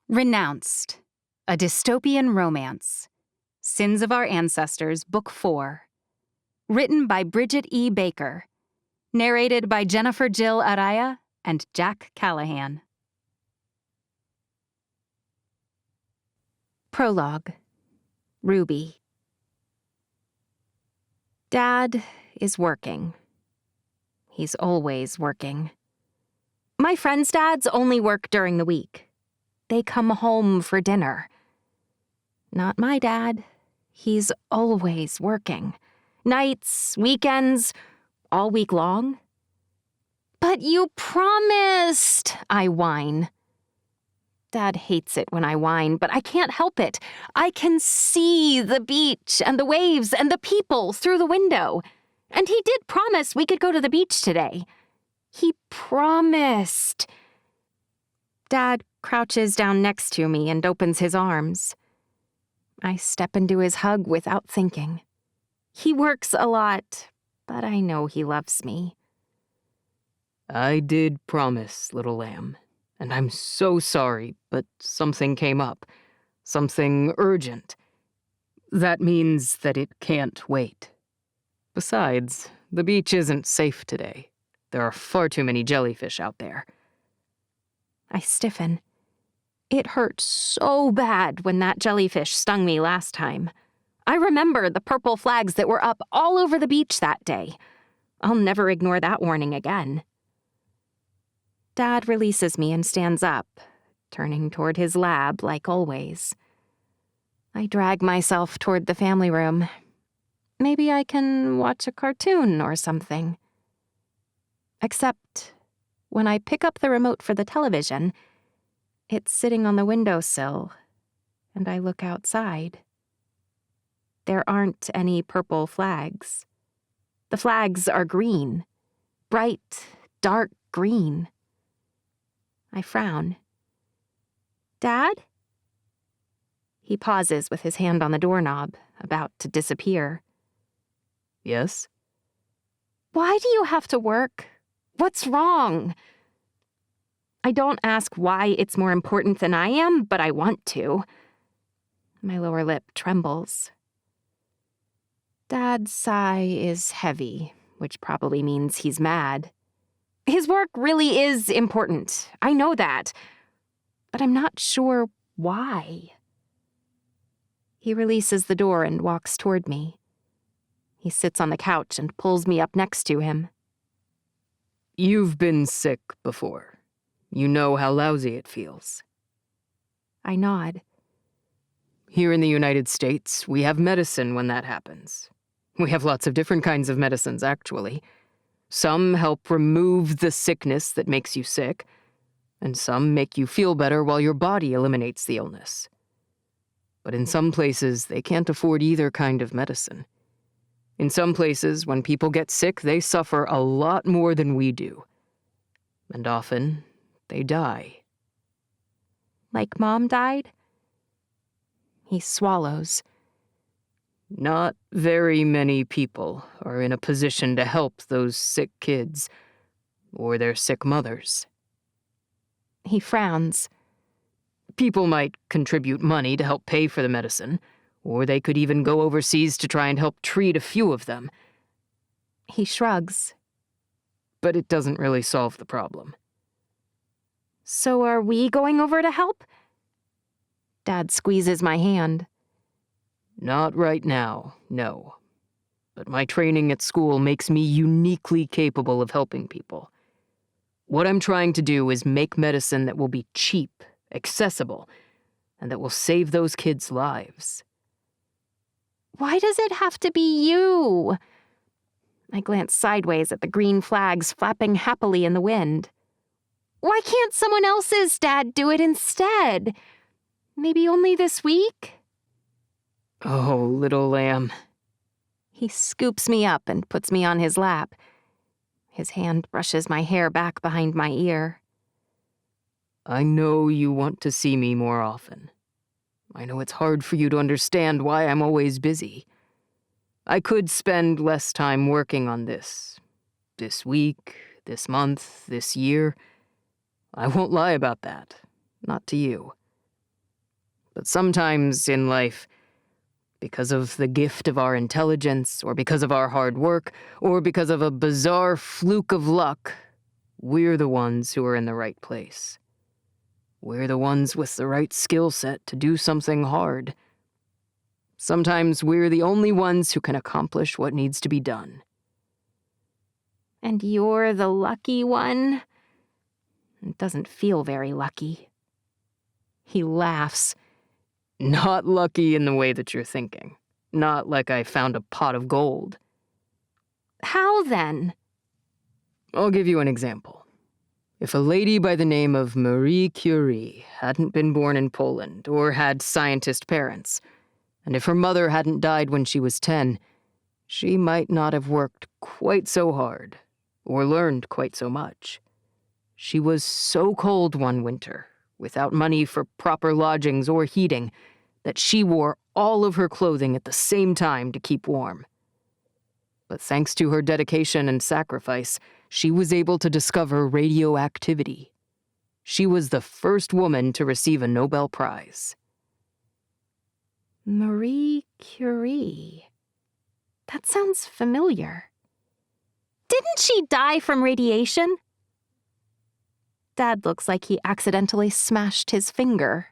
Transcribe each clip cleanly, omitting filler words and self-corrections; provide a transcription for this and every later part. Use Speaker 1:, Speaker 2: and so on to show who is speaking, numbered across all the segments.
Speaker 1: Renounced, a dystopian romance. Sins of Our Ancestors, Book 4. Written by Bridget E. Baker. Narrated by Jennifer Jill Araya and Jack Callahan. Prologue. Ruby. Dad is working. He's always working. My friends' dads only work during the week. They come home for dinner. Not my dad. He's always working. Nights, weekends, all week long. But you promised, I whine. Dad hates it when I whine, but I can't help it. I can see the beach and the waves and the people through the window. And he did promise we could go to the beach today. He promised. Dad crouches down next to me and opens his arms. I step into his hug without thinking. He works a lot, but I know he loves me.
Speaker 2: I did promise, little lamb, and I'm so sorry, but something came up. Something urgent. That means that it can't wait. Besides, the beach isn't safe today. There are far too many jellyfish out there.
Speaker 1: I stiffen. It hurt so bad when that jellyfish stung me last time. I remember the purple flags that were up all over the beach that day. I'll never ignore that warning again. Dad releases me and stands up, turning toward his lab like always. I drag myself toward the family room. Maybe I can watch a cartoon or something. Except when I pick up the remote for the television, it's sitting on the windowsill, and I look outside. There aren't any purple flags. The flags are green. Bright, dark green. I frown. Dad? He pauses with his hand on the doorknob, about to disappear.
Speaker 2: Yes?
Speaker 1: Why do you have to work? What's wrong? I don't ask why it's more important than I am, but I want to. My lower lip trembles. Dad's sigh is heavy, which probably means he's mad. His work really is important. I know that. But I'm not sure why. He releases the door and walks toward me. He sits on the couch and pulls me up next to him.
Speaker 2: You've been sick before. You know how lousy it feels.
Speaker 1: I nod.
Speaker 2: Here in the United States, we have medicine when that happens. We have lots of different kinds of medicines, actually. Some help remove the sickness that makes you sick, and some make you feel better while your body eliminates the illness. But in some places, they can't afford either kind of medicine. In some places, when people get sick, they suffer a lot more than we do. And often, they die.
Speaker 1: Like Mom died? He swallows.
Speaker 2: Not very many people are in a position to help those sick kids, or their sick mothers.
Speaker 1: He frowns.
Speaker 2: People might contribute money to help pay for the medicine, or they could even go overseas to try and help treat a few of them.
Speaker 1: He shrugs.
Speaker 2: But it doesn't really solve the problem.
Speaker 1: So are we going over to help? Dad squeezes my hand.
Speaker 2: Not right now, no. But my training at school makes me uniquely capable of helping people. What I'm trying to do is make medicine that will be cheap, accessible, and that will save those kids' lives.
Speaker 1: Why does it have to be you? I glance sideways at the green flags flapping happily in the wind. Why can't someone else's dad do it instead? Maybe only this week?
Speaker 2: Oh, little lamb.
Speaker 1: He scoops me up and puts me on his lap. His hand brushes my hair back behind my ear.
Speaker 2: I know you want to see me more often. I know it's hard for you to understand why I'm always busy. I could spend less time working on this week, this month, this year. I won't lie about that. Not to you. But sometimes in life, because of the gift of our intelligence, or because of our hard work, or because of a bizarre fluke of luck, we're the ones who are in the right place. We're the ones with the right skill set to do something hard. Sometimes we're the only ones who can accomplish what needs to be done.
Speaker 1: And you're the lucky one? It doesn't feel very lucky. He laughs.
Speaker 2: Not lucky in the way that you're thinking. Not like I found a pot of gold.
Speaker 1: How then?
Speaker 2: I'll give you an example. If a lady by the name of Marie Curie hadn't been born in Poland or had scientist parents, and if her mother hadn't died when she was 10, she might not have worked quite so hard or learned quite so much. She was so cold one winter, without money for proper lodgings or heating, that she wore all of her clothing at the same time to keep warm. But thanks to her dedication and sacrifice, she was able to discover radioactivity. She was the first woman to receive a Nobel Prize.
Speaker 1: Marie Curie. That sounds familiar. Didn't she die from radiation? Dad looks like he accidentally smashed his finger.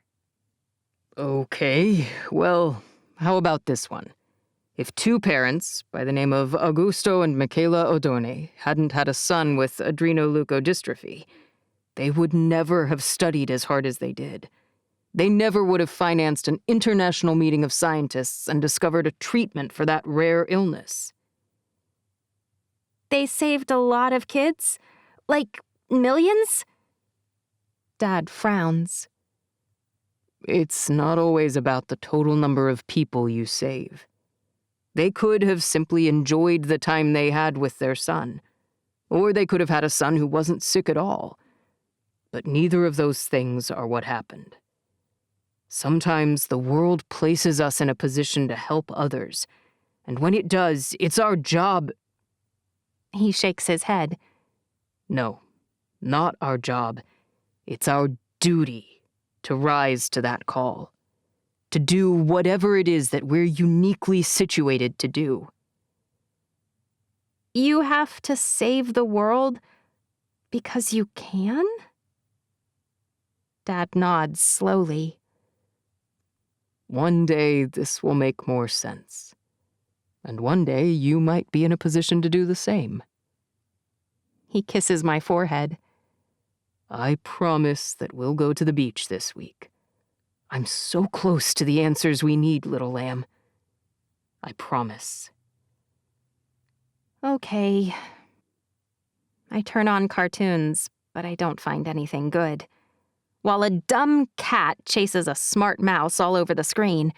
Speaker 2: Okay, well, how about this one? If two parents, by the name of Augusto and Michaela Odone, hadn't had a son with adrenoleukodystrophy, they would never have studied as hard as they did. They never would have financed an international meeting of scientists and discovered a treatment for that rare illness.
Speaker 1: They saved a lot of kids? Like millions? Dad frowns.
Speaker 2: It's not always about the total number of people you save. They could have simply enjoyed the time they had with their son, or they could have had a son who wasn't sick at all. But neither of those things are what happened. Sometimes the world places us in a position to help others, and when it does, it's our job.
Speaker 1: He shakes his head.
Speaker 2: No, not our job. It's our duty to rise to that call, to do whatever it is that we're uniquely situated to do.
Speaker 1: You have to save the world because you can? Dad nods slowly.
Speaker 2: One day this will make more sense. And one day you might be in a position to do the same.
Speaker 1: He kisses my forehead.
Speaker 2: I promise that we'll go to the beach this week. I'm so close to the answers we need, little lamb. I promise.
Speaker 1: Okay. I turn on cartoons, but I don't find anything good. While a dumb cat chases a smart mouse all over the screen,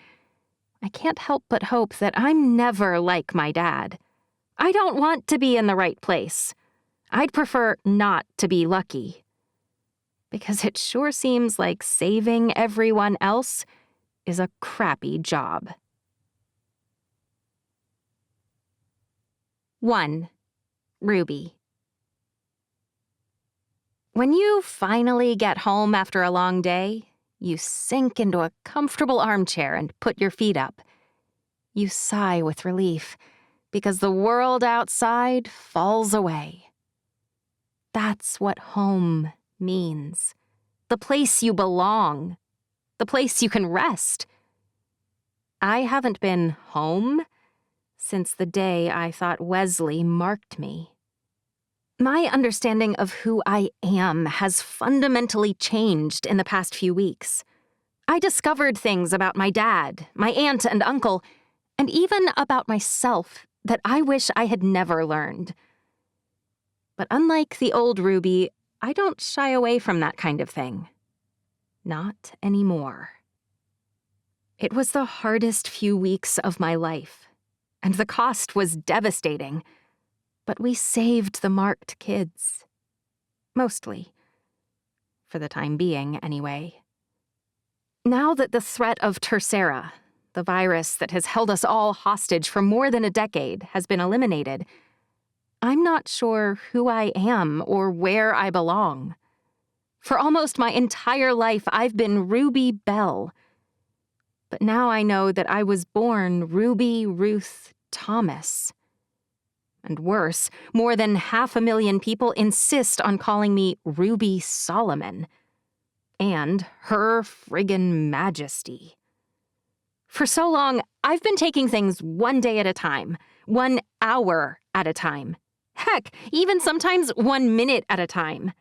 Speaker 1: I can't help but hope that I'm never like my dad. I don't want to be in the right place. I'd prefer not to be lucky. Because it sure seems like saving everyone else is a crappy job. 1. Ruby. When you finally get home after a long day, you sink into a comfortable armchair and put your feet up. You sigh with relief because the world outside falls away. That's what home means. The place you belong. The place you can rest. I haven't been home since the day I thought Wesley marked me. My understanding of who I am has fundamentally changed in the past few weeks. I discovered things about my dad, my aunt and uncle, and even about myself that I wish I had never learned. But unlike the old Ruby, I don't shy away from that kind of thing. Not anymore. It was the hardest few weeks of my life, and the cost was devastating. But we saved the marked kids. Mostly. For the time being, anyway. Now that the threat of Tercera, the virus that has held us all hostage for more than a decade, has been eliminated, I'm not sure who I am or where I belong. For almost my entire life, I've been Ruby Bell. But now I know that I was born Ruby Ruth Thomas. And worse, more than 500,000 people insist on calling me Ruby Solomon. And Her Friggin' Majesty. For so long, I've been taking things one day at a time, 1 hour at a time. Heck, even sometimes 1 minute at a time.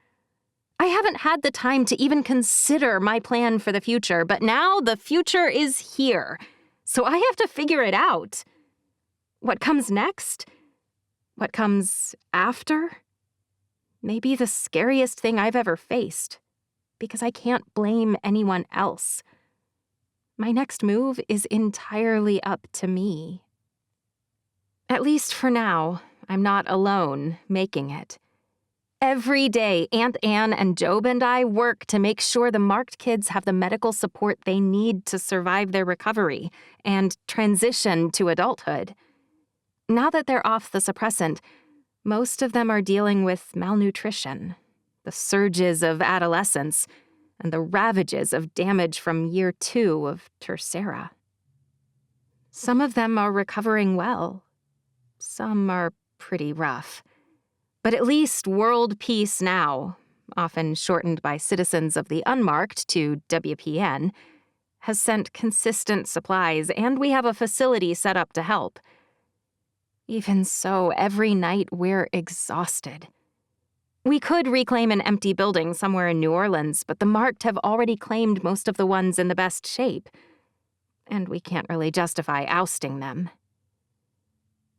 Speaker 1: I haven't had the time to even consider my plan for the future, but now the future is here, so I have to figure it out. What comes next? What comes after? Maybe the scariest thing I've ever faced, because I can't blame anyone else. My next move is entirely up to me. At least for now, I'm not alone making it. Every day, Aunt Anne and Job and I work to make sure the marked kids have the medical support they need to survive their recovery and transition to adulthood. Now that they're off the suppressant, most of them are dealing with malnutrition, the surges of adolescence, and the ravages of damage from year 2 of Tercera. Some of them are recovering well. Some are pretty rough. But at least World Peace Now, often shortened by citizens of the unmarked to WPN, has sent consistent supplies, and we have a facility set up to help. Even so, every night we're exhausted. We could reclaim an empty building somewhere in New Orleans, but the marked have already claimed most of the ones in the best shape, and we can't really justify ousting them.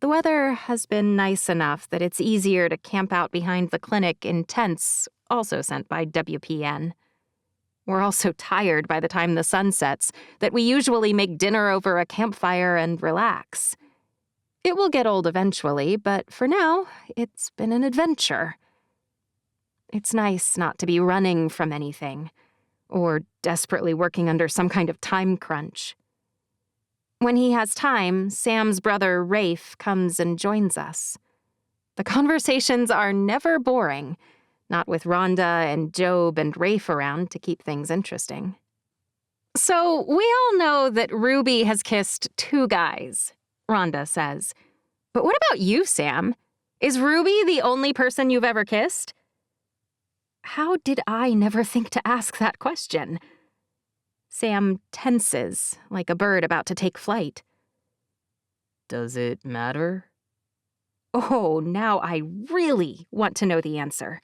Speaker 1: The weather has been nice enough that it's easier to camp out behind the clinic in tents, also sent by WPN. We're all so tired by the time the sun sets that we usually make dinner over a campfire and relax. It will get old eventually, but for now, it's been an adventure. It's nice not to be running from anything, or desperately working under some kind of time crunch. When he has time, Sam's brother Rafe comes and joins us. The conversations are never boring, not with Rhonda and Job and Rafe around to keep things interesting. So we all know that Ruby has kissed 2 guys, Rhonda says. But what about you, Sam? Is Ruby the only person you've ever kissed? How did I never think to ask that question? Sam tenses, like a bird about to take flight.
Speaker 2: Does it matter?
Speaker 1: Oh, now I really want to know the answer.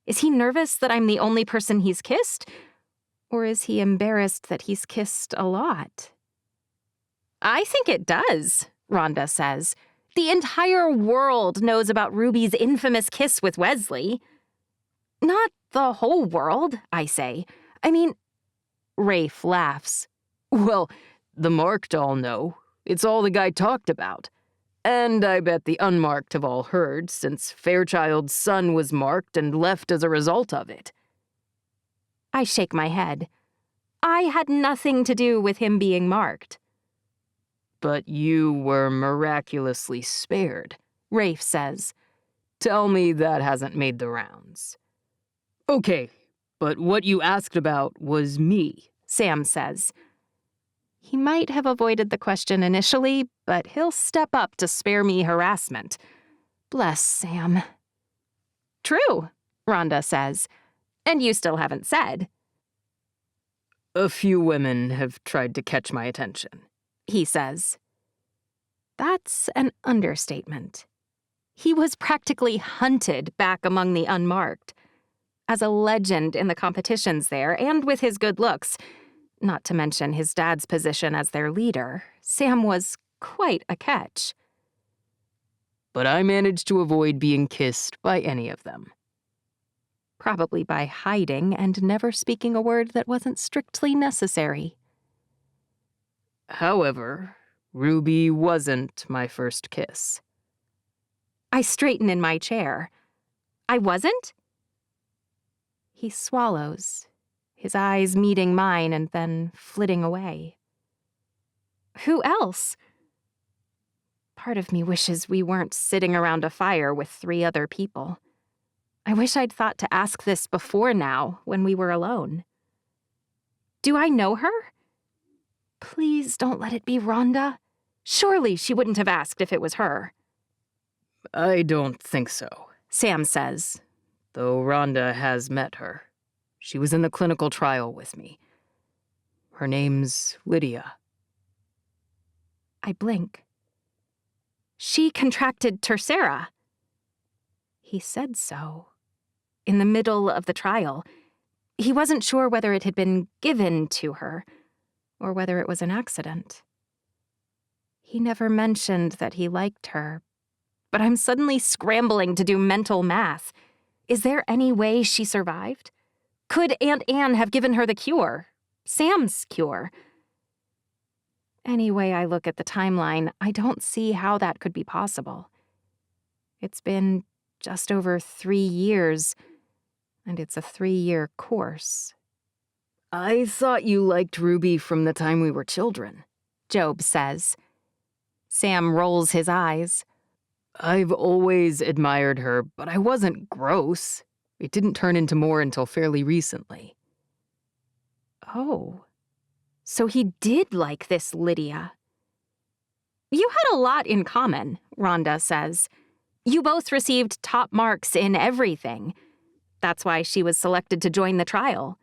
Speaker 1: Is he nervous that I'm the only person he's kissed? Or is he embarrassed that he's kissed a lot? I think it does, Rhonda says. The entire world knows about Ruby's infamous kiss with Wesley. Not the whole world, I say. I mean, Rafe laughs.
Speaker 2: Well, the marked all know. It's all the guy talked about. And I bet the unmarked have all heard, since Fairchild's son was marked and left as a result of it.
Speaker 1: I shake my head. I had nothing to do with him being marked.
Speaker 2: But you were miraculously spared,
Speaker 1: Rafe says.
Speaker 2: Tell me that hasn't made the rounds. Okay, but what you asked about was me,
Speaker 1: Sam says. He might have avoided the question initially, but he'll step up to spare me harassment. Bless Sam. True, Rhonda says. And you still haven't said.
Speaker 2: A few women have tried to catch my attention,
Speaker 1: he says. That's an understatement. He was practically hunted back among the unmarked. As a legend in the competitions there, and with his good looks, not to mention his dad's position as their leader, Sam was quite a catch.
Speaker 2: But I managed to avoid being kissed by any of them.
Speaker 1: Probably by hiding and never speaking a word that wasn't strictly necessary.
Speaker 2: However, Ruby wasn't my first kiss.
Speaker 1: I straighten in my chair. I wasn't? He swallows, his eyes meeting mine and then flitting away. Who else? Part of me wishes we weren't sitting around a fire with 3 other people. I wish I'd thought to ask this before now, when we were alone. Do I know her? Please don't let it be Rhonda. Surely she wouldn't have asked if it was her.
Speaker 2: I don't think so,
Speaker 1: Sam says.
Speaker 2: though Rhonda has met her. She was in the clinical trial with me. Her name's Lydia.
Speaker 1: I blink. She contracted Tercera. He said so. In the middle of the trial. He wasn't sure whether it had been given to her, or whether it was an accident. He never mentioned that he liked her, but I'm suddenly scrambling to do mental math. Is there any way she survived? Could Aunt Anne have given her the cure? Sam's cure? Any way I look at the timeline, I don't see how that could be possible. It's been just over 3 years, and it's a 3-year course.
Speaker 2: I thought you liked Ruby from the time we were children,
Speaker 1: Job says. Sam rolls his eyes.
Speaker 2: I've always admired her, but I wasn't gross. It didn't turn into more until fairly recently.
Speaker 1: Oh. So he did like this Lydia. You had a lot in common, Rhonda says. You both received top marks in everything. That's why she was selected to join the trial.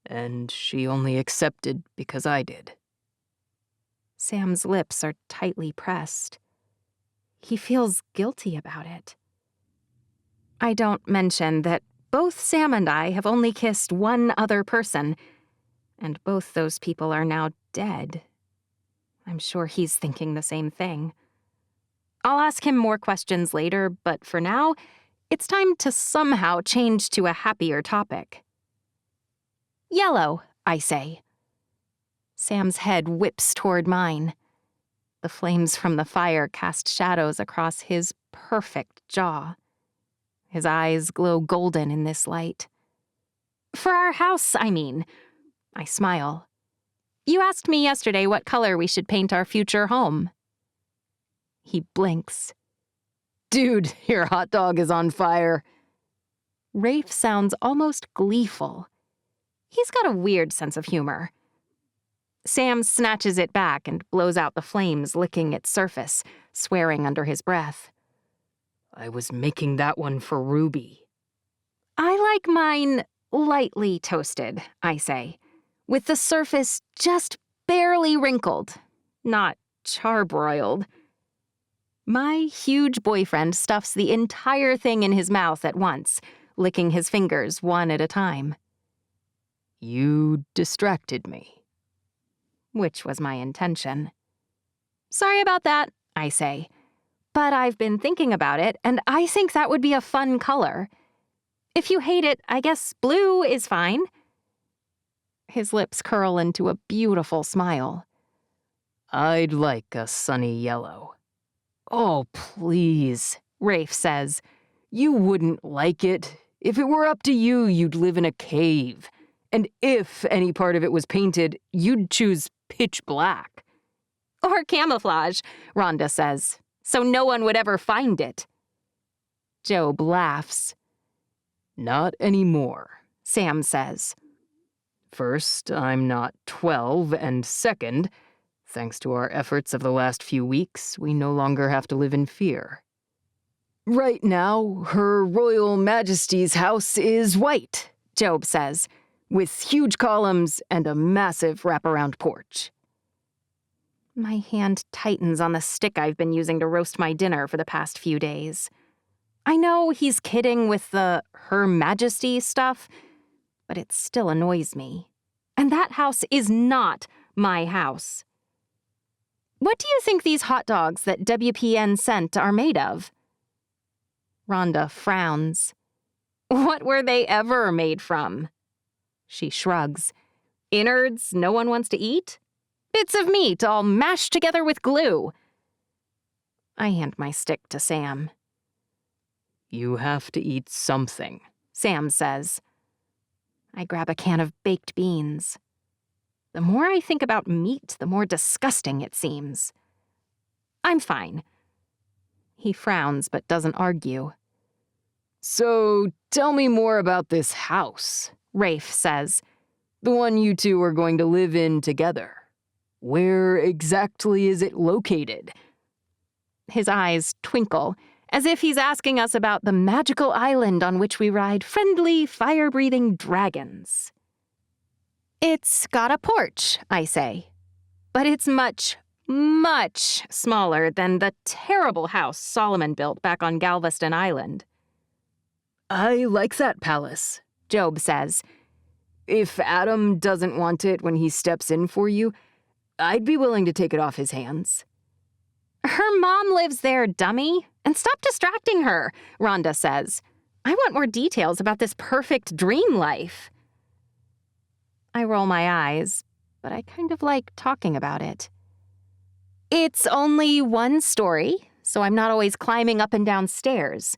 Speaker 2: And she only accepted because I did.
Speaker 1: Sam's lips are tightly pressed. He feels guilty about it. I don't mention that both Sam and I have only kissed one other person, and both those people are now dead. I'm sure he's thinking the same thing. I'll ask him more questions later, but for now, it's time to somehow change to a happier topic. Yellow, I say. Sam's head whips toward mine. The flames from the fire cast shadows across his perfect jaw. His eyes glow golden in this light. For our house, I mean. I smile. You asked me yesterday what color we should paint our future home. He blinks.
Speaker 2: Dude, your hot dog is on fire.
Speaker 1: Rafe sounds almost gleeful. He's got a weird sense of humor. Sam snatches it back and blows out the flames, licking its surface, swearing under his breath.
Speaker 2: I was making that one for Ruby.
Speaker 1: I like mine lightly toasted, I say, with the surface just barely wrinkled, not charbroiled. My huge boyfriend stuffs the entire thing in his mouth at once, licking his fingers one at a time.
Speaker 2: You distracted me.
Speaker 1: Which was my intention. Sorry about that, I say. But I've been thinking about it, and I think that would be a fun color. If you hate it, I guess blue is fine. His lips curl into a beautiful smile.
Speaker 2: I'd like a sunny yellow. Oh, please,
Speaker 1: Rafe says.
Speaker 2: You wouldn't like it. If it were up to you, you'd live in a cave. And if any part of it was painted, you'd choose pitch black.
Speaker 1: Or camouflage, Rhonda says, so no one would ever find it. Job laughs.
Speaker 2: Not anymore,
Speaker 1: Sam says.
Speaker 2: First, I'm not 12, and second, thanks to our efforts of the last few weeks, we no longer have to live in fear. Right now, Her Royal Majesty's house is white,
Speaker 1: Job says,
Speaker 2: with huge columns and a massive wraparound porch.
Speaker 1: My hand tightens on the stick I've been using to roast my dinner for the past few days. I know he's kidding with the Her Majesty stuff, but it still annoys me. And that house is not my house. What do you think these hot dogs that WPN sent are made of? Rhonda frowns. What were they ever made from? She shrugs. Innards no one wants to eat? Bits of meat all mashed together with glue. I hand my stick to Sam.
Speaker 2: You have to eat something,
Speaker 1: Sam says. I grab a can of baked beans. The more I think about meat, the more disgusting it seems. I'm fine. He frowns but doesn't argue.
Speaker 2: So, tell me more about this house,
Speaker 1: Rafe says.
Speaker 2: The one you two are going to live in together. Where exactly is it located?
Speaker 1: His eyes twinkle, as if he's asking us about the magical island on which we ride friendly, fire-breathing dragons. It's got a porch, I say. But it's much, much smaller than the terrible house Solomon built back on Galveston Island.
Speaker 2: I like that palace,
Speaker 1: Job says.
Speaker 2: If Adam doesn't want it when he steps in for you, I'd be willing to take it off his hands.
Speaker 1: Her mom lives there, dummy. And stop distracting her, Rhonda says. I want more details about this perfect dream life. I roll my eyes, but I kind of like talking about it. It's only one story, so I'm not always climbing up and down stairs.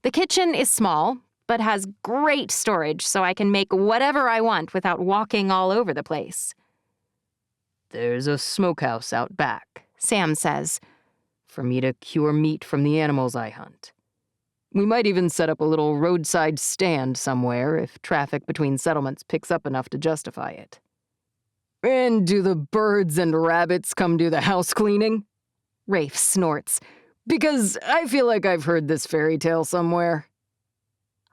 Speaker 1: The kitchen is small, but has great storage so I can make whatever I want without walking all over the place.
Speaker 2: There's a smokehouse out back,
Speaker 1: Sam says,
Speaker 2: for me to cure meat from the animals I hunt. We might even set up a little roadside stand somewhere if traffic between settlements picks up enough to justify it. And do the birds and rabbits come do the house cleaning?
Speaker 1: Rafe snorts.
Speaker 2: Because I feel like I've heard this fairy tale somewhere.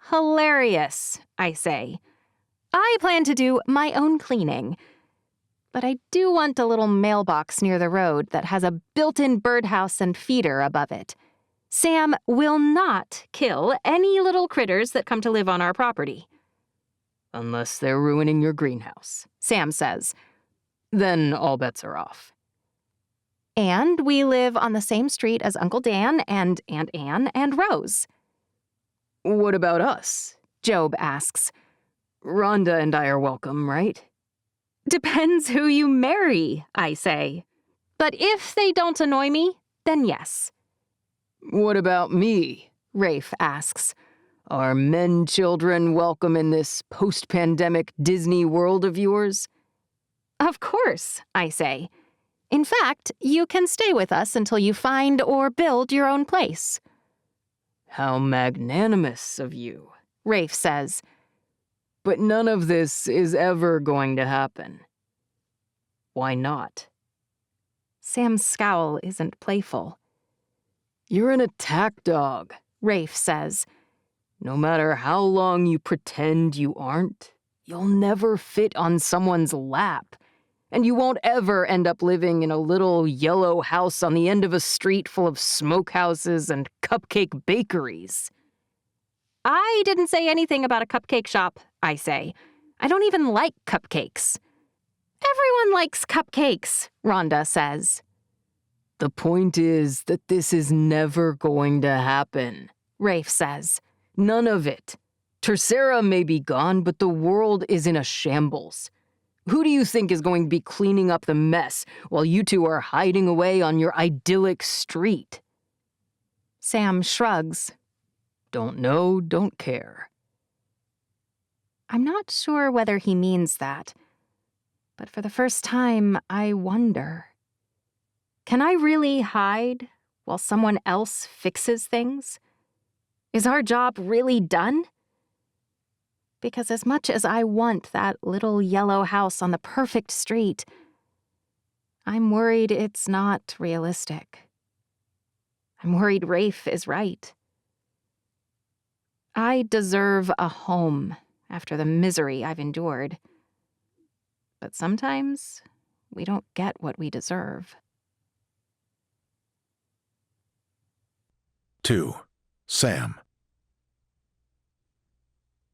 Speaker 1: Hilarious, I say. I plan to do my own cleaning. But I do want a little mailbox near the road that has a built-in birdhouse and feeder above it. Sam will not kill any little critters that come to live on our property.
Speaker 2: Unless they're ruining your greenhouse,
Speaker 1: Sam says.
Speaker 2: Then all bets are off.
Speaker 1: And we live on the same street as Uncle Dan and Aunt Anne and Rose.
Speaker 2: What about us?
Speaker 1: Job asks.
Speaker 2: Rhonda and I are welcome, right?
Speaker 1: Depends who you marry, I say. But if they don't annoy me, then yes.
Speaker 2: What about me?
Speaker 1: Rafe asks.
Speaker 2: Are men children welcome in this post-pandemic Disney world of yours?
Speaker 1: Of course, I say. In fact, you can stay with us until you find or build your own place.
Speaker 2: How magnanimous of you,
Speaker 1: Rafe says.
Speaker 2: But none of this is ever going to happen. Why not?
Speaker 1: Sam's scowl isn't playful.
Speaker 2: You're an attack dog,
Speaker 1: Rafe says.
Speaker 2: No matter how long you pretend you aren't, you'll never fit on someone's lap. And you won't ever end up living in a little yellow house on the end of a street full of smokehouses and cupcake bakeries.
Speaker 1: I didn't say anything about a cupcake shop, I say. I don't even like cupcakes. Everyone likes cupcakes, Rhonda says.
Speaker 2: The point is that this is never going to happen,
Speaker 1: Rafe says.
Speaker 2: None of it. Tercera may be gone, but the world is in a shambles. Who do you think is going to be cleaning up the mess while you two are hiding away on your idyllic street?
Speaker 1: Sam shrugs.
Speaker 2: Don't know, don't care.
Speaker 1: I'm not sure whether he means that, but for the first time, I wonder. Can I really hide while someone else fixes things? Is our job really done? Because as much as I want that little yellow house on the perfect street, I'm worried it's not realistic. I'm worried Rafe is right. I deserve a home after the misery I've endured. But sometimes we don't get what we deserve.
Speaker 3: 2. Sam.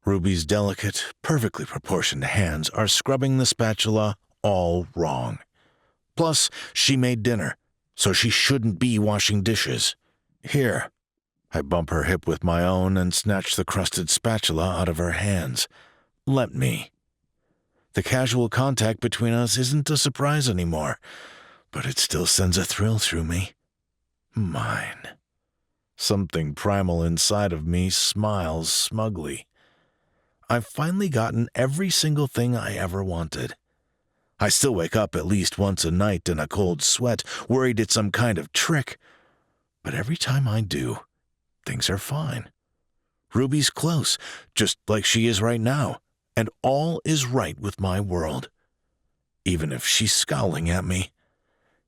Speaker 3: Ruby's delicate, perfectly proportioned hands are scrubbing the spatula all wrong. Plus, she made dinner, so she shouldn't be washing dishes. Here. I bump her hip with my own and snatch the crusted spatula out of her hands. Let me. The casual contact between us isn't a surprise anymore, but it still sends a thrill through me. Mine. Something primal inside of me smiles smugly. I've finally gotten every single thing I ever wanted. I still wake up at least once a night in a cold sweat, worried it's some kind of trick. But every time I do, things are fine. Ruby's close, just like she is right now, and all is right with my world. Even if she's scowling at me.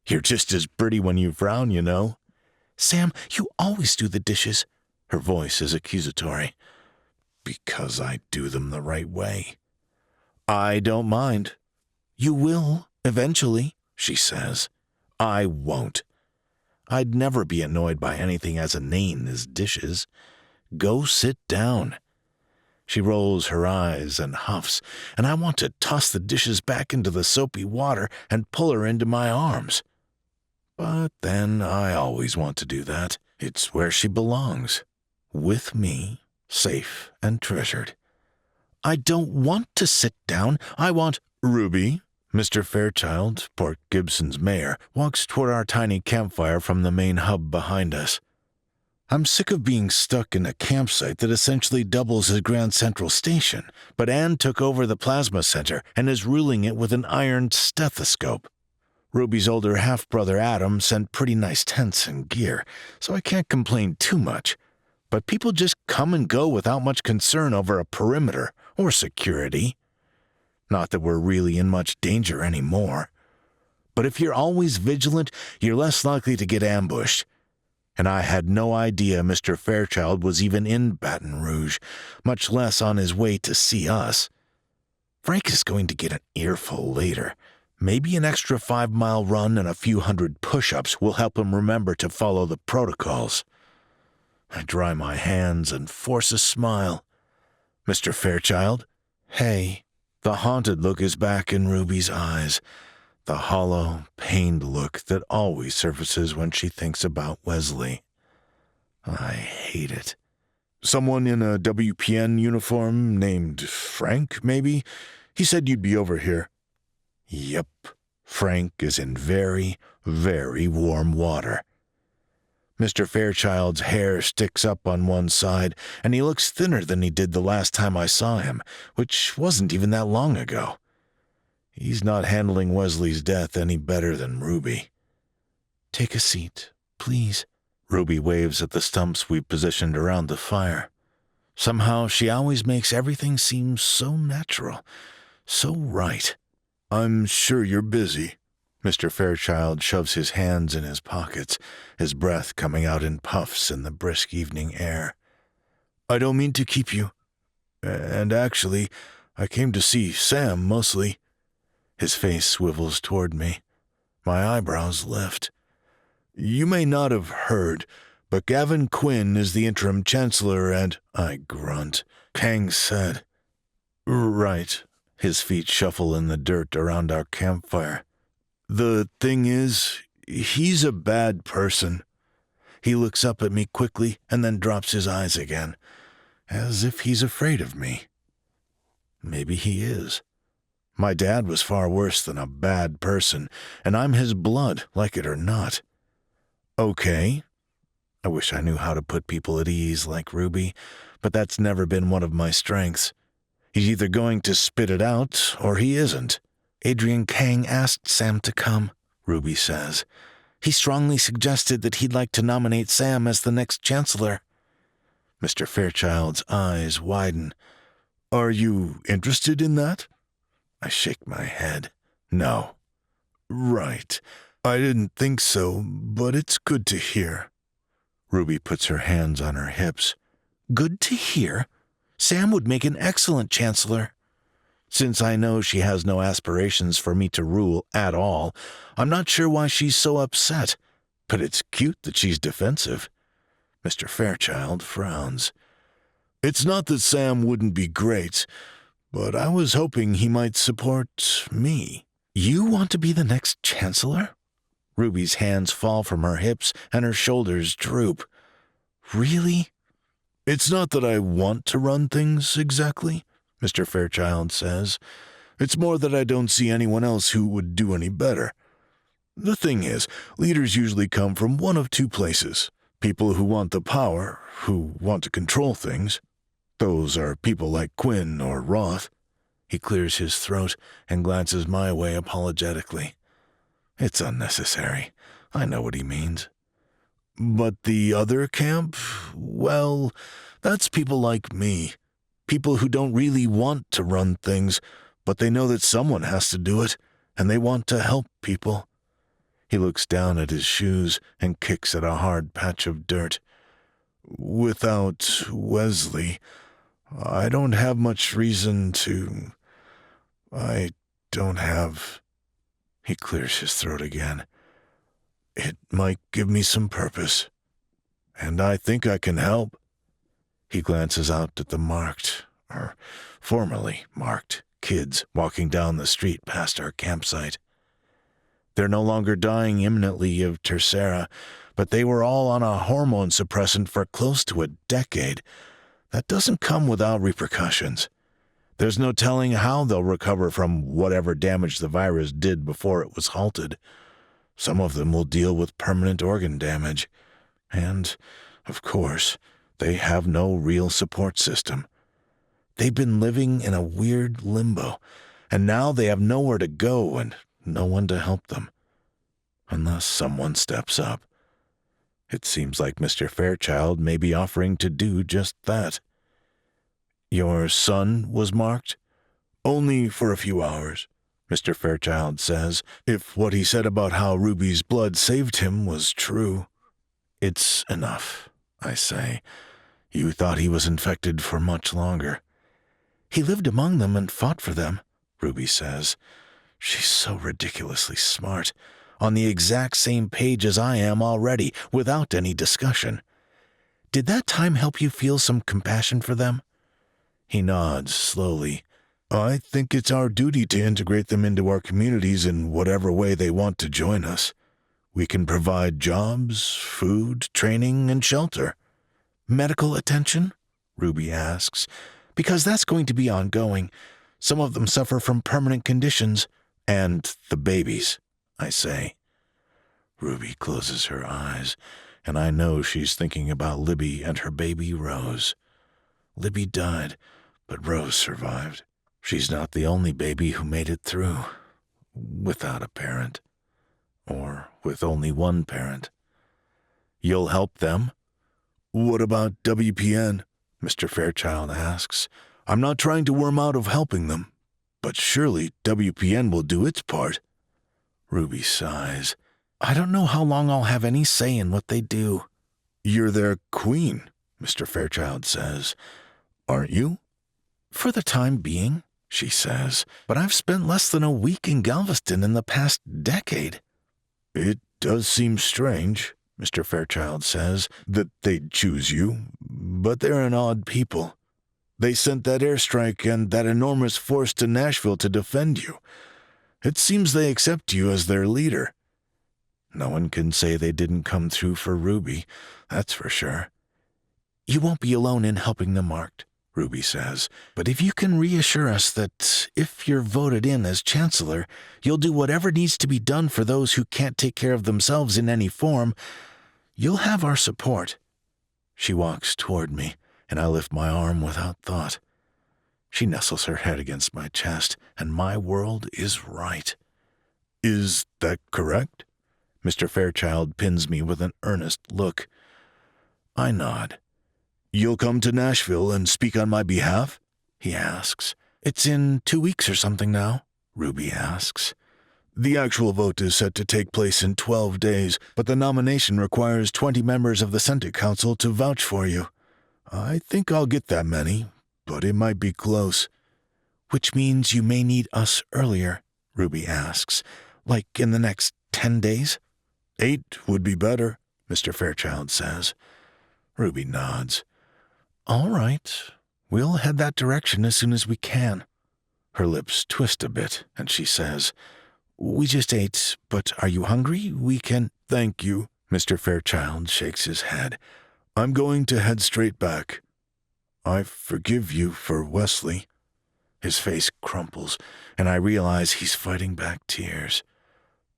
Speaker 3: You're just as pretty when you frown, you know. Sam, you always do the dishes. Her voice is accusatory. Because I do them the right way. I don't mind. You will, eventually, she says. I won't. I'd never be annoyed by anything as inane as dishes. Go sit down. She rolls her eyes and huffs, and I want to toss the dishes back into the soapy water and pull her into my arms. But then I always want to do that. It's where she belongs. With me, safe and treasured. I don't want to sit down. I want Ruby. Mr. Fairchild, Port Gibson's mayor, walks toward our tiny campfire from the main hub behind us. I'm sick of being stuck in a campsite that essentially doubles as Grand Central Station, but Anne took over the plasma center and is ruling it with an iron stethoscope. Ruby's older half-brother Adam sent pretty nice tents and gear, so I can't complain too much. But people just come and go without much concern over a perimeter or security. Not that we're really in much danger anymore. But if you're always vigilant, you're less likely to get ambushed. And I had no idea Mr. Fairchild was even in Baton Rouge, much less on his way to see us. Frank is going to get an earful later. Maybe an extra 5-mile run and a few hundred push-ups will help him remember to follow the protocols. I dry my hands and force a smile. Mr. Fairchild? Hey. The haunted look is back in Ruby's eyes. The hollow, pained look that always surfaces when she thinks about Wesley. I hate it. Someone in a WPN uniform named Frank, maybe? He said you'd be over here. Yep, Frank is in very, very warm water. Mr. Fairchild's hair sticks up on one side, and he looks thinner than he did the last time I saw him, which wasn't even that long ago. He's not handling Wesley's death any better than Ruby. Take a seat, please. Ruby waves at the stumps we've positioned around the fire. Somehow she always makes everything seem so natural, so right. I'm sure you're busy. Mr. Fairchild shoves his hands in his pockets, his breath coming out in puffs in the brisk evening air. I don't mean to keep you. And actually, I came to see Sam mostly. His face swivels toward me. My eyebrows lift. You may not have heard, but Gavin Quinn is the interim chancellor and, I grunt, Kang said. Right. His feet shuffle in the dirt around our campfire. The thing is, he's a bad person. He looks up at me quickly and then drops his eyes again, as if he's afraid of me. Maybe he is. My dad was far worse than a bad person, and I'm his blood, like it or not. Okay. I wish I knew how to put people at ease like Ruby, but that's never been one of my strengths. He's either going to spit it out, or he isn't. Adrian Kang asked Sam to come, Ruby says. He strongly suggested that he'd like to nominate Sam as the next chancellor. Mr. Fairchild's eyes widen. Are you interested in that? I shake my head. No. Right. I didn't think so, but it's good to hear. Ruby puts her hands on her hips. Good to hear? Sam would make an excellent chancellor. Since I know she has no aspirations for me to rule at all, I'm not sure why she's so upset, but it's cute that she's defensive. Mr. Fairchild frowns. It's not that Sam wouldn't be great, but I was hoping he might support me. You want to be the next chancellor? Ruby's hands fall from her hips and her shoulders droop. Really? It's not that I want to run things exactly, Mr. Fairchild says. It's more that I don't see anyone else who would do any better. The thing is, leaders usually come from one of two places. People who want the power, who want to control things. Those are people like Quinn or Roth. He clears his throat and glances my way apologetically. It's unnecessary. I know what he means. But the other camp, well, that's people like me. People who don't really want to run things, but they know that someone has to do it, and they want to help people. He looks down at his shoes and kicks at a hard patch of dirt. Without Wesley, I don't have much reason to... I don't have... He clears his throat again. It might give me some purpose, and I think I can help. He glances out at the formerly marked, kids walking down the street past our campsite. They're no longer dying imminently of tercera, but they were all on a hormone suppressant for close to a decade. That doesn't come without repercussions. There's no telling how they'll recover from whatever damage the virus did before it was halted. Some of them will deal with permanent organ damage. And, of course, they have no real support system. They've been living in a weird limbo, and now they have nowhere to go and no one to help them. Unless someone steps up. It seems like Mr. Fairchild may be offering to do just that. Your son was marked? Only for a few hours, Mr. Fairchild says, if what he said about how Ruby's blood saved him was true. It's enough, I say. You thought he was infected for much longer. He lived among them and fought for them, Ruby says. She's so ridiculously smart, on the exact same page as I am already, without any discussion. Did that time help you feel some compassion for them? He nods slowly. I think it's our duty to integrate them into our communities in whatever way they want to join us. We can provide jobs, food, training, and shelter. Medical attention? Ruby asks. Because that's going to be ongoing. Some of them suffer from permanent conditions. And the babies, I say. Ruby closes her eyes, and I know she's thinking about Libby and her baby Rose. Libby died, but Rose survived. She's not the only baby who made it through, without a parent, or with only one parent. You'll help them? What about WPN? Mr. Fairchild asks. I'm not trying to worm out of helping them. But surely WPN will do its part. Ruby sighs. I don't know how long I'll have any say in what they do. You're their queen, Mr. Fairchild says. Aren't you? For the time being, she says, but I've spent less than a week in Galveston in the past decade. It does seem strange, Mr. Fairchild says, that they'd choose you, but they're an odd people. They sent that airstrike and that enormous force to Nashville to defend you. It seems they accept you as their leader. No one can say they didn't come through for Ruby, that's for sure. You won't be alone in helping the marked, Ruby says, but if you can reassure us that if you're voted in as Chancellor, you'll do whatever needs to be done for those who can't take care of themselves in any form, you'll have our support. She walks toward me, and I lift my arm without thought. She nestles her head against my chest, and my world is right. Is that correct? Mr. Fairchild pins me with an earnest look. I nod. You'll come to Nashville and speak on my behalf? He asks. It's in 2 weeks or something now, Ruby asks. The actual vote is set to take place in 12 days, but the nomination requires 20 members of the Senate Council to vouch for you. I think I'll get that many, but it might be close. Which means you may need us earlier, Ruby asks. Like in the next 10 days? 8 would be better, Mr. Fairchild says. Ruby nods. All right, we'll head that direction as soon as we can. Her lips twist a bit, and she says, We just ate, but are you hungry? We can... Thank you, Mr. Fairchild shakes his head. I'm going to head straight back. I forgive you for Wesley. His face crumples, and I realize he's fighting back tears.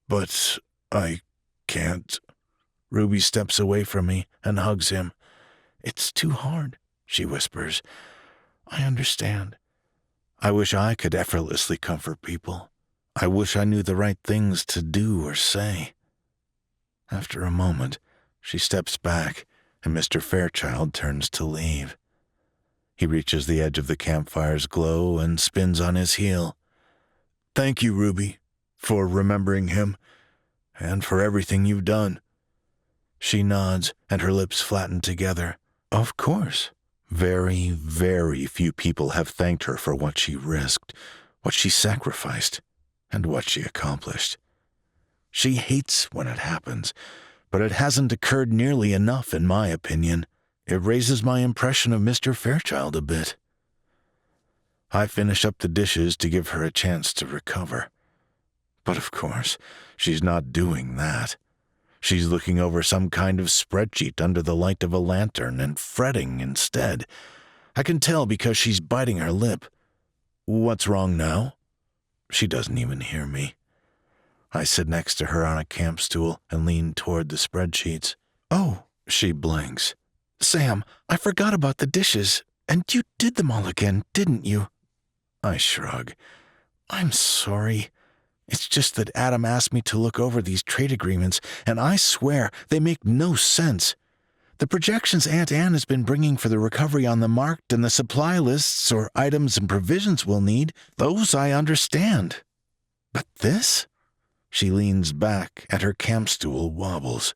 Speaker 3: But I can't. Ruby steps away from me and hugs him. It's too hard, she whispers. I understand. I wish I could effortlessly comfort people. I wish I knew the right things to do or say. After a moment, she steps back, and Mr. Fairchild turns to leave. He reaches the edge of the campfire's glow and spins on his heel. Thank you, Ruby, for remembering him, and for everything you've done. She nods, and her lips flatten together. Of course. Very, very few people have thanked her for what she risked, what she sacrificed, and what she accomplished. She hates when it happens, but it hasn't occurred nearly enough, in my opinion. It raises my impression of Mr. Fairchild a bit. I finish up the dishes to give her a chance to recover. But of course, she's not doing that. She's looking over some kind of spreadsheet under the light of a lantern and fretting instead. I can tell because she's biting her lip. What's wrong now? She doesn't even hear me. I sit next to her on a camp stool and lean toward the spreadsheets. Oh, she blinks. Sam, I forgot about the dishes, and you did them all again, didn't you? I shrug. I'm sorry. It's just that Adam asked me to look over these trade agreements, and I swear they make no sense. The projections Aunt Anne has been bringing for the recovery on the marked and the supply lists or items and provisions we'll need, those I understand. But this? She leans back, and her camp stool wobbles.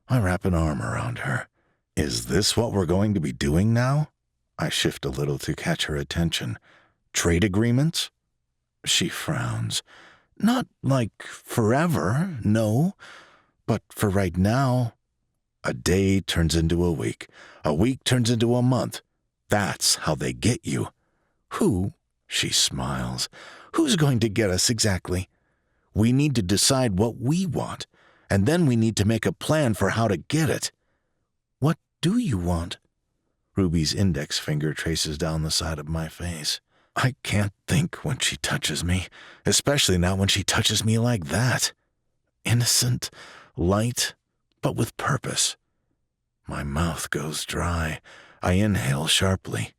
Speaker 3: I wrap an arm around her. Is this what we're going to be doing now? I shift a little to catch her attention. Trade agreements? She frowns. Not like forever, no, but for right now. A day turns into a week turns into a month. That's how they get you. Who? She smiles. Who's going to get us exactly? We need to decide what we want, and then we need to make a plan for how to get it. What do you want? Ruby's index finger traces down the side of my face. I can't think when she touches me, especially not when she touches me like that. Innocent, light, but with purpose. My mouth goes dry. I inhale sharply.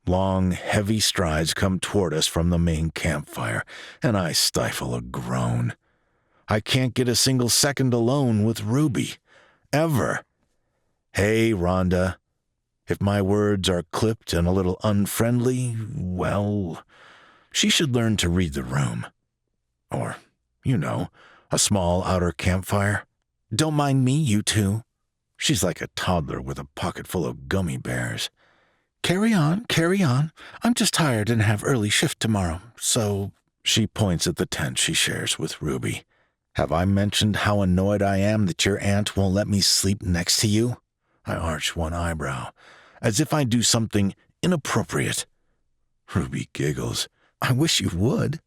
Speaker 3: Long, heavy strides come toward us from the main campfire, and I stifle a groan. I can't get a single second alone with Ruby. Ever. Hey, Rhonda. If my words are clipped and a little unfriendly, well, she should learn to read the room. Or, a small outer campfire. Don't mind me, you two. She's like a toddler with a pocket full of gummy bears. Carry on. I'm just tired and have early shift tomorrow, so... She points at the tent she shares with Ruby. Have I mentioned how annoyed I am that your aunt won't let me sleep next to you? I arch one eyebrow, as if I do something inappropriate. Ruby giggles. I wish you would.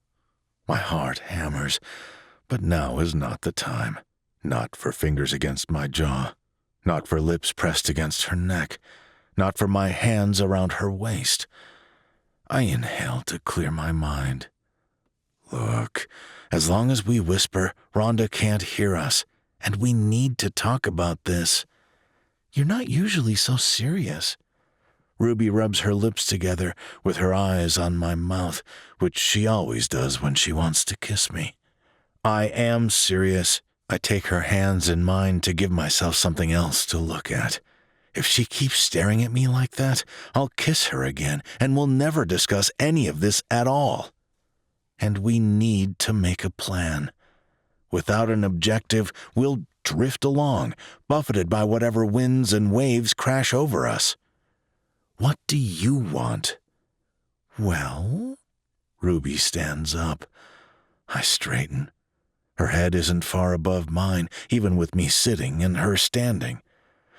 Speaker 3: My heart hammers, but now is not the time. Not for fingers against my jaw. Not for lips pressed against her neck. Not for my hands around her waist. I inhale to clear my mind. Look, as long as we whisper, Rhonda can't hear us, and we need to talk about this. You're not usually so serious. Ruby rubs her lips together with her eyes on my mouth, which she always does when she wants to kiss me. I am serious. I take her hands in mine to give myself something else to look at. If she keeps staring at me like that, I'll kiss her again, and we'll never discuss any of this at all. And we need to make a plan. Without an objective, we'll drift along, buffeted by whatever winds and waves crash over us. What do you want? Well? Ruby stands up. I straighten. Her head isn't far above mine, even with me sitting and her standing.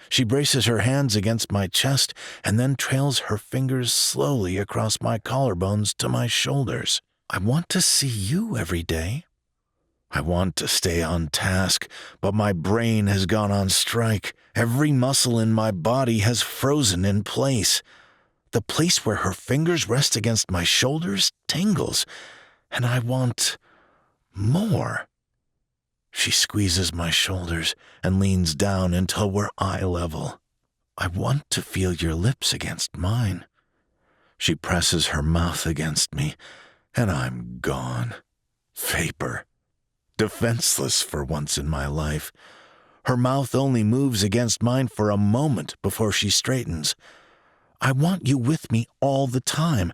Speaker 3: She braces her hands against my chest and then trails her fingers slowly across my collarbones to my shoulders. I want to see you every day. I want to stay on task, but my brain has gone on strike. Every muscle in my body has frozen in place. The place where her fingers rest against my shoulders tingles, and I want more. She squeezes my shoulders and leans down until we're eye level. I want to feel your lips against mine. She presses her mouth against me, and I'm gone. Vapor. Defenseless for once in my life. Her mouth only moves against mine for a moment before she straightens. I want you with me all the time,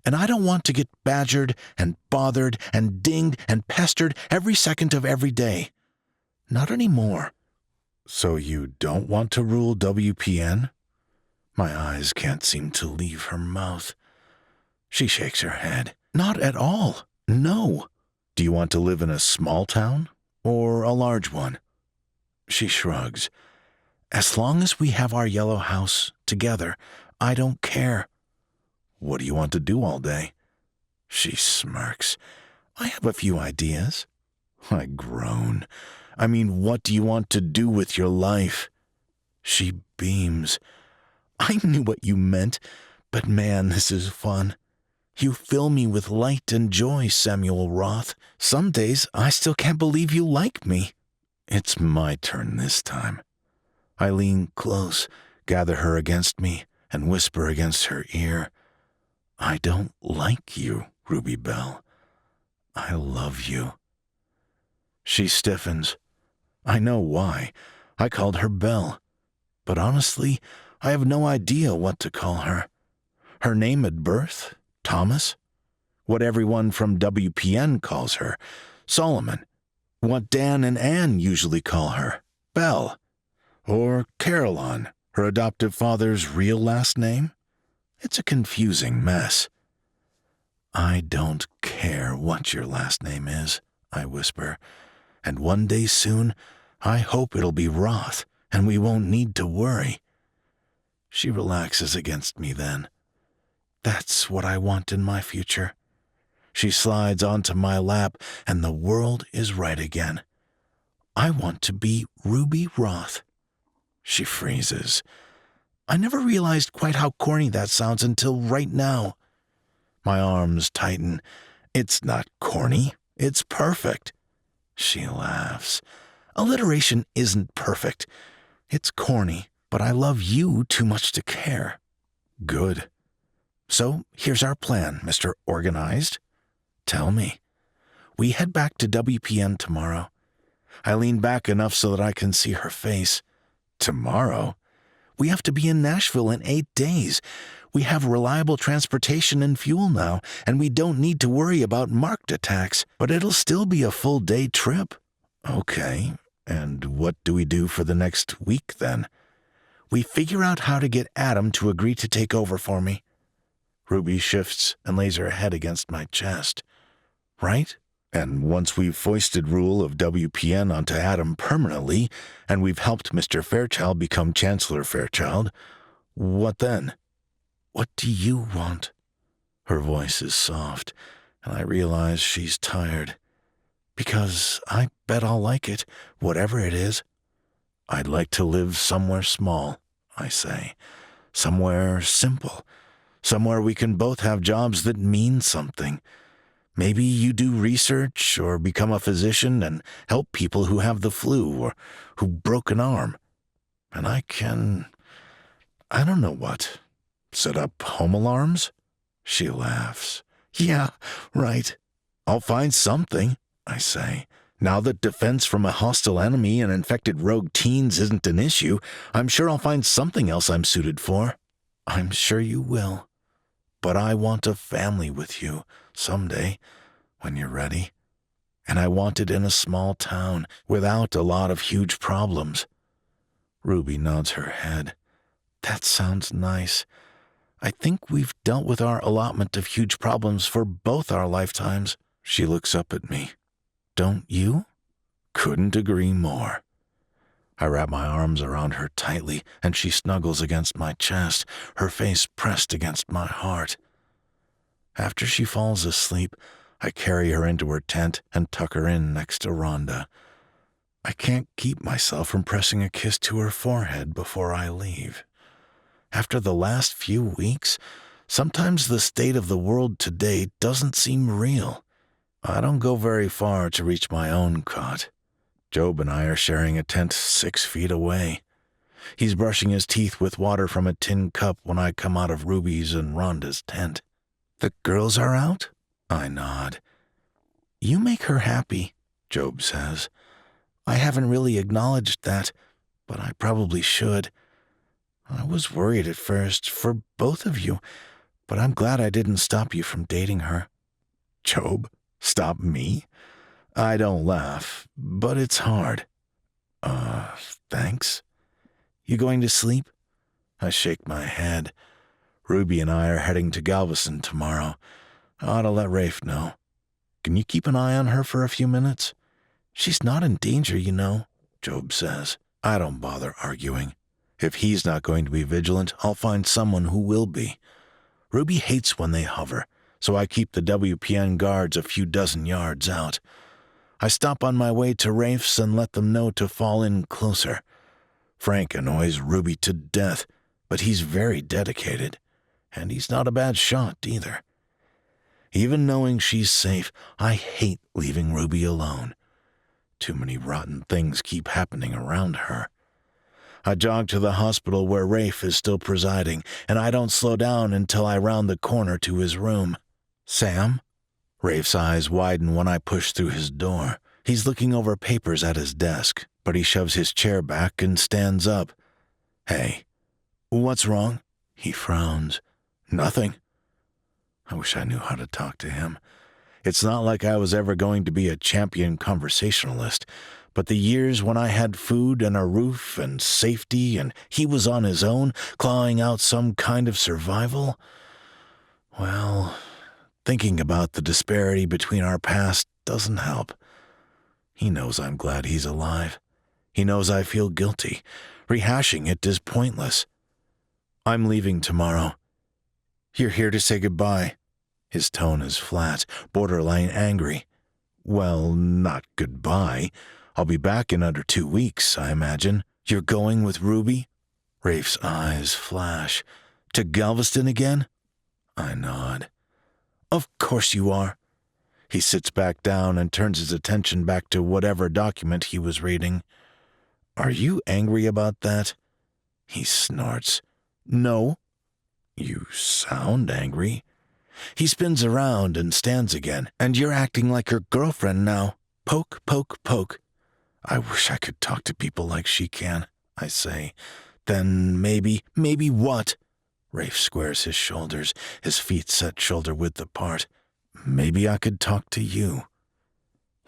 Speaker 3: and I don't want to get badgered and bothered and dinged and pestered every second of every day. Not anymore. So you don't want to rule WPN? My eyes can't seem to leave her mouth. She shakes her head. Not at all. No. Do you want to live in a small town or a large one? She shrugs. As long as we have our yellow house together, I don't care. What do you want to do all day? She smirks. I have a few ideas. I groan. I mean, what do you want to do with your life? She beams. I knew what you meant, but man, this is fun. You fill me with light and joy, Samuel Roth. Some days I still can't believe you like me. It's my turn this time. I lean close, gather her against me, and whisper against her ear. I don't like you, Ruby Bell. I love you. She stiffens. I know why. I called her Belle. But honestly, I have no idea what to call her. Her name at birth? Thomas? What everyone from WPN calls her? Solomon. What Dan and Anne usually call her? Belle. Or Caroline, her adoptive father's real last name? It's a confusing mess. I don't care what your last name is, I whisper, and one day soon, I hope it'll be Roth, and we won't need to worry. She relaxes against me then. That's what I want in my future. She slides onto my lap, and the world is right again. I want to be Ruby Roth. She freezes. I never realized quite how corny that sounds until right now. My arms tighten. It's not corny. It's perfect. She laughs. Alliteration isn't perfect. It's corny, but I love you too much to care. Good. So here's our plan, Mr. Organized. Tell me. We head back to WPN tomorrow. I lean back enough so that I can see her face. Tomorrow? We have to be in Nashville in 8 days. We have reliable transportation and fuel now, and we don't need to worry about marked attacks, but it'll still be a full-day trip. Okay, and what do we do for the next week, then? We figure out how to get Adam to agree to take over for me. Ruby shifts and lays her head against my chest. Right? And once we've foisted rule of WPN onto Adam permanently, and we've helped Mr. Fairchild become Chancellor Fairchild, what then? What do you want? Her voice is soft, and I realize she's tired. Because I bet I'll like it, whatever it is. I'd like to live somewhere small, I say. Somewhere simple. Somewhere we can both have jobs that mean something. Maybe you do research or become a physician and help people who have the flu or who broke an arm. And I don't know what. Set up home alarms? She laughs. Yeah, right. I'll find something, I say. Now that defense from a hostile enemy and infected rogue teens isn't an issue, I'm sure I'll find something else I'm suited for. I'm sure you will. But I want a family with you someday, when you're ready. And I want it in a small town, without a lot of huge problems. Ruby nods her head. That sounds nice. I think we've dealt with our allotment of huge problems for both our lifetimes. She looks up at me. Don't you? Couldn't agree more. I wrap my arms around her tightly, and she snuggles against my chest, her face pressed against my heart. After she falls asleep, I carry her into her tent and tuck her in next to Rhonda. I can't keep myself from pressing a kiss to her forehead before I leave. After the last few weeks, sometimes the state of the world today doesn't seem real. I don't go very far to reach my own cot. Job and I are sharing a tent 6 feet away. He's brushing his teeth with water from a tin cup when I come out of Ruby's and Rhonda's tent. The girls are out? I nod. You make her happy, Job says. I haven't really acknowledged that, but I probably should. I was worried at first for both of you, but I'm glad I didn't stop you from dating her. Job, stop me? I don't laugh, but it's hard. Thanks. You going to sleep? I shake my head. Ruby and I are heading to Galveston tomorrow. I ought to let Rafe know. Can you keep an eye on her for a few minutes? She's not in danger, you know, Job says. I don't bother arguing. If he's not going to be vigilant, I'll find someone who will be. Ruby hates when they hover, so I keep the WPN guards a few dozen yards out. I stop on my way to Rafe's and let them know to fall in closer. Frank annoys Ruby to death, but he's very dedicated, and he's not a bad shot either. Even knowing she's safe, I hate leaving Ruby alone. Too many rotten things keep happening around her. I jog to the hospital where Rafe is still presiding, and I don't slow down until I round the corner to his room. Sam? Rafe's eyes widen when I push through his door. He's looking over papers at his desk, but he shoves his chair back and stands up. Hey, what's wrong? He frowns. Nothing. I wish I knew how to talk to him. It's not like I was ever going to be a champion conversationalist, but the years when I had food and a roof and safety and he was on his own, clawing out some kind of survival, well, thinking about the disparity between our past doesn't help. He knows I'm glad he's alive. He knows I feel guilty. Rehashing it is pointless. I'm leaving tomorrow. You're here to say goodbye. His tone is flat, borderline angry. Well, not goodbye. I'll be back in under 2 weeks, I imagine. You're going with Ruby? Rafe's eyes flash. To Galveston again? I nod. Of course you are. He sits back down and turns his attention back to whatever document he was reading. Are you angry about that? He snorts. No. You sound angry. He spins around and stands again. And you're acting like her girlfriend now. Poke, poke, poke. I wish I could talk to people like she can, I say. Then maybe what? Rafe squares his shoulders, his feet set shoulder-width apart. Maybe I could talk to you.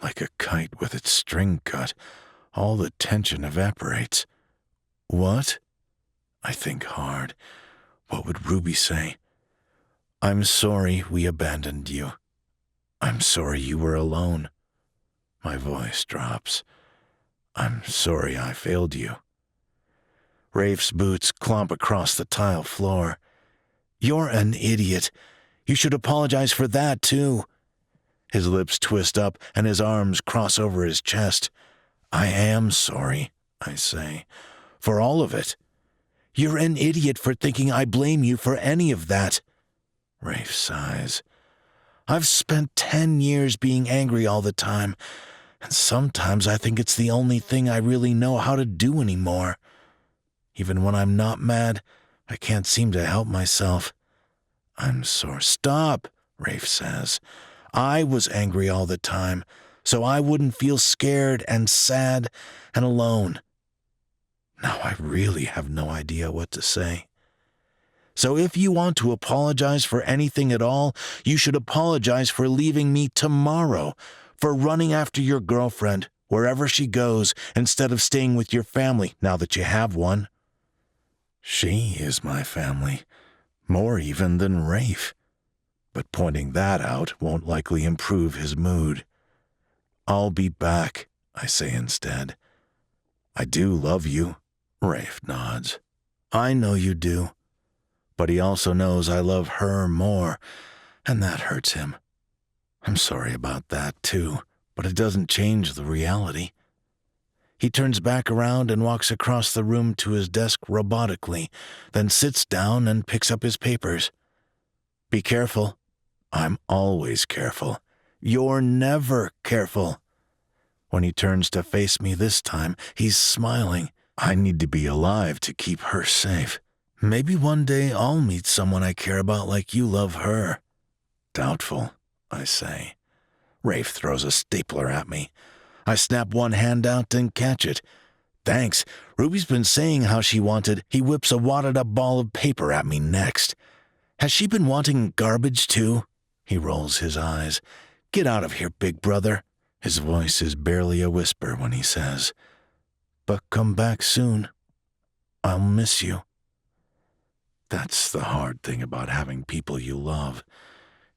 Speaker 3: Like a kite with its string cut, all the tension evaporates. What? I think hard. What would Ruby say? I'm sorry we abandoned you. I'm sorry you were alone. My voice drops. I'm sorry I failed you. Rafe's boots clomp across the tile floor. You're an idiot. You should apologize for that, too. His lips twist up and his arms cross over his chest. I am sorry, I say, for all of it. You're an idiot for thinking I blame you for any of that. Rafe sighs. I've spent 10 years being angry all the time, and sometimes I think it's the only thing I really know how to do anymore. Even when I'm not mad, I can't seem to help myself. I'm sorry. Stop, Rafe says. I was angry all the time, so I wouldn't feel scared and sad and alone. Now I really have no idea what to say. So if you want to apologize for anything at all, you should apologize for leaving me tomorrow, for running after your girlfriend, wherever she goes, instead of staying with your family now that you have one. She is my family, more even than Rafe. But pointing that out won't likely improve his mood. I'll be back, I say instead. I do love you, Rafe nods. I know you do. But he also knows I love her more, and that hurts him. I'm sorry about that, too, but it doesn't change the reality. He turns back around and walks across the room to his desk robotically, then sits down and picks up his papers. Be careful. I'm always careful. You're never careful. When he turns to face me this time, he's smiling. I need to be alive to keep her safe. Maybe one day I'll meet someone I care about like you love her. Doubtful, I say. Rafe throws a stapler at me. I snap one hand out and catch it. Thanks. Ruby's been saying how she wanted. He whips a wadded-up ball of paper at me next. Has she been wanting garbage, too? He rolls his eyes. Get out of here, big brother. His voice is barely a whisper when he says, but come back soon. I'll miss you. That's the hard thing about having people you love.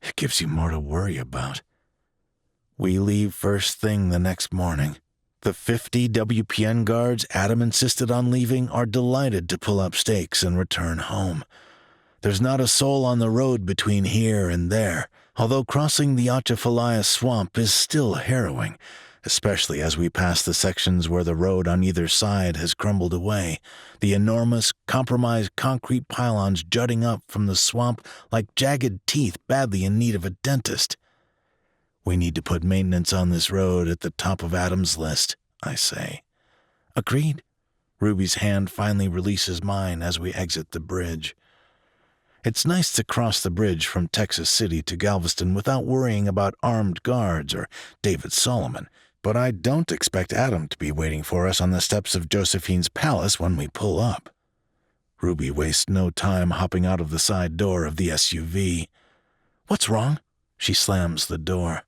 Speaker 3: It gives you more to worry about. We leave first thing the next morning. The 50 WPN guards Adam insisted on leaving are delighted to pull up stakes and return home. There's not a soul on the road between here and there, although crossing the Atchafalaya swamp is still harrowing, especially as we pass the sections where the road on either side has crumbled away, the enormous, compromised concrete pylons jutting up from the swamp like jagged teeth badly in need of a dentist. We need to put maintenance on this road at the top of Adam's list, I say. Agreed. Ruby's hand finally releases mine as we exit the bridge. It's nice to cross the bridge from Texas City to Galveston without worrying about armed guards or David Solomon, but I don't expect Adam to be waiting for us on the steps of Josephine's palace when we pull up. Ruby wastes no time hopping out of the side door of the SUV. What's wrong? She slams the door.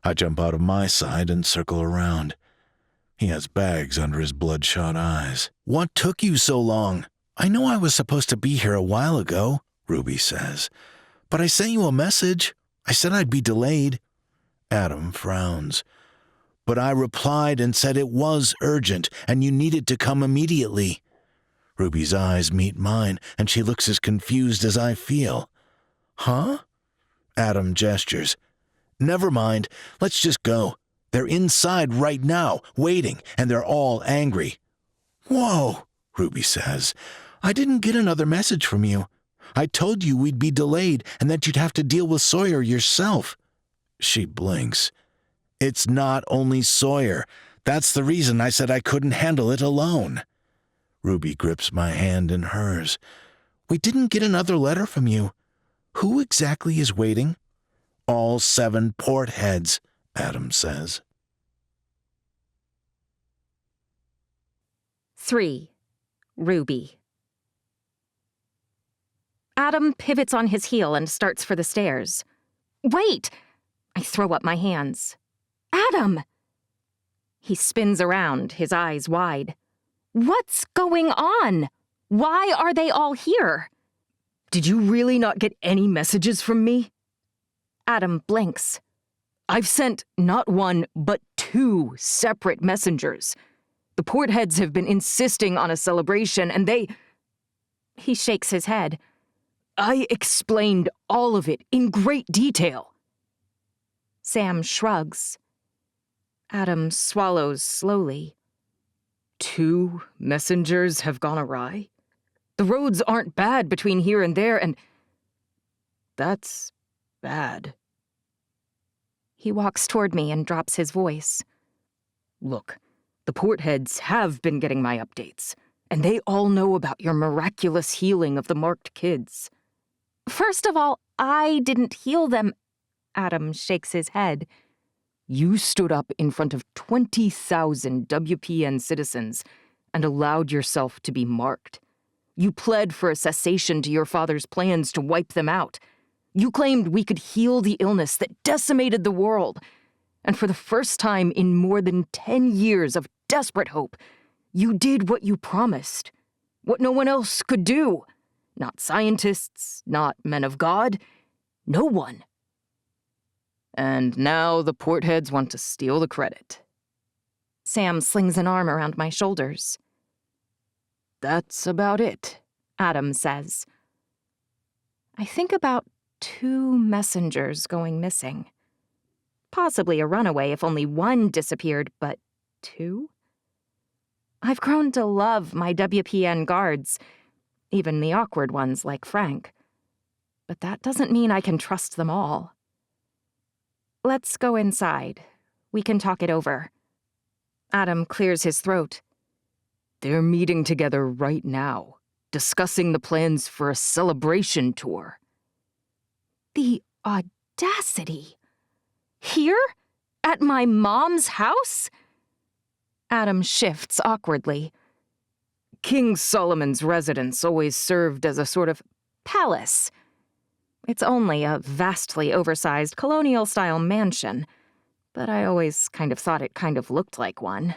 Speaker 3: I jump out of my side and circle around. He has bags under his bloodshot eyes. What took you so long? I know I was supposed to be here a while ago, Ruby says, but I sent you a message. I said I'd be delayed. Adam frowns. But I replied and said it was urgent and you needed to come immediately. Ruby's eyes meet mine and she looks as confused as I feel. Huh? Adam gestures. Never mind, let's just go. They're inside right now, waiting, and they're all angry. Whoa, Ruby says. I didn't get another message from you. I told you we'd be delayed and that you'd have to deal with Sawyer yourself. She blinks. It's not only Sawyer. That's the reason I said I couldn't handle it alone. Ruby grips my hand in hers. We didn't get another letter from you. Who exactly is waiting? All 7 port heads, Adam says.
Speaker 1: 3. Ruby. Adam pivots on his heel and starts for the stairs. Wait! I throw up my hands. Adam! He spins around, his eyes wide. What's going on? Why are they all here?
Speaker 2: Did you really not get any messages from me?
Speaker 1: Adam blinks.
Speaker 2: I've sent not 1, but 2 separate messengers. The port heads have been insisting on a celebration, and they...
Speaker 1: He shakes his head.
Speaker 2: I explained all of it in great detail.
Speaker 1: Sam shrugs. Adam swallows slowly.
Speaker 2: 2 messengers have gone awry? The roads aren't bad between here and there, and... that's bad.
Speaker 1: He walks toward me and drops his voice.
Speaker 2: Look, the port heads have been getting my updates, and they all know about your miraculous healing of the marked kids.
Speaker 1: First of all, I didn't heal them. Adam shakes his head.
Speaker 2: You stood up in front of 20,000 WPN citizens and allowed yourself to be marked. You pled for a cessation to your father's plans to wipe them out. You claimed we could heal the illness that decimated the world. And for the first time in more than 10 years of desperate hope, you did what you promised. What no one else could do. Not scientists, not men of God, no one. And now the port heads want to steal the credit.
Speaker 1: Sam slings an arm around my shoulders.
Speaker 2: That's about it,
Speaker 1: Adam says. I think about 2 messengers going missing. Possibly a runaway if only 1 disappeared, but 2? I've grown to love my WPN guards, even the awkward ones like Frank. But that doesn't mean I can trust them all. Let's go inside. We can talk it over. Adam clears his throat.
Speaker 2: They're meeting together right now, discussing the plans for a celebration tour.
Speaker 1: The audacity! Here? At my mom's house? Adam shifts awkwardly.
Speaker 2: King Solomon's residence always served as a sort of
Speaker 1: Palace. It's only a vastly oversized colonial-style mansion, but I always kind of thought it kind of looked like one.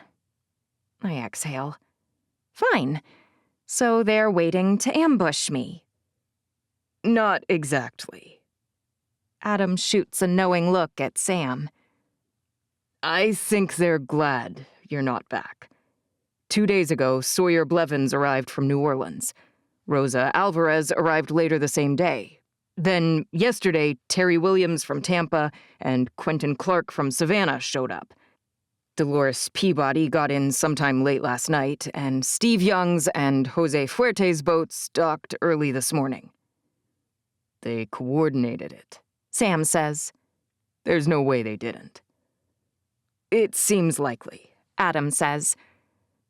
Speaker 1: I exhale. Fine. So they're waiting to ambush me.
Speaker 2: Not exactly.
Speaker 1: Adam shoots a knowing look at Sam.
Speaker 2: I think they're glad you're not back. 2 days ago, Sawyer Blevins arrived from New Orleans. Rosa Alvarez arrived later the same day. Then, yesterday, Terry Williams from Tampa and Quentin Clark from Savannah showed up. Dolores Peabody got in sometime late last night, and Steve Young's and Jose Fuerte's boats docked early this morning. They coordinated it,
Speaker 1: Sam says.
Speaker 2: There's no way they didn't. It seems likely,
Speaker 1: Adam says.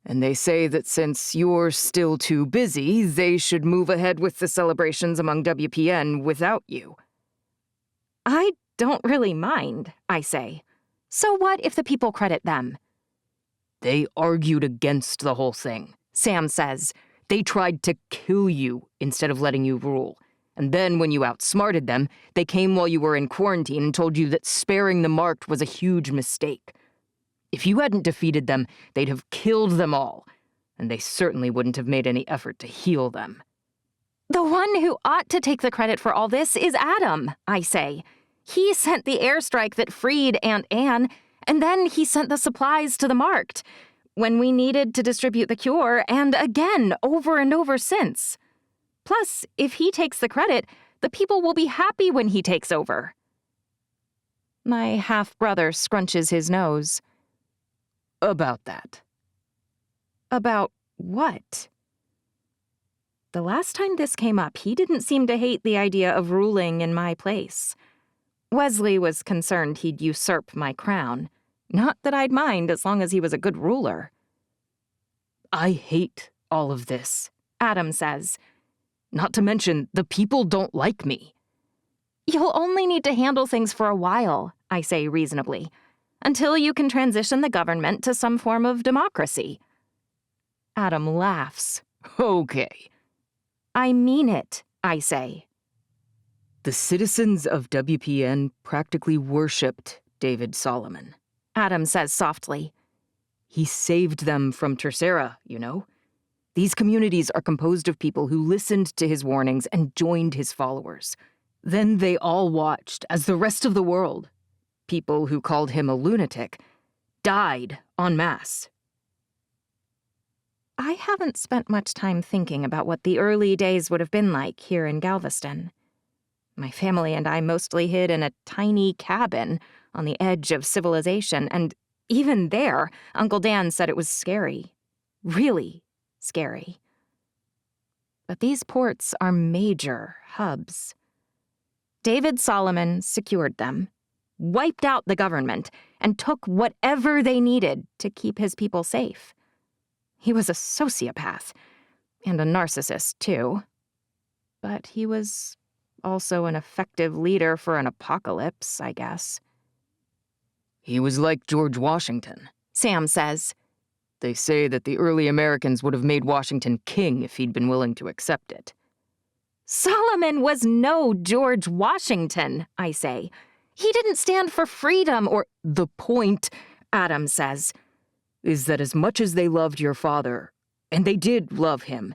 Speaker 2: And they say that since you're still too busy, they should move ahead with the celebrations among WPN without you.
Speaker 1: I don't really mind, I say. So what if the people credit them?
Speaker 2: They argued against the whole thing,
Speaker 1: Sam says.
Speaker 2: They tried to kill you instead of letting you rule. And then when you outsmarted them, they came while you were in quarantine and told you that sparing the marked was a huge mistake. If you hadn't defeated them, they'd have killed them all, and they certainly wouldn't have made any effort to heal them.
Speaker 1: The one who ought to take the credit for all this is Adam, I say. He sent the airstrike that freed Aunt Anne, and then he sent the supplies to the marked, when we needed to distribute the cure, and again, over and over since. Plus, if he takes the credit, the people will be happy when he takes over. My half-brother scrunches his nose.
Speaker 2: About that.
Speaker 1: About what? The last time this came up, he didn't seem to hate the idea of ruling in my place. Wesley was concerned he'd usurp my crown. Not that I'd mind as long as he was a good ruler.
Speaker 2: I hate all of this,
Speaker 1: Adam says.
Speaker 2: Not to mention, the people don't like me.
Speaker 1: You'll only need to handle things for a while, I say reasonably, until you can transition the government to some form of democracy. Adam laughs.
Speaker 2: Okay.
Speaker 1: I mean it, I say.
Speaker 2: The citizens of WPN practically worshipped David Solomon,
Speaker 1: Adam says softly.
Speaker 2: He saved them from Tercera, you know? These communities are composed of people who listened to his warnings and joined his followers. Then they all watched as the rest of the world, people who called him a lunatic, died en masse.
Speaker 1: I haven't spent much time thinking about what the early days would have been like here in Galveston. My family and I mostly hid in a tiny cabin on the edge of civilization, and even there, Uncle Dan said it was scary. Really scary. But these ports are major hubs. David Solomon secured them, wiped out the government, and took whatever they needed to keep his people safe. He was a sociopath, and a narcissist, too. But he was also an effective leader for an apocalypse, I guess.
Speaker 2: He was like George Washington,
Speaker 1: Sam says.
Speaker 2: They say that the early Americans would have made Washington king if he'd been willing to accept it.
Speaker 1: Solomon was no George Washington, I say. He didn't stand for freedom or—
Speaker 2: The point,
Speaker 1: Adam says,
Speaker 2: is that as much as they loved your father, and they did love him,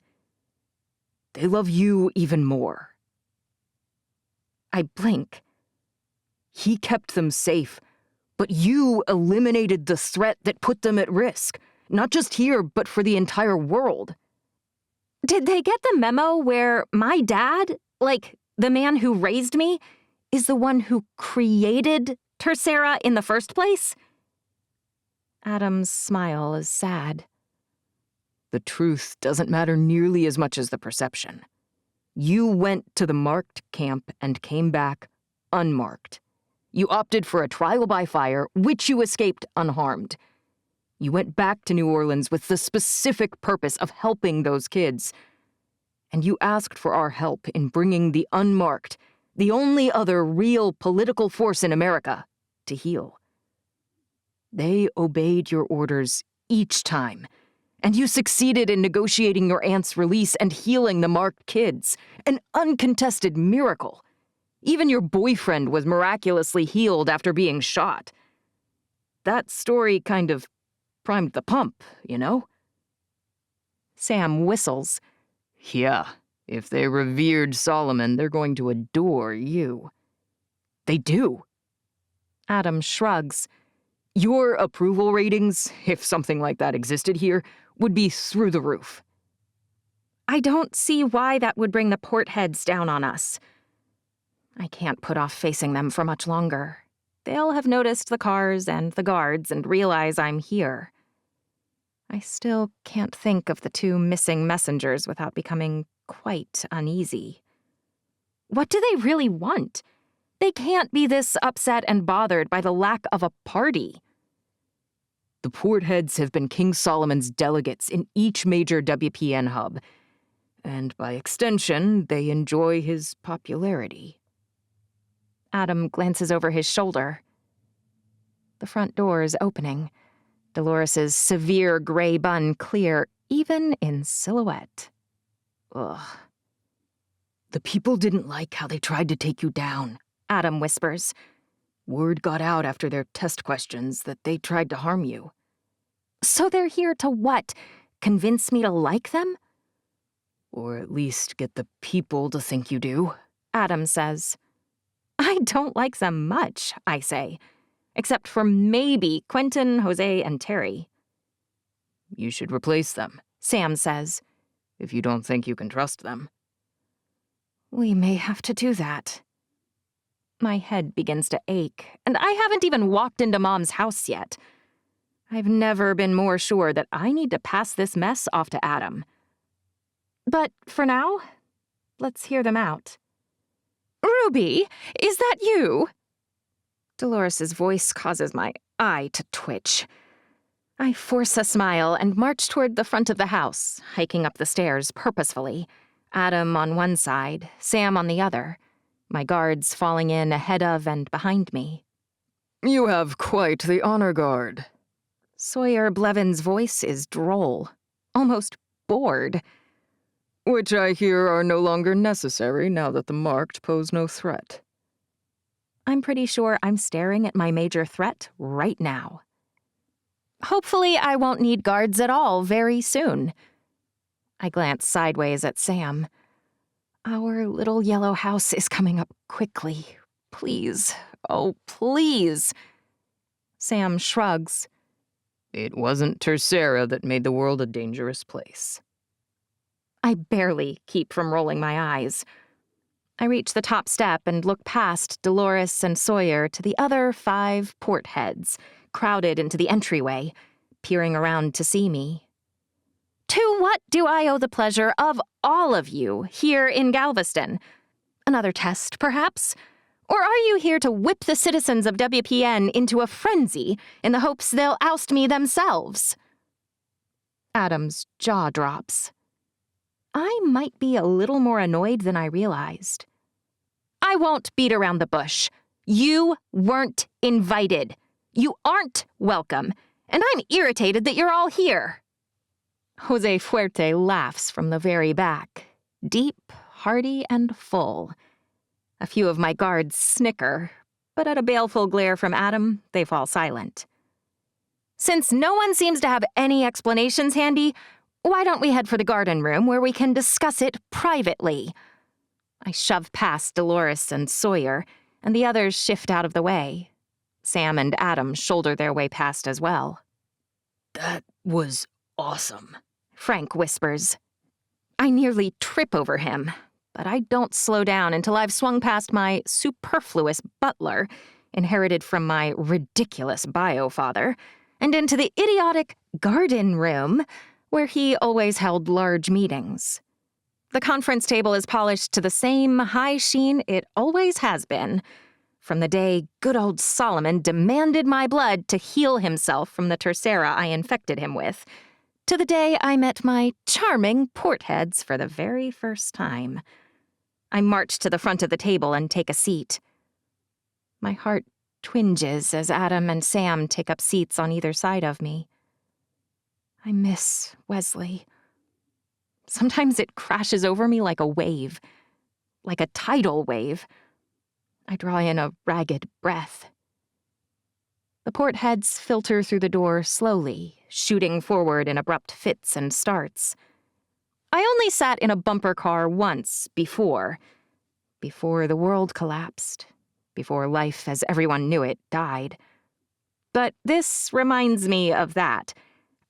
Speaker 2: they love you even more.
Speaker 1: I blink.
Speaker 2: He kept them safe, but you eliminated the threat that put them at risk, not just here, but for the entire world.
Speaker 1: Did they get the memo where my dad, like the man who raised me, is the one who created Tercera in the first place? Adam's smile is sad.
Speaker 2: The truth doesn't matter nearly as much as the perception. You went to the marked camp and came back unmarked. You opted for a trial by fire, which you escaped unharmed. You went back to New Orleans with the specific purpose of helping those kids. And you asked for our help in bringing the unmarked, the only other real political force in America, to heal. They obeyed your orders each time. And you succeeded in negotiating your aunt's release and healing the marked kids. An uncontested miracle. Even your boyfriend was miraculously healed after being shot. That story kind of primed the pump, you know?
Speaker 1: Sam whistles.
Speaker 2: Yeah, if they revered Solomon, they're going to adore you. They do.
Speaker 1: Adam shrugs.
Speaker 2: Your approval ratings, if something like that existed here, would be through the roof.
Speaker 1: I don't see why that would bring the Portheads down on us. I can't put off facing them for much longer. They'll have noticed the cars and the guards and realize I'm here. I still can't think of the 2 missing messengers without becoming quite uneasy. What do they really want? They can't be this upset and bothered by the lack of a party.
Speaker 2: The Portheads have been King Solomon's delegates in each major WPN hub, and by extension, they enjoy his popularity.
Speaker 1: Adam glances over his shoulder. The front door is opening. Dolores's severe gray bun clear, even in silhouette.
Speaker 2: Ugh. The people didn't like how they tried to take you down,
Speaker 1: Adam whispers.
Speaker 2: Word got out after their test questions that they tried to harm you.
Speaker 1: So they're here to what? Convince me to like them?
Speaker 2: Or at least get the people to think you do,
Speaker 1: Adam says. I don't like them much, I say. Except for maybe Quentin, Jose, and Terry.
Speaker 2: You should replace them,
Speaker 1: Sam says.
Speaker 2: If you don't think you can trust them.
Speaker 1: We may have to do that. My head begins to ache, and I haven't even walked into Mom's house yet. I've never been more sure that I need to pass this mess off to Adam. But for now, let's hear them out. Ruby, is that you? Dolores's voice causes my eye to twitch. I force a smile and march toward the front of the house, hiking up the stairs purposefully. Adam on one side, Sam on the other, my guards falling in ahead of and behind me.
Speaker 2: You have quite the honor guard.
Speaker 1: Sawyer Blevin's voice is droll, almost bored.
Speaker 2: Which I hear are no longer necessary now that the marked pose no threat.
Speaker 1: I'm pretty sure I'm staring at my major threat right now. Hopefully I won't need guards at all very soon. I glance sideways at Sam. Our little yellow house is coming up quickly. Please, oh please. Sam shrugs.
Speaker 2: It wasn't Tercera that made the world a dangerous place.
Speaker 1: I barely keep from rolling my eyes. I reach the top step and look past Dolores and Sawyer to the other 5 Portheads, crowded into the entryway, peering around to see me. To what do I owe the pleasure of all of you here in Galveston? Another test, perhaps? Or are you here to whip the citizens of WPN into a frenzy in the hopes they'll oust me themselves? Adam's jaw drops. I might be a little more annoyed than I realized. I won't beat around the bush. You weren't invited. You aren't welcome, and I'm irritated that you're all here. Jose Fuerte laughs from the very back, deep, hearty, and full. A few of my guards snicker, but at a baleful glare from Adam, they fall silent. Since no one seems to have any explanations handy, why don't we head for the garden room where we can discuss it privately? I shove past Dolores and Sawyer, and the others shift out of the way. Sam and Adam shoulder their way past as well.
Speaker 2: That was awesome,
Speaker 1: Frank whispers. I nearly trip over him, but I don't slow down until I've swung past my superfluous butler, inherited from my ridiculous bio-father, and into the idiotic garden room, where he always held large meetings. The conference table is polished to the same high sheen it always has been, from the day good old Solomon demanded my blood to heal himself from the Tercera I infected him with, to the day I met my charming Portheads for the very first time. I march to the front of the table and take a seat. My heart twinges as Adam and Sam take up seats on either side of me. I miss Wesley. Sometimes it crashes over me like a wave, like a tidal wave. I draw in a ragged breath. The port heads filter through the door slowly, shooting forward in abrupt fits and starts. I only sat in a bumper car once before the world collapsed, before life as everyone knew it died. But this reminds me of that,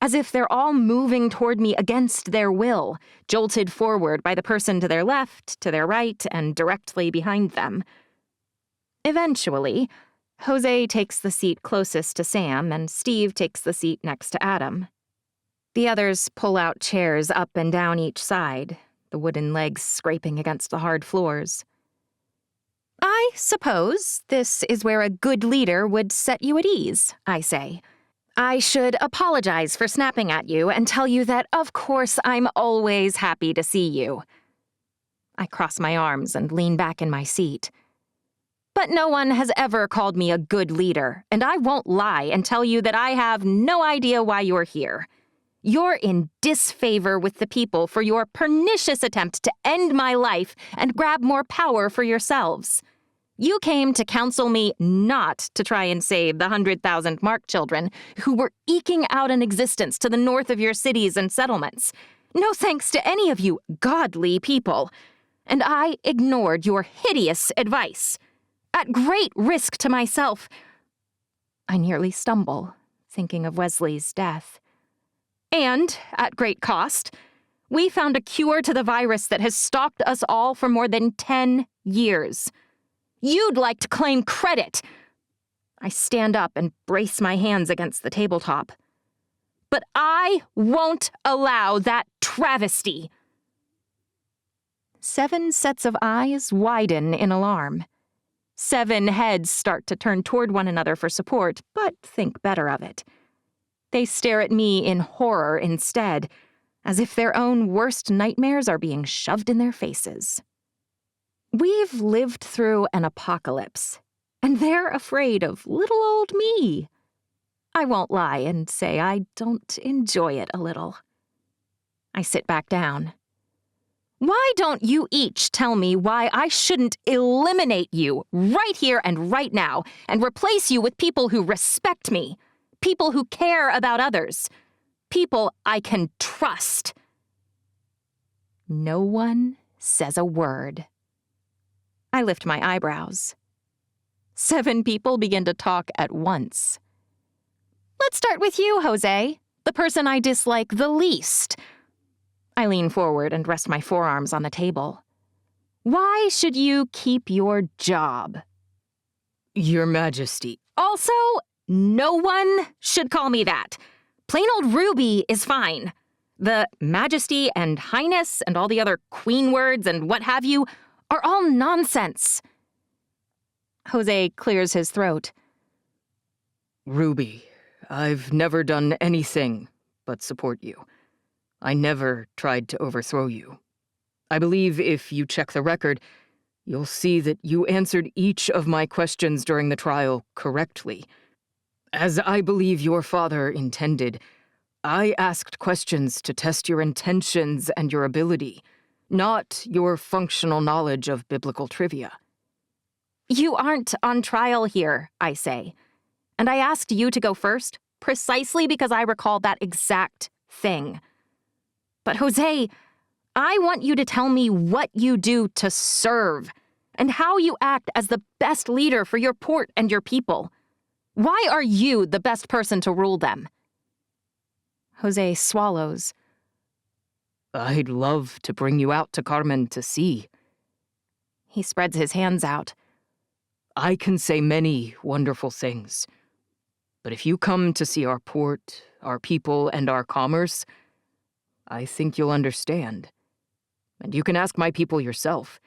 Speaker 1: as if they're all moving toward me against their will, jolted forward by the person to their left, to their right, and directly behind them. Eventually, Jose takes the seat closest to Sam, and Steve takes the seat next to Adam. The others pull out chairs up and down each side, the wooden legs scraping against the hard floors. I suppose this is where a good leader would set you at ease, I say. I should apologize for snapping at you and tell you that, of course, I'm always happy to see you. I cross my arms and lean back in my seat. But no one has ever called me a good leader, and I won't lie and tell you that I have no idea why you're here. You're in disfavor with the people for your pernicious attempt to end my life and grab more power for yourselves. You came to counsel me not to try and save the 100,000 Mark children who were eking out an existence to the north of your cities and settlements. No thanks to any of you godly people. And I ignored your hideous advice. At great risk to myself, I nearly stumble, thinking of Wesley's death. And, at great cost, we found a cure to the virus that has stalked us all for more than 10 years. You'd like to claim credit. I stand up and brace my hands against the tabletop. But I won't allow that travesty. 7 sets of eyes widen in alarm. 7 heads start to turn toward one another for support, but think better of it. They stare at me in horror instead, as if their own worst nightmares are being shoved in their faces. We've lived through an apocalypse, and they're afraid of little old me. I won't lie and say I don't enjoy it a little. I sit back down. Why don't you each tell me why I shouldn't eliminate you right here and right now and replace you with people who respect me, people who care about others, people I can trust? No one says a word. I lift my eyebrows. 7 people begin to talk at once. Let's start with you, Jose, the person I dislike the least. I lean forward and rest my forearms on the table. Why should you keep your job?
Speaker 2: Your Majesty.
Speaker 1: Also, no one should call me that. Plain old Ruby is fine. The Majesty and Highness and all the other queen words and what have you are all nonsense. Jose clears his throat.
Speaker 2: Ruby, I've never done anything but support you. I never tried to overthrow you. I believe if you check the record, you'll see that you answered each of my questions during the trial correctly. As I believe your father intended, I asked questions to test your intentions and your ability, not your functional knowledge of biblical trivia.
Speaker 1: You aren't on trial here, I say. And I asked you to go first, precisely because I recall that exact thing. But Jose, I want you to tell me what you do to serve, and how you act as the best leader for your port and your people. Why are you the best person to rule them? Jose swallows.
Speaker 2: I'd love to bring you out to Carmen to see.
Speaker 1: He spreads his hands out.
Speaker 2: I can say many wonderful things. But if you come to see our port, our people, and our commerce, I think you'll understand. And you can ask my people yourself.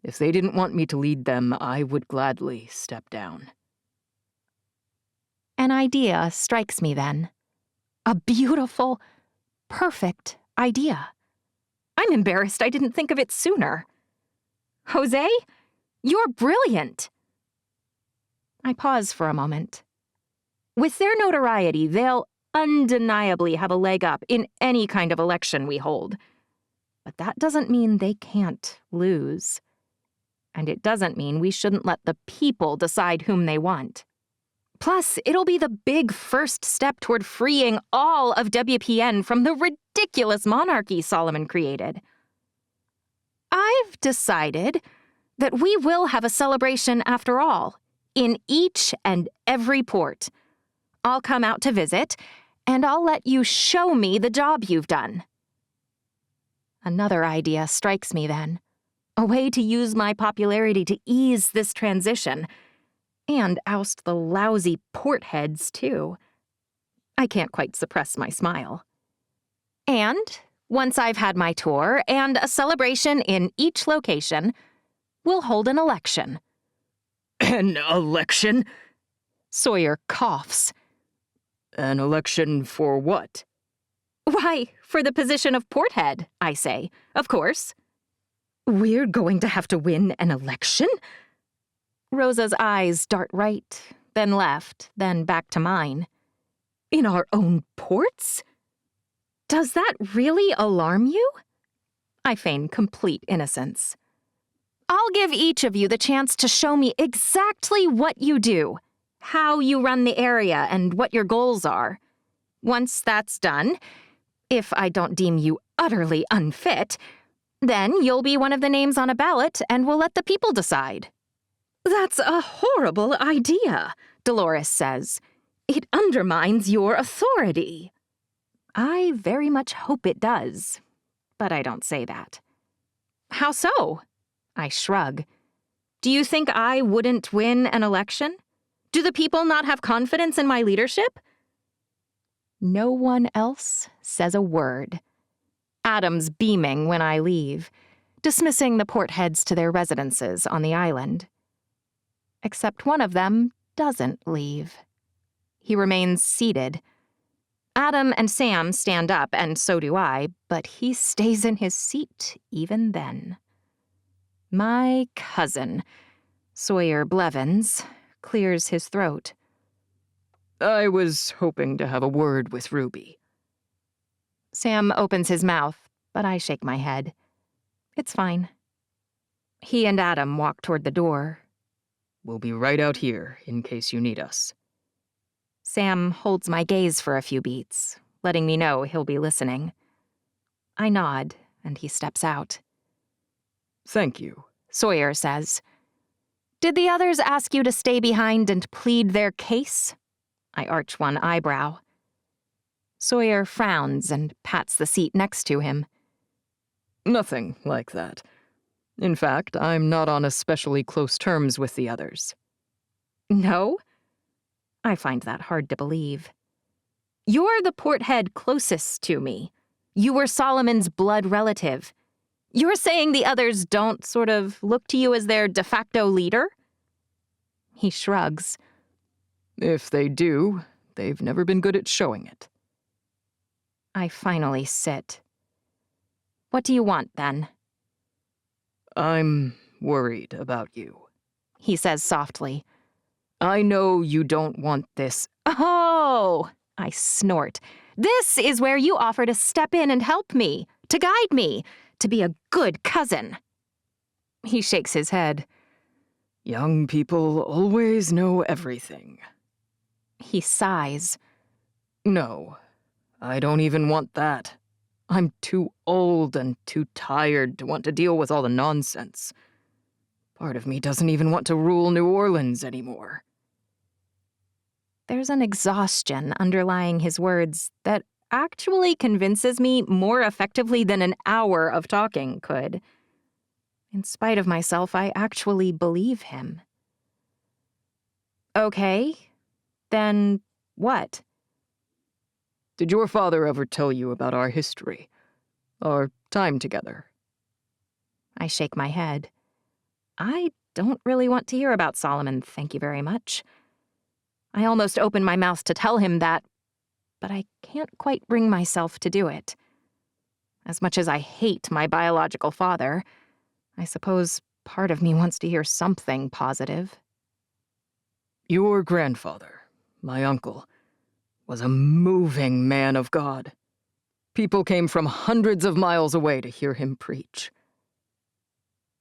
Speaker 2: If they didn't want me to lead them, I would gladly step down.
Speaker 1: An idea strikes me then. A beautiful, perfect idea. I'm embarrassed I didn't think of it sooner. Jose, you're brilliant. I pause for a moment. With their notoriety, they'll undeniably have a leg up in any kind of election we hold. But that doesn't mean they can't lose. And it doesn't mean we shouldn't let the people decide whom they want. Plus, it'll be the big first step toward freeing all of WPN from the ridiculous monarchy Solomon created. I've decided that we will have a celebration after all, in each and every port. I'll come out to visit, and I'll let you show me the job you've done. Another idea strikes me then. A way to use my popularity to ease this transition, and oust the lousy port heads, too. I can't quite suppress my smile. And once I've had my tour and a celebration in each location, we'll hold an election.
Speaker 2: An election?
Speaker 1: Sawyer coughs.
Speaker 2: An election for what?
Speaker 1: Why, for the position of porthead, I say, of course. We're going to have to win an election? Rosa's eyes dart right, then left, then back to mine. In our own ports? Does that really alarm you? I feign complete innocence. I'll give each of you the chance to show me exactly what you do, how you run the area, and what your goals are. Once that's done, if I don't deem you utterly unfit, then you'll be one of the names on a ballot and we'll let the people decide. That's a horrible idea, Dolores says. It undermines your authority. I very much hope it does, but I don't say that. How so? I shrug. Do you think I wouldn't win an election? Do the people not have confidence in my leadership? No one else says a word. Adam's beaming when I leave, dismissing the portheads to their residences on the island. Except one of them doesn't leave. He remains seated. Adam and Sam stand up, and so do I, but he stays in his seat even then. My cousin, Sawyer Blevins, clears his throat.
Speaker 2: I was hoping to have a word with Ruby.
Speaker 1: Sam opens his mouth, but I shake my head. It's fine. He and Adam walk toward the door.
Speaker 2: We'll be right out here in case you need us.
Speaker 1: Sam holds my gaze for a few beats, letting me know he'll be listening. I nod, and he steps out.
Speaker 2: Thank you,
Speaker 1: Sawyer says. Did the others ask you to stay behind and plead their case? I arch one eyebrow. Sawyer frowns and pats the seat next to him.
Speaker 2: Nothing like that. In fact, I'm not on especially close terms with the others.
Speaker 1: No? I find that hard to believe. You're the porthead closest to me. You were Solomon's blood relative. You're saying the others don't sort of look to you as their de facto leader? He shrugs.
Speaker 2: If they do, they've never been good at showing it.
Speaker 1: I finally sit. What do you want, then?
Speaker 2: I'm worried about you,
Speaker 1: he says softly.
Speaker 2: I know you don't want this.
Speaker 1: Oh, I snort. This is where you offer to step in and help me, to guide me, to be a good cousin. He shakes his head.
Speaker 2: Young people always know everything.
Speaker 1: He sighs.
Speaker 2: No, I don't even want that. I'm too old and too tired to want to deal with all the nonsense. Part of me doesn't even want to rule New Orleans anymore.
Speaker 1: There's an exhaustion underlying his words that actually convinces me more effectively than an hour of talking could. In spite of myself, I actually believe him. Okay, then what?
Speaker 2: Did your father ever tell you about our history? Our time together?
Speaker 1: I shake my head. I don't really want to hear about Solomon, thank you very much. I almost open my mouth to tell him that, but I can't quite bring myself to do it. As much as I hate my biological father, I suppose part of me wants to hear something positive.
Speaker 2: Your grandfather, my uncle, was a moving man of God. People came from hundreds of miles away to hear him preach.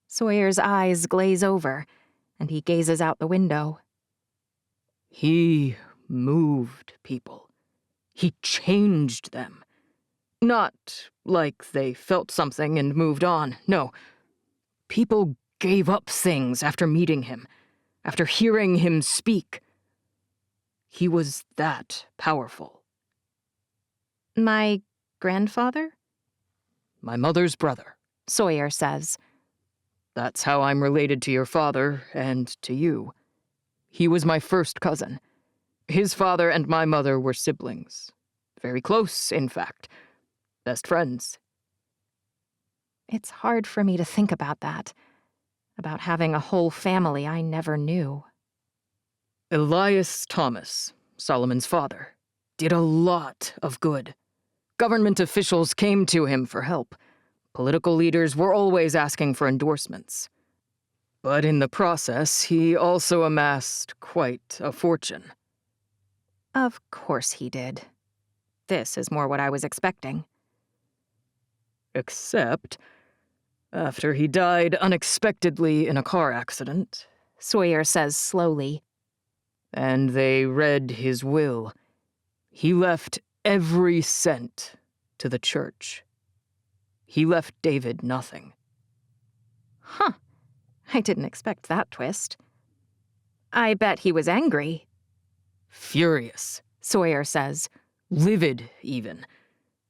Speaker 1: Sawyer's eyes glaze over, and he gazes out the window.
Speaker 2: He moved people. He changed them. Not like they felt something and moved on. No. People gave up things after meeting him, after hearing him speak. He was that powerful.
Speaker 1: My grandfather?
Speaker 2: My mother's brother,
Speaker 1: Sawyer says.
Speaker 2: That's how I'm related to your father and to you. He was my first cousin. His father and my mother were siblings. Very close, in fact. Best friends.
Speaker 1: It's hard for me to think about that. About having a whole family I never knew.
Speaker 2: Elias Thomas, Solomon's father, did a lot of good. Government officials came to him for help. Political leaders were always asking for endorsements. But in the process, he also amassed quite a fortune.
Speaker 1: Of course he did. This is more what I was expecting.
Speaker 2: Except, after he died unexpectedly in a car accident,
Speaker 1: Sawyer says slowly,
Speaker 2: and they read his will, he left every cent to the church. He left David nothing.
Speaker 1: Huh. I didn't expect that twist. I bet he was angry.
Speaker 2: Furious,
Speaker 1: Sawyer says.
Speaker 2: Livid, even.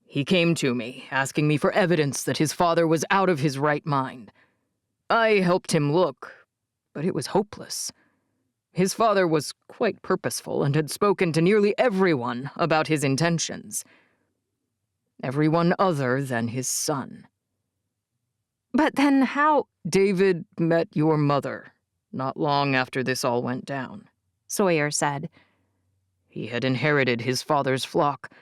Speaker 2: He came to me, asking me for evidence that his father was out of his right mind. I helped him look, but it was hopeless. His father was quite purposeful and had spoken to nearly everyone about his intentions. Everyone other than his son.
Speaker 1: But then how—
Speaker 2: David met your mother not long after this all went down,
Speaker 1: Sawyer said.
Speaker 2: He had inherited his father's flock,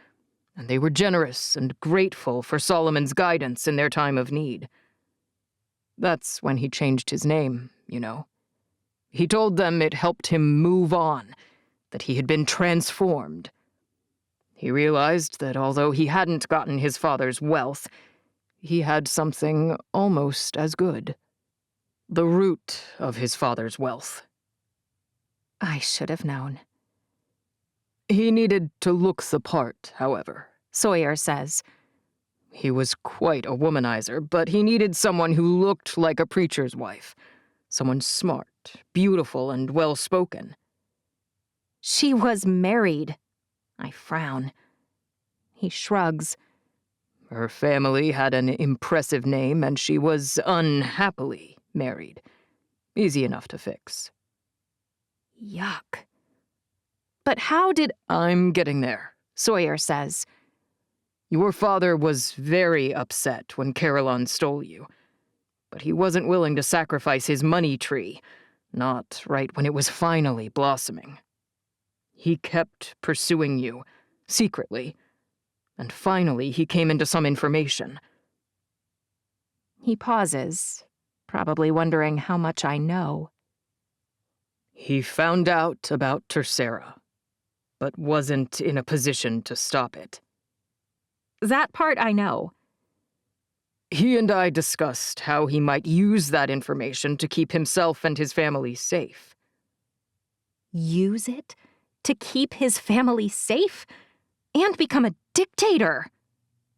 Speaker 2: and they were generous and grateful for Solomon's guidance in their time of need. That's when he changed his name, you know. He told them it helped him move on, that he had been transformed. He realized that although he hadn't gotten his father's wealth, he had something almost as good. The root of his father's wealth.
Speaker 1: I should have known.
Speaker 2: He needed to look the part, however,
Speaker 1: Sawyer says.
Speaker 2: He was quite a womanizer, but he needed someone who looked like a preacher's wife. Someone smart, beautiful, and well-spoken.
Speaker 1: She was married. I frown. He shrugs.
Speaker 2: Her family had an impressive name, and she was unhappily married. Easy enough to fix.
Speaker 1: Yuck. But how did—
Speaker 2: I'm getting there,
Speaker 1: Sawyer says.
Speaker 2: Your father was very upset when Caroline stole you, but he wasn't willing to sacrifice his money tree, not right when it was finally blossoming. He kept pursuing you, secretly, and finally he came into some information.
Speaker 1: He pauses, probably wondering how much I know.
Speaker 2: He found out about Tercera, but wasn't in a position to stop it.
Speaker 1: That part I know.
Speaker 2: He and I discussed how he might use that information to keep himself and his family safe.
Speaker 1: Use it to keep his family safe? And become a dictator?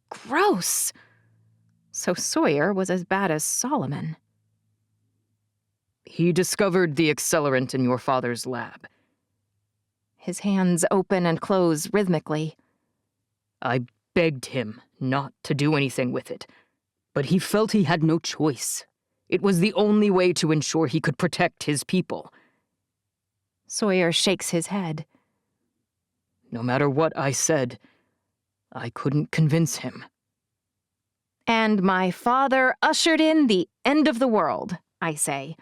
Speaker 1: Gross. So Sawyer was as bad as Solomon.
Speaker 2: He discovered the accelerant in your father's lab.
Speaker 1: His hands open and close rhythmically.
Speaker 2: I begged him not to do anything with it, but he felt he had no choice. It was the only way to ensure he could protect his people.
Speaker 1: Sawyer shakes his head.
Speaker 2: No matter what I said, I couldn't convince him.
Speaker 1: And my father ushered in the end of the world, I say,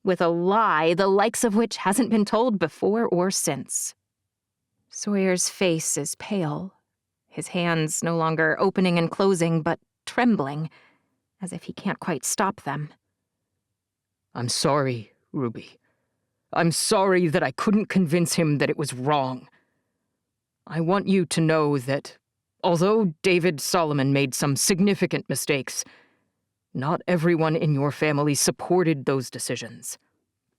Speaker 1: with a lie the likes of which hasn't been told before or since. Sawyer's face is pale, his hands no longer opening and closing, but trembling, as if he can't quite stop them.
Speaker 2: I'm sorry, Ruby. I'm sorry that I couldn't convince him that it was wrong. I want you to know that, although David Solomon made some significant mistakes, not everyone in your family supported those decisions.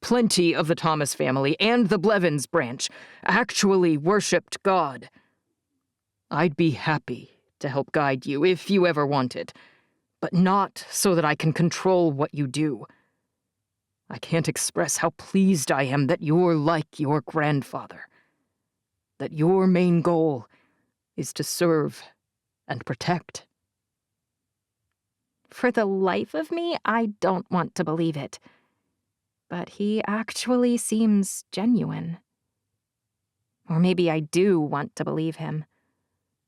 Speaker 2: Plenty of the Thomas family and the Blevins branch actually worshipped God. I'd be happy to help guide you if you ever wanted, but not so that I can control what you do. I can't express how pleased I am that you're like your grandfather, that your main goal is to serve and protect.
Speaker 1: For the life of me, I don't want to believe it. But he actually seems genuine. Or maybe I do want to believe him.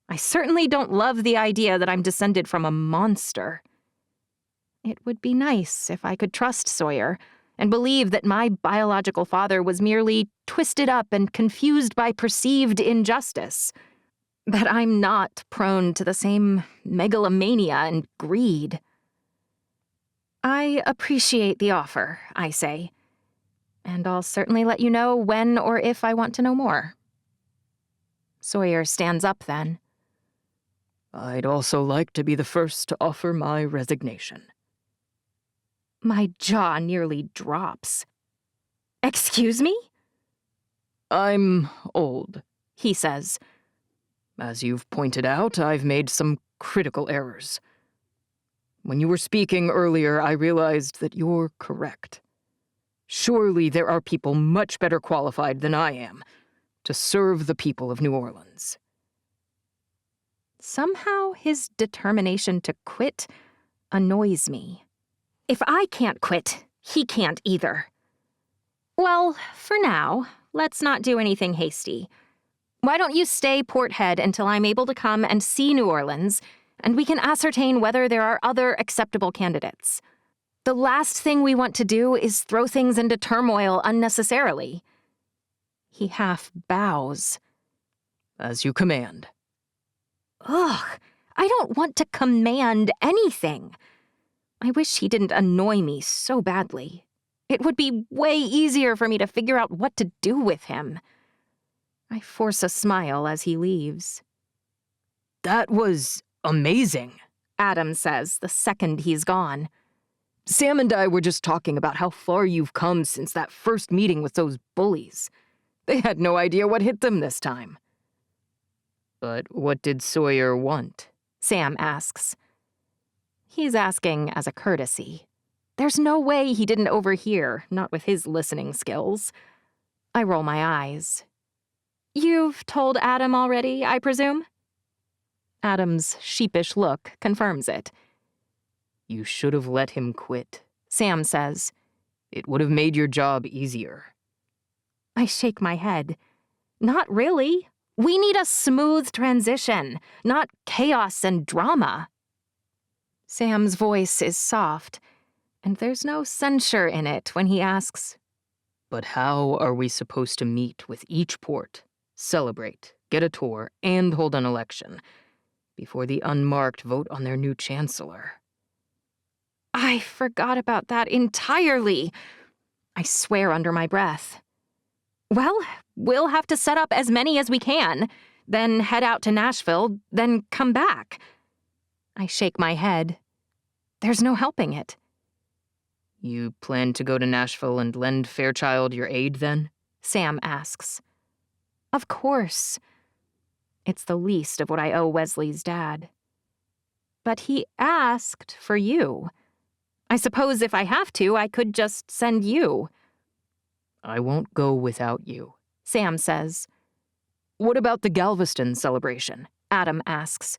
Speaker 1: I certainly don't love the idea that I'm descended from a monster. It would be nice if I could trust Sawyer and believe that my biological father was merely twisted up and confused by perceived injustice. That I'm not prone to the same megalomania and greed. I appreciate the offer, I say, and I'll certainly let you know when or if I want to know more. Sawyer stands up then.
Speaker 2: I'd also like to be the first to offer my resignation.
Speaker 1: My jaw nearly drops. Excuse me?
Speaker 2: I'm old,
Speaker 1: He says.
Speaker 2: As you've pointed out, I've made some critical errors. When you were speaking earlier, I realized that you're correct. Surely there are people much better qualified than I am to serve the people of New Orleans.
Speaker 1: Somehow his determination to quit annoys me. If I can't quit, he can't either. Well, for now, let's not do anything hasty. Why don't you stay Porthead until I'm able to come and see New Orleans, and we can ascertain whether there are other acceptable candidates. The last thing we want to do is throw things into turmoil unnecessarily. He half bows.
Speaker 2: As you command.
Speaker 1: Ugh, I don't want to command anything. I wish he didn't annoy me so badly. It would be way easier for me to figure out what to do with him. I force a smile as he leaves.
Speaker 2: That was amazing,
Speaker 1: Adam says the second he's gone.
Speaker 2: Sam and I were just talking about how far you've come since that first meeting with those bullies. They had no idea what hit them this time. But what did Sawyer want?
Speaker 1: Sam asks. He's asking as a courtesy. There's no way he didn't overhear, not with his listening skills. I roll my eyes. You've told Adam already, I presume? Adam's sheepish look confirms it.
Speaker 2: You should have let him quit,
Speaker 1: Sam says.
Speaker 2: It would have made your job easier.
Speaker 1: I shake my head. Not really. We need a smooth transition, not chaos and drama. Sam's voice is soft, and there's no censure in it when he asks,
Speaker 2: But how are we supposed to meet with each port, celebrate, get a tour, and hold an election before the unmarked vote on their new chancellor?
Speaker 1: I forgot about that entirely. I swear under my breath. Well, we'll have to set up as many as we can, then head out to Nashville, then come back. I shake my head. There's no helping it.
Speaker 2: You plan to go to Nashville and lend Fairchild your aid, then?
Speaker 1: Sam asks. Of course. It's the least of what I owe Wesley's dad. But he asked for you. I suppose if I have to, I could just send you.
Speaker 2: I won't go without you,
Speaker 1: Sam says.
Speaker 2: What about the Galveston celebration?
Speaker 1: Adam asks.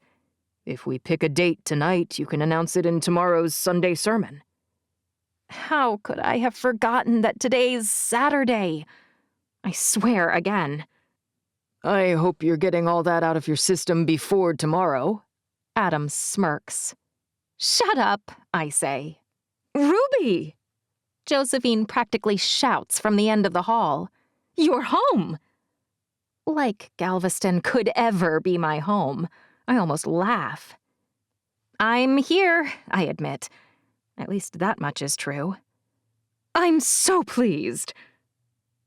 Speaker 2: If we pick a date tonight, you can announce it in tomorrow's Sunday sermon.
Speaker 1: How could I have forgotten that today's Saturday? I swear again.
Speaker 2: I hope you're getting all that out of your system before tomorrow.
Speaker 1: Adam smirks. Shut up, I say. Ruby! Josephine practically shouts from the end of the hall. You're home! Like Galveston could ever be my home. I almost laugh. I'm here, I admit. At least that much is true. I'm so pleased.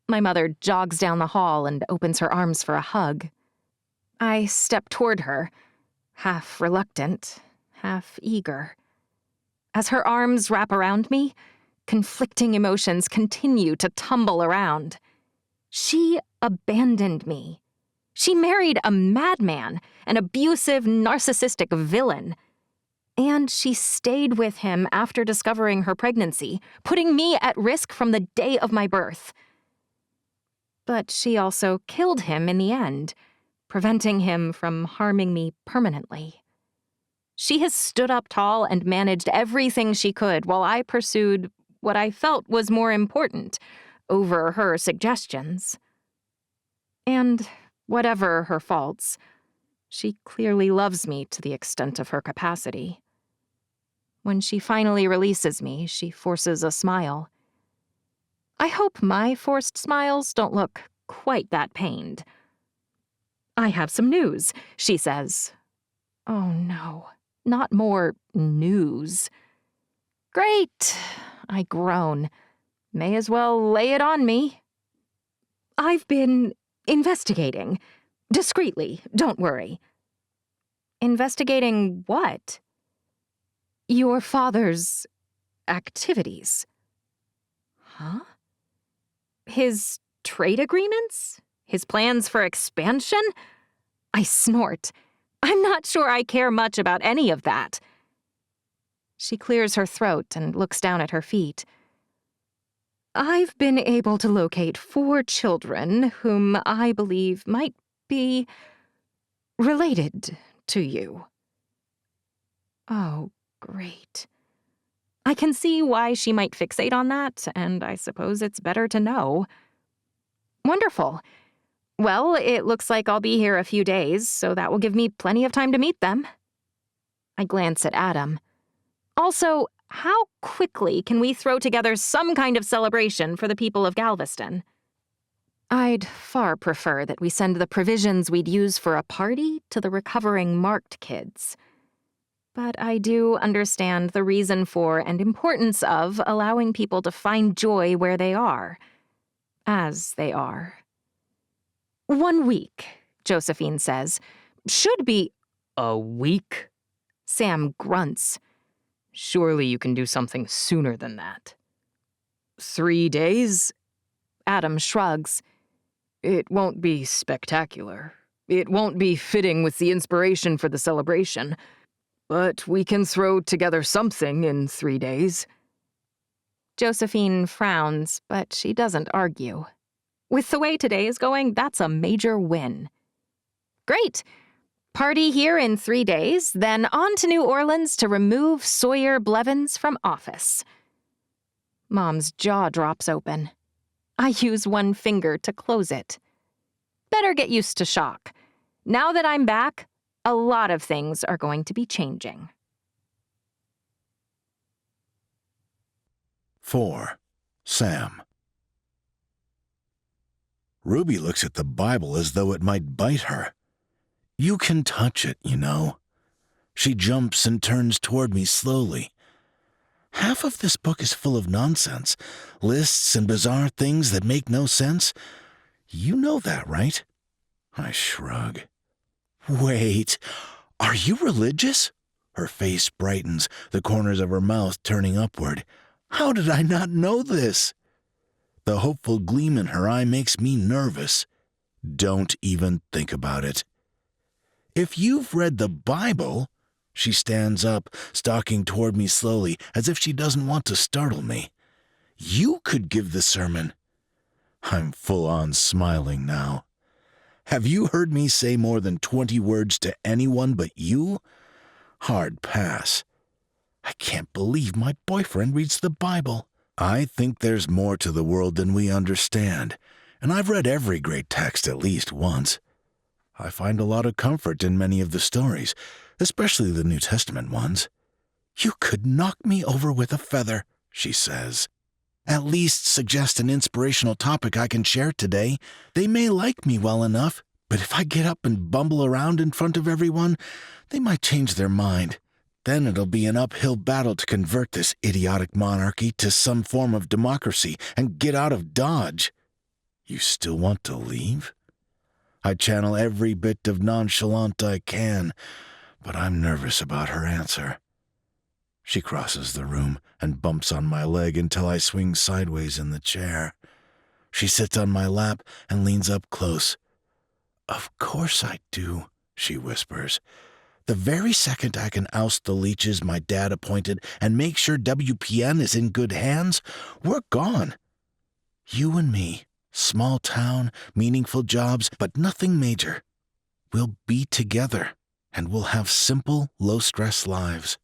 Speaker 1: My mother jogs down the hall and opens her arms for a hug. I step toward her, half reluctant, half eager. As her arms wrap around me, conflicting emotions continue to tumble around. She abandoned me. She married a madman, an abusive, narcissistic villain. And she stayed with him after discovering her pregnancy, putting me at risk from the day of my birth. But she also killed him in the end, preventing him from harming me permanently. She has stood up tall and managed everything she could while I pursued what I felt was more important over her suggestions. And whatever her faults, she clearly loves me to the extent of her capacity. When she finally releases me, she forces a smile. I hope my forced smiles don't look quite that pained. "I have some news," she says. Oh no, not more news. "Great," I groan. May as well lay it on me. "I've been investigating. Discreetly, don't worry." Investigating what? "Your father's activities." Huh? His trade agreements? His plans for expansion? I snort. I'm not sure I care much about any of that. She clears her throat and looks down at her feet. "I've been able to locate 4 children whom I believe might be related to you." Oh, great. I can see why she might fixate on that, and I suppose it's better to know. Wonderful. Well, it looks like I'll be here a few days, so that will give me plenty of time to meet them. I glance at Adam. Also, how quickly can we throw together some kind of celebration for the people of Galveston? I'd far prefer that we send the provisions we'd use for a party to the recovering marked kids. But I do understand the reason for and importance of allowing people to find joy where they are. As they are. 1 week, Josephine says. Should be.
Speaker 2: A week?
Speaker 1: Sam grunts.
Speaker 2: Surely you can do something sooner than that. 3 days?
Speaker 1: Adam shrugs.
Speaker 2: It won't be spectacular. It won't be fitting with the inspiration for the celebration. But we can throw together something in 3 days.
Speaker 1: Josephine frowns, but she doesn't argue. With the way today is going, that's a major win. Great. Party here in 3 days, then on to New Orleans to remove Sawyer Blevins from office. Mom's jaw drops open. I use one finger to close it. Better get used to shock. Now that I'm back, a lot of things are going to be changing.
Speaker 3: 4. Sam. Ruby looks at the Bible as though it might bite her. You can touch it, you know. She jumps and turns toward me slowly. Half of this book is full of nonsense, lists and bizarre things that make no sense. You know that, right? I shrug. Wait, are you religious? Her face brightens, the corners of her mouth turning upward. How did I not know this? The hopeful gleam in her eye makes me nervous. Don't even think about it. If you've read the Bible... She stands up, stalking toward me slowly, as if she doesn't want to startle me. You could give the sermon. I'm full-on smiling now. Have you heard me say more than 20 words to anyone but you? Hard pass. I can't believe my boyfriend reads the Bible. I think there's more to the world than we understand, and I've read every great text at least once. I find a lot of comfort in many of the stories, especially the New Testament ones. You could knock me over with a feather, she says. At least suggest an inspirational topic I can share today. They may like me well enough, but if I get up and bumble around in front of everyone, they might change their mind. Then it'll be an uphill battle to convert this idiotic monarchy to some form of democracy and get out of Dodge. You still want to leave? I channel every bit of nonchalant I can, but I'm nervous about her answer. She crosses the room and bumps on my leg until I swing sideways in the chair. She sits on my lap and leans up close. "Of course I do," she whispers. "The very second I can oust the leeches my dad appointed and make sure WPN is in good hands, we're gone. You and me, small town, meaningful jobs, but nothing major. We'll be together, and we'll have simple, low-stress lives."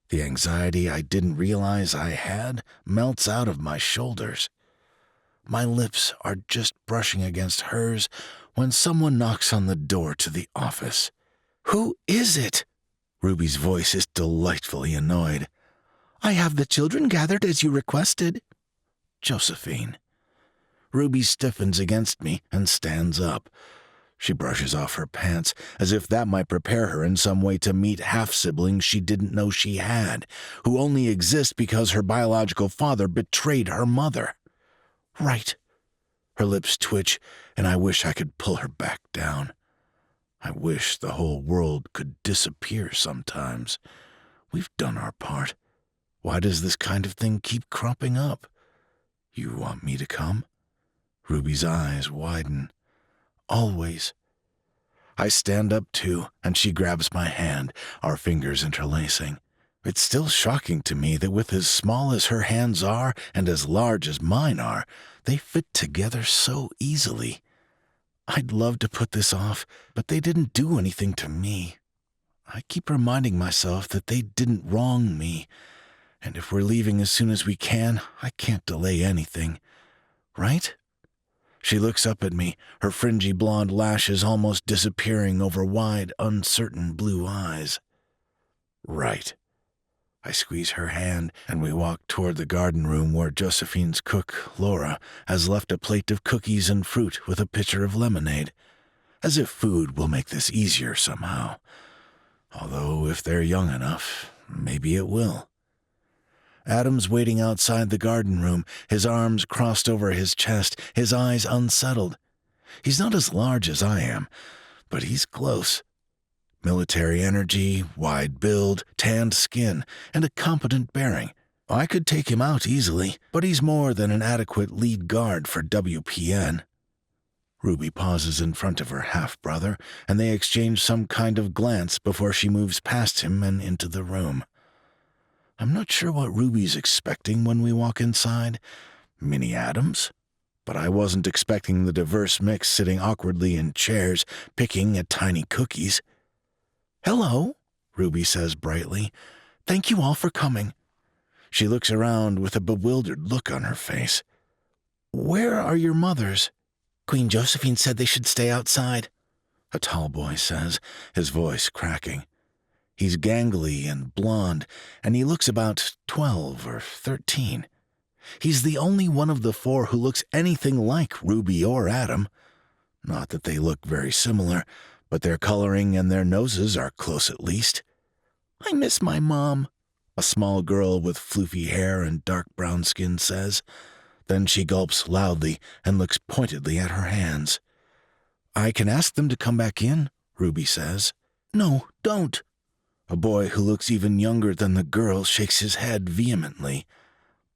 Speaker 3: The anxiety I didn't realize I had melts out of my shoulders. My lips are just brushing against hers when someone knocks on the door to the office. "Who is it?" Ruby's voice is delightfully annoyed. "I have the children gathered as you requested." "Josephine." Ruby stiffens against me and stands up. She brushes off her pants, as if that might prepare her in some way to meet half-siblings she didn't know she had, who only exist because her biological father betrayed her mother. "Right." Her lips twitch, and I wish I could pull her back down. I wish the whole world could disappear sometimes. We've done our part. Why does this kind of thing keep cropping up? "You want me to come?" Ruby's eyes widen. "Always." I stand up too, and she grabs my hand, our fingers interlacing. It's still shocking to me that with as small as her hands are and as large as mine are, they fit together so easily. I'd love to put this off, but they didn't do anything to me. I keep reminding myself that they didn't wrong me, and if we're leaving as soon as we can, I can't delay anything. Right? She looks up at me, her fringy blonde lashes almost disappearing over wide, uncertain blue eyes. Right. I squeeze her hand, and we walk toward the garden room where Josephine's cook, Laura, has left a plate of cookies and fruit with a pitcher of lemonade, as if food will make this easier somehow. Although, if they're young enough, maybe it will. Adam's waiting outside the garden room, his arms crossed over his chest, his eyes unsettled. He's not as large as I am, but he's close. Military energy, wide build, tanned skin, and a competent bearing. I could take him out easily, but he's more than an adequate lead guard for WPN. Ruby pauses in front of her half-brother, and they exchange some kind of glance before she moves past him and into the room. I'm not sure what Ruby's expecting when we walk inside. Mini Adams? But I wasn't expecting the diverse mix sitting awkwardly in chairs, picking at tiny cookies. "Hello," Ruby says brightly. "Thank you all for coming." She looks around with a bewildered look on her face. "Where are your mothers?" "Queen Josephine said they should stay outside," a tall boy says, his voice cracking. He's gangly and blond, and he looks about 12 or 13. He's the only one of the four who looks anything like Ruby or Adam. Not that they look very similar, but their coloring and their noses are close at least. "I miss my mom," a small girl with floofy hair and dark brown skin says. Then she gulps loudly and looks pointedly at her hands. "I can ask them to come back in," Ruby says. "No, don't." A boy who looks even younger than the girl shakes his head vehemently.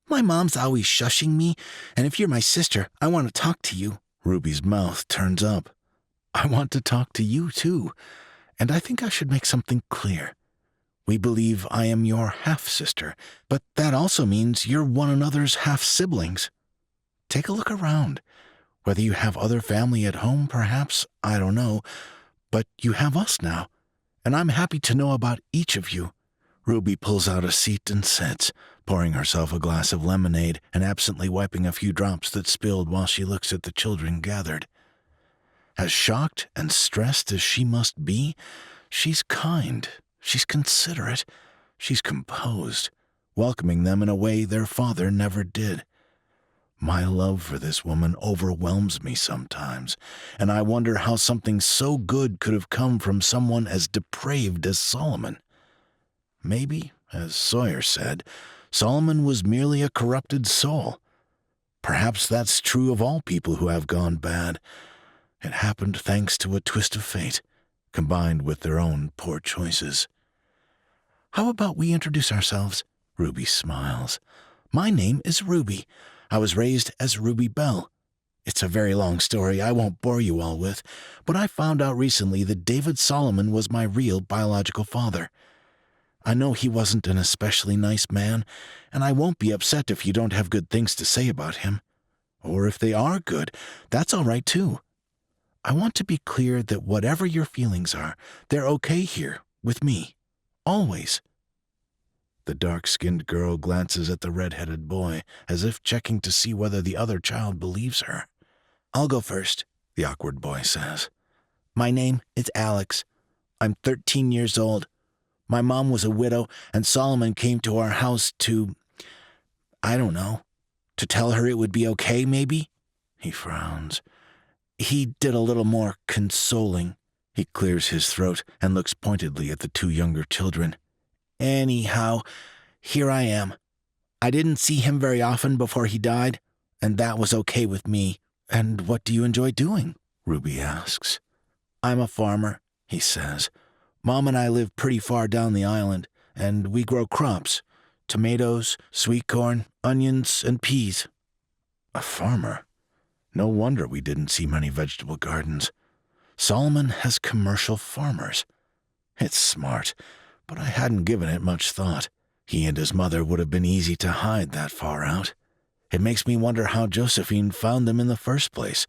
Speaker 3: "My mom's always shushing me, and if you're my sister, I want to talk to you." Ruby's mouth turns up. "I want to talk to you, too, and I think I should make something clear. We believe I am your half-sister, but that also means you're one another's half-siblings. Take a look around. Whether you have other family at home, perhaps, I don't know, but you have us now. And I'm happy to know about each of you." Ruby pulls out a seat and sits, pouring herself a glass of lemonade and absently wiping a few drops that spilled while she looks at the children gathered. As shocked and stressed as she must be, she's kind, she's considerate, she's composed, welcoming them in a way their father never did. My love for this woman overwhelms me sometimes, and I wonder how something so good could have come from someone as depraved as Solomon. Maybe, as Sawyer said, Solomon was merely a corrupted soul. Perhaps that's true of all people who have gone bad. It happened thanks to a twist of fate, combined with their own poor choices. How about we introduce ourselves? Ruby smiles. My name is Ruby. I was raised as Ruby Bell. It's a very long story I won't bore you all with, but I found out recently that David Solomon was my real biological father. I know he wasn't an especially nice man, and I won't be upset if you don't have good things to say about him. Or if they are good, that's all right too. I want to be clear that whatever your feelings are, they're okay here, with me. Always. The dark-skinned girl glances at the red-headed boy, as if checking to see whether the other child believes her. I'll go first, the awkward boy says. My name is Alex. I'm 13 years old. My mom was a widow, and Solomon came to our house to tell her it would be okay, maybe? He frowns. He did a little more consoling. He clears his throat and looks pointedly at the two younger children. Anyhow, here I am. I didn't see him very often before he died, and that was okay with me. And what do you enjoy doing? Ruby asks. I'm a farmer, he says. Mom and I live pretty far down the island, and we grow crops. Tomatoes, sweet corn, onions, and peas. A farmer? No wonder we didn't see many vegetable gardens. Solomon has commercial farmers. It's smart, but I hadn't given it much thought. He and his mother would have been easy to hide that far out. It makes me wonder how Josephine found them in the first place.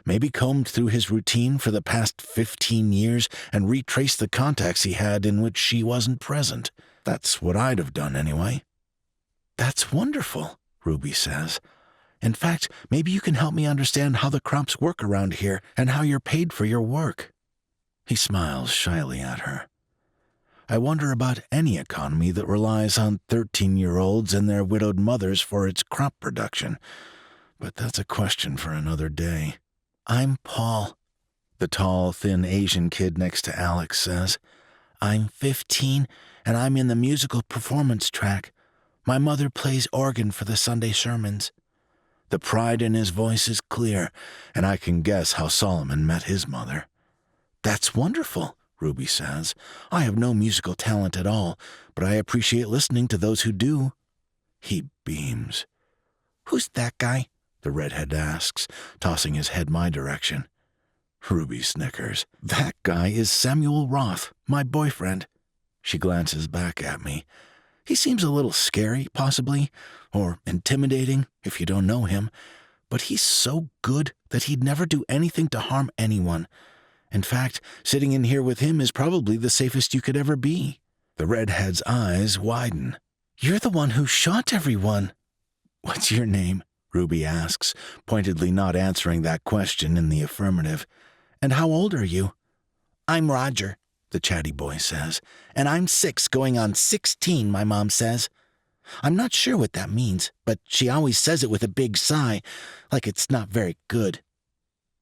Speaker 3: Maybe combed through his routine for the past 15 years and retraced the contacts he had in which she wasn't present. That's what I'd have done anyway. That's wonderful, Ruby says. In fact, maybe you can help me understand how the crops work around here and how you're paid for your work. He smiles shyly at her. I wonder about any economy that relies on 13-year-olds and their widowed mothers for its crop production. But that's a question for another day. I'm Paul, the tall, thin Asian kid next to Alex says. I'm 15, and I'm in the musical performance track. My mother plays organ for the Sunday sermons. The pride in his voice is clear, and I can guess how Solomon met his mother. That's wonderful, Ruby says. I have no musical talent at all, but I appreciate listening to those who do. He beams. Who's that guy? The redhead asks, tossing his head my direction. Ruby snickers. That guy is Samuel Roth, my boyfriend. She glances back at me. He seems a little scary, possibly, or intimidating if you don't know him, but he's so good that he'd never do anything to harm anyone. In fact, sitting in here with him is probably the safest you could ever be. The redhead's eyes widen. You're the one who shot everyone. What's your name? Ruby asks, pointedly not answering that question in the affirmative. And how old are you? I'm Roger, the chatty boy says, and I'm 6 going on 16, my mom says. I'm not sure what that means, but she always says it with a big sigh, like it's not very good.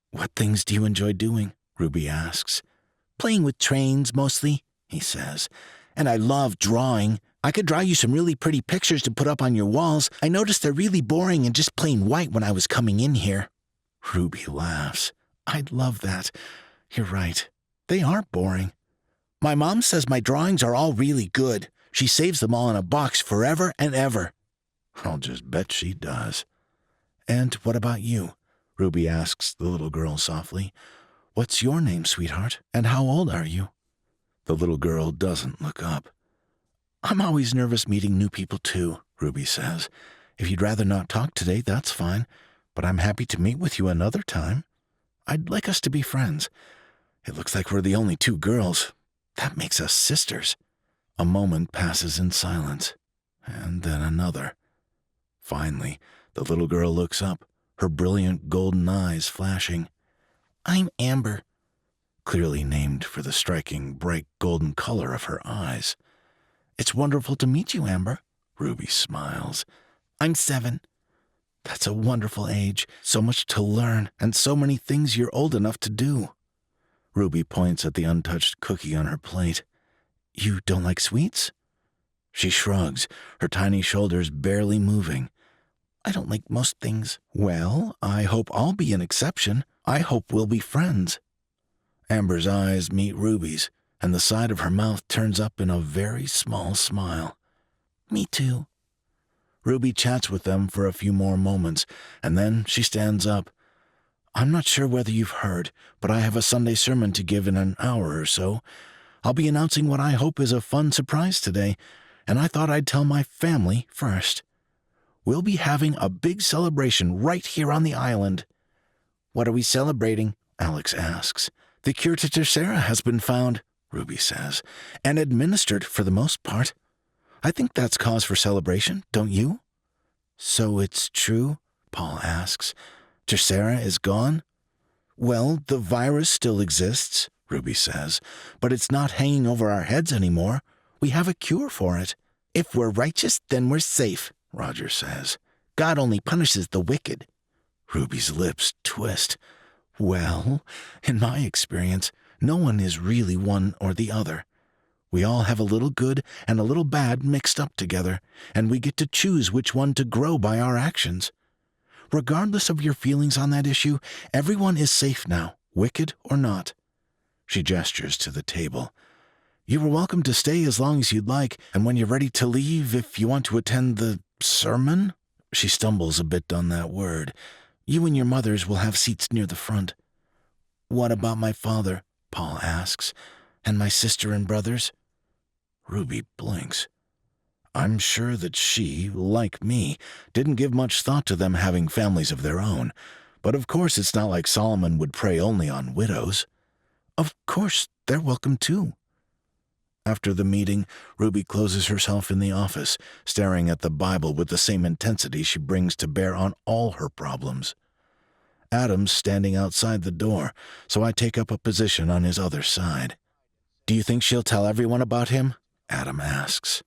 Speaker 3: What things do you enjoy doing? Ruby asks. Playing with trains, mostly, he says. And I love drawing. I could draw you some really pretty pictures to put up on your walls. I noticed they're really boring and just plain white when I was coming in here. Ruby laughs. I'd love that. You're right. They are boring. My mom says my drawings are all really good. She saves them all in a box forever and ever. I'll just bet she does. And what about you? Ruby asks the little girl softly. What's your name, sweetheart, and how old are you? The little girl doesn't look up. I'm always nervous meeting new people too, Ruby says. If you'd rather not talk today, that's fine, but I'm happy to meet with you another time. I'd like us to be friends. It looks like we're the only 2 girls. That makes us sisters. A moment passes in silence, and then another. Finally, the little girl looks up, her brilliant golden eyes flashing. I'm Amber, clearly named for the striking, bright golden color of her eyes. It's wonderful to meet you, Amber, Ruby smiles. I'm 7. That's a wonderful age, so much to learn, and so many things you're old enough to do. Ruby points at the untouched cookie on her plate. You don't like sweets? She shrugs, her tiny shoulders barely moving. I don't like most things. Well, I hope I'll be an exception. I hope we'll be friends. Amber's eyes meet Ruby's, and the side of her mouth turns up in a very small smile. Me too. Ruby chats with them for a few more moments, and then she stands up. I'm not sure whether you've heard, but I have a Sunday sermon to give in an hour or so. I'll be announcing what I hope is a fun surprise today, and I thought I'd tell my family first. We'll be having a big celebration right here on the island. What are we celebrating? Alex asks. The cure to Tercera has been found, Ruby says, and administered for the most part. I think that's cause for celebration, don't you? So it's true? Paul asks. Tercera is gone? Well, the virus still exists, Ruby says, but it's not hanging over our heads anymore. We have a cure for it. If we're righteous, then we're safe, Roger says. God only punishes the wicked. Ruby's lips twist. Well, in my experience, no one is really one or the other. We all have a little good and a little bad mixed up together, and we get to choose which one to grow by our actions. Regardless of your feelings on that issue, everyone is safe now, wicked or not. She gestures to the table. You are welcome to stay as long as you'd like, and when you're ready to leave, if you want to attend the sermon? She stumbles a bit on that word. You and your mothers will have seats near the front. What about my father? Paul asks. And my sister and brothers? Ruby blinks. I'm sure that she, like me, didn't give much thought to them having families of their own, but of course it's not like Solomon would prey only on widows. Of course, they're welcome too. After the meeting, Ruby closes herself in the office, staring at the Bible with the same intensity she brings to bear on all her problems. Adam's standing outside the door, so I take up a position on his other side. Do you think she'll tell everyone about him? Adam asks.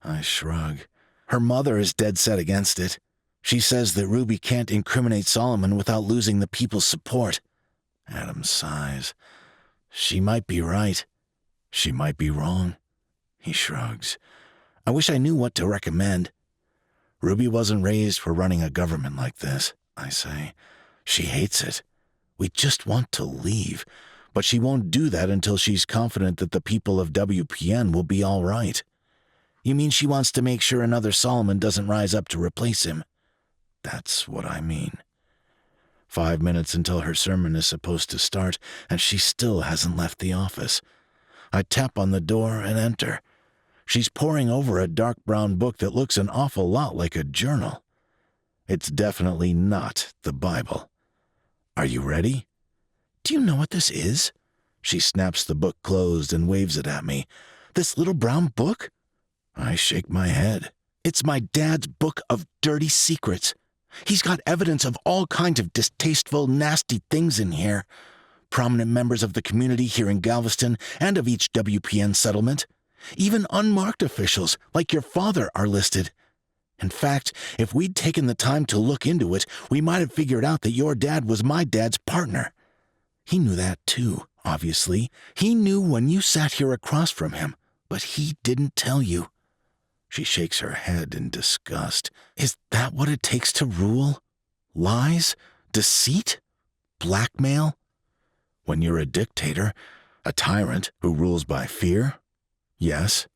Speaker 3: I shrug. Her mother is dead set against it. She says that Ruby can't incriminate Solomon without losing the people's support. Adam sighs. She might be right. She might be wrong. He shrugs. I wish I knew what to recommend. Ruby wasn't raised for running a government like this, I say. She hates it. We just want to leave, but she won't do that until she's confident that the people of WPN will be all right. You mean she wants to make sure another Solomon doesn't rise up to replace him? That's what I mean. 5 minutes until her sermon is supposed to start, and she still hasn't left the office. I tap on the door and enter. She's poring over a dark brown book that looks an awful lot like a journal. It's definitely not the Bible. Are you ready? Do you know what this is? She snaps the book closed and waves it at me. This little brown book? I shake my head. It's my dad's book of dirty secrets. He's got evidence of all kinds of distasteful, nasty things in here. Prominent members of the community here in Galveston and of each WPN settlement. Even unmarked officials, like your father, are listed. In fact, if we'd taken the time to look into it, we might have figured out that your dad was my dad's partner. He knew that too, obviously. He knew when you sat here across from him, but he didn't tell you. She shakes her head in disgust. Is that what it takes to rule? Lies? Deceit? Blackmail? When you're a dictator, a tyrant who rules by fear? Yes.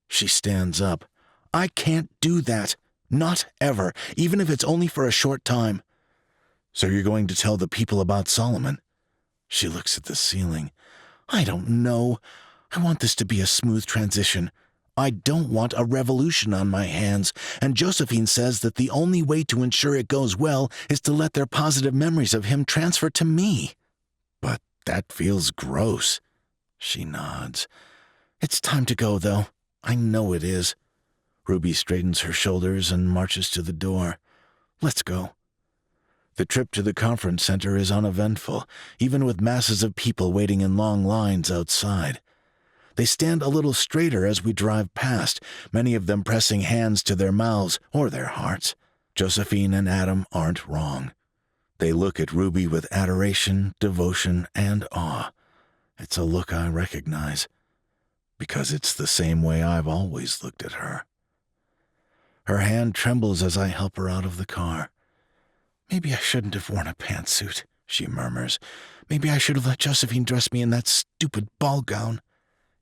Speaker 3: She stands up. I can't do that. Not ever, even if it's only for a short time. So you're going to tell the people about Solomon? She looks at the ceiling. I don't know. I want this to be a smooth transition. I don't want a revolution on my hands, and Josephine says that the only way to ensure it goes well is to let their positive memories of him transfer to me. But that feels gross. She nods. It's time to go, though. I know it is. Ruby straightens her shoulders and marches to the door. Let's go. The trip to the conference center is uneventful, even with masses of people waiting in long lines outside. They stand a little straighter as we drive past, many of them pressing hands to their mouths or their hearts. Josephine and Adam aren't wrong. They look at Ruby with adoration, devotion, and awe. It's a look I recognize, because it's the same way I've always looked at her. Her hand trembles as I help her out of the car. "Maybe I shouldn't have worn a pantsuit," she murmurs. "Maybe I should have let Josephine dress me in that stupid ball gown."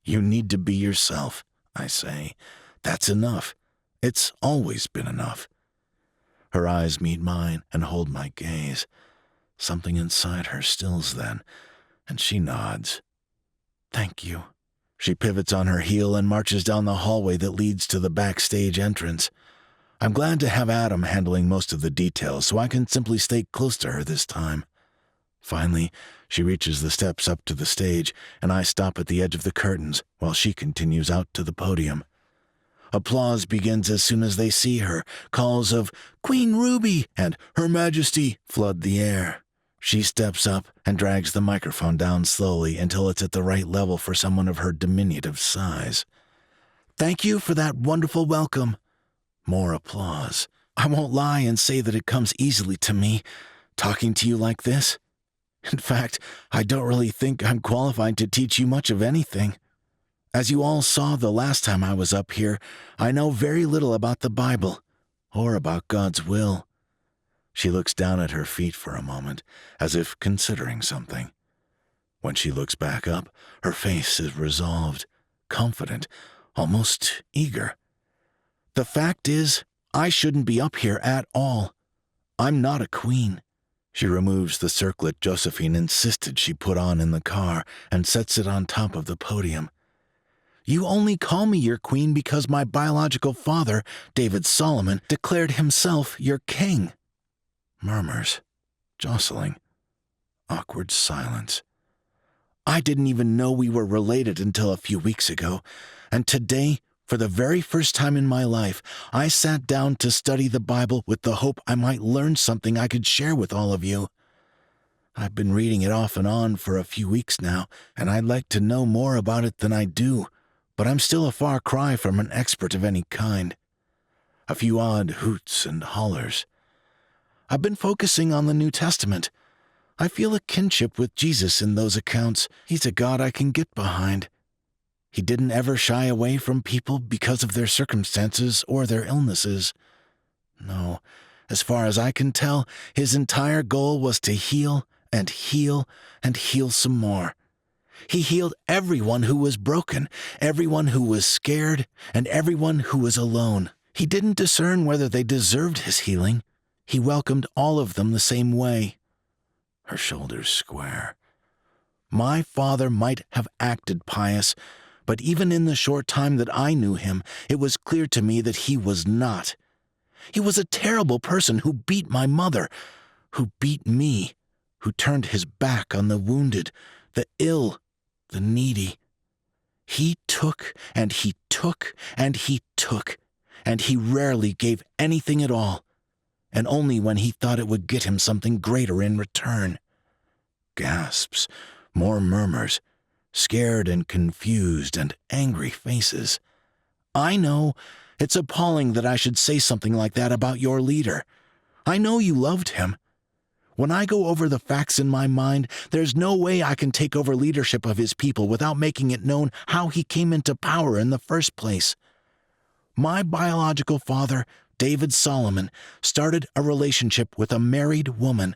Speaker 3: "You need to be yourself," I say. "That's enough. It's always been enough." Her eyes meet mine and hold my gaze. Something inside her stills then, and she nods. "Thank you." She pivots on her heel and marches down the hallway that leads to the backstage entrance. I'm glad to have Adam handling most of the details so I can simply stay close to her this time. Finally, she reaches the steps up to the stage, and I stop at the edge of the curtains while she continues out to the podium. Applause begins as soon as they see her. Calls of "Queen Ruby" and "Her Majesty" flood the air. She steps up and drags the microphone down slowly until it's at the right level for someone of her diminutive size. "Thank you for that wonderful welcome." More applause. I won't lie and say that it comes easily to me, talking to you like this. In fact, I don't really think I'm qualified to teach you much of anything. As you all saw the last time I was up here, I know very little about the Bible, or about God's will. She looks down at her feet for a moment, as if considering something. When she looks back up, her face is resolved, confident, almost eager. "The fact is, I shouldn't be up here at all. I'm not a queen." She removes the circlet Josephine insisted she put on in the car and sets it on top of the podium. "You only call me your queen because my biological father, David Solomon, declared himself your king." Murmurs. Jostling. Awkward silence. "I didn't even know we were related until a few weeks ago, and today, for the very first time in my life, I sat down to study the Bible with the hope I might learn something I could share with all of you. I've been reading it off and on for a few weeks now, and I'd like to know more about it than I do, but I'm still a far cry from an expert of any kind." A few odd hoots and hollers. "I've been focusing on the New Testament. I feel a kinship with Jesus in those accounts. He's a God I can get behind. He didn't ever shy away from people because of their circumstances or their illnesses. No, as far as I can tell, his entire goal was to heal and heal and heal some more. He healed everyone who was broken, everyone who was scared, and everyone who was alone. He didn't discern whether they deserved his healing. He welcomed all of them the same way." Her shoulders square. "My father might have acted pious, but even in the short time that I knew him, it was clear to me that he was not. He was a terrible person who beat my mother, who beat me, who turned his back on the wounded, the ill, the needy. He took and he took and he took, and he rarely gave anything at all, and only when he thought it would get him something greater in return." Gasps, more murmurs, scared and confused and angry faces. "I know, it's appalling that I should say something like that about your leader. I know you loved him. When I go over the facts in my mind, there's no way I can take over leadership of his people without making it known how he came into power in the first place. My biological father, David Solomon, started a relationship with a married woman,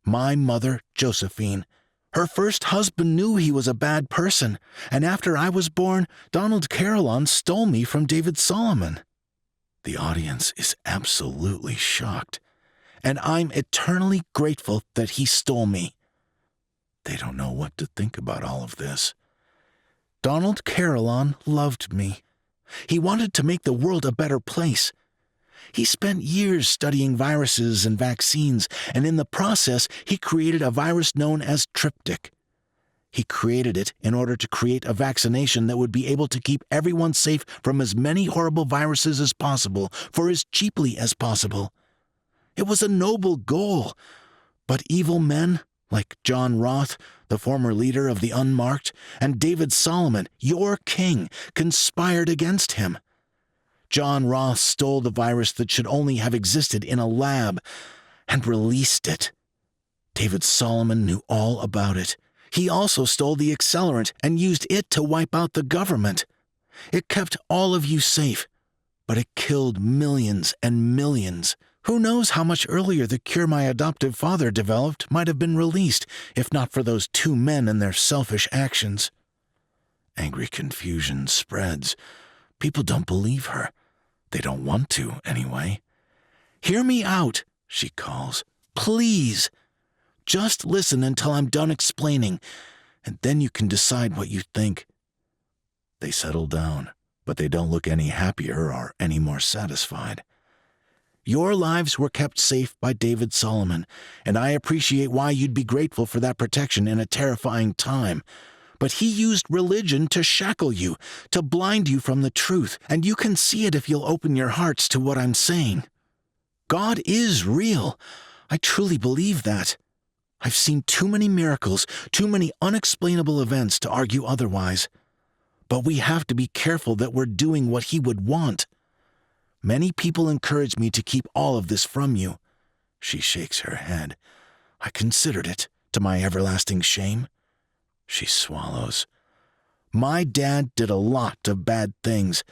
Speaker 3: my mother, Josephine. Her first husband knew he was a bad person, and after I was born, Donald Carolan stole me from David Solomon." The audience is absolutely shocked, and I'm eternally grateful that he stole me. They don't know what to think about all of this. Donald Carolan loved me. He wanted to make the world a better place. He spent years studying viruses and vaccines, and in the process, he created a virus known as Triptych. He created it in order to create a vaccination that would be able to keep everyone safe from as many horrible viruses as possible for as cheaply as possible. It was a noble goal, but evil men like John Roth, the former leader of the Unmarked, and David Solomon, your king, conspired against him. John Roth stole the virus that should only have existed in a lab and released it. David Solomon knew all about it. He also stole the accelerant and used it to wipe out the government. It kept all of you safe, but it killed millions and millions. Who knows how much earlier the cure my adoptive father developed might have been released, if not for those two men and their selfish actions. Angry confusion spreads. People don't believe her. They don't want to, anyway. "Hear me out," she calls. "Please. Just listen until I'm done explaining, and then you can decide what you think." They settle down, but they don't look any happier or any more satisfied. "Your lives were kept safe by David Solomon, and I appreciate why you'd be grateful for that protection in a terrifying time. But he used religion to shackle you, to blind you from the truth, and you can see it if you'll open your hearts to what I'm saying. God is real. I truly believe that. I've seen too many miracles, too many unexplainable events to argue otherwise. But we have to be careful that we're doing what he would want. Many people encourage me to keep all of this from you." She shakes her head. "I considered it, to my everlasting shame." She swallows. "My dad did a lot of bad things,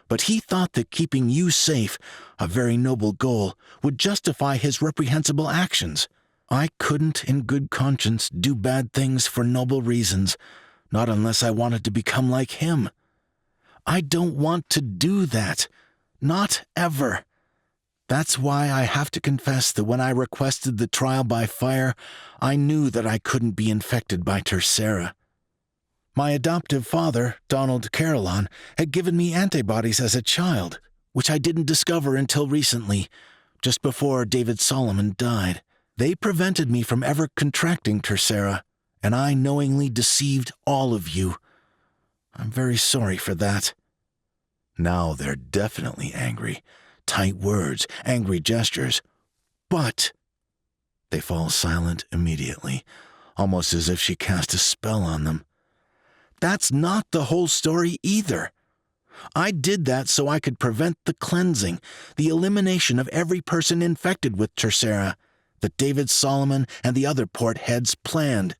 Speaker 3: but he thought that keeping you safe, a very noble goal, would justify his reprehensible actions. I couldn't, in good conscience, do bad things for noble reasons, not unless I wanted to become like him. I don't want to do that. Not ever. That's why I have to confess that when I requested the trial by fire, I knew that I couldn't be infected by Tercera. My adoptive father, Donald Carolan, had given me antibodies as a child, which I didn't discover until recently, just before David Solomon died. They prevented me from ever contracting Tercera, and I knowingly deceived all of you. I'm very sorry for that." Now they're definitely angry. Tight words, angry gestures. "But—" They fall silent immediately, almost as if she cast a spell on them. "That's not the whole story either. I did that so I could prevent the cleansing, the elimination of every person infected with Tercera that David Solomon and the other port heads planned.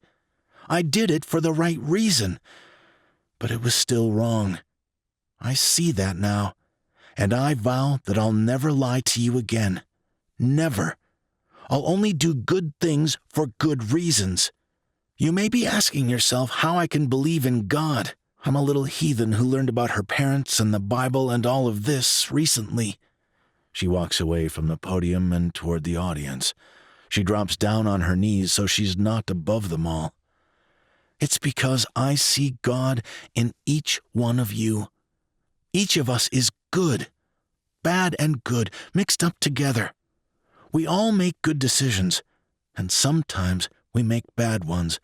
Speaker 3: I did it for the right reason, but it was still wrong. I see that now, and I vow that I'll never lie to you again. Never. I'll only do good things for good reasons. You may be asking yourself how I can believe in God. I'm a little heathen who learned about her parents and the Bible and all of this recently." She walks away from the podium and toward the audience. She drops down on her knees so she's not above them all. "It's because I see God in each one of you. Each of us is good, bad and good, mixed up together. We all make good decisions, and sometimes we make bad ones,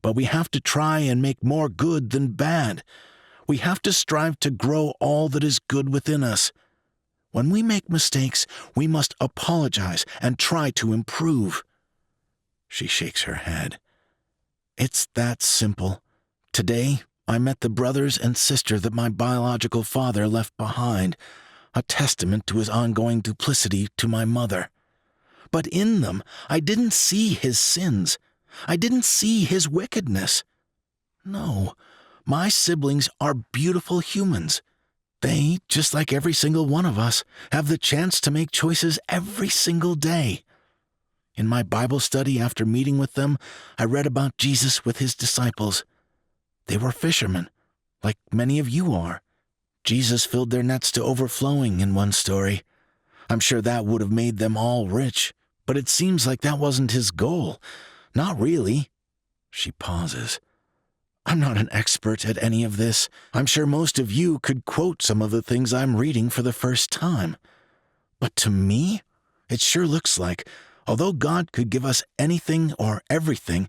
Speaker 3: but we have to try and make more good than bad. We have to strive to grow all that is good within us. When we make mistakes, we must apologize and try to improve." She shakes her head. "It's that simple. Today, I met the brothers and sister that my biological father left behind, a testament to his ongoing duplicity to my mother. But in them, I didn't see his sins. I didn't see his wickedness. No, my siblings are beautiful humans. They, just like every single one of us, have the chance to make choices every single day. In my Bible study after meeting with them, I read about Jesus with his disciples. They were fishermen, like many of you are. Jesus filled their nets to overflowing in one story. I'm sure that would have made them all rich, but it seems like that wasn't his goal. Not really." She pauses. "I'm not an expert at any of this. I'm sure most of you could quote some of the things I'm reading for the first time. But to me, it sure looks like, although God could give us anything or everything,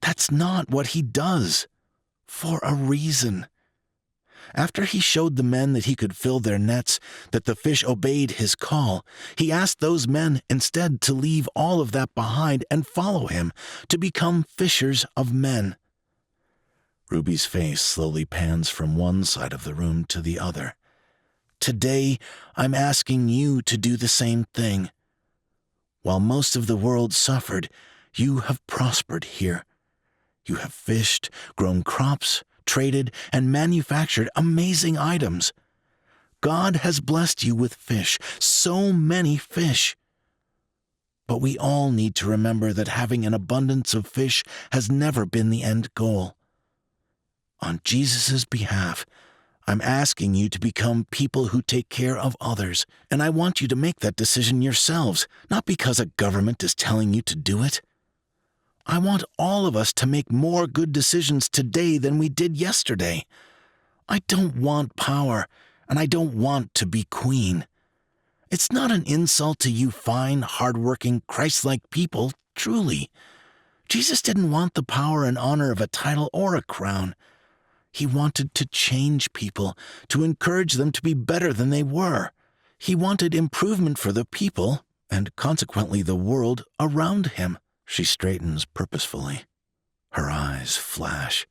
Speaker 3: that's not what he does. For a reason. After he showed the men that he could fill their nets, that the fish obeyed his call, he asked those men instead to leave all of that behind and follow him, to become fishers of men." Ruby's face slowly pans from one side of the room to the other. "Today, I'm asking you to do the same thing. While most of the world suffered, you have prospered here. You have fished, grown crops, traded, and manufactured amazing items. God has blessed you with fish, so many fish. But we all need to remember that having an abundance of fish has never been the end goal. On Jesus' behalf, I'm asking you to become people who take care of others, and I want you to make that decision yourselves, not because a government is telling you to do it. I want all of us to make more good decisions today than we did yesterday. I don't want power, and I don't want to be queen. It's not an insult to you fine, hard-working, Christ-like people, truly. Jesus didn't want the power and honor of a title or a crown. He wanted to change people, to encourage them to be better than they were. He wanted improvement for the people, and consequently the world, around him. She straightens purposefully. Her eyes flash.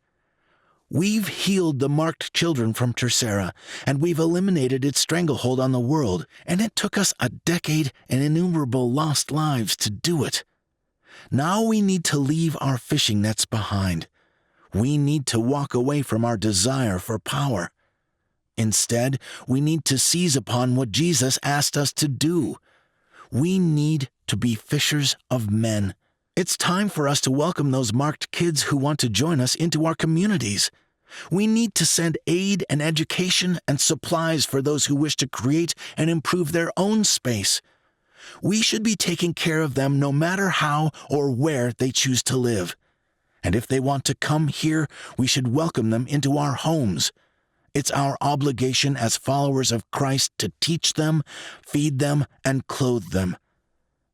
Speaker 3: We've healed the marked children from Tercera, and we've eliminated its stranglehold on the world, and it took us a decade and innumerable lost lives to do it. Now we need to leave our fishing nets behind. We need to walk away from our desire for power. Instead, we need to seize upon what Jesus asked us to do. We need to be fishers of men. It's time for us to welcome those marked kids who want to join us into our communities. We need to send aid and education and supplies for those who wish to create and improve their own space. We should be taking care of them no matter how or where they choose to live. And if they want to come here, we should welcome them into our homes. It's our obligation as followers of Christ to teach them, feed them, and clothe them.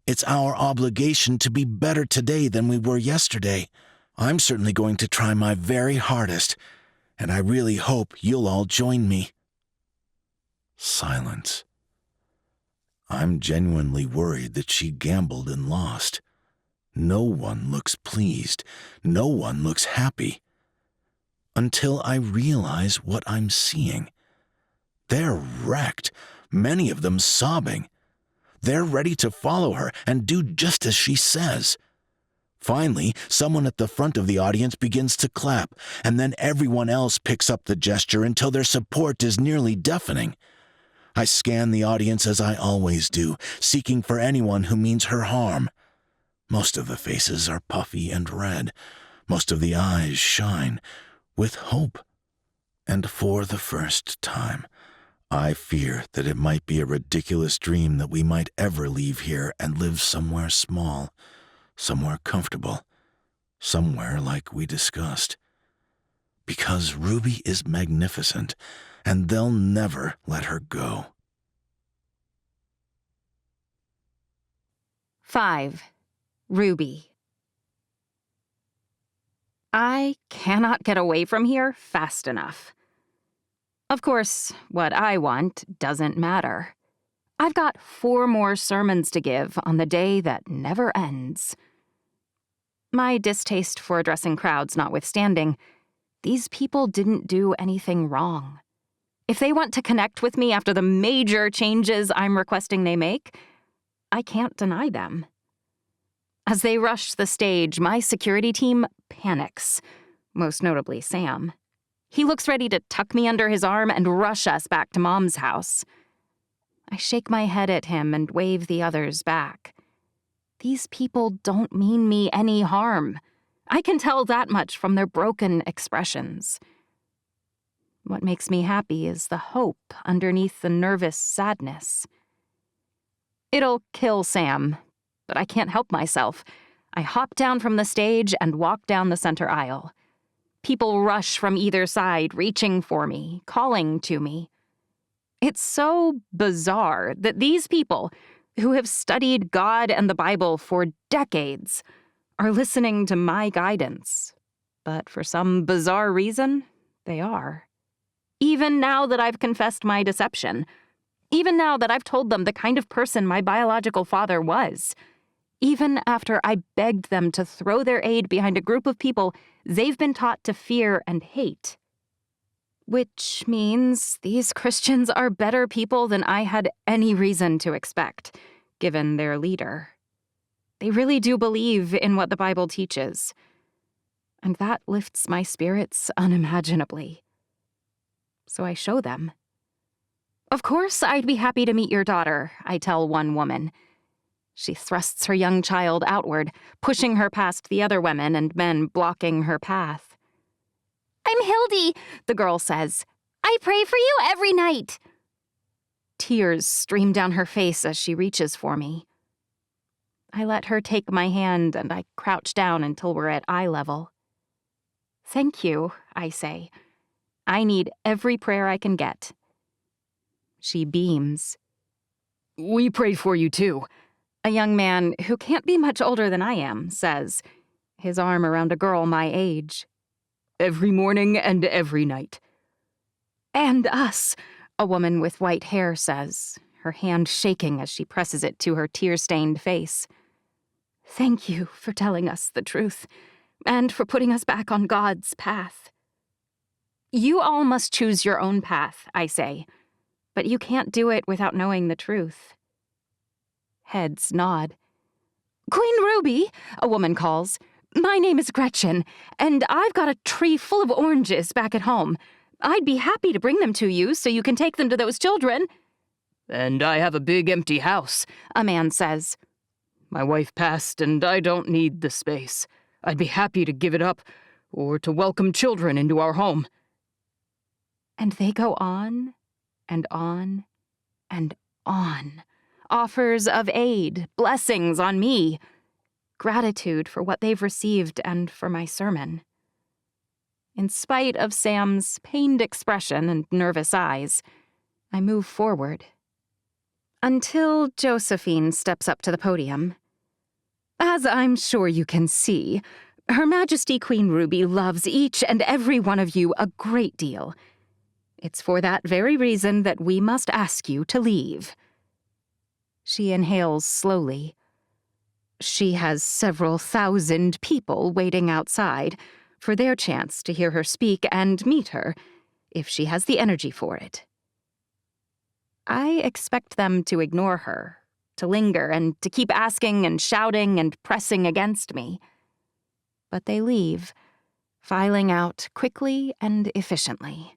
Speaker 3: It's our obligation to be better today than we were yesterday. I'm certainly going to try my very hardest, and I really hope you'll all join me. Silence. I'm genuinely worried that she gambled and lost. No one looks pleased. No one looks happy. Until I realize what I'm seeing. They're wrecked, many of them sobbing. They're ready to follow her and do just as she says. Finally, someone at the front of the audience begins to clap, and then everyone else picks up the gesture until their support is nearly deafening. I scan the audience as I always do, seeking for anyone who means her harm. Most of the faces are puffy and red. Most of the eyes shine with hope. And for the first time, I fear that it might be a ridiculous dream that we might ever leave here and live somewhere small, somewhere comfortable, somewhere like we discussed. Because Ruby is magnificent, and they'll never let her go.
Speaker 1: 5. Ruby. I cannot get away from here fast enough. Of course, what I want doesn't matter. I've got 4 more sermons to give on the day that never ends. My distaste for addressing crowds notwithstanding, these people didn't do anything wrong. If they want to connect with me after the major changes I'm requesting they make, I can't deny them. As they rush the stage, my security team panics, most notably Sam. He looks ready to tuck me under his arm and rush us back to Mom's house. I shake my head at him and wave the others back. These people don't mean me any harm. I can tell that much from their broken expressions. What makes me happy is the hope underneath the nervous sadness. It'll kill Sam, but I can't help myself. I hop down from the stage and walk down the center aisle. People rush from either side, reaching for me, calling to me. It's so bizarre that these people, who have studied God and the Bible for decades, are listening to my guidance. But for some bizarre reason, they are. Even now that I've confessed my deception, even now that I've told them the kind of person my biological father was, even after I begged them to throw their aid behind a group of people they've been taught to fear and hate. Which means these Christians are better people than I had any reason to expect, given their leader. They really do believe in what the Bible teaches, and that lifts my spirits unimaginably. So I show them. Of course I'd be happy to meet your daughter, I tell one woman. She thrusts her young child outward, pushing her past the other women and men blocking her path. I'm Hildy, the girl says. I pray for you every night. Tears stream down her face as she reaches for me. I let her take my hand and I crouch down until we're at eye level. Thank you, I say. I need every prayer I can get. She beams.
Speaker 2: We prayed for you too,
Speaker 1: A young man who can't be much older than I am says, his arm around a girl my age.
Speaker 2: every morning and every night.
Speaker 1: And us, a woman with white hair says, her hand shaking as she presses it to her tear-stained face. Thank you for telling us the truth, and for putting us back on God's path. You all must choose your own path, I say, but you can't do it without knowing the truth. Heads nod. Queen Ruby, a woman calls. My name is Gretchen, and I've got a tree full of oranges back at home. I'd be happy to bring them to you so you can take them to those children.
Speaker 2: And I have a big empty house,
Speaker 1: A man says.
Speaker 2: My wife passed, and I don't need the space. I'd be happy to give it up, or to welcome children into our home.
Speaker 1: And they go on, and on, and on. Offers of aid, blessings on me. Gratitude for what they've received and for my sermon. In spite of Sam's pained expression and nervous eyes, I move forward. Until Josephine steps up to the podium. As I'm sure you can see, Her Majesty Queen Ruby loves each and every one of you a great deal. It's for that very reason that we must ask you to leave. She inhales slowly. She has several thousand people waiting outside for their chance to hear her speak and meet her, if she has the energy for it. I expect them to ignore her, to linger, and to keep asking and shouting and pressing against me. But they leave, filing out quickly and efficiently.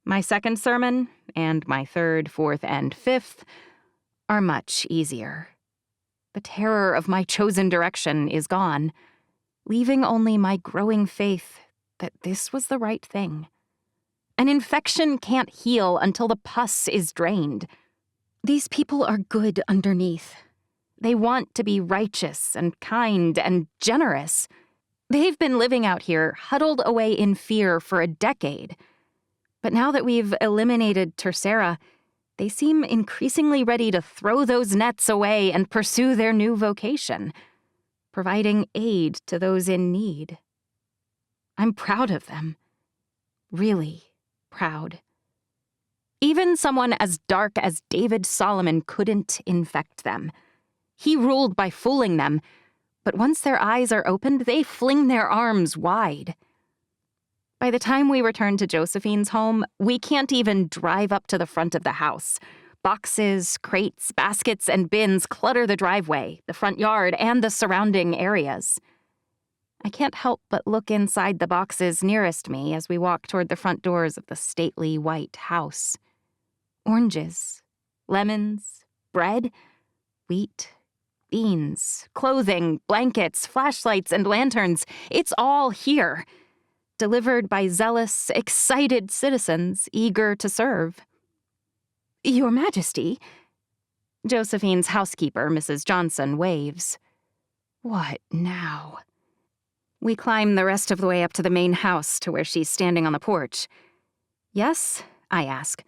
Speaker 1: My second sermon, and my third, fourth, and fifth, are much easier. The terror of my chosen direction is gone, leaving only my growing faith that this was the right thing. An infection can't heal until the pus is drained. These people are good underneath. They want to be righteous and kind and generous. They've been living out here, huddled away in fear for a decade. But now that we've eliminated Tercera, they seem increasingly ready to throw those nets away and pursue their new vocation, providing aid to those in need. I'm proud of them. Really proud. Even someone as dark as David Solomon couldn't infect them. He ruled by fooling them, but once their eyes are opened, they fling their arms wide. By the time we return to Josephine's home, we can't even drive up to the front of the house. Boxes, crates, baskets, and bins clutter the driveway, the front yard, and the surrounding areas. I can't help but look inside the boxes nearest me as we walk toward the front doors of the stately white house. Oranges, lemons, bread, wheat, beans, clothing, blankets, flashlights, and lanterns. It's all here. Delivered by zealous, excited citizens eager to serve. Your Majesty, Josephine's housekeeper, Mrs. Johnson, waves. What now? We climb the rest of the way up to the main house to where she's standing on the porch. Yes, I ask.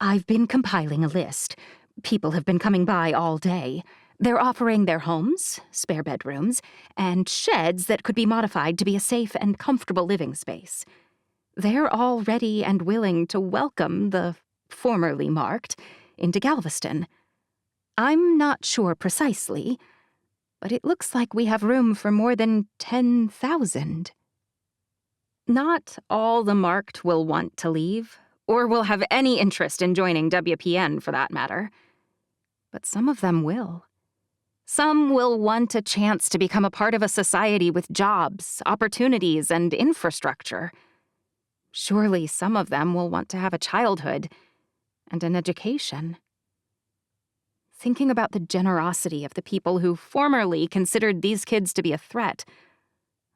Speaker 1: I've been compiling a list. People have been coming by all day. They're offering their homes, spare bedrooms, and sheds that could be modified to be a safe and comfortable living space. They're all ready and willing to welcome the formerly marked into Galveston. I'm not sure precisely, but it looks like we have room for more than 10,000. Not all the marked will want to leave, or will have any interest in joining WPN for that matter. But some of them will. Some will want a chance to become a part of a society with jobs, opportunities, and infrastructure. Surely some of them will want to have a childhood, and an education. Thinking about the generosity of the people who formerly considered these kids to be a threat,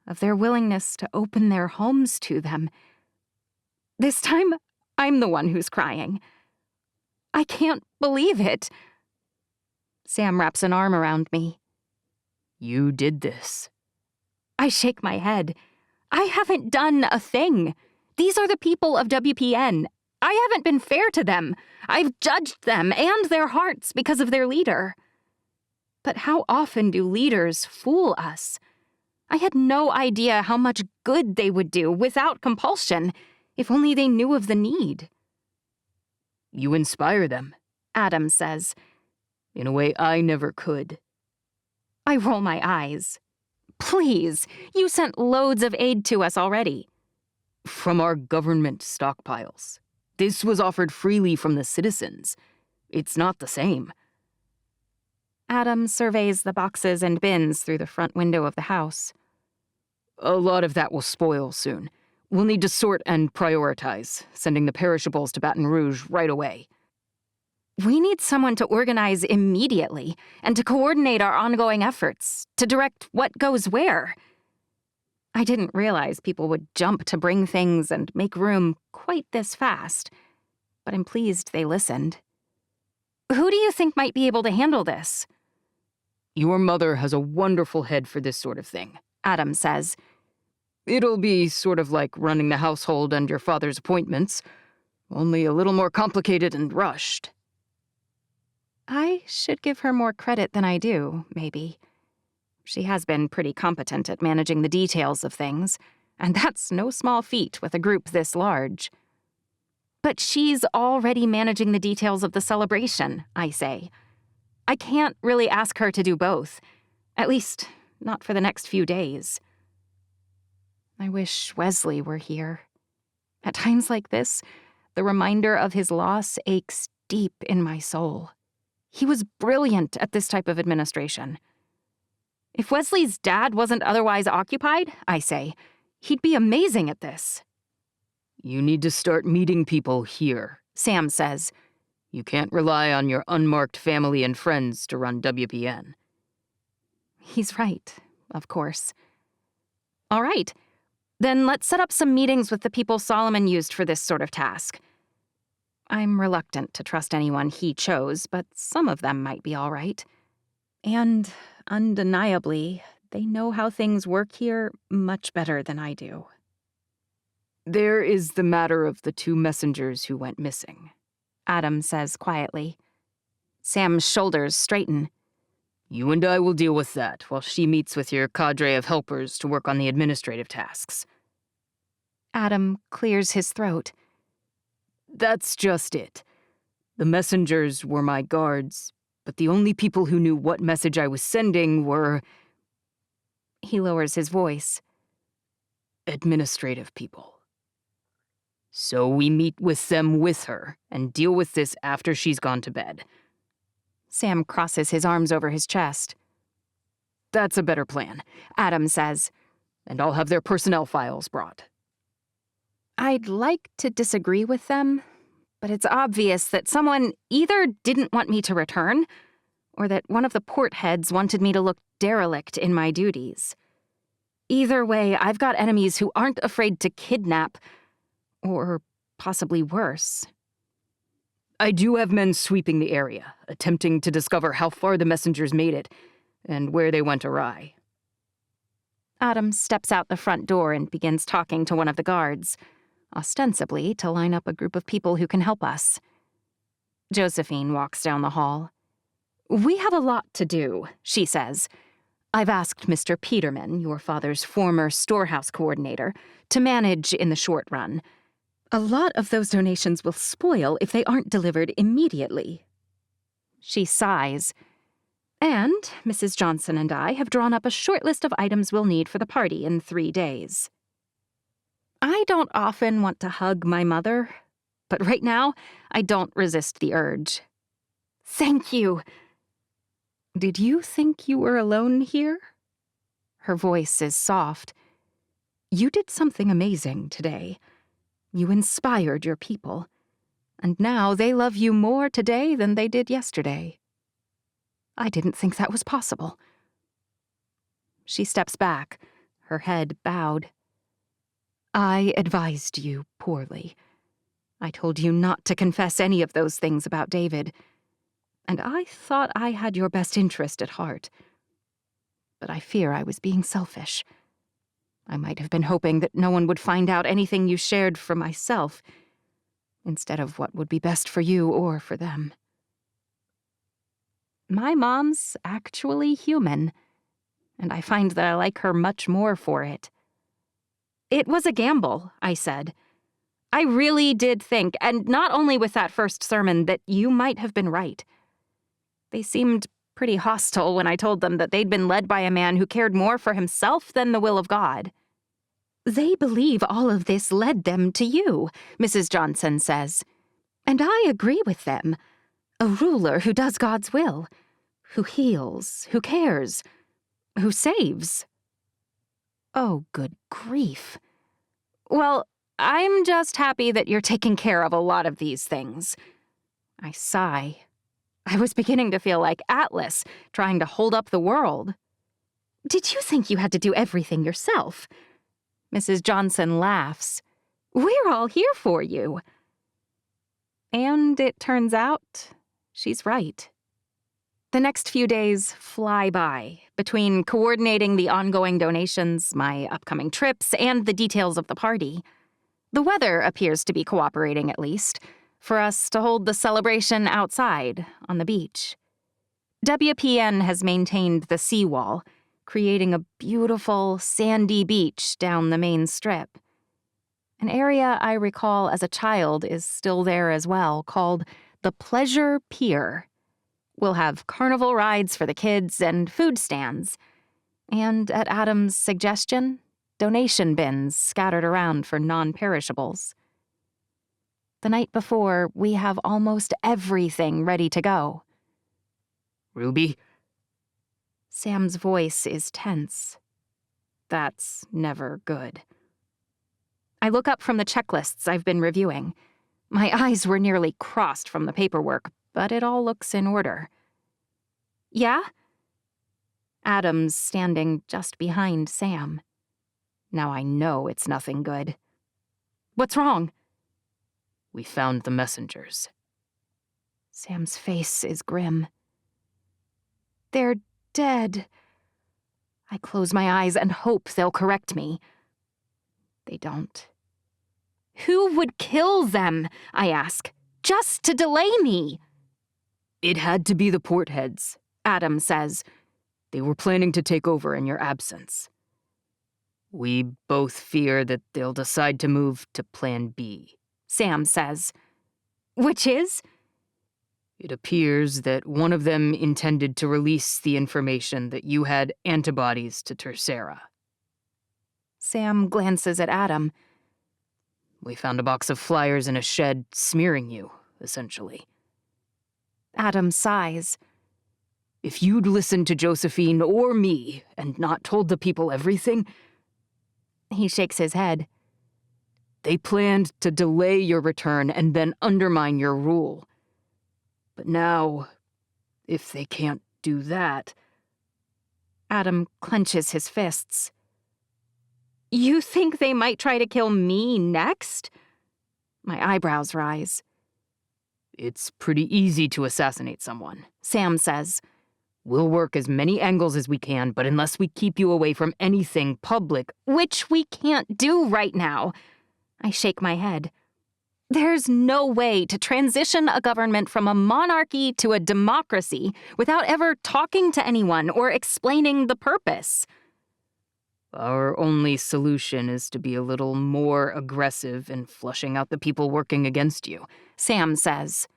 Speaker 1: of their willingness to open their homes to them. This time, I'm the one who's crying. I can't believe it. Sam wraps an arm around me.
Speaker 2: You did this.
Speaker 1: I shake my head. I haven't done a thing. These are the people of WPN. I haven't been fair to them. I've judged them and their hearts because of their leader. But how often do leaders fool us? I had no idea how much good they would do without compulsion, if only they knew of the need.
Speaker 2: You inspire them,
Speaker 1: Adam says.
Speaker 2: in a way I never could.
Speaker 1: I roll my eyes. Please, you sent loads of aid to us already.
Speaker 2: From our government stockpiles. This was offered freely from the citizens. It's not the same.
Speaker 1: Adam surveys the boxes and bins through the front window of the house.
Speaker 2: A lot of that will spoil soon. We'll need to sort and prioritize, sending the perishables to Baton Rouge right away.
Speaker 1: We need someone to organize immediately and to coordinate our ongoing efforts, to direct what goes where. I didn't realize people would jump to bring things and make room quite this fast, but I'm pleased they listened. Who do you think might be able to handle this?
Speaker 2: Your mother has a wonderful head for this sort of thing,
Speaker 1: Adam says.
Speaker 2: It'll be sort of like running the household and your father's appointments, only a little more complicated and rushed.
Speaker 1: I should give her more credit than I do, maybe. She has been pretty competent at managing the details of things, and that's no small feat with a group this large. But she's already managing the details of the celebration, I say. I can't really ask her to do both, at least not for the next few days. I wish Wesley were here. At times like this, the reminder of his loss aches deep in my soul. He was brilliant at this type of administration. If Wesley's dad wasn't otherwise occupied, I say, he'd be amazing at this.
Speaker 2: You need to start meeting people here,
Speaker 1: Sam says.
Speaker 2: You can't rely on your unmarked family and friends to run WPN.
Speaker 1: He's right, of course. All right, then let's set up some meetings with the people Solomon used for this sort of task. I'm reluctant to trust anyone he chose, but some of them might be all right. And undeniably, they know how things work here much better than I do.
Speaker 2: There is the matter of the 2 messengers who went missing,
Speaker 1: Adam says quietly. Sam's shoulders straighten.
Speaker 2: You and I will deal with that while she meets with your cadre of helpers to work on the administrative tasks.
Speaker 1: Adam clears his throat.
Speaker 2: That's just it. The messengers were my guards, but the only people who knew what message I was sending were...
Speaker 1: He lowers his voice.
Speaker 2: Administrative people. So we meet with them with her and deal with this after she's gone to bed.
Speaker 1: Sam crosses his arms over his chest.
Speaker 2: That's a better plan,
Speaker 1: Adam says.
Speaker 2: And I'll have their personnel files brought.
Speaker 1: I'd like to disagree with them, but it's obvious that someone either didn't want me to return, or that one of the port heads wanted me to look derelict in my duties. Either way, I've got enemies who aren't afraid to kidnap, or possibly worse.
Speaker 2: I do have men sweeping the area, attempting to discover how far the messengers made it, and where they went awry.
Speaker 1: Adam steps out the front door and begins talking to one of the guards, ostensibly to line up a group of people who can help us. Josephine walks down the hall. We have a lot to do, she says. I've asked Mr. Peterman, your father's former storehouse coordinator, to manage in the short run. A lot of those donations will spoil if they aren't delivered immediately. She sighs. And Mrs. Johnson and I have drawn up a short list of items we'll need for the party in 3 days. I don't often want to hug my mother, but right now, I don't resist the urge. Thank you. Did you think you were alone here? Her voice is soft. You did something amazing today. You inspired your people. And now they love you more today than they did yesterday. I didn't think that was possible. She steps back, her head bowed. I advised you poorly. I told you not to confess any of those things about David, and I thought I had your best interest at heart. But I fear I was being selfish. I might have been hoping that no one would find out anything you shared for myself, instead of what would be best for you or for them. My mom's actually human, and I find that I like her much more for it. It was a gamble, I said. I really did think, and not only with that first sermon, that you might have been right. They seemed pretty hostile when I told them that they'd been led by a man who cared more for himself than the will of God. They believe all of this led them to you, Mrs. Johnson says. And I agree with them. A ruler who does God's will, who heals, who cares, who saves. Oh, good grief. Well, I'm just happy that you're taking care of a lot of these things. I sigh. I was beginning to feel like Atlas, trying to hold up the world. Did you think you had to do everything yourself? Mrs. Johnson laughs. We're all here for you. And it turns out she's right. The next few days fly by, between coordinating the ongoing donations, my upcoming trips, and the details of the party. The weather appears to be cooperating, at least, for us to hold the celebration outside, on the beach. WPN has maintained the seawall, creating a beautiful, sandy beach down the main strip. An area I recall as a child is still there as well, called the Pleasure Pier. We'll have carnival rides for the kids and food stands. And at Adam's suggestion, donation bins scattered around for non-perishables. The night before, we have almost everything ready to go.
Speaker 2: Ruby?
Speaker 1: Sam's voice is tense. That's never good. I look up from the checklists I've been reviewing. My eyes were nearly crossed from the paperwork, but it all looks in order. Yeah? Adam's standing just behind Sam. Now I know it's nothing good. What's wrong?
Speaker 2: We found the messengers.
Speaker 1: Sam's face is grim. They're dead. I close my eyes and hope they'll correct me. They don't. Who would kill them, I ask, just to delay me?
Speaker 2: It had to be the portheads,
Speaker 1: Adam says.
Speaker 2: They were planning to take over in your absence. We both fear that they'll decide to move to Plan B,
Speaker 1: Sam says. Which is?
Speaker 2: It appears that one of them intended to release the information that you had antibodies to Tercera.
Speaker 1: Sam glances at Adam.
Speaker 2: We found a box of flyers in a shed smearing you, essentially.
Speaker 1: Adam sighs.
Speaker 2: If you'd listened to Josephine or me and not told the people everything...
Speaker 1: He shakes his head.
Speaker 2: They planned to delay your return and then undermine your rule. But now, if they can't do that...
Speaker 1: Adam clenches his fists. You think they might try to kill me next? My eyebrows rise.
Speaker 2: It's pretty easy to assassinate someone,
Speaker 1: Sam says.
Speaker 2: We'll work as many angles as we can, but unless we keep you away from anything public...
Speaker 1: Which we can't do right now. I shake my head. There's no way to transition a government from a monarchy to a democracy without ever talking to anyone or explaining the purpose.
Speaker 2: Our only solution is to be a little more aggressive in flushing out the people working against you,
Speaker 1: Sam says.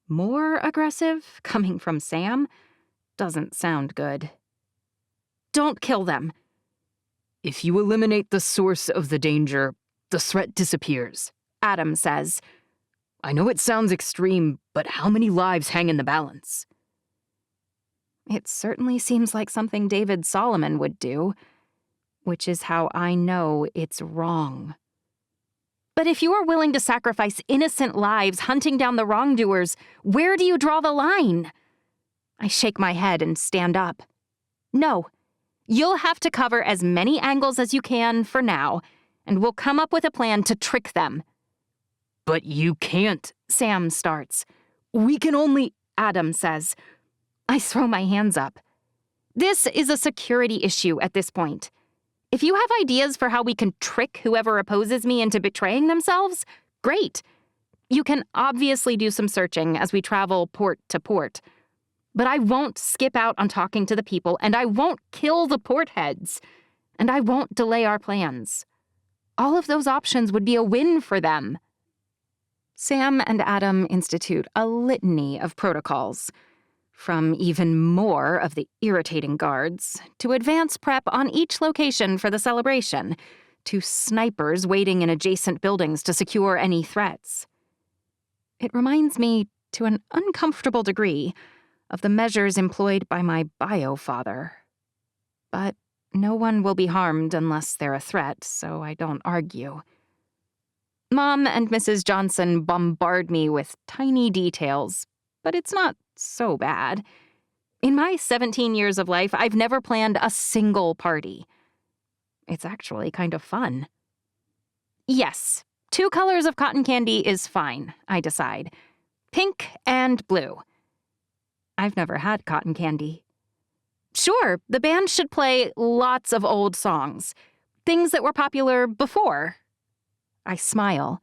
Speaker 1: More aggressive, coming from Sam, doesn't sound good. Don't kill them.
Speaker 2: If you eliminate the source of the danger, the threat disappears,
Speaker 1: Adam says.
Speaker 2: I know it sounds extreme, but how many lives hang in the balance?
Speaker 1: It certainly seems like something David Solomon would do, which is how I know it's wrong. But if you are willing to sacrifice innocent lives hunting down the wrongdoers, where do you draw the line? I shake my head and stand up. No, you'll have to cover as many angles as you can for now, and we'll come up with a plan to trick them.
Speaker 2: But you can't,
Speaker 1: Sam starts. We can only, Adam says. I throw my hands up. This is a security issue at this point. If you have ideas for how we can trick whoever opposes me into betraying themselves, great. You can obviously do some searching as we travel port to port. But I won't skip out on talking to the people, and I won't kill the port heads, and I won't delay our plans. All of those options would be a win for them. Sam and Adam institute a litany of protocols, from even more of the irritating guards, to advance prep on each location for the celebration, to snipers waiting in adjacent buildings to secure any threats. It reminds me, to an uncomfortable degree, of the measures employed by my bio-father. But no one will be harmed unless they're a threat, so I don't argue. Mom and Mrs. Johnson bombard me with tiny details, but it's not so bad. In my 17 years of life, I've never planned a single party. It's actually kind of fun. Yes, 2 colors of cotton candy is fine, I decide. Pink and blue. I've never had cotton candy. Sure, the band should play lots of old songs, things that were popular before. I smile.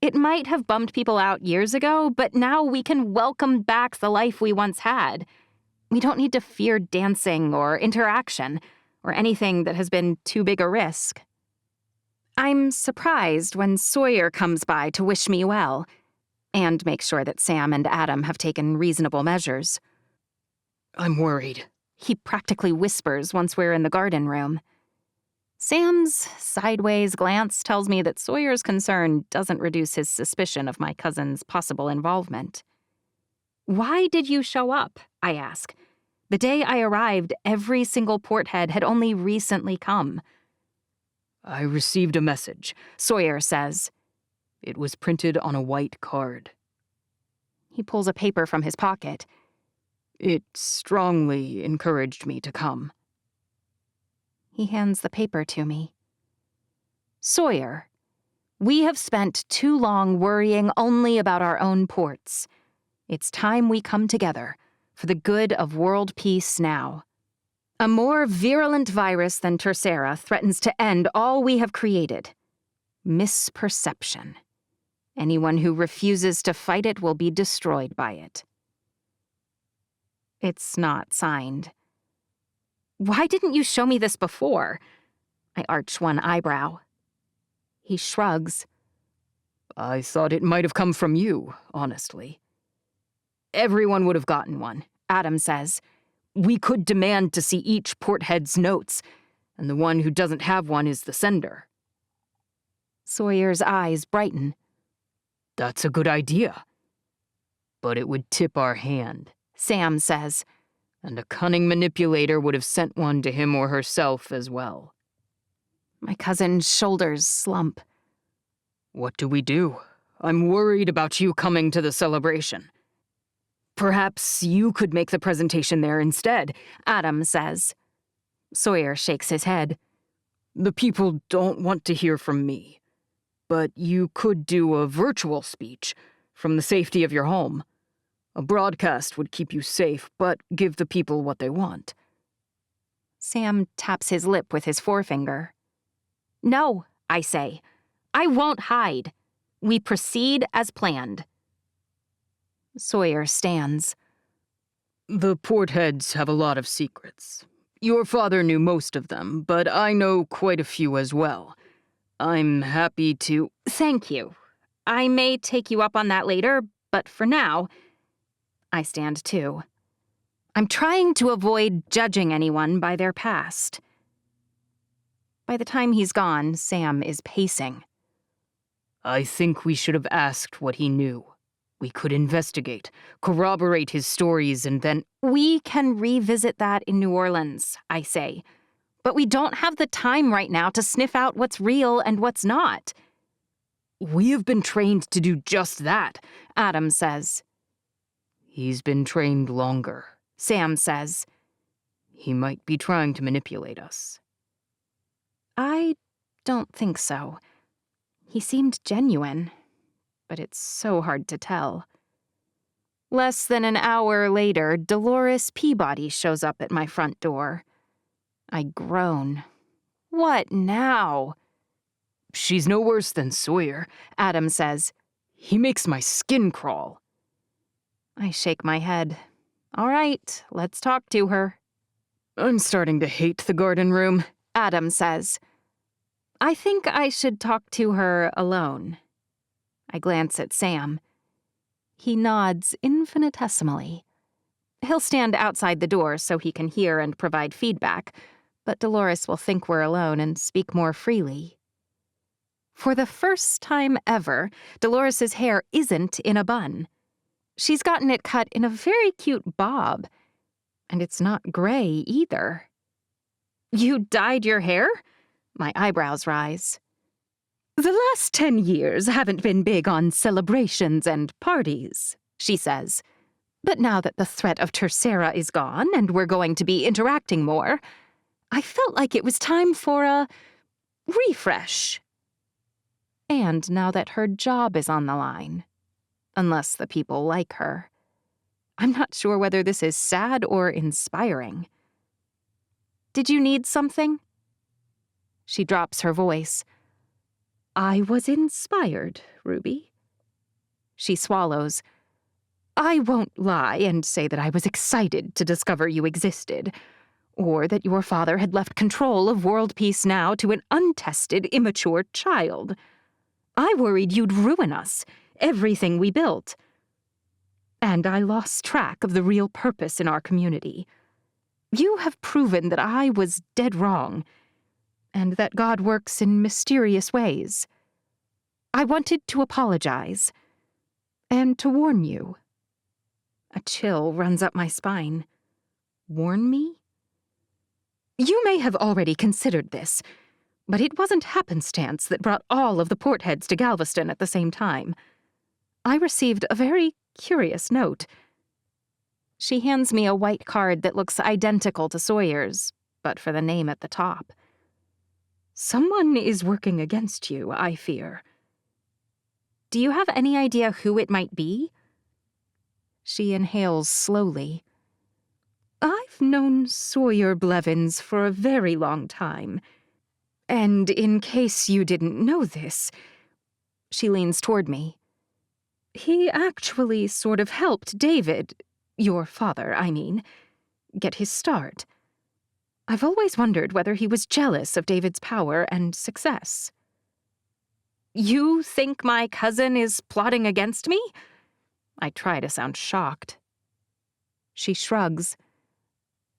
Speaker 1: It might have bummed people out years ago, but now we can welcome back the life we once had. We don't need to fear dancing or interaction or anything that has been too big a risk. I'm surprised when Sawyer comes by to wish me well and make sure that Sam and Adam have taken reasonable measures.
Speaker 2: I'm worried,
Speaker 1: He practically whispers once we're in the garden room. Sam's sideways glance tells me that Sawyer's concern doesn't reduce his suspicion of my cousin's possible involvement. Why did you show up? I ask. The day I arrived, every single porthead had only recently come.
Speaker 2: I received a message,
Speaker 1: Sawyer says.
Speaker 2: It was printed on a white card.
Speaker 1: He pulls a paper from his pocket.
Speaker 2: It strongly encouraged me to come.
Speaker 1: He hands the paper to me. Sawyer, we have spent too long worrying only about our own ports. It's time we come together for the good of world peace now. A more virulent virus than Tercera threatens to end all we have created. Misperception. Anyone who refuses to fight it will be destroyed by it. It's not signed. Why didn't you show me this before? I arch one eyebrow. He shrugs.
Speaker 2: I thought it might have come from you, honestly. Everyone would have gotten one, Adam says. We could demand to see each porthead's notes, and the one who doesn't have one is the sender.
Speaker 1: Sawyer's eyes brighten.
Speaker 2: That's a good idea. But it would tip our hand,
Speaker 1: Sam says.
Speaker 2: And a cunning manipulator would have sent one to him or herself as well.
Speaker 1: My cousin's shoulders slump.
Speaker 2: What do we do? I'm worried about you coming to the celebration. Perhaps you could make the presentation there instead,
Speaker 1: Adam says. Sawyer shakes his head.
Speaker 2: The people don't want to hear from me. But you could do a virtual speech from the safety of your home. A broadcast would keep you safe, but give the people what they want.
Speaker 1: Sam taps his lip with his forefinger. No, I say. I won't hide. We proceed as planned. Sawyer stands.
Speaker 2: The portheads have a lot of secrets. Your father knew most of them, but I know quite a few as well. I'm happy to—
Speaker 1: Thank you. I may take you up on that later, but for now— I stand too. I'm trying to avoid judging anyone by their past. By the time he's gone, Sam is pacing.
Speaker 2: I think we should have asked what he knew. We could investigate, corroborate his stories, and then—
Speaker 1: We can revisit that in New Orleans, I say. But we don't have the time right now to sniff out what's real and what's not.
Speaker 2: We have been trained to do just that,
Speaker 1: Adam says.
Speaker 2: He's been trained longer,
Speaker 1: Sam says.
Speaker 2: He might be trying to manipulate us.
Speaker 1: I don't think so. He seemed genuine, but it's so hard to tell. Less than an hour later, Dolores Peabody shows up at my front door. I groan. What now?
Speaker 2: She's no worse than Sawyer,
Speaker 1: Adam says.
Speaker 2: He makes my skin crawl.
Speaker 1: I shake my head. All right, let's talk to her.
Speaker 2: I'm starting to hate the garden room,
Speaker 1: Adam says. I think I should talk to her alone. I glance at Sam. He nods infinitesimally. He'll stand outside the door so he can hear and provide feedback, but Dolores will think we're alone and speak more freely. For the first time ever, Dolores's hair isn't in a bun. She's gotten it cut in a very cute bob, and it's not gray either. You dyed your hair? My eyebrows rise. The last 10 years haven't been big on celebrations and parties, she says. But now that the threat of Tercera is gone and we're going to be interacting more, I felt like it was time for a refresh. And now that her job is on the line, unless the people like her. I'm not sure whether this is sad or inspiring. Did you need something? She drops her voice. I was inspired, Ruby. She swallows. I won't lie and say that I was excited to discover you existed, or that your father had left control of world peace now to an untested, immature child. I worried you'd ruin us, everything we built. And I lost track of the real purpose in our community. You have proven that I was dead wrong, and that God works in mysterious ways. I wanted to apologize, and to warn you. A chill runs up my spine. Warn me? You may have already considered this, but it wasn't happenstance that brought all of the portheads to Galveston at the same time. I received a very curious note. She hands me a white card that looks identical to Sawyer's, but for the name at the top. Someone is working against you, I fear. Do you have any idea who it might be? She inhales slowly. I've known Sawyer Blevins for a very long time. And in case you didn't know this, she leans toward me. He actually sort of helped David, your father, I mean, get his start. I've always wondered whether he was jealous of David's power and success. You think my cousin is plotting against me? I try to sound shocked. She shrugs.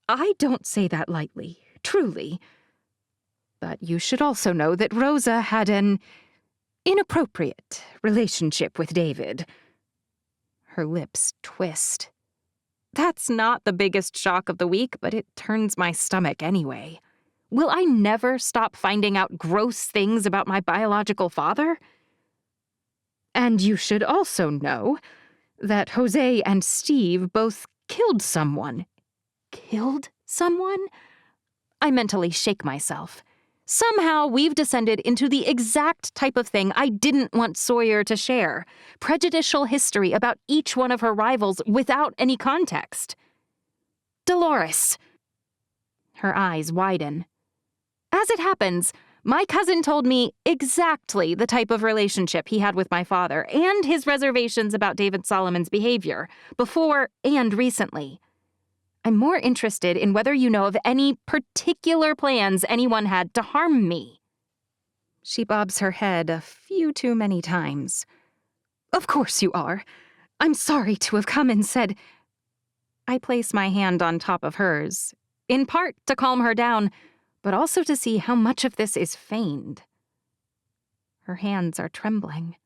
Speaker 1: I don't say that lightly, truly. But you should also know that Rosa had an inappropriate relationship with David. Her lips twist. That's not the biggest shock of the week, but it turns my stomach anyway. Will I never stop finding out gross things about my biological father? And you should also know that Jose and Steve both killed someone. Killed someone? I mentally shake myself. Somehow we've descended into the exact type of thing I didn't want Sawyer to share. Prejudicial history about each one of her rivals without any context. Dolores. Her eyes widen. As it happens, my cousin told me exactly the type of relationship he had with my father and his reservations about David Solomon's behavior, before and recently. I'm more interested in whether you know of any particular plans anyone had to harm me. She bobs her head a few too many times. Of course you are. I'm sorry to have come and said... I place my hand on top of hers, in part to calm her down, but also to see how much of this is feigned. Her hands are trembling.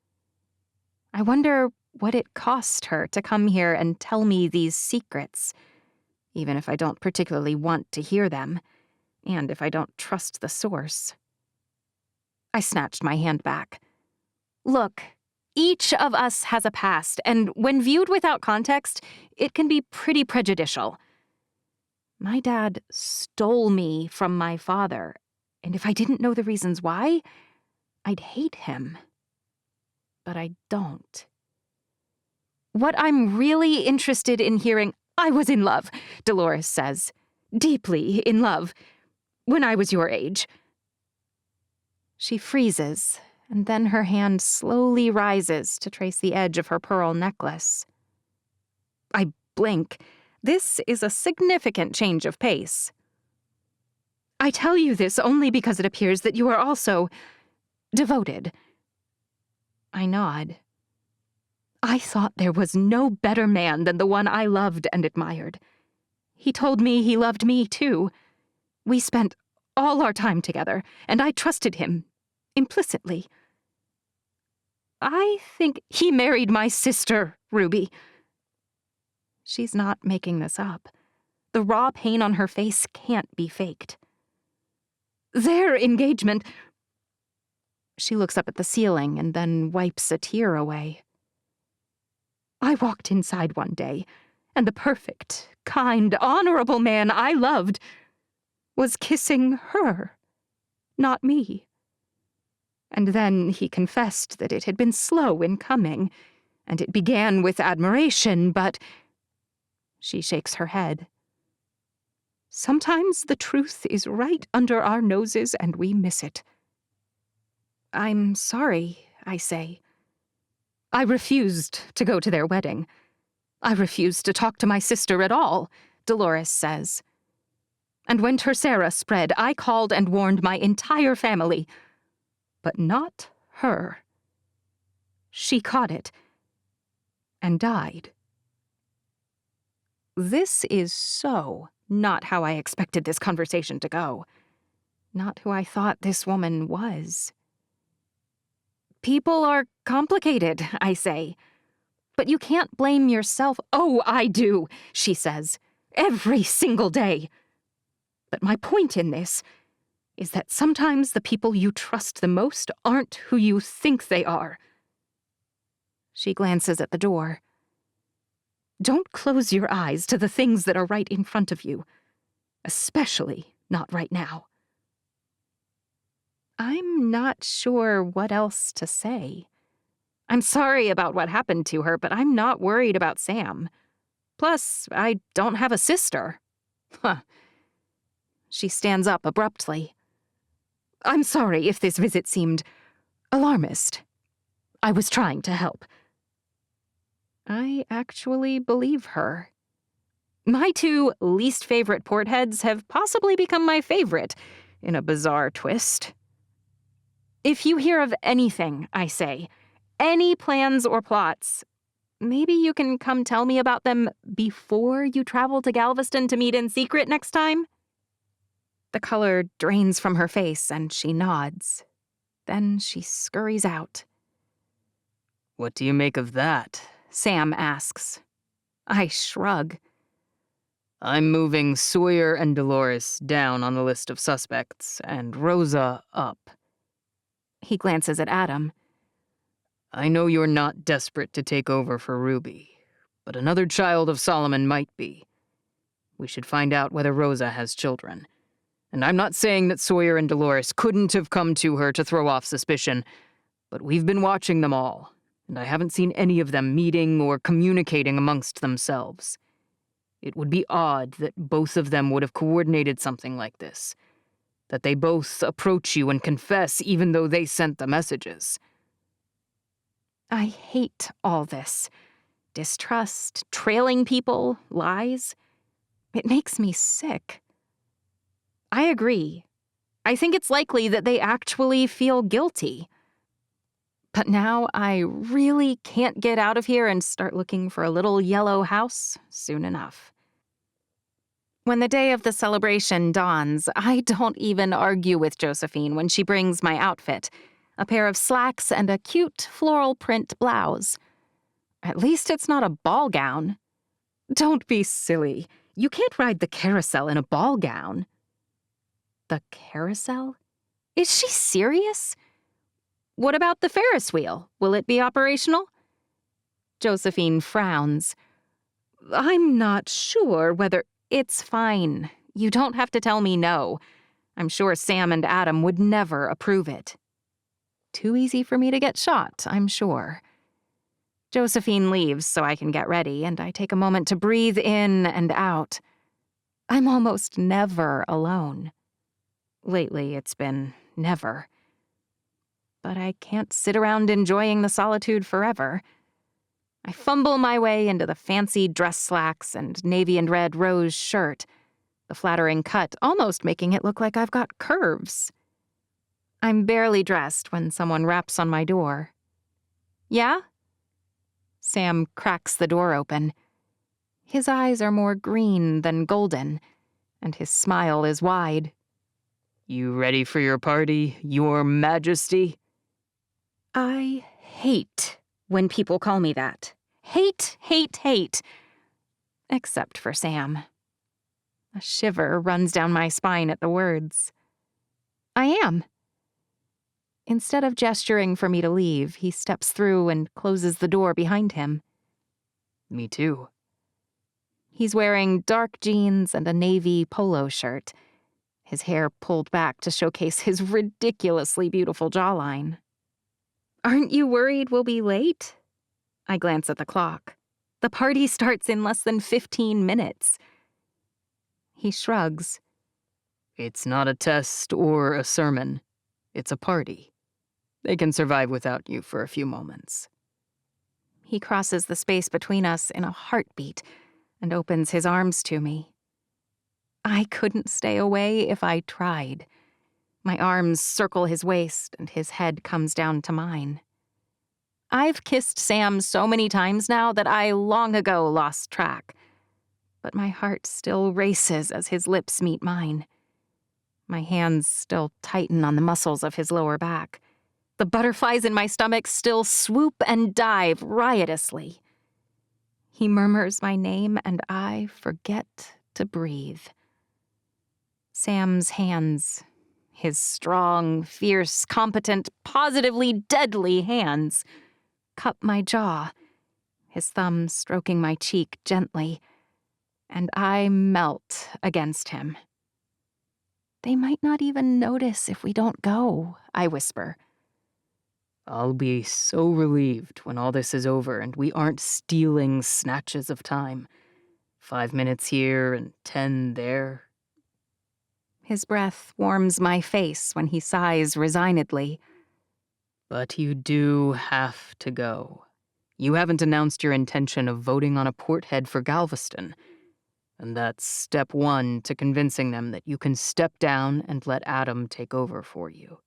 Speaker 1: I wonder what it cost her to come here and tell me these secrets, even if I don't particularly want to hear them, and if I don't trust the source. I snatched my hand back. Look, each of us has a past, and when viewed without context, it can be pretty prejudicial. My dad stole me from my father, and if I didn't know the reasons why, I'd hate him. But I don't. What I'm really interested in hearing— I was in love, Dolores says. Deeply in love. When I was your age. She freezes, and then her hand slowly rises to trace the edge of her pearl necklace. I blink. This is a significant change of pace. I tell you this only because it appears that you are also devoted. I nod. I thought there was no better man than the one I loved and admired. He told me he loved me, too. We spent all our time together, and I trusted him, implicitly. I think he married my sister, Ruby. She's not making this up. The raw pain on her face can't be faked. Their engagement— She looks up at the ceiling and then wipes a tear away. I walked inside one day, and the perfect, kind, honorable man I loved was kissing her, not me. And then he confessed that it had been slow in coming, and it began with admiration, but— She shakes her head. Sometimes the truth is right under our noses and we miss it. I'm sorry, I say. I refused to go to their wedding. I refused to talk to my sister at all, Dolores says. And when Tercera spread, I called and warned my entire family. But not her. She caught it and died. This is so not how I expected this conversation to go. Not who I thought this woman was. People are complicated, I say. But you can't blame yourself. Oh, I do, she says. Every single day. But my point in this is that sometimes the people you trust the most aren't who you think they are. She glances at the door. Don't close your eyes to the things that are right in front of you. Especially not right now. I'm not sure what else to say. I'm sorry about what happened to her, but I'm not worried about Sam. Plus, I don't have a sister. Huh. She stands up abruptly. I'm sorry if this visit seemed alarmist. I was trying to help. I actually believe her. My two least favorite portheads have possibly become my favorite, in a bizarre twist. If you hear of anything, I say, any plans or plots, maybe you can come tell me about them before you travel to Galveston to meet in secret next time? The color drains from her face and she nods. Then she scurries out.
Speaker 2: What do you make of that?
Speaker 1: Sam asks. I shrug.
Speaker 2: I'm moving Sawyer and Dolores down on the list of suspects, and Rosa up.
Speaker 1: He glances at Adam.
Speaker 2: I know you're not desperate to take over for Ruby, but another child of Solomon might be. We should find out whether Rosa has children. And I'm not saying that Sawyer and Dolores couldn't have come to her to throw off suspicion, but we've been watching them all, and I haven't seen any of them meeting or communicating amongst themselves. It would be odd that both of them would have coordinated something like this, that they both approach you and confess even though they sent the messages.
Speaker 1: I hate all this. Distrust, trailing people, lies. It makes me sick. I agree. I think it's likely that they actually feel guilty. But now I really can't get out of here and start looking for a little yellow house soon enough. When the day of the celebration dawns, I don't even argue with Josephine when she brings my outfit, a pair of slacks and a cute floral print blouse. At least it's not a ball gown. Don't be silly. You can't ride the carousel in a ball gown. The carousel? Is she serious? What about the Ferris wheel? Will it be operational? Josephine frowns. I'm not sure whether... It's fine. You don't have to tell me no. I'm sure Sam and Adam would never approve it. Too easy for me to get shot, I'm sure. Josephine leaves so I can get ready, and I take a moment to breathe in and out. I'm almost never alone. Lately, it's been never. But I can't sit around enjoying the solitude forever. I fumble my way into the fancy dress slacks and navy and red rose shirt, the flattering cut almost making it look like I've got curves. I'm barely dressed when someone raps on my door. Yeah? Sam cracks the door open. His eyes are more green than golden, and his smile is wide.
Speaker 2: You ready for your party, Your Majesty?
Speaker 1: I hate when people call me that. Hate, hate, hate. Except for Sam. A shiver runs down my spine at the words. I am. Instead of gesturing for me to leave, he steps through and closes the door behind him.
Speaker 2: Me too.
Speaker 1: He's wearing dark jeans and a navy polo shirt, his hair pulled back to showcase his ridiculously beautiful jawline. Aren't you worried we'll be late? I glance at the clock. The party starts in less than 15 minutes. He shrugs.
Speaker 2: It's not a test or a sermon. It's a party. They can survive without you for a few moments.
Speaker 1: He crosses the space between us in a heartbeat and opens his arms to me. I couldn't stay away if I tried. My arms circle his waist and his head comes down to mine. I've kissed Sam so many times now that I long ago lost track. But my heart still races as his lips meet mine. My hands still tighten on the muscles of his lower back. The butterflies in my stomach still swoop and dive riotously. He murmurs my name and I forget to breathe. Sam's hands, his strong, fierce, competent, positively deadly hands, cup my jaw, his thumb stroking my cheek gently, and I melt against him. They might not even notice if we don't go, I whisper.
Speaker 2: I'll be so relieved when all this is over and we aren't stealing snatches of time. 5 minutes here and 10 there.
Speaker 1: His breath warms my face when he sighs resignedly.
Speaker 2: But you do have to go. You haven't announced your intention of voting on a porthead for Galveston. And that's step 1 to convincing them that you can step down and let Adam take over for you.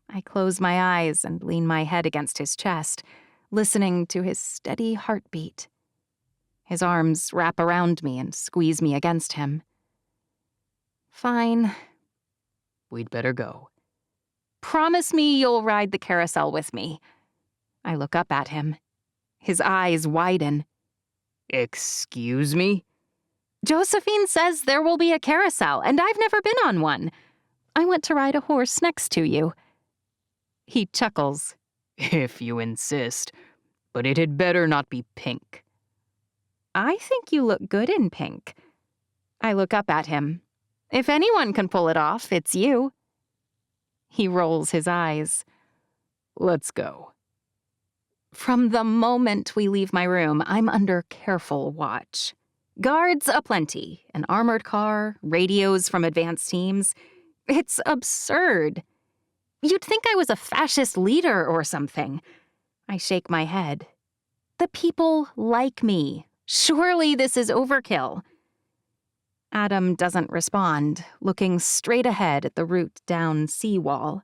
Speaker 1: I close my eyes and lean my head against his chest, listening to his steady heartbeat. His arms wrap around me and squeeze me against him. Fine.
Speaker 2: We'd better go.
Speaker 1: Promise me you'll ride the carousel with me. I look up at him. His eyes widen.
Speaker 2: Excuse me?
Speaker 1: Josephine says there will be a carousel, and I've never been on one. I want to ride a horse next to you. He chuckles.
Speaker 2: If you insist. But it had better not be pink.
Speaker 1: I think you look good in pink. I look up at him. If anyone can pull it off, it's you. He rolls his eyes.
Speaker 2: Let's go.
Speaker 1: From the moment we leave my room, I'm under careful watch. Guards aplenty, an armored car, radios from advanced teams. It's absurd. You'd think I was a fascist leader or something. I shake my head. The people like me. Surely this is overkill. Adam doesn't respond, looking straight ahead at the route down seawall.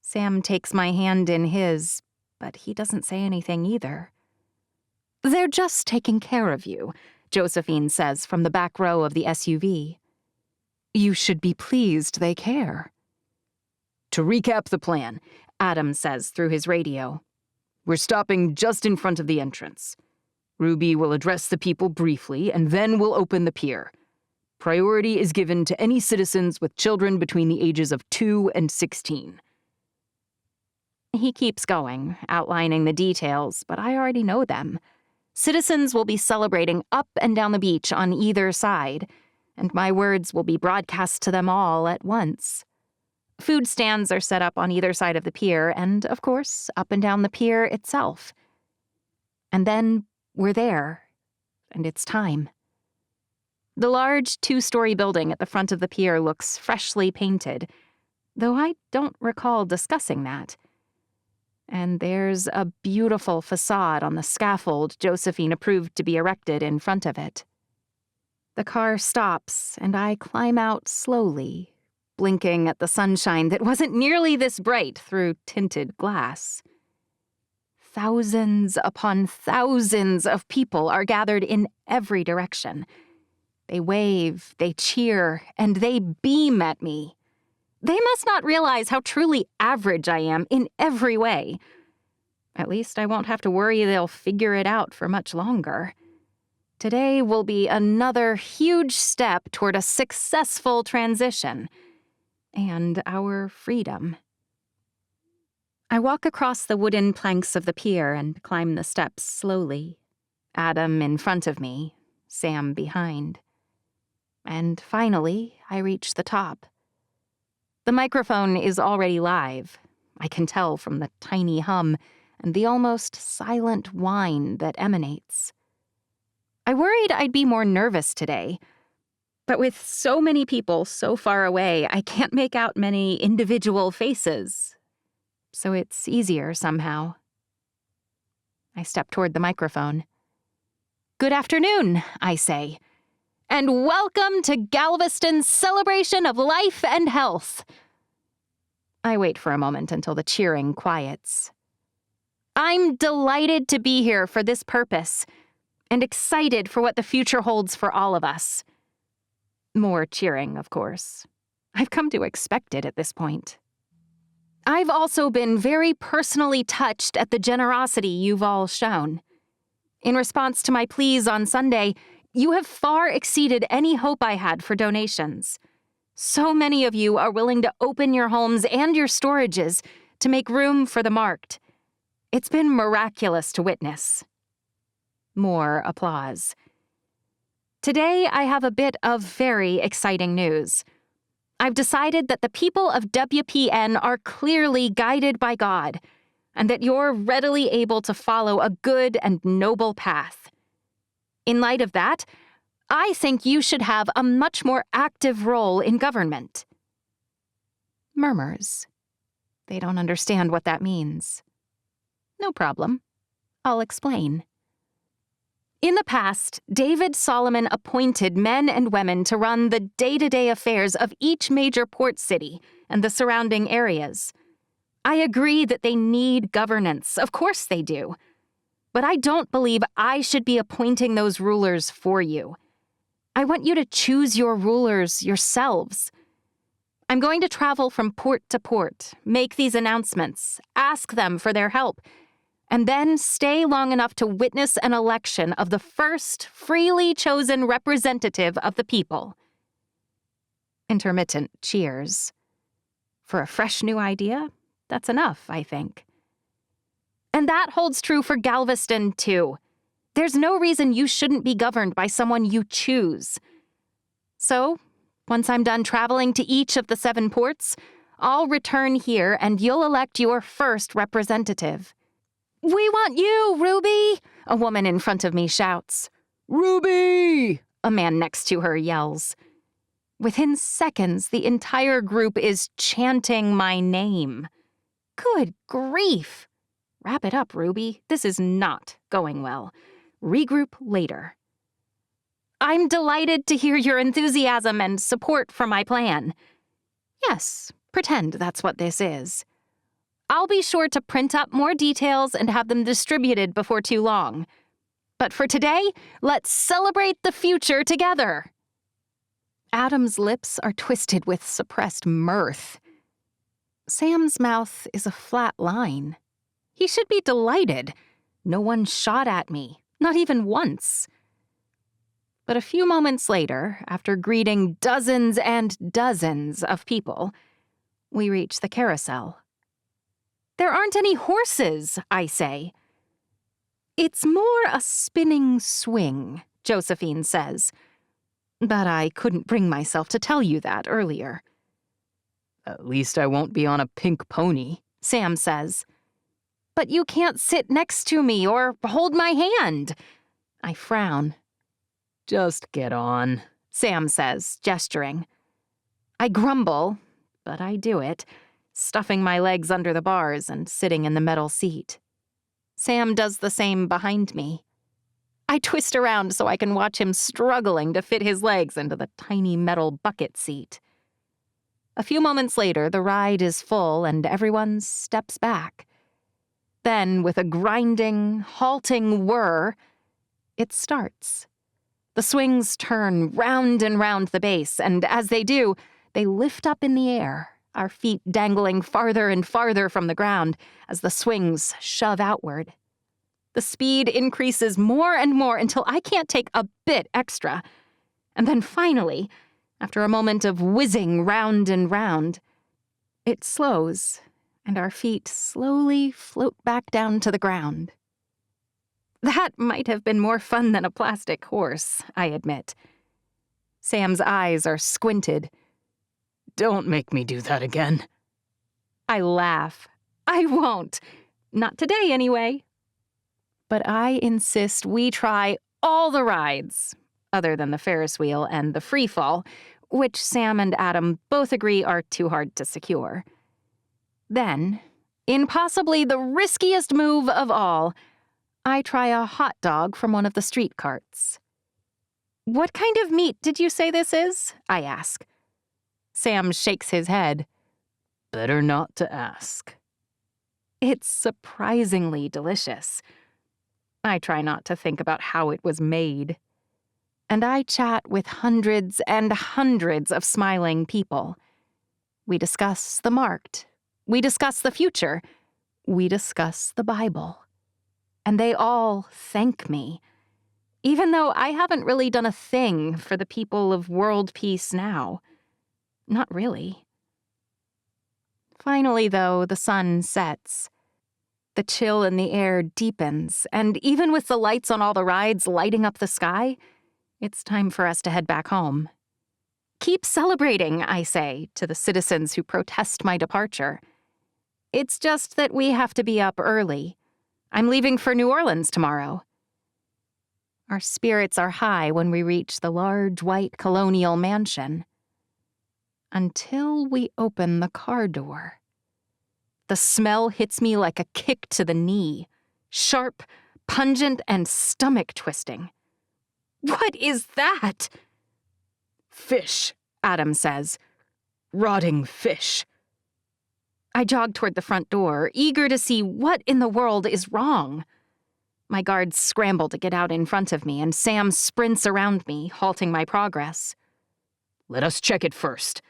Speaker 1: Sam takes my hand in his, but he doesn't say anything either. They're just taking care of you, Josephine says from the back row of the SUV. You should be pleased they care.
Speaker 2: To recap the plan,
Speaker 1: Adam says through his radio.
Speaker 2: We're stopping just in front of the entrance. Ruby will address the people briefly, and then we'll open the pier. Priority is given to any citizens with children between the ages of 2 and 16.
Speaker 1: He keeps going, outlining the details, but I already know them. Citizens will be celebrating up and down the beach on either side, and my words will be broadcast to them all at once. Food stands are set up on either side of the pier, and, of course, up and down the pier itself. And then we're there, and it's time. The large 2-story building at the front of the pier looks freshly painted, though I don't recall discussing that. And there's a beautiful facade on the scaffold Josephine approved to be erected in front of it. The car stops, and I climb out slowly, blinking at the sunshine that wasn't nearly this bright through tinted glass. Thousands upon thousands of people are gathered in every direction. They wave, they cheer, and they beam at me. They must not realize how truly average I am in every way. At least I won't have to worry they'll figure it out for much longer. Today will be another huge step toward a successful transition and our freedom. I walk across the wooden planks of the pier and climb the steps slowly. Adam in front of me, Sam behind. And finally, I reach the top. The microphone is already live. I can tell from the tiny hum and the almost silent whine that emanates. I worried I'd be more nervous today, but with so many people so far away, I can't make out many individual faces, so it's easier somehow. I step toward the microphone. "Good afternoon," I say, "and welcome to Galveston's celebration of life and health." I wait for a moment until the cheering quiets. I'm delighted to be here for this purpose, and excited for what the future holds for all of us. More cheering, of course. I've come to expect it at this point. I've also been very personally touched at the generosity you've all shown. In response to my pleas on Sunday, you have far exceeded any hope I had for donations. So many of you are willing to open your homes and your storages to make room for the marked. It's been miraculous to witness. More applause. Today, I have a bit of very exciting news. I've decided that the people of WPN are clearly guided by God, and that you're readily able to follow a good and noble path. In light of that, I think you should have a much more active role in government. Murmurs. They don't understand what that means. No problem. I'll explain. In the past, David Solomon appointed men and women to run the day-to-day affairs of each major port city and the surrounding areas. I agree that they need governance. Of course they do. But I don't believe I should be appointing those rulers for you. I want you to choose your rulers yourselves. I'm going to travel from port to port, make these announcements, ask them for their help, and then stay long enough to witness an election of the first freely chosen representative of the people. Intermittent cheers. For a fresh new idea, that's enough, I think. And that holds true for Galveston, too. There's no reason you shouldn't be governed by someone you choose. So, once I'm done traveling to each of the 7 ports, I'll return here and you'll elect your first representative. "We want you, Ruby!" a woman in front of me shouts. "Ruby!" a man next to her yells. Within seconds, the entire group is chanting my name. Good grief! Wrap it up, Ruby. This is not going well. Regroup later. I'm delighted to hear your enthusiasm and support for my plan. Yes, pretend that's what this is. I'll be sure to print up more details and have them distributed before too long. But for today, let's celebrate the future together. Adam's lips are twisted with suppressed mirth. Sam's mouth is a flat line. He should be delighted. No one shot at me, not even once. But a few moments later, after greeting dozens and dozens of people, we reach the carousel. There aren't any horses, I say. It's more a spinning swing, Josephine says. But I couldn't bring myself to tell you that earlier.
Speaker 2: At least I won't be on a pink pony,
Speaker 1: Sam says. But you can't sit next to me or hold my hand. I frown.
Speaker 2: Just get on,
Speaker 1: Sam says, gesturing. I grumble, but I do it, stuffing my legs under the bars and sitting in the metal seat. Sam does the same behind me. I twist around so I can watch him struggling to fit his legs into the tiny metal bucket seat. A few moments later, the ride is full and everyone steps back. Then, with a grinding, halting whir, it starts. The swings turn round and round the base, and as they do, they lift up in the air, our feet dangling farther and farther from the ground as the swings shove outward. The speed increases more and more until I can't take a bit extra. And then finally, after a moment of whizzing round and round, it slows, and our feet slowly float back down to the ground. That might have been more fun than a plastic horse, I admit. Sam's eyes are squinted.
Speaker 2: Don't make me do that again.
Speaker 1: I laugh. I won't. Not today, anyway. But I insist we try all the rides, other than the Ferris wheel and the free fall, which Sam and Adam both agree are too hard to secure. Then, in possibly the riskiest move of all, I try a hot dog from one of the street carts. What kind of meat did you say this is? I ask. Sam shakes his head.
Speaker 2: Better not to ask.
Speaker 1: It's surprisingly delicious. I try not to think about how it was made. And I chat with hundreds and hundreds of smiling people. We discuss the marked. We discuss the future. We discuss the Bible. And they all thank me, even though I haven't really done a thing for the people of world peace now. Not really. Finally, though, the sun sets. The chill in the air deepens, and even with the lights on all the rides lighting up the sky, it's time for us to head back home. Keep celebrating, I say, to the citizens who protest my departure. It's just that we have to be up early. I'm leaving for New Orleans tomorrow. Our spirits are high when we reach the large white colonial mansion. Until we open the car door. The smell hits me like a kick to the knee, sharp, pungent, and stomach-twisting. What is that?
Speaker 2: Fish, Adam says. Rotting fish.
Speaker 1: I jog toward the front door, eager to see what in the world is wrong. My guards scramble to get out in front of me, and Sam sprints around me, halting my progress.
Speaker 2: Let us check it first.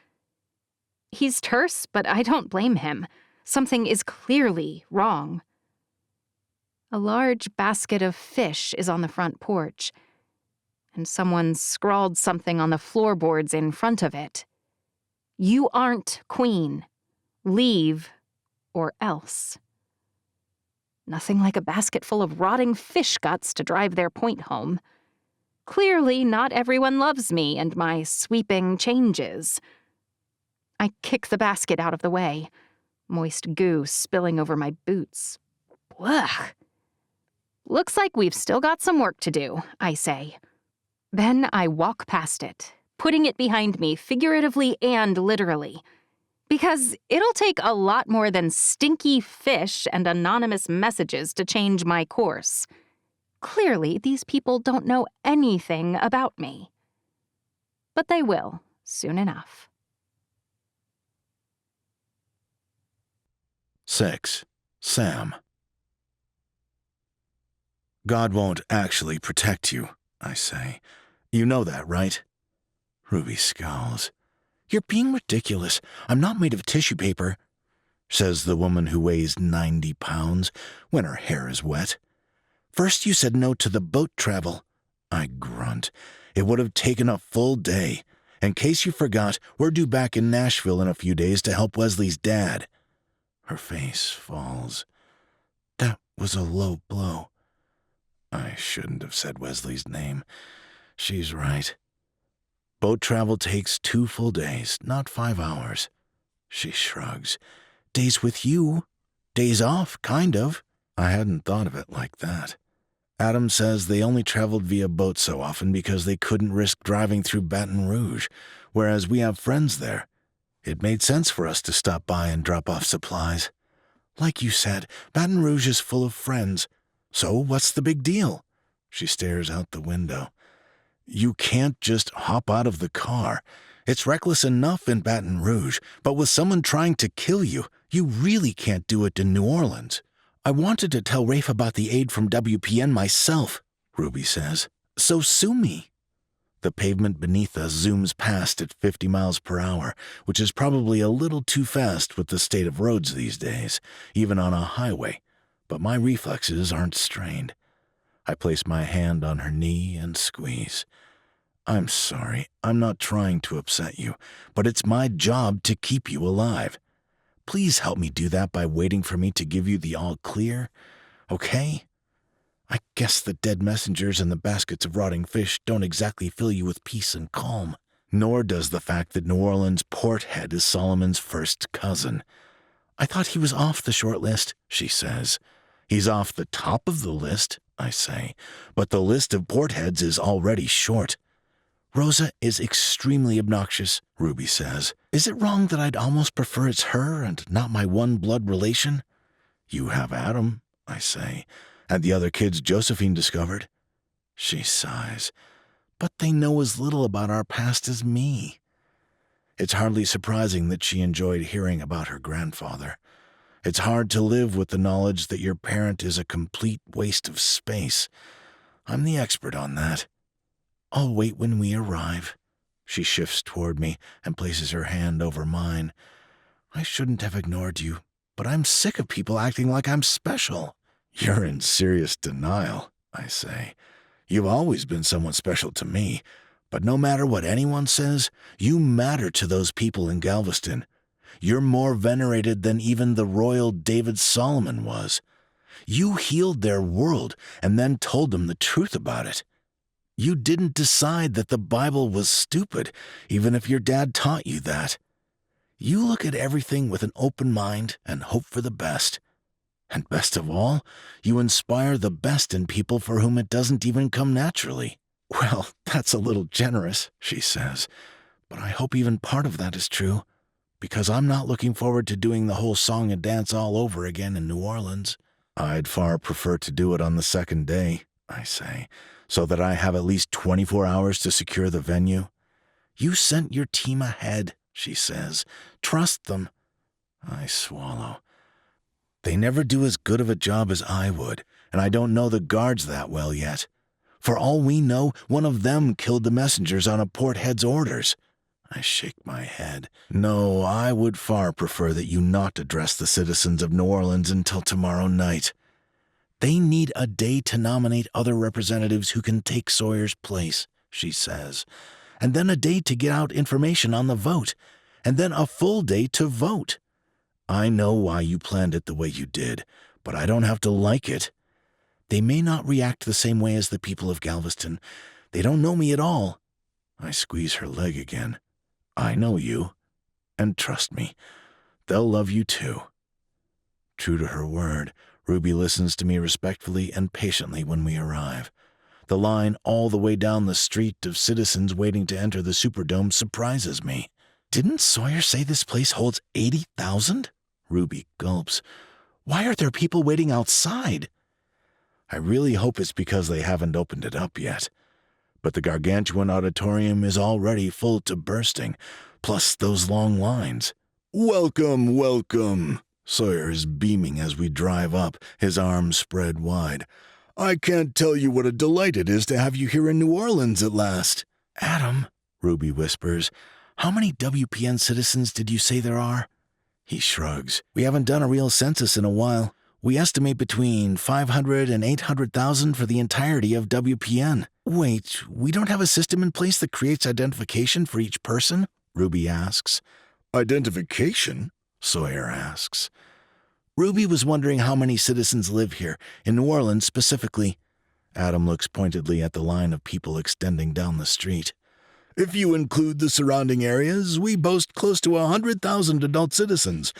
Speaker 1: He's terse, but I don't blame him. Something is clearly wrong. A large basket of fish is on the front porch, and someone scrawled something on the floorboards in front of it. You aren't queen. Leave, or else. Nothing like a basket full of rotting fish guts to drive their point home. Clearly, not everyone loves me and my sweeping changes. I kick the basket out of the way, moist goo spilling over my boots. Blech. Looks like we've still got some work to do, I say. Then I walk past it, putting it behind me figuratively and literally. Because it'll take a lot more than stinky fish and anonymous messages to change my course. Clearly, these people don't know anything about me. But they will, soon enough.
Speaker 3: 6. Sam. God won't actually protect you, I say. You know that, right? Ruby scowls. You're being ridiculous. I'm not made of tissue paper, says the woman who weighs 90 pounds when her hair is wet. First you said no to the boat travel. I grunt. It would have taken a full day. In case you forgot, we're due back in Nashville in a few days to help Wesley's dad. Her face falls. That was a low blow. I shouldn't have said Wesley's name. She's right. Boat travel takes 2 full days, not 5 hours. She shrugs. Days with you. Days off, kind of. I hadn't thought of it like that. Adam says they only traveled via boat so often because they couldn't risk driving through Baton Rouge, whereas we have friends there. It made sense for us to stop by and drop off supplies. Like you said, Baton Rouge is full of friends. So what's the big deal? She stares out the window. You can't just hop out of the car. It's reckless enough in Baton Rouge, but with someone trying to kill you, you really can't do it in New Orleans. I wanted to tell Rafe about the aid from WPN myself, Ruby says. So sue me. The pavement beneath us zooms past at 50 miles per hour, which is probably a little too fast with the state of roads these days, even on a highway, but my reflexes aren't strained. I place my hand on her knee and squeeze. I'm sorry, I'm not trying to upset you, but it's my job to keep you alive. Please help me do that by waiting for me to give you the all clear, okay? I guess the dead messengers and the baskets of rotting fish don't exactly fill you with peace and calm, nor does the fact that New Orleans' port head is Solomon's first cousin. I thought he was off the short list, she says. He's off the top of the list, I say, but the list of port heads is already short. Rosa is extremely obnoxious, Ruby says. Is it wrong that I'd almost prefer it's her and not my one-blood relation? You have Adam, I say, and the other kids Josephine discovered. She sighs. But they know as little about our past as me. It's hardly surprising that she enjoyed hearing about her grandfather. It's hard to live with the knowledge that your parent is a complete waste of space. I'm the expert on that. I'll wait when we arrive. She shifts toward me and places her hand over mine. I shouldn't have ignored you, but I'm sick of people acting like I'm special. You're in serious denial, I say. You've always been someone special to me, but no matter what anyone says, you matter to those people in Galveston. You're more venerated than even the royal David Solomon was. You healed their world and then told them the truth about it. You didn't decide that the Bible was stupid, even if your dad taught you that. You look at everything with an open mind and hope for the best. And best of all, you inspire the best in people for whom it doesn't even come naturally. Well, that's a little generous, she says, but I hope even part of that is true, because I'm not looking forward to doing the whole song and dance all over again in New Orleans. I'd far prefer to do it on the second day, I say, so that I have at least 24 hours to secure the venue. You sent your team ahead, she says. Trust them. I swallow. They never do as good of a job as I would, and I don't know the guards that well yet. For all we know, one of them killed the messengers on a port head's orders. I shake my head. No, I would far prefer that you not address the citizens of New Orleans until tomorrow night. They need a day to nominate other representatives who can take Sawyer's place, she says, and then a day to get out information on the vote, and then a full day to vote. I know why you planned it the way you did, but I don't have to like it. They may not react the same way as the people of Galveston. They don't know me at all. I squeeze her leg again. I know you, and trust me, they'll love you too. True to her word, Ruby listens to me respectfully and patiently when we arrive. The line all the way down the street of citizens waiting to enter the Superdome surprises me. Didn't Sawyer say this place holds 80,000? Ruby gulps. Why are there people waiting outside? I really hope it's because they haven't opened it up yet. But the gargantuan auditorium is already full to bursting, plus those long lines. Welcome, welcome. Sawyer is beaming as we drive up, his arms spread wide. I can't tell you what a delight it is to have you here in New Orleans at last. Adam, Ruby whispers, how many WPN citizens did you say there are? He shrugs. We haven't done a real census in a while. We estimate between 500 and 800,000 for the entirety of WPN. Wait, we don't have a system in place that creates identification for each person? Ruby asks. Identification? Sawyer asks. Ruby was wondering how many citizens live here, in New Orleans specifically. Adam looks pointedly at the line of people extending down the street. If you include the surrounding areas, we boast close to 100,000 adult citizens.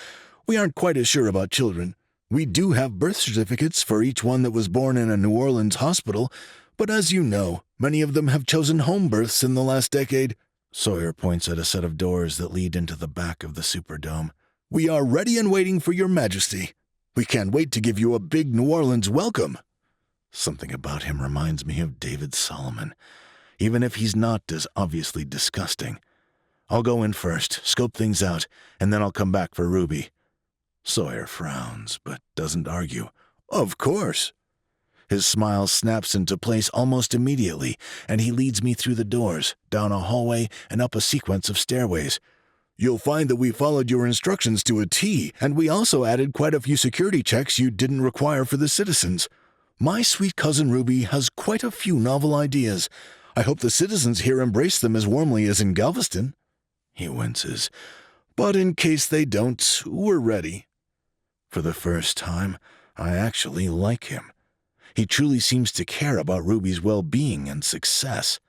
Speaker 3: We aren't quite as sure about children. We do have birth certificates for each one that was born in a New Orleans hospital, but as you know, many of them have chosen home births in the last decade. Sawyer points at a set of doors that lead into the back of the Superdome. We are ready and waiting for your majesty. We can't wait to give you a big New Orleans welcome. Something about him reminds me of David Solomon, even if he's not as obviously disgusting. I'll go in first, scope things out, and then I'll come back for Ruby. Sawyer frowns, but doesn't argue. Of course. His smile snaps into place almost immediately, and he leads me through the doors, down a hallway, and up a sequence of stairways. You'll find that we followed your instructions to a T, and we also added quite a few security checks you didn't require for the citizens. My sweet cousin Ruby has quite a few novel ideas. I hope the citizens here embrace them as warmly as in Galveston. He winces. But in case they don't, we're ready. For the first time, I actually like him. He truly seems to care about Ruby's well-being and success.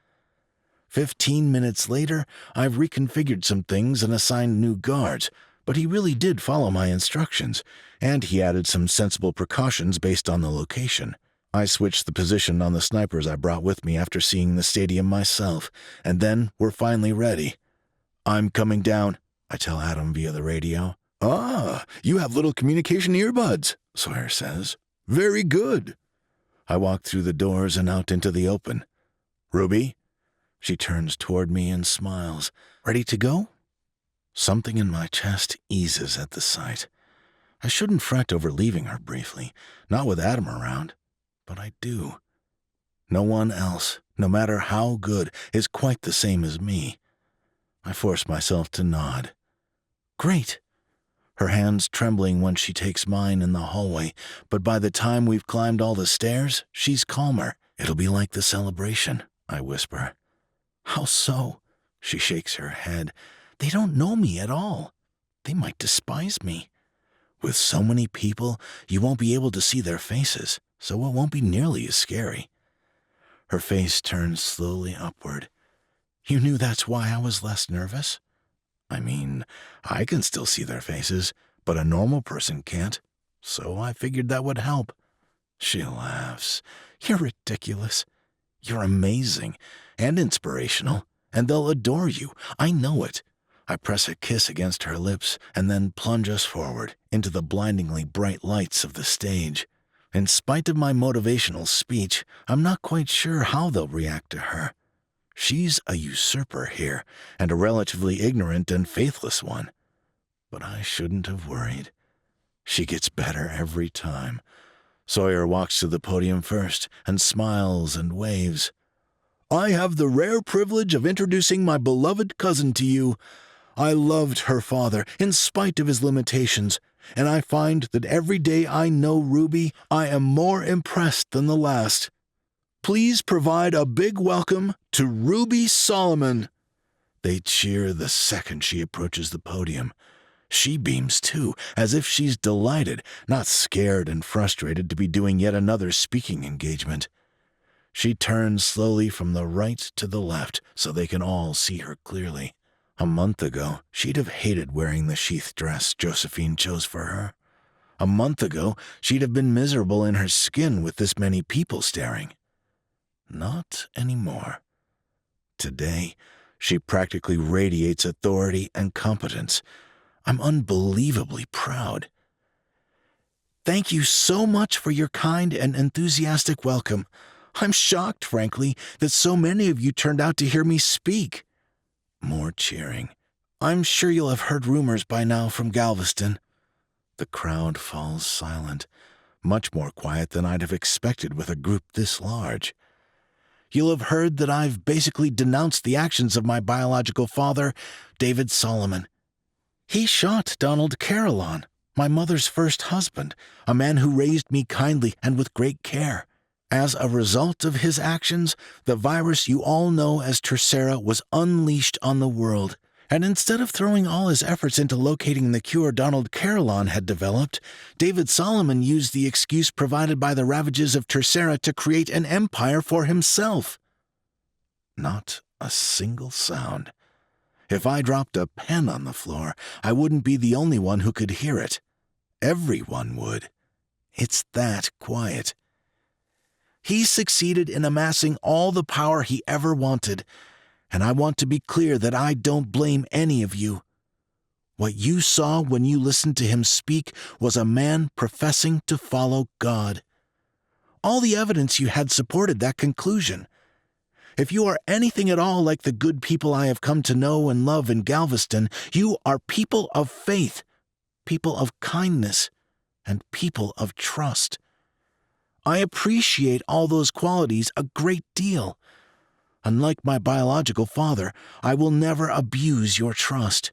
Speaker 3: 15 minutes later, I've reconfigured some things and assigned new guards, but he really did follow my instructions, and he added some sensible precautions based on the location. I switched the position on the snipers I brought with me after seeing the stadium myself, and then we're finally ready. I'm coming down, I tell Adam via the radio. Ah, you have little communication earbuds, Sawyer says. Very good. I walk through the doors and out into the open. Ruby? She turns toward me and smiles. Ready to go? Something in my chest eases at the sight. I shouldn't fret over leaving her briefly, not with Adam around, but I do. No one else, no matter how good, is quite the same as me. I force myself to nod. Great. Her hands trembling when she takes mine in the hallway, but by the time we've climbed all the stairs, she's calmer. It'll be like the celebration, I whisper. How so? She shakes her head. They don't know me at all. They might despise me. With so many people, you won't be able to see their faces, so it won't be nearly as scary. Her face turns slowly upward. You knew that's why I was less nervous? I mean, I can still see their faces, but a normal person can't, so I figured that would help. She laughs. You're ridiculous. You're amazing and inspirational, and they'll adore you. I know it. I press a kiss against her lips and then plunge us forward into the blindingly bright lights of the stage. In spite of my motivational speech, I'm not quite sure how they'll react to her. She's a usurper here, and a relatively ignorant and faithless one. But I shouldn't have worried. She gets better every time. Sawyer walks to the podium first and smiles and waves. I have the rare privilege of introducing my beloved cousin to you. I loved her father, in spite of his limitations, and I find that every day I know Ruby, I am more impressed than the last. Please provide a big welcome to Ruby Solomon. They cheer the second she approaches the podium. She beams too, as if she's delighted, not scared and frustrated to be doing yet another speaking engagement. She turns slowly from the right to the left so they can all see her clearly. A month ago, she'd have hated wearing the sheath dress Josephine chose for her. A month ago, she'd have been miserable in her skin with this many people staring. Not anymore. Today, she practically radiates authority and competence. I'm unbelievably proud. Thank you so much for your kind and enthusiastic welcome. I'm shocked, frankly, that so many of you turned out to hear me speak. More cheering. I'm sure you'll have heard rumors by now from Galveston. The crowd falls silent, much more quiet than I'd have expected with a group this large. You'll have heard that I've basically denounced the actions of my biological father, David Solomon. He shot Donald Carillon, my mother's first husband, a man who raised me kindly and with great care. As a result of his actions, the virus you all know as Tercera was unleashed on the world, And instead of throwing all his efforts into locating the cure Donald Carillon had developed, David Solomon used the excuse provided by the ravages of Tercera to create an empire for himself. Not a single sound. If I dropped a pen on the floor, I wouldn't be the only one who could hear it. Everyone would. It's that quiet. He succeeded in amassing all the power he ever wanted, and I want to be clear that I don't blame any of you. What you saw when you listened to him speak was a man professing to follow God. All the evidence you had supported that conclusion. If you are anything at all like the good people I have come to know and love in Galveston, you are people of faith, people of kindness, and people of trust. I appreciate all those qualities a great deal. Unlike my biological father, I will never abuse your trust.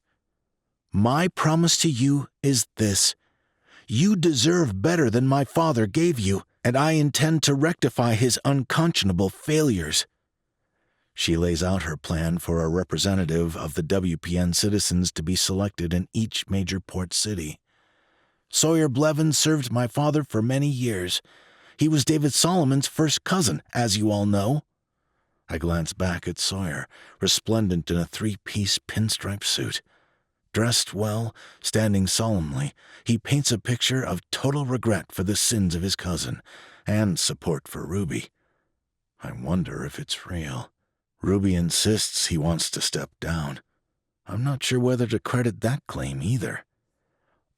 Speaker 3: My promise to you is this. You deserve better than my father gave you, and I intend to rectify his unconscionable failures. She lays out her plan for a representative of the WPN citizens to be selected in each major port city. Sawyer Blevins served my father for many years. He was David Solomon's first cousin, as you all know. I glance back at Sawyer, resplendent in a three-piece pinstripe suit. Dressed well, standing solemnly, he paints a picture of total regret for the sins of his cousin, and support for Ruby. I wonder if it's real. Ruby insists he wants to step down. I'm not sure whether to credit that claim either.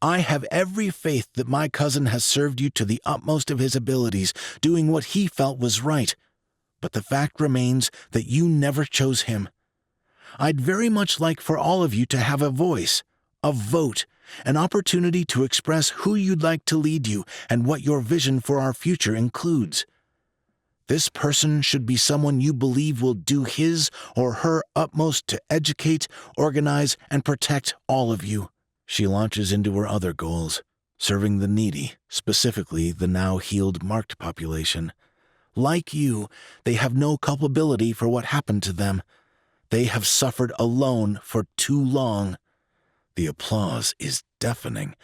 Speaker 3: I have every faith that my cousin has served you to the utmost of his abilities, doing what he felt was right. But the fact remains that you never chose him. I'd very much like for all of you to have a voice, a vote, an opportunity to express who you'd like to lead you and what your vision for our future includes. This person should be someone you believe will do his or her utmost to educate, organize, and protect all of you. She launches into her other goals, serving the needy, specifically the now healed marked population. Like you, they have no culpability for what happened to them. They have suffered alone for too long. The applause is deafening.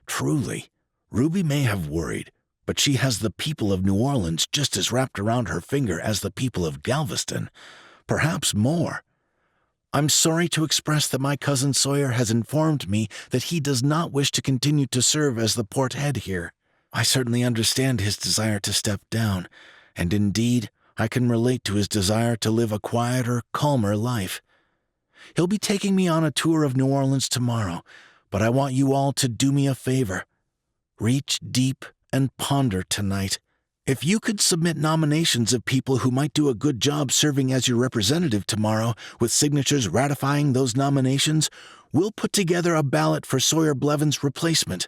Speaker 3: Truly, Ruby may have worried, but she has the people of New Orleans just as wrapped around her finger as the people of Galveston, perhaps more. I'm sorry to express that my cousin Sawyer has informed me that he does not wish to continue to serve as the port head here. I certainly understand his desire to step down, and indeed, I can relate to his desire to live a quieter, calmer life. He'll be taking me on a tour of New Orleans tomorrow, but I want you all to do me a favor. Reach deep and ponder tonight. If you could submit nominations of people who might do a good job serving as your representative tomorrow, with signatures ratifying those nominations, we'll put together a ballot for Sawyer Blevins' replacement.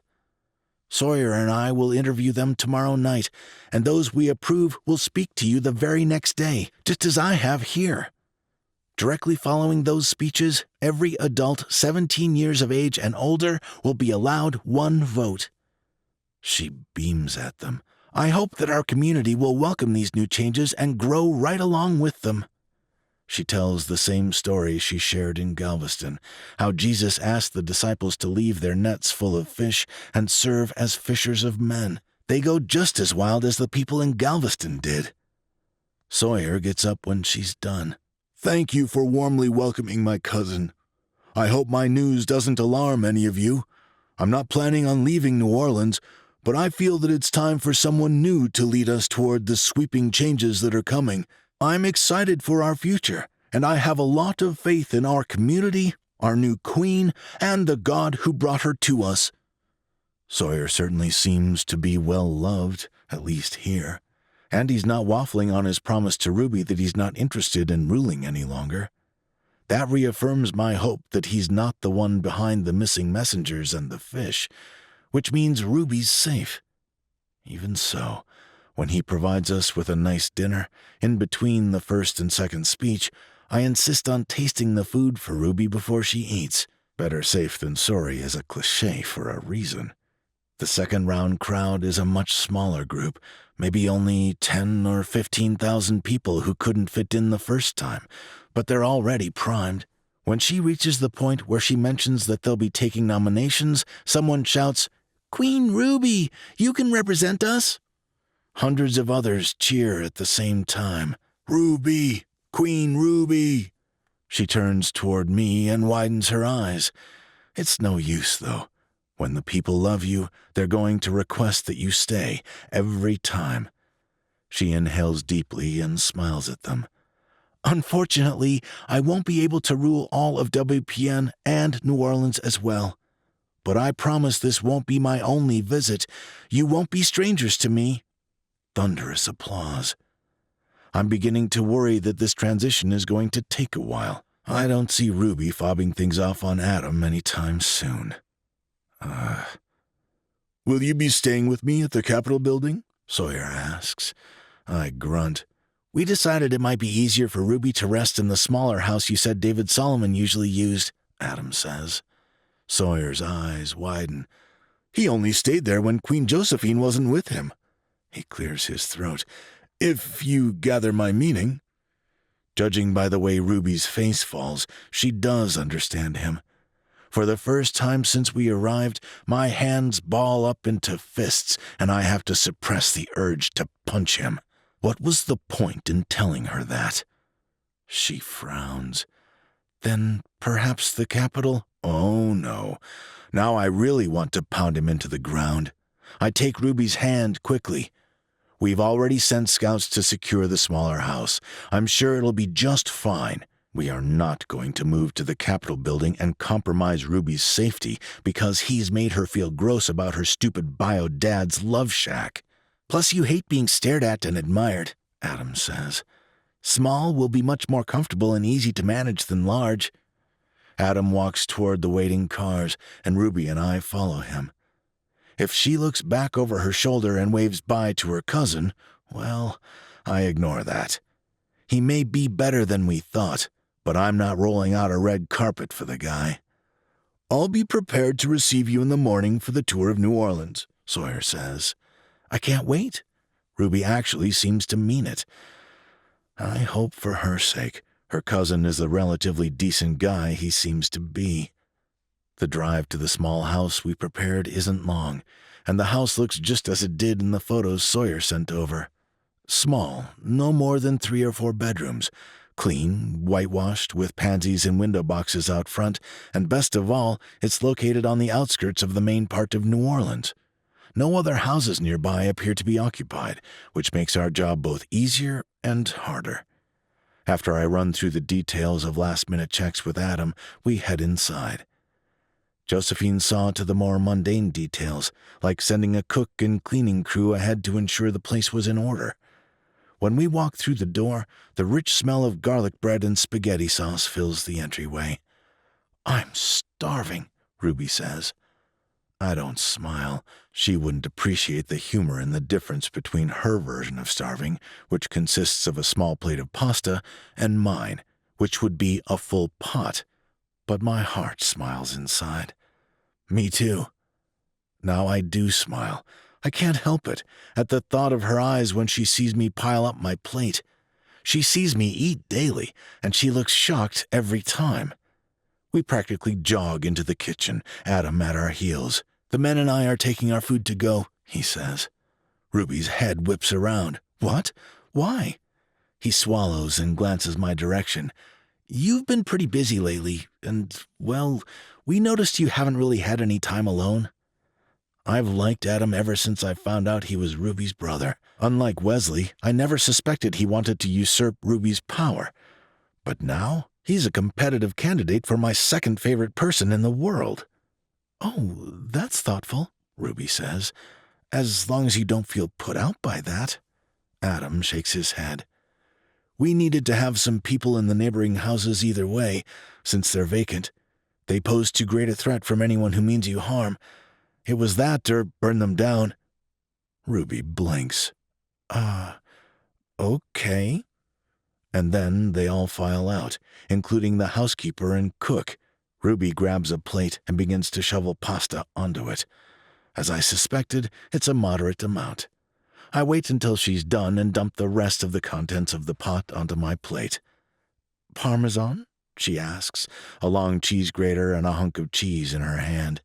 Speaker 3: Sawyer and I will interview them tomorrow night, and those we approve will speak to you the very next day, just as I have here. Directly following those speeches, every adult 17 years of age and older will be allowed one vote. She beams at them. I hope that our community will welcome these new changes and grow right along with them. She tells the same story she shared in Galveston, how Jesus asked the disciples to leave their nets full of fish and serve as fishers of men. They go just as wild as the people in Galveston did. Sawyer gets up when she's done. Thank you for warmly welcoming my cousin. I hope my news doesn't alarm any of you. I'm not planning on leaving New Orleans, but I feel that it's time for someone new to lead us toward the sweeping changes that are coming. I'm excited for our future, and I have a lot of faith in our community, our new queen, and the God who brought her to us. Sawyer certainly seems to be well loved, at least here, and he's not waffling on his promise to Ruby that he's not interested in ruling any longer. That reaffirms my hope that he's not the one behind the missing messengers and the fish, which means Ruby's safe. Even so, when he provides us with a nice dinner, in between the first and second speech, I insist on tasting the food for Ruby before she eats. Better safe than sorry is a cliché for a reason. The second round crowd is a much smaller group, maybe only 10 or 15,000 people who couldn't fit in the first time, but they're already primed. When she reaches the point where she mentions that they'll be taking nominations, someone shouts, "Queen Ruby, you can represent us?" Hundreds of others cheer at the same time. "Ruby! Queen Ruby!" She turns toward me and widens her eyes. It's no use, though. When the people love you, they're going to request that you stay, every time. She inhales deeply and smiles at them. "Unfortunately, I won't be able to rule all of WPN and New Orleans as well. But I promise this won't be my only visit. You won't be strangers to me." Thunderous applause. I'm beginning to worry that this transition is going to take a while. I don't see Ruby fobbing things off on Adam anytime soon. "Will you be staying with me at the Capitol building?" Sawyer asks. I grunt. "We decided it might be easier for Ruby to rest in the smaller house you said David Solomon usually used," Adam says. Sawyer's eyes widen. "He only stayed there when Queen Josephine wasn't with him." He clears his throat. "If you gather my meaning." Judging by the way Ruby's face falls, she does understand him. For the first time since we arrived, my hands ball up into fists, and I have to suppress the urge to punch him. What was the point in telling her that? She frowns. Then perhaps the Capitol? Oh, no. Now I really want to pound him into the ground. I take Ruby's hand quickly. "We've already sent scouts to secure the smaller house. I'm sure it'll be just fine. We are not going to move to the Capitol building and compromise Ruby's safety because he's made her feel gross about her stupid bio dad's love shack. Plus you hate being stared at and admired," Adam says. "Small will be much more comfortable and easy to manage than large." Adam walks toward the waiting cars, and Ruby and I follow him. If she looks back over her shoulder and waves bye to her cousin, well, I ignore that. He may be better than we thought, but I'm not rolling out a red carpet for the guy. "I'll be prepared to receive you in the morning for the tour of New Orleans," Sawyer says. I can't wait. Ruby actually seems to mean it. I hope for her sake. Her cousin is the relatively decent guy he seems to be. The drive to the small house we prepared isn't long, and the house looks just as it did in the photos Sawyer sent over. Small, no more than 3 or 4 bedrooms, clean, whitewashed, with pansies and window boxes out front, and best of all, it's located on the outskirts of the main part of New Orleans. No other houses nearby appear to be occupied, which makes our job both easier and harder. After I run through the details of last-minute checks with Adam, we head inside. Josephine saw to the more mundane details, like sending a cook and cleaning crew ahead to ensure the place was in order. When we walk through the door, the rich smell of garlic bread and spaghetti sauce fills the entryway. "I'm starving," Ruby says. I don't smile. She wouldn't appreciate the humor in the difference between her version of starving, which consists of a small plate of pasta, and mine, which would be a full pot. But my heart smiles inside. Me too. Now I do smile. I can't help it, at the thought of her eyes when she sees me pile up my plate. She sees me eat daily, and she looks shocked every time. We practically jog into the kitchen, Adam at our heels. "The men and I are taking our food to go," he says. Ruby's head whips around. "What? Why?" He swallows and glances my direction. "You've been pretty busy lately, and, well, we noticed you haven't really had any time alone." I've liked Adam ever since I found out he was Ruby's brother. Unlike Wesley, I never suspected he wanted to usurp Ruby's power. But now, he's a competitive candidate for my second favorite person in the world. "Oh, that's thoughtful," Ruby says. "As long as you don't feel put out by that." Adam shakes his head. "We needed to have some people in the neighboring houses either way, since they're vacant. They pose too great a threat from anyone who means you harm. It was that or burn them down." Ruby blinks. Okay." And then they all file out, including the housekeeper and cook. Ruby grabs a plate and begins to shovel pasta onto it. As I suspected, it's a moderate amount. I wait until she's done and dump the rest of the contents of the pot onto my plate. "Parmesan?" she asks, a long cheese grater and a hunk of cheese in her hand.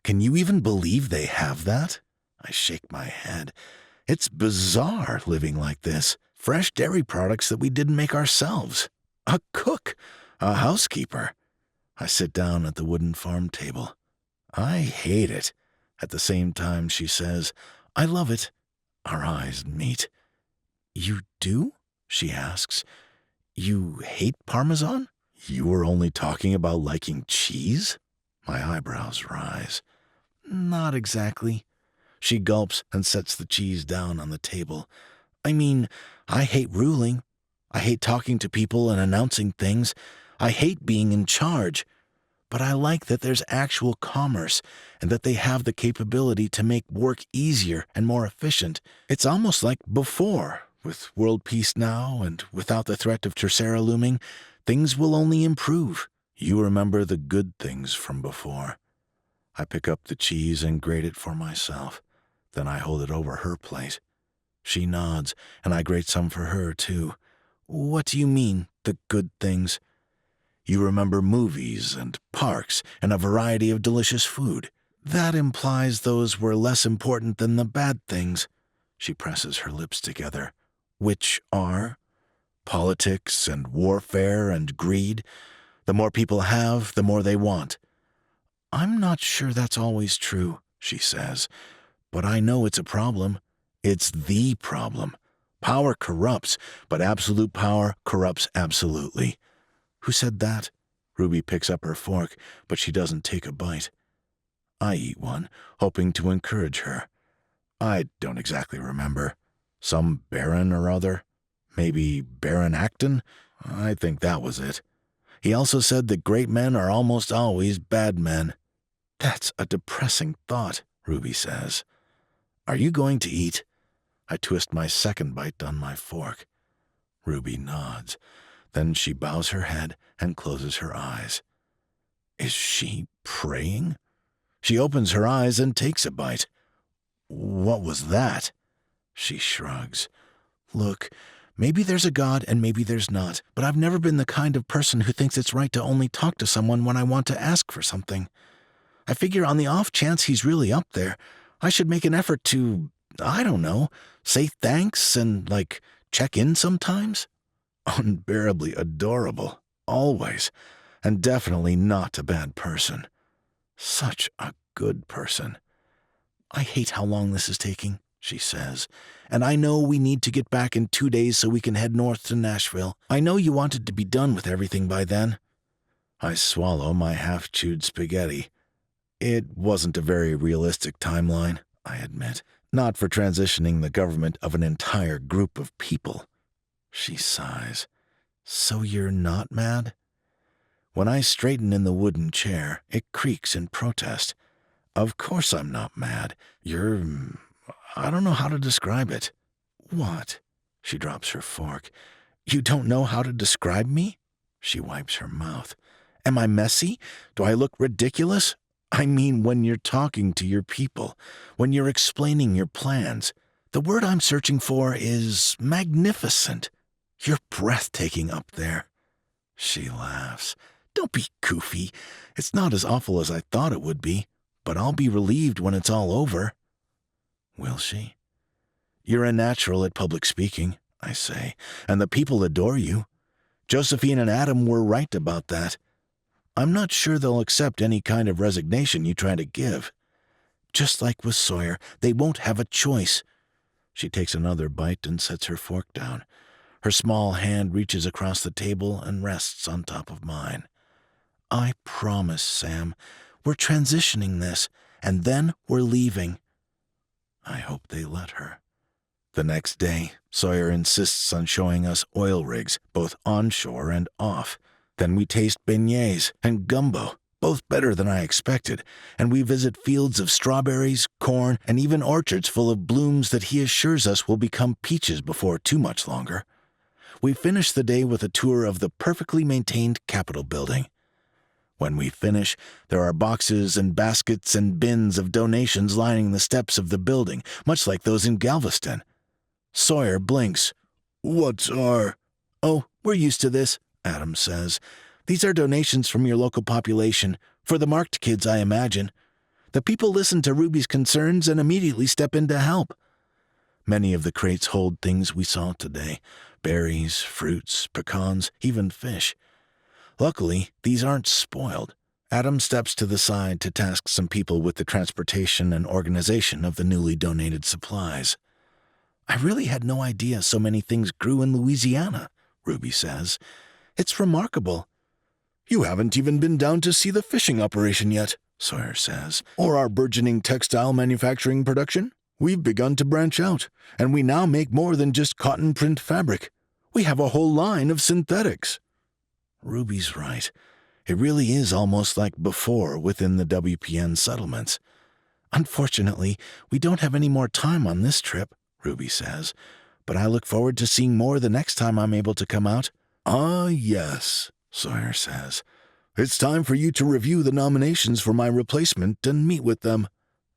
Speaker 3: Can you even believe they have that? I shake my head. It's bizarre living like this. Fresh dairy products that we didn't make ourselves. A cook. A housekeeper. I sit down at the wooden farm table. I hate it. At the same time, she says, I love it. Our eyes meet. You do? She asks. You hate Parmesan? You were only talking about liking cheese? My eyebrows rise. Not exactly. She gulps and sets the cheese down on the table. I mean, I hate ruling. I hate talking to people and announcing things. I hate being in charge. But I like that there's actual commerce and that they have the capability to make work easier and more efficient. It's almost like before. With world peace now and without the threat of Tercera looming, things will only improve. You remember the good things from before. I pick up the cheese and grate it for myself. Then I hold it over her plate. She nods, and I grate some for her, too. What do you mean, the good things? You remember movies and parks and a variety of delicious food. That implies those were less important than the bad things. She presses her lips together. Which are? Politics and warfare and greed. The more people have, the more they want. I'm not sure that's always true, she says, but I know it's a problem. It's the problem. Power corrupts, but absolute power corrupts absolutely. Who said that? Ruby picks up her fork, but she doesn't take a bite. I eat one, hoping to encourage her. I don't exactly remember. Some Baron or other? Maybe Baron Acton? I think that was it. He also said that great men are almost always bad men. That's a depressing thought, Ruby says. Are you going to eat? I twist my second bite on my fork. Ruby nods. Then she bows her head and closes her eyes. Is she praying? She opens her eyes and takes a bite. What was that? She shrugs. Look, maybe there's a God and maybe there's not, but I've never been the kind of person who thinks it's right to only talk to someone when I want to ask for something. I figure on the off chance he's really up there, I should make an effort to, I don't know, say thanks and, check in sometimes. Unbearably adorable, always, and definitely not a bad person. Such a good person. I hate how long this is taking, she says, and I know we need to get back in 2 days so we can head north to Nashville. I know you wanted to be done with everything by then. I swallow my half-chewed spaghetti. It wasn't a very realistic timeline, I admit, not for transitioning the government of an entire group of people. She sighs. So you're not mad? When I straighten in the wooden chair, it creaks in protest. Of course I'm not mad. I don't know how to describe it. What? She drops her fork. You don't know how to describe me? She wipes her mouth. Am I messy? Do I look ridiculous? I mean, when you're talking to your people, when you're explaining your plans. The word I'm searching for is magnificent. You're breathtaking up there. She laughs. Don't be goofy. It's not as awful as I thought it would be, but I'll be relieved when it's all over. Will she? You're a natural at public speaking, I say, and the people adore you. Josephine and Adam were right about that. I'm not sure they'll accept any kind of resignation you try to give. Just like with Sawyer, they won't have a choice. She takes another bite and sets her fork down. Her small hand reaches across the table and rests on top of mine. I promise, Sam, we're transitioning this, and then we're leaving. I hope they let her. The next day, Sawyer insists on showing us oil rigs, both onshore and off. Then we taste beignets and gumbo, both better than I expected, and we visit fields of strawberries, corn, and even orchards full of blooms that he assures us will become peaches before too much longer. We finish the day with a tour of the perfectly maintained Capitol building. When we finish, there are boxes and baskets and bins of donations lining the steps of the building, much like those in Galveston. Sawyer blinks. What's our... Oh, we're used to this, Adam says. These are donations from your local population, for the marked kids, I imagine. The people listen to Ruby's concerns and immediately step in to help. Many of the crates hold things we saw today: berries, fruits, pecans, even fish. Luckily, these aren't spoiled. Adam steps to the side to task some people with the transportation and organization of the newly donated supplies. I really had no idea so many things grew in Louisiana, Ruby says. It's remarkable. You haven't even been down to see the fishing operation yet, Sawyer says, or our burgeoning textile manufacturing production. We've begun to branch out, and we now make more than just cotton print fabric. We have a whole line of synthetics. Ruby's right. It really is almost like before within the WPN settlements. Unfortunately, we don't have any more time on this trip, Ruby says, but I look forward to seeing more the next time I'm able to come out. Ah, yes, Sawyer says. It's time for you to review the nominations for my replacement and meet with them.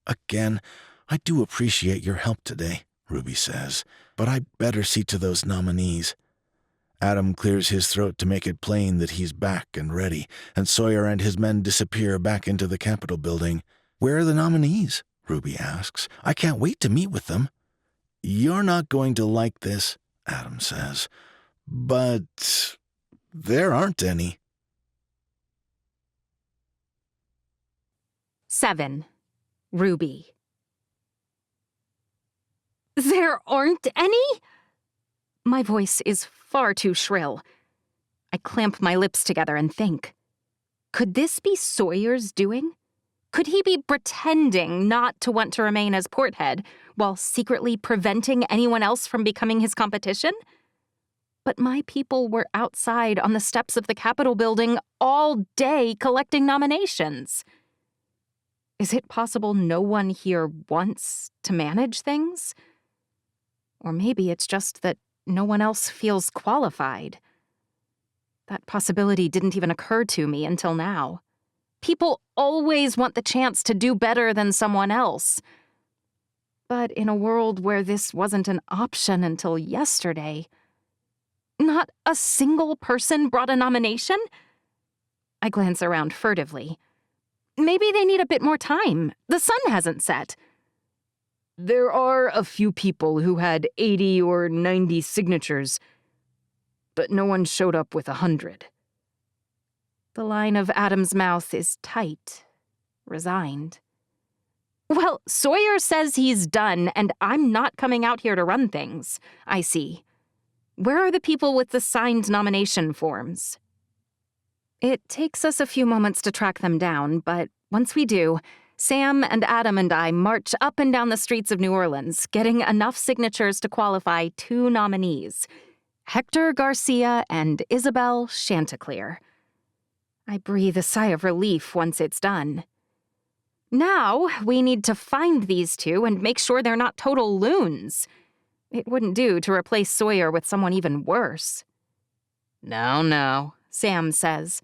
Speaker 3: Again, I do appreciate your help today, Ruby says, but I'd better see to those nominees. Adam clears his throat to make it plain that he's back and ready, and Sawyer and his men disappear back into the Capitol building. Where are the nominees? Ruby asks. I can't wait to meet with them. You're not going to like this, Adam says, but there aren't any.
Speaker 1: 7. Ruby. There aren't any? My voice is far too shrill. I clamp my lips together and think. Could this be Sawyer's doing? Could he be pretending not to want to remain as Porthead while secretly preventing anyone else from becoming his competition? But my people were outside on the steps of the Capitol building all day collecting nominations. Is it possible no one here wants to manage things? Or maybe it's just that no one else feels qualified. That possibility didn't even occur to me until now. People always want the chance to do better than someone else. But in a world where this wasn't an option until yesterday, not a single person brought a nomination? I glance around furtively. Maybe they need a bit more time. The sun hasn't set.
Speaker 2: There are a few people who had 80 or 90 signatures, but no one showed up with 100.
Speaker 1: The line of Adam's mouth is tight, resigned. Well, Sawyer says he's done, and I'm not coming out here to run things. I see. Where are the people with the signed nomination forms? It takes us a few moments to track them down, but once we do, Sam and Adam and I march up and down the streets of New Orleans, getting enough signatures to qualify 2 nominees, Hector Garcia and Isabel Chanticleer. I breathe a sigh of relief once it's done. Now, we need to find these 2 and make sure they're not total loons. It wouldn't do to replace Sawyer with someone even worse.
Speaker 2: Now,
Speaker 1: Sam says.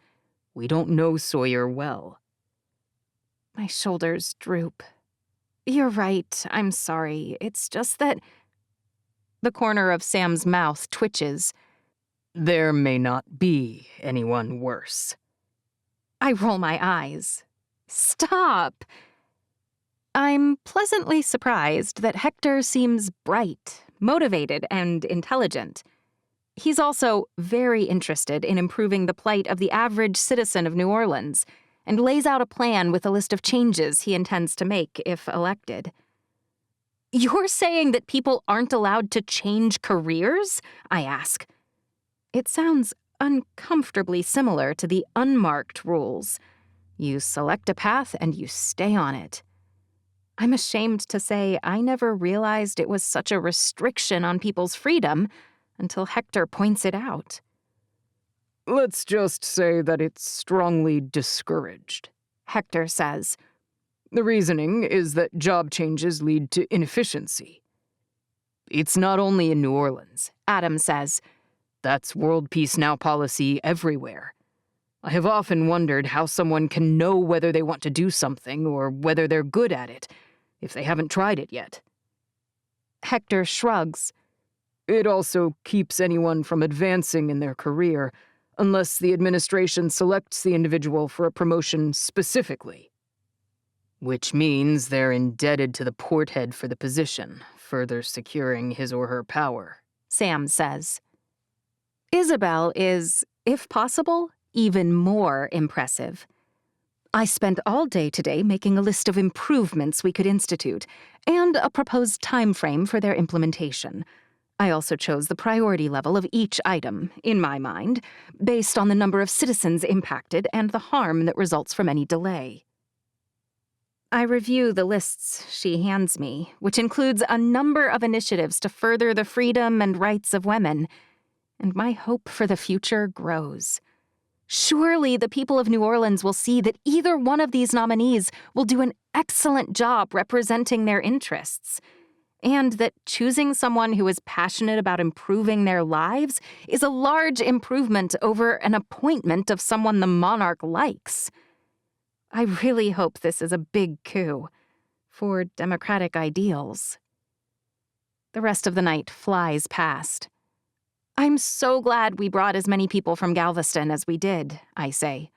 Speaker 2: We don't know Sawyer well.
Speaker 1: My shoulders droop. You're right, I'm sorry. It's just that... The corner of Sam's mouth twitches.
Speaker 2: There may not be anyone worse.
Speaker 1: I roll my eyes. Stop! I'm pleasantly surprised that Hector seems bright, motivated, and intelligent. He's also very interested in improving the plight of the average citizen of New Orleans, and lays out a plan with a list of changes he intends to make if elected. You're saying that people aren't allowed to change careers? I ask. It sounds uncomfortably similar to the unmarked rules. You select a path and you stay on it. I'm ashamed to say I never realized it was such a restriction on people's freedom until Hector points it out.
Speaker 2: Let's just say that it's strongly discouraged,
Speaker 1: Hector says.
Speaker 2: The reasoning is that job changes lead to inefficiency. It's not only in New Orleans,
Speaker 1: Adam says.
Speaker 2: That's World Peace Now policy everywhere. I have often wondered how someone can know whether they want to do something or whether they're good at it if they haven't tried it yet.
Speaker 1: Hector shrugs.
Speaker 2: It also keeps anyone from advancing in their career unless the administration selects the individual for a promotion specifically. Which means they're indebted to the porthead for the position, further securing his or her power,
Speaker 1: Sam says. Isabel is, if possible, even more impressive. I spent all day today making a list of improvements we could institute and a proposed time frame for their implementation. I also chose the priority level of each item, in my mind, based on the number of citizens impacted and the harm that results from any delay. I review the lists she hands me, which includes a number of initiatives to further the freedom and rights of women, and my hope for the future grows. Surely the people of New Orleans will see that either one of these nominees will do an excellent job representing their interests, and that choosing someone who is passionate about improving their lives is a large improvement over an appointment of someone the monarch likes. I really hope this is a big coup for democratic ideals. The rest of the night flies past. I'm so glad we brought as many people from Galveston as we did, I say.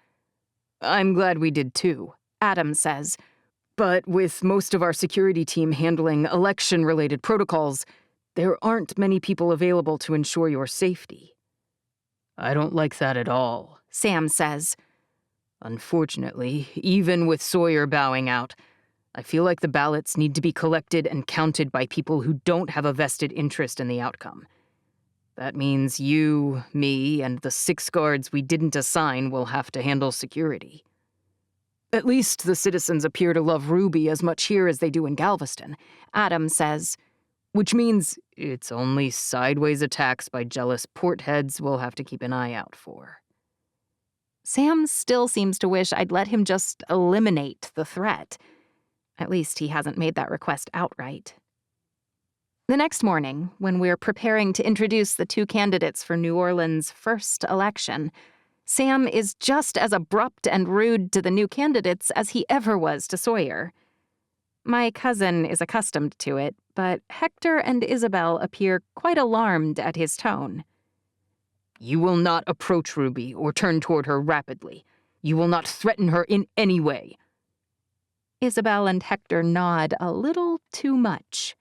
Speaker 2: I'm glad we did too,
Speaker 1: Adam says.
Speaker 2: But with most of our security team handling election-related protocols, there aren't many people available to ensure your safety. I don't like that at all,
Speaker 1: Sam says.
Speaker 2: Unfortunately, even with Sawyer bowing out, I feel like the ballots need to be collected and counted by people who don't have a vested interest in the outcome. That means you, me, and the 6 guards we didn't assign will have to handle security. At least the citizens appear to love Ruby as much here as they do in Galveston, Adam says. Which means it's only sideways attacks by jealous portheads we'll have to keep an eye out for.
Speaker 1: Sam still seems to wish I'd let him just eliminate the threat. At least he hasn't made that request outright. The next morning, when we're preparing to introduce the 2 candidates for New Orleans' first election, Sam is just as abrupt and rude to the new candidates as he ever was to Sawyer. My cousin is accustomed to it, but Hector and Isabel appear quite alarmed at his tone.
Speaker 2: You will not approach Ruby or turn toward her rapidly. You will not threaten her in any way.
Speaker 1: Isabel and Hector nod a little too much.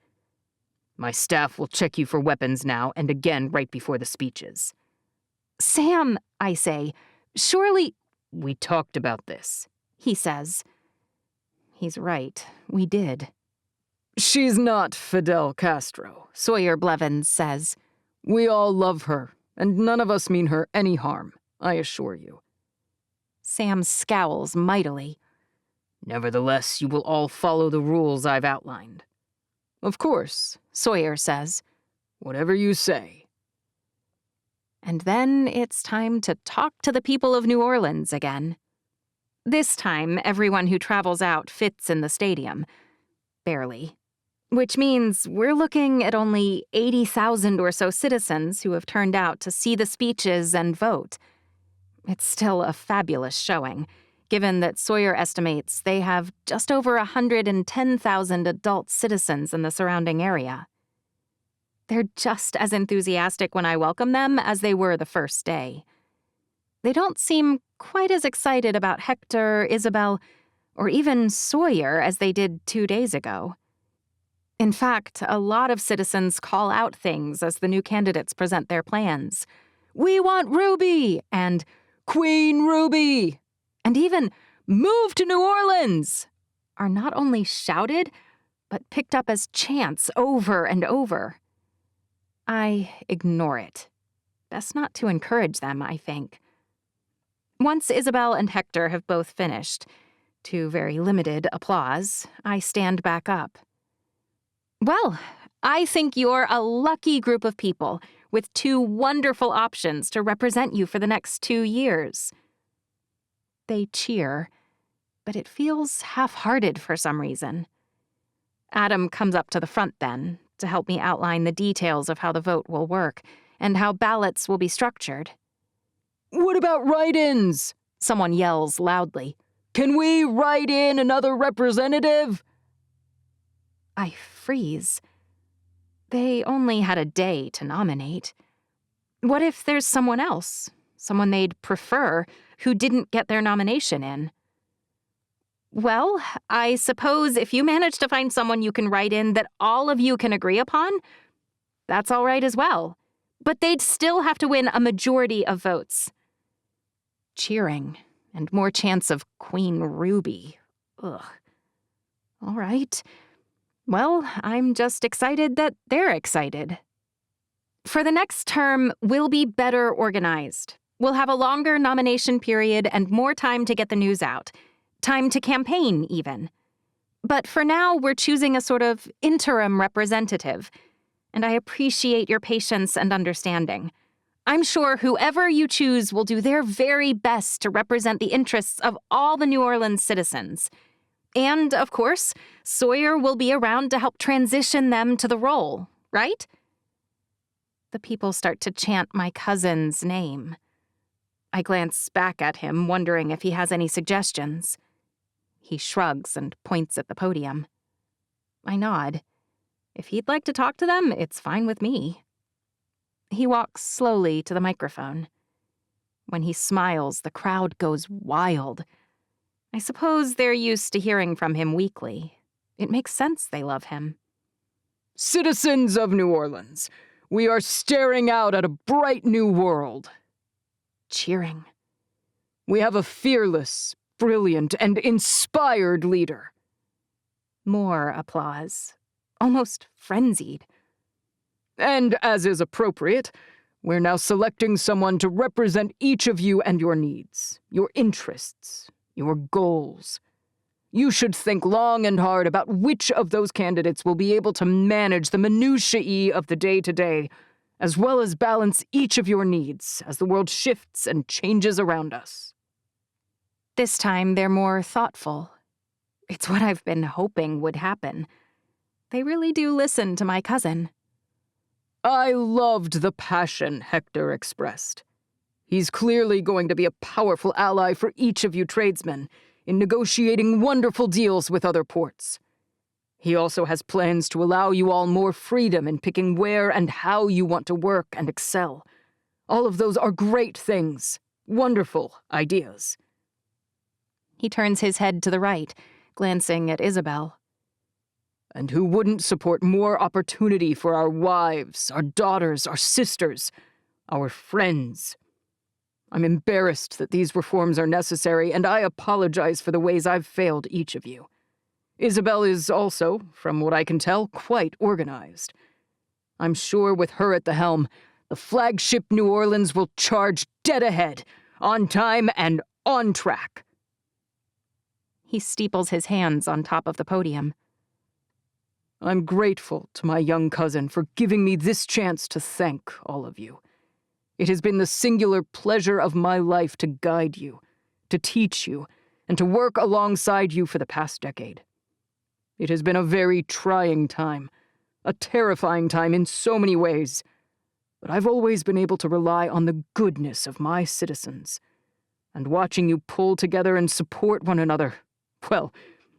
Speaker 2: My staff will check you for weapons now and again right before the speeches.
Speaker 1: Sam, I say, surely—
Speaker 2: We talked about this,
Speaker 1: he says. He's right, we did.
Speaker 2: She's not Fidel Castro,
Speaker 1: Sawyer Blevins says.
Speaker 2: We all love her, and none of us mean her any harm, I assure you.
Speaker 1: Sam scowls mightily.
Speaker 2: Nevertheless, you will all follow the rules I've outlined. Of course,
Speaker 1: Sawyer says.
Speaker 2: Whatever you say.
Speaker 1: And then it's time to talk to the people of New Orleans again. This time, everyone who travels out fits in the stadium. Barely. Which means we're looking at only 80,000 or so citizens who have turned out to see the speeches and vote. It's still a fabulous showing, given that Sawyer estimates they have just over 110,000 adult citizens in the surrounding area. They're just as enthusiastic when I welcome them as they were the first day. They don't seem quite as excited about Hector, Isabel, or even Sawyer as they did 2 days ago. In fact, a lot of citizens call out things as the new candidates present their plans. We want Ruby! And Queen Ruby! And even move to New Orleans! Are not only shouted, but picked up as chants over and over. I ignore it. Best not to encourage them, I think. Once Isabel and Hector have both finished, to very limited applause, I stand back up. Well, I think you're a lucky group of people with 2 wonderful options to represent you for the next 2 years. They cheer, but it feels half-hearted for some reason. Adam comes up to the front then, to help me outline the details of how the vote will work and how ballots will be structured.
Speaker 2: What about write-ins?
Speaker 1: Someone yells loudly.
Speaker 2: Can we write in another representative?
Speaker 1: I freeze. They only had a day to nominate. What if there's someone else? someone they'd prefer, who didn't get their nomination in. Well, I suppose if you manage to find someone you can write in that all of you can agree upon, that's all right as well. But they'd still have to win a majority of votes. Cheering, and more chance of Queen Ruby. Ugh. All right. Well, I'm just excited that they're excited. For the next term, we'll be better organized. We'll have a longer nomination period and more time to get the news out. Time to campaign, even. But for now, we're choosing a sort of interim representative. And I appreciate your patience and understanding. I'm sure whoever you choose will do their very best to represent the interests of all the New Orleans citizens. And, of course, Sawyer will be around to help transition them to the role, right? The people start to chant my cousin's name. I glance back at him, wondering if he has any suggestions. He shrugs and points at the podium. I nod. If he'd like to talk to them, it's fine with me. He walks slowly to the microphone. When he smiles, the crowd goes wild. I suppose they're used to hearing from him weekly. It makes sense they love him.
Speaker 2: Citizens of New Orleans, we are staring out at a bright new world.
Speaker 1: Cheering.
Speaker 2: We have a fearless, brilliant, and inspired leader.
Speaker 1: More applause. Almost frenzied.
Speaker 2: And as is appropriate, we're now selecting someone to represent each of you and your needs, your interests, your goals. You should think long and hard about which of those candidates will be able to manage the minutiae of the day-to-day, as well as balance each of your needs as the world shifts and changes around us.
Speaker 1: This time, they're more thoughtful. It's what I've been hoping would happen. They really do listen to my cousin.
Speaker 2: I loved the passion Hector expressed. He's clearly going to be a powerful ally for each of you tradesmen in negotiating wonderful deals with other ports. He also has plans to allow you all more freedom in picking where and how you want to work and excel. All of those are great things, wonderful ideas.
Speaker 1: He turns his head to the right, glancing at Isabel.
Speaker 2: And who wouldn't support more opportunity for our wives, our daughters, our sisters, our friends? I'm embarrassed that these reforms are necessary, and I apologize for the ways I've failed each of you. Isabel is also, from what I can tell, quite organized. I'm sure with her at the helm, the flagship New Orleans will charge dead ahead, on time and on track.
Speaker 1: He steeples his hands on top of the podium.
Speaker 2: I'm grateful to my young cousin for giving me this chance to thank all of you. It has been the singular pleasure of my life to guide you, to teach you, and to work alongside you for the past decade. It has been a very trying time, a terrifying time in so many ways, but I've always been able to rely on the goodness of my citizens. And watching you pull together and support one another, well,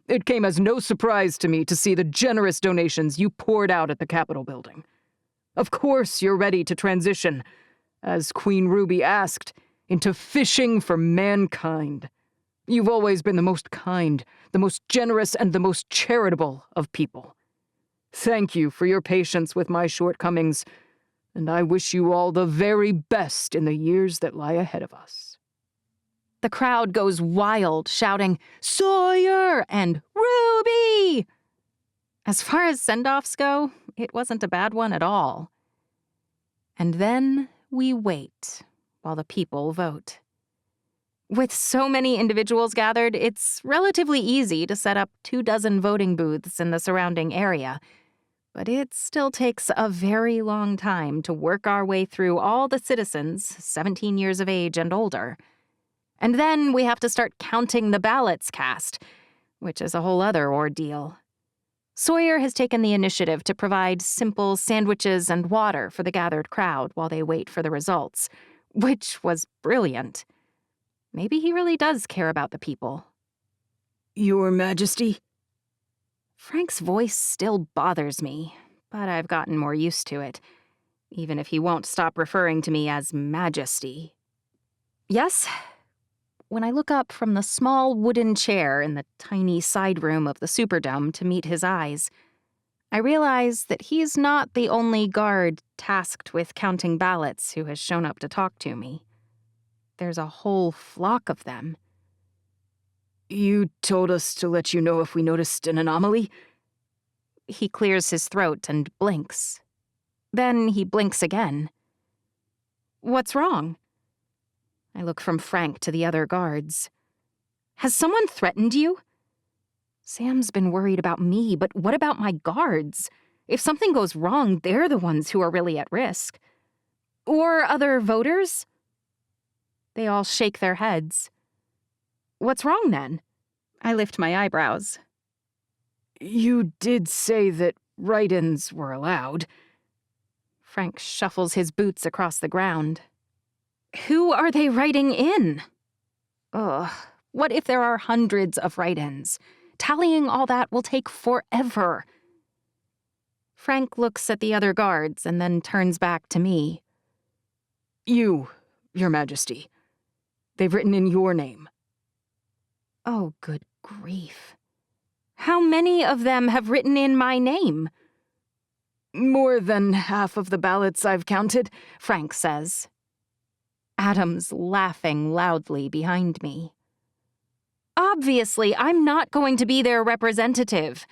Speaker 2: it came as no surprise to me to see the generous donations you poured out at the Capitol building. Of course you're ready to transition, as Queen Ruby asked, into fishing for mankind. You've always been the most kind, the most generous, and the most charitable of people. Thank you for your patience with my shortcomings, and I wish you all the very best in the years that lie ahead of us.
Speaker 1: The crowd goes wild, shouting, "Sawyer!" and "Ruby!" As far as send-offs go, it wasn't a bad one at all. And then we wait while the people vote. With so many individuals gathered, it's relatively easy to set up 24 voting booths in the surrounding area. But it still takes a very long time to work our way through all the citizens, 17 years of age and older. And then we have to start counting the ballots cast, which is a whole other ordeal. Sawyer has taken the initiative to provide simple sandwiches and water for the gathered crowd while they wait for the results, which was brilliant. Maybe he really does care about the people.
Speaker 2: Your Majesty?
Speaker 1: Frank's voice still bothers me, but I've gotten more used to it, even if he won't stop referring to me as Majesty. Yes? When I look up from the small wooden chair in the tiny side room of the Superdome to meet his eyes, I realize that he's not the only guard tasked with counting ballots who has shown up to talk to me. There's a whole flock of them.
Speaker 2: You told us to let you know if we noticed an anomaly?
Speaker 1: He clears his throat and blinks. Then he blinks again. What's wrong? I look from Frank to the other guards. Has someone threatened you? Sam's been worried about me, but what about my guards? If something goes wrong, they're the ones who are really at risk. Or other voters? They all shake their heads. What's wrong, then? I lift my eyebrows.
Speaker 2: You did say that write-ins were allowed.
Speaker 1: Frank shuffles his boots across the ground. Who are they writing in? Ugh, what if there are hundreds of write-ins? Tallying all that will take forever. Frank looks at the other guards and then turns back to me.
Speaker 2: You, Your Majesty. They've written in your name.
Speaker 1: Oh, good grief. How many of them have written in my name?
Speaker 2: More than half of the ballots I've counted,
Speaker 1: Frank says. Adam's laughing loudly behind me. Obviously, I'm not going to be their representative.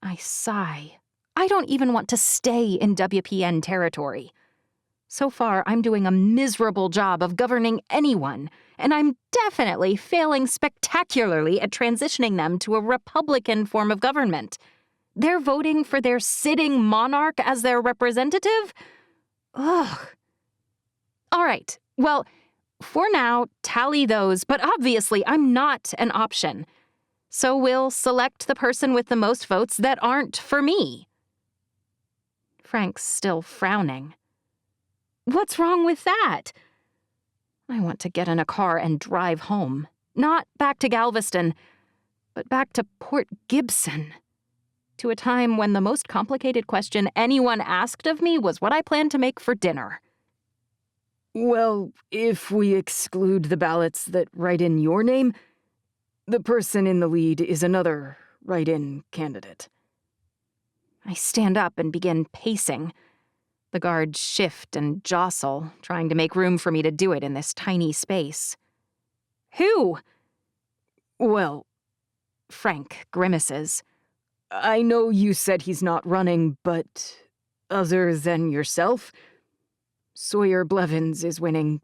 Speaker 1: I sigh. I don't even want to stay in WPN territory. So far, I'm doing a miserable job of governing anyone, and I'm definitely failing spectacularly at transitioning them to a Republican form of government. They're voting for their sitting monarch as their representative? Ugh. All right, well, for now, tally those, but obviously I'm not an option. So we'll select the person with the most votes that aren't for me. Frank's still frowning. What's wrong with that? I want to get in a car and drive home. Not back to Galveston, but back to Port Gibson. To a time when the most complicated question anyone asked of me was what I planned to make for dinner.
Speaker 2: Well, if we exclude the ballots that write in your name, the person in the lead is another write-in candidate.
Speaker 1: I stand up and begin pacing. The guards shift and jostle, trying to make room for me to do it in this tiny space. Who?
Speaker 2: Well,
Speaker 1: Frank grimaces.
Speaker 2: I know you said he's not running, but other than yourself, Sawyer Blevins is winning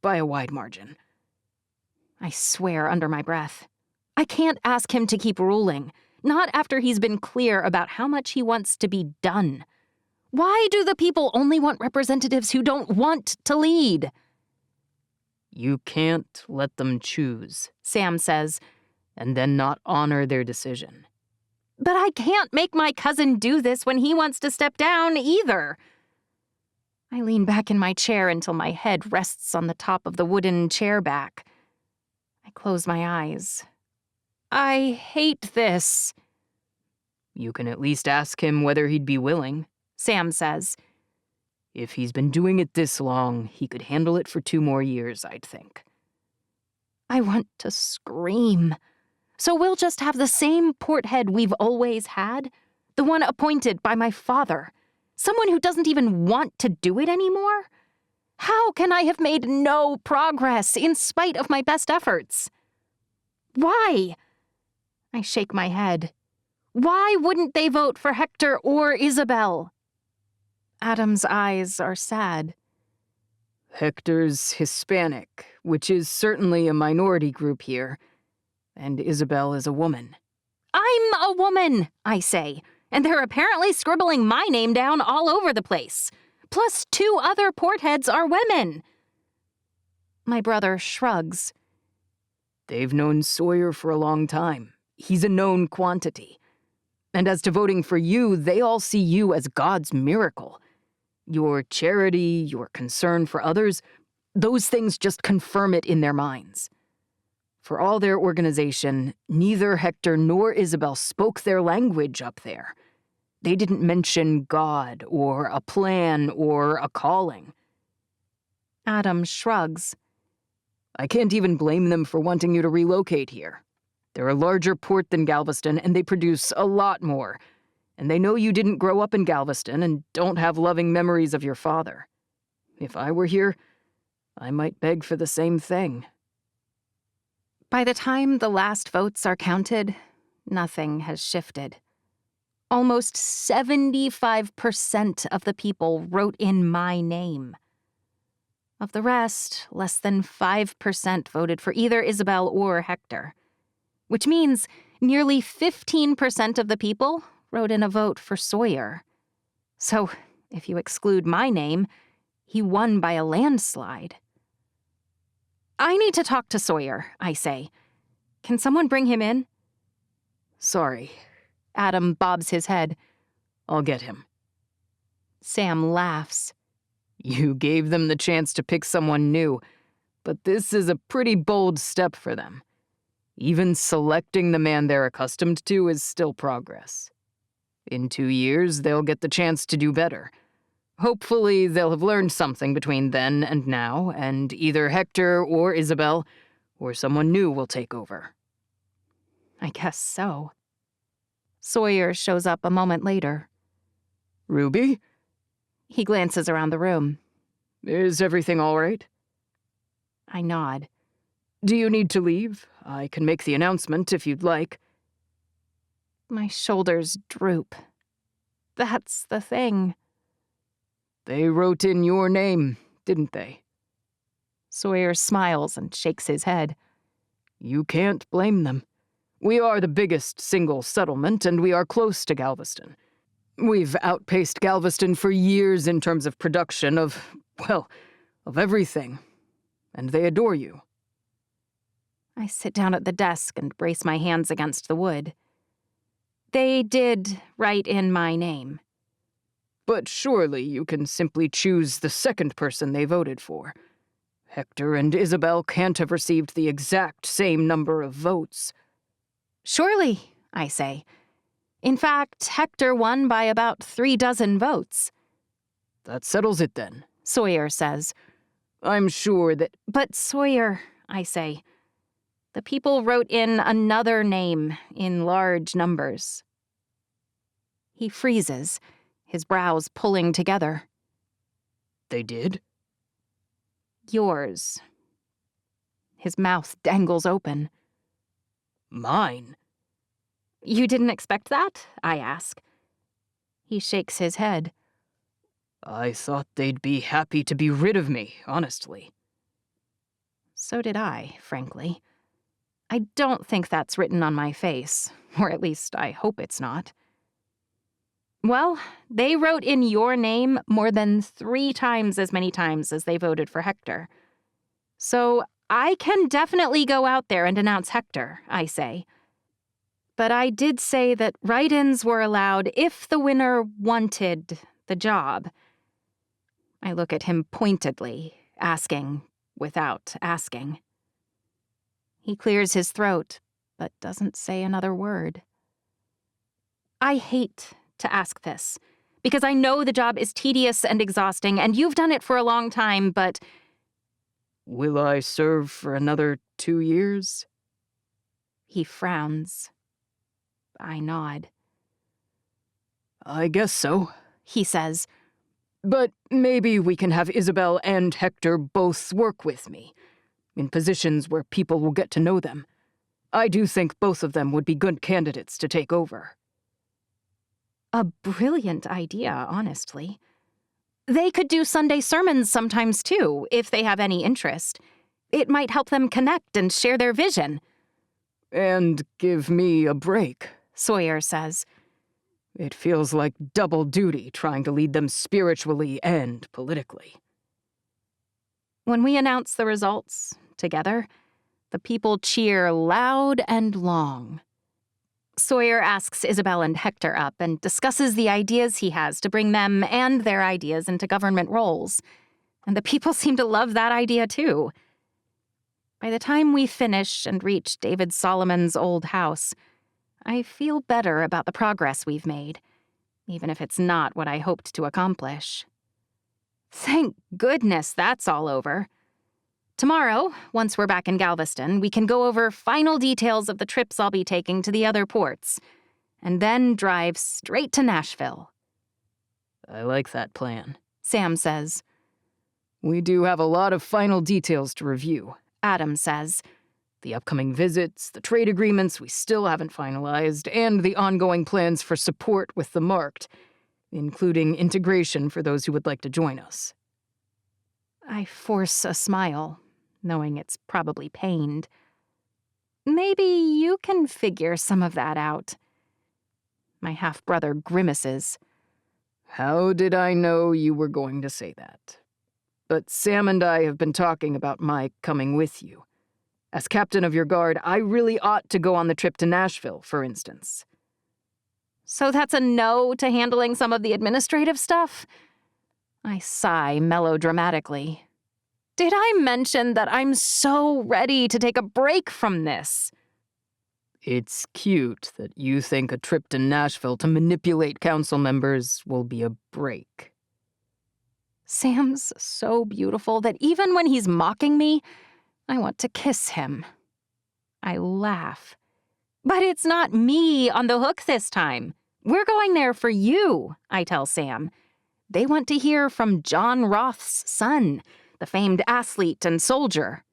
Speaker 2: by a wide margin.
Speaker 1: I swear under my breath. I can't ask him to keep ruling, not after he's been clear about how much he wants to be done. Why do the people only want representatives who don't want to lead?
Speaker 2: You can't let them choose,
Speaker 1: Sam says,
Speaker 2: and then not honor their decision.
Speaker 1: But I can't make my cousin do this when he wants to step down either. I lean back in my chair until my head rests on the top of the wooden chair back. I close my eyes. I hate this.
Speaker 2: You can at least ask him whether he'd be willing,
Speaker 1: Sam says.
Speaker 2: If he's been doing it this long, he could handle it for 2 more years, I'd think.
Speaker 1: I want to scream. So we'll just have the same port head we've always had? The one appointed by my father? Someone who doesn't even want to do it anymore? How can I have made no progress in spite of my best efforts? Why? I shake my head. Why wouldn't they vote for Hector or Isabel? Adam's eyes are sad.
Speaker 2: Hector's Hispanic, which is certainly a minority group here, and Isabel is a woman.
Speaker 1: I'm a woman, I say, and they're apparently scribbling my name down all over the place. Plus 2 other portheads are women. My brother shrugs.
Speaker 2: They've known Sawyer for a long time. He's a known quantity. And as to voting for you, they all see you as God's miracle. Your charity, your concern for others, those things just confirm it in their minds. For all their organization, neither Hector nor Isabel spoke their language up there. They didn't mention God or a plan or a calling.
Speaker 1: Adam shrugs.
Speaker 2: I can't even blame them for wanting you to relocate here. They're a larger port than Galveston, and they produce a lot more. And they know you didn't grow up in Galveston and don't have loving memories of your father. If I were here, I might beg for the same thing.
Speaker 1: By the time the last votes are counted, nothing has shifted. Almost 75% of the people wrote in my name. Of the rest, less than 5% voted for either Isabel or Hector, which means nearly 15% of the people wrote in a vote for Sawyer. So, if you exclude my name, he won by a landslide. I need to talk to Sawyer, I say. Can someone bring him in?
Speaker 2: Sorry.
Speaker 1: Adam bobs his head.
Speaker 2: I'll get him.
Speaker 1: Sam laughs.
Speaker 2: You gave them the chance to pick someone new, but this is a pretty bold step for them. Even selecting the man they're accustomed to is still progress. In 2 years, they'll get the chance to do better. Hopefully, they'll have learned something between then and now, and either Hector or Isabel or someone new will take over.
Speaker 1: I guess so. Sawyer shows up a moment later.
Speaker 2: Ruby?
Speaker 1: He glances around the room.
Speaker 2: Is everything all right?
Speaker 1: I nod.
Speaker 2: Do you need to leave? I can make the announcement if you'd like.
Speaker 1: My shoulders droop. That's the thing.
Speaker 2: They wrote in your name, didn't they?
Speaker 1: Sawyer smiles and shakes his head.
Speaker 2: You can't blame them. We are the biggest single settlement, and we are close to Galveston. We've outpaced Galveston for years in terms of production of everything. And they adore you.
Speaker 1: I sit down at the desk and brace my hands against the wood. They did write in my name.
Speaker 2: But surely you can simply choose the second person they voted for. Hector and Isabel can't have received the exact same number of votes.
Speaker 1: Surely, I say. In fact, Hector won by about 36 votes.
Speaker 2: That settles it then,
Speaker 1: Sawyer says.
Speaker 2: I'm sure that...
Speaker 1: But Sawyer, I say, the people wrote in another name in large numbers. He freezes, his brows pulling together.
Speaker 2: They did?
Speaker 1: Yours. His mouth dangles open.
Speaker 2: Mine?
Speaker 1: You didn't expect that? I ask. He shakes his head.
Speaker 2: I thought they'd be happy to be rid of me, honestly.
Speaker 1: So did I, frankly. I don't think that's written on my face, or at least I hope it's not. Well, they wrote in your name more than 3 times as many times as they voted for Hector. So I can definitely go out there and announce Hector, I say. But I did say that write-ins were allowed if the winner wanted the job. I look at him pointedly, asking without asking. He clears his throat, but doesn't say another word. I hate to ask this, because I know the job is tedious and exhausting, and you've done it for a long time, but...
Speaker 2: Will I serve for another 2 years?
Speaker 1: He frowns. I nod.
Speaker 2: I guess so,
Speaker 1: he says.
Speaker 2: But maybe we can have Isabel and Hector both work with me, in positions where people will get to know them. I do think both of them would be good candidates to take over.
Speaker 1: A brilliant idea, honestly. They could do Sunday sermons sometimes, too, if they have any interest. It might help them connect and share their vision.
Speaker 2: And give me a break,
Speaker 1: Sawyer says.
Speaker 2: It feels like double duty trying to lead them spiritually and politically.
Speaker 1: When we announce the results, together, the people cheer loud and long. Sawyer asks Isabel and Hector up and discusses the ideas he has to bring them and their ideas into government roles. And the people seem to love that idea, too. By the time we finish and reach David Solomon's old house, I feel better about the progress we've made, even if it's not what I hoped to accomplish. Thank goodness that's all over. Tomorrow, once we're back in Galveston, we can go over final details of the trips I'll be taking to the other ports, and then drive straight to Nashville.
Speaker 2: I like that plan.
Speaker 1: Sam says.
Speaker 2: We do have a lot of final details to review.
Speaker 1: Adam says.
Speaker 2: The upcoming visits, the trade agreements we still haven't finalized, and the ongoing plans for support with the Marked, including integration for those who would like to join us.
Speaker 1: I force a smile, knowing it's probably pained. Maybe you can figure some of that out. My half-brother grimaces.
Speaker 2: How did I know you were going to say that? But Sam and I have been talking about my coming with you. As captain of your guard, I really ought to go on the trip to Nashville, for instance.
Speaker 1: So that's a no to handling some of the administrative stuff? I sigh melodramatically. Did I mention that I'm so ready to take a break from this?
Speaker 2: It's cute that you think a trip to Nashville to manipulate council members will be a break.
Speaker 1: Sam's so beautiful that even when he's mocking me, I want to kiss him. I laugh. But it's not me on the hook this time. We're going there for you, I tell Sam. They want to hear from John Roth's son, the famed athlete and soldier.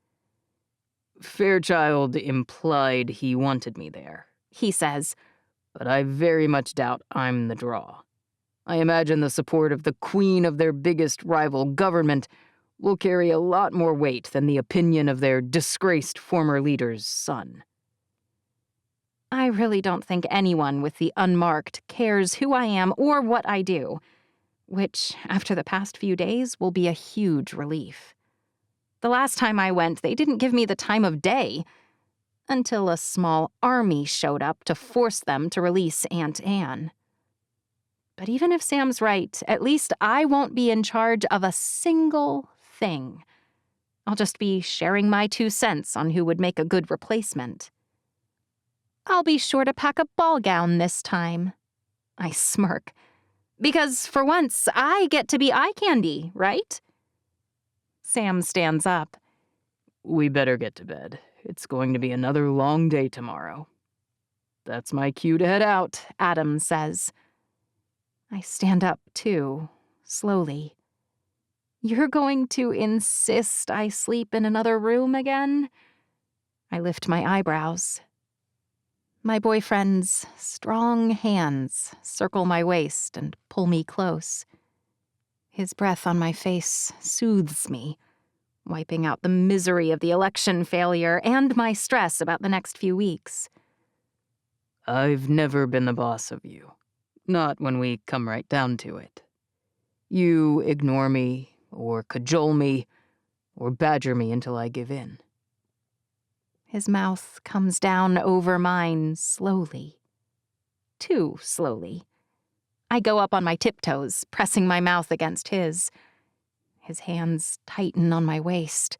Speaker 2: Fairchild implied he wanted me there,
Speaker 1: he says.
Speaker 2: But I very much doubt I'm the draw. I imagine the support of the queen of their biggest rival government will carry a lot more weight than the opinion of their disgraced former leader's son.
Speaker 1: I really don't think anyone with the unmarked cares who I am or what I do, which, after the past few days, will be a huge relief. The last time I went, they didn't give me the time of day, until a small army showed up to force them to release Aunt Anne. But even if Sam's right, at least I won't be in charge of a single thing. I'll just be sharing my 2 cents on who would make a good replacement. I'll be sure to pack a ball gown this time. I smirk. Because for once, I get to be eye candy, right? Sam stands up.
Speaker 2: We better get to bed. It's going to be another long day tomorrow. That's my cue to head out,
Speaker 1: Adam says. I stand up, too, slowly. You're going to insist I sleep in another room again? I lift my eyebrows. My boyfriend's strong hands circle my waist and pull me close. His breath on my face soothes me, wiping out the misery of the election failure and my stress about the next few weeks.
Speaker 2: I've never been the boss of you. Not when we come right down to it. You ignore me, or cajole me, or badger me until I give in.
Speaker 1: His mouth comes down over mine slowly. Too slowly. I go up on my tiptoes, pressing my mouth against his. His hands tighten on my waist.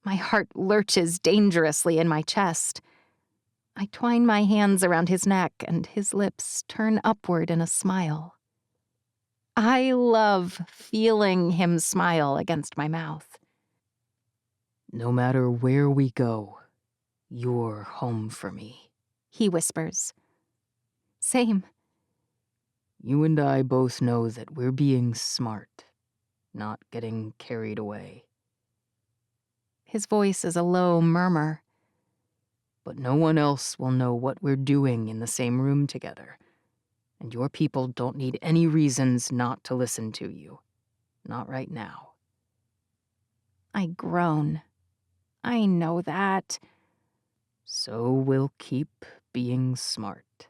Speaker 1: My heart lurches dangerously in my chest. I twine my hands around his neck, and his lips turn upward in a smile. I love feeling him smile against my mouth.
Speaker 2: No matter where we go, you're home for me,
Speaker 1: he whispers. Same.
Speaker 2: You and I both know that we're being smart, not getting carried away.
Speaker 1: His voice is a low murmur.
Speaker 2: But no one else will know what we're doing in the same room together. And your people don't need any reasons not to listen to you. Not right now.
Speaker 1: I groan. I know that.
Speaker 2: So we'll keep being smart.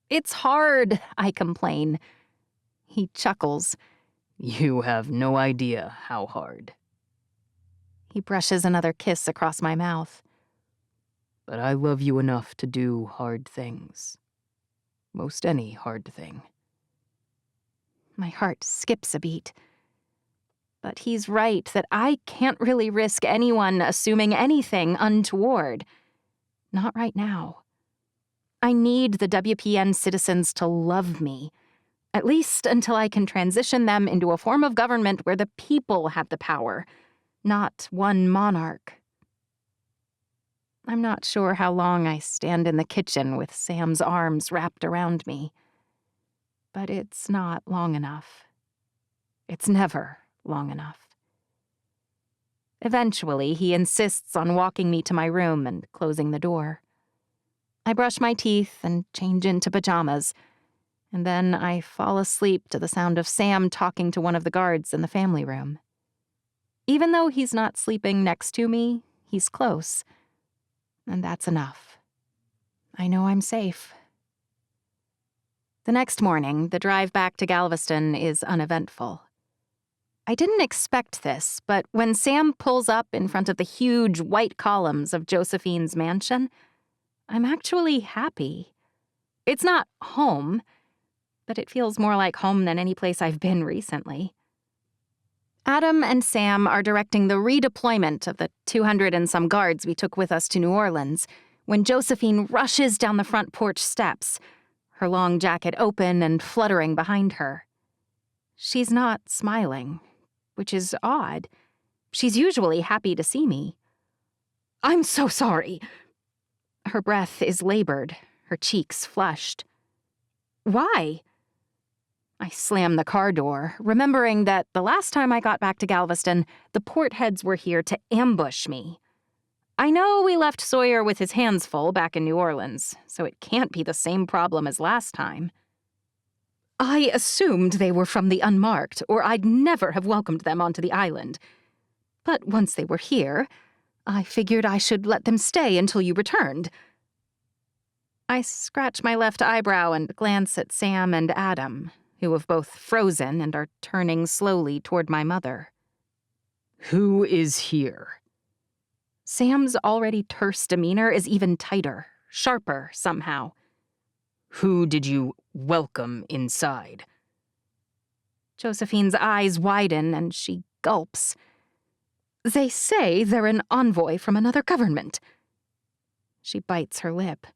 Speaker 1: It's hard, I complain. He chuckles.
Speaker 2: You have no idea how hard.
Speaker 1: He brushes another kiss across my mouth.
Speaker 2: But I love you enough to do hard things. Most any hard thing.
Speaker 1: My heart skips a beat. But he's right that I can't really risk anyone assuming anything untoward. Not right now. I need the WPN citizens to love me, at least until I can transition them into a form of government where the people have the power, not one monarch. I'm not sure how long I stand in the kitchen with Sam's arms wrapped around me, but it's not long enough. It's never long enough. Eventually, he insists on walking me to my room and closing the door. I brush my teeth and change into pajamas, and then I fall asleep to the sound of Sam talking to one of the guards in the family room. Even though he's not sleeping next to me, he's close. And that's enough. I know I'm safe. The next morning, the drive back to Galveston is uneventful. I didn't expect this, but when Sam pulls up in front of the huge white columns of Josephine's mansion, I'm actually happy. It's not home, but it feels more like home than any place I've been recently. Adam and Sam are directing the redeployment of the 200 and some guards we took with us to New Orleans when Josephine rushes down the front porch steps, her long jacket open and fluttering behind her. She's not smiling, which is odd. She's usually happy to see me. "I'm so sorry." Her breath is labored, her cheeks flushed. "Why?" I slam the car door, remembering that the last time I got back to Galveston, the portheads were here to ambush me. I know we left Sawyer with his hands full back in New Orleans, so it can't be the same problem as last time. "I assumed they were from the unmarked, or I'd never have welcomed them onto the island. But once they were here, I figured I should let them stay until you returned." I scratch my left eyebrow and glance at Sam and Adam, who have both frozen and are turning slowly toward my mother.
Speaker 2: Who is here?
Speaker 1: Sam's already terse demeanor is even tighter, sharper somehow.
Speaker 2: Who did you welcome inside?
Speaker 1: Josephine's eyes widen and she gulps. They say they're an envoy from another government. She bites her lip.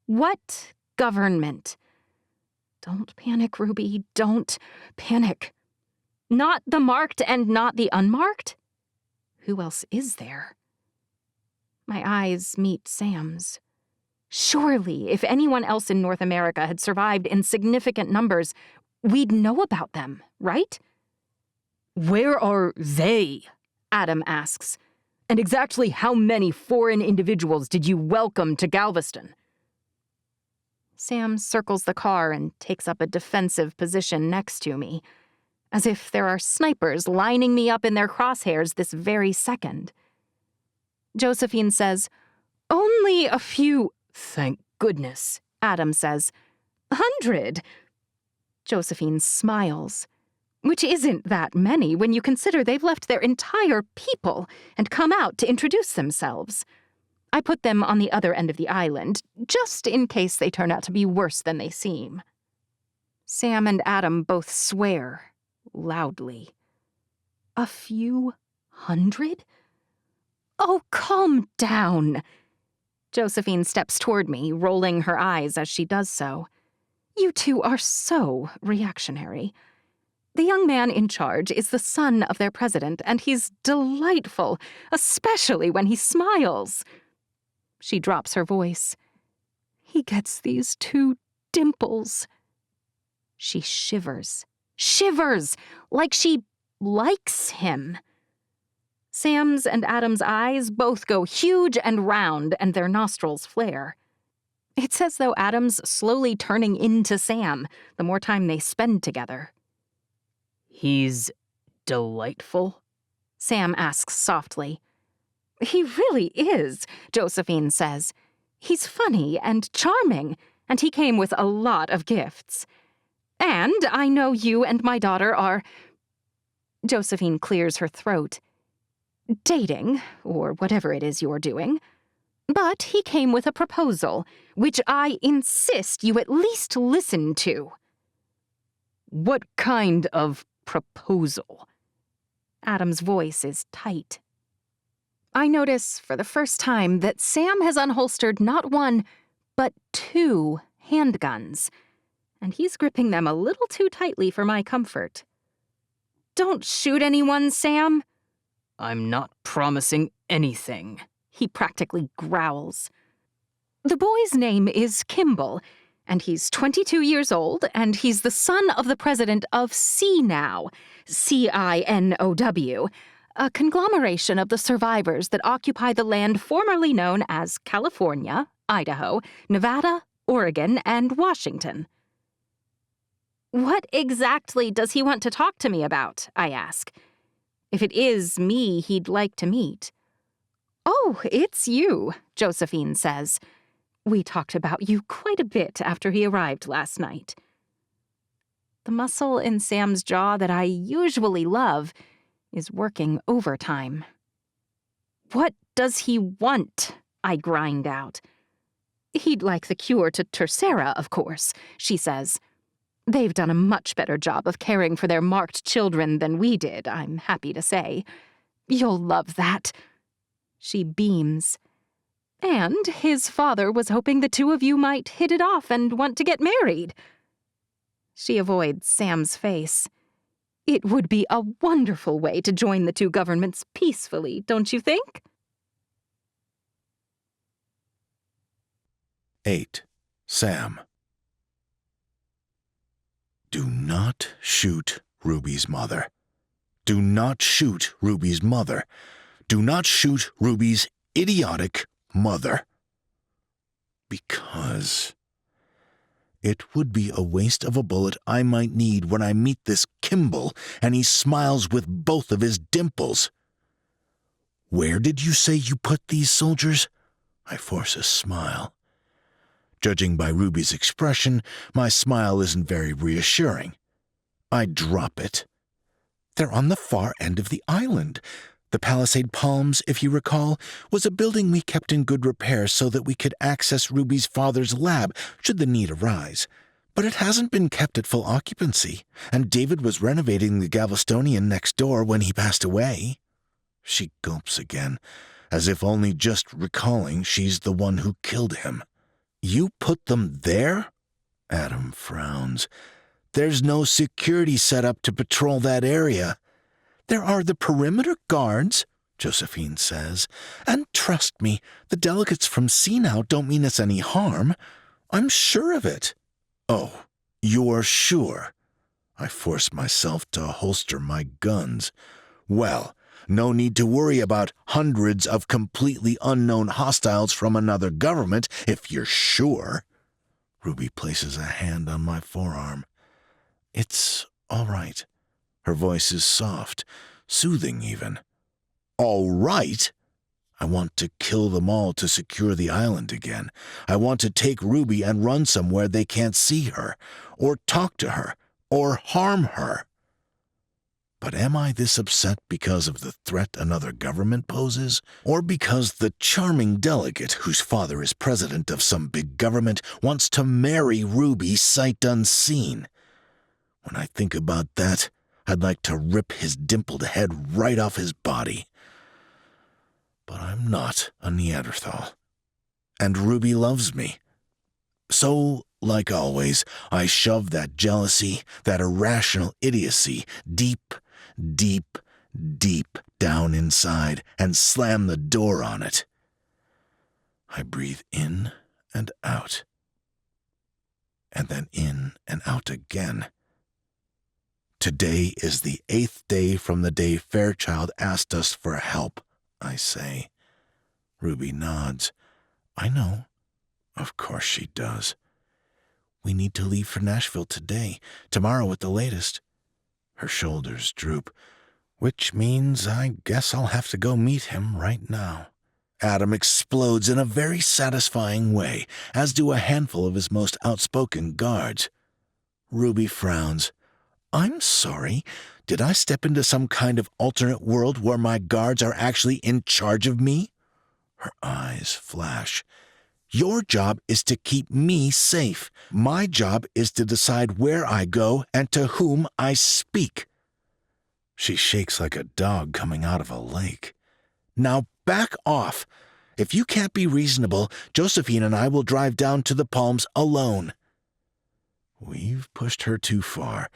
Speaker 1: What government? Don't panic, Ruby. Don't panic. Not the marked and not the unmarked? Who else is there? My eyes meet Sam's. Surely, if anyone else in North America had survived in significant numbers, we'd know about them, right?
Speaker 2: Where are they?
Speaker 1: Adam asks.
Speaker 2: And exactly how many foreign individuals did you welcome to Galveston?
Speaker 1: Sam circles the car and takes up a defensive position next to me, as if there are snipers lining me up in their crosshairs this very second. Josephine says, "Only a few."
Speaker 2: Thank goodness,
Speaker 1: Adam says, 100. Josephine smiles, which isn't that many when you consider they've left their entire people and come out to introduce themselves. I put them on the other end of the island, just in case they turn out to be worse than they seem. Sam and Adam both swear, loudly. A few hundred? Oh, calm down. Josephine steps toward me, rolling her eyes as she does so. You two are so reactionary. The young man in charge is the son of their president, and he's delightful, especially when he smiles. She drops her voice. He gets these two dimples. She shivers. Shivers! Like she likes him. Sam's and Adam's eyes both go huge and round, and their nostrils flare. It's as though Adam's slowly turning into Sam the more time they spend together.
Speaker 2: He's delightful?
Speaker 1: Sam asks softly. He really is, Josephine says. He's funny and charming, and he came with a lot of gifts. And I know you and my daughter are... Josephine clears her throat. Dating, or whatever it is you're doing. But he came with a proposal, which I insist you at least listen to.
Speaker 2: What kind of proposal?
Speaker 1: Adam's voice is tight. I notice for the first time that Sam has unholstered not one, but 2 handguns, and he's gripping them a little too tightly for my comfort. Don't shoot anyone, Sam.
Speaker 2: I'm not promising anything.
Speaker 1: He practically growls. The boy's name is Kimball, and he's 22 years old, and he's the son of the president of CNOW, CINOW, a conglomeration of the survivors that occupy the land formerly known as California, Idaho, Nevada, Oregon, and Washington. What exactly does he want to talk to me about? I ask. If it is me he'd like to meet. Oh, it's you, Josephine says. We talked about you quite a bit after he arrived last night. The muscle in Sam's jaw that I usually love is working overtime. What does he want? I grind out. He'd like the cure to Tercera, of course, she says. They've done a much better job of caring for their marked children than we did, I'm happy to say. You'll love that. She beams. And his father was hoping the two of you might hit it off and want to get married. She avoids Sam's face. It would be a wonderful way to join the two governments peacefully, don't you think?
Speaker 3: 8. Sam. Do not shoot Ruby's mother. Do not shoot Ruby's mother. Do not shoot Ruby's idiotic mother. Because it would be a waste of a bullet I might need when I meet this Kimball and he smiles with both of his dimples. Where did you say you put these soldiers? I force a smile. Judging by Ruby's expression, my smile isn't very reassuring. I drop it. They're on the far end of the island. The Palisade Palms, if you recall, was a building we kept in good repair so that we could access Ruby's father's lab should the need arise. But it hasn't been kept at full occupancy, and David was renovating the Galvestonian next door when he passed away. She gulps again, as if only just recalling she's the one who killed him. You put them there? Adam frowns. There's no security set up to patrol that area. There are the perimeter guards, Josephine says, and trust me, the delegates from CNOW don't mean us any harm. I'm sure of it. Oh, you're sure? I force myself to holster my guns. Well, no need to worry about hundreds of completely unknown hostiles from another government if you're sure. Ruby places a hand on my forearm. It's all right. Her voice is soft, soothing even. All right? I want to kill them all to secure the island again. I want to take Ruby and run somewhere they can't see her, or talk to her, or harm her. But am I this upset because of the threat another government poses, or because the charming delegate whose father is president of some big government wants to marry Ruby sight unseen? When I think about that, I'd like to rip his dimpled head right off his body. But I'm not a Neanderthal. And Ruby loves me. So, like always, I shove that jealousy, that irrational idiocy, deep, deep, deep down inside and slam the door on it. I breathe in and out. And then in and out again. Today is the 8th day from the day Fairchild asked us for help, I say. Ruby nods. I know. Of course she does. We need to leave for Nashville today, tomorrow at the latest. Her shoulders droop, which means I guess I'll have to go meet him right now. Adam explodes in a very satisfying way, as do a handful of his most outspoken guards. Ruby frowns. I'm sorry. Did I step into some kind of alternate world where my guards are actually in charge of me? Her eyes flash. Your job is to keep me safe. My job is to decide where I go and to whom I speak. She shakes like a dog coming out of a lake. Now back off. If you can't be reasonable, Josephine and I will drive down to the Palms alone. We've pushed her too far,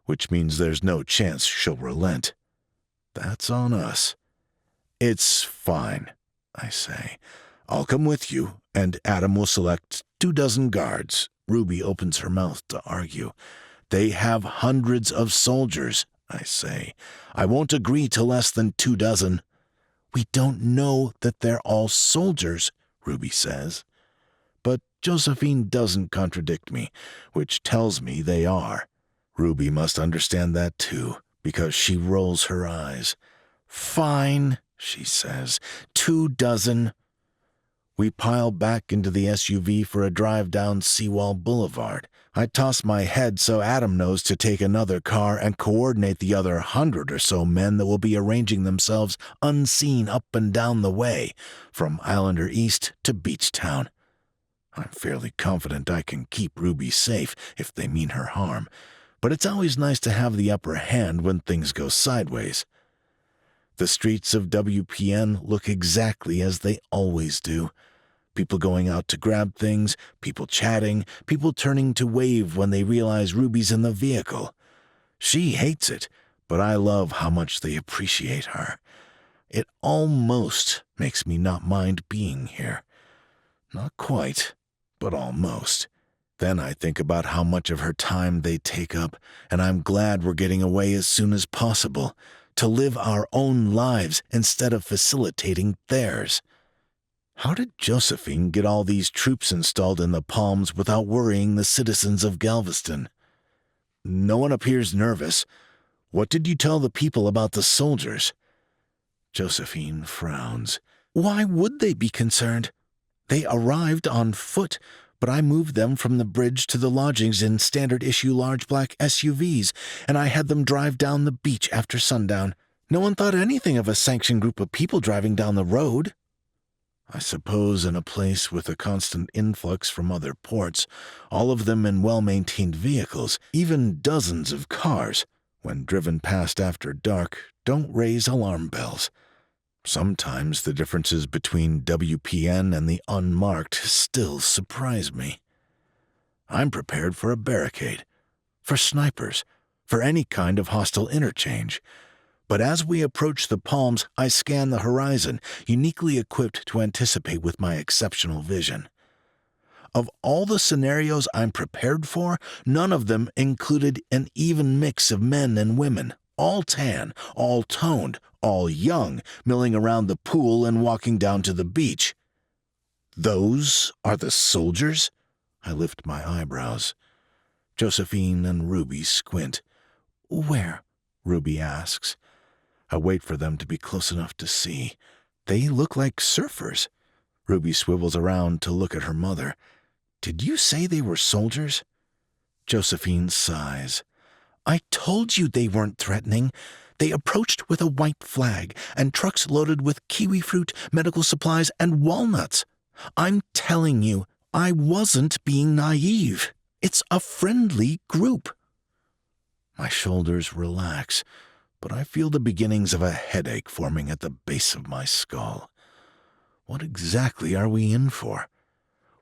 Speaker 3: which means there's no chance she'll relent. That's on us. It's fine, I say. I'll come with you, and Adam will select 24 guards. Ruby opens her mouth to argue. They have hundreds of soldiers, I say. I won't agree to less than 24. We don't know that they're all soldiers, Ruby says. But Josephine doesn't contradict me, which tells me they are. Ruby must understand that too, because she rolls her eyes. Fine, she says. 24. We pile back into the SUV for a drive down Seawall Boulevard. I toss my head so Adam knows to take another car and coordinate the other 100 or so men that will be arranging themselves unseen up and down the way, from Islander East to Beachtown. I'm fairly confident I can keep Ruby safe if they mean her harm, but it's always nice to have the upper hand when things go sideways. The streets of WPN look exactly as they always do. People going out to grab things, people chatting, people turning to wave when they realize Ruby's in the vehicle. She hates it, but I love how much they appreciate her. It almost makes me not mind being here. Not quite, but almost. Then I think about how much of her time they take up, and I'm glad we're getting away as soon as possible, to live our own lives instead of facilitating theirs. How did Josephine get all these troops installed in the Palms without worrying the citizens of Galveston? No one appears nervous. What did you tell the people about the soldiers? Josephine frowns. Why would they be concerned? They arrived on foot, but I moved them from the bridge to the lodgings in standard-issue large black SUVs, and I had them drive down the beach after sundown. No one thought anything of a sanctioned group of people driving down the road. I suppose in a place with a constant influx from other ports, all of them in well-maintained vehicles, even dozens of cars, when driven past after dark, don't raise alarm bells. Sometimes the differences between WPN and the unmarked still surprise me. I'm prepared for a barricade, for snipers, for any kind of hostile interchange. But as we approach the Palms, I scan the horizon, uniquely equipped to anticipate with my exceptional vision. Of all the scenarios I'm prepared for, none of them included an even mix of men and women, all tan, all toned, all young, milling around the pool and walking down to the beach. Those are the soldiers? I lift my eyebrows. Josephine and Ruby squint. Where? Ruby asks. I wait for them to be close enough to see. They look like surfers. Ruby swivels around to look at her mother. Did you say they were soldiers? Josephine sighs. I told you they weren't threatening. They approached with a white flag and trucks loaded with kiwi fruit, medical supplies, and walnuts. I'm telling you, I wasn't being naive. It's a friendly group. My shoulders relax, but I feel the beginnings of a headache forming at the base of my skull. What exactly are we in for?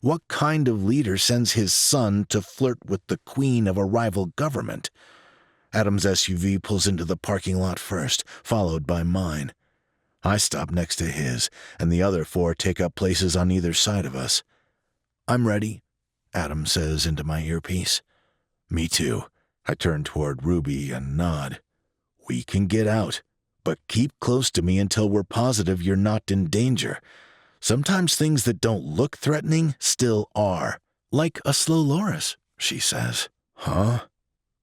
Speaker 3: What kind of leader sends his son to flirt with the queen of a rival government? Adam's SUV pulls into the parking lot first, followed by mine. I stop next to his, and the other 4 take up places on either side of us. I'm ready, Adam says into my earpiece. Me too. I turn toward Ruby and nod. We can get out, but keep close to me until we're positive you're not in danger. Sometimes things that don't look threatening still are. Like a slow loris, she says. Huh?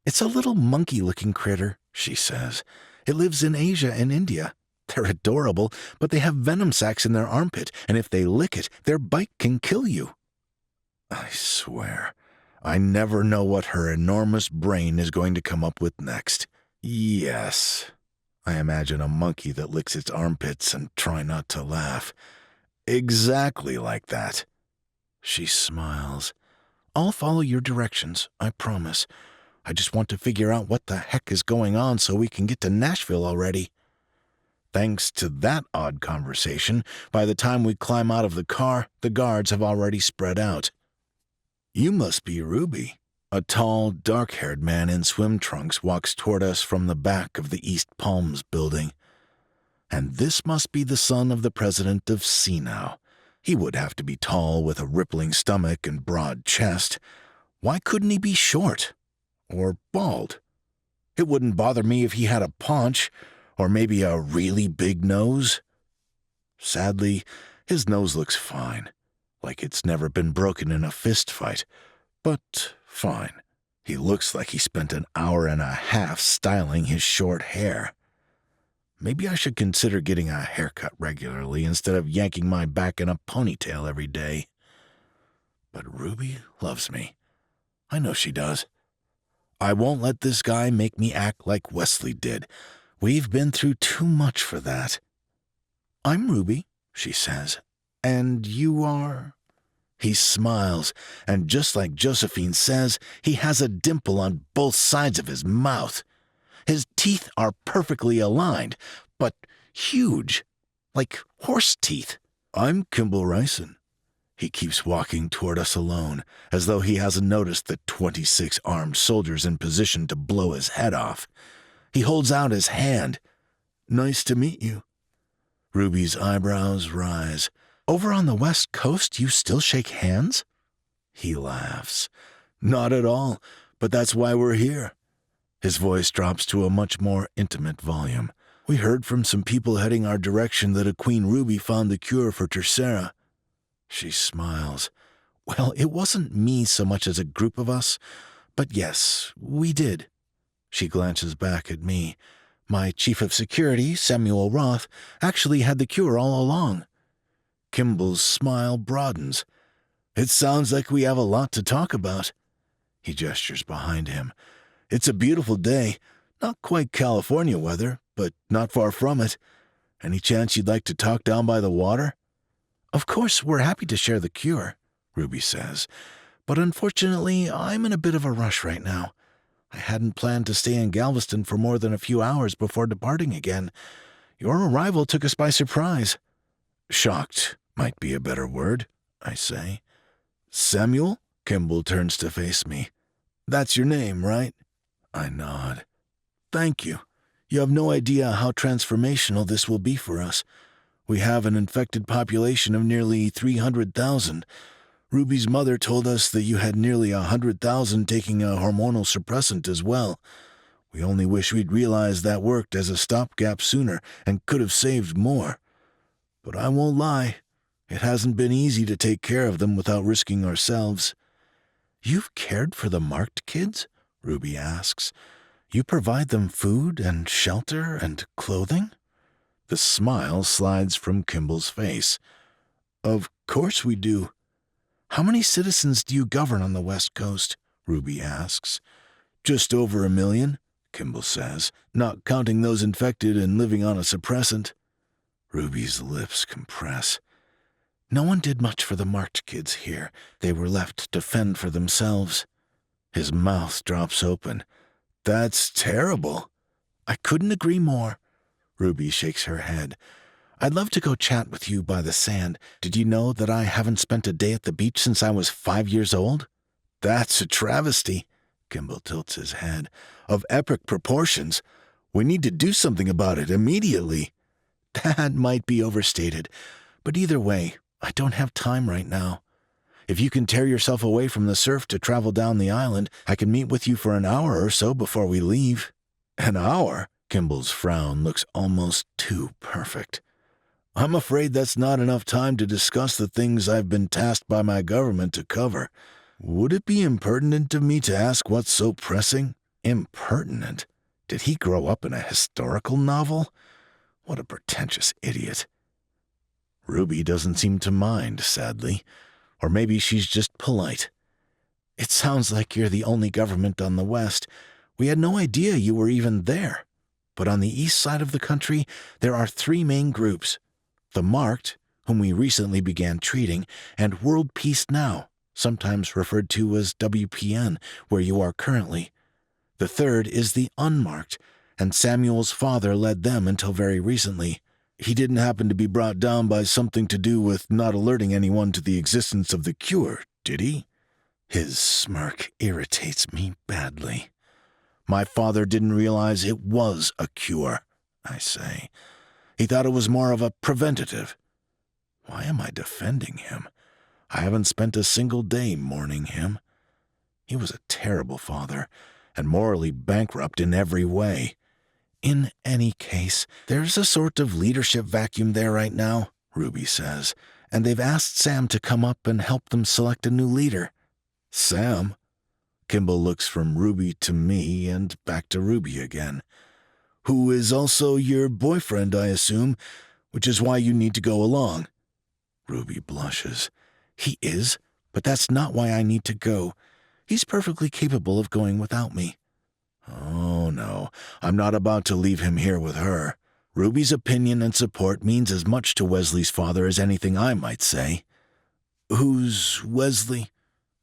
Speaker 3: It's a little monkey-looking critter, she says. It lives in Asia and India. They're adorable, but they have venom sacs in their armpit, and if they lick it, their bite can kill you. I swear, I never know what her enormous brain is going to come up with next. Yes. I imagine a monkey that licks its armpits and try not to laugh. Exactly like that. She smiles. I'll follow your directions, I promise. I just want to figure out what the heck is going on so we can get to Nashville already. Thanks to that odd conversation, by the time we climb out of the car, the guards have already spread out. You must be Ruby. A tall, dark-haired man in swim trunks walks toward us from the back of the East Palms building. And this must be the son of the president of Sinao. He would have to be tall with a rippling stomach and broad chest. Why couldn't he be short? Or bald? It wouldn't bother me if he had a paunch, or maybe a really big nose. Sadly, his nose looks fine, like it's never been broken in a fist fight, but fine. He looks like he spent an hour and a half styling his short hair. Maybe I should consider getting a haircut regularly instead of yanking my back in a ponytail every day. But Ruby loves me. I know she does. I won't let this guy make me act like Wesley did. We've been through too much for that. I'm Ruby, she says. And you are? He smiles, and just like Josephine says, he has a dimple on both sides of his mouth. His teeth are perfectly aligned, but huge, like horse teeth. I'm Kimball Ryson. He keeps walking toward us alone, as though he hasn't noticed the 26 armed soldiers in position to blow his head off. He holds out his hand. Nice to meet you. Ruby's eyebrows rise. Over on the West Coast, you still shake hands? He laughs. Not at all, but that's why we're here. His voice drops to a much more intimate volume. We heard from some people heading our direction that a Queen Ruby found the cure for Tercera. She smiles. Well, it wasn't me so much as a group of us, but yes, we did. She glances back at me. My chief of security, Samuel Roth, actually had the cure all along. Kimball's smile broadens. It sounds like we have a lot to talk about. He gestures behind him. It's a beautiful day. Not quite California weather, but not far from it. Any chance you'd like to talk down by the water? Of course, we're happy to share the cure, Ruby says. But unfortunately, I'm in a bit of a rush right now. I hadn't planned to stay in Galveston for more than a few hours before departing again. Your arrival took us by surprise. Shocked might be a better word, I say. Samuel? Kimball turns to face me. That's your name, right? I nod. Thank you. You have no idea how transformational this will be for us. We have an infected population of nearly 300,000. Ruby's mother told us that you had nearly 100,000 taking a hormonal suppressant as well. We only wish we'd realized that worked as a stopgap sooner and could have saved more. But I won't lie, it hasn't been easy to take care of them without risking ourselves. You've cared for the marked kids? Ruby asks. You provide them food and shelter and clothing? The smile slides from Kimball's face. Of course we do. How many citizens do you govern on the West Coast? Ruby asks. Just over 1 million, Kimball says, not counting those infected and living on a suppressant. Ruby's lips compress. No one did much for the marked kids here. They were left to fend for themselves. His mouth drops open. That's terrible. I couldn't agree more. Ruby shakes her head. I'd love to go chat with you by the sand. Did you know that I haven't spent a day at the beach since I was 5 years old? That's a travesty. Kimball tilts his head. Of epic proportions. We need to do something about it immediately. That might be overstated, but either way, I don't have time right now. If you can tear yourself away from the surf to travel down the island, I can meet with you for an hour or so before we leave. An hour? Kimball's frown looks almost too perfect. I'm afraid that's not enough time to discuss the things I've been tasked by my government to cover. Would it be impertinent of me to ask what's so pressing? Impertinent? Did he grow up in a historical novel? What a pretentious idiot. Ruby doesn't seem to mind, sadly. Or maybe she's just polite. It sounds like you're the only government on the West. We had no idea you were even there. But on the east side of the country, there are 3 main groups. The Marked, whom we recently began treating, and World Peace Now, sometimes referred to as WPN, where you are currently. The third is the Unmarked, and Samuel's father led them until very recently. He didn't happen to be brought down by something to do with not alerting anyone to the existence of the cure, did he? His smirk irritates me badly. My father didn't realize it was a cure, I say. He thought it was more of a preventative. Why am I defending him? I haven't spent a single day mourning him. He was a terrible father, and morally bankrupt in every way. In any case, there's a sort of leadership vacuum there right now, Ruby says, and they've asked Sam to come up and help them select a new leader. Sam? Kimball looks from Ruby to me and back to Ruby again. Who is also your boyfriend, I assume, which is why you need to go along. Ruby blushes. He is, but that's not why I need to go. He's perfectly capable of going without me. Oh, no, I'm not about to leave him here with her. Ruby's opinion and support means as much to Wesley's father as anything I might say. Who's Wesley?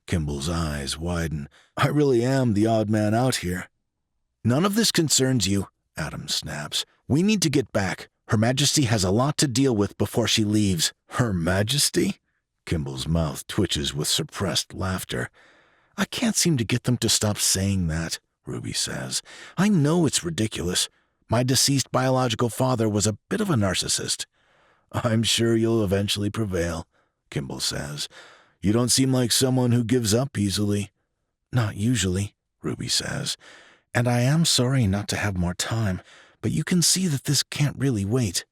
Speaker 3: Kimball's eyes widen. I really am the odd man out here. None of this concerns you, Adam snaps. We need to get back. Her Majesty has a lot to deal with before she leaves. Her Majesty? Kimball's mouth twitches with suppressed laughter. I can't seem to get them to stop saying that, Ruby says. I know it's ridiculous. My deceased biological father was a bit of a narcissist. I'm sure you'll eventually prevail, Kimball says. You don't seem like someone who gives up easily. Not usually, Ruby says. And I am sorry not to have more time, but you can see that this can't really wait.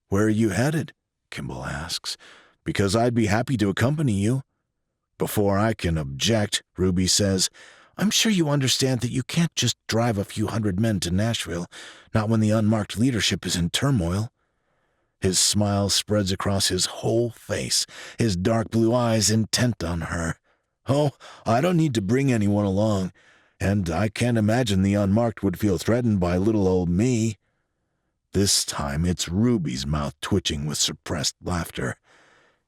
Speaker 3: Where are you headed? Kimball asks. Because I'd be happy to accompany you. Before I can object, Ruby says, I'm sure you understand that you can't just drive a few hundred men to Nashville, not when the unmarked leadership is in turmoil. His smile spreads across his whole face, his dark blue eyes intent on her. Oh, I don't need to bring anyone along, and I can't imagine the unmarked would feel threatened by little old me. This time it's Ruby's mouth twitching with suppressed laughter.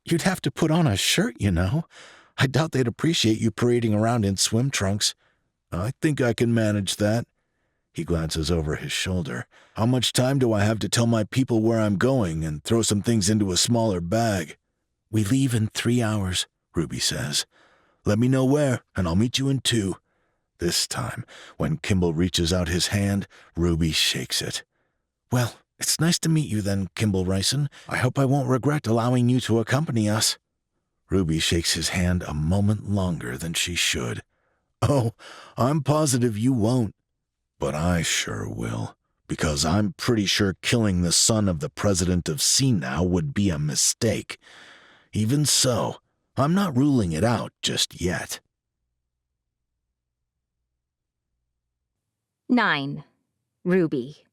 Speaker 3: You'd have to put on a shirt, you know. I doubt they'd appreciate you parading around in swim trunks. I think I can manage that. He glances over his shoulder. How much time do I have to tell my people where I'm going and throw some things into a smaller bag? We leave in 3 hours, Ruby says. Let me know where, and I'll meet you in 2. This time, when Kimball reaches out his hand, Ruby shakes it. Well, it's nice to meet you then, Kimball Ryson. I hope I won't regret allowing you to accompany us. Ruby shakes his hand a moment longer than she should. Oh, I'm positive you won't. But I sure will, because I'm pretty sure killing the son of the president of CNOW would be a mistake. Even so, I'm not ruling it out just yet.
Speaker 1: 9. Ruby.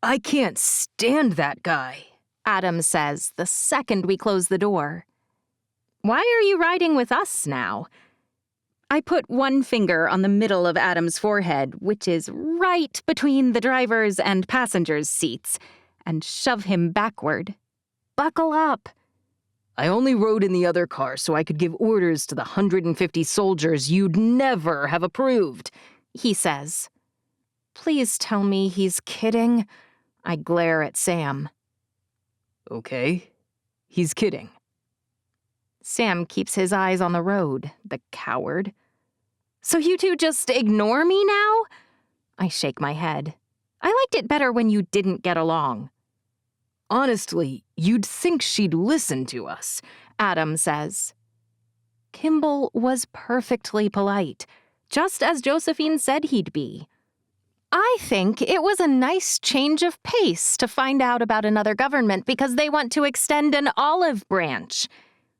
Speaker 2: I can't stand that guy,
Speaker 1: Adam says the second we close the door. Why are you riding with us now? I put one finger on the middle of Adam's forehead, which is right between the driver's and passenger's seats, and shove him backward. Buckle up.
Speaker 2: I only rode in the other car so I could give orders to the 150 soldiers you'd never have approved,
Speaker 1: he says. Please tell me he's kidding. I glare at Sam.
Speaker 2: Okay, he's kidding.
Speaker 1: Sam keeps his eyes on the road, the coward. So you two just ignore me now? I shake my head. I liked it better when you didn't get along.
Speaker 2: Honestly, you'd think she'd listen to us,
Speaker 1: Adam says. Kimball was perfectly polite, just as Josephine said he'd be. I think it was a nice change of pace to find out about another government because they want to extend an olive branch.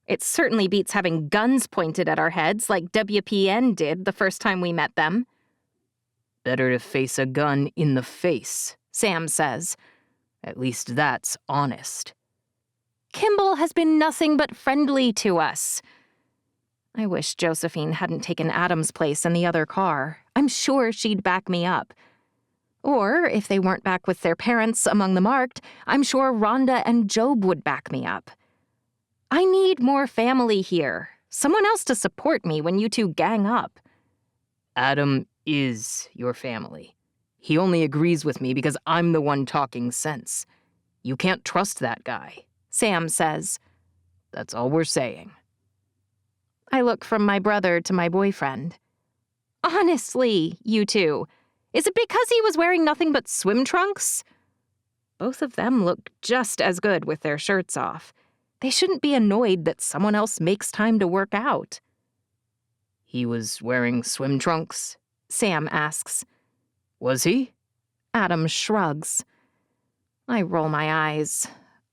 Speaker 1: It certainly beats having guns pointed at our heads like WPN did the first time we met them.
Speaker 2: Better to face a gun in the face,
Speaker 1: Sam says.
Speaker 2: At least that's honest.
Speaker 1: Kimball has been nothing but friendly to us. I wish Josephine hadn't taken Adam's place in the other car. I'm sure she'd back me up. Or, if they weren't back with their parents among the marked, I'm sure Rhonda and Job would back me up. I need more family here. Someone else to support me when you two gang up.
Speaker 2: Adam is your family. He only agrees with me because I'm the one talking sense. You can't trust that guy,
Speaker 1: Sam says.
Speaker 2: That's all we're saying.
Speaker 1: I look from my brother to my boyfriend. Honestly, you two, Is it because he was wearing nothing but swim trunks? Both of them look just as good with their shirts off. They shouldn't be annoyed that someone else makes time to work out.
Speaker 2: He was wearing swim trunks?
Speaker 1: Sam asks.
Speaker 2: Was he?
Speaker 1: Adam shrugs. I roll my eyes.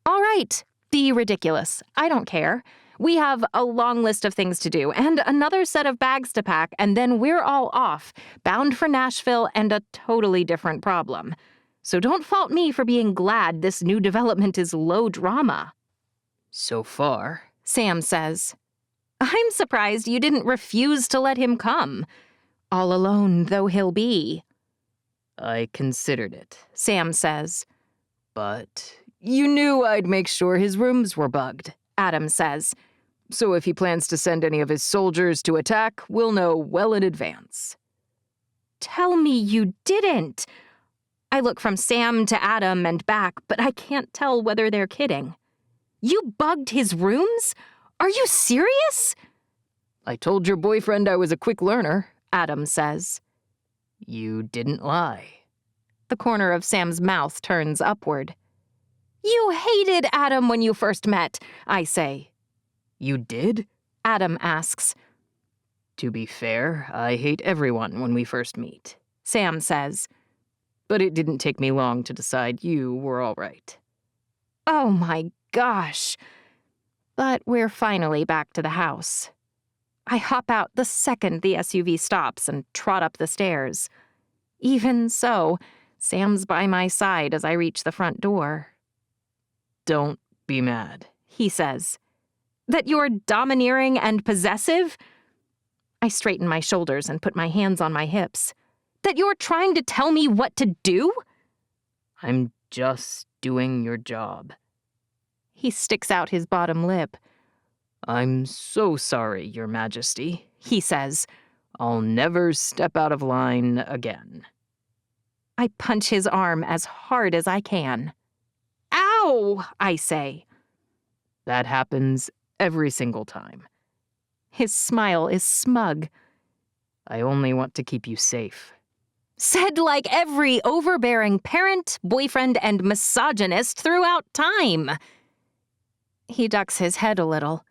Speaker 1: All right, be ridiculous. I don't care. We have a long list of things to do and another set of bags to pack, and then we're all off, bound for Nashville and a totally different problem. So don't fault me for being glad this new development is low drama.
Speaker 2: So far,
Speaker 1: Sam says. I'm surprised you didn't refuse to let him come. All alone though he'll be.
Speaker 2: I considered it,
Speaker 1: Sam says.
Speaker 2: But you knew I'd make sure his rooms were bugged,
Speaker 1: Adam says.
Speaker 2: So if he plans to send any of his soldiers to attack, we'll know well in advance.
Speaker 1: Tell me you didn't. I look from Sam to Adam and back, but I can't tell whether they're kidding. You bugged his rooms? Are you serious?
Speaker 2: I told your boyfriend I was a quick learner,
Speaker 1: Adam says.
Speaker 2: You didn't lie.
Speaker 1: The corner of Sam's mouth turns upward. You hated Adam when you first met, I say.
Speaker 2: You did?
Speaker 1: Adam asks.
Speaker 2: To be fair, I hate everyone when we first meet,
Speaker 1: Sam says.
Speaker 2: But it didn't take me long to decide you were all right.
Speaker 1: Oh my gosh. But we're finally back to the house. I hop out the second the SUV stops and trot up the stairs. Even so, Sam's by my side as I reach the front door.
Speaker 2: Don't be mad,
Speaker 1: he says. That you're domineering and possessive? I straighten my shoulders and put my hands on my hips. That you're trying to tell me what to do?
Speaker 2: I'm just doing your job.
Speaker 1: He sticks out his bottom lip.
Speaker 2: I'm so sorry, Your Majesty,
Speaker 1: he says.
Speaker 2: I'll never step out of line again.
Speaker 1: I punch his arm as hard as I can. Ow, I say.
Speaker 2: That happens every single time.
Speaker 1: His smile is smug.
Speaker 2: I only want to keep you safe.
Speaker 1: Said like every overbearing parent, boyfriend, and misogynist throughout time. He ducks his head a little.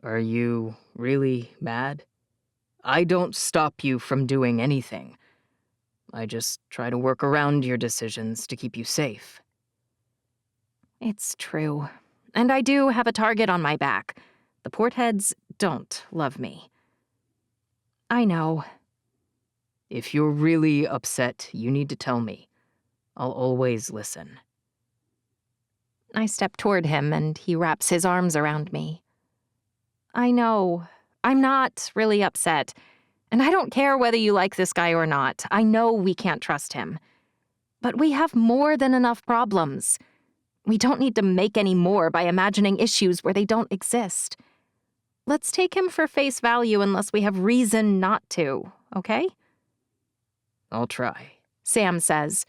Speaker 2: Are you really mad? I don't stop you from doing anything. I just try to work around your decisions to keep you safe.
Speaker 1: It's true. And I do have a target on my back. The Portheads don't love me. I know.
Speaker 2: If you're really upset, you need to tell me. I'll always listen.
Speaker 1: I step toward him and he wraps his arms around me. I know. I'm not really upset. And I don't care whether you like this guy or not. I know we can't trust him. But we have more than enough problems. We don't need to make any more by imagining issues where they don't exist. Let's take him for face value unless we have reason not to, okay?
Speaker 2: I'll try,
Speaker 1: Sam says.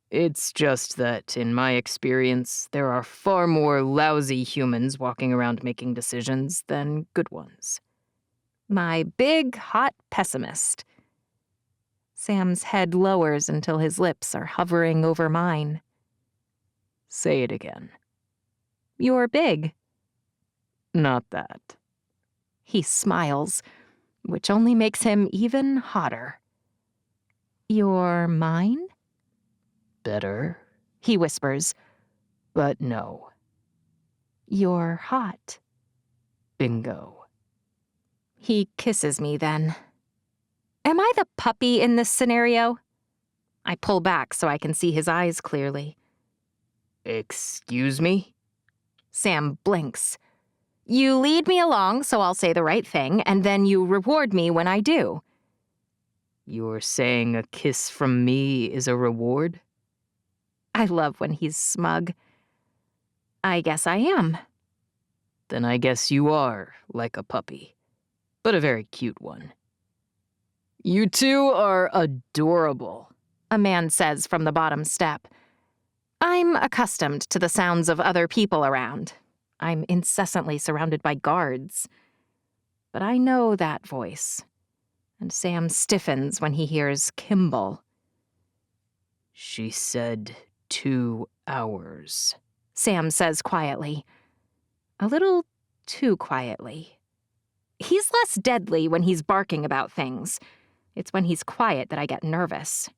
Speaker 2: It's just that, in my experience, there are far more lousy humans walking around making decisions than good ones.
Speaker 1: My big, hot pessimist. Sam's head lowers until his lips are hovering over mine.
Speaker 2: Say it again.
Speaker 1: You're big.
Speaker 2: Not that.
Speaker 1: He smiles, which only makes him even hotter. You're mine?
Speaker 2: Better,
Speaker 1: he whispers.
Speaker 2: But no.
Speaker 1: You're hot.
Speaker 2: Bingo.
Speaker 1: He kisses me then. Am I the puppy in this scenario? I pull back so I can see his eyes clearly.
Speaker 2: Excuse me?
Speaker 1: Sam blinks. You lead me along so I'll say the right thing, and then you reward me when I do.
Speaker 2: You're saying a kiss from me is a reward?
Speaker 1: I love when he's smug. I guess I am.
Speaker 2: Then I guess you are like a puppy, but a very cute one. You two are adorable,
Speaker 1: a man says from the bottom step. I'm accustomed to the sounds of other people around. I'm incessantly surrounded by guards. But I know that voice. and Sam stiffens when he hears Kimball.
Speaker 2: She said 2 hours.
Speaker 1: Sam says quietly. A little too quietly. He's less deadly when he's barking about things. It's when he's quiet that I get nervous.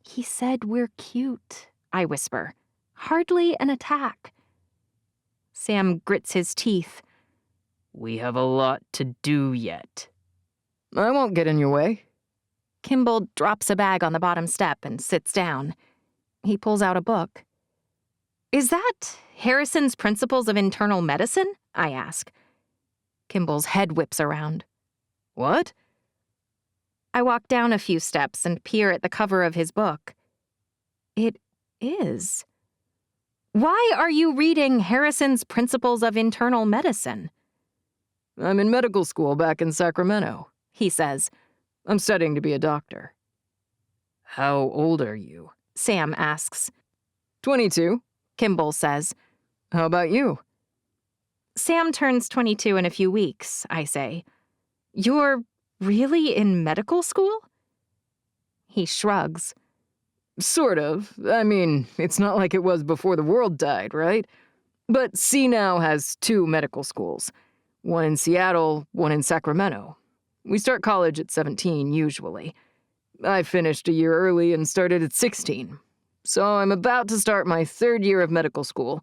Speaker 1: He said we're cute, I whisper. Hardly an attack. Sam grits his teeth.
Speaker 2: We have a lot to do yet. I won't get in your way.
Speaker 1: Kimball drops a bag on the bottom step and sits down. He pulls out a book. Is that Harrison's Principles of Internal Medicine? I ask. Kimball's head whips around.
Speaker 2: What?
Speaker 1: I walk down a few steps and peer at the cover of his book. It is. Why are you reading Harrison's Principles of Internal Medicine?
Speaker 2: I'm in medical school back in Sacramento,
Speaker 1: He says.
Speaker 2: I'm studying to be a doctor. How old are you?
Speaker 1: Sam asks.
Speaker 2: 22.
Speaker 1: Kimball says.
Speaker 2: How about you?
Speaker 1: Sam turns 22 in a few weeks, I say. You're really in medical school? He shrugs.
Speaker 2: Sort of. I mean, it's not like it was before the world died, right? But CNOW has 2 medical schools. One in Seattle, one in Sacramento. We start college at 17, usually. I finished a year early and started at 16. So I'm about to start my 3rd year of medical school,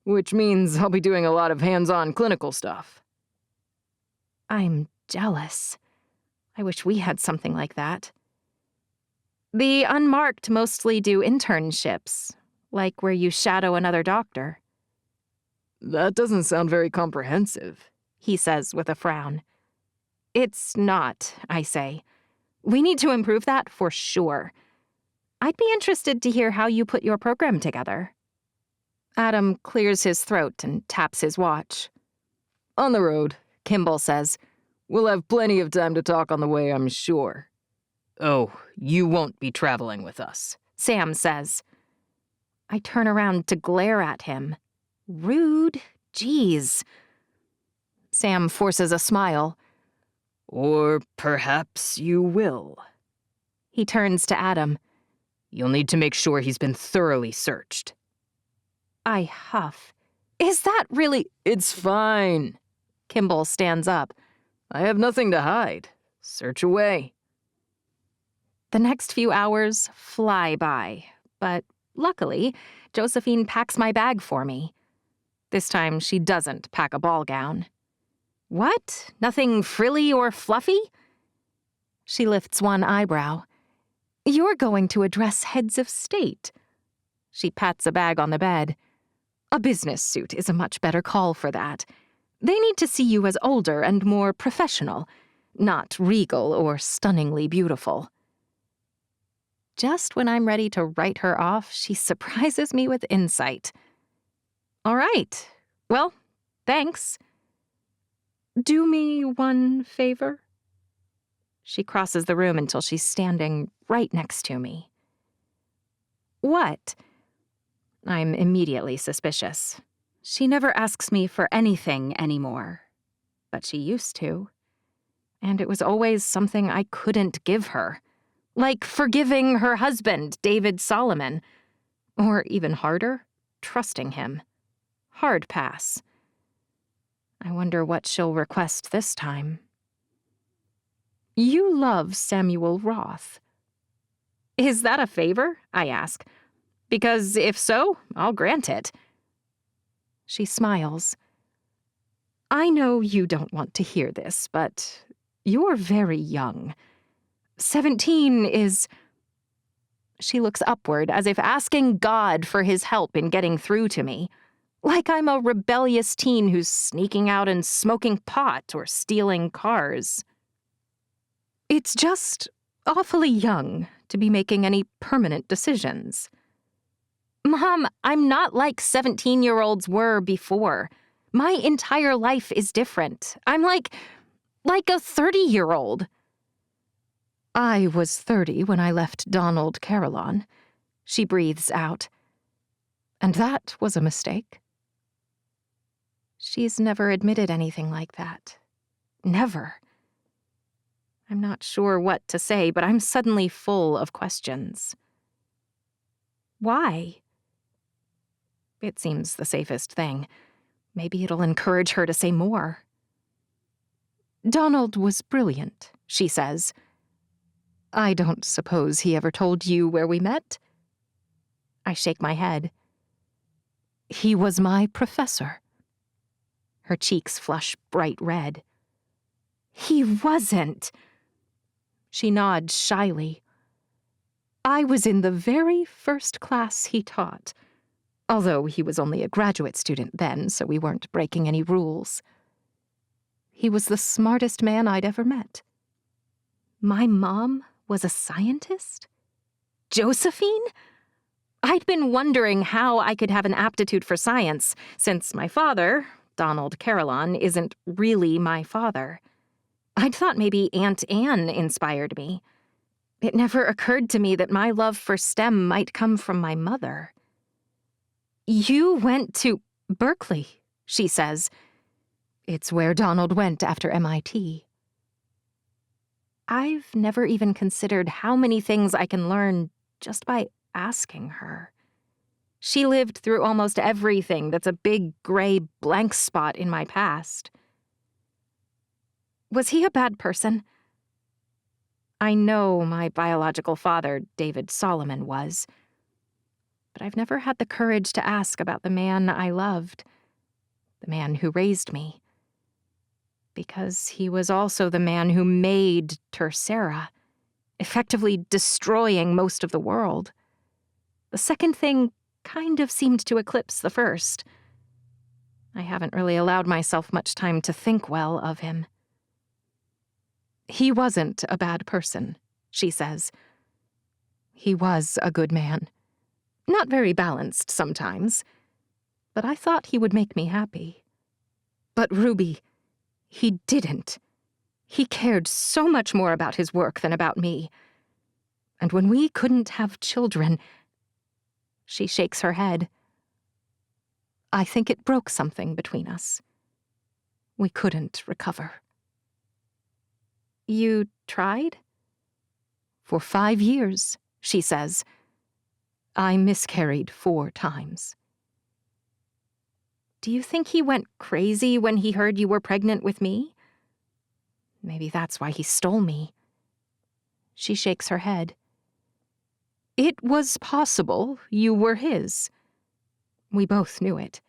Speaker 2: which means I'll be doing a lot of hands-on clinical stuff.
Speaker 1: I'm jealous. I wish we had something like that. The unmarked mostly do internships, like where you shadow another doctor.
Speaker 2: That doesn't sound very comprehensive,
Speaker 1: He says with a frown. It's not, I say. We need to improve that for sure. I'd be interested to hear how you put your program together. Adam clears his throat and taps his watch.
Speaker 2: On the road,
Speaker 1: Kimball says.
Speaker 2: We'll have plenty of time to talk on the way, I'm sure. Oh, you won't be traveling with us,
Speaker 1: Sam says. I turn around to glare at him. Rude. Jeez. Sam forces a smile.
Speaker 2: Or perhaps you will.
Speaker 1: He turns to Adam.
Speaker 2: You'll need to make sure he's been thoroughly searched.
Speaker 1: I huff. Is that really—
Speaker 2: It's fine.
Speaker 1: Kimball stands up.
Speaker 2: I have nothing to hide. Search away.
Speaker 1: The next few hours fly by, but luckily, Josephine packs my bag for me. This time, she doesn't pack a ball gown. What? Nothing frilly or fluffy? She lifts one eyebrow. You're going to address heads of state. She pats a bag on the bed. A business suit is a much better call for that. They need to see you as older and more professional, not regal or stunningly beautiful. Just when I'm ready to write her off, she surprises me with insight. All right. Well, thanks. Do me one favor? She crosses the room until she's standing right next to me. What? I'm immediately suspicious. She never asks me for anything anymore. But she used to. And it was always something I couldn't give her. Like forgiving her husband, David Solomon. Or even harder, trusting him. Hard pass. I wonder what she'll request this time. You love Samuel Roth. Is that a favor? I ask. Because if so, I'll grant it. She smiles. I know you don't want to hear this, but you're very young. 17 is— She looks upward as if asking God for his help in getting through to me. Like I'm a rebellious teen who's sneaking out and smoking pot or stealing cars. It's just awfully young to be making any permanent decisions. Mom, I'm not like 17-year-olds were before. My entire life is different. I'm like a 30-year-old. I was 30 when I left Donald Carillon. She breathes out. And that was a mistake. She's never admitted anything like that. Never. I'm not sure what to say, but I'm suddenly full of questions. Why? It seems the safest thing. Maybe it'll encourage her to say more. Donald was brilliant, she says. I don't suppose he ever told you where we met? I shake my head. He was my professor. Her cheeks flush bright red. He wasn't. She nods shyly. I was in the very first class he taught, although he was only a graduate student then, so we weren't breaking any rules. He was the smartest man I'd ever met. My mom was a scientist? Josephine? I'd been wondering how I could have an aptitude for science, since my father, Donald Carillon, isn't really my father. I'd thought maybe Aunt Anne inspired me. It never occurred to me that my love for STEM might come from my mother. You went to Berkeley, she says. It's where Donald went after MIT. I've never even considered how many things I can learn just by asking her. She lived through almost everything that's a big gray blank spot in my past. Was he a bad person? I know my biological father, David Solomon, was, but I've never had the courage to ask about the man I loved, the man who raised me, because he was also the man who made Tercera, effectively destroying most of the world. The second thing kind of seemed to eclipse the first. I haven't really allowed myself much time to think well of him. He wasn't a bad person, she says. He was a good man. Not very balanced sometimes, but I thought he would make me happy. But Ruby, he didn't. He cared so much more about his work than about me. And when we couldn't have children, she shakes her head. I think it broke something between us. We couldn't recover. You tried? For 5 years, she says. I miscarried 4 times. Do you think he went crazy when he heard you were pregnant with me? Maybe that's why he stole me. She shakes her head. It was possible you were his. We both knew it.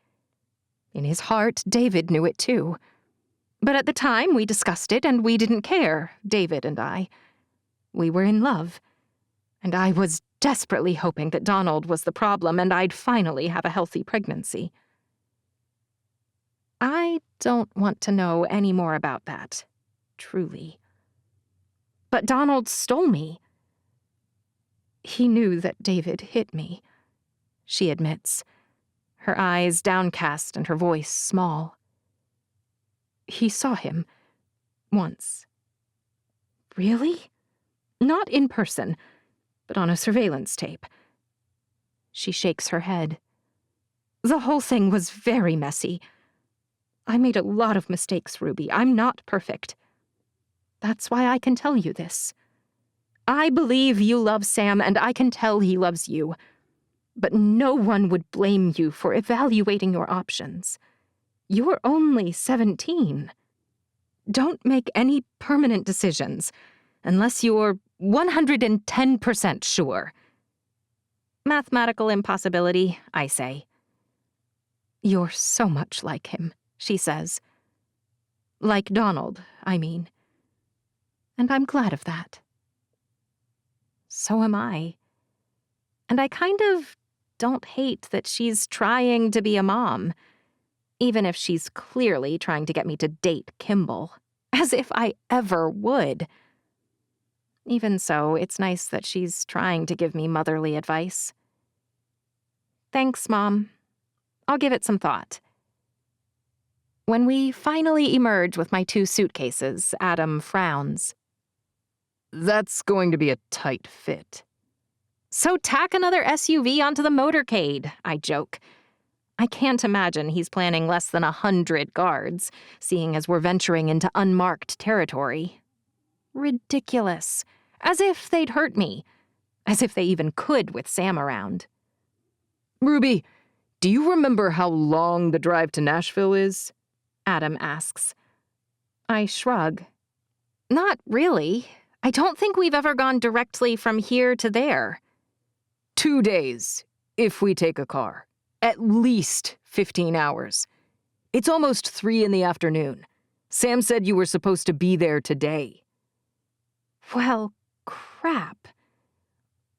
Speaker 1: In his heart, David knew it too. But at the time, we discussed it, and we didn't care, David and I. We were in love, and I was desperately hoping that Donald was the problem and I'd finally have a healthy pregnancy. I don't want to know any more about that, truly. But Donald stole me. He knew that David hit me, she admits, her eyes downcast and her voice small. He saw him. Once. Really? Not in person, but on a surveillance tape. She shakes her head. The whole thing was very messy. I made a lot of mistakes, Ruby. I'm not perfect. That's why I can tell you this. I believe you love Sam, and I can tell he loves you. But no one would blame you for evaluating your options. You're only 17. Don't make any permanent decisions unless you're 110% sure. Mathematical impossibility, I say. You're so much like him, she says. Like Donald, I mean. And I'm glad of that. So am I. And I kind of don't hate that she's trying to be a mom, even if she's clearly trying to get me to date Kimball, as if I ever would. Even so, it's nice that she's trying to give me motherly advice. Thanks, Mom. I'll give it some thought. When we finally emerge with my 2 suitcases, Adam frowns.
Speaker 2: That's going to be a tight fit.
Speaker 1: So tack another SUV onto the motorcade, I joke. I can't imagine he's planning less than 100 guards, seeing as we're venturing into unmarked territory. Ridiculous. As if they'd hurt me. As if they even could with Sam around.
Speaker 2: Ruby, do you remember how long the drive to Nashville is?
Speaker 1: Adam asks. I shrug. Not really. I don't think we've ever gone directly from here to there.
Speaker 2: 2 days, if we take a car. At least 15 hours. It's almost 3 in the afternoon. Sam said you were supposed to be there today.
Speaker 1: Well, crap.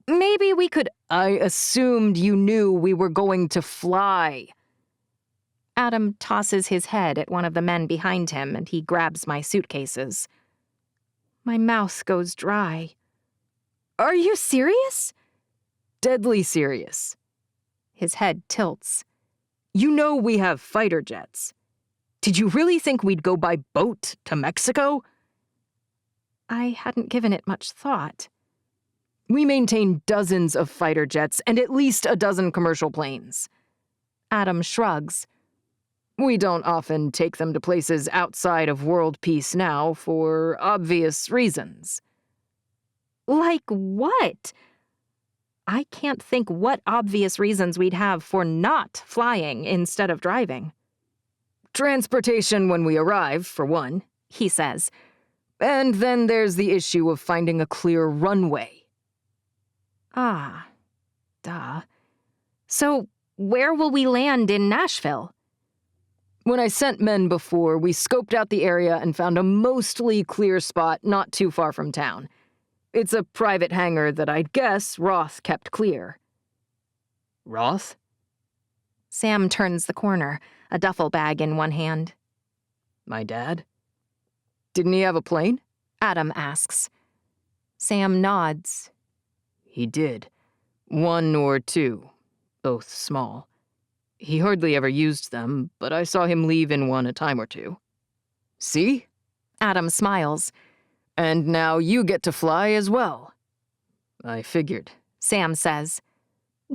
Speaker 1: Maybe we could...
Speaker 2: I assumed you knew we were going to fly.
Speaker 1: Adam tosses his head at one of the men behind him, and he grabs my suitcases. My mouth goes dry. Are you serious?
Speaker 2: Deadly serious.
Speaker 1: His head tilts.
Speaker 2: You know we have fighter jets. Did you really think we'd go by boat to Mexico?
Speaker 1: I hadn't given it much thought.
Speaker 2: We maintain dozens of fighter jets and at least a dozen commercial planes.
Speaker 1: Adam shrugs.
Speaker 2: We don't often take them to places outside of world peace now for obvious reasons.
Speaker 1: Like what? I can't think what obvious reasons we'd have for not flying instead of driving.
Speaker 2: Transportation when we arrive, for one,
Speaker 1: he says.
Speaker 2: And then there's the issue of finding a clear runway.
Speaker 1: Ah, duh. So where will we land in Nashville?
Speaker 2: When I sent men before, we scoped out the area and found a mostly clear spot not too far from town. It's a private hangar that I'd guess Roth kept clear. Roth?
Speaker 1: Sam turns the corner, a duffel bag in one hand.
Speaker 2: My dad? Didn't he have a plane?
Speaker 1: Adam asks. Sam nods.
Speaker 2: He did. 1 or 2, both small. He hardly ever used them, but I saw him leave in one a time or two. See?
Speaker 1: Adam smiles.
Speaker 2: And now you get to fly as well. I figured.
Speaker 1: Sam says.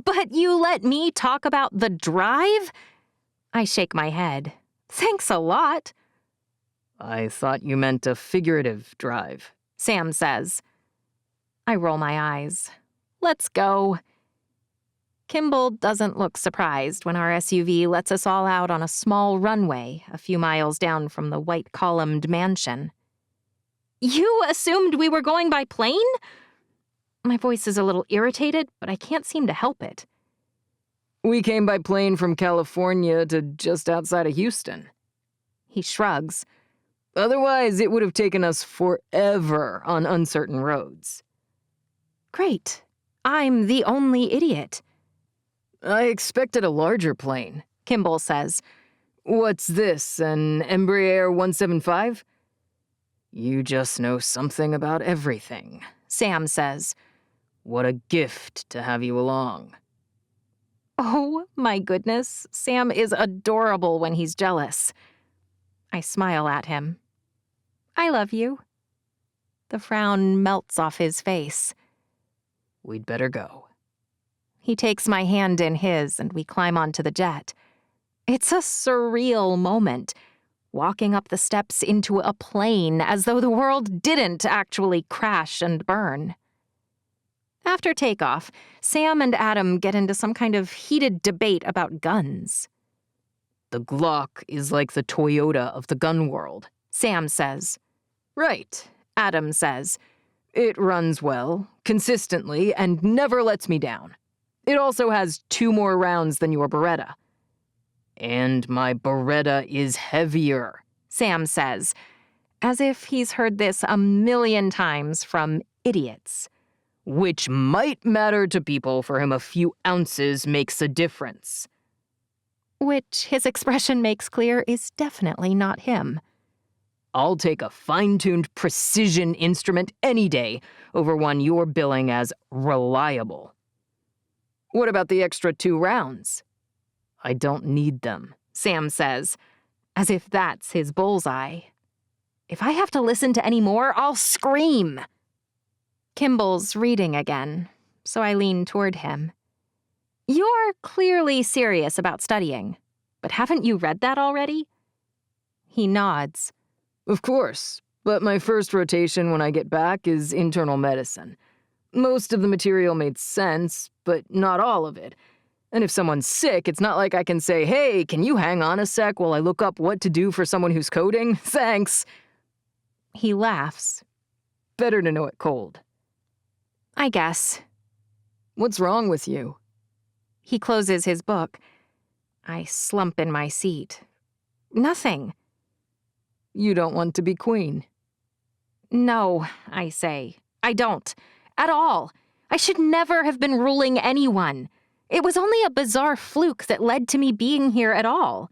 Speaker 1: But you let me talk about the drive? I shake my head. Thanks a lot.
Speaker 2: I thought you meant a figurative drive.
Speaker 1: Sam says. I roll my eyes. Let's go. Kimball doesn't look surprised when our SUV lets us all out on a small runway a few miles down from the white-columned mansion. You assumed we were going by plane? My voice is a little irritated, but I can't seem to help it.
Speaker 2: We came by plane from California to just outside of Houston.
Speaker 1: He shrugs.
Speaker 2: Otherwise, it would have taken us forever on uncertain roads.
Speaker 1: Great. I'm the only idiot.
Speaker 2: I expected a larger plane,
Speaker 1: Kimball says.
Speaker 2: What's this, an Embraer 175? You just know something about everything,
Speaker 1: Sam says.
Speaker 2: What a gift to have you along.
Speaker 1: Oh, my goodness. Sam is adorable when he's jealous. I smile at him. I love you. The frown melts off his face.
Speaker 2: We'd better go.
Speaker 1: He takes my hand in his, and we climb onto the jet. It's a surreal moment, walking up the steps into a plane as though the world didn't actually crash and burn. After takeoff, Sam and Adam get into some kind of heated debate about guns.
Speaker 2: The Glock is like the Toyota of the gun world,
Speaker 1: Sam says.
Speaker 2: Right,
Speaker 1: Adam says.
Speaker 2: It runs well, consistently, and never lets me down. It also has 2 more rounds than your Beretta. And my Beretta is heavier,
Speaker 1: Sam says, as if he's heard this a million times from idiots.
Speaker 2: Which might matter to people for whom a few ounces makes a difference.
Speaker 1: Which his expression makes clear is definitely not him.
Speaker 2: I'll take a fine-tuned precision instrument any day over one you're billing as reliable. What about the extra 2 rounds? I don't need them,
Speaker 1: Sam says, as if that's his bullseye. If I have to listen to any more, I'll scream. Kimball's reading again, so I lean toward him. You're clearly serious about studying, but haven't you read that already? He nods.
Speaker 2: Of course, But my first rotation when I get back is internal medicine. Most of the material made sense, but not all of it. And if someone's sick, it's not like I can say, hey, can you hang on a sec while I look up what to do for someone who's coding? Thanks.
Speaker 1: He laughs.
Speaker 2: Better to know it cold.
Speaker 1: I guess.
Speaker 2: What's wrong with you?
Speaker 1: He closes his book. I slump in my seat. Nothing.
Speaker 2: You don't want to be queen.
Speaker 1: No, I say. I don't. At all. I should never have been ruling anyone. It was only a bizarre fluke that led to me being here at all.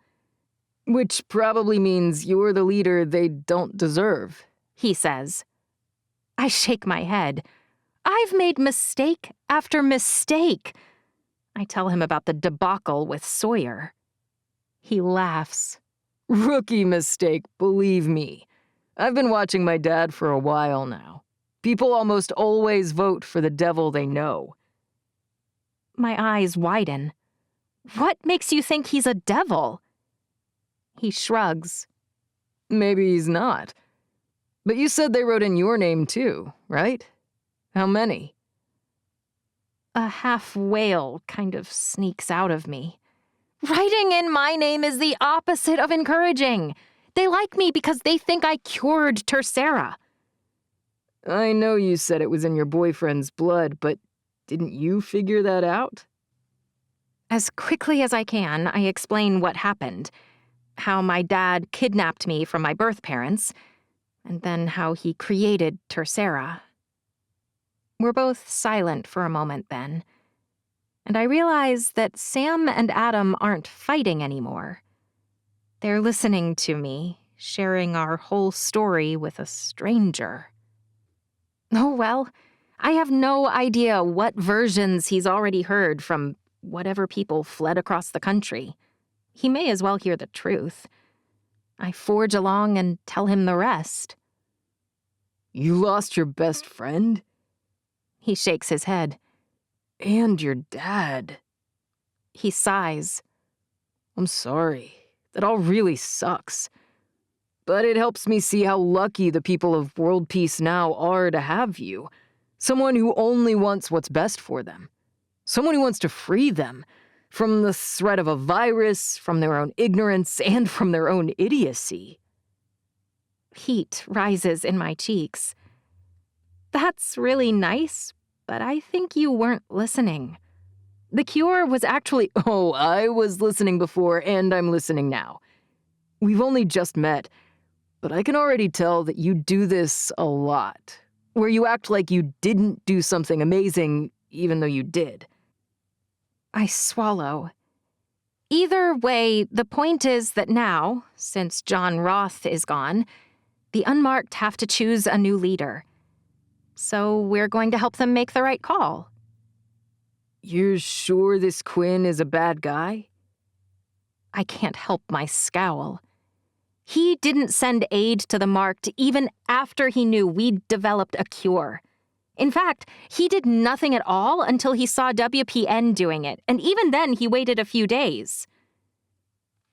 Speaker 2: Which probably means you're the leader they don't deserve,
Speaker 1: he says. I shake my head. I've made mistake after mistake. I tell him about the debacle with Sawyer. He laughs.
Speaker 2: Rookie mistake, believe me. I've been watching my dad for a while now. People almost always vote for the devil they know.
Speaker 1: My eyes widen. What makes you think he's a devil? He shrugs.
Speaker 2: Maybe he's not. But you said they wrote in your name too, right? How many?
Speaker 1: A half wail kind of sneaks out of me. Writing in my name is the opposite of encouraging. They like me because they think I cured Tercera.
Speaker 2: I know you said it was in your boyfriend's blood, but didn't you figure that out?
Speaker 1: As quickly as I can, I explain what happened. How my dad kidnapped me from my birth parents, and then how he created Tercera. We're both silent for a moment then, and I realize that Sam and Adam aren't fighting anymore. They're listening to me, sharing our whole story with a stranger. Oh well, I have no idea what versions he's already heard from whatever people fled across the country. He may as well hear the truth. I forge along and tell him the rest.
Speaker 2: You lost your best friend?
Speaker 1: He shakes his head.
Speaker 2: And your dad.
Speaker 1: He sighs.
Speaker 2: I'm sorry. That all really sucks. But it helps me see how lucky the people of World Peace now are to have you. Someone who only wants what's best for them. Someone who wants to free them from the threat of a virus, from their own ignorance, and from their own idiocy.
Speaker 1: Heat rises in my cheeks. That's really nice, but I think you weren't listening. The cure was actually—
Speaker 2: Oh, I was listening before, and I'm listening now. We've only just met, but I can already tell that you do this a lot, where you act like you didn't do something amazing, even though you did.
Speaker 1: I swallow. Either way, the point is that now, since John Roth is gone, the unmarked have to choose a new leader. So we're going to help them make the right call.
Speaker 2: You're sure this Quinn is a bad guy?
Speaker 1: I can't help my scowl. He didn't send aid to the marked even after he knew we'd developed a cure. In fact, he did nothing at all until he saw WPN doing it, and even then he waited a few days.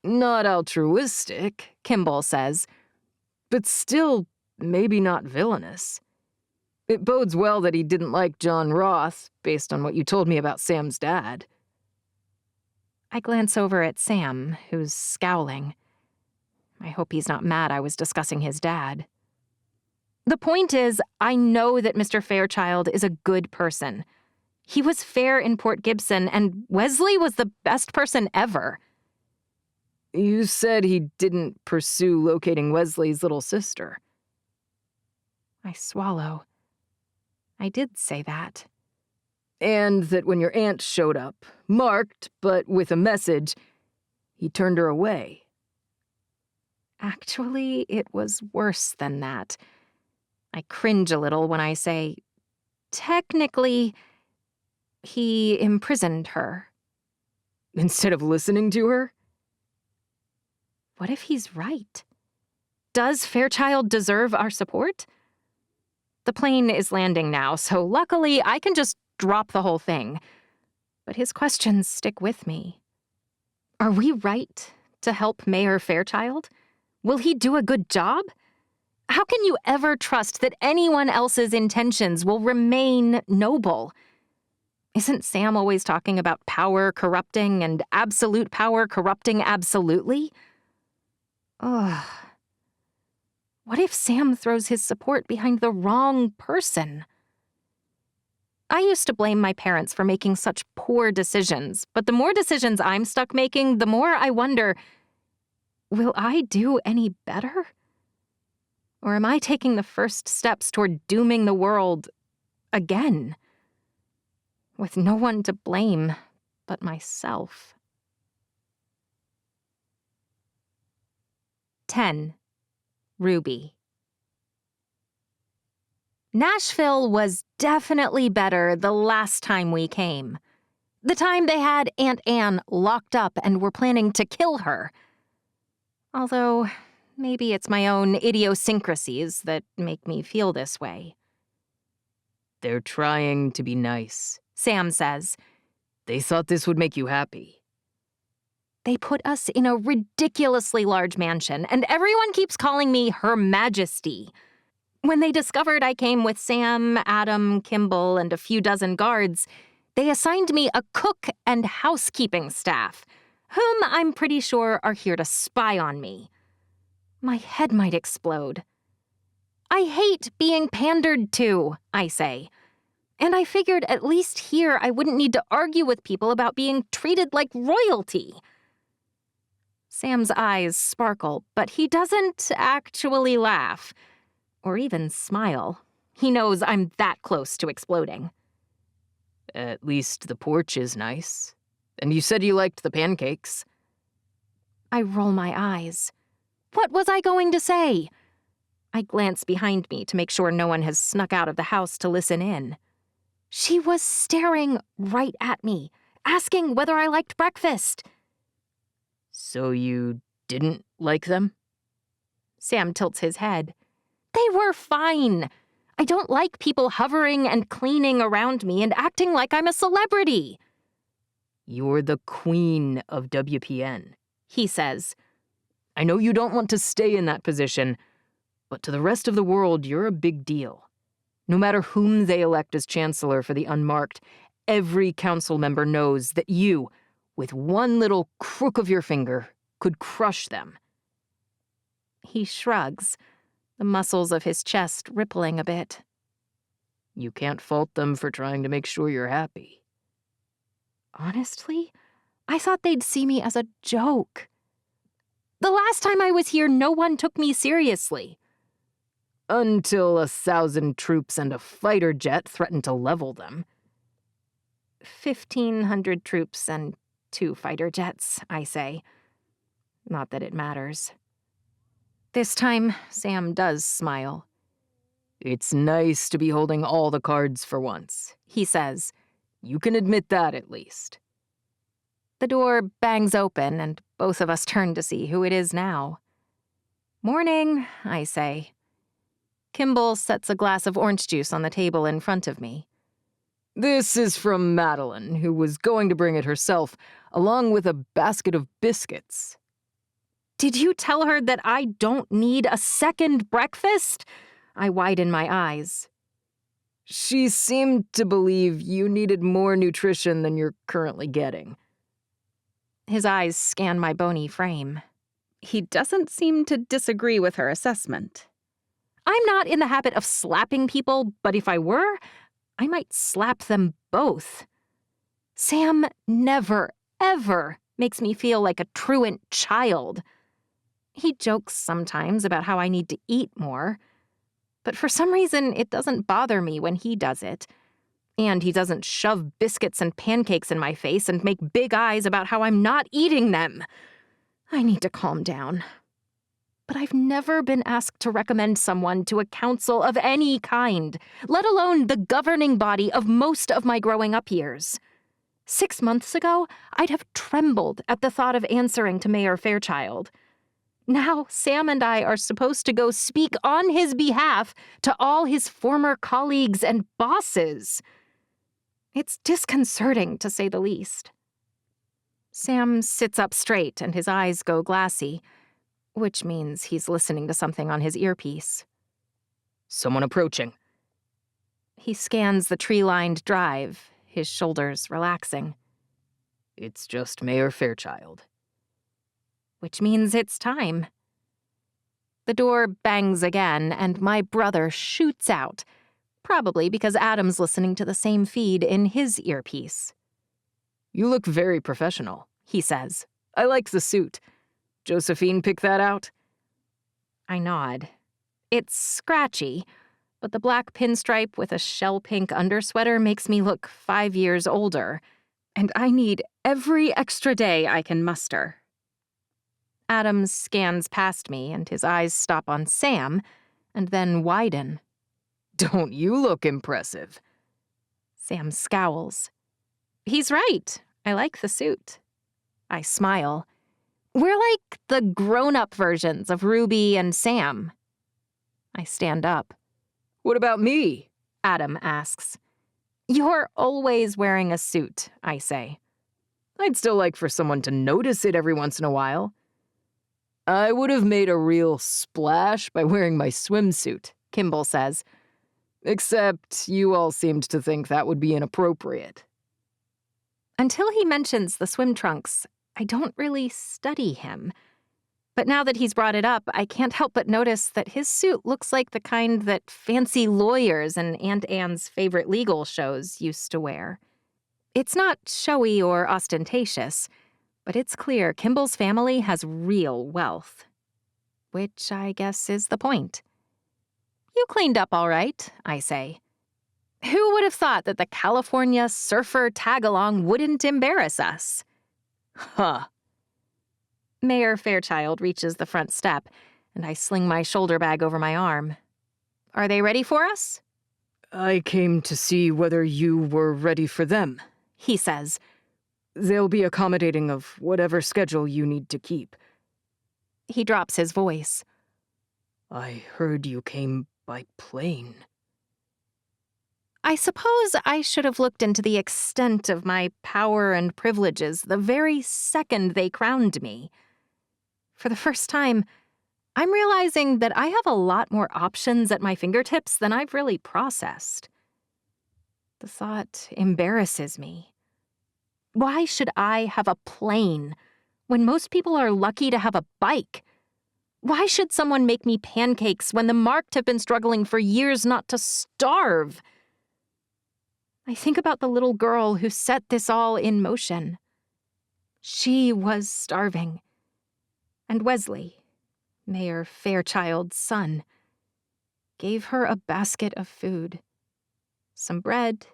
Speaker 2: Not altruistic, Kimball says, but still maybe not villainous. It bodes well that he didn't like John Roth, based on what you told me about Sam's dad.
Speaker 1: I glance over at Sam, who's scowling. I hope he's not mad I was discussing his dad. The point is, I know that Mr. Fairchild is a good person. He was fair in Port Gibson, and Wesley was the best person ever.
Speaker 2: You said he didn't pursue locating Wesley's little sister.
Speaker 1: I swallow. I did say that.
Speaker 2: And that when your aunt showed up, marked, but with a message, he turned her away.
Speaker 1: Actually, it was worse than that. I cringe a little when I say, technically, he imprisoned her.
Speaker 2: Instead of listening to her?
Speaker 1: What if he's right? Does Fairchild deserve our support? The plane is landing now, so luckily I can just drop the whole thing. But his questions stick with me. Are we right to help Mayor Fairchild? Will he do a good job? How can you ever trust that anyone else's intentions will remain noble? Isn't Sam always talking about power corrupting and absolute power corrupting absolutely? Ugh. What if Sam throws his support behind the wrong person? I used to blame my parents for making such poor decisions, but the more decisions I'm stuck making, the more I wonder, will I do any better? Or am I taking the first steps toward dooming the world again? With no one to blame but myself. 10. Ruby. Nashville was definitely better the last time we came. The time they had Aunt Anne locked up and were planning to kill her. Although, maybe it's my own idiosyncrasies that make me feel this way.
Speaker 2: They're trying to be nice,
Speaker 1: Sam says.
Speaker 2: They thought this would make you happy.
Speaker 1: They put us in a ridiculously large mansion, and everyone keeps calling me Her Majesty. When they discovered I came with Sam, Adam, Kimball, and a few dozen guards, they assigned me a cook and housekeeping staff, whom I'm pretty sure are here to spy on me. My head might explode. I hate being pandered to, I say. And I figured at least here I wouldn't need to argue with people about being treated like royalty. Sam's eyes sparkle, but he doesn't actually laugh. Or even smile. He knows I'm that close to exploding.
Speaker 2: At least the porch is nice. And you said you liked the pancakes.
Speaker 1: I roll my eyes. What was I going to say? I glance behind me to make sure no one has snuck out of the house to listen in. She was staring right at me, asking whether I liked breakfast.
Speaker 2: So you didn't like them?
Speaker 1: Sam tilts his head. They were fine. I don't like people hovering and cleaning around me and acting like I'm a celebrity.
Speaker 2: You're the queen of WPN,
Speaker 1: he says.
Speaker 2: I know you don't want to stay in that position, but to the rest of the world, you're a big deal. No matter whom they elect as chancellor for the unmarked, every council member knows that you, with one little crook of your finger, could crush them. He shrugs, the muscles of his chest rippling a bit. You can't fault them for trying to make sure you're happy.
Speaker 1: Honestly, I thought they'd see me as a joke. The last time I was here, no one took me seriously.
Speaker 2: Until 1,000 troops and a fighter jet threatened to level them.
Speaker 1: 1,500 troops and 2 fighter jets, I say. Not that it matters. This time, Sam does smile.
Speaker 2: It's nice to be holding all the cards for once,
Speaker 1: he says.
Speaker 2: You can admit that at least.
Speaker 1: The door bangs open and both of us turn to see who it is now. Morning, I say. Kimball sets a glass of orange juice on the table in front of me.
Speaker 2: This is from Madeline, who was going to bring it herself, along with a basket of biscuits.
Speaker 1: Did you tell her that I don't need a second breakfast? I widen my eyes.
Speaker 2: She seemed to believe you needed more nutrition than you're currently getting.
Speaker 1: His eyes scan my bony frame. He doesn't seem to disagree with her assessment. I'm not in the habit of slapping people, but if I were, I might slap them both. Sam never, ever makes me feel like a truant child. He jokes sometimes about how I need to eat more, but for some reason it doesn't bother me when he does it. And he doesn't shove biscuits and pancakes in my face and make big eyes about how I'm not eating them. I need to calm down. But I've never been asked to recommend someone to a council of any kind, let alone the governing body of most of my growing up years. 6 months ago, I'd have trembled at the thought of answering to Mayor Fairchild. Now, Sam and I are supposed to go speak on his behalf to all his former colleagues and bosses. It's disconcerting, to say the least. Sam sits up straight and his eyes go glassy, which means he's listening to something on his earpiece.
Speaker 2: Someone approaching.
Speaker 1: He scans the tree-lined drive, his shoulders relaxing.
Speaker 2: It's just Mayor Fairchild.
Speaker 1: Which means it's time. The door bangs again, and my brother shoots out, probably because Adam's listening to the same feed in his earpiece.
Speaker 2: You look very professional,
Speaker 1: He says.
Speaker 2: I like the suit. Josephine picked that out?
Speaker 1: I nod. It's scratchy, but the black pinstripe with a shell-pink undersweater makes me look 5 years older, and I need every extra day I can muster. Adam scans past me, and his eyes stop on Sam, and then widen.
Speaker 2: Don't you look impressive?
Speaker 1: Sam scowls. He's right. I like the suit. I smile. We're like the grown-up versions of Ruby and Sam. I stand up.
Speaker 2: What about me?
Speaker 1: Adam asks. You're always wearing a suit, I say.
Speaker 2: I'd still like for someone to notice it every once in a while. I would have made a real splash by wearing my swimsuit,
Speaker 1: Kimball says.
Speaker 2: Except you all seemed to think that would be inappropriate.
Speaker 1: Until he mentions the swim trunks, I don't really study him. But now that he's brought it up, I can't help but notice that his suit looks like the kind that fancy lawyers in Aunt Anne's favorite legal shows used to wear. It's not showy or ostentatious, but it's clear Kimball's family has real wealth. Which I guess is the point. You cleaned up all right, I say. Who would have thought that the California surfer tag-along wouldn't embarrass us?
Speaker 2: Huh.
Speaker 1: Mayor Fairchild reaches the front step, and I sling my shoulder bag over my arm. Are they ready for us?
Speaker 2: I came to see whether you were ready for them,
Speaker 1: He says.
Speaker 2: They'll be accommodating of whatever schedule you need to keep.
Speaker 1: He drops his voice.
Speaker 2: I heard you came by plane.
Speaker 1: I suppose I should have looked into the extent of my power and privileges the very second they crowned me. For the first time, I'm realizing that I have a lot more options at my fingertips than I've really processed. The thought embarrasses me. Why should I have a plane when most people are lucky to have a bike? Why should someone make me pancakes when the marked have been struggling for years not to starve? I think about the little girl who set this all in motion. She was starving. And Wesley, Mayor Fairchild's son, gave her a basket of food. Some bread,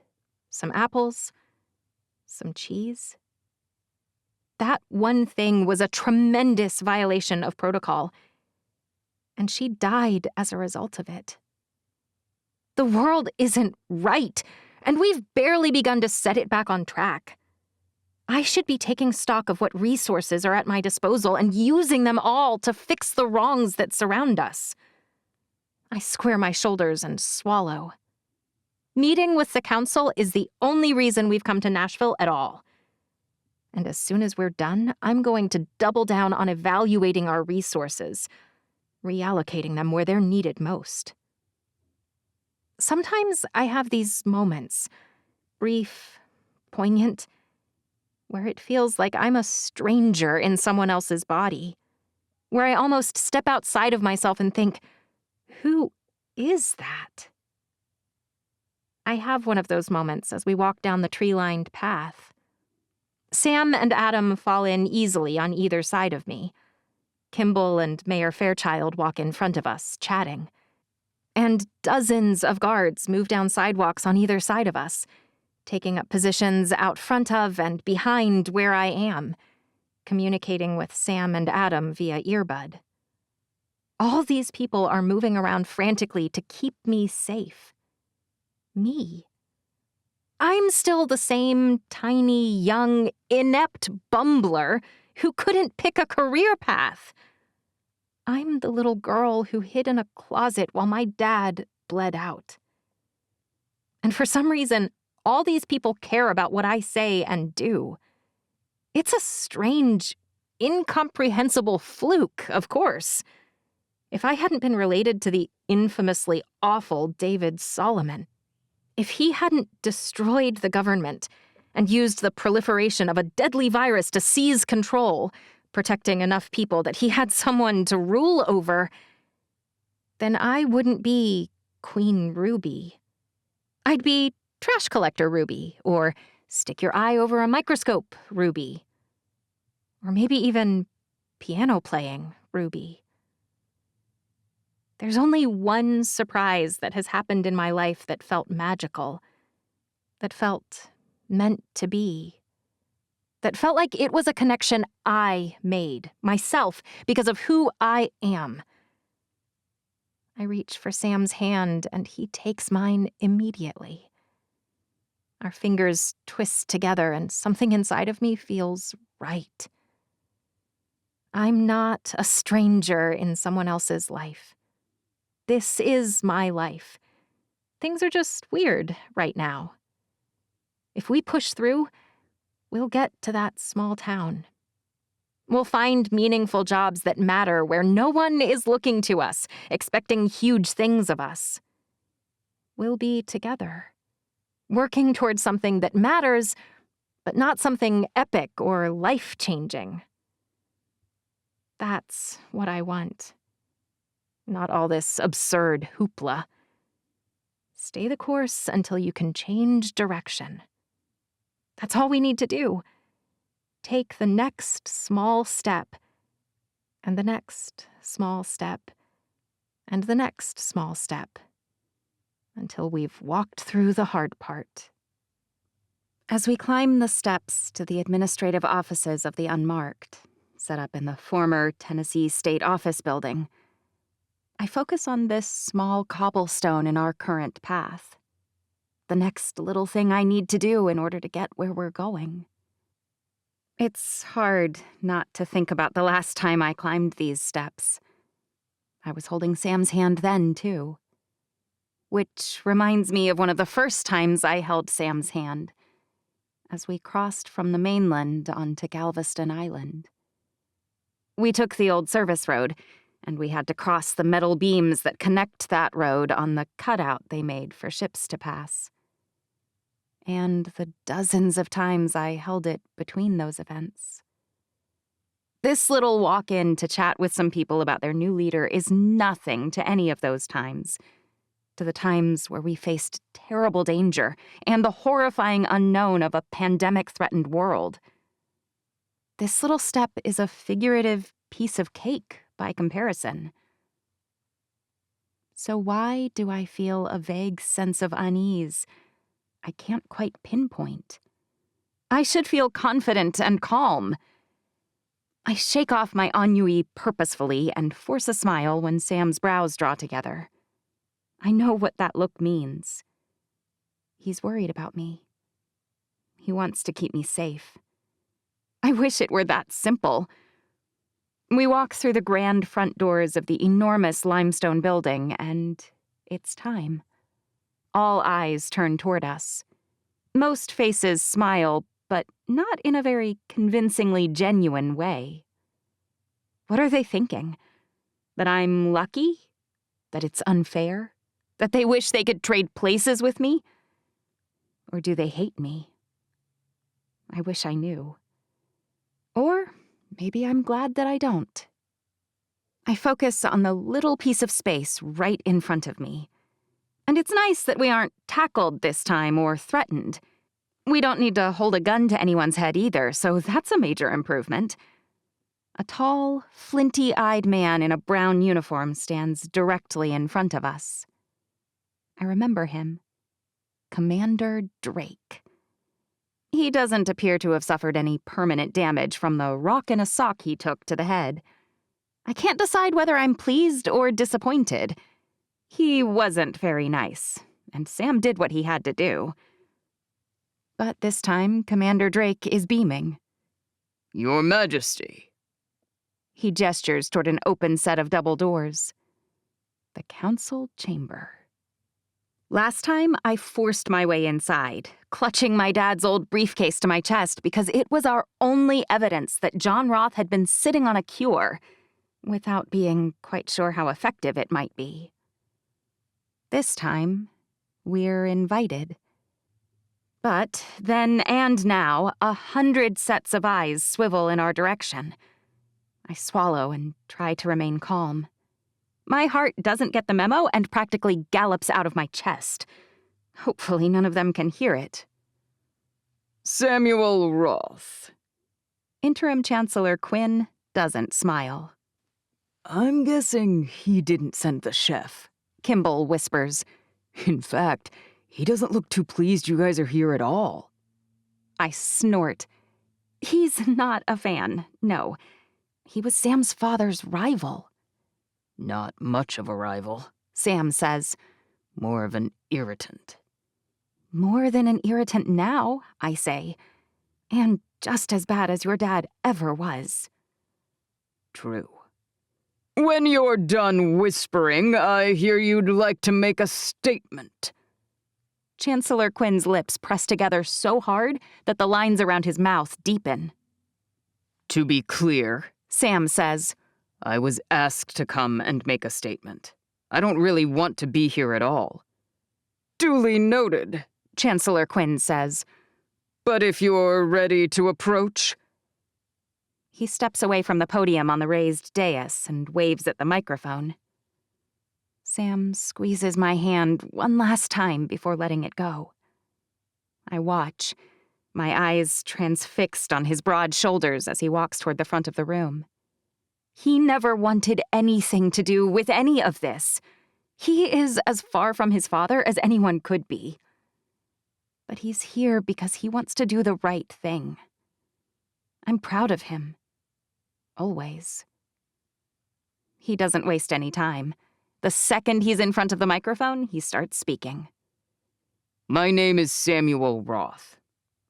Speaker 1: some apples, some cheese. That one thing was a tremendous violation of protocol, and she died as a result of it. The world isn't right, and we've barely begun to set it back on track. I should be taking stock of what resources are at my disposal and using them all to fix the wrongs that surround us. I square my shoulders and swallow. Meeting with the council is the only reason we've come to Nashville at all. And as soon as we're done, I'm going to double down on evaluating our resources, reallocating them where they're needed most. Sometimes I have these moments, brief, poignant, where it feels like I'm a stranger in someone else's body, where I almost step outside of myself and think, who is that? I have one of those moments as we walk down the tree-lined path. Sam and Adam fall in easily on either side of me. Kimball and Mayor Fairchild walk in front of us, chatting. And dozens of guards move down sidewalks on either side of us, taking up positions out front of and behind where I am, communicating with Sam and Adam via earbud. All these people are moving around frantically to keep me safe. Me. I'm still the same tiny, young, inept bumbler who couldn't pick a career path. I'm the little girl who hid in a closet while my dad bled out. And for some reason, all these people care about what I say and do. It's a strange, incomprehensible fluke, of course. If I hadn't been related to the infamously awful David Solomon, if he hadn't destroyed the government and used the proliferation of a deadly virus to seize control, protecting enough people that he had someone to rule over, then I wouldn't be Queen Ruby. I'd be trash collector Ruby, or stick your eye over a microscope Ruby, or maybe even piano playing Ruby. There's only one surprise that has happened in my life that felt magical, that felt meant to be, that felt like it was a connection I made, myself, because of who I am. I reach for Sam's hand, and he takes mine immediately. Our fingers twist together, and something inside of me feels right. I'm not a stranger in someone else's life. This is my life. Things are just weird right now. If we push through, we'll get to that small town. We'll find meaningful jobs that matter where no one is looking to us, expecting huge things of us. We'll be together, working towards something that matters, but not something epic or life-changing. That's what I want. Not all this absurd hoopla. Stay the course until you can change direction. That's all we need to do. Take the next small step, and the next small step, and the next small step, until we've walked through the hard part. As we climb the steps to the administrative offices of the Unmarked, set up in the former Tennessee State Office building, I focus on this small cobblestone in our current path. The next little thing I need to do in order to get where we're going. It's hard not to think about the last time I climbed these steps. I was holding Sam's hand then, too. Which reminds me of one of the first times I held Sam's hand, as we crossed from the mainland onto Galveston Island. We took the old service road, and we had to cross the metal beams that connect that road on the cutout they made for ships to pass. And the dozens of times I held it between those events. This little walk-in to chat with some people about their new leader is nothing to any of those times, to the times where we faced terrible danger and the horrifying unknown of a pandemic-threatened world. This little step is a figurative piece of cake by comparison. So why do I feel a vague sense of unease I can't quite pinpoint? I should feel confident and calm. I shake off my ennui purposefully and force a smile when Sam's brows draw together. I know what that look means. He's worried about me. He wants to keep me safe. I wish it were that simple. We walk through the grand front doors of the enormous limestone building, and it's time. All eyes turn toward us. Most faces smile, but not in a very convincingly genuine way. What are they thinking? That I'm lucky? That it's unfair? That they wish they could trade places with me? Or do they hate me? I wish I knew. Or maybe I'm glad that I don't. I focus on the little piece of space right in front of me. And it's nice that we aren't tackled this time or threatened. We don't need to hold a gun to anyone's head either, so that's a major improvement. A tall, flinty-eyed man in a brown uniform stands directly in front of us. I remember him. Commander Drake. He doesn't appear to have suffered any permanent damage from the rock and a sock he took to the head. I can't decide whether I'm pleased or disappointed. He wasn't very nice, and Sam did what he had to do. But this time, Commander Drake is beaming.
Speaker 2: Your Majesty.
Speaker 1: He gestures toward an open set of double doors. The council chamber. Last time, I forced my way inside, clutching my dad's old briefcase to my chest because it was our only evidence that John Roth had been sitting on a cure. without being quite sure how effective it might be. This time, we're invited. But then and now, 100 sets of eyes swivel in our direction. I swallow and try to remain calm. My heart doesn't get the memo and practically gallops out of my chest. Hopefully none of them can hear it.
Speaker 2: Samuel Roth.
Speaker 1: Interim Chancellor Quinn doesn't smile.
Speaker 2: I'm guessing he didn't send the chef.
Speaker 1: Kimball whispers.
Speaker 2: In fact, he doesn't look too pleased you guys are here at all.
Speaker 1: I snort. He's not a fan, no. He was Sam's father's rival.
Speaker 2: Not much of a rival,
Speaker 1: Sam says.
Speaker 2: more of an irritant.
Speaker 1: More than an irritant now, I say. And just as bad as your dad ever was.
Speaker 2: True. When you're done whispering, I hear you'd like to make a statement.
Speaker 1: Chancellor Quinn's lips press together so hard that the lines around his mouth deepen.
Speaker 2: To be clear,
Speaker 1: Sam says,
Speaker 2: I was asked to come and make a statement. I don't really want to be here at all. Duly noted,
Speaker 1: Chancellor Quinn says.
Speaker 2: But if you're ready to approach...
Speaker 1: He steps away from the podium on the raised dais and waves at the microphone. Sam squeezes my hand one last time before letting it go. I watch, my eyes transfixed on his broad shoulders as he walks toward the front of the room. He never wanted anything to do with any of this. He is as far from his father as anyone could be. But he's here because he wants to do the right thing. I'm proud of him. Always. He doesn't waste any time. The second he's in front of the microphone, he starts speaking.
Speaker 2: My name is Samuel Roth.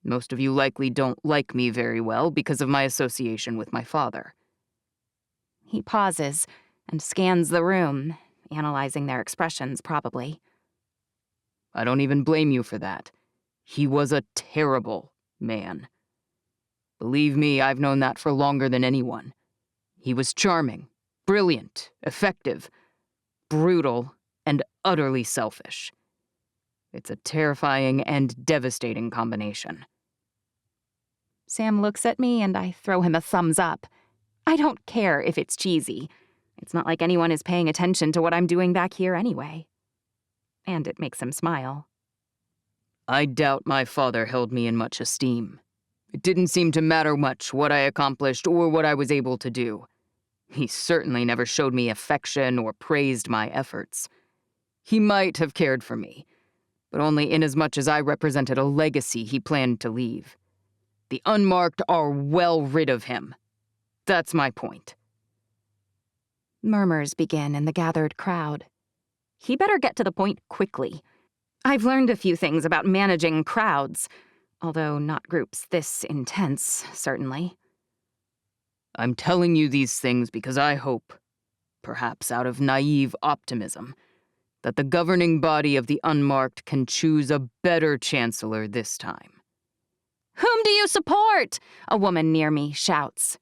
Speaker 2: Most of you likely don't like me very well because of my association with my father.
Speaker 1: He pauses and scans the room, analyzing their expressions, probably.
Speaker 2: I don't even blame you for that. He was a terrible man. Believe me, I've known that for longer than anyone. He was charming, brilliant, effective, brutal, and utterly selfish. It's a terrifying and devastating combination.
Speaker 1: Sam looks at me and I throw him a thumbs up. I don't care if it's cheesy. It's not like anyone is paying attention to what I'm doing back here anyway. And it makes him smile.
Speaker 2: I doubt my father held me in much esteem. It didn't seem to matter much what I accomplished or what I was able to do. He certainly never showed me affection or praised my efforts. He might have cared for me, but only inasmuch as I represented a legacy he planned to leave. The unmarked are well rid of him. That's my point.
Speaker 1: Murmurs begin in the gathered crowd. He better get to the point quickly. I've learned a few things about managing crowds, although not groups this intense, certainly.
Speaker 2: I'm telling you these things because I hope, perhaps out of naive optimism, that the governing body of the unmarked can choose a better chancellor this time.
Speaker 1: Whom do you support? A woman near me shouts.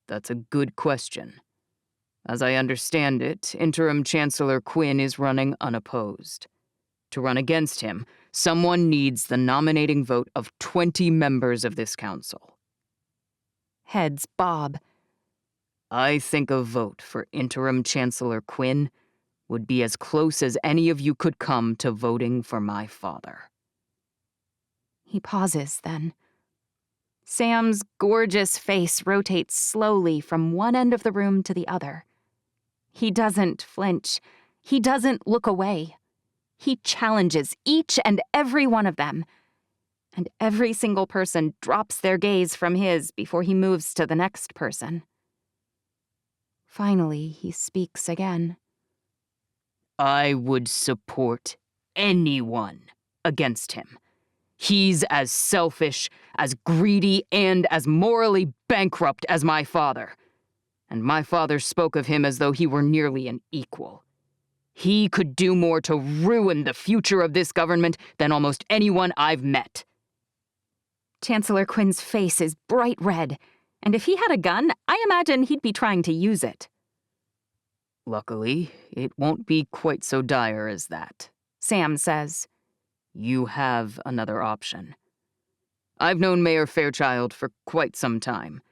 Speaker 2: That's a good question. As I understand it, Interim Chancellor Quinn is running unopposed. To run against him, someone needs the nominating vote of 20 members of this council.
Speaker 1: Heads bob.
Speaker 2: I think a vote for Interim Chancellor Quinn would be as close as any of you could come to voting for my father.
Speaker 1: He pauses then. Sam's gorgeous face rotates slowly from one end of the room to the other. He doesn't flinch. He doesn't look away. He challenges each and every one of them. And every single person drops their gaze from his before he moves to the next person. Finally, he speaks again.
Speaker 2: I would support anyone against him. He's as selfish, as greedy, and as morally bankrupt as my father. And my father spoke of him as though he were nearly an equal. He could do more to ruin the future of this government than almost anyone I've met.
Speaker 1: Chancellor Quinn's face is bright red. And if he had a gun, I imagine he'd be trying to use it.
Speaker 2: Luckily, it won't be quite so dire as that,
Speaker 1: Sam says.
Speaker 2: You have another option. I've known Mayor Fairchild for quite some time,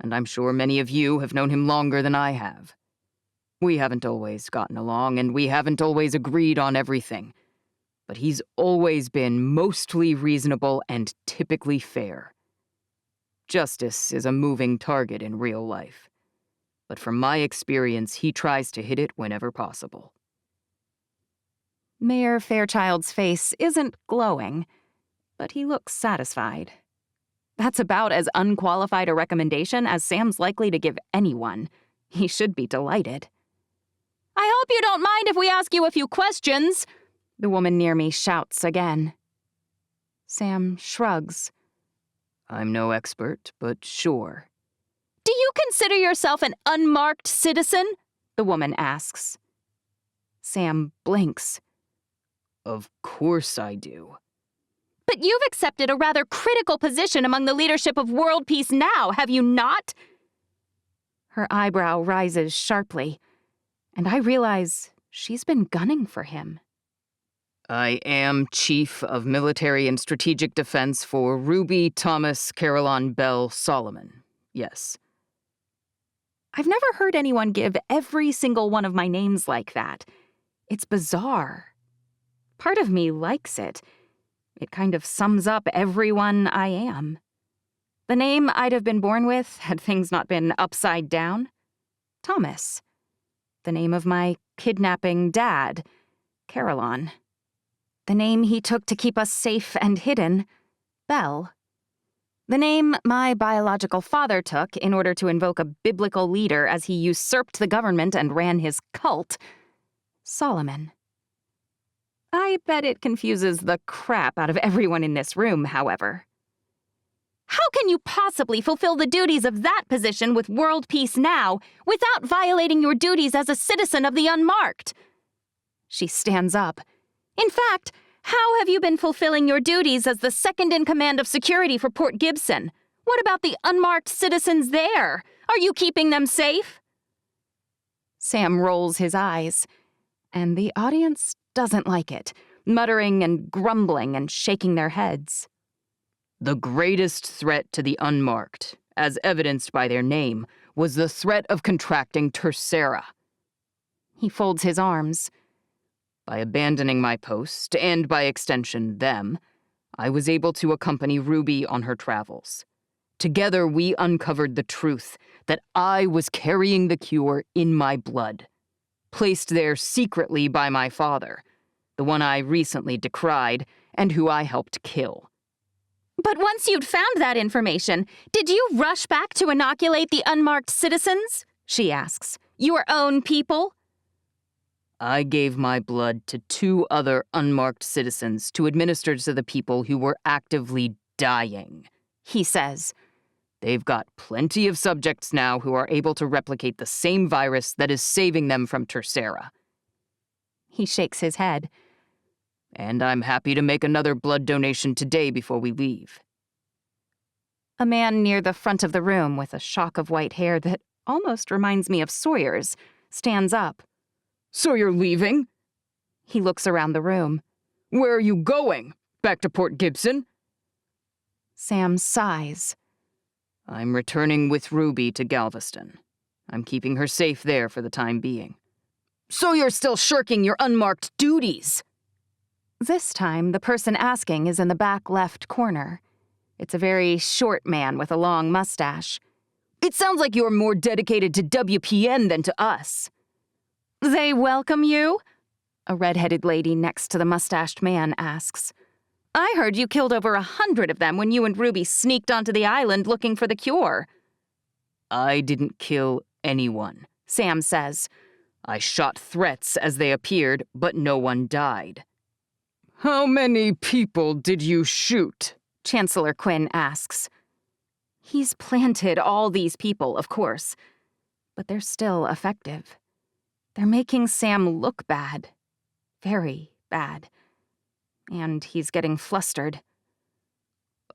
Speaker 2: and I'm sure many of you have known him longer than I have. We haven't always gotten along, and we haven't always agreed on everything, but he's always been mostly reasonable and typically fair. Justice is a moving target in real life, but from my experience, he tries to hit it whenever possible.
Speaker 1: Mayor Fairchild's face isn't glowing, but he looks satisfied. That's about as unqualified a recommendation as Sam's likely to give anyone. He should be delighted. I hope you don't mind if we ask you a few questions, the woman near me shouts again. Sam shrugs.
Speaker 2: I'm no expert, but sure.
Speaker 1: Do you consider yourself an unmarked citizen? The woman asks. Sam blinks.
Speaker 2: Of course I do.
Speaker 1: But you've accepted a rather critical position among the leadership of World Peace Now, have you not? Her eyebrow rises sharply, and I realize she's been gunning for him.
Speaker 2: I am Chief of Military and Strategic Defense for Ruby Thomas Caroline Bell Solomon. Yes.
Speaker 1: I've never heard anyone give every single one of my names like that. It's bizarre. Part of me likes it. It kind of sums up everyone I am. The name I'd have been born with had things not been upside down. Thomas. The name of my kidnapping dad, Caroline. The name he took to keep us safe and hidden, Belle. The name my biological father took in order to invoke a biblical leader as he usurped the government and ran his cult, Solomon. I bet it confuses the crap out of everyone in this room, however. How can you possibly fulfill the duties of that position with World Peace Now without violating your duties as a citizen of the unmarked? She stands up. In fact, how have you been fulfilling your duties as the second-in-command of security for Port Gibson? What about the unmarked citizens there? Are you keeping them safe? Sam rolls his eyes, and the audience doesn't like it, muttering and grumbling and shaking their heads.
Speaker 2: The greatest threat to the unmarked, as evidenced by their name, was the threat of contracting Tercera.
Speaker 1: He folds his arms.
Speaker 2: By abandoning my post, and by extension them, I was able to accompany Ruby on her travels. Together we uncovered the truth that I was carrying the cure in my blood, placed there secretly by my father, the one I recently decried and who I helped kill.
Speaker 1: But once you'd found that information, did you rush back to inoculate the unmarked citizens? She asks. Your own people?
Speaker 2: I gave my blood to 2 other unmarked citizens to administer to the people who were actively dying,
Speaker 1: he says.
Speaker 2: They've got plenty of subjects now who are able to replicate the same virus that is saving them from Tercera.
Speaker 1: He shakes his head.
Speaker 2: And I'm happy to make another blood donation today before we leave.
Speaker 1: A man near the front of the room with a shock of white hair that almost reminds me of Sawyer's stands up.
Speaker 2: So you're leaving?
Speaker 1: He looks around the room.
Speaker 2: Where are you going? Back to Port Gibson?
Speaker 1: Sam sighs.
Speaker 2: I'm returning with Ruby to Galveston. I'm keeping her safe there for the time being. So you're still shirking your unmarked duties?
Speaker 1: This time, the person asking is in the back left corner. It's a very short man with a long mustache.
Speaker 2: It sounds like you're more dedicated to WPN than to us.
Speaker 1: They welcome you? A red-headed lady next to the mustached man asks. I heard you killed over 100 of them when you and Ruby sneaked onto the island looking for the cure.
Speaker 2: I didn't kill anyone,
Speaker 1: Sam says.
Speaker 2: I shot threats as they appeared, but no one died. How many people did you shoot?
Speaker 1: Chancellor Quinn asks. He's planted all these people, of course, but they're still effective. They're making Sam look bad. Very bad. And he's getting flustered.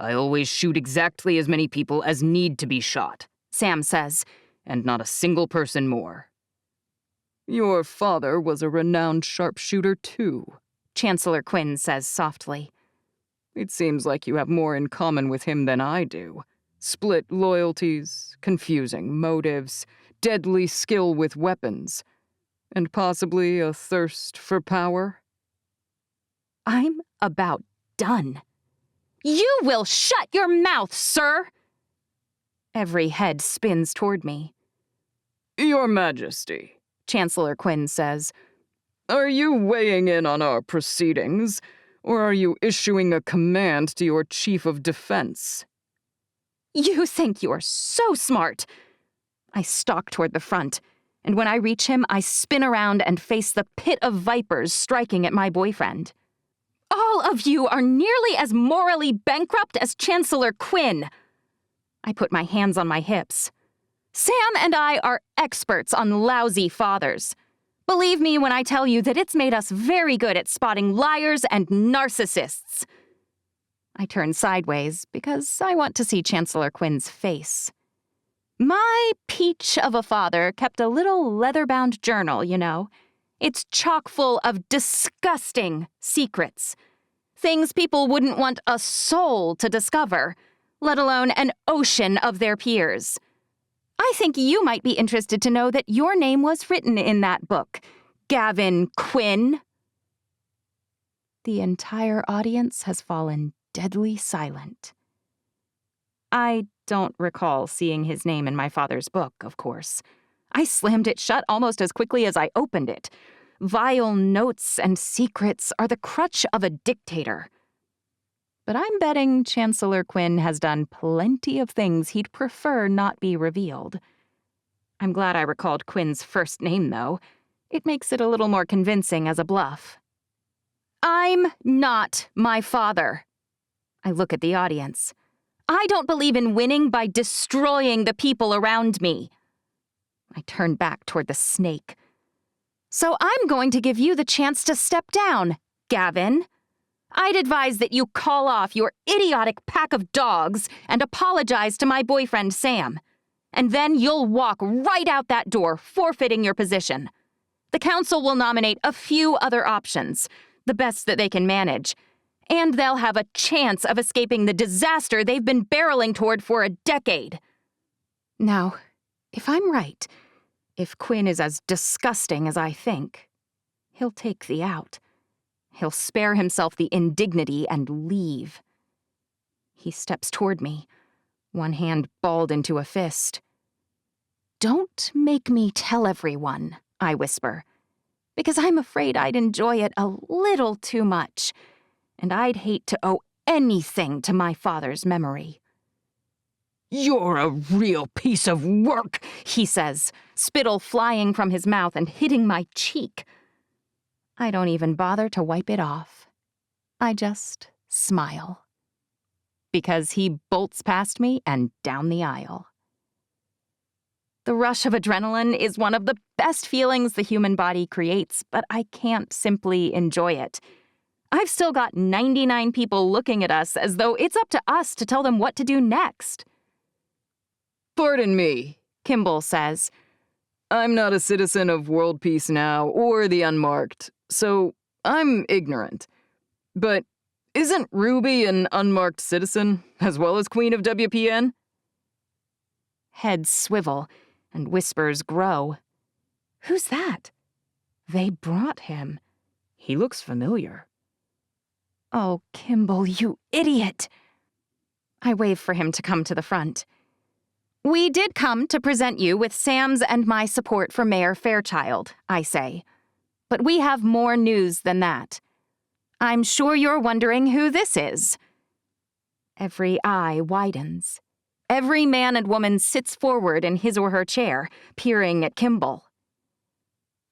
Speaker 2: I always shoot exactly as many people as need to be shot,
Speaker 1: Sam says.
Speaker 2: and not a single person more. Your father was a renowned sharpshooter, too,
Speaker 1: Chancellor Quinn says softly.
Speaker 2: It seems like you have more in common with him than I do. Split loyalties, confusing motives, deadly skill with weapons, and possibly a thirst for power.
Speaker 1: I'm about done. You will shut your mouth, sir! Every head spins toward me.
Speaker 2: Your Majesty,
Speaker 1: Chancellor Quinn says.
Speaker 2: Are you weighing in on our proceedings, or are you issuing a command to your Chief of Defense?
Speaker 1: You think you're so smart. I stalk toward the front, and when I reach him, I spin around and face the pit of vipers striking at my boyfriend. All of you are nearly as morally bankrupt as Chancellor Quinn. I put my hands on my hips. Sam and I are experts on lousy fathers. Believe me when I tell you that it's made us very good at spotting liars and narcissists. I turn sideways because I want to see Chancellor Quinn's face. My peach of a father kept a little leather-bound journal, you know. It's chock full of disgusting secrets. Things people wouldn't want a soul to discover, let alone an ocean of their peers. I think you might be interested to know that your name was written in that book, Gavin Quinn. The entire audience has fallen deadly silent. I don't recall seeing his name in my father's book, of course. I slammed it shut almost as quickly as I opened it. Vile notes and secrets are the crutch of a dictator. But I'm betting Chancellor Quinn has done plenty of things he'd prefer not be revealed. I'm glad I recalled Quinn's first name, though. It makes it a little more convincing as a bluff. I'm not my father. I look at the audience. I don't believe in winning by destroying the people around me. I turn back toward the snake. So I'm going to give you the chance to step down, Gavin. I'd advise that you call off your idiotic pack of dogs and apologize to my boyfriend, Sam. And then you'll walk right out that door, forfeiting your position. The council will nominate a few other options, the best that they can manage. And they'll have a chance of escaping the disaster they've been barreling toward for a decade. Now, if I'm right, if Quinn is as disgusting as I think, he'll take the out. He'll spare himself the indignity and leave. He steps toward me, one hand balled into a fist. Don't make me tell everyone, I whisper, because I'm afraid I'd enjoy it a little too much, and I'd hate to owe anything to my father's memory.
Speaker 2: You're a real piece of work,
Speaker 1: he says, spittle flying from his mouth and hitting my cheek. I don't even bother to wipe it off. I just smile. Because he bolts past me and down the aisle. The rush of adrenaline is one of the best feelings the human body creates, but I can't simply enjoy it. I've still got 99 people looking at us as though it's up to us to tell them what to do next.
Speaker 2: Pardon me,
Speaker 1: Kimball says.
Speaker 2: I'm not a citizen of World Peace Now or the Unmarked, so I'm ignorant. But isn't Ruby an unmarked citizen, as well as Queen of WPN?
Speaker 1: Heads swivel, and whispers grow. Who's that? They brought him.
Speaker 2: He looks familiar.
Speaker 1: Oh, Kimball, you idiot! I wave for him to come to the front. We did come to present you with Sam's and my support for Mayor Fairchild, I say. But we have more news than that. I'm sure you're wondering who this is. Every eye widens. Every man and woman sits forward in his or her chair, peering at Kimball.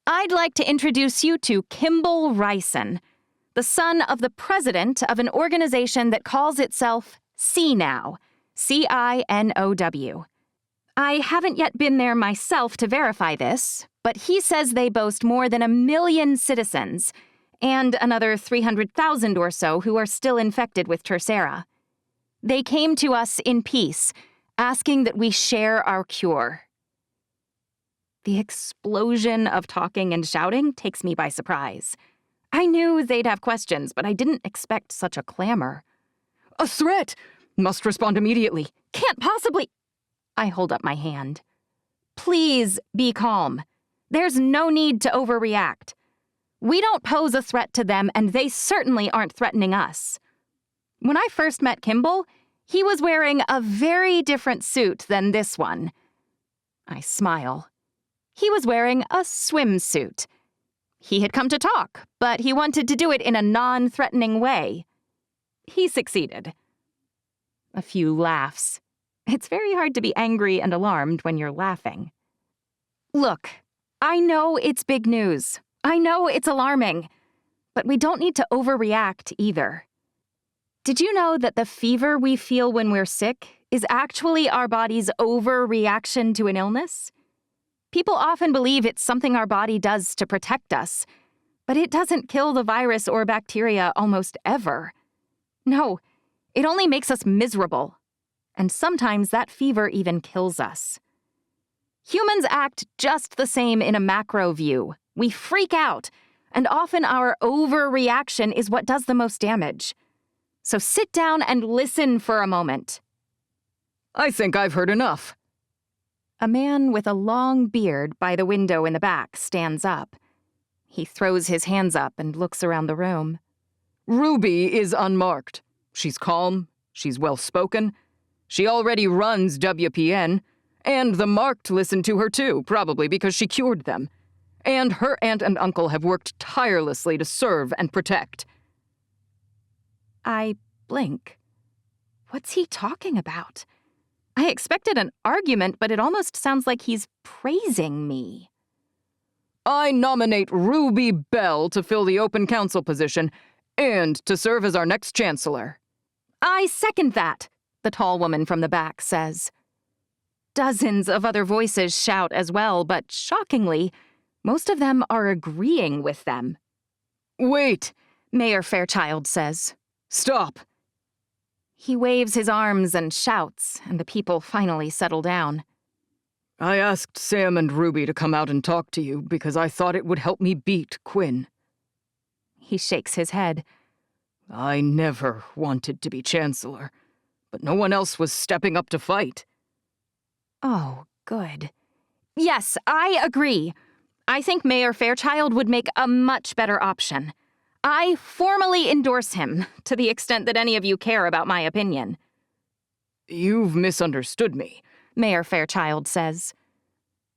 Speaker 1: I'd like to introduce you to Kimball Ryson, the son of the president of an organization that calls itself CNOW, CINOW. I haven't yet been there myself to verify this, but he says they boast more than 1 million citizens, and another 300,000 or so who are still infected with Tercera. They came to us in peace, asking that we share our cure. The explosion of talking and shouting takes me by surprise. I knew they'd have questions, but I didn't expect such a clamor.
Speaker 2: A threat! Must respond immediately.
Speaker 1: Can't possibly... I hold up my hand. Please be calm. There's no need to overreact. We don't pose a threat to them, and they certainly aren't threatening us. When I first met Kimball, he was wearing a very different suit than this one. I smile. He was wearing a swimsuit. He had come to talk, but he wanted to do it in a non-threatening way. He succeeded. A few laughs. It's very hard to be angry and alarmed when you're laughing. Look, I know it's big news. I know it's alarming. But we don't need to overreact either. Did you know that the fever we feel when we're sick is actually our body's overreaction to an illness? People often believe it's something our body does to protect us, but it doesn't kill the virus or bacteria almost ever. No, it only makes us miserable, and sometimes that fever even kills us. Humans act just the same in a macro view. We freak out, and often our overreaction is what does the most damage. So sit down and listen for a moment.
Speaker 2: I think I've heard enough.
Speaker 1: A man with a long beard by the window in the back stands up. He throws his hands up and looks around the room.
Speaker 2: Ruby is unmarked. She's calm, she's well-spoken. She already runs WPN, and the marked listen to her too, probably because she cured them. And her aunt and uncle have worked tirelessly to serve and protect.
Speaker 1: I blink. What's he talking about? I expected an argument, but it almost sounds like he's praising me.
Speaker 2: I nominate Ruby Bell to fill the open council position and to serve as our next chancellor.
Speaker 1: I second that, the tall woman from the back says. Dozens of other voices shout as well, but shockingly, most of them are agreeing with them.
Speaker 2: Wait,
Speaker 1: Mayor Fairchild says.
Speaker 2: Stop.
Speaker 1: He waves his arms and shouts, and the people finally settle down.
Speaker 2: I asked Sam and Ruby to come out and talk to you because I thought it would help me beat Quinn.
Speaker 1: He shakes his head.
Speaker 2: I never wanted to be chancellor, but no one else was stepping up to fight.
Speaker 1: Oh, good. Yes, I agree. I think Mayor Fairchild would make a much better option. I formally endorse him, to the extent that any of you care about my opinion.
Speaker 2: You've misunderstood me,
Speaker 1: Mayor Fairchild says.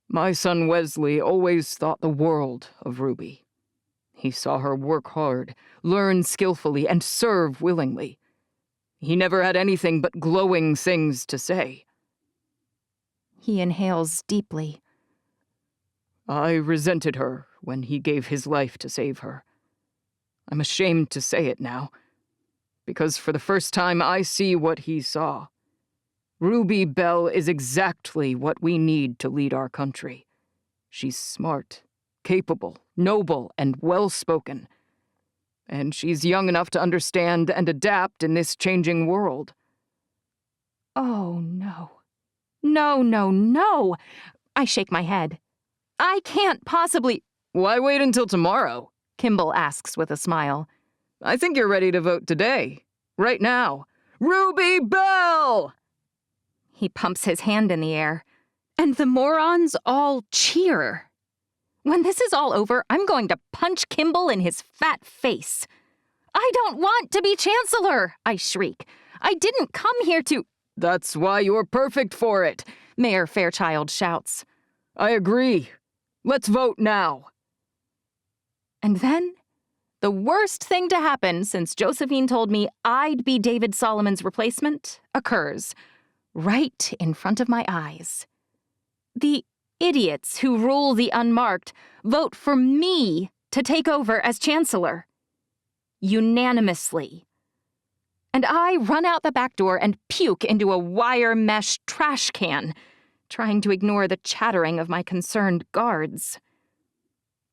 Speaker 2: My son Wesley always thought the world of Ruby. He saw her work hard, learn skillfully, and serve willingly. He never had anything but glowing things to say.
Speaker 1: He inhales deeply.
Speaker 2: I resented her when he gave his life to save her. I'm ashamed to say it now, because for the first time I see what he saw. Ruby Bell is exactly what we need to lead our country. She's smart, capable, noble, and well-spoken. And she's young enough to understand and adapt in this changing world.
Speaker 1: Oh, no. No, no, no! I shake my head. I can't possibly—
Speaker 2: Why wait until tomorrow?
Speaker 1: Kimball asks with a smile.
Speaker 2: I think you're ready to vote today. Right now. Ruby Bell!
Speaker 1: He pumps his hand in the air, and the morons all cheer. When this is all over, I'm going to punch Kimball in his fat face. I don't want to be chancellor, I shriek. I didn't come here to—
Speaker 2: That's why you're perfect for it,
Speaker 1: Mayor Fairchild shouts.
Speaker 2: I agree. Let's vote now.
Speaker 1: And then, the worst thing to happen since Josephine told me I'd be David Solomon's replacement occurs, right in front of my eyes. The idiots who rule the unmarked vote for me to take over as chancellor. Unanimously. And I run out the back door and puke into a wire mesh trash can, trying to ignore the chattering of my concerned guards.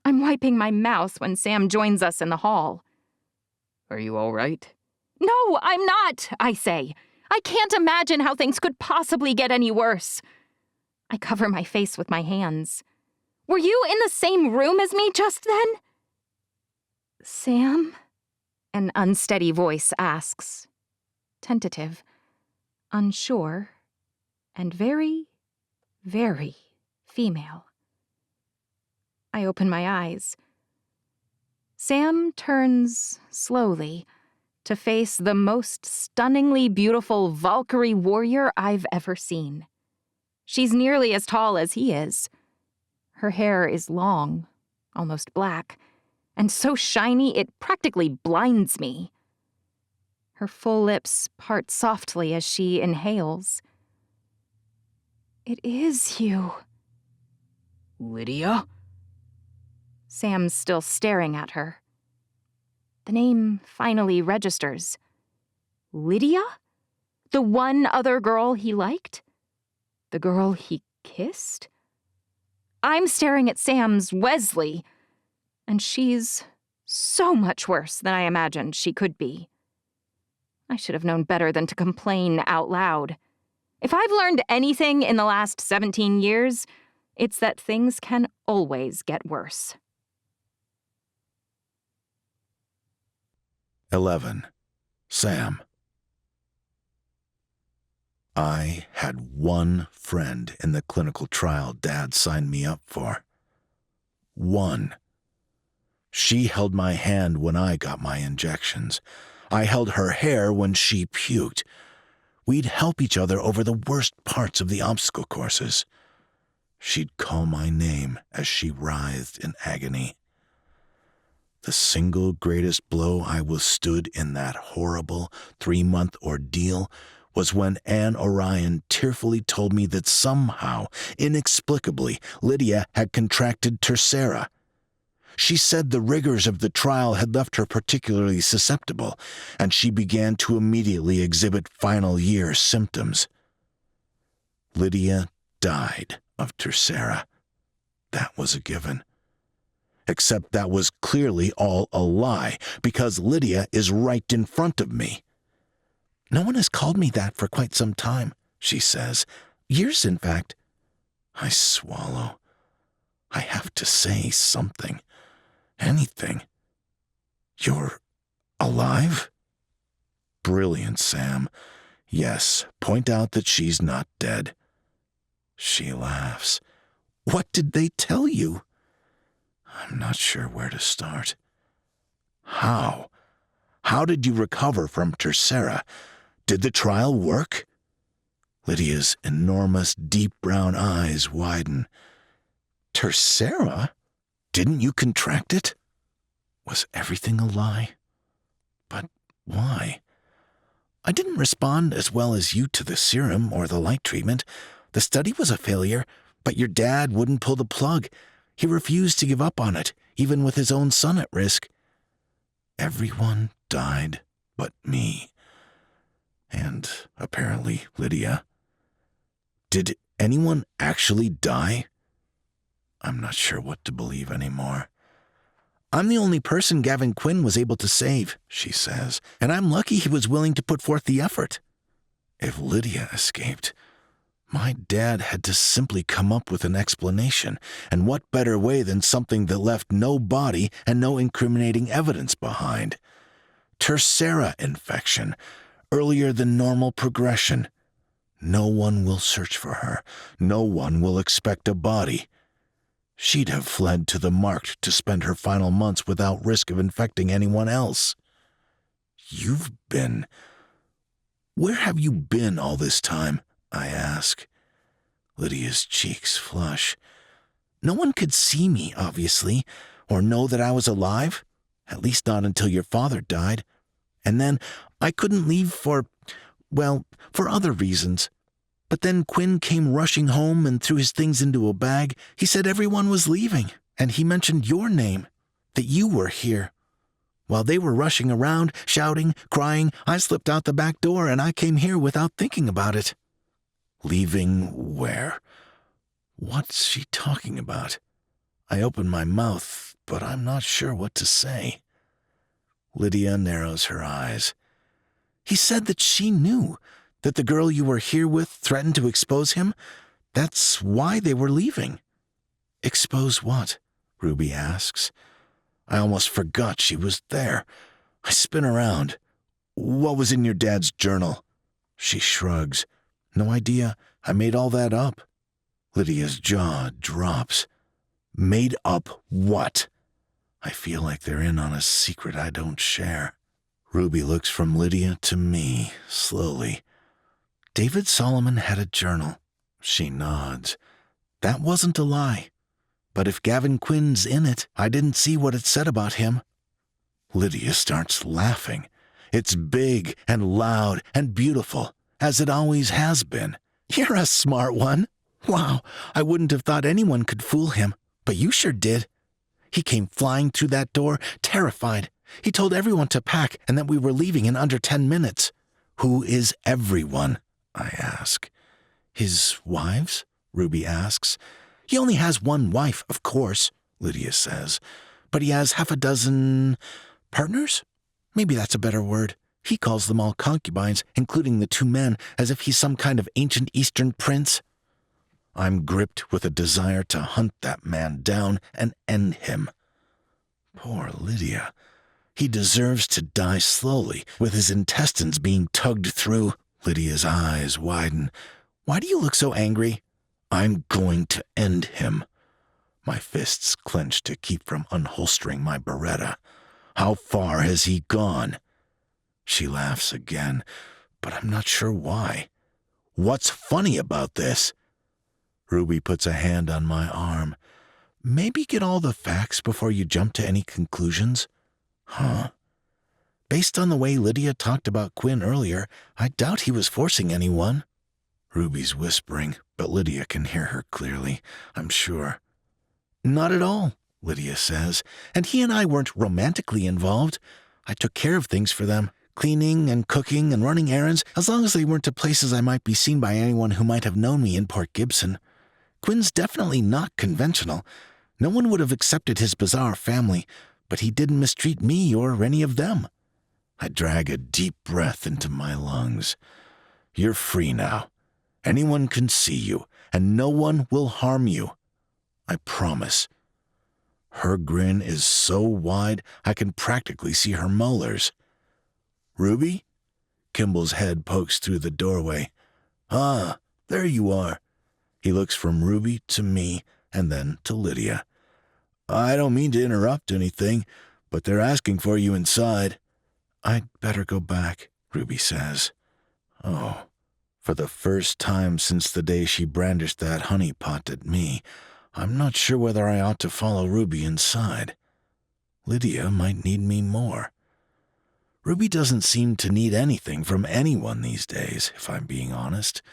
Speaker 1: I'm wiping my mouth when Sam joins us in the hall.
Speaker 2: Are you all right?
Speaker 1: No, I'm not, I say. I can't imagine how things could possibly get any worse. I cover my face with my hands. Were you in the same room as me just then? Sam? An unsteady voice asks. Tentative, unsure, and very, very female. I open my eyes. Sam turns slowly to face the most stunningly beautiful Valkyrie warrior I've ever seen. She's nearly as tall as he is. Her hair is long, almost black, and so shiny it practically blinds me. Her full lips part softly as she inhales. It is you.
Speaker 2: Lydia?
Speaker 1: Sam's still staring at her. The name finally registers. Lydia? The one other girl he liked? The girl he kissed? I'm staring at Sam's Wesley, and she's so much worse than I imagined she could be. I should have known better than to complain out loud. If I've learned anything in the last 17 years, it's that things can always get worse.
Speaker 3: 11. Sam. I had one friend in the clinical trial Dad signed me up for. One. She held my hand when I got my injections. I held her hair when she puked. We'd help each other over the worst parts of the obstacle courses. She'd call my name as she writhed in agony. The single greatest blow I withstood in that horrible 3-month ordeal was when Anne Orion tearfully told me that somehow, inexplicably, Lydia had contracted tercera. She said the rigors of the trial had left her particularly susceptible, and she began to immediately exhibit final year symptoms. Lydia died of tercera. That was a given. Except that was clearly all a lie, because Lydia is right in front of me. No one has called me that for quite some time, she says. Years, in fact. I swallow. I have to say something. Anything. You're alive? Brilliant, Sam. Yes, point out that she's not dead. She laughs. What did they tell you? I'm not sure where to start. How? How did you recover from tercera? Did the trial work? Lydia's enormous, deep brown eyes widen. Tercera? Didn't you contract it? Was everything a lie? But why? I didn't respond as well as you to the serum or the light treatment. The study was a failure, but your dad wouldn't pull the plug. He refused to give up on it, even with his own son at risk. Everyone died but me. And apparently Lydia. Did anyone actually die? I'm not sure what to believe anymore. I'm the only person Gavin Quinn was able to save, she says, and I'm lucky he was willing to put forth the effort. If Lydia escaped, my dad had to simply come up with an explanation, and what better way than something that left no body and no incriminating evidence behind? Tercera infection, earlier than normal progression. No one will search for her. No one will expect a body. She'd have fled to the marked to spend her final months without risk of infecting anyone else. You've been... Where have you been all this time? I ask. Lydia's cheeks flush. No one could see me, obviously, or know that I was alive. At least not until your father died. And then I couldn't leave for other reasons. But then Quinn came rushing home and threw his things into a bag. He said everyone was leaving, and he mentioned your name, that you were here. While they were rushing around, shouting, crying, I slipped out the back door and I came here without thinking about it. Leaving where? What's she talking about? I open my mouth, but I'm not sure what to say. Lydia narrows her eyes. He said that she knew, That the girl you were here with threatened to expose him? That's why they were leaving." "Expose what?" Ruby asks. I almost forgot she was there. I spin around. "What was in your dad's journal?" She shrugs. "No idea. I made all that up." Lydia's jaw drops. "Made up what?" I feel like they're in on a secret I don't share. Ruby looks from Lydia to me, slowly. "David Solomon had a journal." She nods. "That wasn't a lie. But if Gavin Quinn's in it, I didn't see what it said about him." Lydia starts laughing. It's big and loud and beautiful, as it always has been. "You're a smart one. Wow, I wouldn't have thought anyone could fool him, but you sure did. He came flying through that door, terrified. He told everyone to pack and that we were leaving in under 10 minutes. "Who is everyone?" I ask. "His wives?" Ruby asks. "He only has one wife, of course," Lydia says. "But he has half a dozen partners? Maybe that's a better word. He calls them all concubines, including the 2 men, as if he's some kind of ancient Eastern prince." I'm gripped with a desire to hunt that man down and end him. Poor Lydia. He deserves to die slowly, with his intestines being tugged through. Lydia's eyes widen. "Why do you look so angry?" "I'm going to end him." My fists clench to keep from unholstering my Beretta. "How far has he gone?" She laughs again, but I'm not sure why. "What's funny about this?" Ruby puts a hand on my arm. "Maybe get all the facts before you jump to any conclusions." "Huh. Based on the way Lydia talked about Quinn earlier, I doubt he was forcing anyone." Ruby's whispering, but Lydia can hear her clearly, I'm sure. "Not at all," Lydia says, "and he and I weren't romantically involved. I took care of things for them, cleaning and cooking and running errands, as long as they weren't to places I might be seen by anyone who might have known me in Port Gibson. Quinn's definitely not conventional. No one would have accepted his bizarre family, but he didn't mistreat me or any of them." I drag a deep breath into my lungs. "You're free now. Anyone can see you, and no one will harm you. I promise." Her grin is so wide I can practically see her molars. "Ruby?" Kimball's head pokes through the doorway. "Ah, there you are." He looks from Ruby to me and then to Lydia. "I don't mean to interrupt anything, but they're asking for you inside." "I'd better go back," Ruby says. Oh, for the first time since the day she brandished that honey pot at me, I'm not sure whether I ought to follow Ruby inside. Lydia might need me more. Ruby doesn't seem to need anything from anyone these days, if I'm being honest.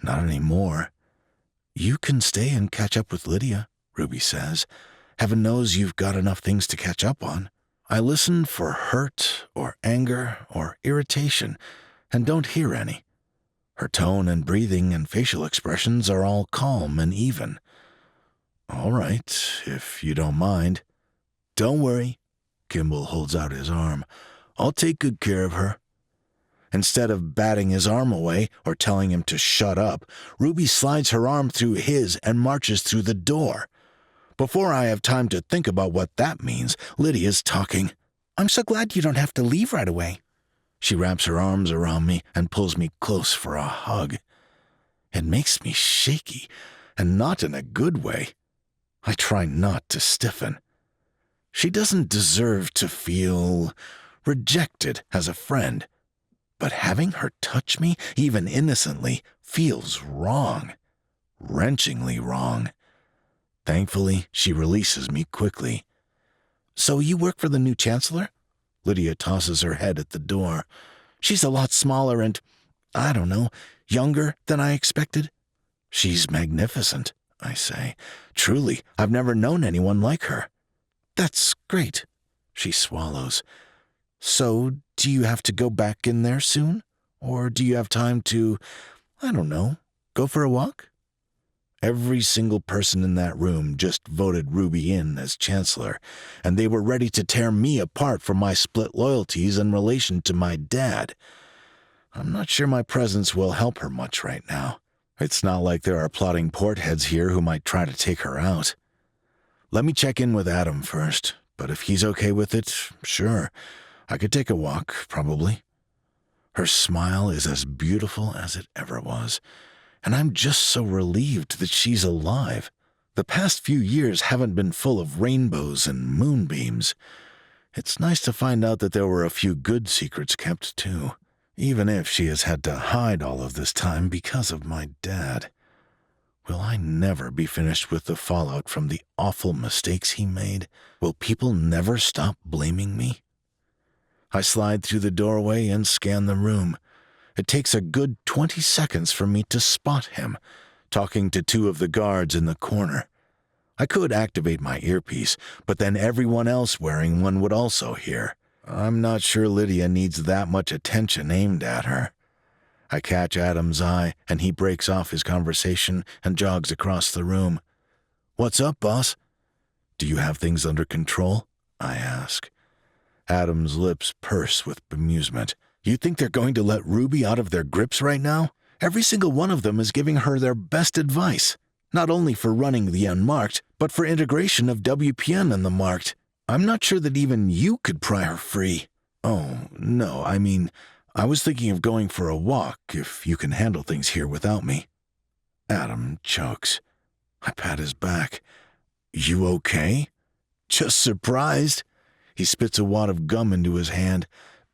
Speaker 3: Not anymore. "You can stay and catch up with Lydia," Ruby says. "Heaven knows you've got enough things to catch up on." I listen for hurt or anger or irritation and don't hear any. Her tone and breathing and facial expressions are all calm and even. "All right, if you don't mind." "Don't worry." Kimball holds out his arm. "I'll take good care of her." Instead of batting his arm away or telling him to shut up, Ruby slides her arm through his and marches through the door. Before I have time to think about what that means, Lydia's talking. "I'm so glad you don't have to leave right away." She wraps her arms around me and pulls me close for a hug. It makes me shaky, and not in a good way. I try not to stiffen. She doesn't deserve to feel rejected as a friend. But having her touch me, even innocently, feels wrong. Wrenchingly wrong. Thankfully, she releases me quickly. "So you work for the new chancellor?" Lydia tosses her head at the door. "She's a lot smaller and, I don't know, younger than I expected." "She's magnificent," I say. "Truly, I've never known anyone like her." "That's great." She swallows. "So, do you have to go back in there soon? Or do you have time to, I don't know, go for a walk?" Every single person in that room just voted Ruby in as chancellor, and they were ready to tear me apart for my split loyalties in relation to my dad. I'm not sure my presence will help her much right now. It's not like there are plotting portheads here who might try to take her out. Let me check in with Adam first, but if he's okay with it, sure. I could take a walk, probably. Her smile is as beautiful as it ever was, and I'm just so relieved that she's alive. The past few years haven't been full of rainbows and moonbeams. It's nice to find out that there were a few good secrets kept, too, even if she has had to hide all of this time because of my dad. Will I never be finished with the fallout from the awful mistakes he made? Will people never stop blaming me? I slide through the doorway and scan the room. It takes a good 20 seconds for me to spot him, talking to two of the guards in the corner. I could activate my earpiece, but then everyone else wearing one would also hear. I'm not sure Lydia needs that much attention aimed at her. I catch Adam's eye, and he breaks off his conversation and jogs across the room. "What's up, boss?" "Do you have things under control?" I ask. Adam's lips purse with bemusement. "You think they're going to let Ruby out of their grips right now? Every single one of them is giving her their best advice, not only for running the Unmarked, but for integration of WPN and the Marked. I'm not sure that even you could pry her free." "Oh, no, I was thinking of going for a walk, if you can handle things here without me." Adam chokes. I pat his back. "You okay?" "Just surprised." He spits a wad of gum into his hand.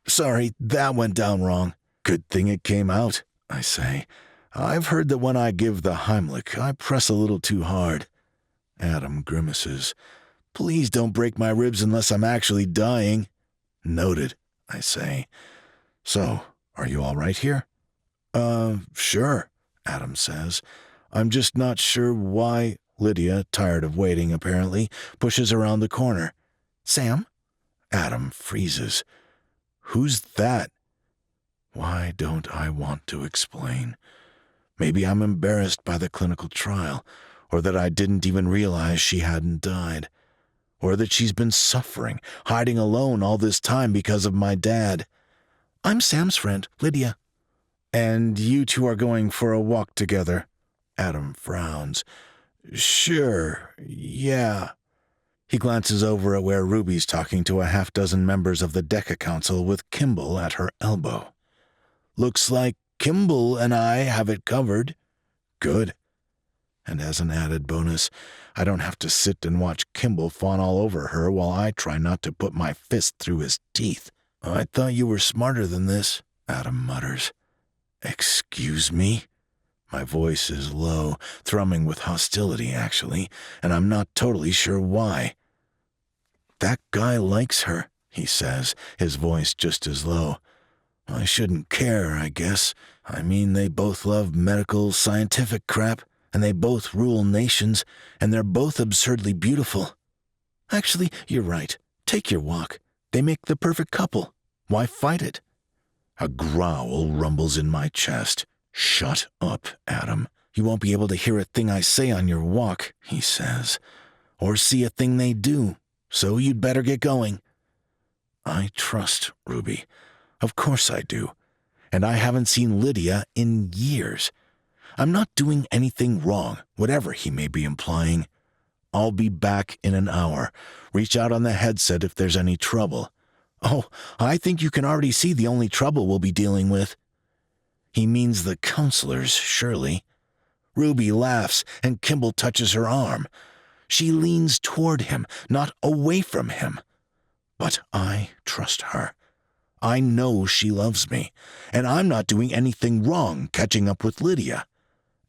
Speaker 3: "Sorry, that went down wrong." "Good thing it came out," I say. "I've heard that when I give the Heimlich, I press a little too hard." Adam grimaces. "Please don't break my ribs unless I'm actually dying." "Noted," I say. "So, are you all right here?" Sure," Adam says. "I'm just not sure why—" Lydia, tired of waiting apparently, pushes around the corner. "Sam?" Adam freezes. "Who's that?" Why don't I want to explain? Maybe I'm embarrassed by the clinical trial, or that I didn't even realize she hadn't died, or that she's been suffering, hiding alone all this time because of my dad. "I'm Sam's friend, Lydia." "And you two are going for a walk together?" Adam frowns. "Sure, yeah." He glances over at where Ruby's talking to a half-dozen members of the DECA Council with Kimball at her elbow. "Looks like Kimball and I have it covered." "Good." And as an added bonus, I don't have to sit and watch Kimball fawn all over her while I try not to put my fist through his teeth. "I thought you were smarter than this," Adam mutters. "Excuse me?" My voice is low, thrumming with hostility, actually, and I'm not totally sure why. "That guy likes her," he says, his voice just as low. "I shouldn't care, I guess. They both love medical, scientific crap, and they both rule nations, and they're both absurdly beautiful. Actually, you're right. Take your walk. They make the perfect couple. Why fight it?" A growl rumbles in my chest. "Shut up, Adam. You won't be able to hear a thing I say on your walk," he says, "or see a thing they do, so you'd better get going." I trust Ruby. Of course I do. And I haven't seen Lydia in years. I'm not doing anything wrong, whatever he may be implying. I'll be back in an hour. Reach out on the headset if there's any trouble. "Oh, I think you can already see the only trouble we'll be dealing with." He means the counselors, surely. Ruby laughs, and Kimball touches her arm. She leans toward him, not away from him. But I trust her. I know she loves me, and I'm not doing anything wrong catching up with Lydia.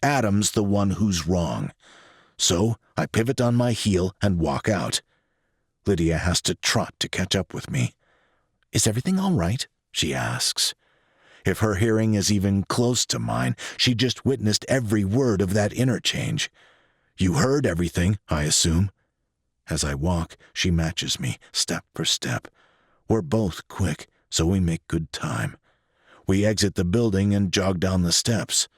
Speaker 3: Adam's the one who's wrong. So I pivot on my heel and walk out. Lydia has to trot to catch up with me. "Is everything all right?" she asks. If her hearing is even close to mine, she just witnessed every word of that interchange. "You heard everything, I assume." As I walk, she matches me, step for step. We're both quick, so we make good time. We exit the building and jog down the steps.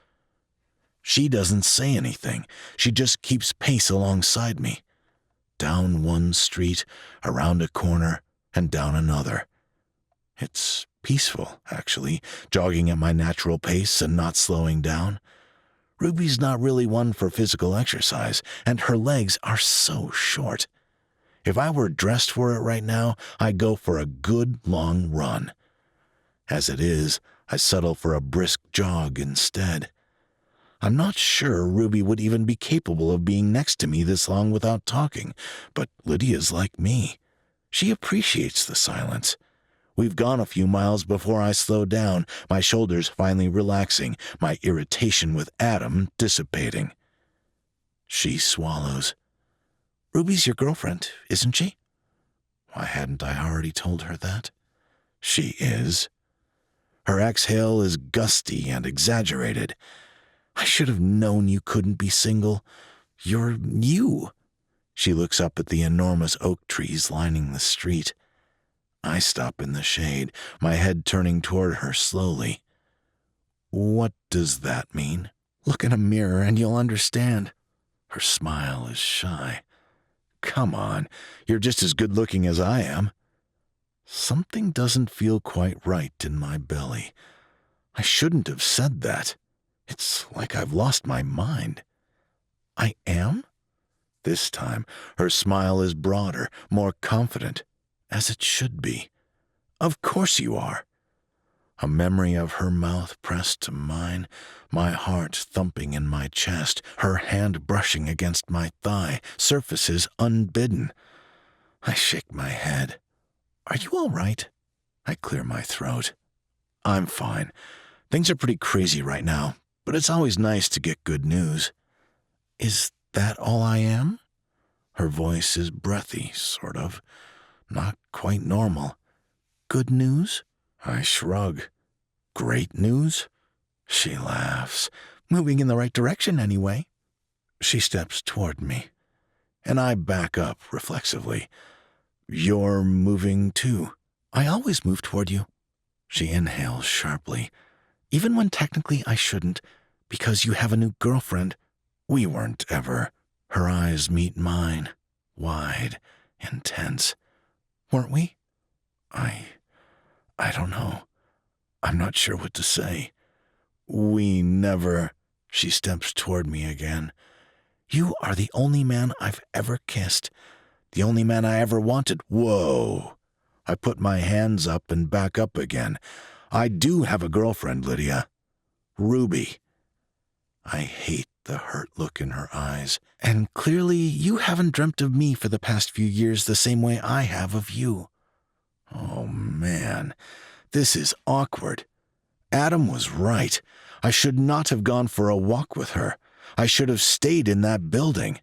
Speaker 3: She doesn't say anything. She just keeps pace alongside me. Down one street, around a corner, and down another. It's peaceful, actually, jogging at my natural pace and not slowing down. Ruby's not really one for physical exercise, and her legs are so short. If I were dressed for it right now, I'd go for a good long run. As it is, I settle for a brisk jog instead. I'm not sure Ruby would even be capable of being next to me this long without talking, but Lydia's like me. She appreciates the silence. We've gone a few miles before I slow down, my shoulders finally relaxing, my irritation with Adam dissipating. She swallows. Ruby's your girlfriend, isn't she? Why hadn't I already told her that? She is. Her exhale is gusty and exaggerated. I should have known you couldn't be single. You're you. She looks up at the enormous oak trees lining the street. I stop in the shade, my head turning toward her slowly. What does that mean? Look in a mirror and you'll understand. Her smile is shy. Come on, you're just as good-looking as I am. Something doesn't feel quite right in my belly. I shouldn't have said that. It's like I've lost my mind. I am? This time, her smile is broader, more confident, as it should be. Of course you are. A memory of her mouth pressed to mine, my heart thumping in my chest, her hand brushing against my thigh, surfaces unbidden. I shake my head. Are you all right? I clear my throat. I'm fine. Things are pretty crazy right now, but it's always nice to get good news. Is that all I am? Her voice is breathy, sort of. Not quite normal. Good news? I shrug. Great news? She laughs. Moving in the right direction, anyway. She steps toward me, and I back up reflexively. You're moving too. I always move toward you. She inhales sharply. Even when technically I shouldn't, because you have a new girlfriend. We weren't ever. Her eyes meet mine, wide, intense. Weren't we? I don't know. I'm not sure what to say. We never. She steps toward me again. You are the only man I've ever kissed. The only man I ever wanted. Whoa. I put my hands up and back up again. I do have a girlfriend, Lydia. Ruby. I hate the hurt look in her eyes. And clearly you haven't dreamt of me for the past few years the same way I have of you. Oh, man. This is awkward. Adam was right. I should not have gone for a walk with her. I should have stayed in that building.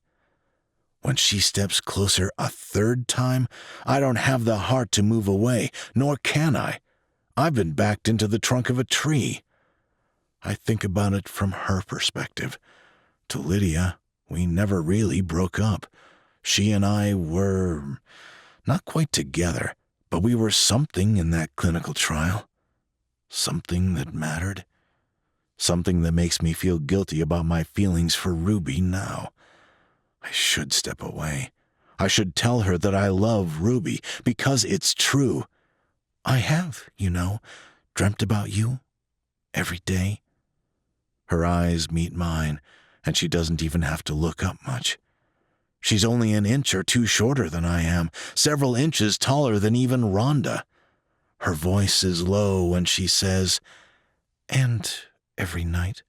Speaker 3: When she steps closer a third time, I don't have the heart to move away, nor can I. I've been backed into the trunk of a tree. I think about it from her perspective. To Lydia, we never really broke up. She and I were not quite together, but we were something in that clinical trial. Something that mattered. Something that makes me feel guilty about my feelings for Ruby now. I should step away. I should tell her that I love Ruby, because it's true. I have, dreamt about you every day. Her eyes meet mine, and she doesn't even have to look up much. She's only an inch or two shorter than I am, several inches taller than even Rhonda. Her voice is low when she says, "And every night?"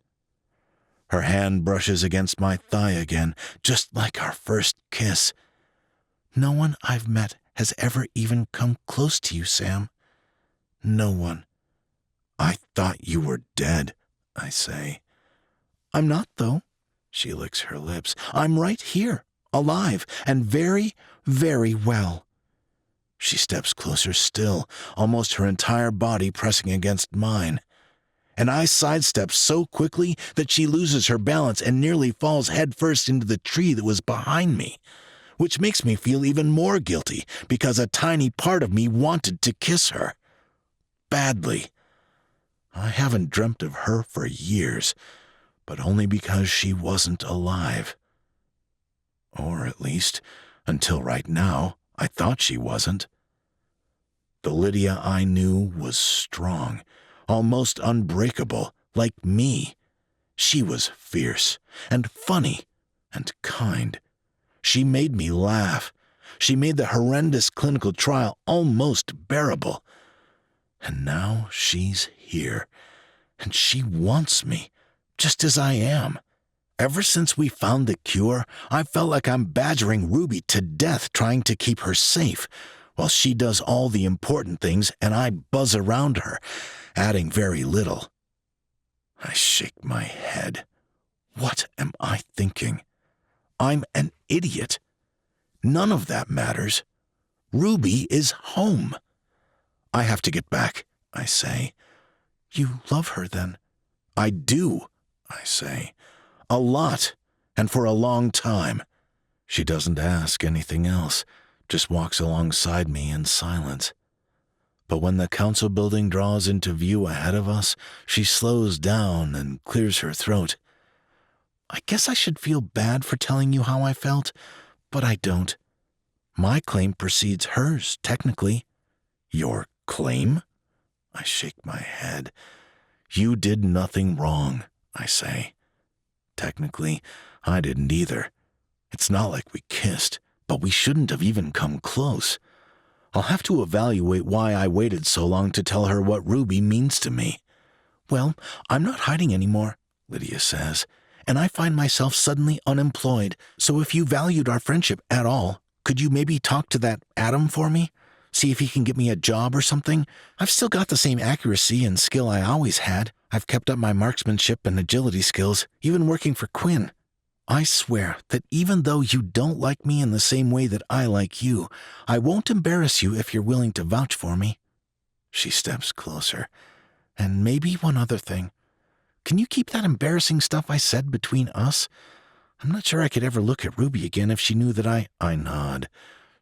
Speaker 3: Her hand brushes against my thigh again, just like our first kiss. No one I've met has ever even come close to you, Sam. No one. I thought you were dead, I say. I'm not, though. She licks her lips. I'm right here, alive, and very, very well. She steps closer still, almost her entire body pressing against mine. And I sidestep so quickly that she loses her balance and nearly falls headfirst into the tree that was behind me, which makes me feel even more guilty because a tiny part of me wanted to kiss her. Badly. I haven't dreamt of her for years, but only because she wasn't alive. Or at least, until right now, I thought she wasn't. The Lydia I knew was strong, almost unbreakable, like me. She was fierce and funny and kind. She made me laugh. She made the horrendous clinical trial almost bearable. And now she's here, and she wants me, just as I am. Ever since we found the cure, I felt like I'm badgering Ruby to death trying to keep her safe, while she does all the important things and I buzz around her, adding very little. I shake my head. What am I thinking? I'm an idiot. None of that matters. Ruby is home. I have to get back, I say. You love her, then? I do, I say. A lot, and for a long time. She doesn't ask anything else, just walks alongside me in silence. But when the council building draws into view ahead of us, she slows down and clears her throat. I guess I should feel bad for telling you how I felt, but I don't. My claim precedes hers, technically. Your claim? I shake my head. You did nothing wrong, I say. Technically, I didn't either. It's not like we kissed, but we shouldn't have even come close. I'll have to evaluate why I waited so long to tell her what Ruby means to me. Well, I'm not hiding anymore, Lydia says, and I find myself suddenly unemployed. So if you valued our friendship at all, could you maybe talk to that Adam for me? See if he can get me a job or something? I've still got the same accuracy and skill I always had. I've kept up my marksmanship and agility skills, even working for Quinn. I swear that even though you don't like me in the same way that I like you, I won't embarrass you if you're willing to vouch for me. She steps closer. And maybe one other thing. Can you keep that embarrassing stuff I said between us? I'm not sure I could ever look at Ruby again if she knew that I nod.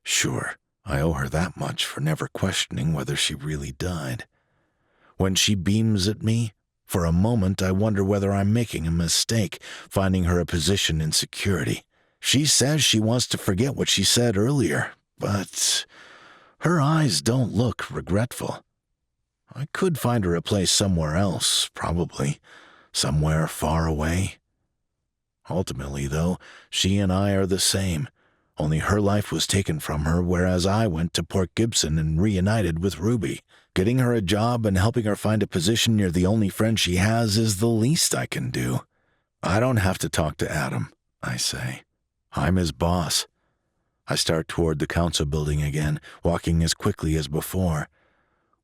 Speaker 3: Sure, I owe her that much for never questioning whether she really died. When she beams at me, for a moment I wonder whether I'm making a mistake, finding her a position in security. She says she wants to forget what she said earlier, but her eyes don't look regretful. I could find her a place somewhere else, probably. Somewhere far away. Ultimately, though, she and I are the same. Only her life was taken from her, whereas I went to Port Gibson and reunited with Ruby. Getting her a job and helping her find a position near the only friend she has is the least I can do. I don't have to talk to Adam, I say. I'm his boss. I start toward the council building again, walking as quickly as before.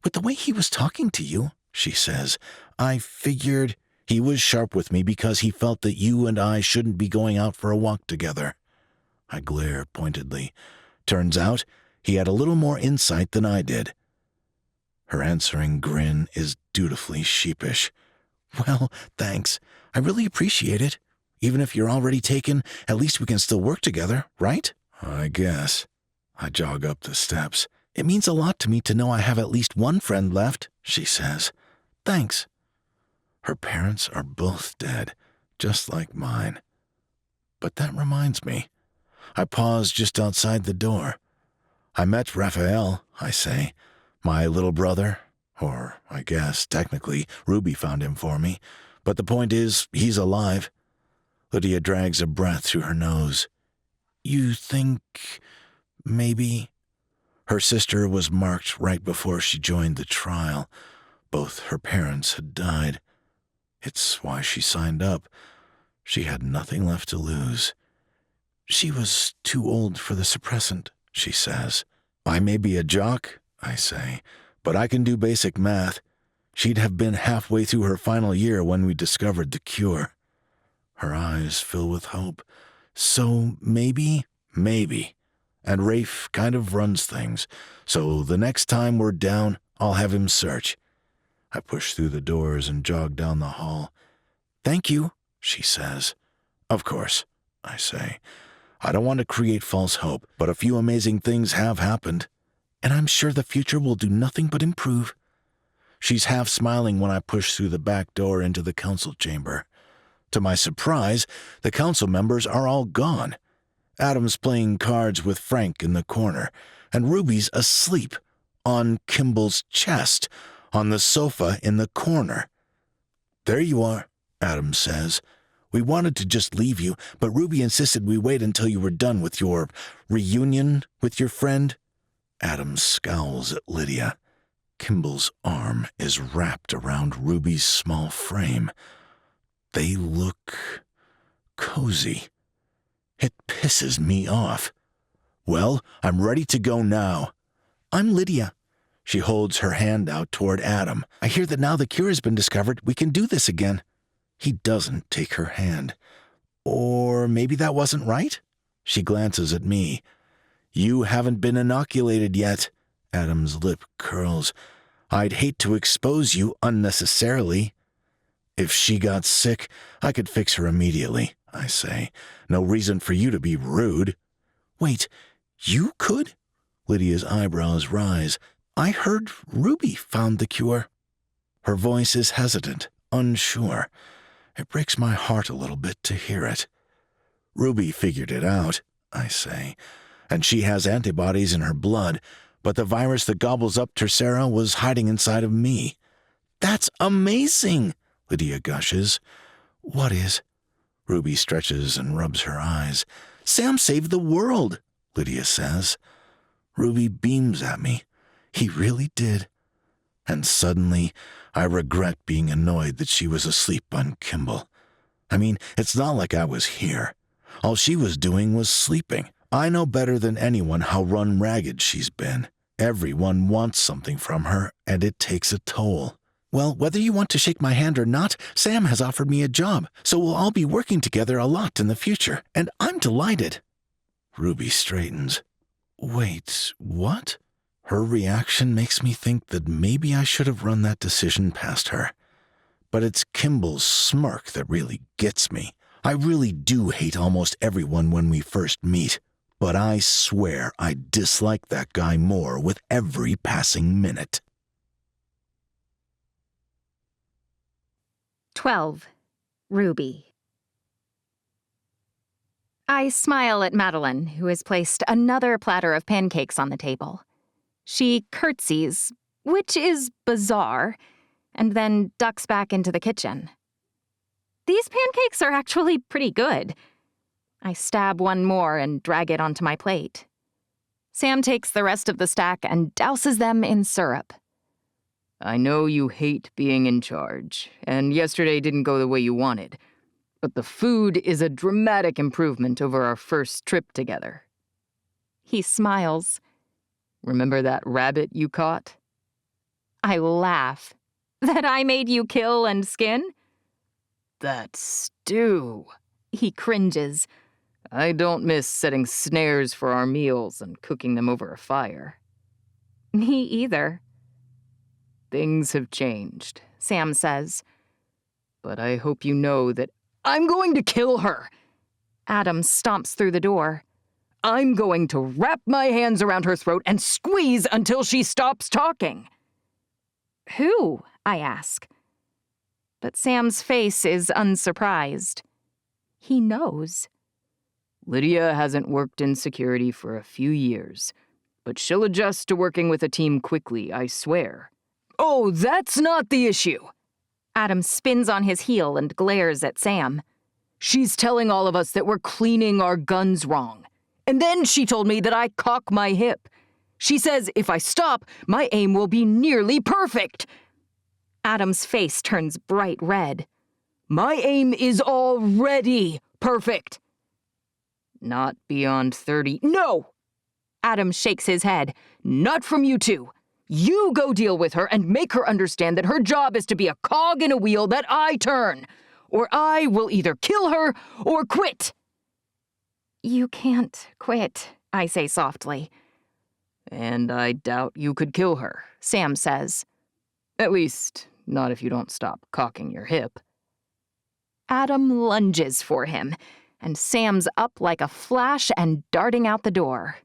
Speaker 3: With the way he was talking to you, she says, I figured he was sharp with me because he felt that you and I shouldn't be going out for a walk together. I glare pointedly. Turns out he had a little more insight than I did. Her answering grin is dutifully sheepish. Well, thanks. I really appreciate it. Even if you're already taken, at least we can still work together, right? I guess. I jog up the steps. It means a lot to me to know I have at least one friend left, she says. Thanks. Her parents are both dead, just like mine. But that reminds me. I pause just outside the door. I met Raphael, I say. My little brother, or I guess, technically, Ruby found him for me. But the point is, he's alive. Lydia drags a breath through her nose. You think, maybe? Her sister was marked right before she joined the trial. Both her parents had died. It's why she signed up. She had nothing left to lose. She was too old for the suppressant, she says. I may be a jock, I say, but I can do basic math. She'd have been halfway through her final year when we discovered the cure. Her eyes fill with hope. So maybe. And Rafe kind of runs things, so the next time we're down, I'll have him search. I push through the doors and jog down the hall. Thank you, she says. Of course, I say. I don't want to create false hope, but a few amazing things have happened, and I'm sure the future will do nothing but improve. She's half smiling when I push through the back door into the council chamber. To my surprise, the council members are all gone. Adam's playing cards with Frank in the corner, and Ruby's asleep, on Kimball's chest, on the sofa in the corner. "There you are," Adam says. "We wanted to just leave you, but Ruby insisted we wait until you were done with your reunion with your friend." Adam scowls at Lydia. Kimball's arm is wrapped around Ruby's small frame. They look cozy. It pisses me off. "Well, I'm ready to go now." "I'm Lydia." She holds her hand out toward Adam. "I hear that now the cure has been discovered, we can do this again." He doesn't take her hand. "Or maybe that wasn't right?" She glances at me. "You haven't been inoculated yet." Adam's lip curls. "I'd hate to expose you unnecessarily." "If she got sick, I could fix her immediately," I say. "No reason for you to be rude." "Wait, you could?" Lydia's eyebrows rise. "I heard Ruby found the cure." Her voice is hesitant, unsure. It breaks my heart a little bit to hear it. "Ruby figured it out," I say, "and she has antibodies in her blood, but the virus that gobbles up Tercera was hiding inside of me." "That's amazing," Lydia gushes. "What is?" Ruby stretches and rubs her eyes. "Sam saved the world," Lydia says. Ruby beams at me. "He really did." And suddenly, I regret being annoyed that she was asleep on Kimball. I mean, it's not like I was here. All she was doing was sleeping. I know better than anyone how run ragged she's been. Everyone wants something from her, and it takes a toll. "Well, whether you want to shake my hand or not, Sam has offered me a job, so we'll all be working together a lot in the future, and I'm delighted." Ruby straightens. "Wait, what?" Her reaction makes me think that maybe I should have run that decision past her. But it's Kimball's smirk that really gets me. I really do hate almost everyone when we first meet, but I swear I dislike that guy more with every passing minute.
Speaker 1: 12. Ruby. I smile at Madeline, who has placed another platter of pancakes on the table. She curtsies, which is bizarre, and then ducks back into the kitchen. These pancakes are actually pretty good. I stab one more and drag it onto my plate. Sam takes the rest of the stack and douses them in syrup.
Speaker 2: I know you hate being in charge, and yesterday didn't go the way you wanted, but the food is a dramatic improvement over our first trip together.
Speaker 1: He smiles.
Speaker 2: Remember that rabbit you caught?
Speaker 1: I laugh. That I made you kill and skin?
Speaker 2: That stew.
Speaker 1: He cringes.
Speaker 2: I don't miss setting snares for our meals and cooking them over a fire.
Speaker 1: Me either.
Speaker 2: Things have changed,
Speaker 1: Sam says.
Speaker 2: but I hope you know that I'm going to kill her.
Speaker 1: Adam stomps through the door.
Speaker 2: I'm going to wrap my hands around her throat and squeeze until she stops talking.
Speaker 1: Who? I ask. But Sam's face is unsurprised. He knows.
Speaker 2: Lydia hasn't worked in security for a few years, but she'll adjust to working with a team quickly, I swear. Oh, that's not the issue.
Speaker 1: Adam spins on his heel and glares at Sam.
Speaker 2: She's telling all of us that we're cleaning our guns wrong. And then she told me that I cock my hip. She says if I stop, my aim will be nearly perfect.
Speaker 1: Adam's face turns bright red.
Speaker 2: My aim is already perfect. Not beyond 30. No!
Speaker 1: Adam shakes his head.
Speaker 2: Not from you two. You go deal with her and make her understand that her job is to be a cog in a wheel that I turn, or I will either kill her or quit.
Speaker 1: You can't quit, I say softly.
Speaker 2: And I doubt you could kill her,
Speaker 1: Sam says.
Speaker 2: At least, not if you don't stop cocking your hip.
Speaker 1: Adam lunges for him, and Sam's up like a flash and darting out the door.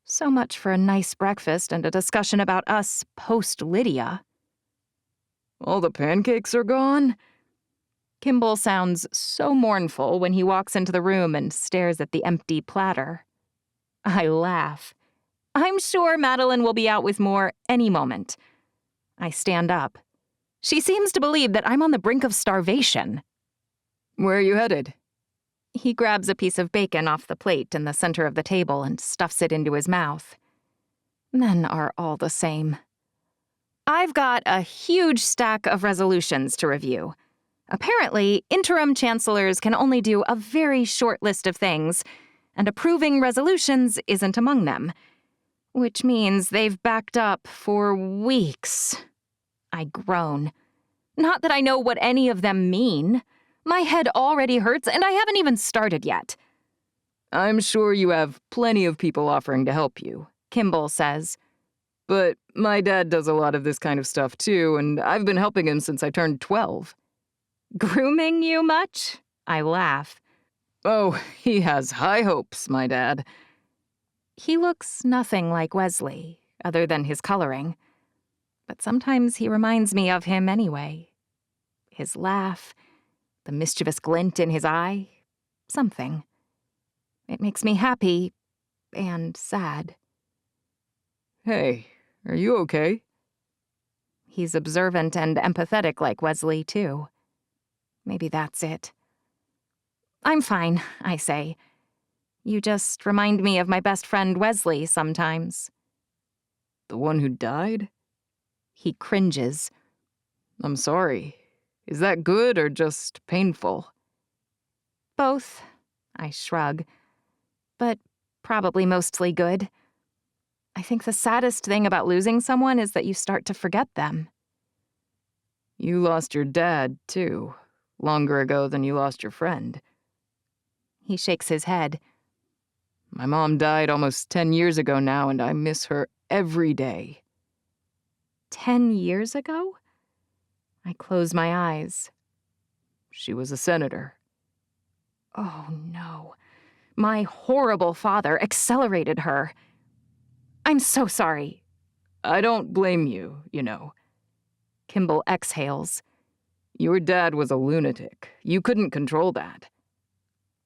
Speaker 1: So much for a nice breakfast and a discussion about us post-Lydia.
Speaker 2: All the pancakes are gone?
Speaker 1: Kimball sounds so mournful when he walks into the room and stares at the empty platter. I laugh. I'm sure Madeline will be out with more any moment. I stand up. She seems to believe that I'm on the brink of starvation.
Speaker 2: Where are you headed?
Speaker 1: He grabs a piece of bacon off the plate in the center of the table and stuffs it into his mouth. Men are all the same. I've got a huge stack of resolutions to review. Apparently, interim chancellors can only do a very short list of things, and approving resolutions isn't among them. Which means they've backed up for weeks. I groan. Not that I know what any of them mean. My head already hurts, and I haven't even started yet.
Speaker 2: I'm sure you have plenty of people offering to help you,
Speaker 1: Kimball says.
Speaker 2: But my dad does a lot of this kind of stuff too, and I've been helping him since I turned 12.
Speaker 1: Grooming you much? I laugh.
Speaker 2: Oh, he has high hopes, my dad.
Speaker 1: He looks nothing like Wesley, other than his coloring. But sometimes he reminds me of him anyway. His laugh, the mischievous glint in his eye, something. It makes me happy and sad.
Speaker 2: Hey, are you okay?
Speaker 1: He's observant and empathetic like Wesley, too. Maybe that's it. I'm fine, I say. You just remind me of my best friend Wesley sometimes.
Speaker 2: The one who died?
Speaker 1: He cringes.
Speaker 2: I'm sorry. Is that good or just painful?
Speaker 1: Both, I shrug. But probably mostly good. I think the saddest thing about losing someone is that you start to forget them.
Speaker 2: You lost your dad, too, longer ago than you lost your friend.
Speaker 1: He shakes his head.
Speaker 2: My mom died almost 10 years ago now, and I miss her every day.
Speaker 1: 10 years ago? I close my eyes.
Speaker 2: She was a senator.
Speaker 1: Oh, no. My horrible father accelerated her. I'm so sorry.
Speaker 2: I don't blame you, you know.
Speaker 1: Kimball exhales.
Speaker 2: Your dad was a lunatic. You couldn't control that.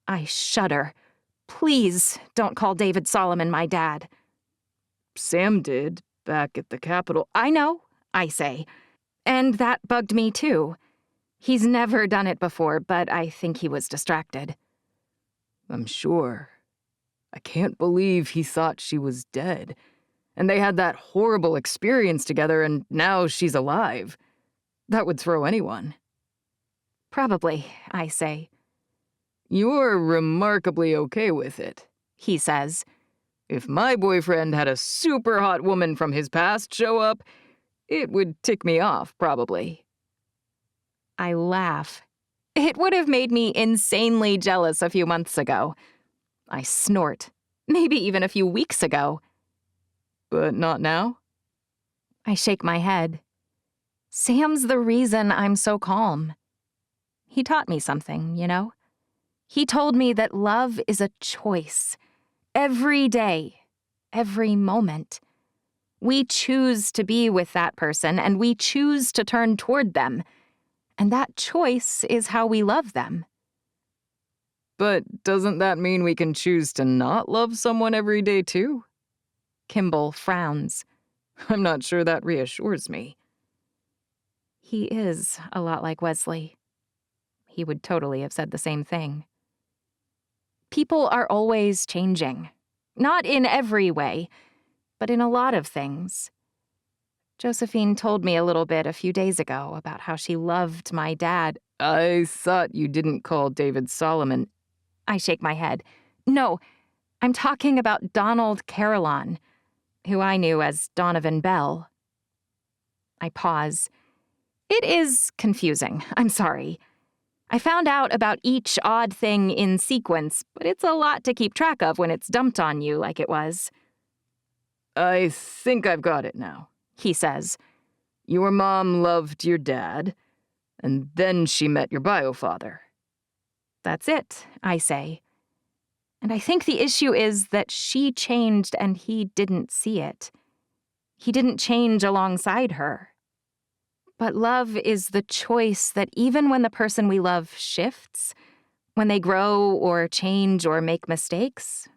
Speaker 1: I shudder. Please don't call David Solomon my dad.
Speaker 2: Sam did, back at the Capitol.
Speaker 1: I know, I say. And that bugged me too. He's never done it before, but I think he was distracted.
Speaker 2: I'm sure. I can't believe he thought she was dead. And they had that horrible experience together, and now she's alive. That would throw anyone.
Speaker 1: Probably, I say.
Speaker 2: You're remarkably okay with it,
Speaker 1: He says.
Speaker 2: If my boyfriend had a super hot woman from his past show up, it would tick me off, probably.
Speaker 1: I laugh. It would have made me insanely jealous a few months ago. I snort. Maybe even a few weeks ago.
Speaker 2: But not now?
Speaker 1: I shake my head. Sam's the reason I'm so calm. He taught me something, you know? He told me that love is a choice. Every day, every moment. We choose to be with that person, and we choose to turn toward them. And that choice is how we love them.
Speaker 2: But doesn't that mean we can choose to not love someone every day, too?
Speaker 1: Kimball frowns.
Speaker 2: I'm not sure that reassures me.
Speaker 1: He is a lot like Wesley. He would totally have said the same thing. People are always changing. Not in every way, but in a lot of things. Josephine told me a little bit a few days ago about how she loved my dad.
Speaker 2: I thought you didn't call David Solomon.
Speaker 1: I shake my head. No, I'm talking about Donald Carolan, who I knew as Donovan Bell. I pause. It is confusing. I'm sorry. I found out about each odd thing in sequence, but it's a lot to keep track of when it's dumped on you like it was.
Speaker 2: I think I've got it now,
Speaker 1: He says.
Speaker 2: Your mom loved your dad, and then she met your bio-father.
Speaker 1: That's it, I say. And I think the issue is that she changed and he didn't see it. He didn't change alongside her. But love is the choice that even when the person we love shifts, when they grow or change or make mistakes,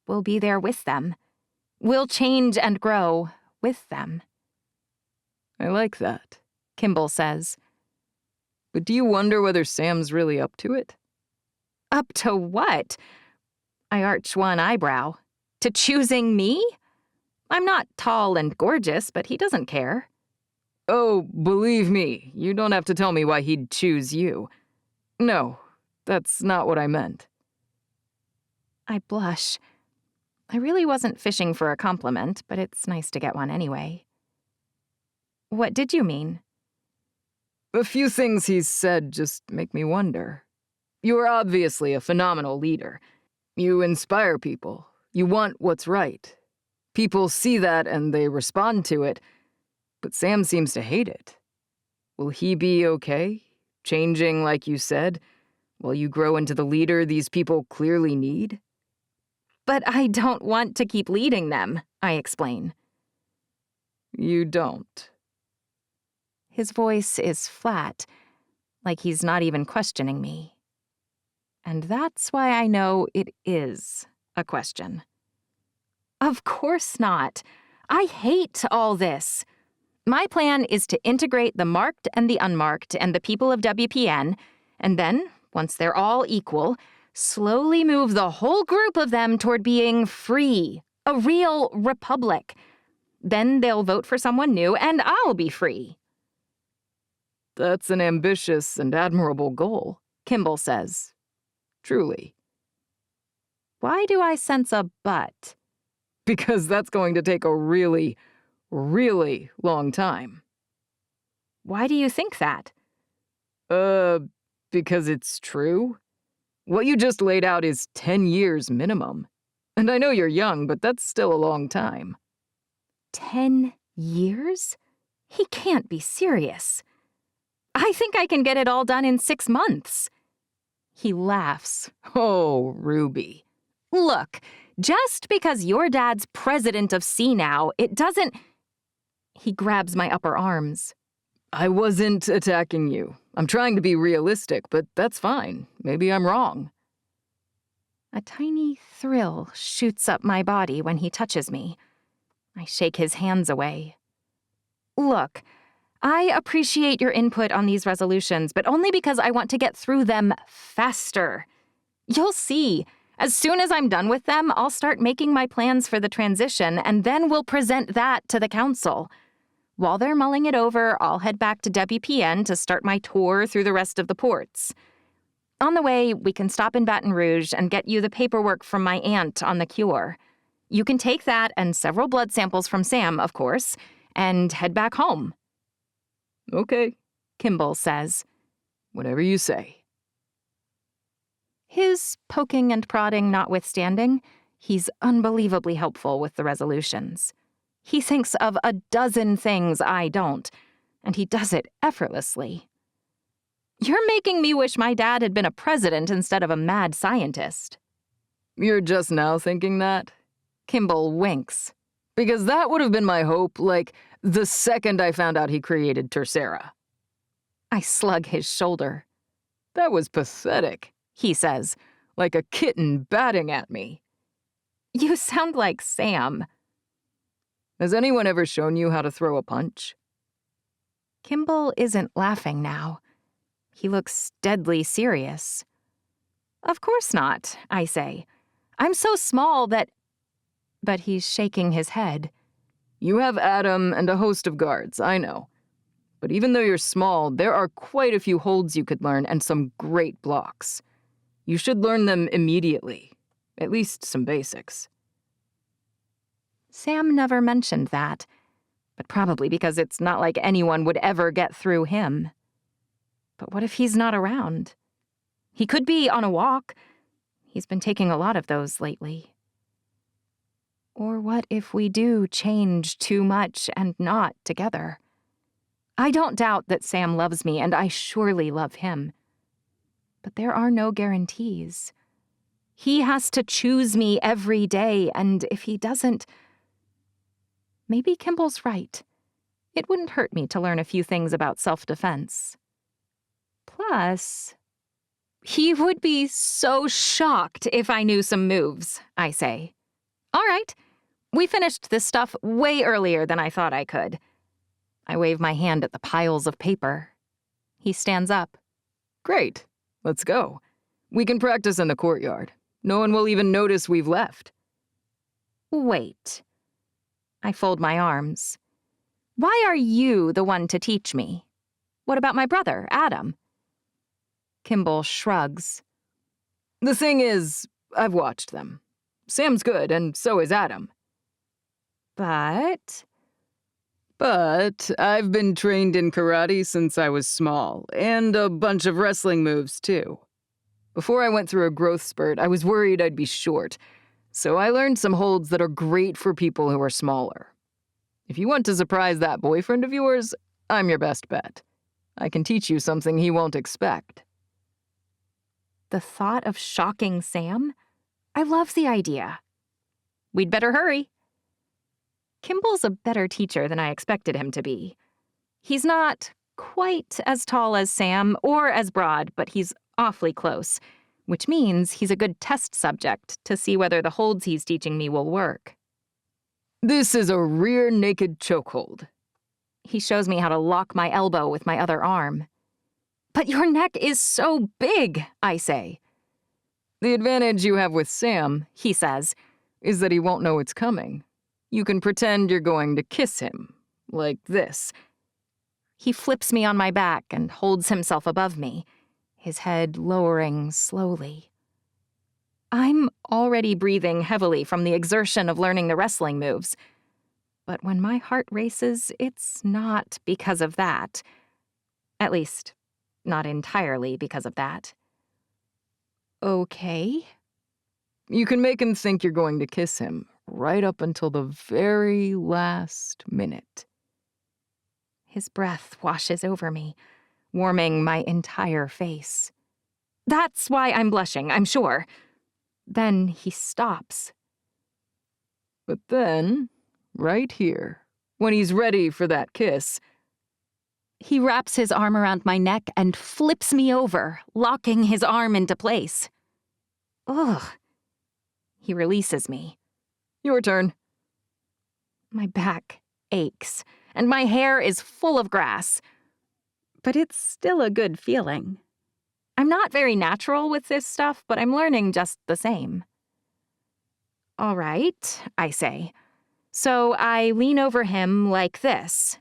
Speaker 1: we'll be there with them, We'll change and grow with them.
Speaker 2: I like that,
Speaker 1: Kimball says.
Speaker 2: but do you wonder whether Sam's really up to it?
Speaker 1: Up to what? I arch one eyebrow. To choosing me? I'm not tall and gorgeous, but he doesn't care.
Speaker 2: Oh, believe me, you don't have to tell me why he'd choose you. No, that's not what I meant.
Speaker 1: I blush. I really wasn't fishing for a compliment, but it's nice to get one anyway. What did you mean?
Speaker 2: A few things he's said just make me wonder. You are obviously a phenomenal leader. You inspire people. You want what's right. People see that and they respond to it, but Sam seems to hate it. Will he be okay, changing like you said, while you grow into the leader these people clearly need?
Speaker 1: But I don't want to keep leading them, I explain.
Speaker 2: You don't.
Speaker 1: His voice is flat, like he's not even questioning me. And that's why I know it is a question. Of course not. I hate all this. My plan is to integrate the marked and the unmarked and the people of WPN, and then, once they're all equal, slowly move the whole group of them toward being free, a real republic. Then they'll vote for someone new, and I'll be free.
Speaker 2: That's an ambitious and admirable goal,
Speaker 1: Kimball says.
Speaker 2: Truly.
Speaker 1: Why do I sense a but?
Speaker 2: Because that's going to take a really, really long time.
Speaker 1: Why do you think that?
Speaker 2: Because it's true. What you just laid out is 10 years minimum. And I know you're young, but that's still a long time.
Speaker 1: 10 years? He can't be serious. I think I can get it all done in 6 months. He laughs.
Speaker 2: Oh, Ruby.
Speaker 1: Look, just because your dad's president of C now, it doesn't... He grabs my upper arms.
Speaker 2: I wasn't attacking you. I'm trying to be realistic, but that's fine. Maybe I'm wrong.
Speaker 1: A tiny thrill shoots up my body when he touches me. I shake his hands away. Look, I appreciate your input on these resolutions, but only because I want to get through them faster. You'll see. As soon as I'm done with them, I'll start making my plans for the transition, and then we'll present that to the council. While they're mulling it over, I'll head back to WPN to start my tour through the rest of the ports. On the way, we can stop in Baton Rouge and get you the paperwork from my aunt on the cure. You can take that and several blood samples from Sam, of course, and head back home.
Speaker 2: Okay,
Speaker 1: Kimball says.
Speaker 2: Whatever you say.
Speaker 1: His poking and prodding notwithstanding, he's unbelievably helpful with the resolutions. He thinks of a dozen things I don't, and he does it effortlessly. You're making me wish my dad had been a president instead of a mad scientist.
Speaker 2: You're just now thinking that?
Speaker 1: Kimball winks.
Speaker 2: Because that would have been my hope, like, the second I found out he created Tercera.
Speaker 1: I slug his shoulder.
Speaker 2: That was pathetic,
Speaker 1: he says,
Speaker 2: like a kitten batting at me.
Speaker 1: You sound like Sam.
Speaker 2: Has anyone ever shown you how to throw a punch?
Speaker 1: Kimball isn't laughing now. He looks deadly serious. Of course not, I say. I'm so small that... But he's shaking his head.
Speaker 2: You have Adam and a host of guards, I know. But even though you're small, there are quite a few holds you could learn and some great blocks. You should learn them immediately. At least some basics.
Speaker 1: Sam never mentioned that, but probably because it's not like anyone would ever get through him. But what if he's not around? He could be on a walk. He's been taking a lot of those lately. Or what if we do change too much and not together? I don't doubt that Sam loves me, and I surely love him. But there are no guarantees. He has to choose me every day, and if he doesn't... Maybe Kimball's right. It wouldn't hurt me to learn a few things about self-defense. Plus, he would be so shocked if I knew some moves, I say. All right, We finished this stuff way earlier than I thought I could. I wave my hand at the piles of paper. He stands up.
Speaker 2: Great. Let's go. We can practice in the courtyard. No one will even notice we've left.
Speaker 1: Wait. I fold my arms. Why are you the one to teach me? What about my brother, Adam? Kimball shrugs.
Speaker 2: The thing is, I've watched them. Sam's good, and so is Adam.
Speaker 1: But
Speaker 2: I've been trained in karate since I was small, and a bunch of wrestling moves, too. Before I went through a growth spurt, I was worried I'd be short, so I learned some holds that are great for people who are smaller. If you want to surprise that boyfriend of yours, I'm your best bet. I can teach you something he won't expect.
Speaker 1: the thought of shocking Sam? I love the idea. We'd better hurry. Kimball's a better teacher than I expected him to be. He's not quite as tall as Sam or as broad, but he's awfully close, which means he's a good test subject to see whether the holds he's teaching me will work.
Speaker 2: This is a rear naked chokehold.
Speaker 1: He shows me how to lock my elbow with my other arm. But your neck is so big, I say.
Speaker 2: The advantage you have with Sam, he says, is that he won't know it's coming. You can pretend you're going to kiss him, like this.
Speaker 1: He flips me on my back and holds himself above me, his head lowering slowly. I'm already breathing heavily from the exertion of learning the wrestling moves. But when my heart races, it's not because of that. At least, not entirely because of that. Okay.
Speaker 2: You can make him think you're going to kiss him right up until the very last minute.
Speaker 1: His breath washes over me, warming my entire face. That's why I'm blushing, I'm sure. Then he stops.
Speaker 2: But then, right here, when he's ready for that kiss,
Speaker 1: he wraps his arm around my neck and flips me over, locking his arm into place. Ugh. He releases me.
Speaker 2: Your turn.
Speaker 1: My back aches, and my hair is full of grass. But it's still a good feeling. I'm not very natural with this stuff, but I'm learning just the same. All right, I say. So I lean over him like this.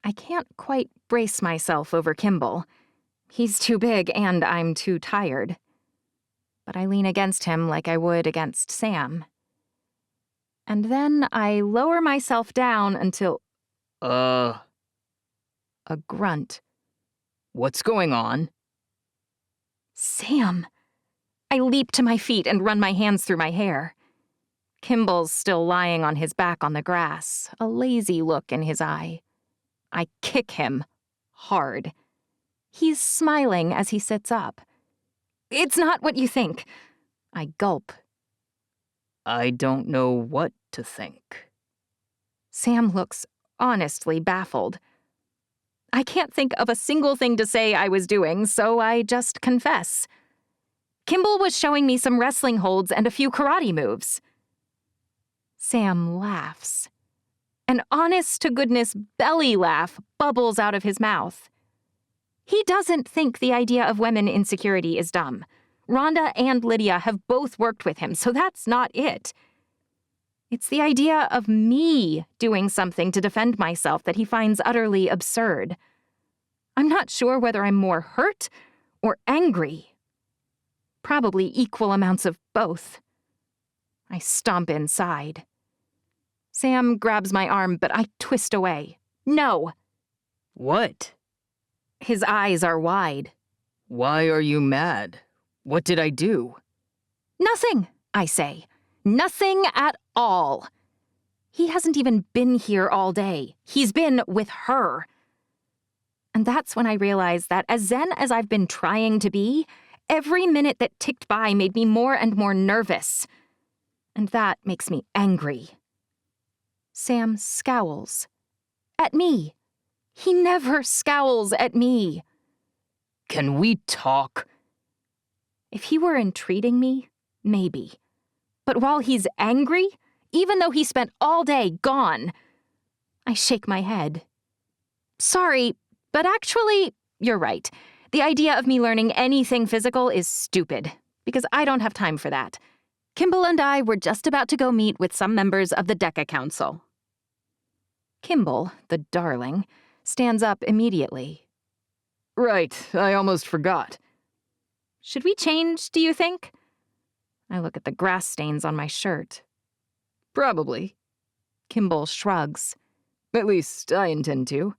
Speaker 1: I can't quite brace myself over Kimball. He's too big and I'm too tired. But I lean against him like I would against Sam. And then I lower myself down until... A grunt.
Speaker 2: What's going on?
Speaker 1: Sam! I leap to my feet and run my hands through my hair. Kimball's still lying on his back on the grass, a lazy look in his eye. I kick him hard. He's smiling as he sits up. It's not what you think. I gulp.
Speaker 2: I don't know what to think.
Speaker 1: Sam looks honestly baffled. I can't think of a single thing to say I was doing, so I just confess. Kimball was showing me some wrestling holds and a few karate moves. Sam laughs. An honest-to-goodness belly laugh bubbles out of his mouth. He doesn't think the idea of women insecurity is dumb. Rhonda and Lydia have both worked with him, so that's not it. It's the idea of me doing something to defend myself that he finds utterly absurd. I'm not sure whether I'm more hurt or angry. Probably equal amounts of both. I stomp inside. Sam grabs my arm, but I twist away. No.
Speaker 2: What?
Speaker 1: His eyes are wide.
Speaker 2: Why are you mad? What did I do?
Speaker 1: Nothing, I say. Nothing at all. He hasn't even been here all day. He's been with her. And that's when I realize that as zen as I've been trying to be, every minute that ticked by made me more and more nervous. And that makes me angry. Sam scowls. At me. He never scowls at me.
Speaker 2: Can we talk?
Speaker 1: If he were entreating me, maybe. But while he's angry, even though he spent all day gone. I shake my head. Sorry, but actually, you're right. The idea of me learning anything physical is stupid, because I don't have time for that. Kimball and I were just about to go meet with some members of the DECA Council. Kimball, the darling, stands up immediately.
Speaker 2: Right, I almost forgot.
Speaker 1: Should we change, do you think? I look at the grass stains on my shirt.
Speaker 2: Probably.
Speaker 1: Kimball shrugs.
Speaker 2: At least, I intend to.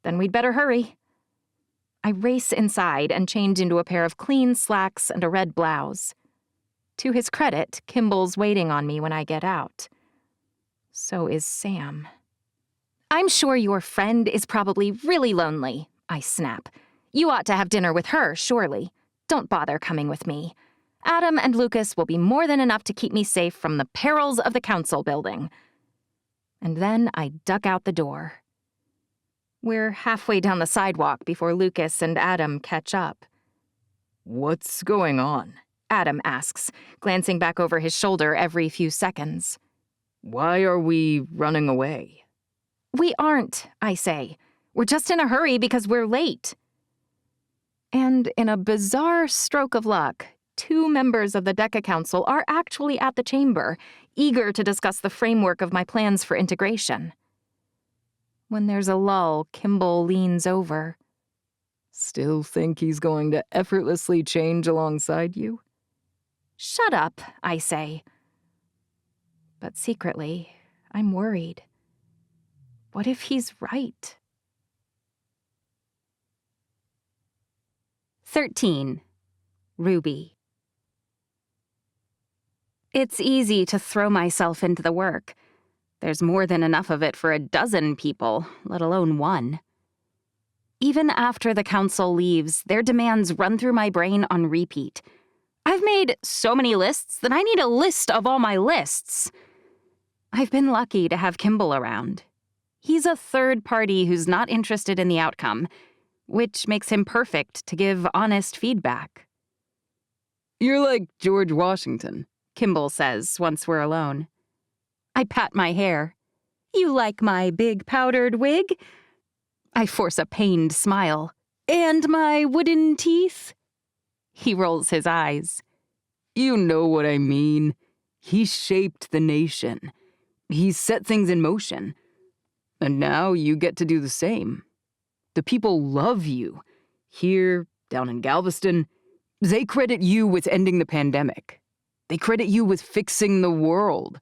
Speaker 1: Then we'd better hurry. I race inside and change into a pair of clean slacks and a red blouse. To his credit, Kimball's waiting on me when I get out. So is Sam. I'm sure your friend is probably really lonely, I snap. You ought to have dinner with her, surely. Don't bother coming with me. Adam and Lucas will be more than enough to keep me safe from the perils of the council building. And then I duck out the door. We're halfway down the sidewalk before Lucas and Adam catch up.
Speaker 2: What's going on?
Speaker 1: Adam asks, glancing back over his shoulder every few seconds.
Speaker 2: Why are we running away?
Speaker 1: We aren't, I say. We're just in a hurry because we're late. And in a bizarre stroke of luck, 2 members of the DECA Council are actually at the chamber, eager to discuss the framework of my plans for integration. When there's a lull, Kimball leans over.
Speaker 2: Still think he's going to effortlessly change alongside you?
Speaker 1: Shut up, I say. But secretly, I'm worried. What if he's right? 13. Ruby. It's easy to throw myself into the work. There's more than enough of it for a dozen people, let alone one. Even after the council leaves, their demands run through my brain on repeat. I've made so many lists that I need a list of all my lists. I've been lucky to have Kimball around. He's a third party who's not interested in the outcome, which makes him perfect to give honest feedback.
Speaker 2: You're like George Washington,
Speaker 1: Kimball says once we're alone. I pat my hair. You like my big powdered wig? I force a pained smile. And my wooden teeth? He rolls his eyes.
Speaker 2: You know what I mean. He shaped the nation. He set things in motion. And now you get to do the same. The people love you. Here, down in Galveston, they credit you with ending the pandemic. They credit you with fixing the world.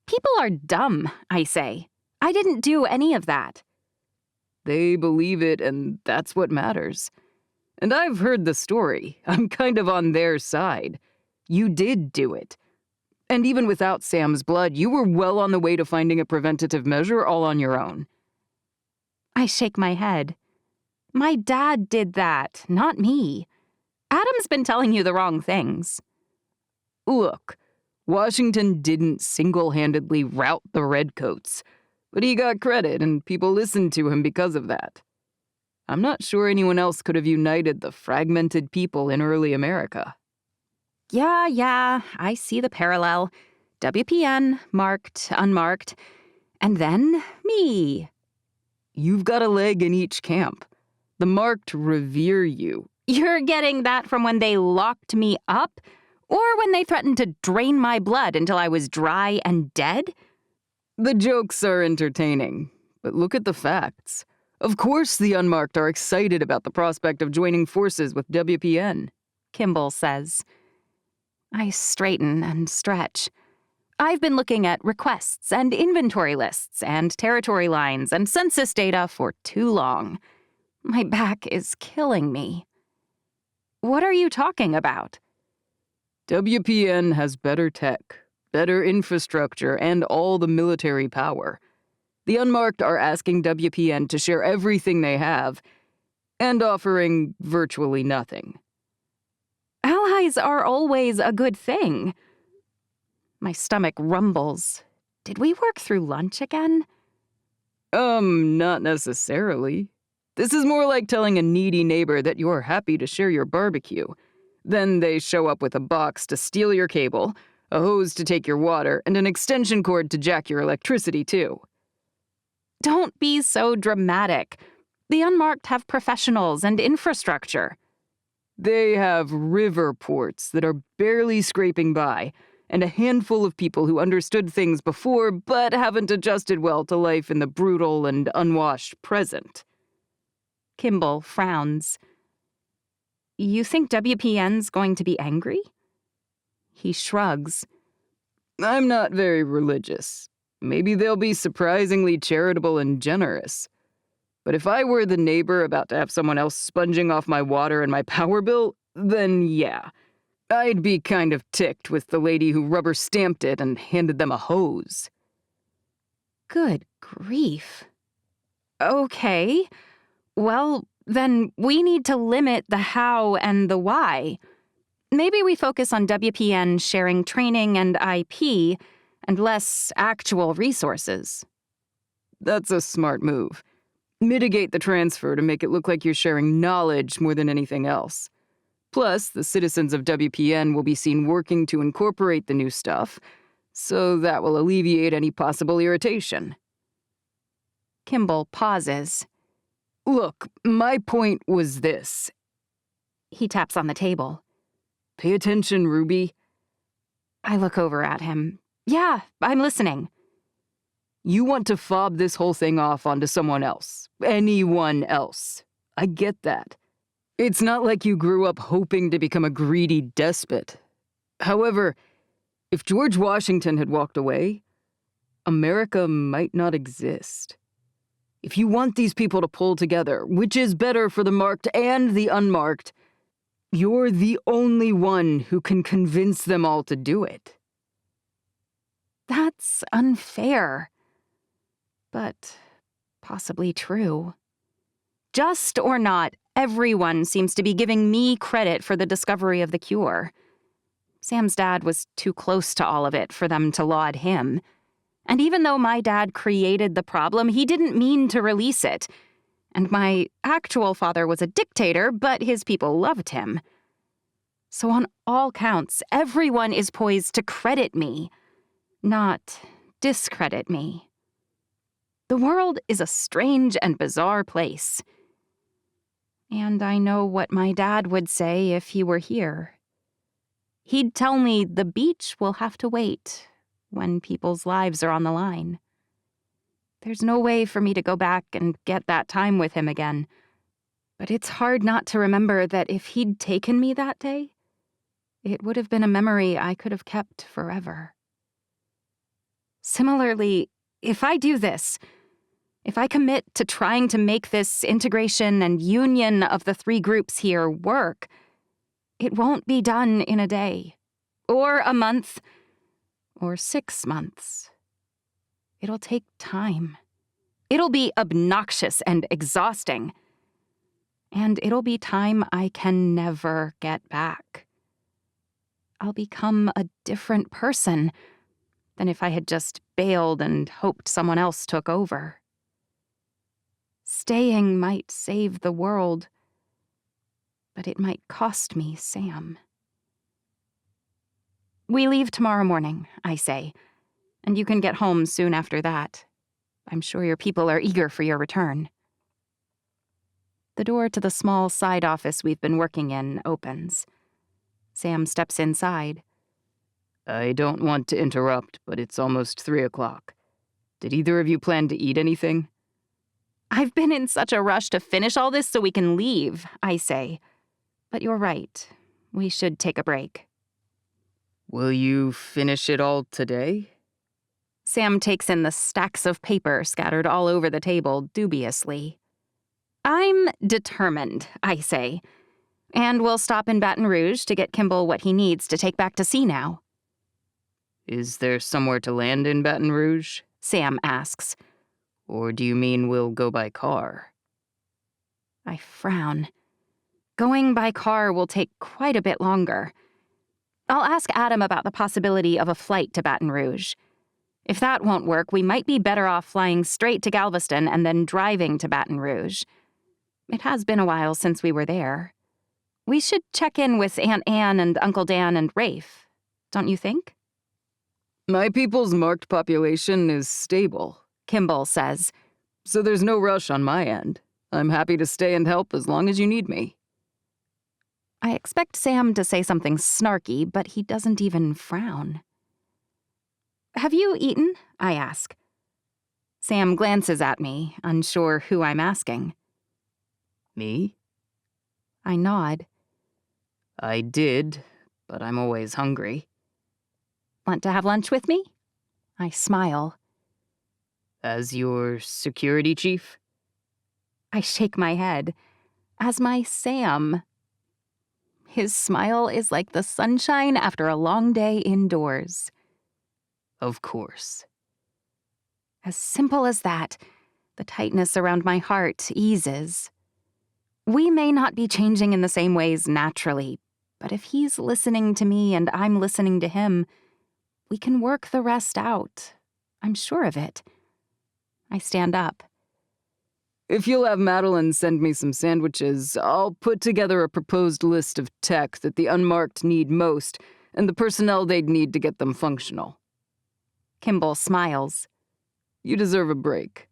Speaker 1: People are dumb, I say. I didn't do any of that.
Speaker 2: They believe it, and that's what matters. And I've heard the story. I'm kind of on their side. You did do it. And even without Sam's blood, you were well on the way to finding a preventative measure all on your own.
Speaker 1: I shake my head. My dad did that, not me. Adam's been telling you the wrong things.
Speaker 2: Look, Washington didn't single-handedly rout the Redcoats, but he got credit and people listened to him because of that. I'm not sure anyone else could have united the fragmented people in early America.
Speaker 1: Yeah, I see the parallel. WPN, marked, unmarked, and then me.
Speaker 2: You've got a leg in each camp. The marked revere you.
Speaker 1: You're getting that from when they locked me up? Or when they threatened to drain my blood until I was dry and dead?
Speaker 2: The jokes are entertaining, but look at the facts. Of course the unmarked are excited about the prospect of joining forces with WPN,
Speaker 1: Kimball says. I straighten and stretch. I've been looking at requests and inventory lists and territory lines and census data for too long. My back is killing me. What are you talking about?
Speaker 2: WPN has better tech, better infrastructure, and all the military power. The unmarked are asking WPN to share everything they have, and offering virtually nothing.
Speaker 1: Allies are always a good thing. My stomach rumbles. Did we work through lunch again?
Speaker 2: Not necessarily. This is more like telling a needy neighbor that you're happy to share your barbecue. Then they show up with a box to steal your cable, A hose to take your water, and an extension cord to jack your electricity, too.
Speaker 1: Don't be so dramatic. The unmarked have professionals and infrastructure.
Speaker 2: They have river ports that are barely scraping by, and a handful of people who understood things before but haven't adjusted well to life in the brutal and unwashed present.
Speaker 1: Kimball frowns. You think WPN's going to be angry? He shrugs.
Speaker 2: I'm not very religious. Maybe they'll be surprisingly charitable and generous. But if I were the neighbor about to have someone else sponging off my water and my power bill, then yeah. I'd be kind of ticked with the lady who rubber stamped it and handed them a hose.
Speaker 1: Good grief. Okay. Well, then we need to limit the how and the why. Maybe we focus on WPN sharing training and IP and less actual resources.
Speaker 2: That's a smart move. Mitigate the transfer to make it look like you're sharing knowledge more than anything else. Plus, the citizens of WPN will be seen working to incorporate the new stuff, so that will alleviate any possible irritation.
Speaker 1: Kimball pauses.
Speaker 2: Look, my point was this.
Speaker 1: He taps on the table.
Speaker 2: Pay attention, Ruby.
Speaker 1: I look over at him. Yeah, I'm listening.
Speaker 2: You want to fob this whole thing off onto someone else. Anyone else. I get that. It's not like you grew up hoping to become a greedy despot. However, if George Washington had walked away, America might not exist. If you want these people to pull together, which is better for the marked and the unmarked, you're the only one who can convince them all to do it.
Speaker 1: That's unfair. But possibly true. Just or not, everyone seems to be giving me credit for the discovery of the cure. Sam's dad was too close to all of it for them to laud him. And even though my dad created the problem, he didn't mean to release it. And my actual father was a dictator, but his people loved him. So on all counts, everyone is poised to credit me, not discredit me. The world is a strange and bizarre place. And I know what my dad would say if he were here. He'd tell me the beach will have to wait when people's lives are on the line. There's no way for me to go back and get that time with him again. But it's hard not to remember that if he'd taken me that day, it would have been a memory I could have kept forever. Similarly, if I do this, if I commit to trying to make this integration and union of the three groups here work, it won't be done in a day, or a month, or 6 months. It'll take time. It'll be obnoxious and exhausting. And it'll be time I can never get back. I'll become a different person than if I had just bailed and hoped someone else took over. Staying might save the world, but it might cost me Sam. We leave tomorrow morning, I say, and you can get home soon after that. I'm sure your people are eager for your return. The door to the small side office we've been working in opens. Sam steps inside.
Speaker 2: I don't want to interrupt, but it's almost 3 o'clock. Did either of you plan to eat anything?
Speaker 1: I've been in such a rush to finish all this so we can leave, I say. But you're right. We should take a break.
Speaker 2: Will you finish it all today?
Speaker 1: Sam takes in the stacks of paper scattered all over the table dubiously. I'm determined, I say. And we'll stop in Baton Rouge to get Kimball what he needs to take back to sea now.
Speaker 2: Is there somewhere to land in Baton Rouge?
Speaker 1: Sam asks.
Speaker 2: Or do you mean we'll go by car?
Speaker 1: I frown. Going by car will take quite a bit longer. I'll ask Adam about the possibility of a flight to Baton Rouge. If that won't work, we might be better off flying straight to Galveston and then driving to Baton Rouge. It has been a while since we were there. We should check in with Aunt Anne and Uncle Dan and Rafe, don't you think?
Speaker 2: My people's marked population is stable,
Speaker 1: Kimball says.
Speaker 2: so there's no rush on my end. I'm happy to stay and help as long as you need me.
Speaker 1: I expect Sam to say something snarky, but he doesn't even frown. Have you eaten? I ask. Sam glances at me, unsure who I'm asking.
Speaker 2: Me?
Speaker 1: I nod.
Speaker 2: I did, but I'm always hungry.
Speaker 1: Want to have lunch with me? I smile.
Speaker 2: As your security chief?
Speaker 1: I shake my head. As my Sam. His smile is like the sunshine after a long day indoors.
Speaker 2: Of course.
Speaker 1: As simple as that, the tightness around my heart eases. We may not be changing in the same ways naturally, but if he's listening to me and I'm listening to him, we can work the rest out. I'm sure of it. I stand up.
Speaker 2: If you'll have Madeline send me some sandwiches, I'll put together a proposed list of tech that the unmarked need most and the personnel they'd need to get them functional.
Speaker 1: Kimball smiles.
Speaker 2: You deserve a break.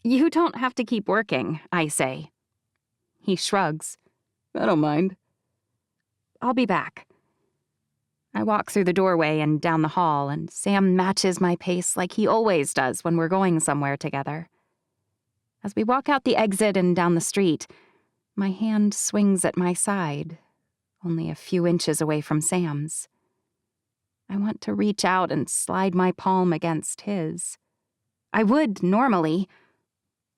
Speaker 1: You don't have to keep working, I say. He shrugs.
Speaker 2: I don't mind.
Speaker 1: I'll be back. I walk through the doorway and down the hall, and Sam matches my pace like he always does when we're going somewhere together. As we walk out the exit and down the street, my hand swings at my side, only a few inches away from Sam's. I want to reach out and slide my palm against his. I would normally,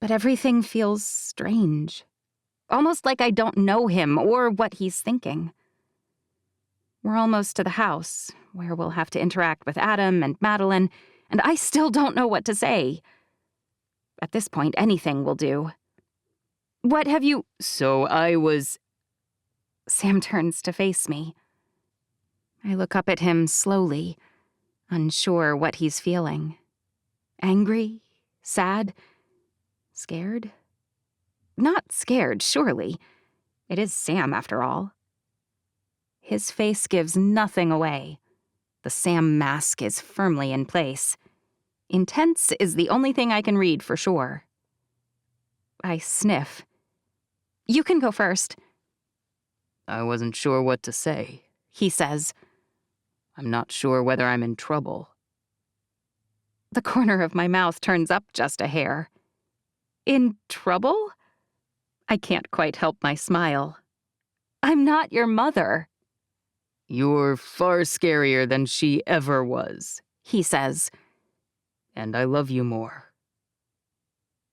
Speaker 1: but everything feels strange. Almost like I don't know him or what he's thinking. We're almost to the house, where we'll have to interact with Adam and Madeline, and I still don't know what to say. At this point, anything will do. What have you—
Speaker 2: So I was—
Speaker 1: Sam turns to face me. I look up at him slowly, unsure what he's feeling. Angry? Sad? Scared? Not scared, surely. It is Sam, after all. His face gives nothing away. The Sam mask is firmly in place. Intense is the only thing I can read for sure. I sniff. You can go first.
Speaker 2: I wasn't sure what to say,
Speaker 1: He says.
Speaker 2: I'm not sure whether I'm in trouble.
Speaker 1: The corner of my mouth turns up just a hair. In trouble? I can't quite help my smile. I'm not your mother,
Speaker 2: You're far scarier than she ever was,
Speaker 1: he says.
Speaker 2: and I love you more.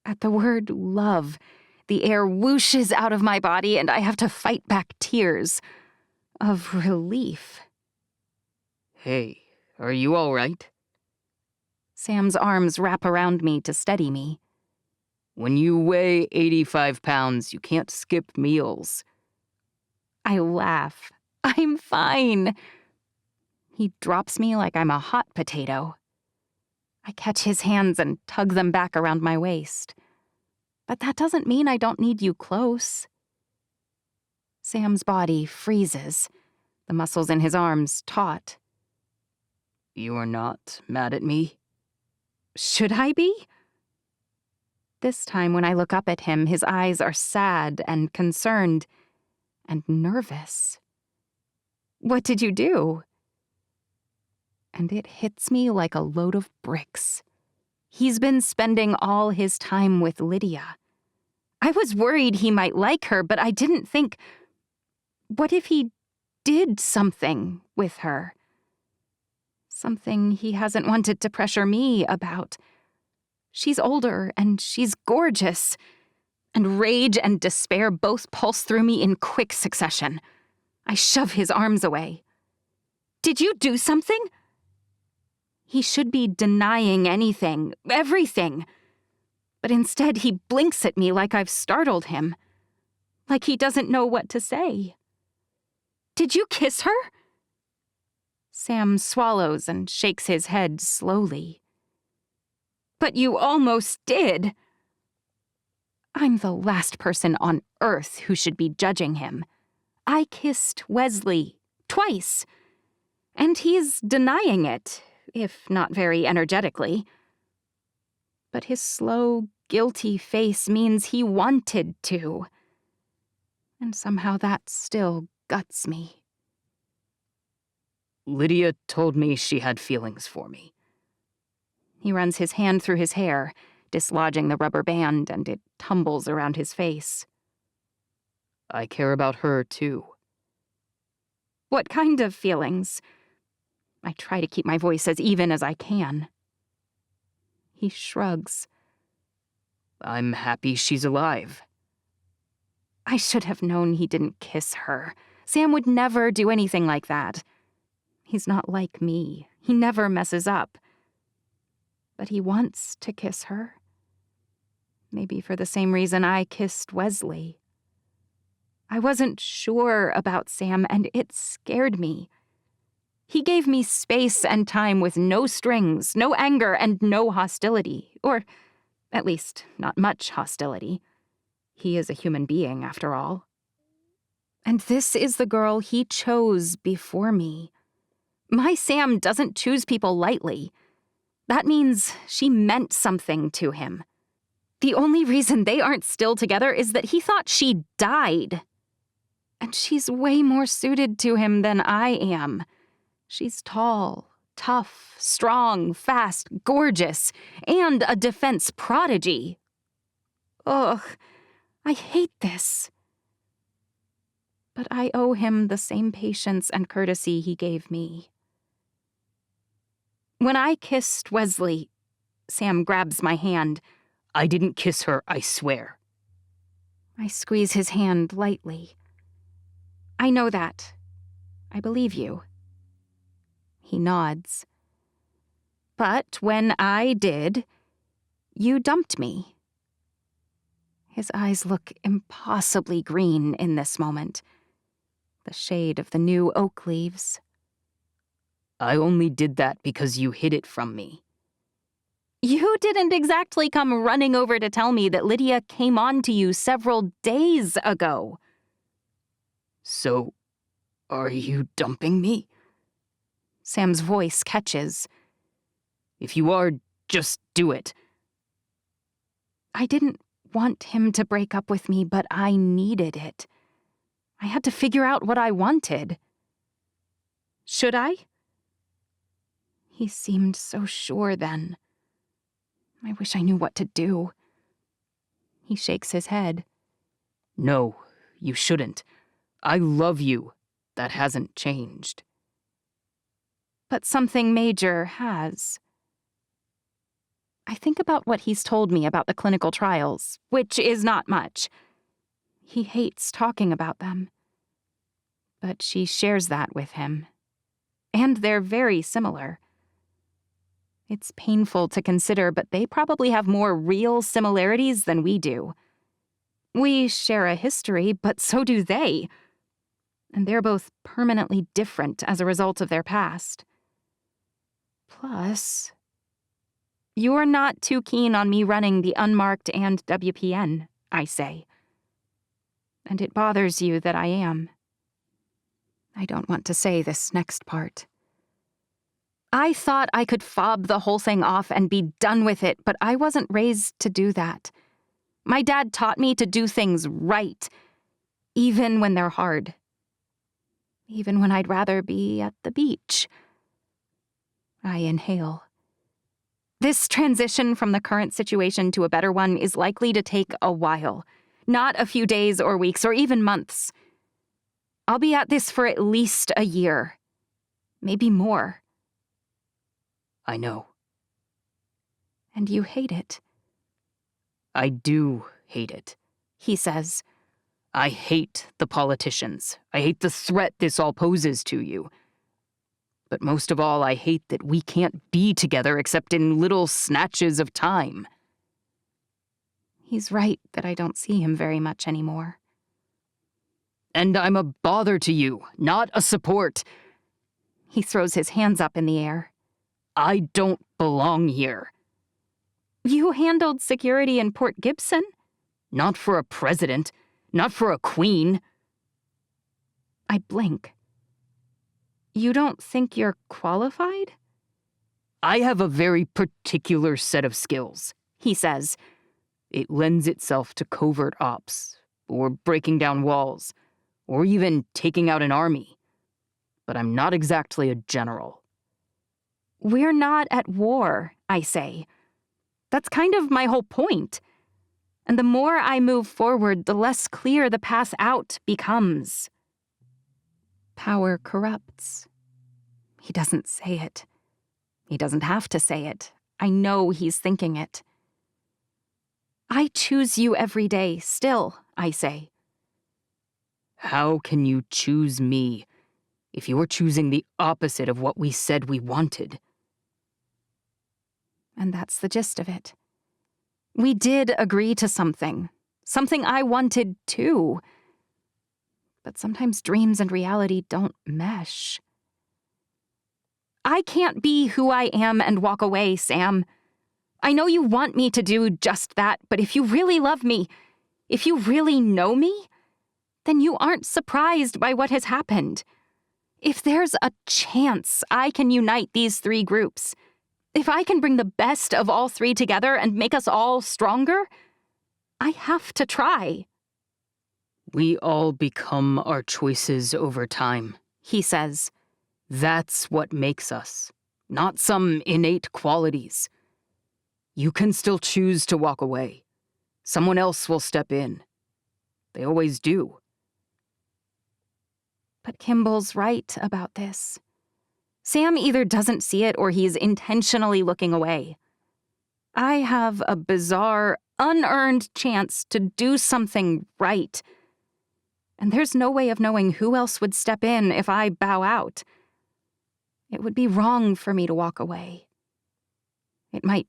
Speaker 1: At the word love, the air whooshes out of my body and I have to fight back tears of relief.
Speaker 2: Hey, are you all right?
Speaker 1: Sam's arms wrap around me to steady me.
Speaker 2: When you weigh 85 pounds, you can't skip meals.
Speaker 1: I laugh. I'm fine. He drops me like I'm a hot potato. I catch his hands and tug them back around my waist. But that doesn't mean I don't need you close. Sam's body freezes, the muscles in his arms taut.
Speaker 2: You're not mad at me?
Speaker 1: Should I be? This time when I look up at him, his eyes are sad and concerned and nervous. What did you do? And it hits me like a load of bricks. He's been spending all his time with Lydia. I was worried he might like her, but I didn't think, what if he did something with her? Something he hasn't wanted to pressure me about. She's older, and she's gorgeous. And rage and despair both pulse through me in quick succession. I shove his arms away. Did you do something? He should be denying anything, everything. But instead he blinks at me like I've startled him. Like he doesn't know what to say. Did you kiss her? Sam swallows and shakes his head slowly. But you almost did. I'm the last person on earth who should be judging him. I kissed Wesley twice. And he's denying it, if not very energetically. But his slow, guilty face means he wanted to. And somehow that still guts me.
Speaker 2: Lydia told me she had feelings for me.
Speaker 1: He runs his hand through his hair, dislodging the rubber band, and it tumbles around his face.
Speaker 2: I care about her, too.
Speaker 1: What kind of feelings? I try to keep my voice as even as I can. He shrugs.
Speaker 2: I'm happy she's alive.
Speaker 1: I should have known he didn't kiss her. Sam would never do anything like that. He's not like me. He never messes up. But he wants to kiss her. Maybe for the same reason I kissed Wesley. I wasn't sure about Sam, and it scared me. He gave me space and time with no strings, no anger, and no hostility. Or, at least, not much hostility. He is a human being, after all. And this is the girl he chose before me. My Sam doesn't choose people lightly. That means she meant something to him. The only reason they aren't still together is that he thought she died. And she's way more suited to him than I am. She's tall, tough, strong, fast, gorgeous, and a defense prodigy. Ugh, I hate this. But I owe him the same patience and courtesy he gave me. When I kissed Wesley, Sam grabs my hand.
Speaker 2: I didn't kiss her, I swear.
Speaker 1: I squeeze his hand lightly. I know that. I believe you. He nods. But when I did, you dumped me. His eyes look impossibly green in this moment. The shade of the new oak leaves.
Speaker 2: I only did that because you hid it from me.
Speaker 1: You didn't exactly come running over to tell me that Lydia came on to you several days ago.
Speaker 2: So, are you dumping me?
Speaker 1: Sam's voice catches.
Speaker 2: If you are, just do it.
Speaker 1: I didn't want him to break up with me, but I needed it. I had to figure out what I wanted. Should I? He seemed so sure then. I wish I knew what to do. He shakes his head.
Speaker 2: No, you shouldn't. I love you. That hasn't changed.
Speaker 1: But something major has. I think about what he's told me about the clinical trials, which is not much. He hates talking about them. But she shares that with him. And they're very similar. It's painful to consider, but they probably have more real similarities than we do. We share a history, but so do they. And they're both permanently different as a result of their past. Plus, you're not too keen on me running the unmarked and WPN, I say. And it bothers you that I am. I don't want to say this next part. I thought I could fob the whole thing off and be done with it, but I wasn't raised to do that. My dad taught me to do things right, even when they're hard. Even when I'd rather be at the beach. I inhale. This transition from the current situation to a better one is likely to take a while, not a few days or weeks or even months. I'll be at this for at least a year, maybe more.
Speaker 2: I know.
Speaker 1: And you hate it.
Speaker 2: I do hate it,
Speaker 1: He says.
Speaker 2: I hate the politicians. I hate the threat this all poses to you. But most of all, I hate that we can't be together except in little snatches of time.
Speaker 1: He's right that I don't see him very much anymore.
Speaker 2: And I'm a bother to you, not a support.
Speaker 1: He throws his hands up in the air.
Speaker 2: I don't belong here.
Speaker 1: You handled security in Port Gibson?
Speaker 2: Not for a president, not for a queen.
Speaker 1: I blink. You don't think you're qualified?
Speaker 2: I have a very particular set of skills,
Speaker 1: he says.
Speaker 2: It lends itself to covert ops, or breaking down walls, or even taking out an army. But I'm not exactly a general.
Speaker 1: We're not at war, I say. That's kind of my whole point. And the more I move forward, the less clear the path out becomes. Power corrupts. He doesn't say it. He doesn't have to say it. I know he's thinking it. I choose you every day, still, I say.
Speaker 2: How can you choose me if you're choosing the opposite of what we said we wanted?
Speaker 1: And that's the gist of it. We did agree to something I wanted too. But sometimes dreams and reality don't mesh. I can't be who I am and walk away, Sam. I know you want me to do just that, but if you really love me, if you really know me, then you aren't surprised by what has happened. If there's a chance I can unite these three groups, if I can bring the best of all three together and make us all stronger, I have to try.
Speaker 2: We all become our choices over time,
Speaker 1: he says.
Speaker 2: That's what makes us, not some innate qualities. You can still choose to walk away. Someone else will step in. They always do.
Speaker 1: But Kimball's right about this. Sam either doesn't see it or he's intentionally looking away. I have a bizarre, unearned chance to do something right. And there's no way of knowing who else would step in if I bow out. It would be wrong for me to walk away. It might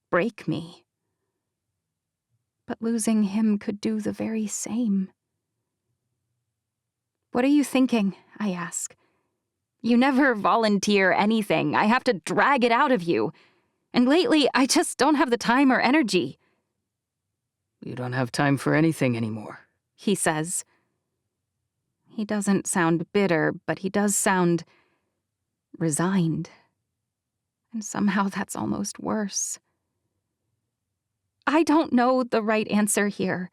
Speaker 1: break me. But losing him could do the very same. What are you thinking? I ask. You never volunteer anything. I have to drag it out of you. And lately, I just don't have the time or energy.
Speaker 2: You don't have time for anything anymore,
Speaker 1: he says. He doesn't sound bitter, but he does sound resigned. And somehow that's almost worse. I don't know the right answer here.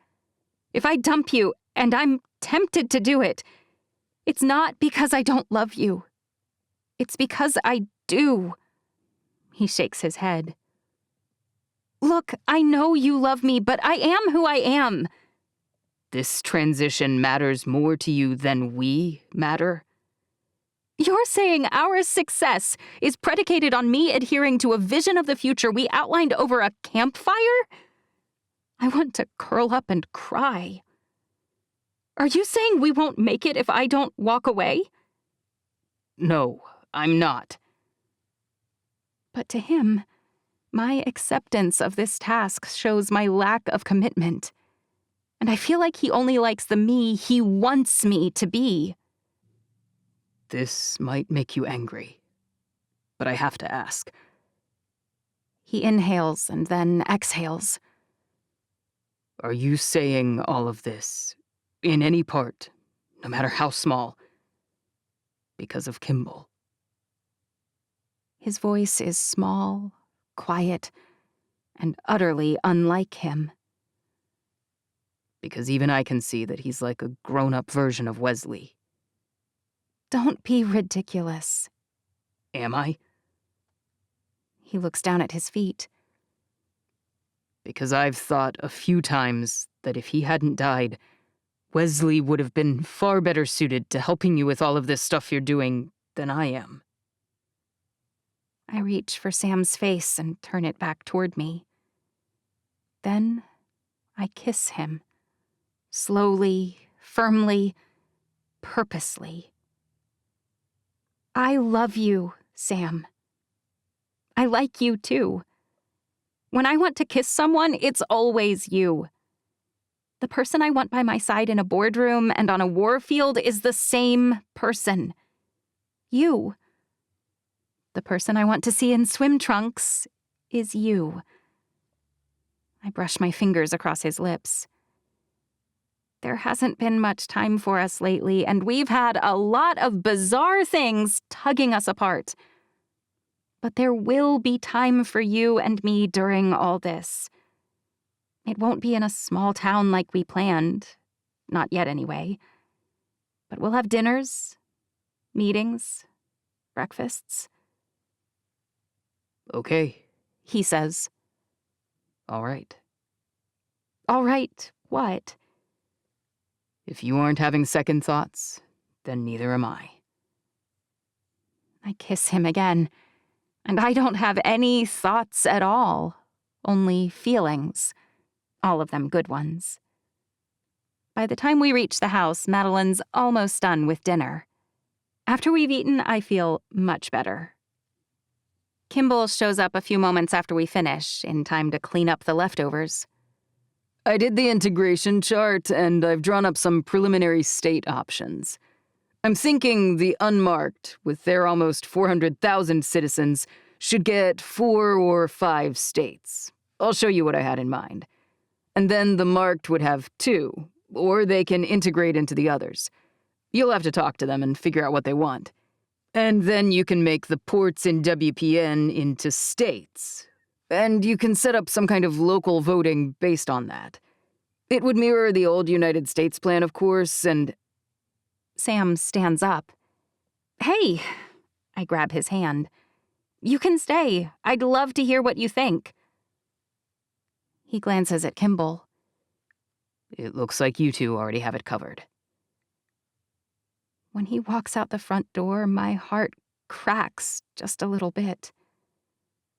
Speaker 1: If I dump you, and I'm tempted to do it, it's not because I don't love you. It's because I do. He shakes his head. Look, I know you love me, but I am who I am.
Speaker 2: This transition matters more to you than we matter?
Speaker 1: You're saying our success is predicated on me adhering to a vision of the future we outlined over a campfire? I want to curl up and cry. Are you saying we won't make it if I don't walk away?
Speaker 2: No, I'm not.
Speaker 1: But to him, my acceptance of this task shows my lack of commitment. And I feel like he only likes the me he wants me to be.
Speaker 2: This might make you angry, but I have to ask.
Speaker 1: He inhales and then exhales.
Speaker 2: Are you saying all of this, in any part, no matter how small, because of Kimball?
Speaker 1: His voice is small, quiet, and utterly unlike him.
Speaker 2: Because even I can see that he's like a grown-up version of Wesley.
Speaker 1: Don't be ridiculous.
Speaker 2: Am I?
Speaker 1: He looks down at his feet.
Speaker 2: Because I've thought a few times that if he hadn't died, Wesley would have been far better suited to helping you with all of this stuff you're doing than I am.
Speaker 1: I reach for Sam's face and turn it back toward me. Then I kiss him. Slowly, firmly, purposely. I love you, Sam. I like you too. When I want to kiss someone, it's always you. The person I want by my side in a boardroom and on a war field is the same person. You. The person I want to see in swim trunks is you. I brush my fingers across his lips. There hasn't been much time for us lately, and we've had a lot of bizarre things tugging us apart. But there will be time for you and me during all this. It won't be in a small town like we planned. Not yet, anyway. But we'll have dinners, meetings, breakfasts.
Speaker 2: Okay,
Speaker 1: He says.
Speaker 2: all right.
Speaker 1: All right, what?
Speaker 2: If you aren't having second thoughts, then neither am I.
Speaker 1: I kiss him again, and I don't have any thoughts at all, only feelings, all of them good ones. By the time we reach the house, Madeline's almost done with dinner. After we've eaten, I feel much better. Kimball shows up a few moments after we finish, in time to clean up the leftovers.
Speaker 2: I did the integration chart, and I've drawn up some preliminary state options. I'm thinking the unmarked, with their almost 400,000 citizens, should get 4 or 5 states. I'll show you what I had in mind. And then the marked would have 2, or they can integrate into the others. You'll have to talk to them and figure out what they want. And then you can make the ports in WPN into states. And you can set up some kind of local voting based on that. It would mirror the old United States plan, of course, and...
Speaker 1: Sam stands up. Hey, I grab his hand. You can stay. I'd love to hear what you think. He glances at Kimball.
Speaker 2: It looks like you two already have it covered.
Speaker 1: When he walks out the front door, my heart cracks just a little bit.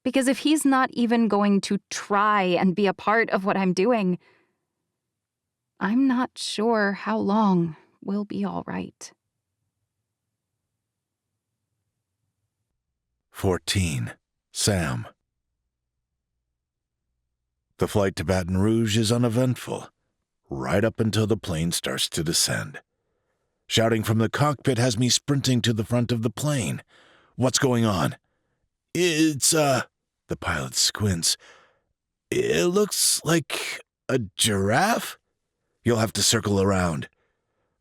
Speaker 1: Because if he's not even going to try and be a part of what I'm doing, I'm not sure how long we'll be all right.
Speaker 3: 14. Sam. The flight to Baton Rouge is uneventful, right up until the plane starts to descend. Shouting from the cockpit has me sprinting to the front of the plane. What's going on? It's, the pilot squints. It looks like a giraffe? You'll have to circle around.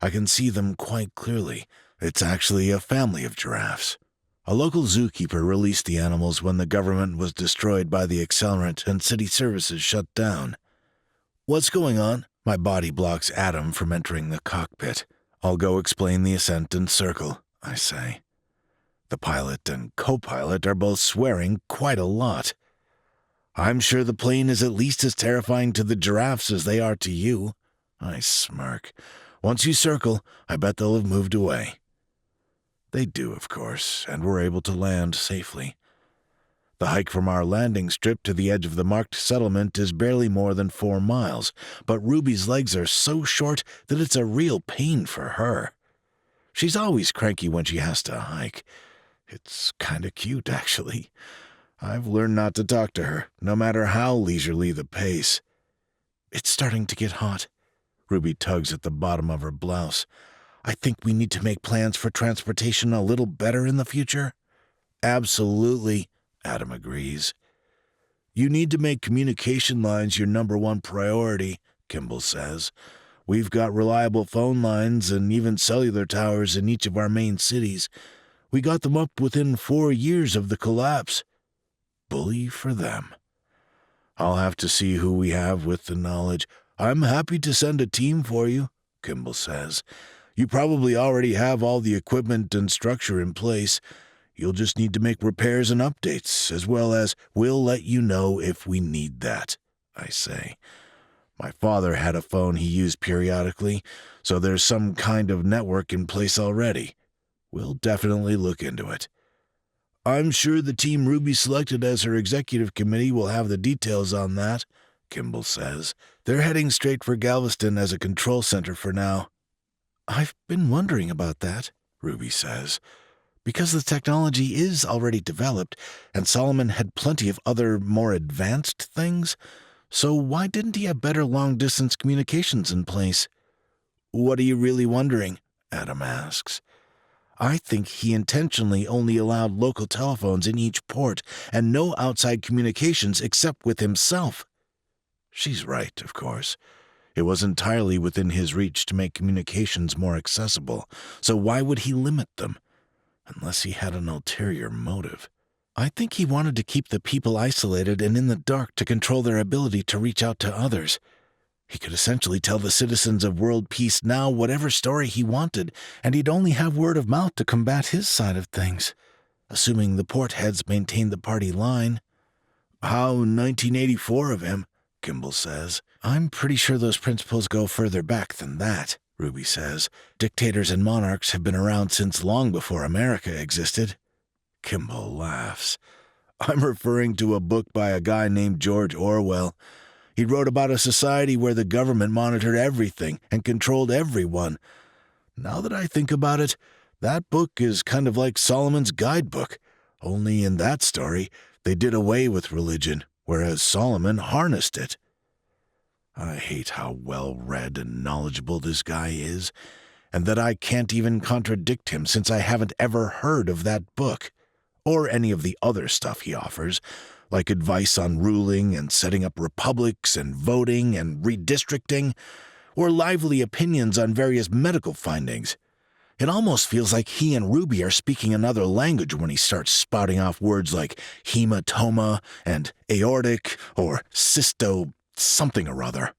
Speaker 3: I can see them quite clearly. It's actually a family of giraffes. A local zookeeper released the animals when the government was destroyed by the accelerant and city services shut down. What's going on? My body blocks Adam from entering the cockpit. I'll go explain the ascent and circle, I say. The pilot and co-pilot are both swearing quite a lot. I'm sure the plane is at least as terrifying to the giraffes as they are to you. I smirk. Once you circle, I bet they'll have moved away. They do, of course, and we're able to land safely. The hike from our landing strip to the edge of the marked settlement is barely more than 4 miles, but Ruby's legs are so short that it's a real pain for her. She's always cranky when she has to hike. It's kind of cute, actually. I've learned not to talk to her, no matter how leisurely the pace. It's starting to get hot. Ruby tugs at the bottom of her blouse. I think we need to make plans for transportation a little better in the future. Absolutely, Adam agrees. You need to make communication lines your #1 priority, Kimball says. We've got reliable phone lines and even cellular towers in each of our main cities. We got them up within 4 years of the collapse. Bully for them. I'll have to see who we have with the knowledge. I'm happy to send a team for you, Kimball says. You probably already have all the equipment and structure in place. You'll just need to make repairs and updates, as well as we'll let you know if we need that, I say. My father had a phone he used periodically, so there's some kind of network in place already. We'll definitely look into it. I'm sure the team Ruby selected as her executive committee will have the details on that, Kimball says. They're heading straight for Galveston as a control center for now. I've been wondering about that, Ruby says. Because the technology is already developed, and Solomon had plenty of other, more advanced things, so why didn't he have better long-distance communications in place? What are you really wondering? Adam asks. I think he intentionally only allowed local telephones in each port and no outside communications except with himself. She's right, of course. It was entirely within his reach to make communications more accessible, so why would he limit them? Unless he had an ulterior motive. I think he wanted to keep the people isolated and in the dark to control their ability to reach out to others. He could essentially tell the citizens of world peace now whatever story he wanted, and he'd only have word of mouth to combat his side of things, assuming the portheads maintained the party line. How 1984 of him, Kimball says. I'm pretty sure those principles go further back than that, Ruby says. Dictators and monarchs have been around since long before America existed. Kimball laughs. I'm referring to a book by a guy named George Orwell. He wrote about a society where the government monitored everything and controlled everyone. Now that I think about it, that book is kind of like Solomon's guidebook, only in that story, they did away with religion, whereas Solomon harnessed it. I hate how well-read and knowledgeable this guy is, and that I can't even contradict him since I haven't ever heard of that book, or any of the other stuff he offers, like advice on ruling and setting up republics and voting and redistricting, or lively opinions on various medical findings. It almost feels like he and Ruby are speaking another language when he starts spouting off words like hematoma and aortic or cysto something or other.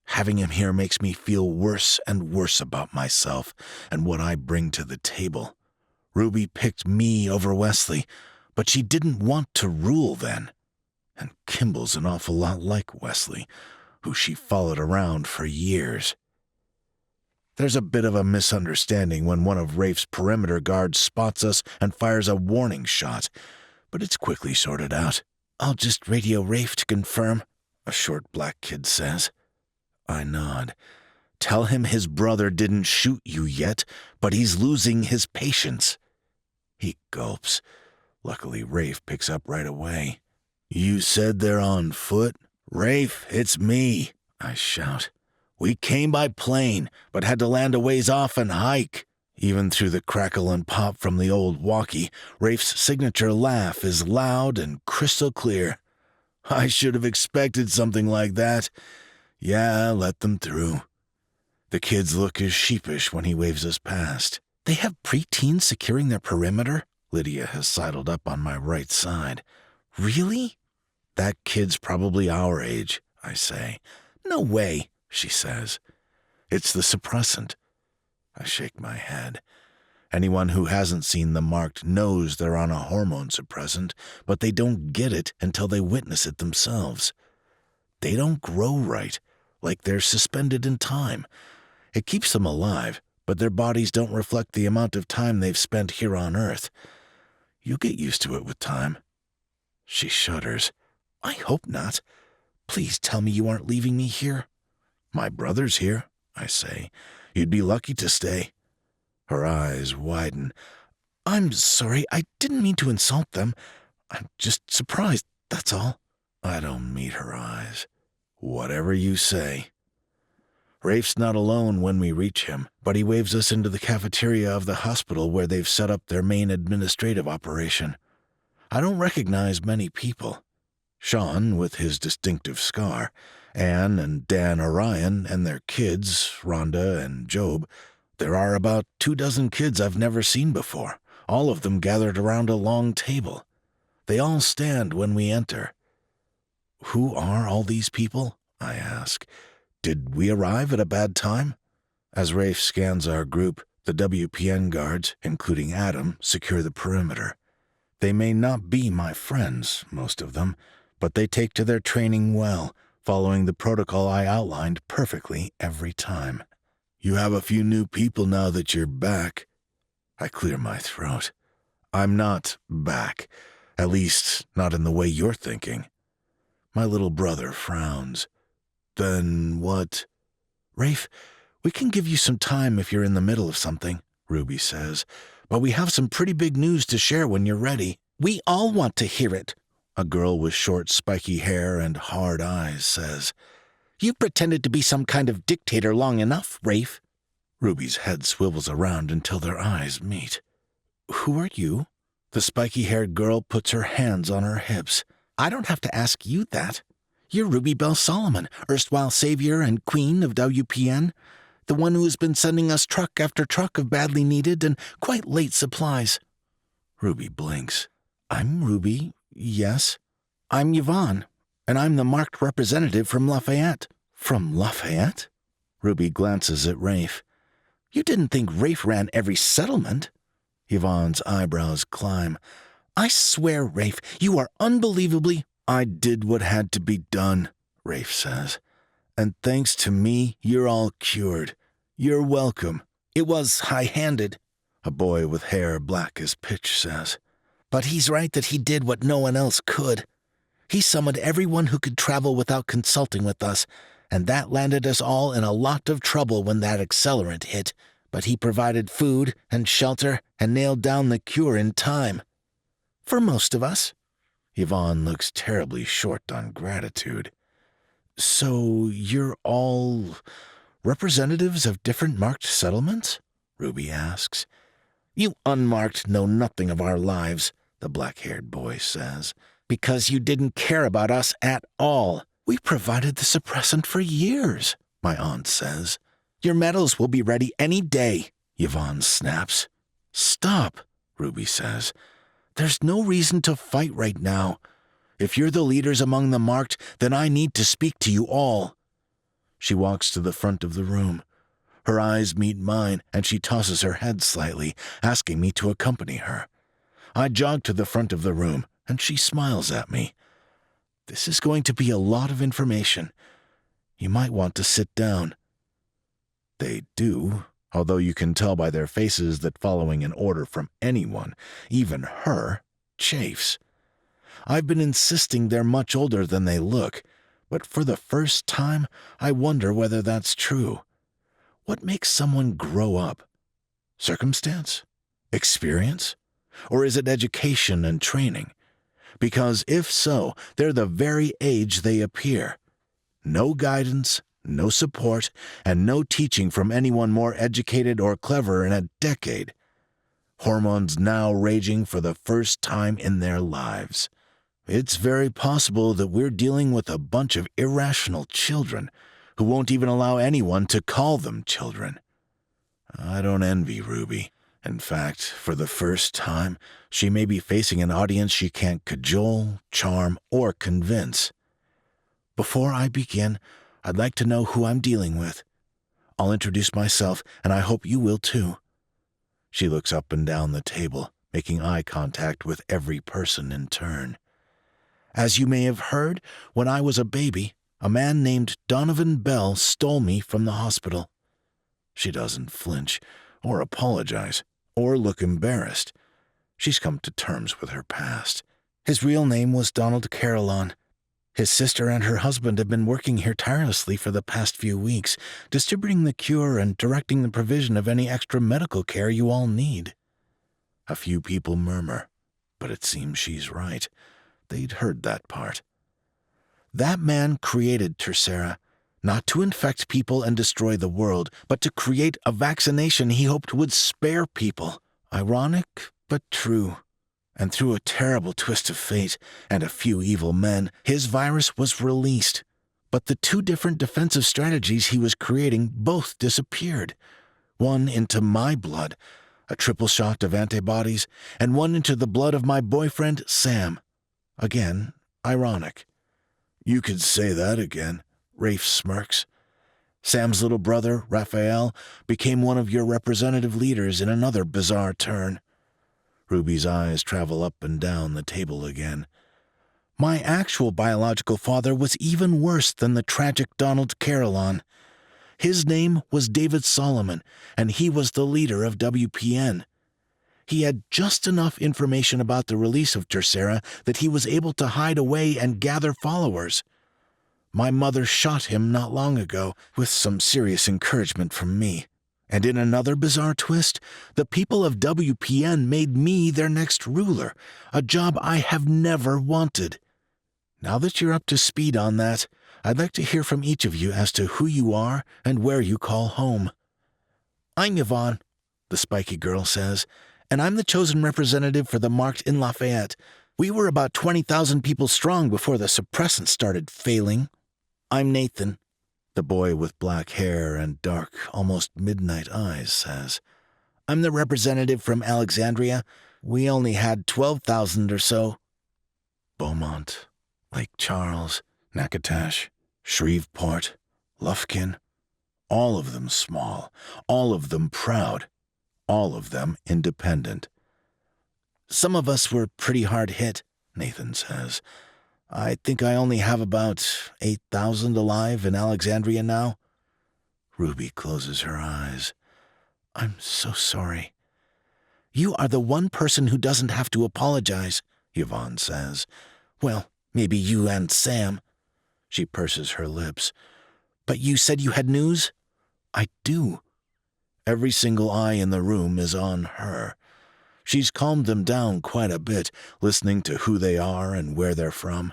Speaker 3: Having him here makes me feel worse and worse about myself and what I bring to the table. Ruby picked me over Wesley, but she didn't want to rule then. And Kimball's an awful lot like Wesley, who she followed around for years. There's a bit of a misunderstanding when one of Rafe's perimeter guards spots us and fires a warning shot, but it's quickly sorted out. I'll just radio Rafe to confirm, a short black kid says. I nod. Tell him his brother didn't shoot you yet, but he's losing his patience. He gulps. Luckily, Rafe picks up right away. You said they're on foot? Rafe, it's me, I shout. We came by plane, but had to land a ways off and hike. Even through the crackle and pop from the old walkie, Rafe's signature laugh is loud and crystal clear. I should have expected something like that. Yeah, let them through. The kids look as sheepish when he waves us past. They have preteens securing their perimeter? Lydia has sidled up on my right side. Really? That kid's probably our age, I say. No way, she says. It's the suppressant. I shake my head. Anyone who hasn't seen them marked knows they're on a hormone suppressant, but they don't get it until they witness it themselves. They don't grow right, like they're suspended in time. It keeps them alive, but their bodies don't reflect the amount of time they've spent here on Earth. You'll get used to it with time. She shudders. I hope not. Please tell me you aren't leaving me here. My brother's here, I say. You'd be lucky to stay. Her eyes widen. I'm sorry, I didn't mean to insult them. I'm just surprised, that's all. I don't meet her eyes. Whatever you say. Rafe's not alone when we reach him, but he waves us into the cafeteria of the hospital where they've set up their main administrative operation. I don't recognize many people. Sean, with his distinctive scar, Anne and Dan Orion and their kids, Rhonda and Job. There are about 24 kids I've never seen before, all of them gathered around a long table. They all stand when we enter. Who are all these people? I ask. Did we arrive at a bad time? As Rafe scans our group, the WPN guards, including Adam, secure the perimeter. They may not be my friends, most of them, but they take to their training well, following the protocol I outlined perfectly every time. You have a few new people now that you're back. I clear my throat. I'm not back, at least not in the way you're thinking. My little brother frowns. Then what? Rafe, we can give you some time if you're in the middle of something, Ruby says, but we have some pretty big news to share when you're ready. We all want to hear it, a girl with short, spiky hair and hard eyes says. You pretended to be some kind of dictator long enough, Rafe. Ruby's head swivels around until their eyes meet. Who are you? The spiky-haired girl puts her hands on her hips. I don't have to ask you that. You're Ruby Bell Solomon, erstwhile savior and queen of WPN, the one who has been sending us truck after truck of badly needed and quite late supplies. Ruby blinks. I'm Ruby, yes. I'm Yvonne, and I'm the marked representative from Lafayette. From Lafayette? Ruby glances at Rafe. You didn't think Rafe ran every settlement? Yvonne's eyebrows climb. I swear, Rafe, you are unbelievably— I did what had to be done, Rafe says. And thanks to me, you're all cured. You're welcome. It was high-handed, a boy with hair black as pitch says. But he's right that he did what no one else could. He summoned everyone who could travel without consulting with us, and that landed us all in a lot of trouble when that accelerant hit. But he provided food and shelter and nailed down the cure in time. For most of us. Yvonne looks terribly short on gratitude. So you're all representatives of different marked settlements? Ruby asks. You unmarked know nothing of our lives, the black-haired boy says, because you didn't care about us at all. We provided the suppressant for years, my aunt says. Your medals will be ready any day, Yvonne snaps. Stop, Ruby says. There's no reason to fight right now. If you're the leaders among the marked, then I need to speak to you all. She walks to the front of the room. Her eyes meet mine, and she tosses her head slightly, asking me to accompany her. I jog to the front of the room, and she smiles at me. This is going to be a lot of information. You might want to sit down. They do, although you can tell by their faces that following an order from anyone, even her, chafes. I've been insisting they're much older than they look, but for the first time, I wonder whether that's true. What makes someone grow up? Circumstance? Experience? Or is it education and training? Because if so, they're the very age they appear. No guidance, no support, and no teaching from anyone more educated or clever in a decade. Hormones now raging for the first time in their lives. It's very possible that we're dealing with a bunch of irrational children who won't even allow anyone to call them children. I don't envy Ruby. In fact, for the first time, she may be facing an audience she can't cajole, charm, or convince. Before I begin, I'd like to know who I'm dealing with. I'll introduce myself, and I hope you will too. She looks up and down the table, making eye contact with every person in turn. As you may have heard, when I was a baby, a man named Donovan Bell stole me from the hospital. She doesn't flinch, or apologize, or look embarrassed. She's come to terms with her past. His real name was Donald Carillon. His sister and her husband have been working here tirelessly for the past few weeks, distributing the cure and directing the provision of any extra medical care you all need. A few people murmur, but it seems she's right. They'd heard that part. That man created Tercera, not to infect people and destroy the world, but to create a vaccination he hoped would spare people. Ironic, but true. And through a terrible twist of fate and a few evil men, his virus was released. But the two different defensive strategies he was creating both disappeared. One into my blood, a triple shot of antibodies, and one into the blood of my boyfriend, Sam. Again, ironic. You could say that again, Rafe smirks. Sam's little brother, Raphael, became one of your representative leaders in another bizarre turn. Ruby's eyes travel up and down the table again. My actual biological father was even worse than the tragic Donald Carillon. His name was David Solomon, and he was the leader of WPN. He had just enough information about the release of Tercera that he was able to hide away and gather followers. My mother shot him not long ago, with some serious encouragement from me. And in another bizarre twist, the people of WPN made me their next ruler, a job I have never wanted. Now that you're up to speed on that, I'd like to hear from each of you as to who you are and where you call home. I'm Yvonne, the spiky girl says, and I'm the chosen representative for the marked in Lafayette. We were about 20,000 people strong before the suppressant started failing. I'm Nathan, the boy with black hair and dark, almost midnight eyes says. I'm the representative from Alexandria, we only had 12,000 or so. Beaumont, Lake Charles, Natchitoches, Shreveport, Lufkin, all of them small, all of them proud, all of them independent. Some of us were pretty hard hit, Nathan says. I think I only have about 8,000 alive in Alexandria now. Ruby closes her eyes. I'm so sorry. You are the one person who doesn't have to apologize, Yvonne says. Well, maybe you and Sam. She purses her lips. But you said you had news? I do. Every single eye in the room is on her. She's calmed them down quite a bit, listening to who they are and where they're from.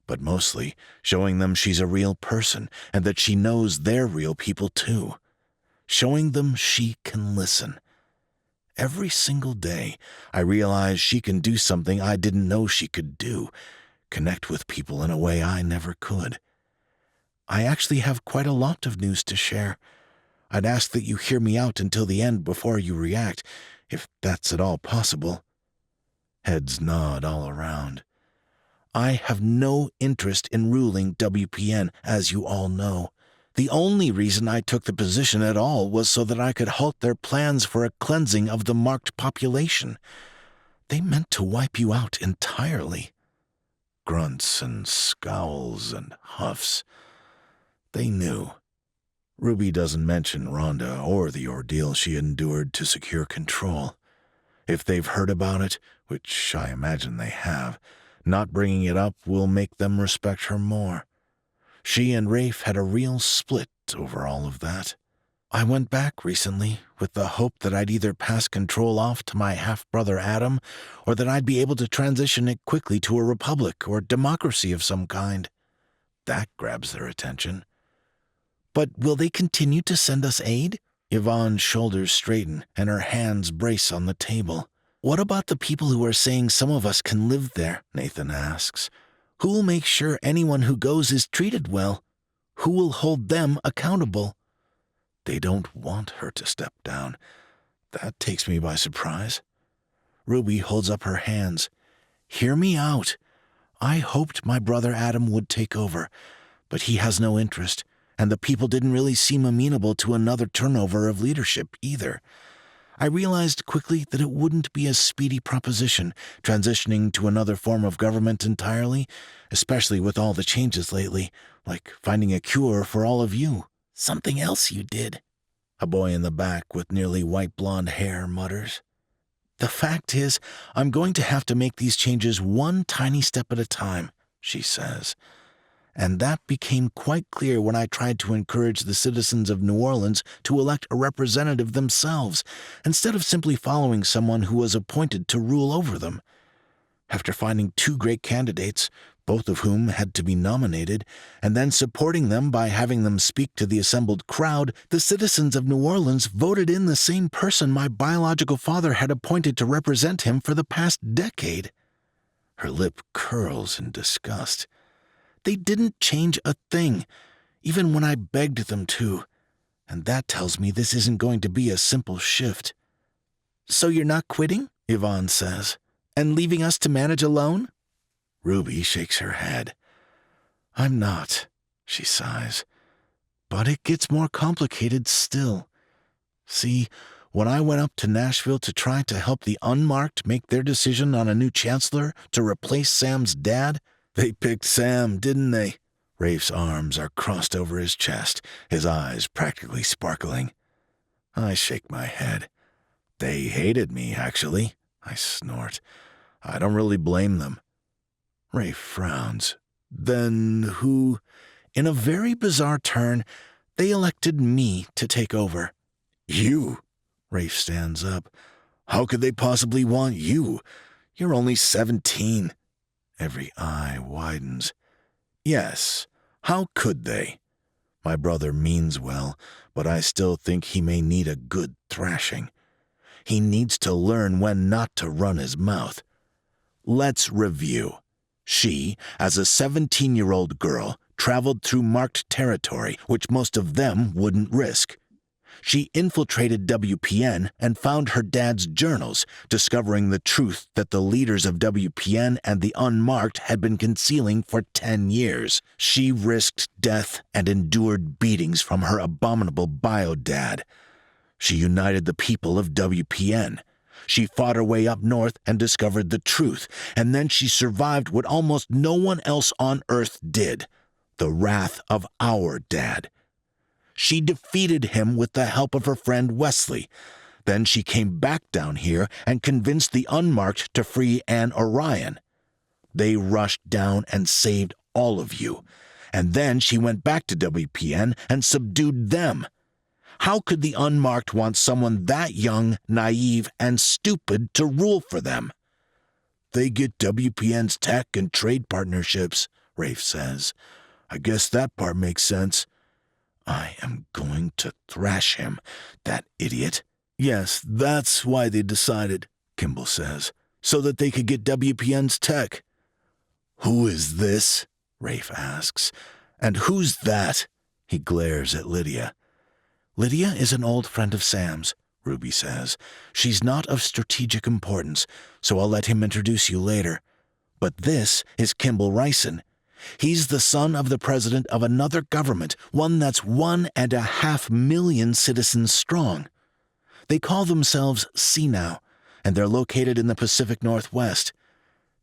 Speaker 3: But mostly showing them she's a real person and that she knows they're real people too. Showing them she can listen. Every single day, I realize she can do something I didn't know she could do, connect with people in a way I never could. I actually have quite a lot of news to share. I'd ask that you hear me out until the end before you react, if that's at all possible. Heads nod all around. I have no interest in ruling WPN, as you all know. The only reason I took the position at all was so that I could halt their plans for a cleansing of the marked population. They meant to wipe you out entirely. Grunts and scowls and huffs. They knew. Ruby doesn't mention Rhonda or the ordeal she endured to secure control. If they've heard about it, which I imagine they have, not bringing it up will make them respect her more. She and Rafe had a real split over all of that. I went back recently with the hope that I'd either pass control off to my half-brother Adam, or that I'd be able to transition it quickly to a republic or democracy of some kind. That grabs their attention. But will they continue to send us aid? Yvonne's shoulders straighten and her hands brace on the table. What about the people who are saying some of us can live there? Nathan asks. Who will make sure anyone who goes is treated well? Who will hold them accountable? They don't want her to step down. That takes me by surprise. Ruby holds up her hands. Hear me out. I hoped my brother Adam would take over, but he has no interest, and the people didn't really seem amenable to another turnover of leadership either. I realized quickly that it wouldn't be a speedy proposition, transitioning to another form of government entirely, especially with all the changes lately, like finding a cure for all of you. Something else you did, a boy in the back with nearly white blonde hair mutters. The fact is, I'm going to have to make these changes one tiny step at a time, she says. And that became quite clear when I tried to encourage the citizens of New Orleans to elect a representative themselves, instead of simply following someone who was appointed to rule over them. After finding two great candidates, both of whom had to be nominated, and then supporting them by having them speak to the assembled crowd, the citizens of New Orleans voted in the same person my biological father had appointed to represent him for the past decade. Her lip curls in disgust. They didn't change a thing, even when I begged them to, and that tells me this isn't going to be a simple shift. So you're not quitting? Yvonne says, and leaving us to manage alone? Ruby shakes her head. I'm not, she sighs, but it gets more complicated still. See, when I went up to Nashville to try to help the unmarked make their decision on a new chancellor to replace Sam's dad, they picked Sam, didn't they? Rafe's arms are crossed over his chest, his eyes practically sparkling. I shake my head. They hated me, actually, I snort. I don't really blame them. Rafe frowns. Then who? In a very bizarre turn, they elected me to take over. You? Rafe stands up. How could they possibly want you? You're only 17. Every eye widens. Yes, how could they? My brother means well, but I still think he may need a good thrashing. He needs to learn when not to run his mouth. Let's review. She, as a 17-year-old girl, traveled through marked territory, which most of them wouldn't risk. She infiltrated WPN and found her dad's journals, discovering the truth that the leaders of WPN and the Unmarked had been concealing for 10 years. She risked death and endured beatings from her abominable bio-dad. She united the people of WPN. She fought her way up north and discovered the truth, and then she survived what almost no one else on Earth did, the wrath of our dad. She defeated him with the help of her friend Wesley. Then she came back down here and convinced the Unmarked to free Anne Orion. They rushed down and saved all of you, and then she went back to WPN and subdued them. How could the Unmarked want someone that young, naive, and stupid to rule for them? They get WPN's tech and trade partnerships, Rafe says. I guess that part makes sense. I am going to thrash him, that idiot. Yes, that's why they decided, Kimball says, so that they could get WPN's tech. Who is this? Rafe asks. And who's that? He glares at Lydia. Lydia is an old friend of Sam's, Ruby says. She's not of strategic importance, so I'll let him introduce you later. But this is Kimball Ryson. He's the son of the president of another government, one that's 1.5 million citizens strong. They call themselves CNOW, and they're located in the Pacific Northwest.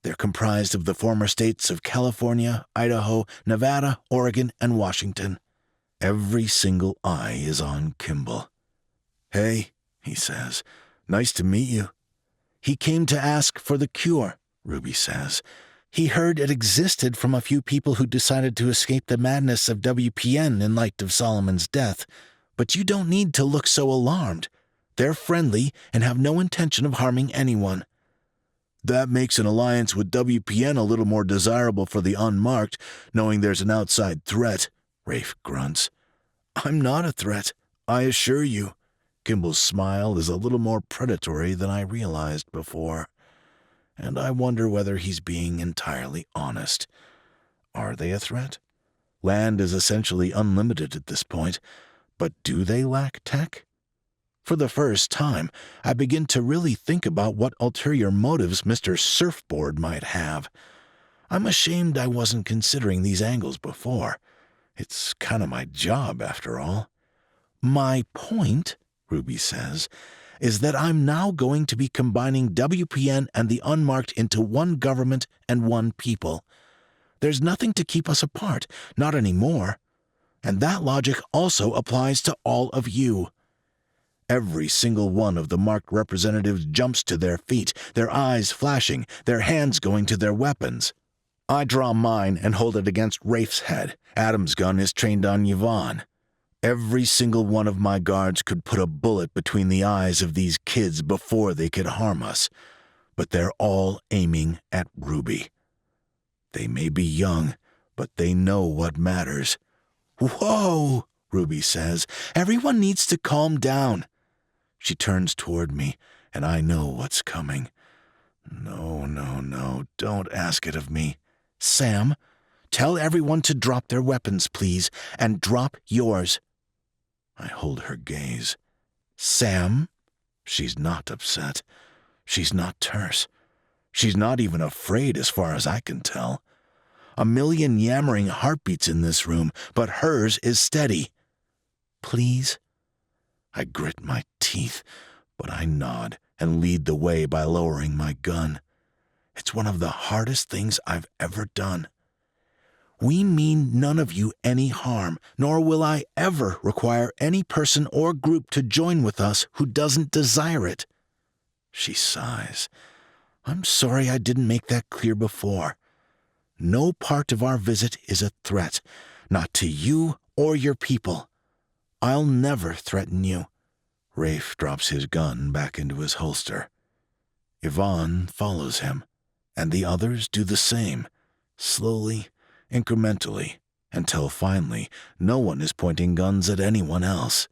Speaker 3: They're comprised of the former states of California, Idaho, Nevada, Oregon, and Washington. Every single eye is on Kimball. Hey, he says, nice to meet you. He came to ask for the cure, Ruby says. He heard it existed from a few people who decided to escape the madness of WPN in light of Solomon's death. But you don't need to look so alarmed. They're friendly and have no intention of harming anyone. That makes an alliance with WPN a little more desirable for the Unmarked, knowing there's an outside threat, Rafe grunts. I'm not a threat, I assure you. Kimball's smile is a little more predatory than I realized before. And I wonder whether he's being entirely honest. Are they a threat? Land is essentially unlimited at this point, but do they lack tech? For the first time, I begin to really think about what ulterior motives Mr. Surfboard might have. I'm ashamed I wasn't considering these angles before. It's kind of my job, after all. My point, Ruby says, is that I'm now going to be combining WPN and the Unmarked into one government and one people. There's nothing to keep us apart, not anymore. And that logic also applies to all of you. Every single one of the marked representatives jumps to their feet, their eyes flashing, their hands going to their weapons. I draw mine and hold it against Rafe's head. Adam's gun is trained on Yvonne. Every single one of my guards could put a bullet between the eyes of these kids before they could harm us. But they're all aiming at Ruby. They may be young, but they know what matters. Whoa, Ruby says. Everyone needs to calm down. She turns toward me, and I know what's coming. No, don't ask it of me. Sam, tell everyone to drop their weapons, please, and drop yours. I hold her gaze. Sam? She's not upset. She's not terse. She's not even afraid as far as I can tell. A million yammering heartbeats in this room, but hers is steady. Please? I grit my teeth, but I nod and lead the way by lowering my gun. It's one of the hardest things I've ever done. We mean none of you any harm, nor will I ever require any person or group to join with us who doesn't desire it. She sighs. I'm sorry I didn't make that clear before. No part of our visit is a threat, not to you or your people. I'll never threaten you. Rafe drops his gun back into his holster. Yvonne follows him, and the others do the same, slowly, incrementally, until finally no one is pointing guns at anyone else.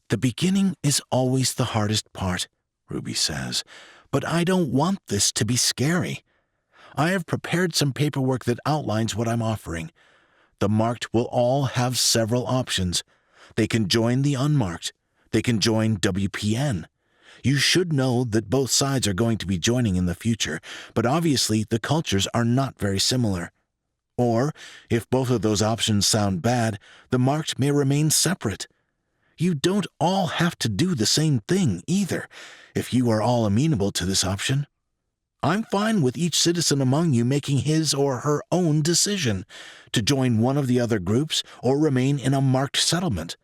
Speaker 3: The beginning is always the hardest part, Ruby says, but I don't want this to be scary. I have prepared some paperwork that outlines what I'm offering. The marked will all have several options. They can join the unmarked. They can join WPN. You should know that both sides are going to be joining in the future, but obviously the cultures are not very similar. Or, if both of those options sound bad, the marked may remain separate. You don't all have to do the same thing, either, if you are all amenable to this option. I'm fine with each citizen among you making his or her own decision to join one of the other groups or remain in a marked settlement.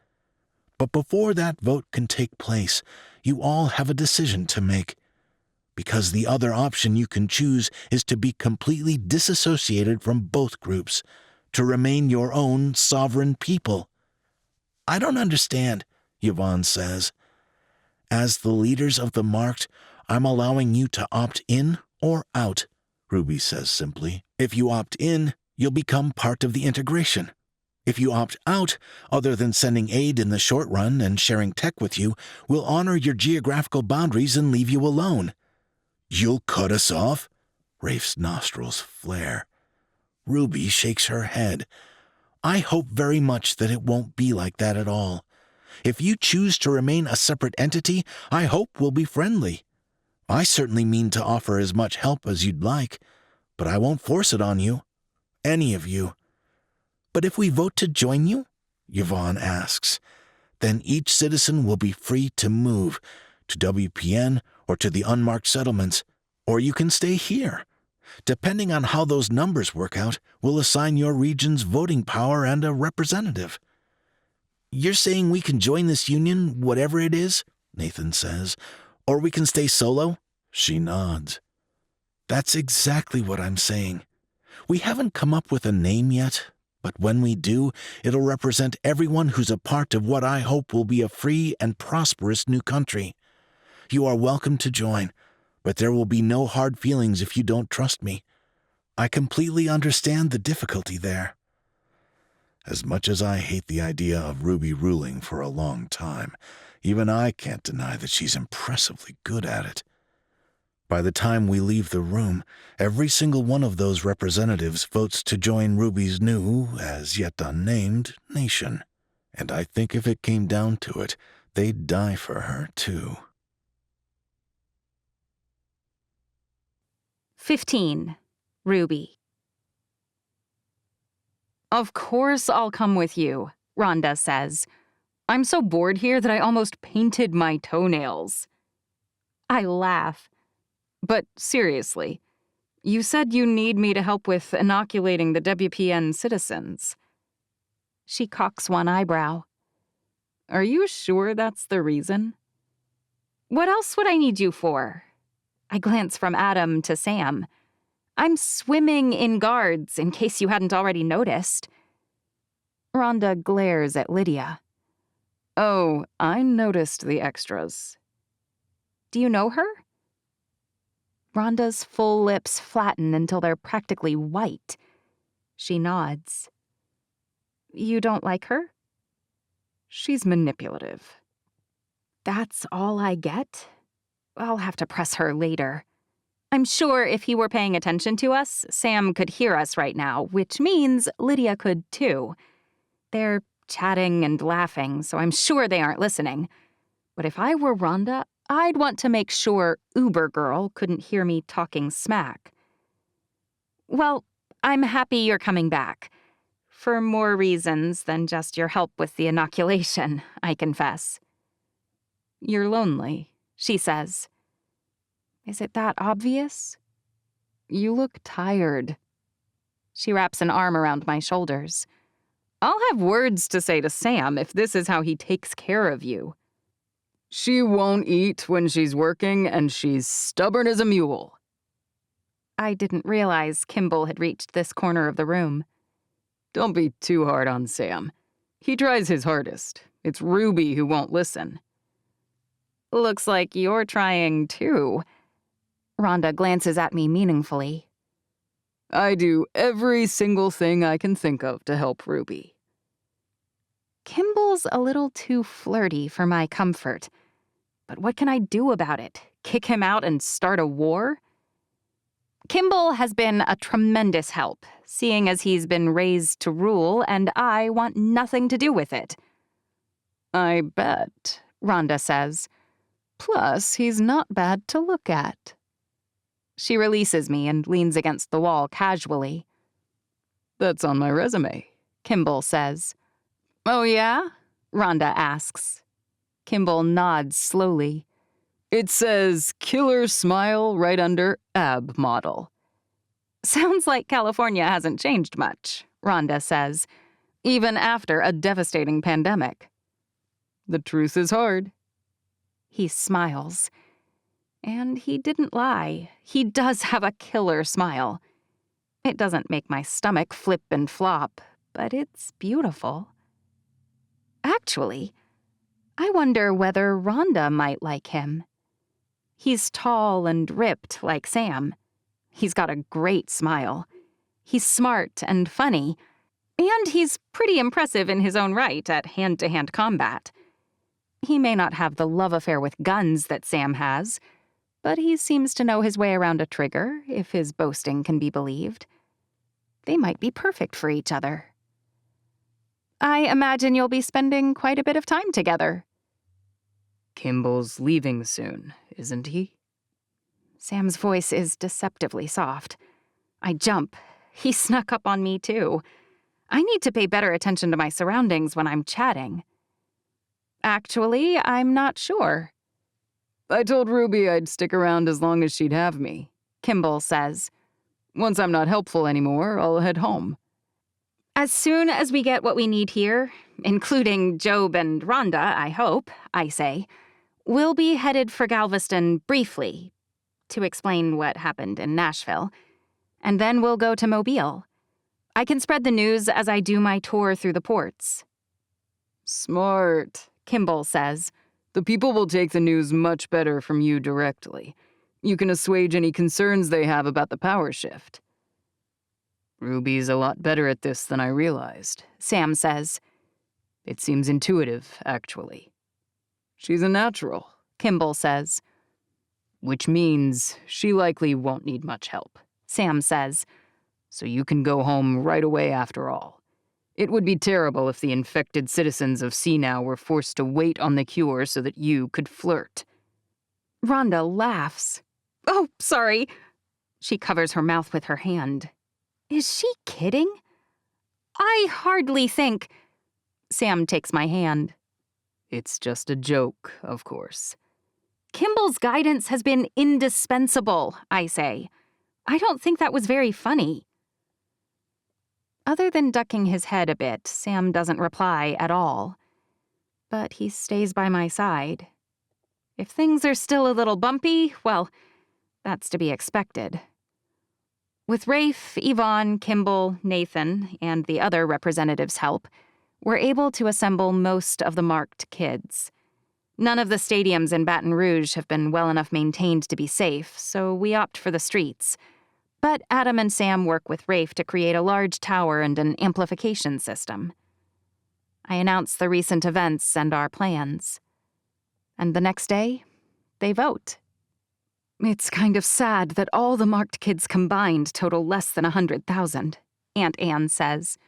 Speaker 3: But before that vote can take place, you all have a decision to make, because the other option you can choose is to be completely disassociated from both groups, to remain your own sovereign people. I don't understand, Yvonne says. As the leaders of the marked, I'm allowing you to opt in or out, Ruby says simply. If you opt in, you'll become part of the integration. If you opt out, other than sending aid in the short run and sharing tech with you, we'll honor your geographical boundaries and leave you alone. You'll cut us off? Rafe's nostrils flare. Ruby shakes her head. I hope very much that it won't be like that at all. If you choose to remain a separate entity, I hope we'll be friendly. I certainly mean to offer as much help as you'd like, but I won't force it on you. Any of you. But if we vote to join you, Yvonne asks, then each citizen will be free to move to WPN or to the unmarked settlements, or you can stay here. Depending on how those numbers work out, we'll assign your region's voting power and a representative. You're saying we can join this union, whatever it is? Nathan says. Or we can stay solo? She nods. That's exactly what I'm saying. We haven't come up with a name yet, but when we do, it'll represent everyone who's a part of what I hope will be a free and prosperous new country. You are welcome to join, but there will be no hard feelings if you don't trust me. I completely understand the difficulty there. As much as I hate the idea of Ruby ruling for a long time, even I can't deny that she's impressively good at it. By the time we leave the room, every single one of those representatives votes to join Ruby's new, as yet unnamed, nation. And I think if it came down to it, they'd die for her, too.
Speaker 1: 15. Ruby.
Speaker 2: Of course I'll come with you,
Speaker 1: Rhonda says.
Speaker 2: I'm so bored here that I almost painted my toenails.
Speaker 1: I laugh.
Speaker 2: But seriously, you said you need me to help with inoculating the WPN citizens.
Speaker 1: She cocks one eyebrow.
Speaker 2: Are you sure that's the reason?
Speaker 1: What else would I need you for? I glance from Adam to Sam. I'm swimming in guards, in case you hadn't already noticed. Rhonda glares at Lydia.
Speaker 2: Oh, I noticed the extras.
Speaker 1: Do you know her? Rhonda's full lips flatten until they're practically white. She nods. You don't like her?
Speaker 2: She's manipulative.
Speaker 1: That's all I get? I'll have to press her later. I'm sure if he were paying attention to us, Sam could hear us right now, which means Lydia could too. They're chatting and laughing, so I'm sure they aren't listening. But if I were Rhonda, I'd want to make sure Uber Girl couldn't hear me talking smack. Well, I'm happy you're coming back. For more reasons than just your help with the inoculation, I confess.
Speaker 2: You're lonely,
Speaker 1: she says. Is it that obvious?
Speaker 2: You look tired.
Speaker 1: She wraps an arm around my shoulders.
Speaker 2: I'll have words to say to Sam if this is how he takes care of you. She won't eat when she's working, and she's stubborn as a mule.
Speaker 1: I didn't realize Kimball had reached this corner of the room.
Speaker 2: Don't be too hard on Sam. He tries his hardest. It's Ruby who won't listen.
Speaker 1: Looks like you're trying too. Rhonda glances at me meaningfully.
Speaker 2: I do every single thing I can think of to help Ruby.
Speaker 1: Kimball's a little too flirty for my comfort. But what can I do about it? Kick him out and start a war? Kimball has been a tremendous help, seeing as he's been raised to rule, and I want nothing to do with it.
Speaker 2: I bet, Rhonda says. Plus, he's not bad to look at. She releases me and leans against the wall casually. That's on my resume, Kimball says. Oh, yeah? Rhonda asks. Kimball nods slowly. It says killer smile right under ab model. Sounds like California hasn't changed much, Rhonda says, even after a devastating pandemic. The truth is hard. He smiles. And he didn't lie. He does have a killer smile. It doesn't make my stomach flip and flop, but it's beautiful. Actually, I wonder whether Rhonda might like him. He's tall and ripped like Sam. He's got a great smile. He's smart and funny, and he's pretty impressive in his own right at hand-to-hand combat. He may not have the love affair with guns that Sam has, but he seems to know his way around a trigger, if his boasting can be believed. They might be perfect for each other. I imagine you'll be spending quite a bit of time together. Kimball's leaving soon, isn't he? Sam's voice is deceptively soft. I jump. He snuck up on me, too. I need to pay better attention to my surroundings when I'm chatting. Actually, I'm not sure. I told Ruby I'd stick around as long as she'd have me, Kimball says. Once I'm not helpful anymore, I'll head home. As soon as we get what we need here, including Job and Rhonda, I hope, I say, we'll be headed for Galveston briefly, to explain what happened in Nashville, and then we'll go to Mobile. I can spread the news as I do my tour through the ports. Smart, Kimball says. The people will take the news much better from you directly. You can assuage any concerns they have about the power shift. Ruby's a lot better at this than I realized, Sam says. It seems intuitive, actually. She's a natural, Kimball says. Which means she likely won't need much help, Sam says. So you can go home right away after all. It would be terrible if the infected citizens of Seanow were forced to wait on the cure so that you could flirt. Rhonda laughs. Oh, sorry. She covers her mouth with her hand. Is she kidding? I hardly think... Sam takes my hand. It's just a joke, of course. Kimball's guidance has been indispensable, I say. I don't think that was very funny. Other than ducking his head a bit, Sam doesn't reply at all. But he stays by my side. If things are still a little bumpy, well, that's to be expected. With Rafe, Yvonne, Kimball, Nathan, and the other representatives' help, we're able to assemble most of the marked kids. None of the stadiums in Baton Rouge have been well enough maintained to be safe, so we opt for the streets. But Adam and Sam work with Rafe to create a large tower and an amplification system. I announce the recent events and our plans. And the next day, they vote. It's kind of sad that all the marked kids combined total less than 100,000, Aunt Anne says.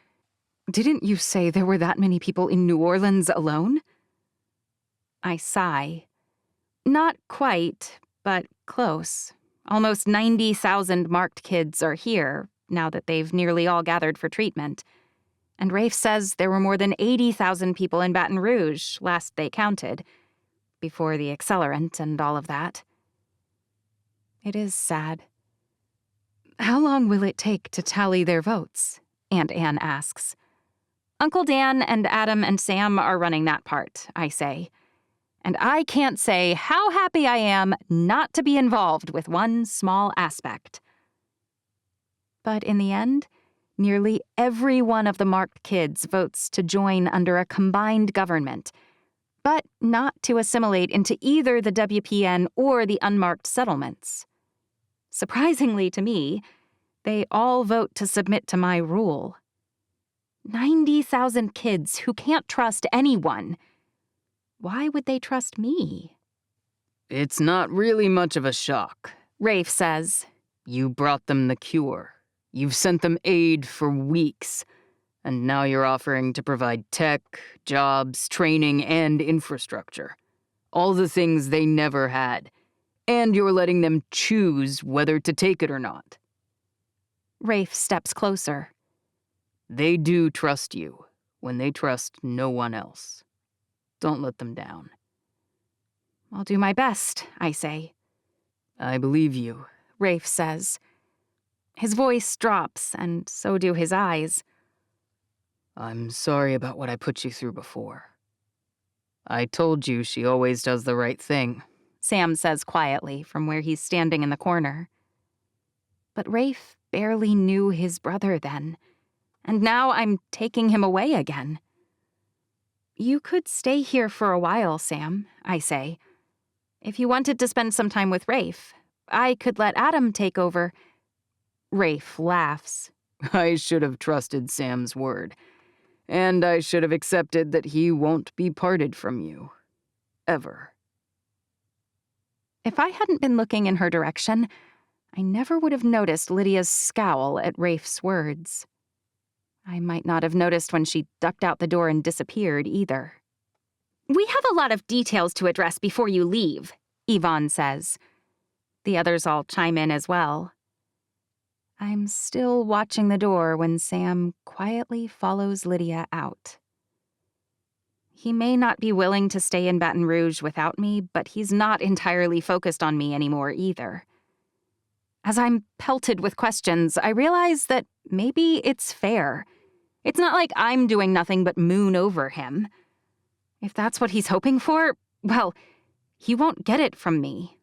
Speaker 2: Didn't you say there were that many people in New Orleans alone? I sigh. Not quite, but close. Almost 90,000 marked kids are here, now that they've nearly all gathered for treatment. And Rafe says there were more than 80,000 people in Baton Rouge, last they counted, before the accelerant and all of that. It is sad. How long will it take to tally their votes? Aunt Anne asks. Uncle Dan and Adam and Sam are running that part, I say. And I can't say how happy I am not to be involved with one small aspect. But in the end, nearly every one of the marked kids votes to join under a combined government, but not to assimilate into either the WPN or the unmarked settlements. Surprisingly to me, they all vote to submit to my rule. 90,000 kids who can't trust anyone. Why would they trust me? It's not really much of a shock, Rafe says. You brought them the cure. You've sent them aid for weeks. And now you're offering to provide tech, jobs, training, and infrastructure. All the things they never had. And you're letting them choose whether to take it or not.
Speaker 1: Rafe steps closer.
Speaker 2: They do trust you when they trust no one else. Don't let them down.
Speaker 1: I'll do my best, I say.
Speaker 2: I believe you,
Speaker 1: Rafe says. His voice drops, and so do his eyes.
Speaker 2: I'm sorry about what I put you through before. I told you she always does the right thing,
Speaker 1: Sam says quietly from where he's standing in the corner. But Rafe barely knew his brother then, and now I'm taking him away again. You could stay here for a while, Sam, I say. If you wanted to spend some time with Rafe, I could let Adam take over. Rafe laughs.
Speaker 2: I should have trusted Sam's word, and I should have accepted that he won't be parted from you. Ever.
Speaker 1: If I hadn't been looking in her direction, I never would have noticed Lydia's scowl at Rafe's words. I might not have noticed when she ducked out the door and disappeared either. We have a lot of details to address before you leave, Yvonne says. The others all chime in as well. I'm still watching the door when Sam quietly follows Lydia out. He may not be willing to stay in Baton Rouge without me, but he's not entirely focused on me anymore either. As I'm pelted with questions, I realize that maybe it's fair. It's not like I'm doing nothing but moon over him. If that's what he's hoping for, well, he won't get it from me.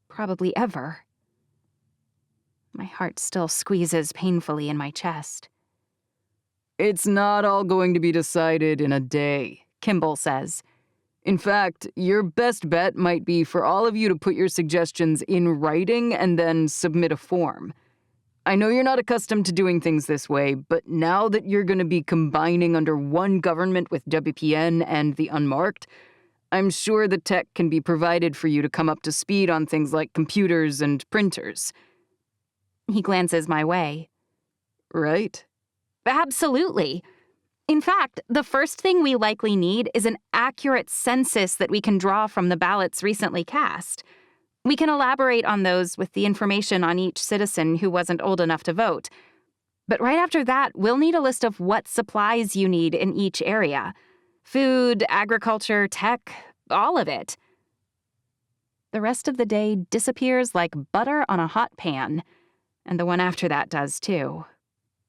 Speaker 1: Probably ever. My heart still squeezes painfully in my chest.
Speaker 2: It's not all going to be decided in a day, Kimball says. In fact, your best bet might be for all of you to put your suggestions in writing and then submit a form. I know you're not accustomed to doing things this way, but now that you're going to be combining under one government with WPN and the Unmarked, I'm sure the tech can be provided for you to come up to speed on things like computers and printers.
Speaker 1: He glances my way.
Speaker 2: Right?
Speaker 1: Absolutely. In fact, the first thing we likely need is an accurate census that we can draw from the ballots recently cast. We can elaborate on those with the information on each citizen who wasn't old enough to vote. But right after that, we'll need a list of what supplies you need in each area. Food, agriculture, tech, all of it. The rest of the day disappears like butter on a hot pan, and the one after that does too.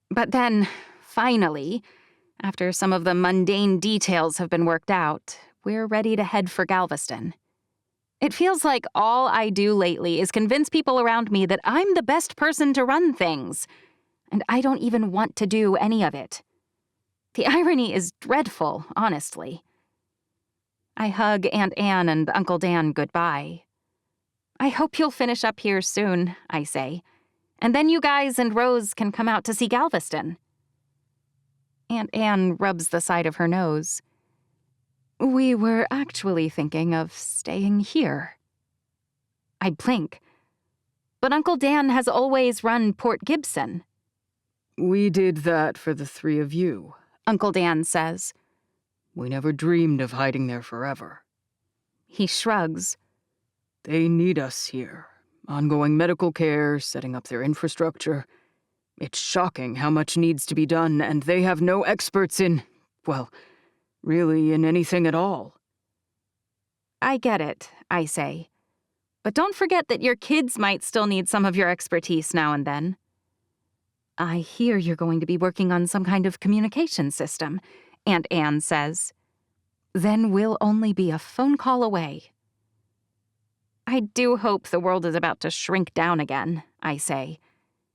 Speaker 1: But then, finally, after some of the mundane details have been worked out, we're ready to head for Galveston. It feels like all I do lately is convince people around me that I'm the best person to run things, and I don't even want to do any of it. The irony is dreadful, honestly. I hug Aunt Anne and Uncle Dan goodbye. I hope you'll finish up here soon, I say, and then you guys and Rose can come out to see Galveston. Aunt Anne rubs the side of her nose. We were actually thinking of staying here. I blink. But Uncle Dan has always run Port Gibson.
Speaker 2: We did that for the three of you,
Speaker 1: Uncle Dan says.
Speaker 2: We never dreamed of hiding there forever.
Speaker 1: He shrugs.
Speaker 2: They need us here. Ongoing medical care, setting up their infrastructure. It's shocking how much needs to be done, and they have no experts in, well, really in anything at all.
Speaker 1: I get it, I say. But don't forget that your kids might still need some of your expertise now and then. I hear you're going to be working on some kind of communication system, Aunt Anne says. Then we'll only be a phone call away. I do hope the world is about to shrink down again, I say,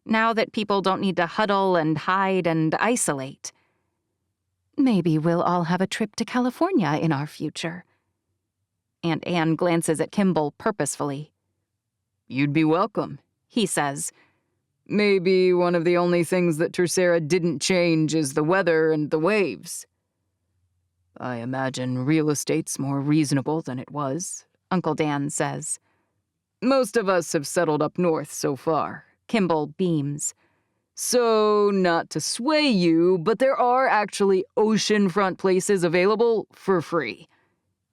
Speaker 1: now that people don't need to huddle and hide and isolate. Maybe we'll all have a trip to California in our future. Aunt Anne glances at Kimball purposefully.
Speaker 2: You'd be welcome,
Speaker 1: he says.
Speaker 2: Maybe one of the only things that Tercera didn't change is the weather and the waves. I imagine real estate's more reasonable than it was, Uncle Dan says. Most of us have settled up north so far,
Speaker 1: Kimball beams.
Speaker 2: So, not to sway you, but there are actually oceanfront places available for free.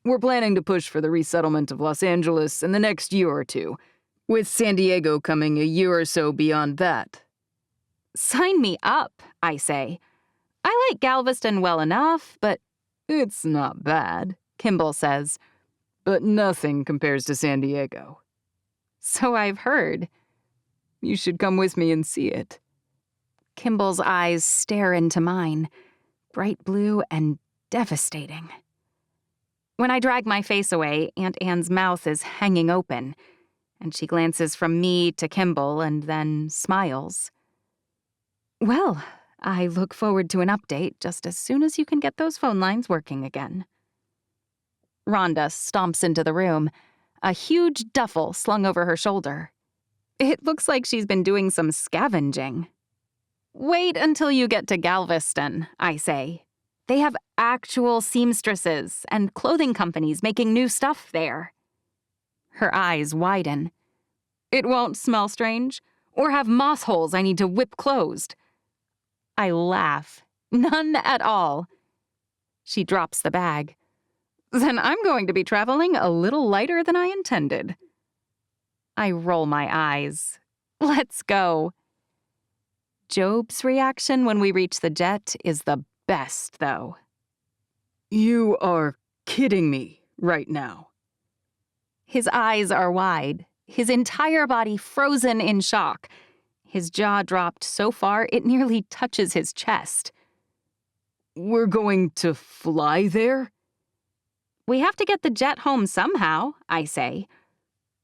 Speaker 2: We're planning to push for the resettlement of Los Angeles in the next year or two, with San Diego coming a year or so beyond that.
Speaker 1: Sign me up, I say. I like Galveston well enough, but
Speaker 2: It's not bad, Kimball says, but nothing compares to San Diego.
Speaker 1: so I've heard.
Speaker 2: You should come with me and see it.
Speaker 1: Kimball's eyes stare into mine, bright blue and devastating. When I drag my face away, Aunt Anne's mouth is hanging open, and she glances from me to Kimball and then smiles. Well, I look forward to an update just as soon as you can get those phone lines working again. Rhonda stomps into the room, a huge duffel slung over her shoulder. It looks like she's been doing some scavenging. Wait until you get to Galveston, I say. They have actual seamstresses and clothing companies making new stuff there. Her eyes widen. It won't smell strange, or have moth holes I need to whip closed. I laugh. None at all. She drops the bag. Then I'm going to be traveling a little lighter than I intended. I roll my eyes. Let's go. Job's reaction when we reach the jet is the best, though.
Speaker 2: You are kidding me right now.
Speaker 1: His eyes are wide, his entire body frozen in shock. His jaw dropped so far it nearly touches his chest.
Speaker 2: We're going to fly there?
Speaker 1: We have to get the jet home somehow, I say.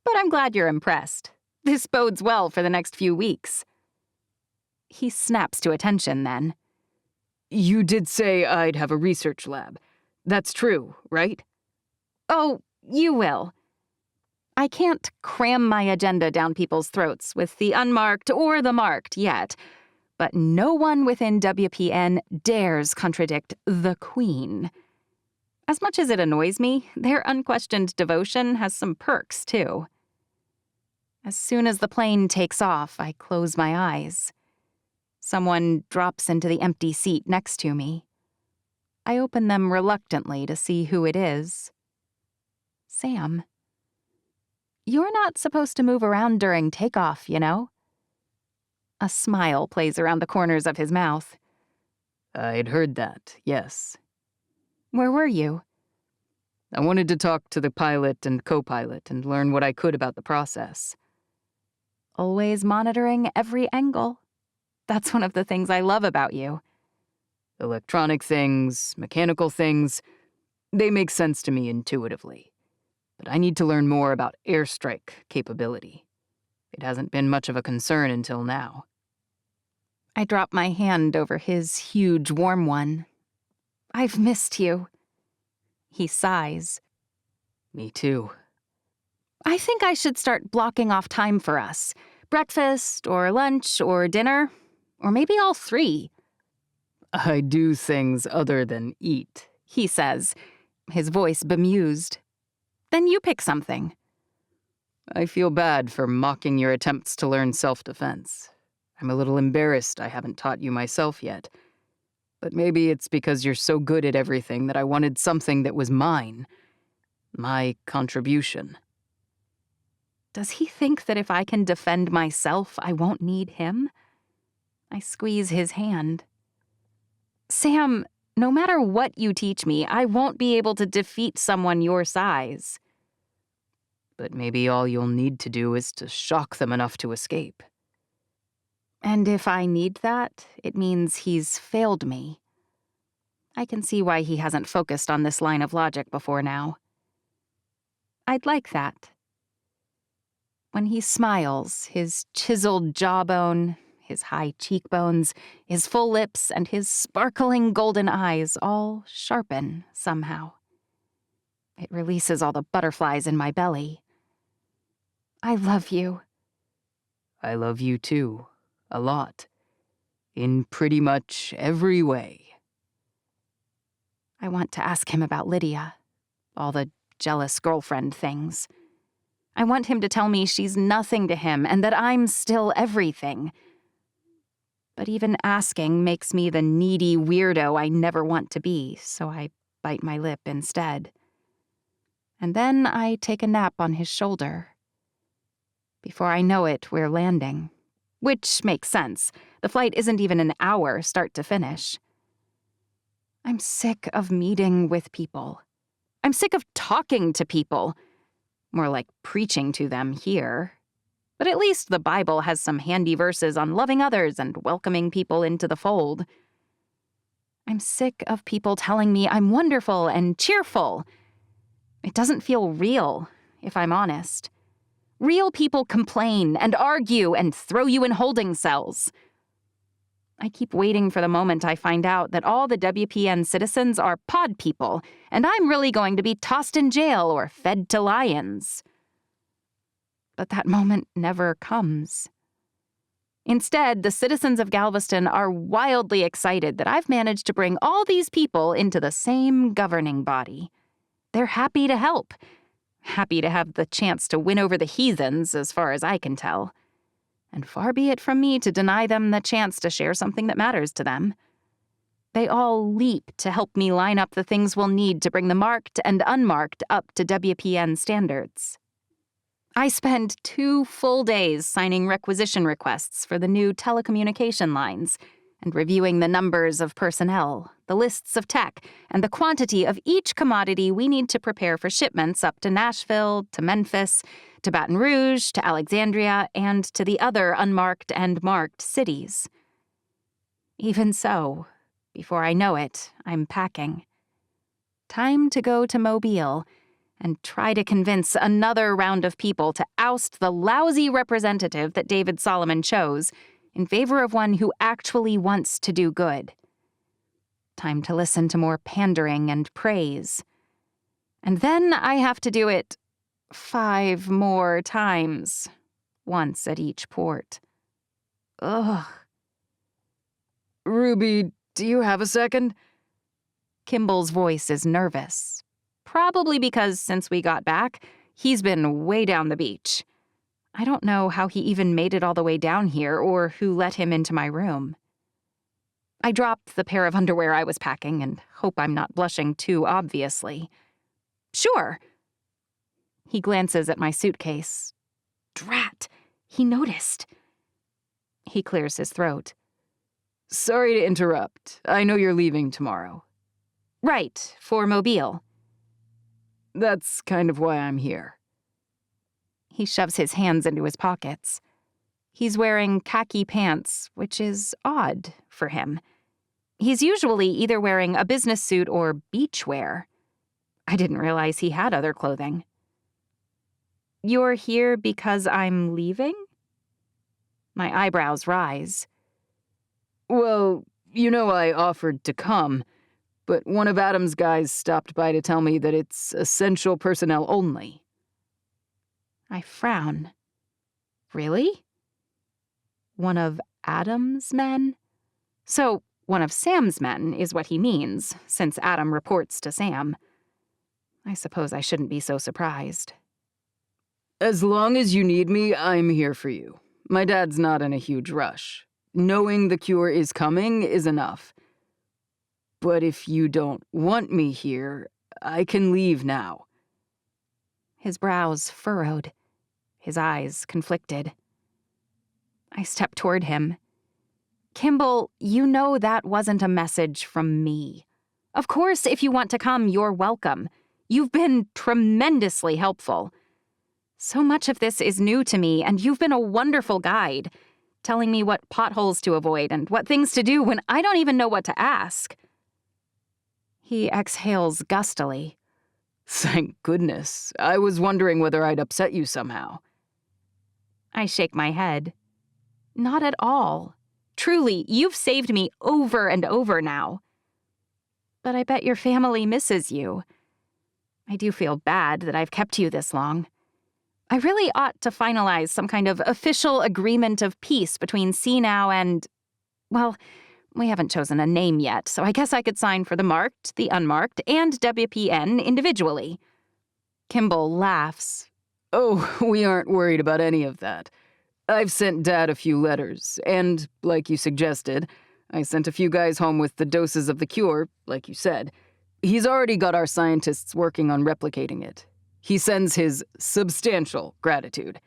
Speaker 1: But I'm glad you're impressed. This bodes well for the next few weeks. He snaps to attention then.
Speaker 2: You did say I'd have a research lab. That's true, right?
Speaker 1: Oh, you will. I can't cram my agenda down people's throats with the unmarked or the marked yet, but no one within WPN dares contradict the Queen. As much as it annoys me, their unquestioned devotion has some perks, too. As soon as the plane takes off, I close my eyes. Someone drops into the empty seat next to me. I open them reluctantly to see who it is. Sam. You're not supposed to move around during takeoff, you know? A smile plays around the corners of his mouth.
Speaker 2: I'd heard that, yes.
Speaker 1: Where were you?
Speaker 2: I wanted to talk to the pilot and co-pilot and learn what I could about the process.
Speaker 1: Always monitoring every angle. That's one of the things I love about you.
Speaker 2: Electronic things, mechanical things, they make sense to me intuitively. But I need to learn more about airstrike capability. It hasn't been much of a concern until now.
Speaker 1: I drop my hand over his huge, warm one. I've missed you. He sighs.
Speaker 2: Me too.
Speaker 1: I think I should start blocking off time for us. Breakfast, or lunch, or dinner. Or maybe all three.
Speaker 2: I do things other than eat,
Speaker 1: He says, his voice bemused. Then you pick something.
Speaker 2: I feel bad for mocking your attempts to learn self-defense. I'm a little embarrassed I haven't taught you myself yet. But maybe it's because you're so good at everything that I wanted something that was mine. My contribution.
Speaker 1: Does he think that if I can defend myself, I won't need him? I squeeze his hand. Sam, no matter what you teach me, I won't be able to defeat someone your size.
Speaker 2: But maybe all you'll need to do is to shock them enough to escape.
Speaker 1: And if I need that, it means he's failed me. I can see why he hasn't focused on this line of logic before now. I'd like that. When he smiles, his chiseled jawbone, his high cheekbones, his full lips, and his sparkling golden eyes all sharpen somehow. It releases all the butterflies in my belly. I love you.
Speaker 2: I love you too. A lot. In pretty much every way.
Speaker 1: I want to ask him about Lydia. All the jealous girlfriend things. I want him to tell me she's nothing to him and that I'm still everything. But even asking makes me the needy weirdo I never want to be, so I bite my lip instead. And then I take a nap on his shoulder. Before I know it, we're landing. Which makes sense. The flight isn't even an hour, start to finish. I'm sick of meeting with people. I'm sick of talking to people. More like preaching to them here. But at least the Bible has some handy verses on loving others and welcoming people into the fold. I'm sick of people telling me I'm wonderful and cheerful. It doesn't feel real, if I'm honest. Real people complain and argue and throw you in holding cells. I keep waiting for the moment I find out that all the WPN citizens are pod people, and I'm really going to be tossed in jail or fed to lions. But that moment never comes. Instead, the citizens of Galveston are wildly excited that I've managed to bring all these people into the same governing body. They're happy to help. Happy to have the chance to win over the heathens, as far as I can tell. And far be it from me to deny them the chance to share something that matters to them. They all leap to help me line up the things we'll need to bring the marked and unmarked up to WPN standards. I spend 2 full days signing requisition requests for the new telecommunication lines and reviewing the numbers of personnel, the lists of tech, and the quantity of each commodity we need to prepare for shipments up to Nashville, to Memphis, to Baton Rouge, to Alexandria, and to the other unmarked and marked cities. Even so, before I know it, I'm packing. Time to go to Mobile and try to convince another round of people to oust the lousy representative that David Solomon chose in favor of one who actually wants to do good. Time to listen to more pandering and praise. And then I have to do it 5 more times, once at each port. Ugh.
Speaker 2: Ruby, do you have a second?
Speaker 1: Kimball's voice is nervous. Probably because since we got back, he's been way down the beach. I don't know how he even made it all the way down here or who let him into my room. I dropped the pair of underwear I was packing and hope I'm not blushing too obviously. Sure. He glances at my suitcase. Drat, he noticed. He clears his throat.
Speaker 2: Sorry to interrupt. I know you're leaving tomorrow.
Speaker 1: Right, for Mobile.
Speaker 2: That's kind of why I'm here.
Speaker 1: He shoves his hands into his pockets. He's wearing khaki pants, which is odd for him. He's usually either wearing a business suit or beachwear. I didn't realize he had other clothing. You're here because I'm leaving? My eyebrows rise.
Speaker 2: Well, you know I offered to come, but one of Adam's guys stopped by to tell me that it's essential personnel only.
Speaker 1: I frown. Really? One of Adam's men? So, one of Sam's men is what he means, since Adam reports to Sam. I suppose I shouldn't be so surprised.
Speaker 2: As long as you need me, I'm here for you. My dad's not in a huge rush. Knowing the cure is coming is enough. But if you don't want me here, I can leave now.
Speaker 1: His brows furrowed, his eyes conflicted. I stepped toward him. Kimball, you know that wasn't a message from me. Of course, if you want to come, you're welcome. You've been tremendously helpful. So much of this is new to me, and you've been a wonderful guide, telling me what potholes to avoid and what things to do when I don't even know what to ask. He exhales gustily.
Speaker 2: Thank goodness. I was wondering whether I'd upset you somehow.
Speaker 1: I shake my head. Not at all. Truly, you've saved me over and over now. But I bet your family misses you. I do feel bad that I've kept you this long. I really ought to finalize some kind of official agreement of peace between CNOW and, well, we haven't chosen a name yet, so I guess I could sign for the marked, the unmarked, and WPN individually. Kimball laughs.
Speaker 2: Oh, we aren't worried about any of that. I've sent Dad a few letters, and, like you suggested, I sent a few guys home with the doses of the cure, like you said. He's already got our scientists working on replicating it. He sends his substantial gratitude.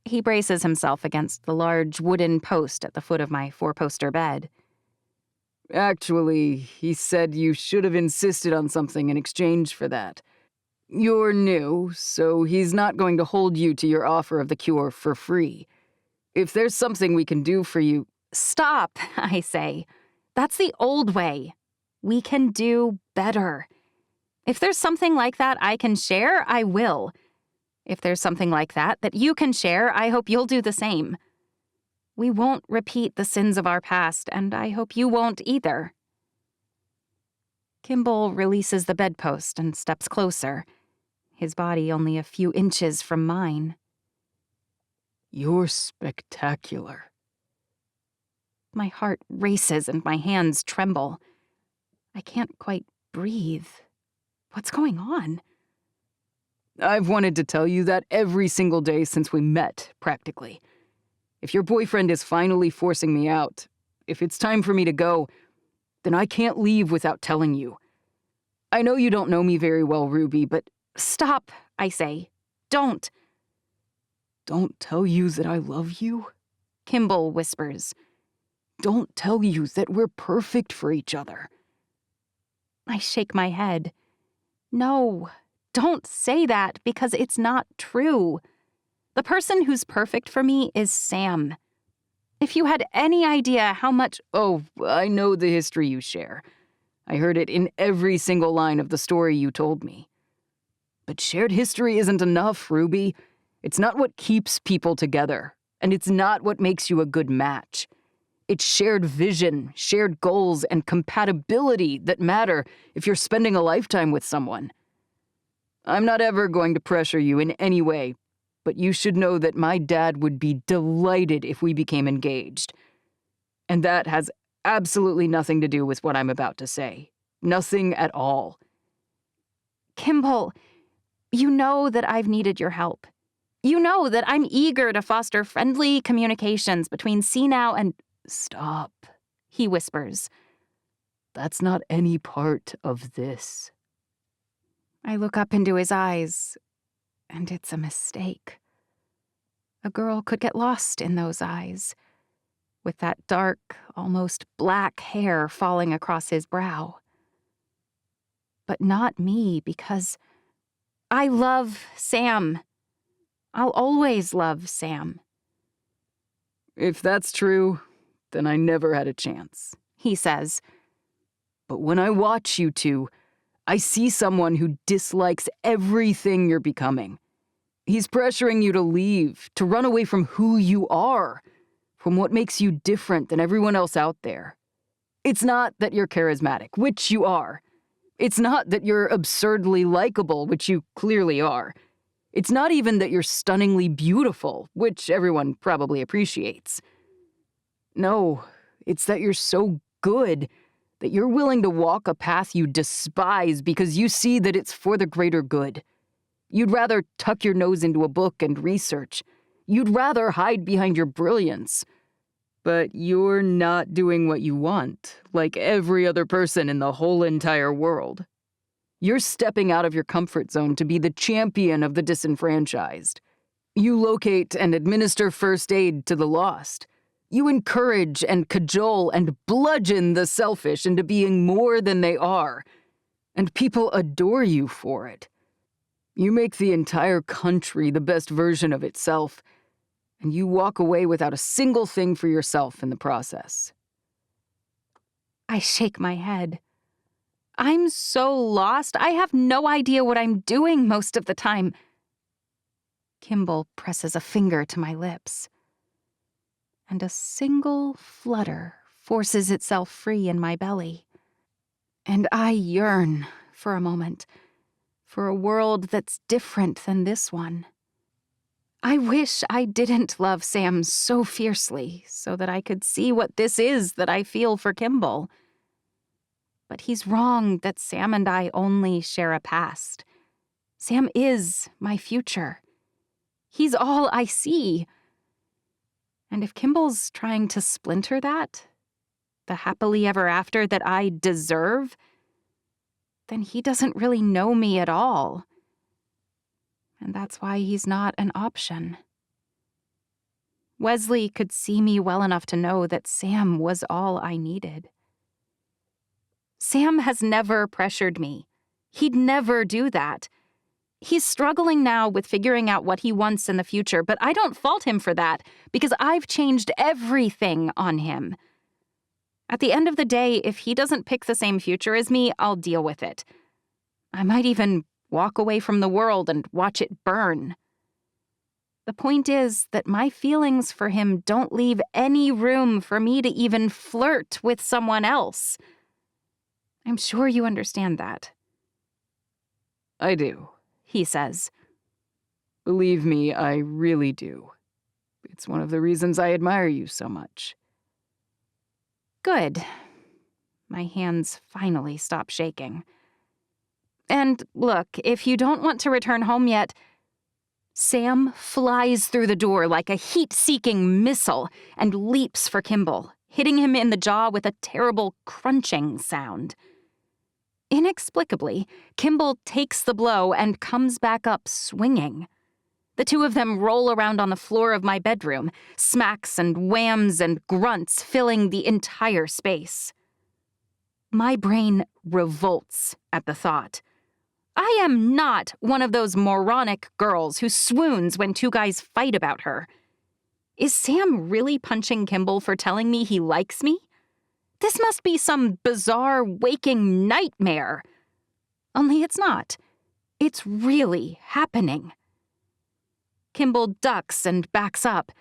Speaker 1: He braces himself against the large wooden post at the foot of my four-poster bed.
Speaker 2: Actually, he said you should have insisted on something in exchange for that. You're new, so he's not going to hold you to your offer of the cure for free. If there's something we can do for you—
Speaker 1: Stop, I say. That's the old way. We can do better. If there's something like that I can share, I will. If there's something like that you can share, I hope you'll do the same. We won't repeat the sins of our past, and I hope you won't either. Kimball releases the bedpost and steps closer, his body only a few inches from mine.
Speaker 2: You're spectacular.
Speaker 1: My heart races and my hands tremble. I can't quite breathe. What's going on?
Speaker 2: I've wanted to tell you that every single day since we met, practically. If your boyfriend is finally forcing me out, if it's time for me to go, then I can't leave without telling you. I know you don't know me very well, Ruby, but—
Speaker 1: Stop, I say. Don't.
Speaker 2: Don't tell you that I love you?
Speaker 1: Kimball whispers.
Speaker 2: Don't tell you that we're perfect for each other.
Speaker 1: I shake my head. No, don't say that, because it's not true. The person who's perfect for me is Sam. If you had any idea how much—
Speaker 2: Oh, I know the history you share. I heard it in every single line of the story you told me. But shared history isn't enough, Ruby. It's not what keeps people together, and it's not what makes you a good match. It's shared vision, shared goals, and compatibility that matter if you're spending a lifetime with someone. I'm not ever going to pressure you in any way, but you should know that my dad would be delighted if we became engaged. And that has absolutely nothing to do with what I'm about to say. Nothing at all.
Speaker 1: Kimball, you know that I've needed your help. You know that I'm eager to foster friendly communications between CNOW and—
Speaker 2: Stop,
Speaker 1: he whispers.
Speaker 2: That's not any part of this.
Speaker 1: I look up into his eyes, and it's a mistake. A girl could get lost in those eyes, with that dark, almost black hair falling across his brow. But not me, because I love Sam. I'll always love Sam.
Speaker 2: If that's true, then I never had a chance,
Speaker 1: he says.
Speaker 2: But when I watch you two, I see someone who dislikes everything you're becoming. He's pressuring you to leave, to run away from who you are, from what makes you different than everyone else out there. It's not that you're charismatic, which you are. It's not that you're absurdly likable, which you clearly are. It's not even that you're stunningly beautiful, which everyone probably appreciates. No, it's that you're so good that you're willing to walk a path you despise because you see that it's for the greater good. You'd rather tuck your nose into a book and research. You'd rather hide behind your brilliance. But you're not doing what you want, like every other person in the whole entire world. You're stepping out of your comfort zone to be the champion of the disenfranchised. You locate and administer first aid to the lost. You encourage and cajole and bludgeon the selfish into being more than they are. And people adore you for it. You make the entire country the best version of itself, and you walk away without a single thing for yourself in the process.
Speaker 1: I shake my head. I'm so lost, I have no idea what I'm doing most of the time. Kimball presses a finger to my lips, and a single flutter forces itself free in my belly. And I yearn, for a moment, for a world that's different than this one. I wish I didn't love Sam so fiercely so that I could see what this is that I feel for Kimball. But he's wrong that Sam and I only share a past. Sam is my future. He's all I see. And if Kimball's trying to splinter that, the happily ever after that I deserve, then he doesn't really know me at all. And that's why he's not an option. Wesley could see me well enough to know that Sam was all I needed. Sam has never pressured me. He'd never do that. He's struggling now with figuring out what he wants in the future, but I don't fault him for that because I've changed everything on him. At the end of the day, if he doesn't pick the same future as me, I'll deal with it. I might even walk away from the world and watch it burn. The point is that my feelings for him don't leave any room for me to even flirt with someone else. I'm sure you understand that.
Speaker 2: I do,
Speaker 1: He says.
Speaker 2: Believe me, I really do. It's one of the reasons I admire you so much.
Speaker 1: Good. My hands finally stop shaking. And look, if you don't want to return home yet, Sam flies through the door like a heat-seeking missile and leaps for Kimball, hitting him in the jaw with a terrible crunching sound. Inexplicably, Kimball takes the blow and comes back up swinging. The two of them roll around on the floor of my bedroom, smacks and whams and grunts filling the entire space. My brain revolts at the thought. I am not one of those moronic girls who swoons when two guys fight about her. Is Sam really punching Kimball for telling me he likes me? This must be some bizarre waking nightmare. Only it's not. It's really happening. Kimball ducks and backs up,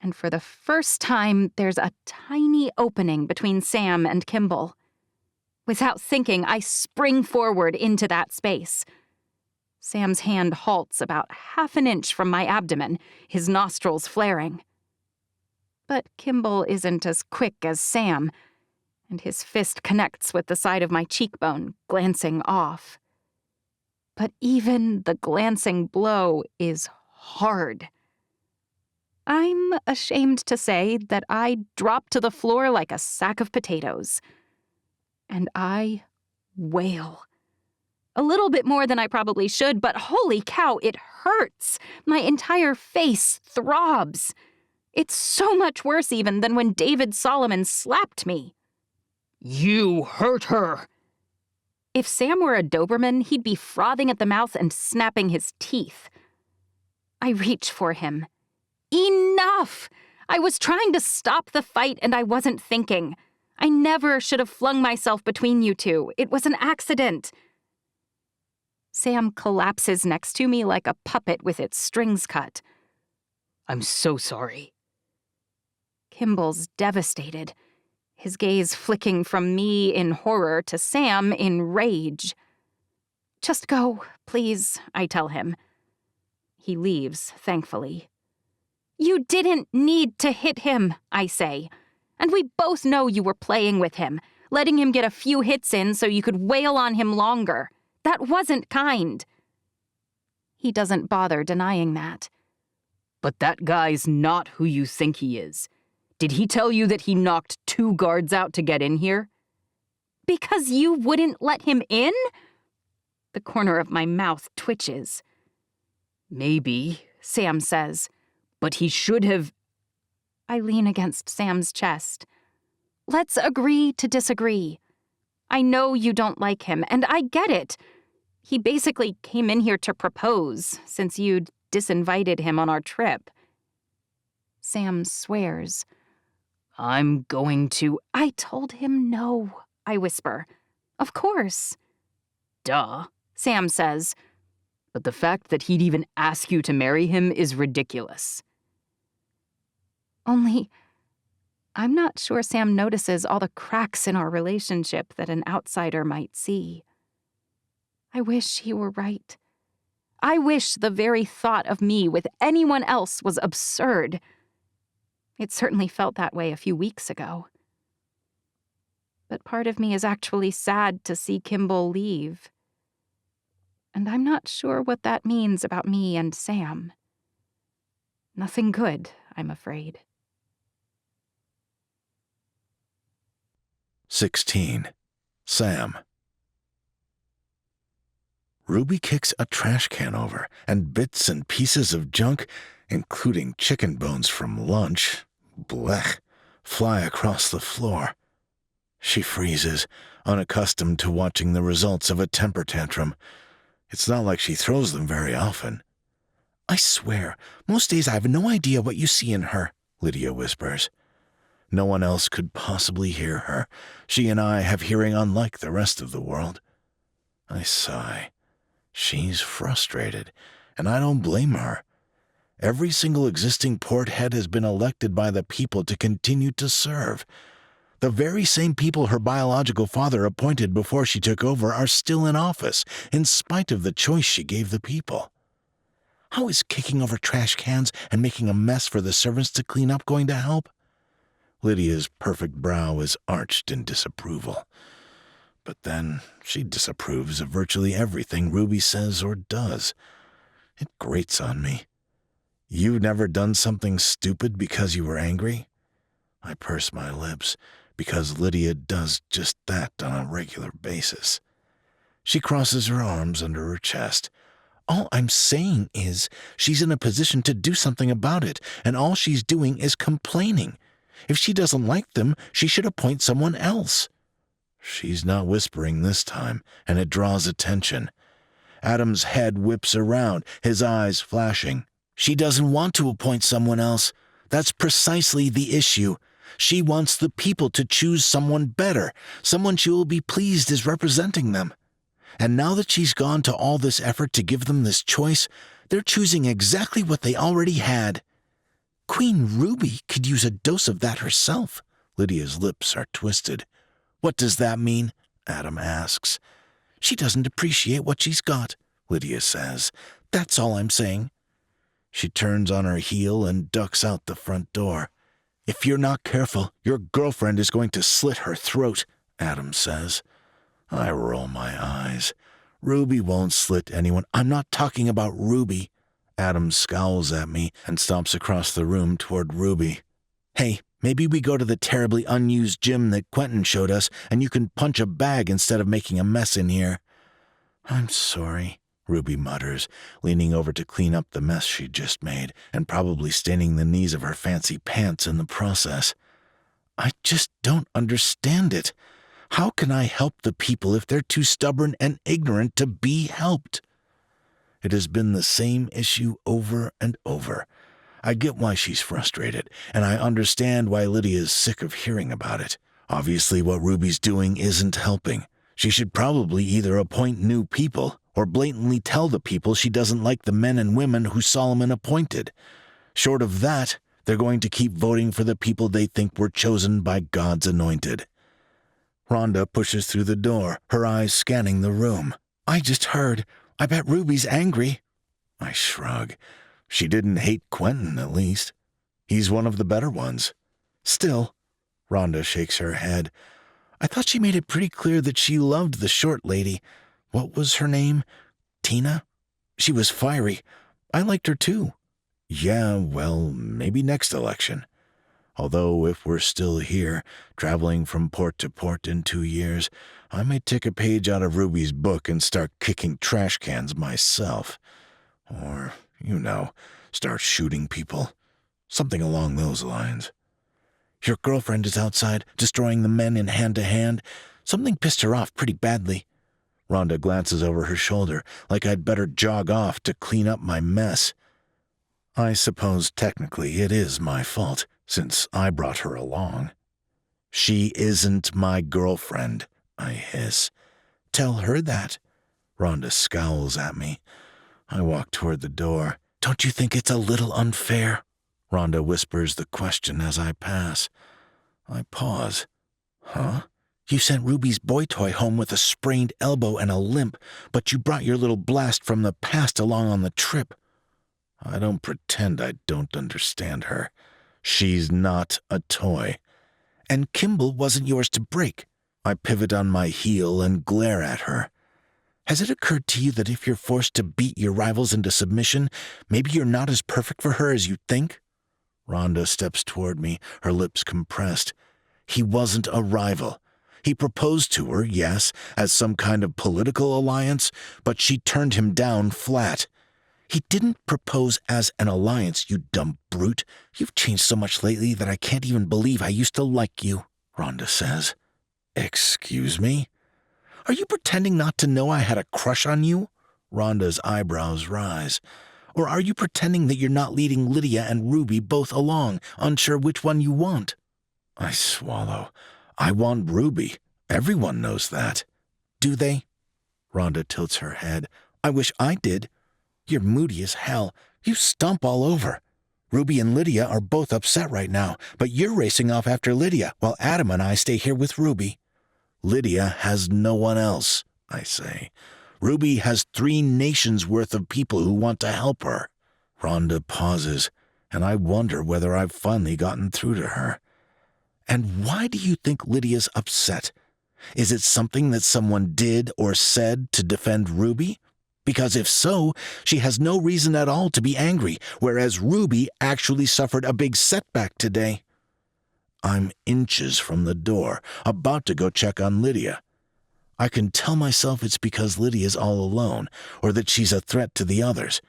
Speaker 1: and for the first time, there's a tiny opening between Sam and Kimball. Without thinking, I spring forward into that space. Sam's hand halts about half an inch from my abdomen, his nostrils flaring. But Kimball isn't as quick as Sam, and his fist connects with the side of my cheekbone, glancing off. But even the glancing blow is hard. I'm ashamed to say that I drop to the floor like a sack of potatoes. And I wail. A little bit more than I probably should, but holy cow, it hurts. My entire face throbs. It's so much worse even than when David Solomon slapped me.
Speaker 2: You hurt her!
Speaker 1: If Sam were a Doberman, he'd be frothing at the mouth and snapping his teeth. I reach for him. Enough! I was trying to stop the fight and I wasn't thinking. I never should have flung myself between you two. It was an accident. Sam collapses next to me like a puppet with its strings cut.
Speaker 2: I'm so sorry.
Speaker 1: Kimball's devastated, his gaze flicking from me in horror to Sam in rage. Just go, please, I tell him. He leaves, thankfully. You didn't need to hit him, I say. And we both know you were playing with him, letting him get a few hits in so you could wail on him longer. That wasn't kind. He doesn't bother denying that.
Speaker 2: But that guy's not who you think he is. Did he tell you that he knocked 2 guards out to get in here?
Speaker 1: Because you wouldn't let him in? The corner of my mouth twitches.
Speaker 2: Maybe,
Speaker 1: Sam says.
Speaker 2: but he should have.
Speaker 1: I lean against Sam's chest. Let's agree to disagree. I know you don't like him, and I get it. He basically came in here to propose, since you'd disinvited him on our trip. Sam swears.
Speaker 2: I'm going to.
Speaker 1: I told him no, I whisper. Of course.
Speaker 2: Duh,
Speaker 1: Sam says.
Speaker 2: But the fact that he'd even ask you to marry him is ridiculous.
Speaker 1: Only, I'm not sure Sam notices all the cracks in our relationship that an outsider might see. I wish he were right. I wish the very thought of me with anyone else was absurd. It certainly felt that way a few weeks ago. But part of me is actually sad to see Kimball leave. And I'm not sure what that means about me and Sam. Nothing good, I'm afraid.
Speaker 3: 16. Sam. Ruby kicks a trash can over, and bits and pieces of junk, including chicken bones from lunch, blech, fly across the floor. She freezes, unaccustomed to watching the results of a temper tantrum. It's not like she throws them very often. "I swear, most days I have no idea what you see in her," Lydia whispers. No one else could possibly hear her. She and I have hearing unlike the rest of the world. I sigh. She's frustrated, and I don't blame her. Every single existing port head has been elected by the people to continue to serve. The very same people her biological father appointed before she took over are still in office, in spite of the choice she gave the people. How is kicking over trash cans and making a mess for the servants to clean up going to help? Lydia's perfect brow is arched in disapproval. But then she disapproves of virtually everything Ruby says or does. It grates on me. "You've never done something stupid because you were angry?" I purse my lips, because Lydia does just that on a regular basis. She crosses her arms under her chest. "All I'm saying is she's in a position to do something about it, and all she's doing is complaining. If she doesn't like them, she should appoint someone else." She's not whispering this time, and it draws attention. Adam's head whips around, his eyes flashing. "She doesn't want to appoint someone else. That's precisely the issue. She wants the people to choose someone better, someone she will be pleased is representing them. And now that she's gone to all this effort to give them this choice, they're choosing exactly what they already had. Queen Ruby could use a dose of that herself." Lydia's lips are twisted. "What does that mean?" Adam asks. "She doesn't appreciate what she's got," Lydia says. "That's all I'm saying." She turns on her heel and ducks out the front door. "If you're not careful, your girlfriend is going to slit her throat," Adam says. I roll my eyes. "Ruby won't slit anyone. I'm not talking about Ruby." Adam scowls at me and stomps across the room toward Ruby. "Hey, maybe we go to the terribly unused gym that Quentin showed us, and you can punch a bag instead of making a mess in here." "I'm sorry," Ruby mutters, leaning over to clean up the mess she'd just made, and probably staining the knees of her fancy pants in the process. "I just don't understand it. How can I help the people if they're too stubborn and ignorant to be helped?" It has been the same issue over and over. I get why she's frustrated, and I understand why Lydia is sick of hearing about it. Obviously, what Ruby's doing isn't helping. She should probably either appoint new people or blatantly tell the people she doesn't like the men and women who Solomon appointed. Short of that, they're going to keep voting for the people they think were chosen by God's anointed. Rhonda pushes through the door, her eyes scanning the room. "I just heard. I bet Ruby's angry." I shrug. She didn't hate Quentin, at least. He's one of the better ones. "Still," Rhonda shakes her head, "I thought she made it pretty clear that she loved the short lady. What was her name? Tina? She was fiery. I liked her too." "Yeah, well, maybe next election. Although if we're still here, traveling from port to port in 2 years, I may take a page out of Ruby's book and start kicking trash cans myself. Or, start shooting people. Something along those lines." "Your girlfriend is outside, destroying the men in hand-to-hand. Something pissed her off pretty badly." Rhonda glances over her shoulder, like I'd better jog off to clean up my mess. I suppose technically it is my fault, since I brought her along. "She isn't my girlfriend," I hiss. "Tell her that." Rhonda scowls at me. I walk toward the door. "Don't you think it's a little unfair?" Rhonda whispers the question as I pass. I pause. "Huh?" "You sent Ruby's boy toy home with a sprained elbow and a limp, but you brought your little blast from the past along on the trip." I don't pretend I don't understand her. She's not a toy. "And Kimball wasn't yours to break." I pivot on my heel and glare at her. "Has it occurred to you that if you're forced to beat your rivals into submission, maybe you're not as perfect for her as you think?" Rhonda steps toward me, her lips compressed. "He wasn't a rival. He proposed to her, yes, as some kind of political alliance, but she turned him down flat. He didn't propose as an alliance, you dumb brute. You've changed so much lately that I can't even believe I used to like you, Rhonda says. Excuse me? Are you pretending not to know I had a crush on you? Rhonda's eyebrows rise. Or are you pretending that you're not leading Lydia and Ruby both along, unsure which one you want? I swallow. I want Ruby. Everyone knows that. Do they? Rhonda tilts her head. I wish I did. You're moody as hell. You stomp all over. Ruby and Lydia are both upset right now, but you're racing off after Lydia, while Adam and I stay here with Ruby. Lydia has no one else, I say. Ruby has 3 nations worth of people who want to help her. Rhonda pauses, and I wonder whether I've finally gotten through to her. And why do you think Lydia's upset? Is it something that someone did or said to defend Ruby? Because if so, she has no reason at all to be angry, whereas Ruby actually suffered a big setback today. I'm inches from the door, about to go check on Lydia. I can tell myself it's because Lydia's all alone, or that she's a threat to the others.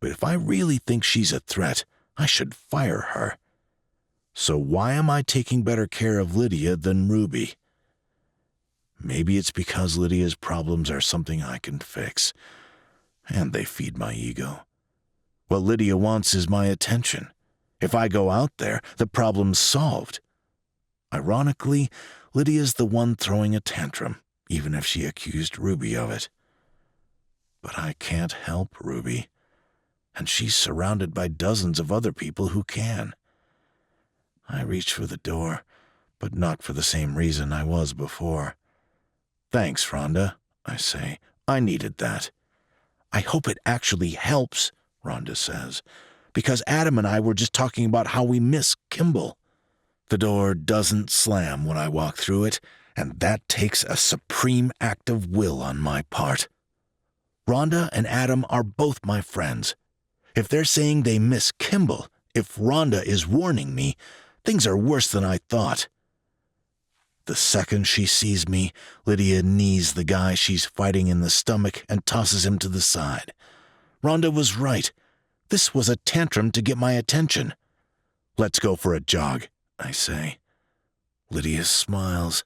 Speaker 3: But if I really think she's a threat, I should fire her. So why am I taking better care of Lydia than Ruby? Maybe it's because Lydia's problems are something I can fix, and they feed my ego. What Lydia wants is my attention. If I go out there, the problem's solved. Ironically, Lydia's the one throwing a tantrum, even if she accused Ruby of it. But I can't help Ruby, and she's surrounded by dozens of other people who can. I reach for the door, but not for the same reason I was before. Thanks, Rhonda, I say. I needed that. I hope it actually helps, Rhonda says, because Adam and I were just talking about how we miss Kimball. The door doesn't slam when I walk through it, and that takes a supreme act of will on my part. Rhonda and Adam are both my friends. If they're saying they miss Kimball, if Rhonda is warning me, things are worse than I thought. The second she sees me, Lydia knees the guy she's fighting in the stomach and tosses him to the side. Rhonda was right. This was a tantrum to get my attention. Let's go for a jog, I say. Lydia smiles.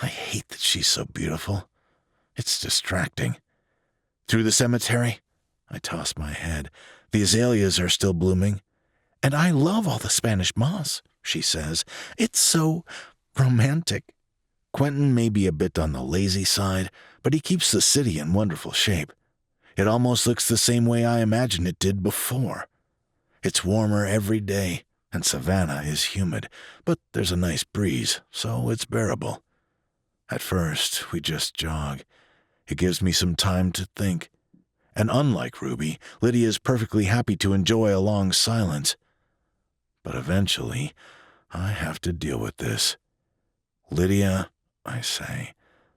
Speaker 3: I hate that she's so beautiful. It's distracting. Through the cemetery? I toss my head. The azaleas are still blooming. And I love all the Spanish moss, she says. It's so romantic. Quentin may be a bit on the lazy side, but he keeps the city in wonderful shape. It almost looks the same way I imagined it did before. It's warmer every day, and Savannah is humid, but there's a nice breeze, so it's bearable. At first, we just jog. It gives me some time to think. And unlike Ruby, Lydia is perfectly happy to enjoy a long silence. But eventually, I have to deal with this. Lydia, I say,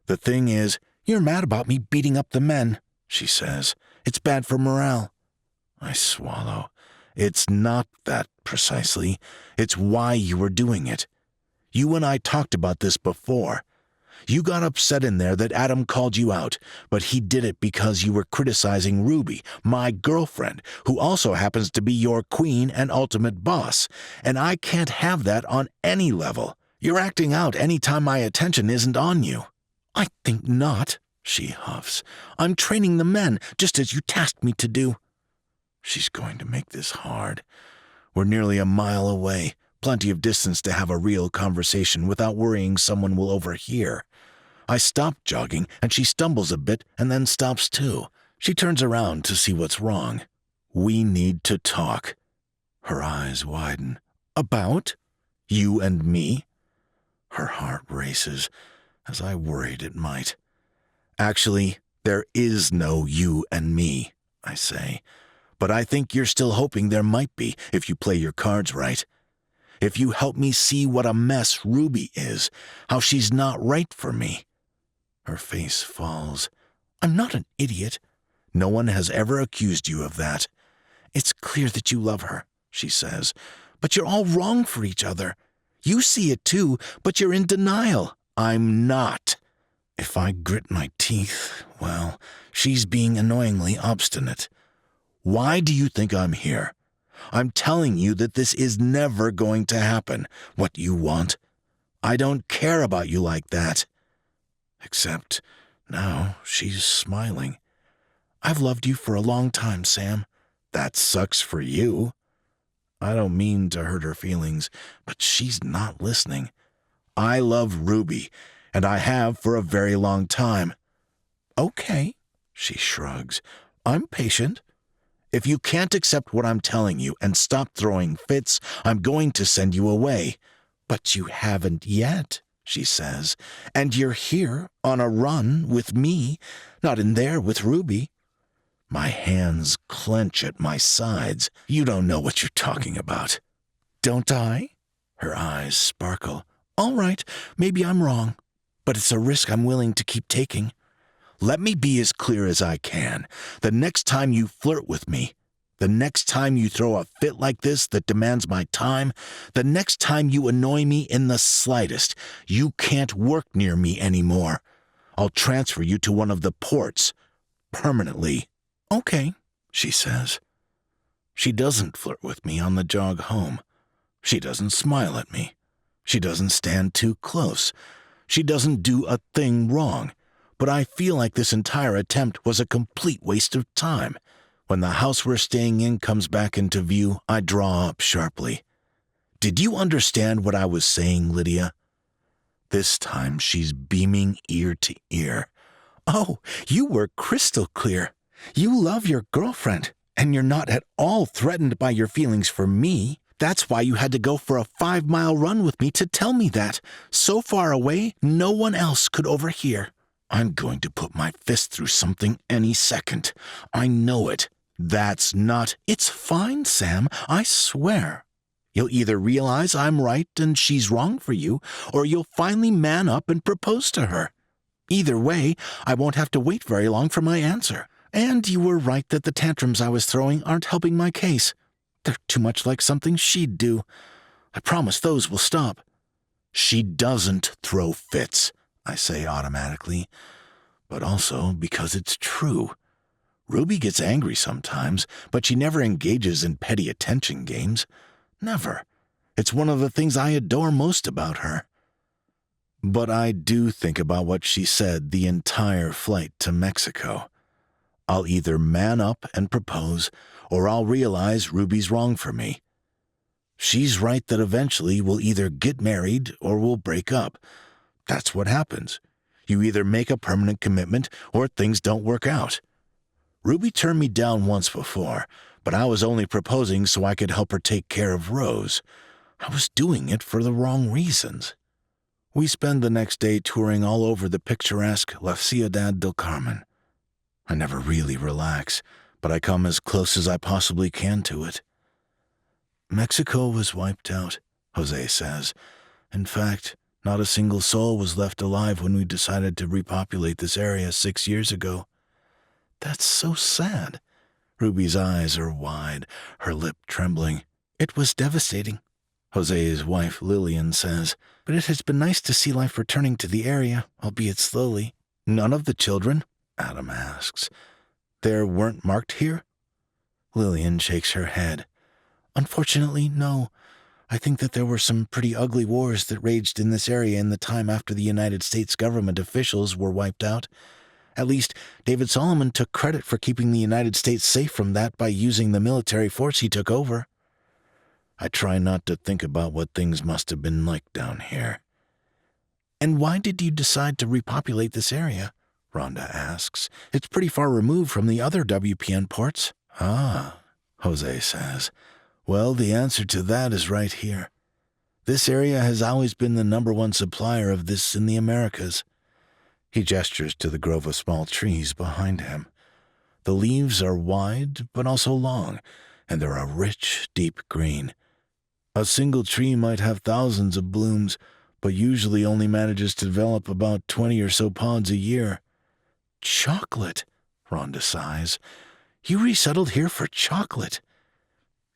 Speaker 3: the thing is, you're mad about me beating up the men, she says. It's bad for morale. I swallow. It's not that precisely. It's why you were doing it. You and I talked about this before. You got upset in there that Adam called you out, but he did it because you were criticizing Ruby, my girlfriend, who also happens to be your queen and ultimate boss, and I can't have that on any level. You're acting out any time my attention isn't on you. I think not, she huffs. I'm training the men, just as you tasked me to do. She's going to make this hard. We're nearly a mile away, plenty of distance to have a real conversation without worrying someone will overhear. I stop jogging, and she stumbles a bit and then stops too. She turns around to see what's wrong. We need to talk. Her eyes widen. About? You and me? Her heart races, as I worried it might. Actually, there is no you and me, I say. But I think you're still hoping there might be if you play your cards right. If you help me see what a mess Ruby is, how she's not right for me. Her face falls. I'm not an idiot. No one has ever accused you of that. It's clear that you love her, she says. But you're all wrong for each other. You see it too, but you're in denial, I'm not. If I grit my teeth, well, she's being annoyingly obstinate. Why do you think I'm here? I'm telling you that this is never going to happen, what you want. I don't care about you like that. Except now she's smiling. I've loved you for a long time, Sam. That sucks for you. I don't mean to hurt her feelings, but she's not listening. I love Ruby, and I have for a very long time. Okay, she shrugs. I'm patient. If you can't accept what I'm telling you and stop throwing fits, I'm going to send you away. But you haven't yet, she says, and you're here on a run with me, not in there with Ruby. My hands clench at my sides. You don't know what you're talking about. Don't I? Her eyes sparkle. All right, maybe I'm wrong, but it's a risk I'm willing to keep taking. Let me be as clear as I can. The next time you flirt with me, the next time you throw a fit like this that demands my time, the next time you annoy me in the slightest, you can't work near me anymore. I'll transfer you to one of the ports. Permanently. Okay, she says. She doesn't flirt with me on the jog home. She doesn't smile at me. She doesn't stand too close. She doesn't do a thing wrong. But I feel like this entire attempt was a complete waste of time. When the house we're staying in comes back into view, I draw up sharply. Did you understand what I was saying, Lydia? This time she's beaming ear to ear. Oh, you were crystal clear. You love your girlfriend, and you're not at all threatened by your feelings for me. That's why you had to go for a 5-mile run with me to tell me that. So far away, no one else could overhear. I'm going to put my fist through something any second. I know it. That's not... It's fine, Sam, I swear. You'll either realize I'm right and she's wrong for you, or you'll finally man up and propose to her. Either way, I won't have to wait very long for my answer. And you were right that the tantrums I was throwing aren't helping my case. They're too much like something she'd do. I promise those will stop. She doesn't throw fits, I say automatically, but also because it's true. Ruby gets angry sometimes, but she never engages in petty attention games. Never. It's one of the things I adore most about her. But I do think about what she said the entire flight to Mexico. I'll either man up and propose, or I'll realize Ruby's wrong for me. She's right that eventually we'll either get married or we'll break up. That's what happens. You either make a permanent commitment or things don't work out. Ruby turned me down once before, but I was only proposing so I could help her take care of Rose. I was doing it for the wrong reasons. We spend the next day touring all over the picturesque La Ciudad del Carmen. I never really relax, but I come as close as I possibly can to it. Mexico was wiped out, Jose says. In fact, not a single soul was left alive when we decided to repopulate this area 6 years ago. That's so sad. Ruby's eyes are wide, her lip trembling. It was devastating, Jose's wife Lillian says, but it has been nice to see life returning to the area, albeit slowly. None of the children? Adam asks. There weren't marked here? Lillian shakes her head. Unfortunately, no. I think that there were some pretty ugly wars that raged in this area in the time after the United States government officials were wiped out. At least, David Solomon took credit for keeping the United States safe from that by using the military force he took over. I try not to think about what things must have been like down here. And why did you decide to repopulate this area? Rhonda asks. It's pretty far removed from the other WPN ports. Ah, Jose says. Well, the answer to that is right here. This area has always been the #1 supplier of this in the Americas. He gestures to the grove of small trees behind him. The leaves are wide, but also long, and they're a rich, deep green. A single tree might have thousands of blooms, but usually only manages to develop about 20 or so pods a year. Chocolate, Rhonda sighs. You resettled here for chocolate.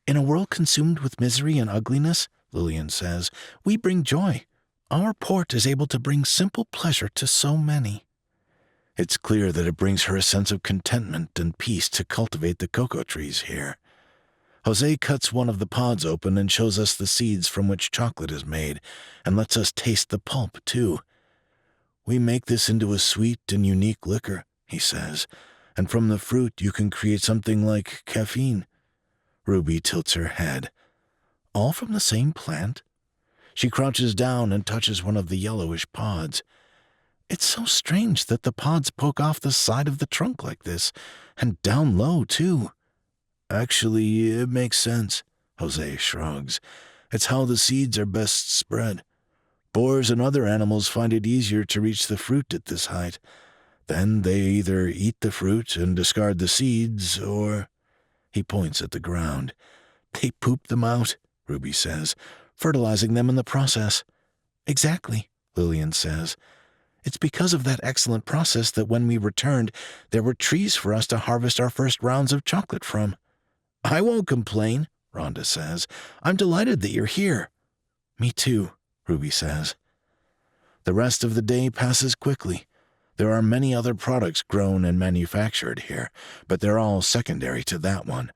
Speaker 3: In a world consumed with misery and ugliness, Lillian says, we bring joy. Our port is able to bring simple pleasure to so many. It's clear that it brings her a sense of contentment and peace to cultivate the cocoa trees here. Jose cuts one of the pods open and shows us the seeds from which chocolate is made, and lets us taste the pulp, too. We make this into a sweet and unique liquor, he says, and from the fruit you can create something like caffeine. Ruby tilts her head. All from the same plant? She crouches down and touches one of the yellowish pods. It's so strange that the pods poke off the side of the trunk like this, and down low, too. Actually, it makes sense, Jose shrugs. It's how the seeds are best spread. Boars and other animals find it easier to reach the fruit at this height. Then they either eat the fruit and discard the seeds, or... He points at the ground. They poop them out, Ruby says, fertilizing them in the process. Exactly, Lillian says. It's because of that excellent process that when we returned, there were trees for us to harvest our first rounds of chocolate from. I won't complain, Rhonda says. I'm delighted that you're here. Me too, Ruby says. The rest of the day passes quickly. There are many other products grown and manufactured here, but they're all secondary to that one.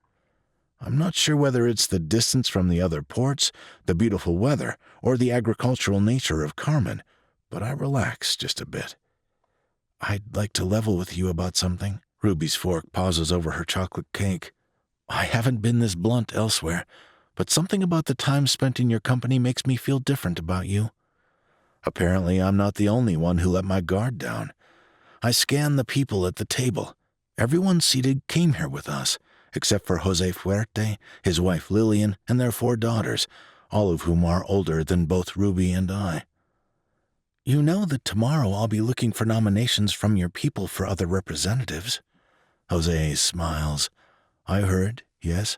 Speaker 3: I'm not sure whether it's the distance from the other ports, the beautiful weather, or the agricultural nature of Carmen, but I relax just a bit. I'd like to level with you about something. Ruby's fork pauses over her chocolate cake. I haven't been this blunt elsewhere, but something about the time spent in your company makes me feel different about you. Apparently, I'm not the only one who let my guard down. I scanned the people at the table. Everyone seated came here with us, except for Jose Fuerte, his wife Lillian, and their 4 daughters, all of whom are older than both Ruby and I. You know that tomorrow I'll be looking for nominations from your people for other representatives. Jose smiles. I heard, yes.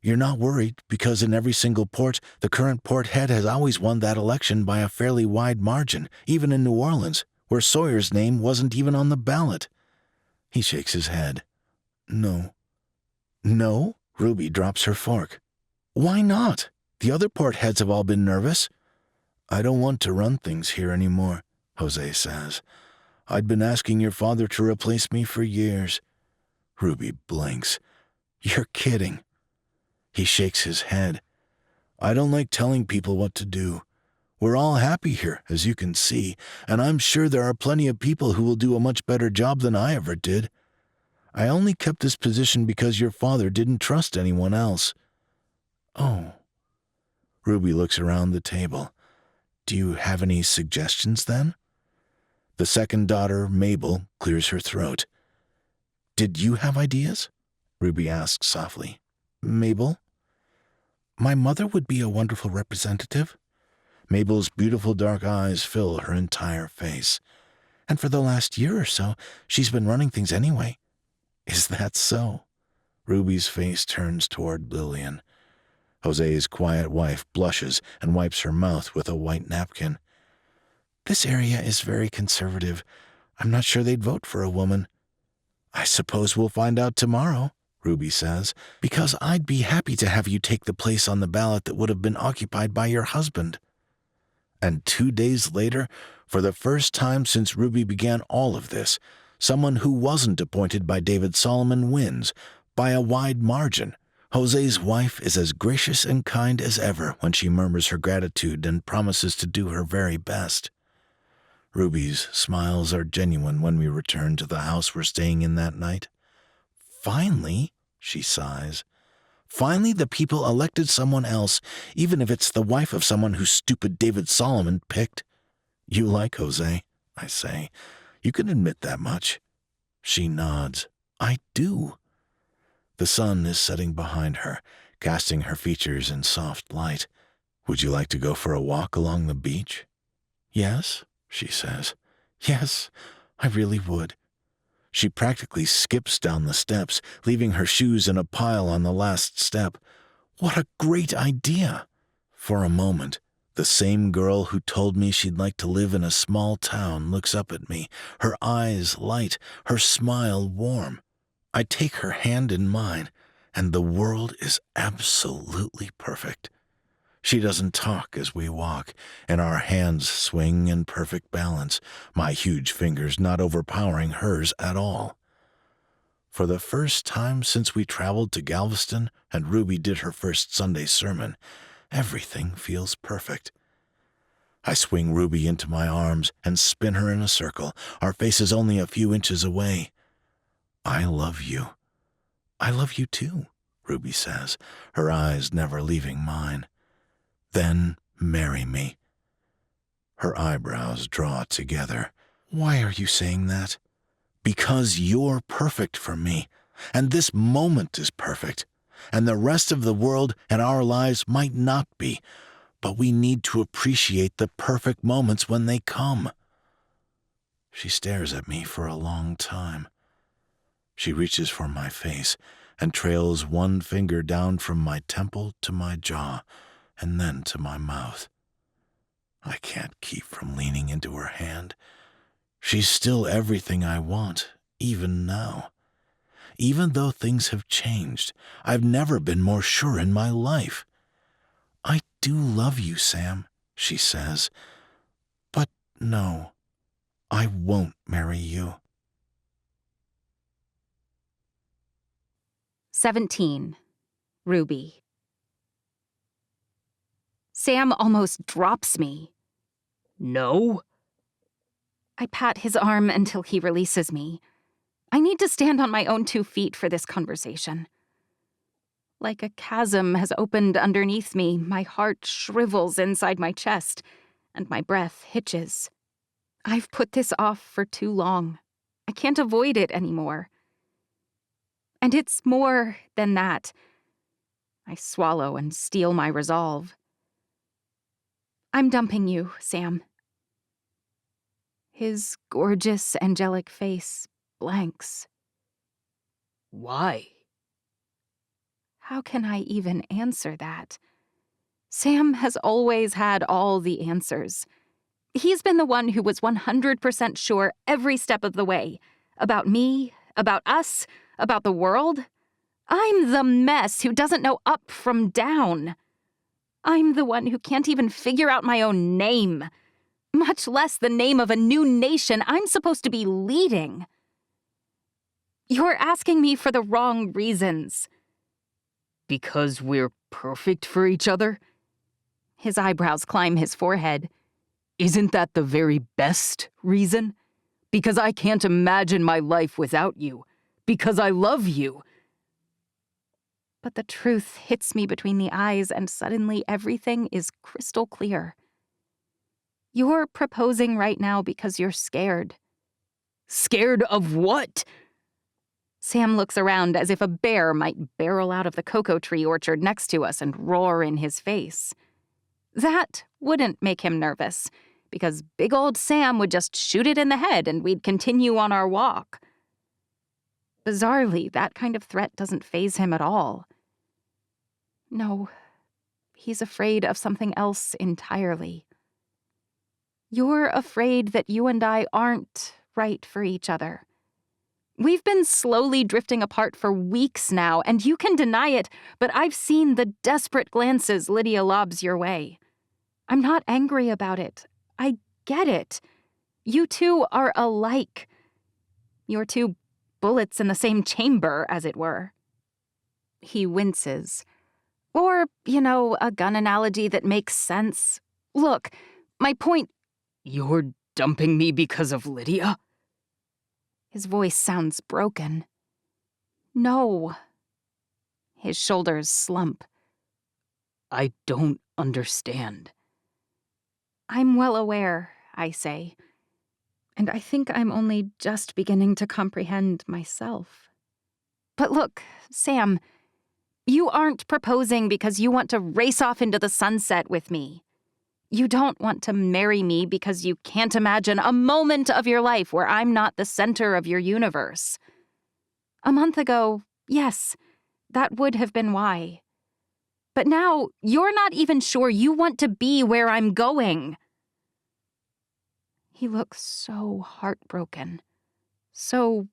Speaker 3: You're not worried, because in every single port, the current port head has always won that election by a fairly wide margin, even in New Orleans, where Sawyer's name wasn't even on the ballot. He shakes his head. No. No? Ruby drops her fork. Why not? The other port heads have all been nervous. I don't want to run things here anymore, Jose says. I'd been asking your father to replace me for years. Ruby blinks. You're kidding. He shakes his head. I don't like telling people what to do. We're all happy here, as you can see, and I'm sure there are plenty of people who will do a much better job than I ever did. I only kept this position because your father didn't trust anyone else. Oh. Ruby looks around the table. Do you have any suggestions, then? The second daughter, Mabel, clears her throat. Did you have ideas? Ruby asks softly. Mabel? My mother would be a wonderful representative. Mabel's beautiful dark eyes fill her entire face. And for the last year or so, she's been running things anyway. Is that so? Ruby's face turns toward Lillian. Jose's quiet wife blushes and wipes her mouth with a white napkin. This area is very conservative. I'm not sure they'd vote for a woman. I suppose we'll find out tomorrow, Ruby says, because I'd be happy to have you take the place on the ballot that would have been occupied by your husband. And 2 days later, for the first time since Ruby began all of this, someone who wasn't appointed by David Solomon wins, by a wide margin. Jose's wife is as gracious and kind as ever when she murmurs her gratitude and promises to do her very best. Ruby's smiles are genuine when we return to the house we're staying in that night. Finally, she sighs. Finally, the people elected someone else, even if it's the wife of someone who stupid David Solomon picked. You like Jose, I say. You can admit that much. She nods. I do. The sun is setting behind her, casting her features in soft light. Would you like to go for a walk along the beach? Yes, she says. Yes, I really would. She practically skips down the steps, leaving her shoes in a pile on the last step. What a great idea! For a moment, the same girl who told me she'd like to live in a small town looks up at me, her eyes light, her smile warm. I take her hand in mine, and the world is absolutely perfect. She doesn't talk as we walk, and our hands swing in perfect balance, my huge fingers not overpowering hers at all. For the first time since we traveled to Galveston and Ruby did her first Sunday sermon, everything feels perfect. I swing Ruby into my arms and spin her in a circle, our faces only a few inches away. I love you. I love you too, Ruby says, her eyes never leaving mine. Then marry me. Her eyebrows draw together. Why are you saying that? Because you're perfect for me, and this moment is perfect, and the rest of the world and our lives might not be, but we need to appreciate the perfect moments when they come. She stares at me for a long time. She reaches for my face and trails one finger down from my temple to my jaw, and then to my mouth. I can't keep from leaning into her hand. She's still everything I want, even now. Even though things have changed, I've never been more sure in my life. I do love you, Sam, she says. But no, I won't marry you.
Speaker 1: 17. Ruby. Sam almost drops me.
Speaker 2: No?
Speaker 1: I pat his arm until he releases me. I need to stand on my own 2 feet for this conversation. Like a chasm has opened underneath me, my heart shrivels inside my chest, and my breath hitches. I've put this off for too long. I can't avoid it anymore. And it's more than that. I swallow and steel my resolve. I'm dumping you, Sam. His gorgeous, angelic face blanks.
Speaker 2: Why?
Speaker 1: How can I even answer that? Sam has always had all the answers. He's been the one who was 100% sure every step of the way. About me, about us, about the world. I'm the mess who doesn't know up from down. I'm the one who can't even figure out my own name, much less the name of a new nation I'm supposed to be leading. You're asking me for the wrong reasons.
Speaker 2: Because we're perfect for each other?
Speaker 1: His eyebrows climb his forehead.
Speaker 2: Isn't that the very best reason? Because I can't imagine my life without you. Because I love you.
Speaker 1: But the truth hits me between the eyes, and suddenly everything is crystal clear. You're proposing right now because you're scared.
Speaker 2: Scared of what?
Speaker 1: Sam looks around as if a bear might barrel out of the cocoa tree orchard next to us and roar in his face. That wouldn't make him nervous, because big old Sam would just shoot it in the head and we'd continue on our walk. Bizarrely, that kind of threat doesn't faze him at all. No, he's afraid of something else entirely. You're afraid that you and I aren't right for each other. We've been slowly drifting apart for weeks now, and you can deny it, but I've seen the desperate glances Lydia lobs your way. I'm not angry about it. I get it. You two are alike. You're two bullets in the same chamber, as it were. He winces. Or, a gun analogy that makes sense. Look, my point—
Speaker 2: You're dumping me because of Lydia?
Speaker 1: His voice sounds broken. No. His shoulders slump.
Speaker 2: I don't understand.
Speaker 1: I'm well aware, I say. And I think I'm only just beginning to comprehend myself. But look, Sam, you aren't proposing because you want to race off into the sunset with me. You don't want to marry me because you can't imagine a moment of your life where I'm not the center of your universe. A month ago, yes, that would have been why. But now, you're not even sure you want to be where I'm going. He looks so heartbroken, so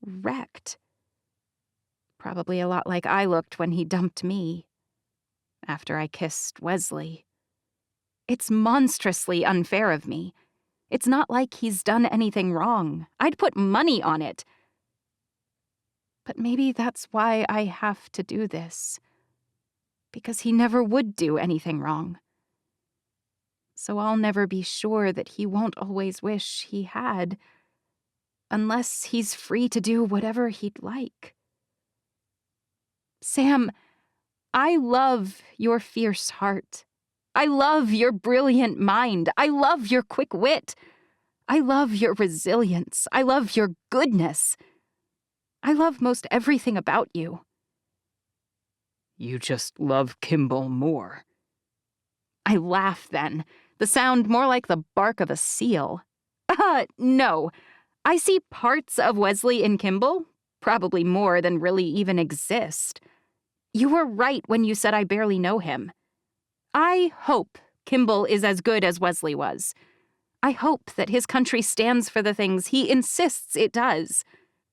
Speaker 1: wrecked. Probably a lot like I looked when he dumped me. after I kissed Wesley. It's monstrously unfair of me. It's not like he's done anything wrong. I'd put money on it. But maybe that's why I have to do this. Because he never would do anything wrong. So I'll never be sure that he won't always wish he had, unless he's free to do whatever he'd like. Sam, I love your fierce heart. I love your brilliant mind. I love your quick wit. I love your resilience. I love your goodness. I love most everything about you.
Speaker 2: You just love Kimball more.
Speaker 1: I laugh then, the sound more like the bark of a seal. No. I see parts of Wesley in Kimball, probably more than really even exist. You were right when you said I barely know him. I hope Kimball is as good as Wesley was. I hope that his country stands for the things he insists it does.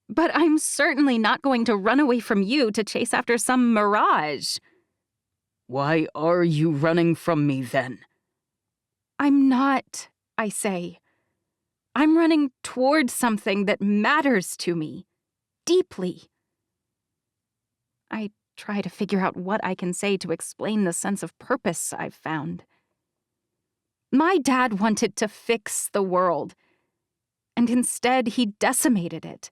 Speaker 1: But I'm certainly not going to run away from you to chase after some mirage.
Speaker 2: Why are you running from me then?
Speaker 1: I'm not, I say. I'm running toward something that matters to me. Deeply. I try to figure out what I can say to explain the sense of purpose I've found. My dad wanted to fix the world, and instead he decimated it.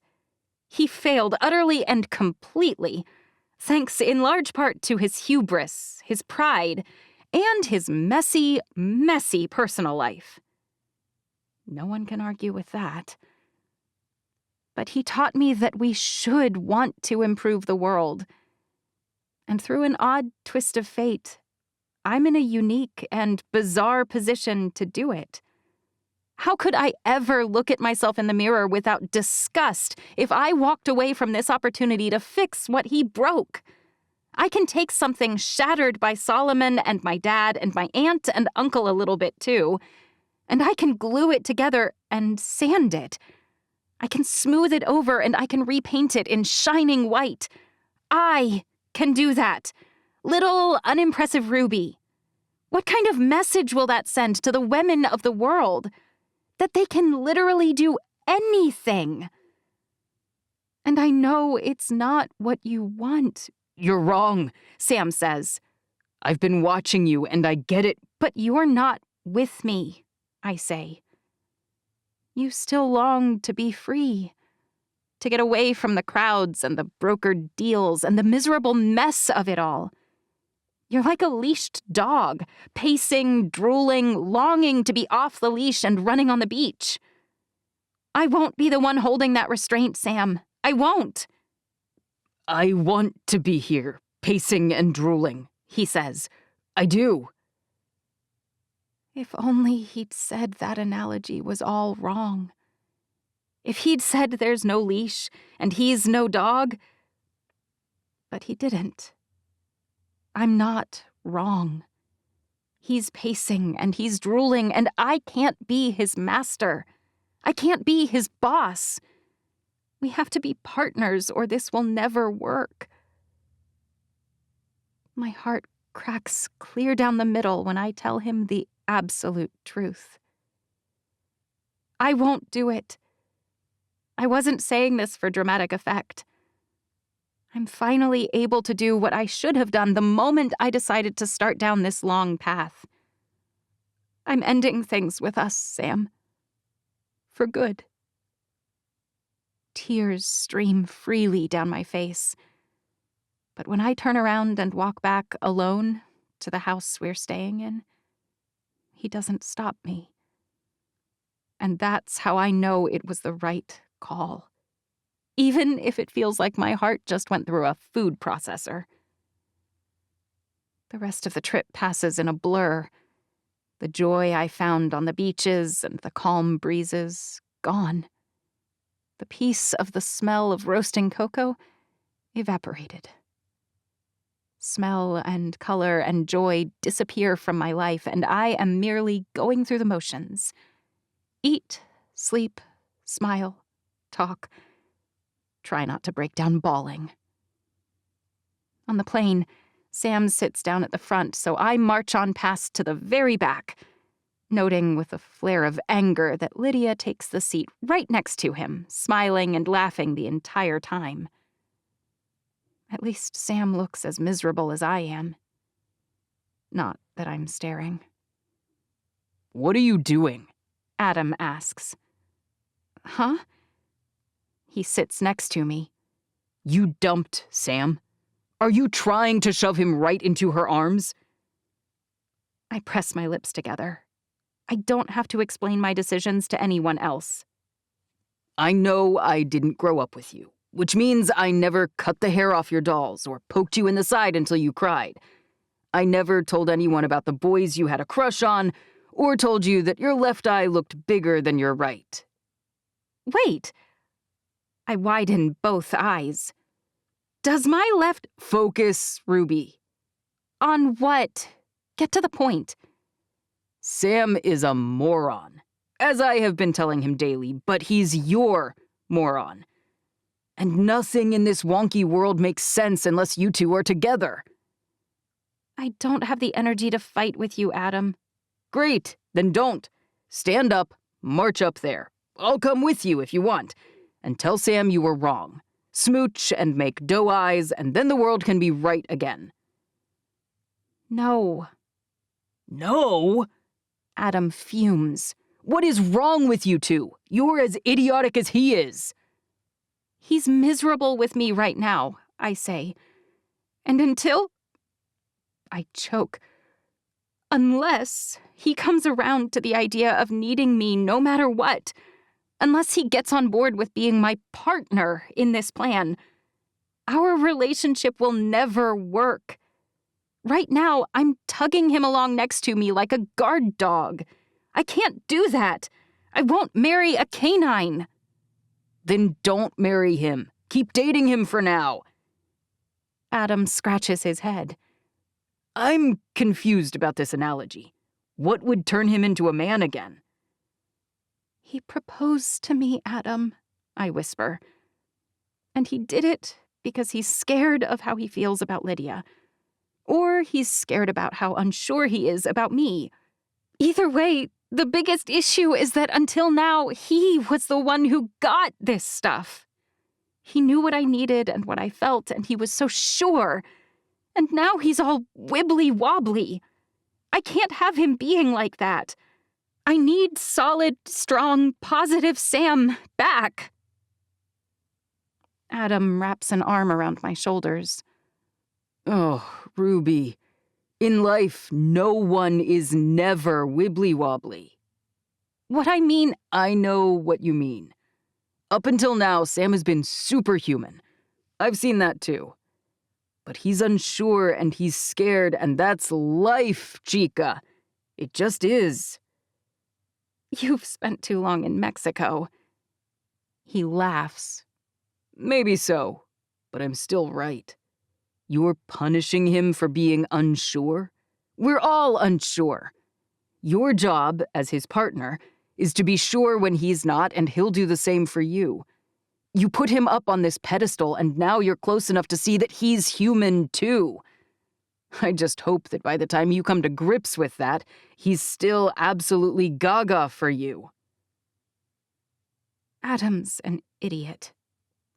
Speaker 1: He failed utterly and completely, thanks in large part to his hubris, his pride, and his messy, messy personal life. No one can argue with that. But he taught me that we should want to improve the world. And through an odd twist of fate, I'm in a unique and bizarre position to do it. How could I ever look at myself in the mirror without disgust if I walked away from this opportunity to fix what he broke? I can take something shattered by Solomon and my dad and my aunt and uncle a little bit too, and I can glue it together and sand it. I can smooth it over and I can repaint it in shining white. I can do that. Little, unimpressive Ruby. What kind of message will that send to the women of the world? That they can literally do anything. And I know it's not what you want.
Speaker 2: You're wrong,
Speaker 1: Sam says.
Speaker 2: I've been watching you and I get it.
Speaker 1: But you're not with me, I say. You still long to be free. To get away from the crowds and the brokered deals and the miserable mess of it all. You're like a leashed dog, pacing, drooling, longing to be off the leash and running on the beach. I won't be the one holding that restraint, Sam. I won't.
Speaker 2: I want to be here, pacing and drooling,
Speaker 1: he says.
Speaker 2: I do.
Speaker 1: If only he'd said that analogy was all wrong. If he'd said there's no leash and he's no dog. But he didn't. I'm not wrong. He's pacing and he's drooling, and I can't be his master. I can't be his boss. We have to be partners or this will never work. My heart cracks clear down the middle when I tell him the absolute truth. I won't do it. I wasn't saying this for dramatic effect. I'm finally able to do what I should have done the moment I decided to start down this long path. I'm ending things with us, Sam. For good. Tears stream freely down my face. But when I turn around and walk back alone to the house we're staying in, he doesn't stop me. And that's how I know it was the right call. Even if it feels like my heart just went through a food processor. The rest of the trip passes in a blur. The joy I found on the beaches and the calm breezes, gone. The peace of the smell of roasting cocoa, evaporated. Smell and color and joy disappear from my life, and I am merely going through the motions. Eat, sleep, smile, talk. Try not to break down bawling. On the plane, Sam sits down at the front, so I march on past to the very back, noting with a flare of anger that Lydia takes the seat right next to him, smiling and laughing the entire time. At least Sam looks as miserable as I am. Not that I'm staring.
Speaker 2: What are you doing?
Speaker 1: Adam asks. Huh? He sits next to me.
Speaker 2: You dumped Sam? Are you trying to shove him right into her arms?
Speaker 1: I press my lips together. I don't have to explain my decisions to anyone else.
Speaker 2: I know I didn't grow up with you, which means I never cut the hair off your dolls or poked you in the side until you cried. I never told anyone about the boys you had a crush on, or told you that your left eye looked bigger than your right.
Speaker 1: Wait! I widen both eyes. Does my left—
Speaker 2: Focus, Ruby.
Speaker 1: On what? Get to the point.
Speaker 2: Sam is a moron, as I have been telling him daily, but he's your moron. And nothing in this wonky world makes sense unless you two are together.
Speaker 1: I don't have the energy to fight with you, Adam.
Speaker 2: Great, then don't. Stand up, march up there. I'll come with you if you want, and tell Sam you were wrong. Smooch and make doe eyes, and then the world can be right again.
Speaker 1: No.
Speaker 2: No?
Speaker 1: Adam fumes.
Speaker 2: What is wrong with you two? You're as idiotic as he is.
Speaker 1: He's miserable with me right now, I say. And until— I choke. Unless he comes around to the idea of needing me no matter what. Unless he gets on board with being my partner in this plan. Our relationship will never work. Right now, I'm tugging him along next to me like a guard dog. I can't do that. I won't marry a canine.
Speaker 2: Then don't marry him. Keep dating him for now.
Speaker 1: Adam scratches his head.
Speaker 2: I'm confused about this analogy. What would turn him into a man again?
Speaker 1: He proposed to me, Adam, I whisper. And he did it because he's scared of how he feels about Lydia. Or he's scared about how unsure he is about me. Either way, the biggest issue is that until now, he was the one who got this stuff. He knew what I needed and what I felt, and he was so sure. And now he's all wibbly-wobbly. I can't have him being like that. I need solid, strong, positive Sam back. Adam wraps an arm around my shoulders.
Speaker 2: Oh, Ruby. In life, no one is never wibbly-wobbly.
Speaker 1: What I mean—
Speaker 2: I know what you mean. Up until now, Sam has been superhuman. I've seen that too. But he's unsure and he's scared, and that's life, chica. It just is.
Speaker 1: You've spent too long in Mexico. He laughs.
Speaker 2: Maybe so, but I'm still right. You're punishing him for being unsure? We're all unsure. Your job, as his partner, is to be sure when he's not, and he'll do the same for you. You put him up on this pedestal, and now you're close enough to see that he's human, too. I just hope that by the time you come to grips with that, he's still absolutely gaga for you.
Speaker 1: Adam's an idiot.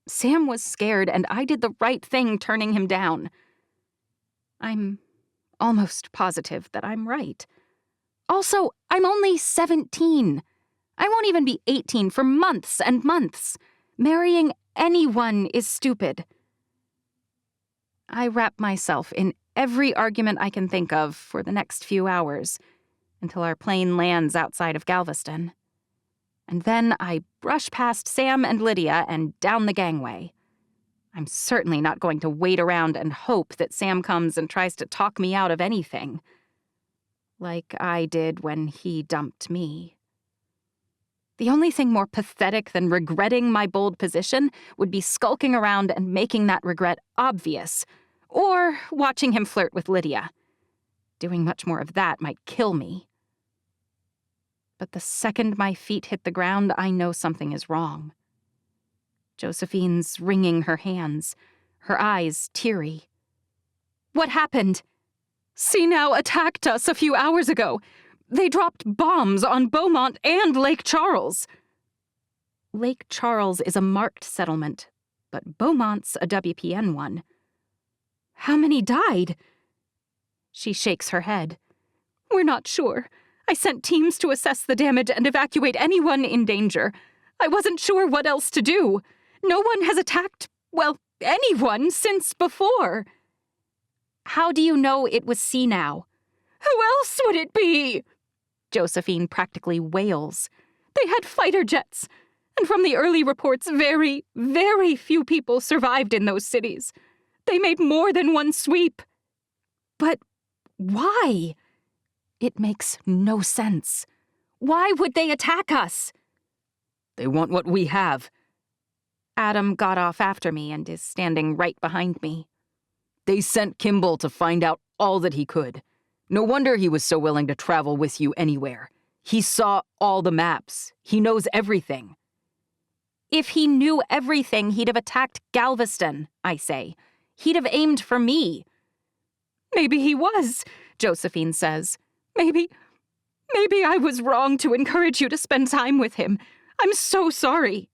Speaker 1: Sam was scared, and I did the right thing turning him down. I'm almost positive that I'm right. Also, I'm only 17. I won't even be 18 for months and months. Marrying anyone is stupid. I wrap myself in every argument I can think of for the next few hours, until our plane lands outside of Galveston. And then I brush past Sam and Lydia and down the gangway. I'm certainly not going to wait around and hope that Sam comes and tries to talk me out of anything. Like I did when he dumped me. The only thing more pathetic than regretting my bold position would be skulking around and making that regret obvious, or watching him flirt with Lydia. Doing much more of that might kill me. But the second my feet hit the ground, I know something is wrong. Josephine's wringing her hands, her eyes teary. What happened?
Speaker 2: CNOW attacked us a few hours ago. They dropped bombs on Beaumont and Lake Charles.
Speaker 1: Lake Charles is a marked settlement, but Beaumont's a WPN one. How many died? She shakes her head. We're not sure. I sent teams to assess the damage and evacuate anyone in danger. I wasn't sure what else to do. No one has attacked, well, anyone since before. How do you know it was CNOW?
Speaker 2: Who else would it be?
Speaker 1: Josephine practically wails.
Speaker 2: They had fighter jets. And from the early reports, very, very few people survived in those cities. They made more than one sweep.
Speaker 1: But why? It makes no sense. Why would they attack us?
Speaker 2: They want what we have.
Speaker 1: Adam got off after me and is standing right behind me.
Speaker 2: They sent Kimball to find out all that he could. No wonder he was so willing to travel with you anywhere. He saw all the maps. He knows everything.
Speaker 1: If he knew everything, he'd have attacked Galveston, I say. He'd have aimed for me.
Speaker 2: Maybe he was, Josephine says. Maybe I was wrong to encourage you to spend time with him. I'm so sorry.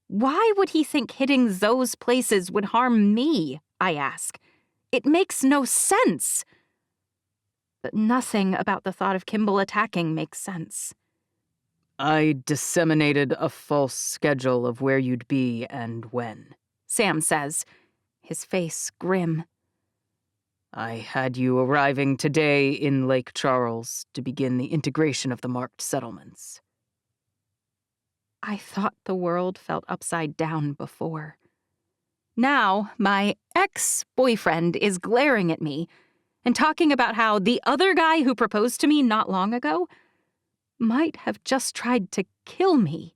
Speaker 1: Why would he think hitting those places would harm me, I ask. It makes no sense. But nothing about the thought of Kimball attacking makes sense.
Speaker 2: I disseminated a false schedule of where you'd be and when,
Speaker 1: Sam says, his face grim.
Speaker 2: I had you arriving today in Lake Charles to begin the integration of the marked settlements.
Speaker 1: I thought the world felt upside down before. Now, my ex-boyfriend is glaring at me and talking about how the other guy who proposed to me not long ago might have just tried to kill me.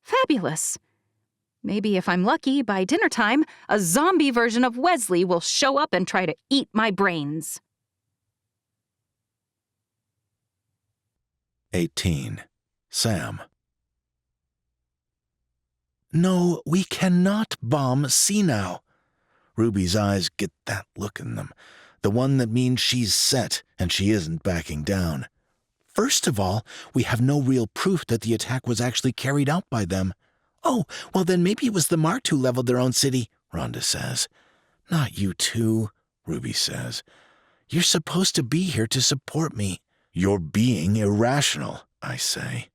Speaker 1: Fabulous. Maybe if I'm lucky, by dinner time, a zombie version of Wesley will show up and try to eat my brains.
Speaker 3: 18. Sam. No, we cannot bomb CNOW. Ruby's eyes get that look in them, the one that means she's set and she isn't backing down. First of all, we have no real proof that the attack was actually carried out by them. Oh, well then maybe it was the Marked who leveled their own city, Rhonda says. Not you two, Ruby says. You're supposed to be here to support me. You're being irrational, I say.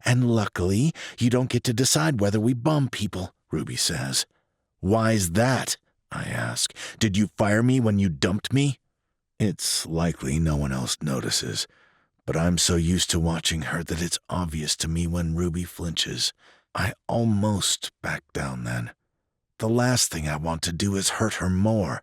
Speaker 3: And luckily, you don't get to decide whether we bomb people, Ruby says. Why's that? I ask. Did you fire me when you dumped me? It's likely no one else notices, but I'm so used to watching her that it's obvious to me when Ruby flinches. I almost back down then. The last thing I want to do is hurt her more,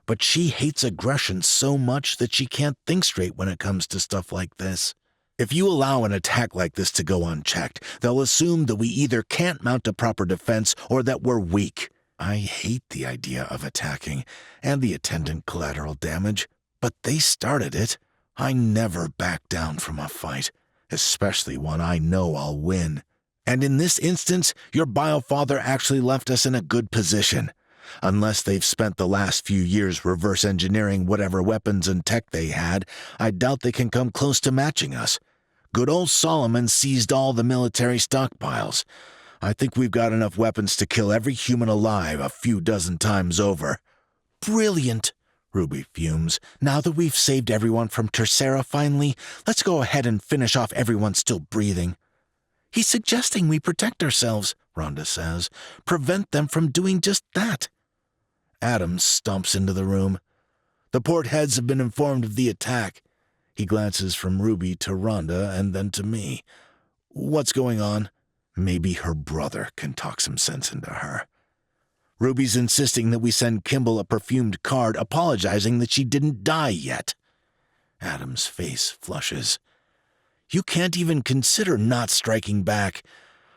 Speaker 3: but she hates aggression so much that she can't think straight when it comes to stuff like this. If you allow an attack like this to go unchecked, they'll assume that we either can't mount a proper defense or that we're weak. I hate the idea of attacking and the attendant collateral damage, but they started it. I never back down from a fight, especially one I know I'll win. And in this instance, your biofather actually left us in a good position. Unless they've spent the last few years reverse engineering whatever weapons and tech they had, I doubt they can come close to matching us. Good old Solomon seized all the military stockpiles. I think we've got enough weapons to kill every human alive a few dozen times over. Brilliant, Ruby fumes. Now that we've saved everyone from Tercera finally, let's go ahead and finish off everyone still breathing. He's suggesting we protect ourselves, Rhonda says. Prevent them from doing just that. Adam stomps into the room. The port heads have been informed of the attack. He glances from Ruby to Rhonda and then to me. What's going on? Maybe her brother can talk some sense into her. Ruby's insisting that we send Kimball a perfumed card apologizing that she didn't die yet. Adam's face flushes. You can't even consider not striking back.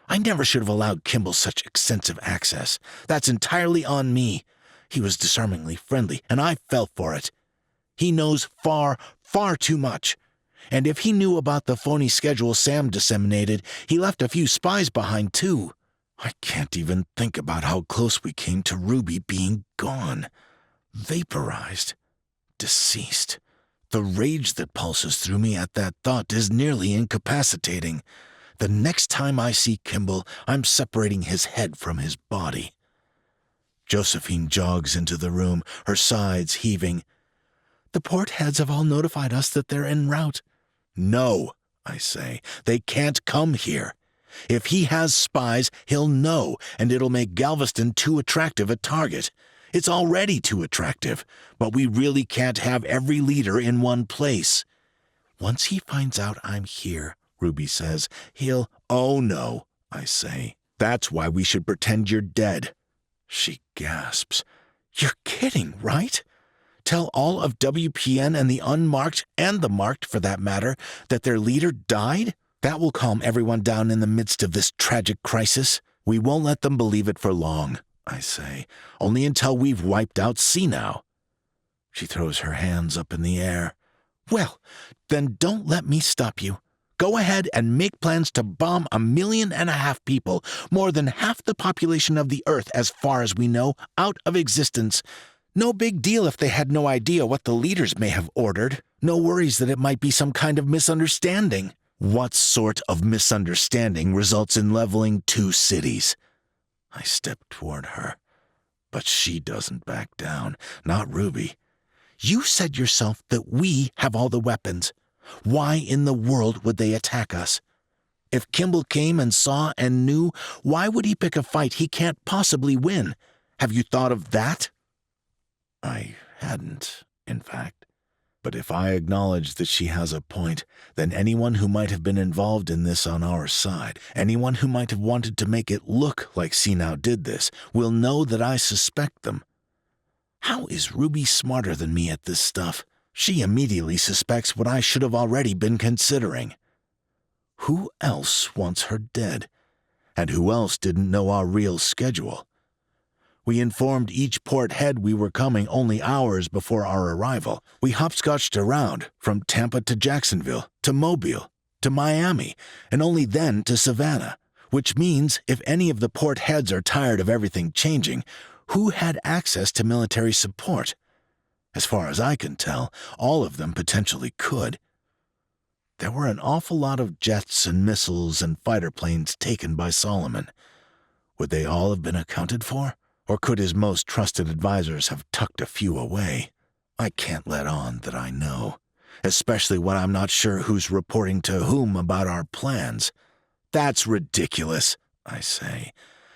Speaker 3: I never should have allowed Kimball such extensive access. That's entirely on me. He was disarmingly friendly, and I fell for it. He knows far, far too much. And if he knew about the phony schedule Sam disseminated, he left a few spies behind, too. I can't even think about how close we came to Ruby being gone. Vaporized. Deceased. The rage that pulses through me at that thought is nearly incapacitating. The next time I see Kimball, I'm separating his head from his body. Josephine jogs into the room, her sides heaving. The port heads have all notified us that they're en route. No, I say. They can't come here. If he has spies, he'll know, and it'll make Galveston too attractive a target. It's already too attractive, but we really can't have every leader in one place. Once he finds out I'm here, Ruby says, he'll— Oh no, I say. That's why we should pretend you're dead. She gasps. You're kidding, right? Tell all of WPN and the unmarked, and the marked for that matter, that their leader died? That will calm everyone down in the midst of this tragic crisis. We won't let them believe it for long, I say, only until we've wiped out Now. She throws her hands up in the air. Well, then don't let me stop you. Go ahead and make plans to bomb 1.5 million people, more than half the population of the Earth as far as we know, out of existence. No big deal if they had no idea what the leaders may have ordered. No worries that it might be some kind of misunderstanding. What sort of misunderstanding results in leveling 2 cities? I step toward her, but she doesn't back down, not Ruby. You said yourself that we have all the weapons. Why in the world would they attack us? If Kimball came and saw and knew, why would he pick a fight he can't possibly win? Have you thought of that? I hadn't, in fact. But if I acknowledge that she has a point, then anyone who might have been involved in this on our side, anyone who might have wanted to make it look like Now did this, will know that I suspect them. How is Ruby smarter than me at this stuff? She immediately suspects what I should have already been considering. Who else wants her dead? And who else didn't know our real schedule? We informed each port head we were coming only hours before our arrival. We hopscotched around, from Tampa to Jacksonville, to Mobile, to Miami, and only then to Savannah, which means if any of the port heads are tired of everything changing, who had access to military support? As far as I can tell, all of them potentially could. There were an awful lot of jets and missiles and fighter planes taken by Solomon. Would they all have been accounted for? Or could his most trusted advisors have tucked a few away? I can't let on that I know, especially when I'm not sure who's reporting to whom about our plans. That's ridiculous, I say.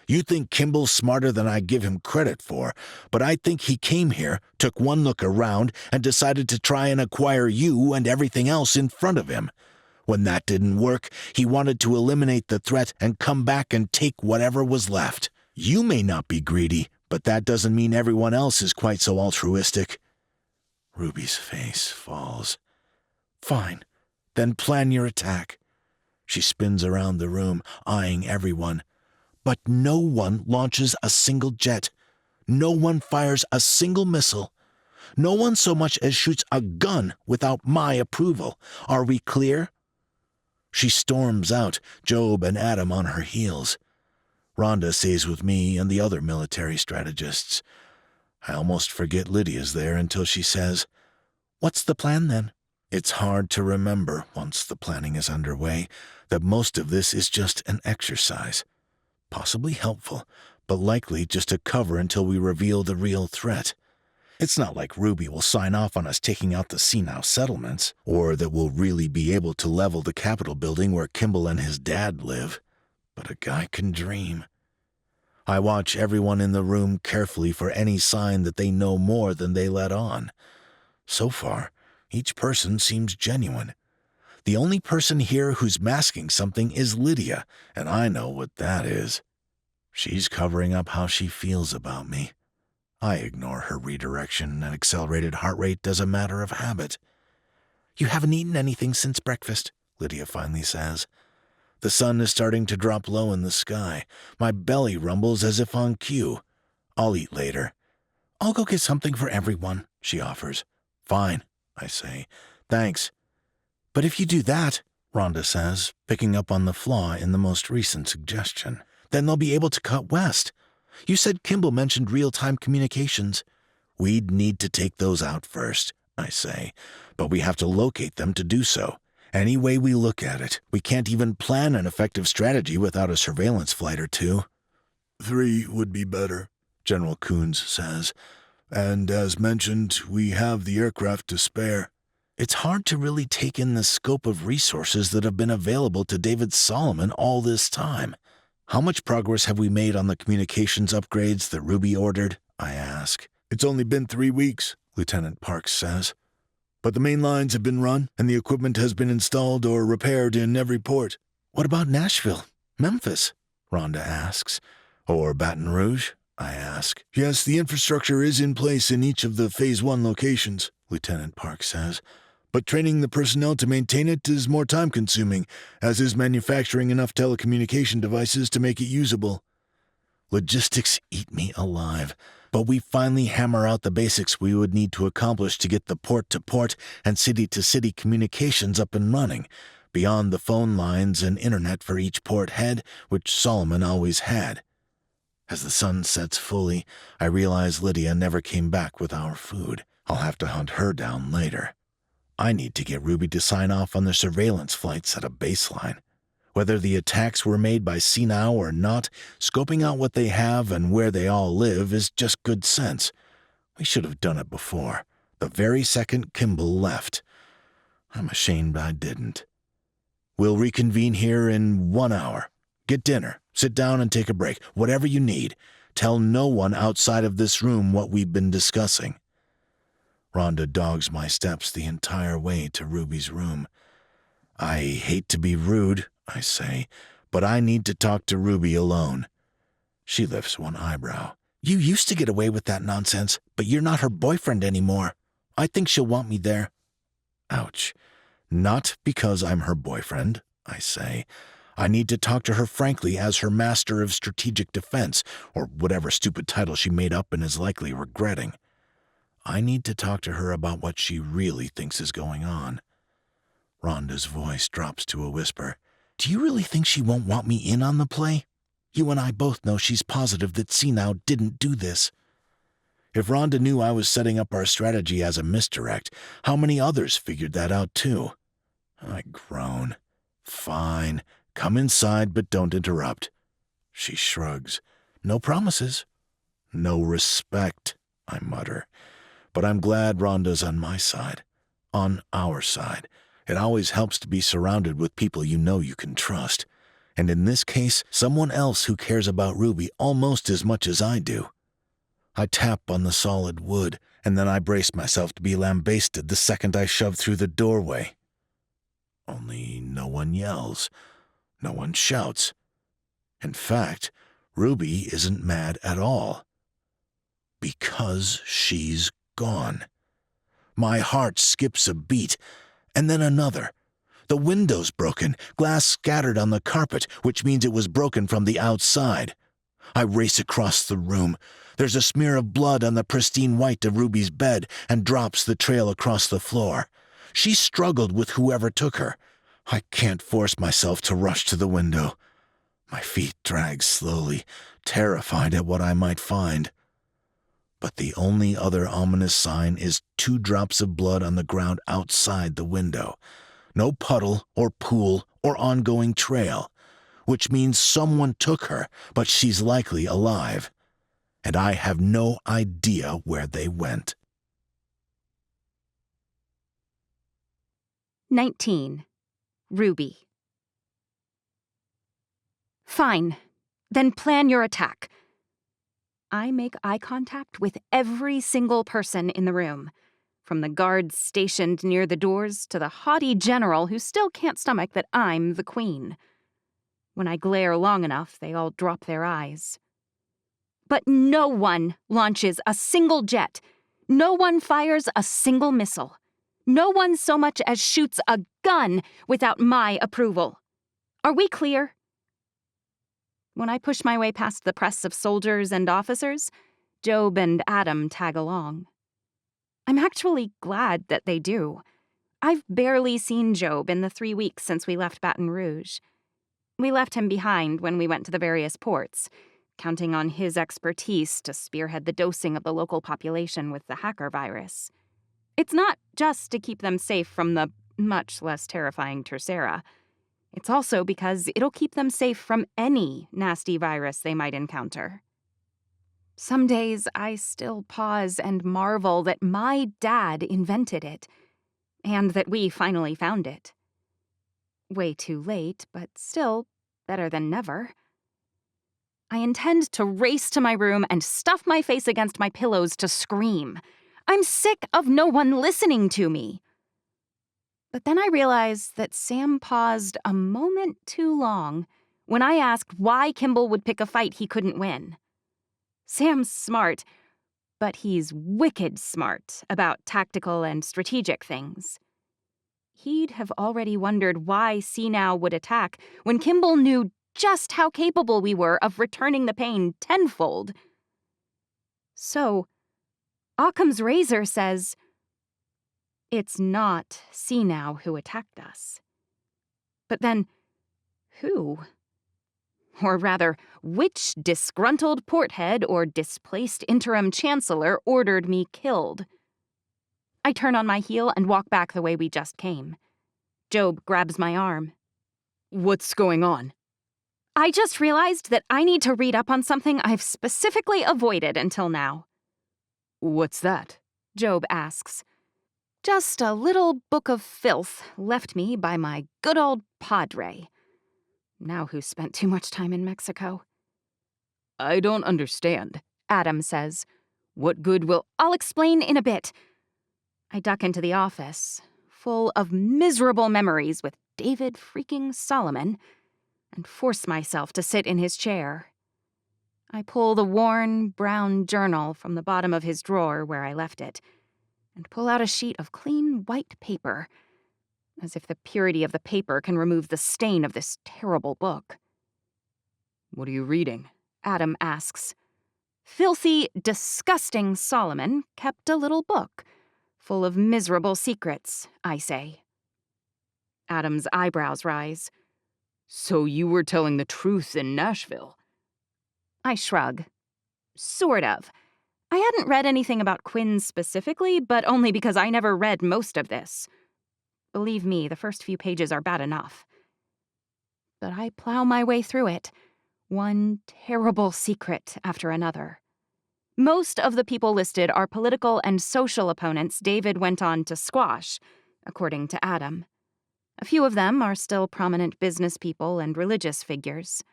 Speaker 3: You think Kimball's smarter than I give him credit for, but I think he came here, took one look around, and decided to try and acquire you and everything else in front of him. When that didn't work, he wanted to eliminate the threat and come back and take whatever was left. You may not be greedy, but that doesn't mean everyone else is quite so altruistic. Ruby's face falls. Fine, then plan your attack. She spins around the room, eyeing everyone. But no one launches a single jet. No one fires a single missile. No one so much as shoots a gun without my approval. Are we clear? She storms out, Job and Adam on her heels. Rhonda stays with me and the other military strategists. I almost forget Lydia's there until she says, "What's the plan then?" It's hard to remember, once the planning is underway, that most of this is just an exercise. Possibly helpful, but likely just a cover until we reveal the real threat. It's not like Ruby will sign off on us taking out the Now settlements, or that we'll really be able to level the Capitol building where Kimball and his dad live. But a guy can dream. I watch everyone in the room carefully for any sign that they know more than they let on. So far, each person seems genuine. The only person here who's masking something is Lydia, and I know what that is. She's covering up how she feels about me. I ignore her redirection and accelerated heart rate as a matter of habit. "You haven't eaten anything since breakfast," Lydia finally says. The sun is starting to drop low in the sky. My belly rumbles as if on cue. I'll eat later. "I'll go get something for everyone," she offers. "Fine," I say. "Thanks." "But if you do that," Rhonda says, picking up on the flaw in the most recent suggestion, "then they'll be able to cut west. You said Kimball mentioned real-time communications. We'd need to take those out first, I say, but we have to locate them to do so. Any way we look at it, we can't even plan an effective strategy without a surveillance flight or two. 3 would be better, General Coons says. And as mentioned, we have the aircraft to spare. It's hard to really take in the scope of resources that have been available to David Solomon all this time. How much progress have we made on the communications upgrades that Ruby ordered? I ask. It's only been 3 weeks, Lieutenant Parks says. But the main lines have been run, and the equipment has been installed or repaired in every port. What about Nashville? Memphis? Rhonda asks. Or Baton Rouge? I ask. Yes, the infrastructure is in place in each of the Phase 1 locations, Lieutenant Parks says. But training the personnel to maintain it is more time-consuming, as is manufacturing enough telecommunication devices to make it usable. Logistics eat me alive, but we finally hammer out the basics we would need to accomplish to get the port-to-port and city-to-city communications up and running, beyond the phone lines and internet for each port head, which Solomon always had. As the sun sets fully, I realize Lydia never came back with our food. I'll have to hunt her down later. I need to get Ruby to sign off on the surveillance flights at a baseline. Whether the attacks were made by CNOW or not, scoping out what they have and where they all live is just good sense. We should have done it before, the very second Kimball left. I'm ashamed I didn't. We'll reconvene here in 1 hour. Get dinner, sit down and take a break, whatever you need. Tell no one outside of this room what we've been discussing. Rhonda dogs my steps the entire way to Ruby's room. I hate to be rude, I say, but I need to talk to Ruby alone. She lifts one eyebrow. You used to get away with that nonsense, but you're not her boyfriend anymore. I think she'll want me there. Ouch. Not because I'm her boyfriend, I say. I need to talk to her frankly as her master of strategic defense, or whatever stupid title she made up and is likely regretting. I need to talk to her about what she really thinks is going on. Rhonda's voice drops to a whisper. Do you really think she won't want me in on the play? You and I both know she's positive that CNOW didn't do this. If Rhonda knew I was setting up our strategy as a misdirect, how many others figured that out too? I groan. Fine. Come inside, but don't interrupt. She shrugs. No promises. No respect, I mutter. But I'm glad Rhonda's on my side. On our side. It always helps to be surrounded with people you know you can trust. And in this case, someone else who cares about Ruby almost as much as I do. I tap on the solid wood, and then I brace myself to be lambasted the second I shove through the doorway. Only no one yells. No one shouts. In fact, Ruby isn't mad at all. Because she's gone. My heart skips a beat, and then another. The window's broken, glass scattered on the carpet, which means it was broken from the outside. I race across the room. There's a smear of blood on the pristine white of Ruby's bed and drops that trail across the floor. She struggled with whoever took her. I can't force myself to rush to the window. My feet drag slowly, terrified at what I might find. But the only other ominous sign is 2 drops of blood on the ground outside the window. No puddle or pool or ongoing trail, which means someone took her, but she's likely alive. And I have no idea where they went.
Speaker 1: 19. Ruby. Fine. Then plan your attack. I make eye contact with every single person in the room, from the guards stationed near the doors to the haughty general who still can't stomach that I'm the queen. When I glare long enough, they all drop their eyes. But no one launches a single jet. No one fires a single missile. No one so much as shoots a gun without my approval. Are we clear? When I push my way past the press of soldiers and officers, Job and Adam tag along. I'm actually glad that they do. I've barely seen Job in the 3 weeks since we left Baton Rouge. We left him behind when we went to the various ports, counting on his expertise to spearhead the dosing of the local population with the hacker virus. It's not just to keep them safe from the much less terrifying Tercera. It's also because it'll keep them safe from any nasty virus they might encounter. Some days I still pause and marvel that my dad invented it, and that we finally found it. Way too late, but still better than never. I intend to race to my room and stuff my face against my pillows to scream. I'm sick of no one listening to me. But then I realize that Sam paused a moment too long when I asked why Kimball would pick a fight he couldn't win. Sam's smart, but he's wicked smart about tactical and strategic things. He'd have already wondered why CNOW would attack when Kimball knew just how capable we were of returning the pain tenfold. So, Occam's razor says, it's not CNOW who attacked us. But then, who? Or rather, which disgruntled porthead or displaced interim chancellor ordered me killed? I turn on my heel and walk back the way we just came. Job grabs my arm.
Speaker 2: What's going on?
Speaker 1: I just realized that I need to read up on something I've specifically avoided until now.
Speaker 2: What's that?
Speaker 1: Job asks. Just a little book of filth left me by my good old padre. Now who's spent too much time in Mexico.
Speaker 2: I don't understand,
Speaker 1: Adam says. What good will... I'll explain in a bit. I duck into the office, full of miserable memories with David freaking Solomon, and force myself to sit in his chair. I pull the worn, brown journal from the bottom of his drawer where I left it, and pull out a sheet of clean white paper, as if the purity of the paper can remove the stain of this terrible book.
Speaker 2: What are you reading?
Speaker 1: Adam asks. Filthy, disgusting Solomon kept a little book, full of miserable secrets, I say. Adam's eyebrows rise.
Speaker 2: So you were telling the truth in Nashville?
Speaker 1: I shrug. Sort of. I hadn't read anything about Quinn specifically, but only because I never read most of this. Believe me, the first few pages are bad enough. But I plow my way through it, one terrible secret after another. Most of the people listed are political and social opponents David went on to squash, according to Adam. A few of them are still prominent business people and religious figures.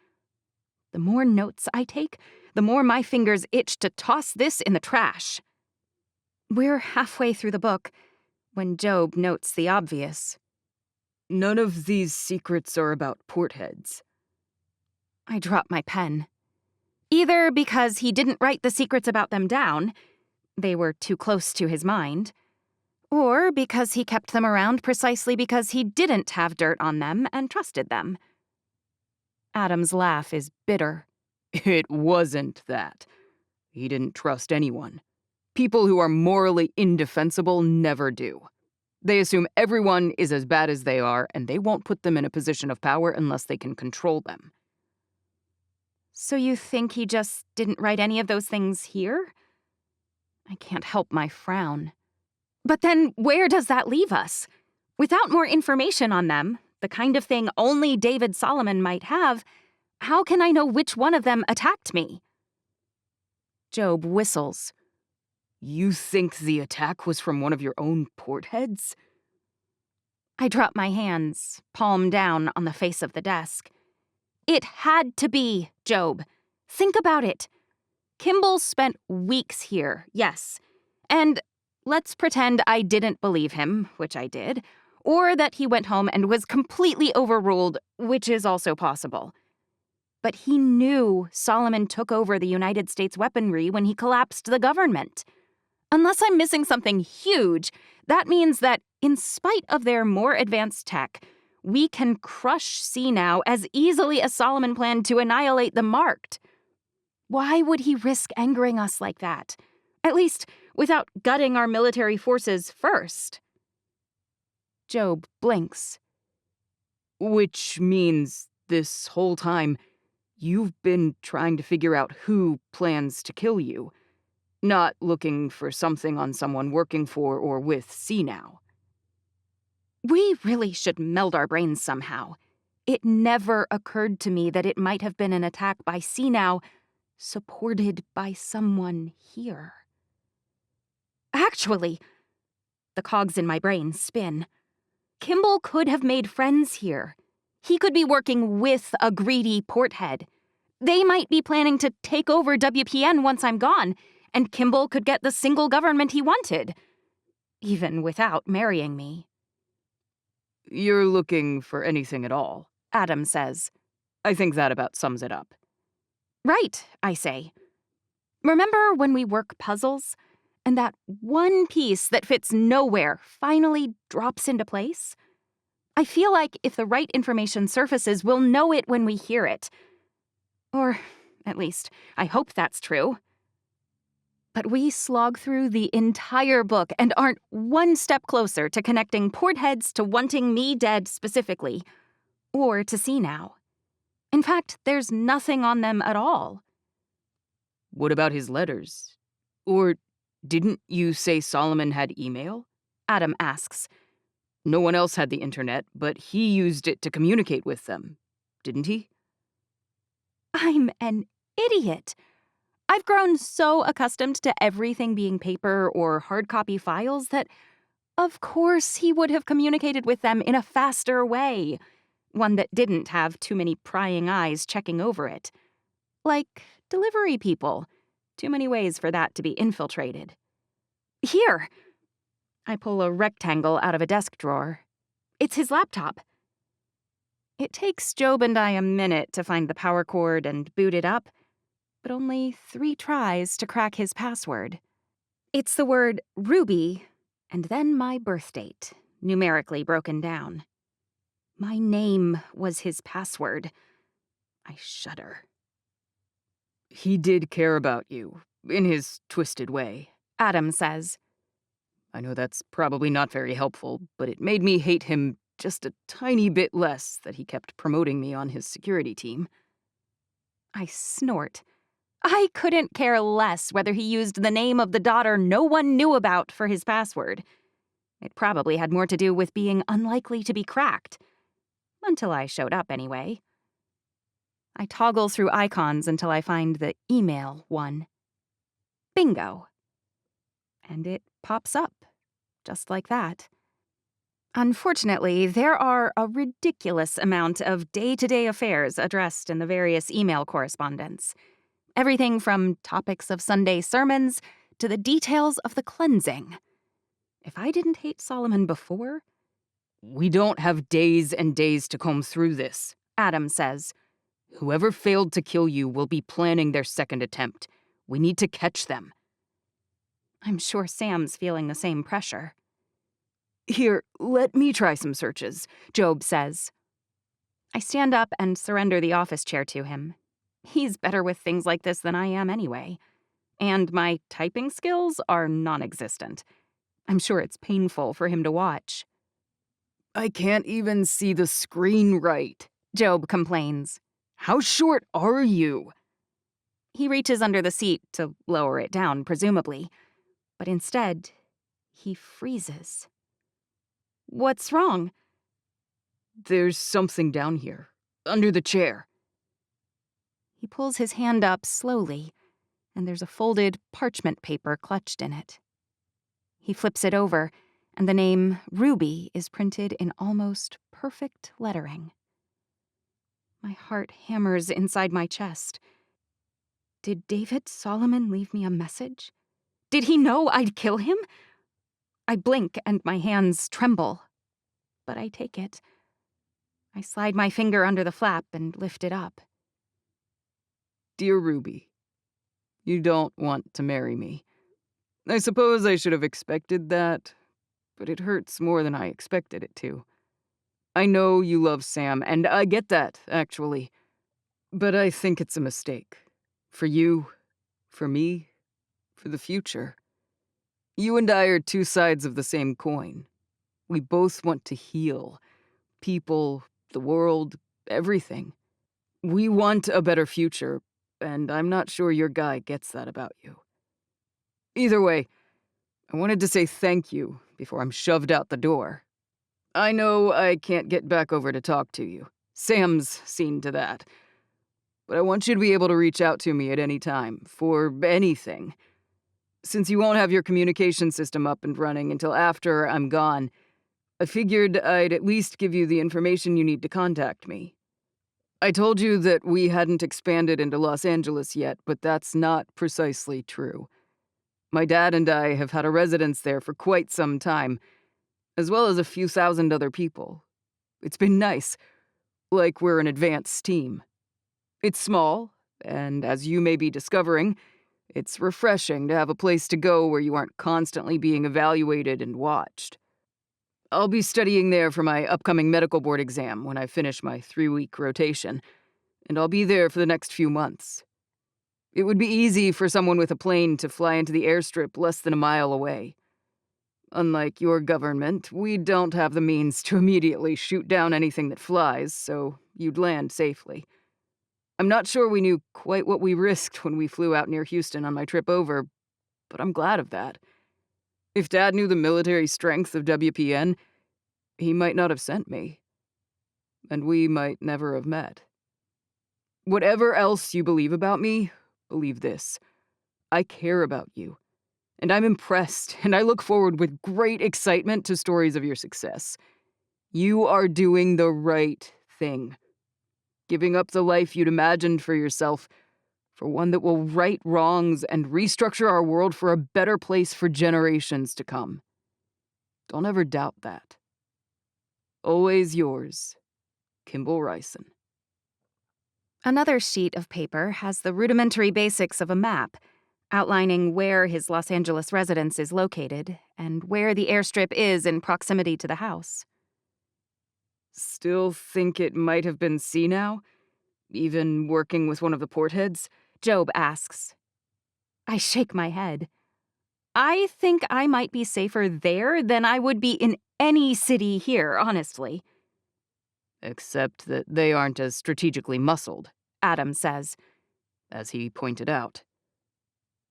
Speaker 1: The more notes I take, the more my fingers itch to toss this in the trash. We're halfway through the book when Job notes the obvious.
Speaker 2: None of these secrets are about portheads.
Speaker 1: I drop my pen. Either because he didn't write the secrets about them down, they were too close to his mind, or because he kept them around precisely because he didn't have dirt on them and trusted them. Adam's laugh is bitter.
Speaker 2: It wasn't that. He didn't trust anyone. People who are morally indefensible never do. They assume everyone is as bad as they are, and they won't put them in a position of power unless they can control them.
Speaker 1: So you think he just didn't write any of those things here? I can't help my frown. But then where does that leave us? Without more information on them, the kind of thing only David Solomon might have, how can I know which one of them attacked me? Job whistles.
Speaker 2: You think the attack was from one of your own portheads?
Speaker 1: I drop my hands, palm down on the face of the desk. It had to be, Job. Think about it. Kimball spent weeks here, yes. And let's pretend I didn't believe him, which I did, or that he went home and was completely overruled, which is also possible. But he knew Solomon took over the United States weaponry when he collapsed the government. Unless I'm missing something huge, that means that, in spite of their more advanced tech, we can crush CNOW as easily as Solomon planned to annihilate the Marked. Why would he risk angering us like that? At least, without gutting our military forces first. Job blinks.
Speaker 2: Which means, this whole time, you've been trying to figure out who plans to kill you, not looking for something on someone working for or with CNOW.
Speaker 1: We really should meld our brains somehow. It never occurred to me that it might have been an attack by CNOW, supported by someone here. Actually, the cogs in my brain spin. Kimball could have made friends here. He could be working with a greedy porthead. They might be planning to take over WPN once I'm gone, and Kimball could get the single government he wanted, even without marrying me.
Speaker 2: You're looking for anything at all,
Speaker 1: Adam says.
Speaker 2: I think that about sums it up.
Speaker 1: Right, I say. Remember when we work puzzles, and that one piece that fits nowhere finally drops into place? I feel like if the right information surfaces, we'll know it when we hear it. Or, at least, I hope that's true. But we slog through the entire book and aren't one step closer to connecting portheads to wanting me dead specifically, or to CNOW. In fact, there's nothing on them at all.
Speaker 2: What about his letters? Or didn't you say Solomon had email?
Speaker 1: Adam asks.
Speaker 2: No one else had the internet, but he used it to communicate with them, didn't he?
Speaker 1: I'm an idiot. I've grown so accustomed to everything being paper or hard copy files that, of course, he would have communicated with them in a faster way. One that didn't have too many prying eyes checking over it. Like delivery people. Too many ways for that to be infiltrated. Here! I pull a rectangle out of a desk drawer. It's his laptop. It takes Job and I a minute to find the power cord and boot it up, but only 3 tries to crack his password. It's the word Ruby, and then my birth date, numerically broken down. My name was his password. I shudder.
Speaker 2: He did care about you, in his twisted way,
Speaker 1: Adam says.
Speaker 2: I know that's probably not very helpful, but it made me hate him just a tiny bit less that he kept promoting me on his security team.
Speaker 1: I snort. I couldn't care less whether he used the name of the daughter no one knew about for his password. It probably had more to do with being unlikely to be cracked. Until I showed up, anyway. I toggle through icons until I find the email one. Bingo. And it pops up, just like that. Unfortunately, there are a ridiculous amount of day-to-day affairs addressed in the various email correspondence. Everything from topics of Sunday sermons to the details of the cleansing. If I didn't hate Solomon before...
Speaker 2: We don't have days and days to comb through this,
Speaker 1: Adam says.
Speaker 2: Whoever failed to kill you will be planning their second attempt. We need to catch them.
Speaker 1: I'm sure Sam's feeling the same pressure.
Speaker 2: Here, let me try some searches,
Speaker 1: Job says. I stand up and surrender the office chair to him. He's better with things like this than I am anyway. And my typing skills are non-existent. I'm sure it's painful for him to watch.
Speaker 2: I can't even see the screen right,
Speaker 1: Job complains.
Speaker 2: How short are you?
Speaker 1: He reaches under the seat to lower it down, presumably. But instead, he freezes. What's wrong?
Speaker 2: There's something down here, under the chair.
Speaker 1: He pulls his hand up slowly, and there's a folded parchment paper clutched in it. He flips it over, and the name Ruby is printed in almost perfect lettering. My heart hammers inside my chest. Did David Solomon leave me a message? Did he know I'd kill him? I blink and my hands tremble, but I take it. I slide my finger under the flap and lift it up.
Speaker 2: Dear Ruby, you don't want to marry me. I suppose I should have expected that, but it hurts more than I expected it to. I know you love Sam, and I get that, actually. But I think it's a mistake. For you, for me, for the future. You and I are 2 sides of the same coin. We both want to heal. People, the world, everything. We want a better future, and I'm not sure your guy gets that about you. Either way, I wanted to say thank you before I'm shoved out the door. I know I can't get back over to talk to you. Sam's seen to that. But I want you to be able to reach out to me at any time, for anything. Since you won't have your communication system up and running until after I'm gone, I figured I'd at least give you the information you need to contact me. I told you that we hadn't expanded into Los Angeles yet, but that's not precisely true. My dad and I have had a residence there for quite some time, as well as a few thousand other people. It's been nice, like we're an advanced team. It's small, and as you may be discovering, it's refreshing to have a place to go where you aren't constantly being evaluated and watched. I'll be studying there for my upcoming medical board exam when I finish my 3-week rotation, and I'll be there for the next few months. It would be easy for someone with a plane to fly into the airstrip less than a mile away. Unlike your government, we don't have the means to immediately shoot down anything that flies, so you'd land safely. I'm not sure we knew quite what we risked when we flew out near Houston on my trip over, but I'm glad of that. If Dad knew the military strength of WPN, he might not have sent me. And we might never have met. Whatever else you believe about me, believe this. I care about you. And I'm impressed, and I look forward with great excitement to stories of your success. You are doing the right thing. Giving up the life you'd imagined for yourself for one that will right wrongs and restructure our world for a better place for generations to come. Don't ever doubt that. Always yours, Kimball Ryson.
Speaker 1: Another sheet of paper has the rudimentary basics of a map, outlining where his Los Angeles residence is located and where the airstrip is in proximity to the house.
Speaker 2: Still think it might have been sea now? Even working with one of the portheads?
Speaker 1: Job asks. I shake my head. I think I might be safer there than I would be in any city here, honestly.
Speaker 2: Except that they aren't as strategically muscled,
Speaker 1: Adam says,
Speaker 2: as he pointed out.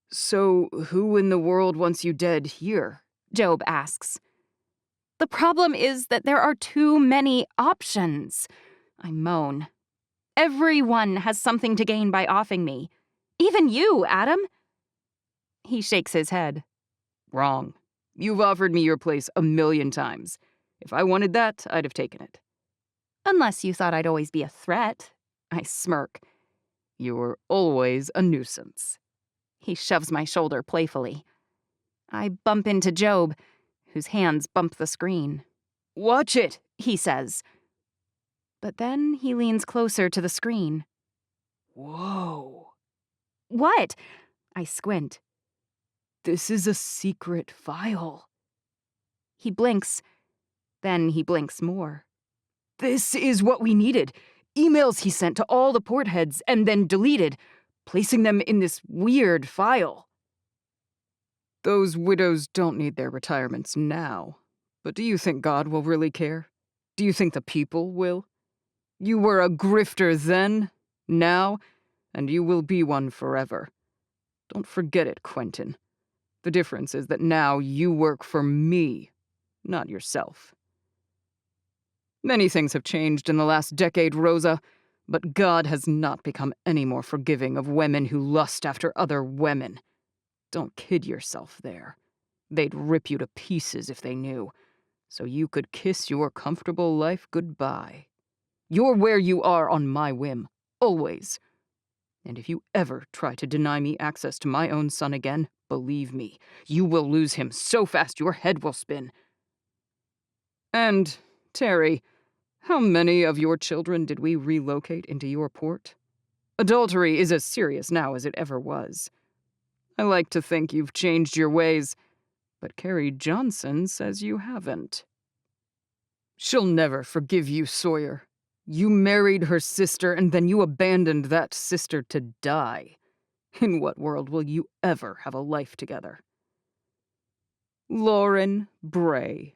Speaker 2: So who in the world wants you dead here?
Speaker 1: Job asks. The problem is that there are too many options. I moan. Everyone has something to gain by offing me. Even you, Adam. He shakes his head.
Speaker 2: Wrong. You've offered me your place 1,000,000 times. If I wanted that, I'd have taken it.
Speaker 1: Unless you thought I'd always be a threat. I smirk.
Speaker 2: You're always a nuisance.
Speaker 1: He shoves my shoulder playfully. I bump into Job, whose hands bump the screen.
Speaker 2: Watch it,
Speaker 1: he says. But then he leans closer to the screen.
Speaker 2: Whoa.
Speaker 1: What? I squint.
Speaker 2: This is a secret file.
Speaker 1: He blinks. Then he blinks more.
Speaker 2: This is what we needed. Emails he sent to all the portheads and then deleted, placing them in this weird file. Those widows don't need their retirements now. But do you think God will really care? Do you think the people will? You were a grifter then, now, and you will be one forever. Don't forget it, Quentin. The difference is that now you work for me, not yourself. Many things have changed in the last decade, Rosa, but God has not become any more forgiving of women who lust after other women. Don't kid yourself there. They'd rip you to pieces if they knew, so you could kiss your comfortable life goodbye. You're where you are on my whim, always. And if you ever try to deny me access to my own son again, believe me, you will lose him so fast your head will spin. And, Terry, how many of your children did we relocate into your port? Adultery is as serious now as it ever was. I like to think you've changed your ways, but Carrie Johnson says you haven't. She'll never forgive you, Sawyer. You married her sister, and then you abandoned that sister to die. In what world will you ever have a life together? Lauren Bray.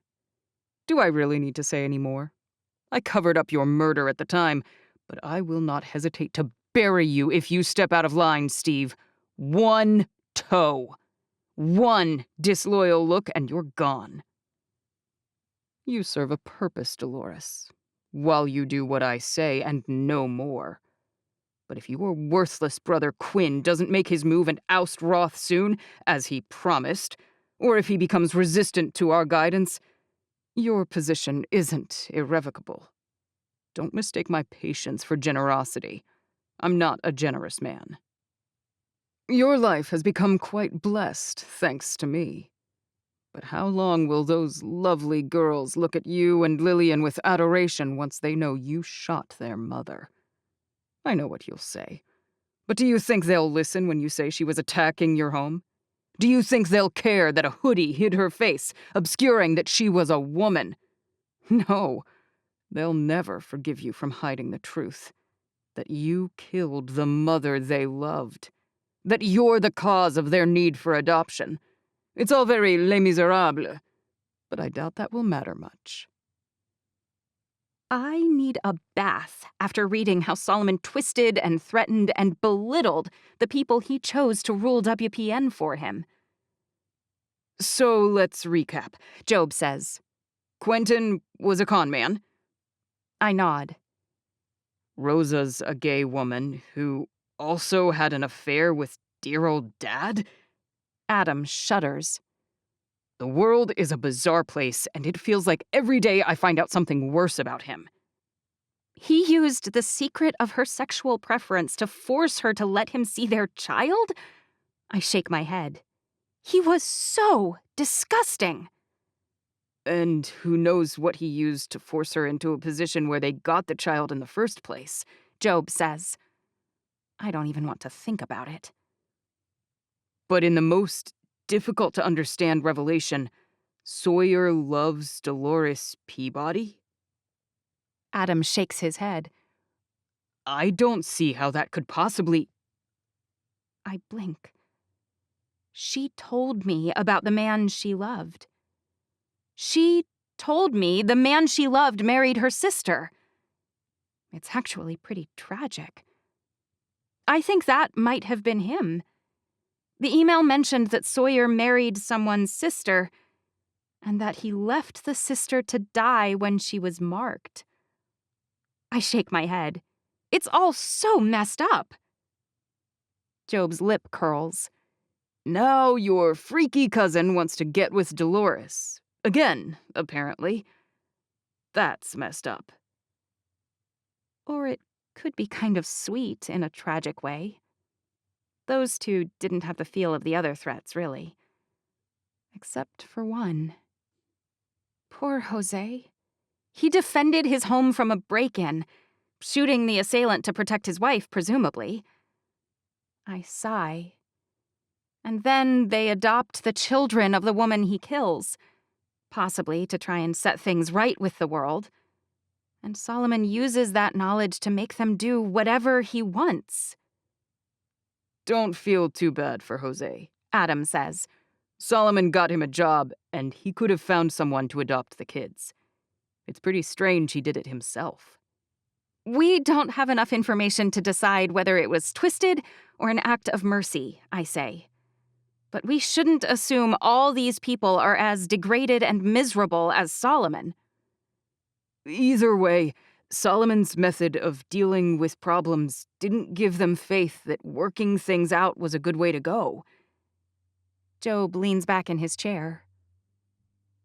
Speaker 2: Do I really need to say any more? I covered up your murder at the time, But I will not hesitate to bury you if you step out of line, Steve. One toe. One disloyal look and you're gone. You serve a purpose, Dolores, while you do what I say and no more. But if your worthless brother Quinn doesn't make his move and oust Roth soon, as he promised, or if he becomes resistant to our guidance, your position isn't irrevocable. Don't mistake my patience for generosity. I'm not a generous man. Your life has become quite blessed, thanks to me. But how long will those lovely girls look at you and Lillian with adoration once they know you shot their mother? I know what you'll say. But do you think they'll listen when you say she was attacking your home? Do you think they'll care that a hoodie hid her face, obscuring that she was a woman? No, they'll never forgive you from hiding the truth. That you killed the mother they loved. That you're the cause of their need for adoption. It's all very Les Miserables, but I doubt that will matter much.
Speaker 1: I need a bath after reading how Solomon twisted and threatened and belittled the people he chose to rule WPN for him.
Speaker 2: So let's recap,
Speaker 1: Job says.
Speaker 2: Quentin was a con man.
Speaker 1: I nod.
Speaker 2: Rosa's a gay woman who also had an affair with dear old Dad?
Speaker 1: Adam shudders.
Speaker 2: The world is a bizarre place, and it feels like every day I find out something worse about him.
Speaker 1: He used the secret of her sexual preference to force her to let him see their child? I shake my head. He was so disgusting.
Speaker 2: And who knows what he used to force her into a position where they got the child in the first place,
Speaker 1: Job says. I don't even want to think about it.
Speaker 2: But in the most difficult to understand revelation, Sawyer loves Dolores Peabody?
Speaker 1: Adam shakes his head.
Speaker 2: I don't see how that could possibly...
Speaker 1: I blink. She told me about the man she loved. She told me the man she loved married her sister. It's actually pretty tragic. I think that might have been him. The email mentioned that Sawyer married someone's sister, and that he left the sister to die when she was marked. I shake my head. It's all so messed up. Job's lip curls.
Speaker 2: Now your freaky cousin wants to get with Dolores. Again, apparently. That's messed up.
Speaker 1: Or it could be kind of sweet in a tragic way. Those two didn't have the feel of the other threats, really. Except for one. Poor Jose. He defended his home from a break-in, shooting the assailant to protect his wife, presumably. I sigh. And then they adopt the children of the woman he kills, possibly to try and set things right with the world. And Solomon uses that knowledge to make them do whatever he wants.
Speaker 2: Don't feel too bad for Jose,
Speaker 1: Adam says.
Speaker 2: Solomon got him a job, and he could have found someone to adopt the kids. It's pretty strange he did it himself.
Speaker 1: We don't have enough information to decide whether it was twisted or an act of mercy, I say. But we shouldn't assume all these people are as degraded and miserable as Solomon.
Speaker 2: Either way, Solomon's method of dealing with problems didn't give them faith that working things out was a good way to go.
Speaker 1: Job leans back in his chair.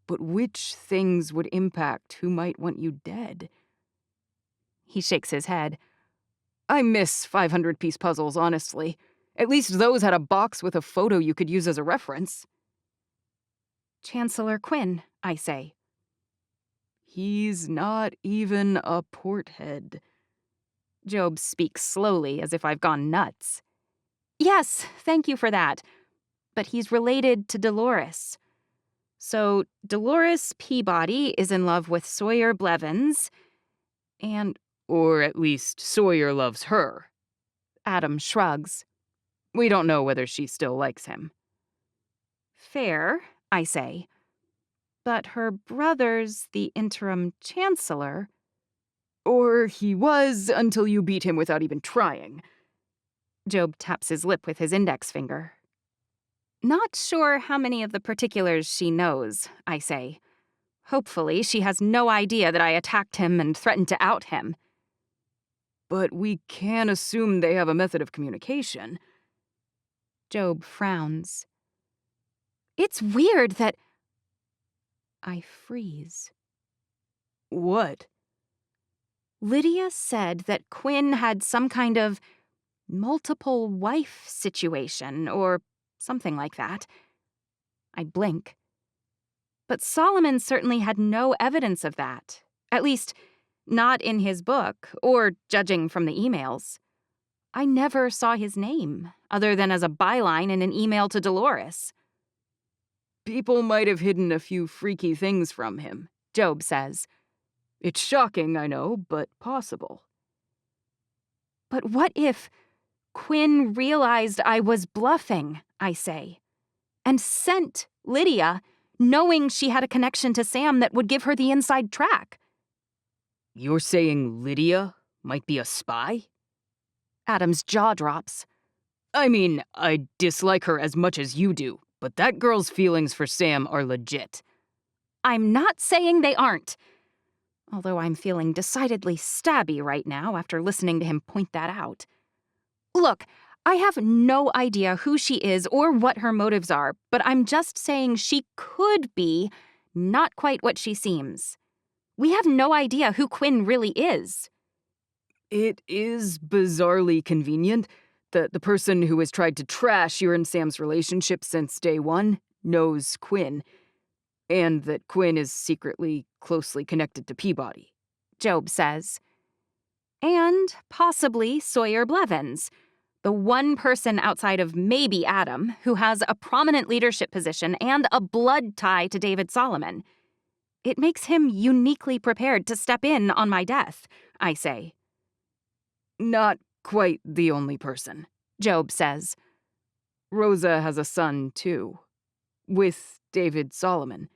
Speaker 2: But which things would impact who might want you dead?
Speaker 1: He shakes his head.
Speaker 2: I miss 500-piece puzzles, honestly. At least those had a box with a photo you could use as a reference.
Speaker 1: Chancellor Quinn, I say.
Speaker 2: He's not even a porthead.
Speaker 1: Job speaks slowly, as if I've gone nuts. Yes, thank you for that. But he's related to Dolores. So Dolores Peabody is in love with Sawyer Blevins, and...
Speaker 2: Or at least Sawyer loves her.
Speaker 1: Adam shrugs.
Speaker 2: We don't know whether she still likes him.
Speaker 1: Fair, I say. But her brother's the interim chancellor.
Speaker 2: Or he was until you beat him without even trying.
Speaker 1: Job taps his lip with his index finger. Not sure how many of the particulars she knows, I say. Hopefully, she has no idea that I attacked him and threatened to out him.
Speaker 2: But we can assume they have a method of communication.
Speaker 1: Job frowns. It's weird that... I freeze.
Speaker 2: What?
Speaker 1: Lydia said that Quinn had some kind of multiple wife situation, or something like that. I blink. But Solomon certainly had no evidence of that. At least, not in his book, or judging from the emails. I never saw his name, other than as a byline in an email to Dolores.
Speaker 2: People might have hidden a few freaky things from him,
Speaker 1: Job says.
Speaker 2: It's shocking, I know, but possible.
Speaker 1: But what if Quinn realized I was bluffing, I say, and sent Lydia, knowing she had a connection to Sam that would give her the inside track?
Speaker 2: You're saying Lydia might be a spy?
Speaker 1: Adam's jaw drops.
Speaker 2: I mean, I dislike her as much as you do, but that girl's feelings for Sam are legit.
Speaker 1: I'm not saying they aren't. Although I'm feeling decidedly stabby right now after listening to him point that out. Look, I have no idea who she is or what her motives are, but I'm just saying she could be not quite what she seems. We have no idea who Quinn really is.
Speaker 2: It is bizarrely convenient that the person who has tried to trash your and Sam's relationship since day one knows Quinn, and that Quinn is secretly closely connected to Peabody,
Speaker 1: Job says. And possibly Sawyer Blevins, the one person outside of maybe Adam who has a prominent leadership position and a blood tie to David Solomon. It makes him uniquely prepared to step in on my death, I say.
Speaker 2: Not quite the only person,
Speaker 1: Job says.
Speaker 2: Rosa has a son, too, with David Solomon,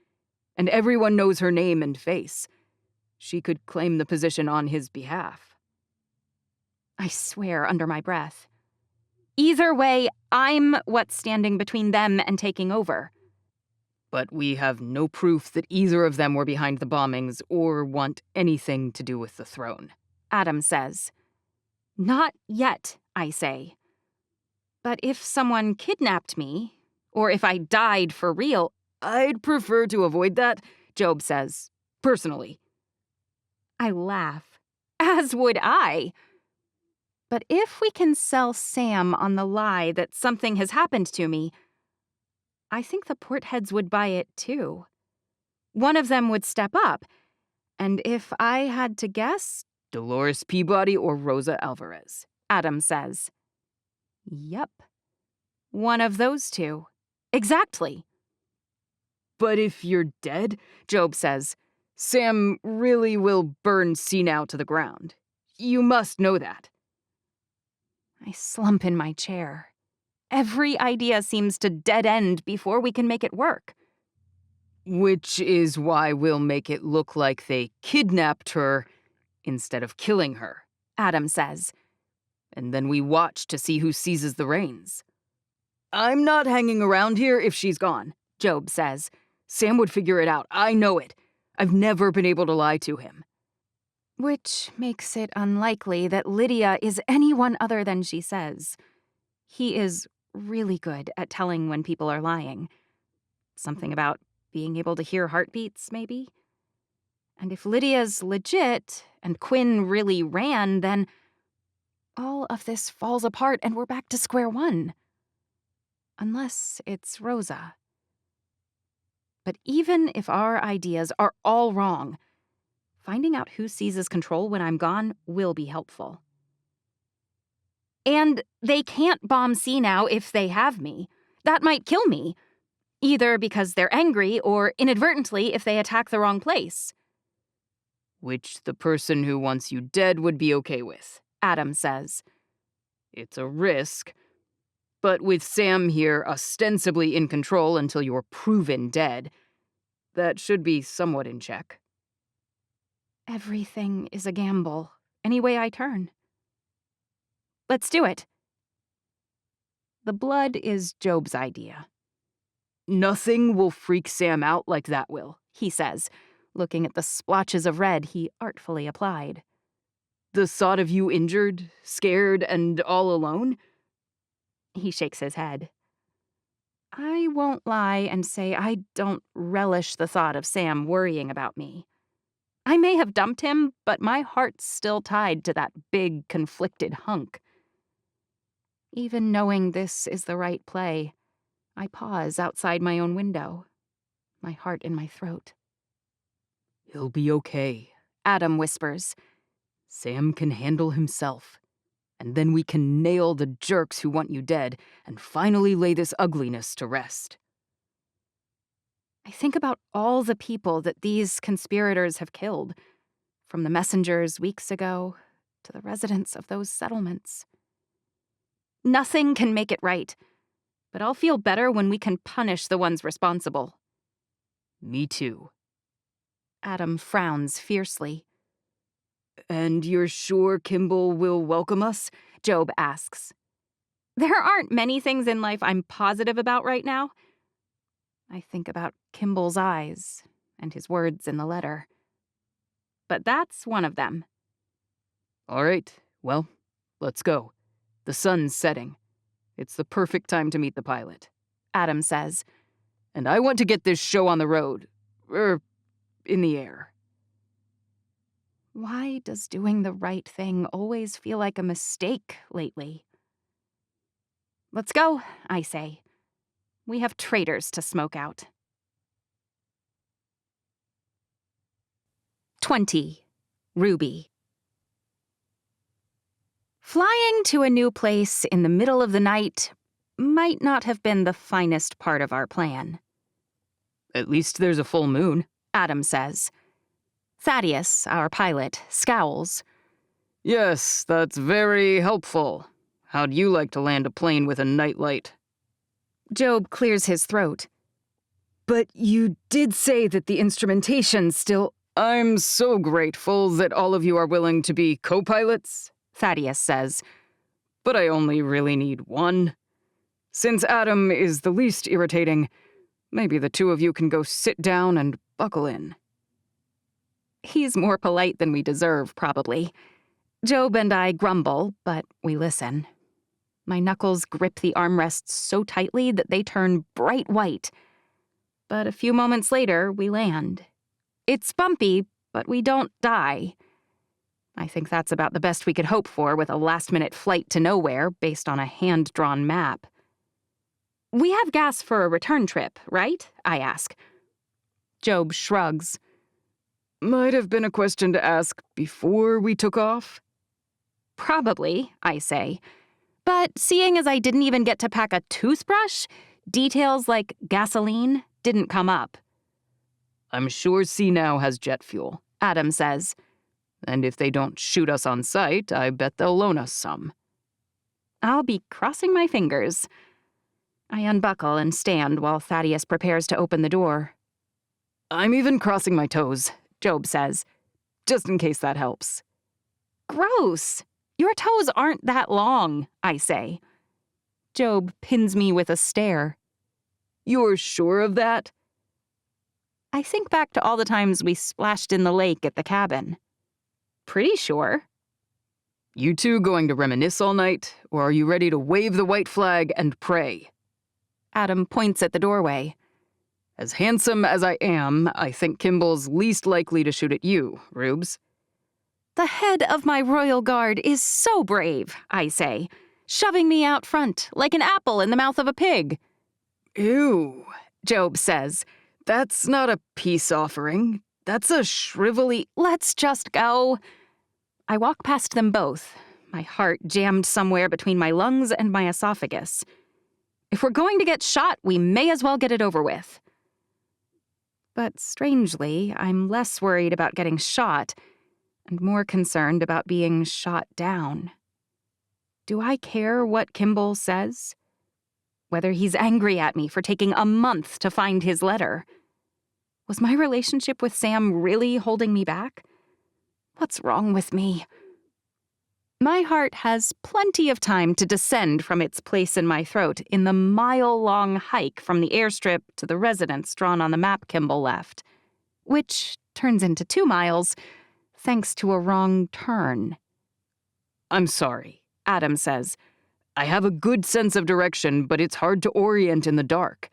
Speaker 2: and everyone knows her name and face. She could claim the position on his behalf.
Speaker 1: I swear under my breath. Either way, I'm what's standing between them and taking over.
Speaker 2: But we have no proof that either of them were behind the bombings or want anything to do with the throne,
Speaker 1: Adam says. Not yet, I say. But if someone kidnapped me, or if I died for real,
Speaker 2: I'd prefer to avoid that, Job says, personally.
Speaker 1: I laugh. As would I. But if we can sell Sam on the lie that something has happened to me, I think the Portheads would buy it too. One of them would step up, and if I had to guess...
Speaker 2: Dolores Peabody or Rosa Alvarez,
Speaker 1: Adam says. Yep. One of those two. Exactly.
Speaker 2: But if you're dead, Job says, Sam really will burn Sinao to the ground. You must know that.
Speaker 1: I slump in my chair. Every idea seems to dead end before we can make it work.
Speaker 2: Which is why we'll make it look like they kidnapped her instead of killing her,
Speaker 1: Adam says.
Speaker 2: And then we watch to see who seizes the reins. I'm not hanging around here if she's gone, Job says. Sam would figure it out. I know it. I've never been able to lie to him.
Speaker 1: Which makes it unlikely that Lydia is anyone other than she says. He is really good at telling when people are lying. Something about being able to hear heartbeats, maybe? And if Lydia's legit and Quinn really ran, then all of this falls apart and we're back to square one. Unless it's Rosa. But even if our ideas are all wrong, finding out who seizes control when I'm gone will be helpful. And they can't bomb Sinao if they have me. That might kill me. Either because they're angry or inadvertently if they attack the wrong place.
Speaker 2: Which the person who wants you dead would be okay with,
Speaker 1: Adam says.
Speaker 2: It's a risk. But with Sam here ostensibly in control until you're proven dead, that should be somewhat in check.
Speaker 1: Everything is a gamble, any way I turn. Let's do it. The blood is Job's idea.
Speaker 2: Nothing will freak Sam out like that will,
Speaker 1: He says, looking at the splotches of red he artfully applied.
Speaker 2: The thought of you injured, scared, and all alone?
Speaker 1: He shakes his head. I won't lie and say I don't relish the thought of Sam worrying about me. I may have dumped him, but my heart's still tied to that big, conflicted hunk. Even knowing this is the right play, I pause outside my own window, my heart in my throat.
Speaker 2: He'll be okay,
Speaker 1: Adam whispers.
Speaker 2: Sam can handle himself. And then we can nail the jerks who want you dead and finally lay this ugliness to rest.
Speaker 1: I think about all the people that these conspirators have killed, from the messengers weeks ago to the residents of those settlements. Nothing can make it right, but I'll feel better when we can punish the ones responsible.
Speaker 2: Me too.
Speaker 1: Adam frowns fiercely.
Speaker 2: And you're sure Kimball will welcome us?
Speaker 1: Job asks. There aren't many things in life I'm positive about right now. I think about Kimball's eyes and his words in the letter. But that's one of them.
Speaker 2: All right, well, let's go. The sun's setting. It's the perfect time to meet the pilot,
Speaker 1: Adam says.
Speaker 2: And I want to get this show on the road. In the air.
Speaker 1: Why does doing the right thing always feel like a mistake lately? Let's go, I say. We have traitors to smoke out. 20. Ruby. Flying to a new place in the middle of the night might not have been the finest part of our plan.
Speaker 2: At least there's a full moon,
Speaker 1: Adam says. Thaddeus, our pilot, scowls.
Speaker 2: Yes, that's very helpful. How'd you like to land a plane with a nightlight?
Speaker 1: Job clears his throat.
Speaker 2: But you did say that the instrumentation's still... I'm so grateful that all of you are willing to be co-pilots,
Speaker 1: Thaddeus says.
Speaker 2: But I only really need one. Since Adam is the least irritating, maybe the two of you can go sit down and buckle in.
Speaker 1: He's more polite than we deserve, probably. Job and I grumble, but we listen. My knuckles grip the armrests so tightly that they turn bright white. But a few moments later, we land. It's bumpy, but we don't die. I think that's about the best we could hope for with a last-minute flight to nowhere based on a hand-drawn map. We have gas for a return trip, right? I ask. Job shrugs.
Speaker 2: Might have been a question to ask before we took off.
Speaker 1: Probably, I say. But seeing as I didn't even get to pack a toothbrush, details like gasoline didn't come up.
Speaker 2: I'm sure CNOW has jet fuel,
Speaker 1: Adam says.
Speaker 2: And if they don't shoot us on sight, I bet they'll loan us some.
Speaker 1: I'll be crossing my fingers. I unbuckle and stand while Thaddeus prepares to open the door.
Speaker 2: I'm even crossing my toes, Job says, just in case that helps.
Speaker 1: Gross! Your toes aren't that long, I say. Job pins me with a stare.
Speaker 2: You're sure of that?
Speaker 1: I think back to all the times we splashed in the lake at the cabin. Pretty sure.
Speaker 2: You two going to reminisce all night, or are you ready to wave the white flag and pray?
Speaker 1: Adam points at the doorway.
Speaker 2: As handsome as I am, I think Kimball's least likely to shoot at you, Rubes.
Speaker 1: The head of my royal guard is so brave, I say, shoving me out front like an apple in the mouth of a pig.
Speaker 2: Ew, Job says. That's not a peace offering. That's a shrivelly...
Speaker 1: Let's just go. I walk past them both, my heart jammed somewhere between my lungs and my esophagus. If we're going to get shot, we may as well get it over with. But strangely, I'm less worried about getting shot and more concerned about being shot down. Do I care what Kimball says? Whether he's angry at me for taking a month to find his letter? Was my relationship with Sam really holding me back? What's wrong with me? My heart has plenty of time to descend from its place in my throat in the mile-long hike from the airstrip to the residence drawn on the map Kimball left, which turns into 2 miles thanks to a wrong turn.
Speaker 2: I'm sorry, Adam says. I have a good sense of direction, but it's hard to orient in the dark.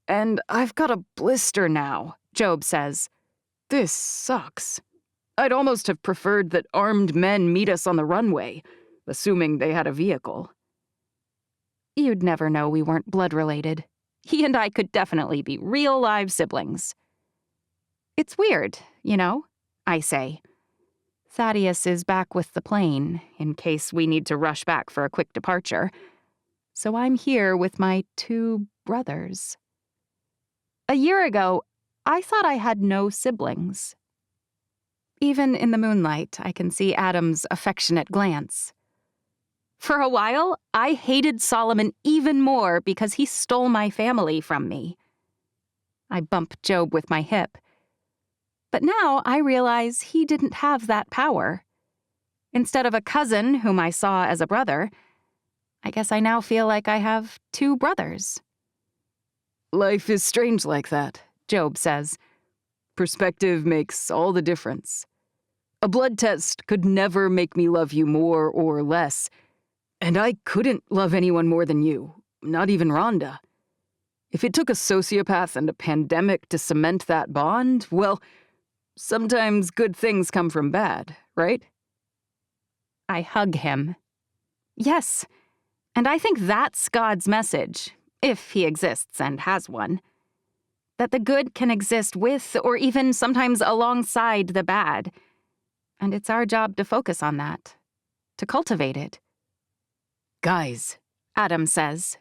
Speaker 2: And I've got a blister now, Job says. This sucks. I'd almost have preferred that armed men meet us on the runway, assuming they had a vehicle.
Speaker 1: You'd never know we weren't blood-related. He and I could definitely be real live siblings. It's weird, you know, I say. Thaddeus is back with the plane, in case we need to rush back for a quick departure. So I'm here with my 2 brothers. A year ago, I thought I had no siblings. Even in the moonlight, I can see Adam's affectionate glance. For a while, I hated Solomon even more because he stole my family from me. I bump Job with my hip. But now I realize he didn't have that power. Instead of a cousin whom I saw as a brother, I guess I now feel like I have 2 brothers.
Speaker 2: Life is strange like that, Job says. Perspective makes all the difference. A blood test could never make me love you more or less, and I couldn't love anyone more than you, not even Rhonda. If it took a sociopath and a pandemic to cement that bond, well, sometimes good things come from bad, right?
Speaker 1: I hug him. Yes, and I think that's God's message, if he exists and has one. That the good can exist with or even sometimes alongside the bad. And it's our job to focus on that, to cultivate it.
Speaker 2: Guys,
Speaker 1: Adam says.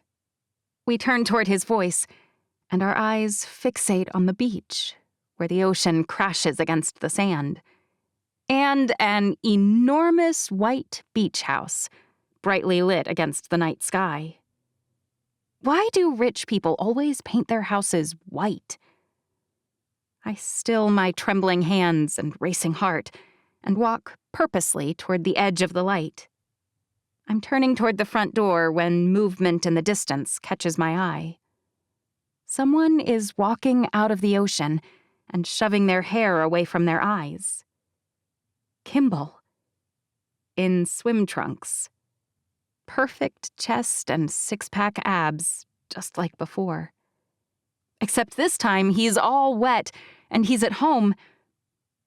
Speaker 1: We turn toward his voice, and our eyes fixate on the beach, where the ocean crashes against the sand, and an enormous white beach house, brightly lit against the night sky. Why do rich people always paint their houses white? I still my trembling hands and racing heart and walk purposely toward the edge of the light. I'm turning toward the front door when movement in the distance catches my eye. Someone is walking out of the ocean and shoving their hair away from their eyes. Kimball. In swim trunks. Perfect chest and 6-pack abs, just like before. Except this time he's all wet and he's at home,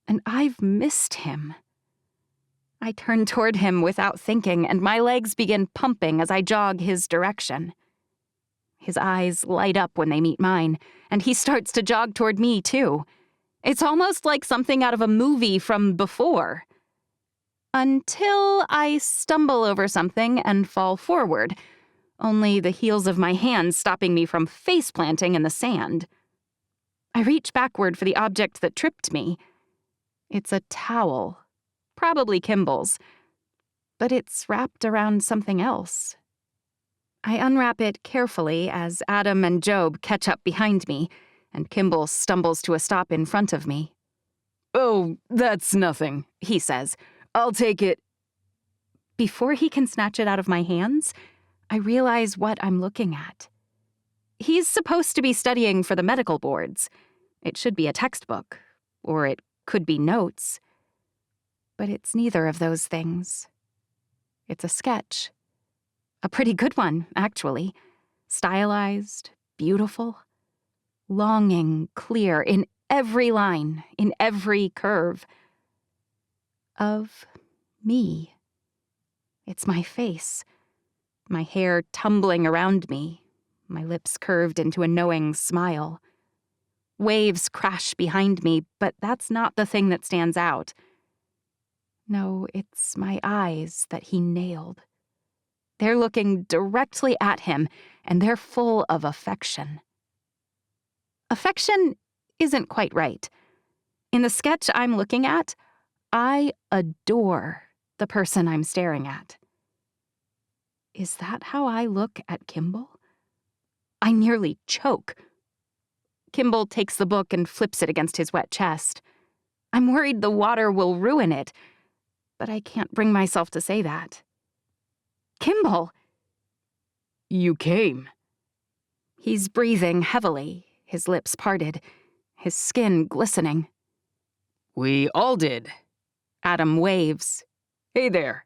Speaker 1: and I've missed him. I turn toward him without thinking, and my legs begin pumping as I jog his direction. His eyes light up when they meet mine, and he starts to jog toward me, too. It's almost like something out of a movie from before. Until I stumble over something and fall forward, only the heels of my hands stopping me from face-planting in the sand. I reach backward for the object that tripped me. It's a towel, probably Kimball's, but it's wrapped around something else. I unwrap it carefully as Adam and Job catch up behind me, and Kimball stumbles to a stop in front of me.
Speaker 2: "Oh, that's nothing," he says. "I'll take it."
Speaker 1: Before he can snatch it out of my hands, I realize what I'm looking at. He's supposed to be studying for the medical boards. It should be a textbook, or it could be notes. But it's neither of those things. It's a sketch. A pretty good one, actually. Stylized, beautiful, longing, clear in every line, in every curve. Of me. It's my face, my hair tumbling around me, my lips curved into a knowing smile. Waves crash behind me, but that's not the thing that stands out. No, it's my eyes that he nailed. They're looking directly at him, and they're full of affection. Affection isn't quite right. In the sketch I'm looking at, I adore the person I'm staring at. Is that how I look at Kimball? I nearly choke. Kimball takes the book and flips it against his wet chest. I'm worried the water will ruin it, but I can't bring myself to say that. Kimball!
Speaker 2: You came.
Speaker 1: He's breathing heavily, his lips parted, his skin glistening.
Speaker 2: We all did.
Speaker 1: Adam waves.
Speaker 2: Hey there.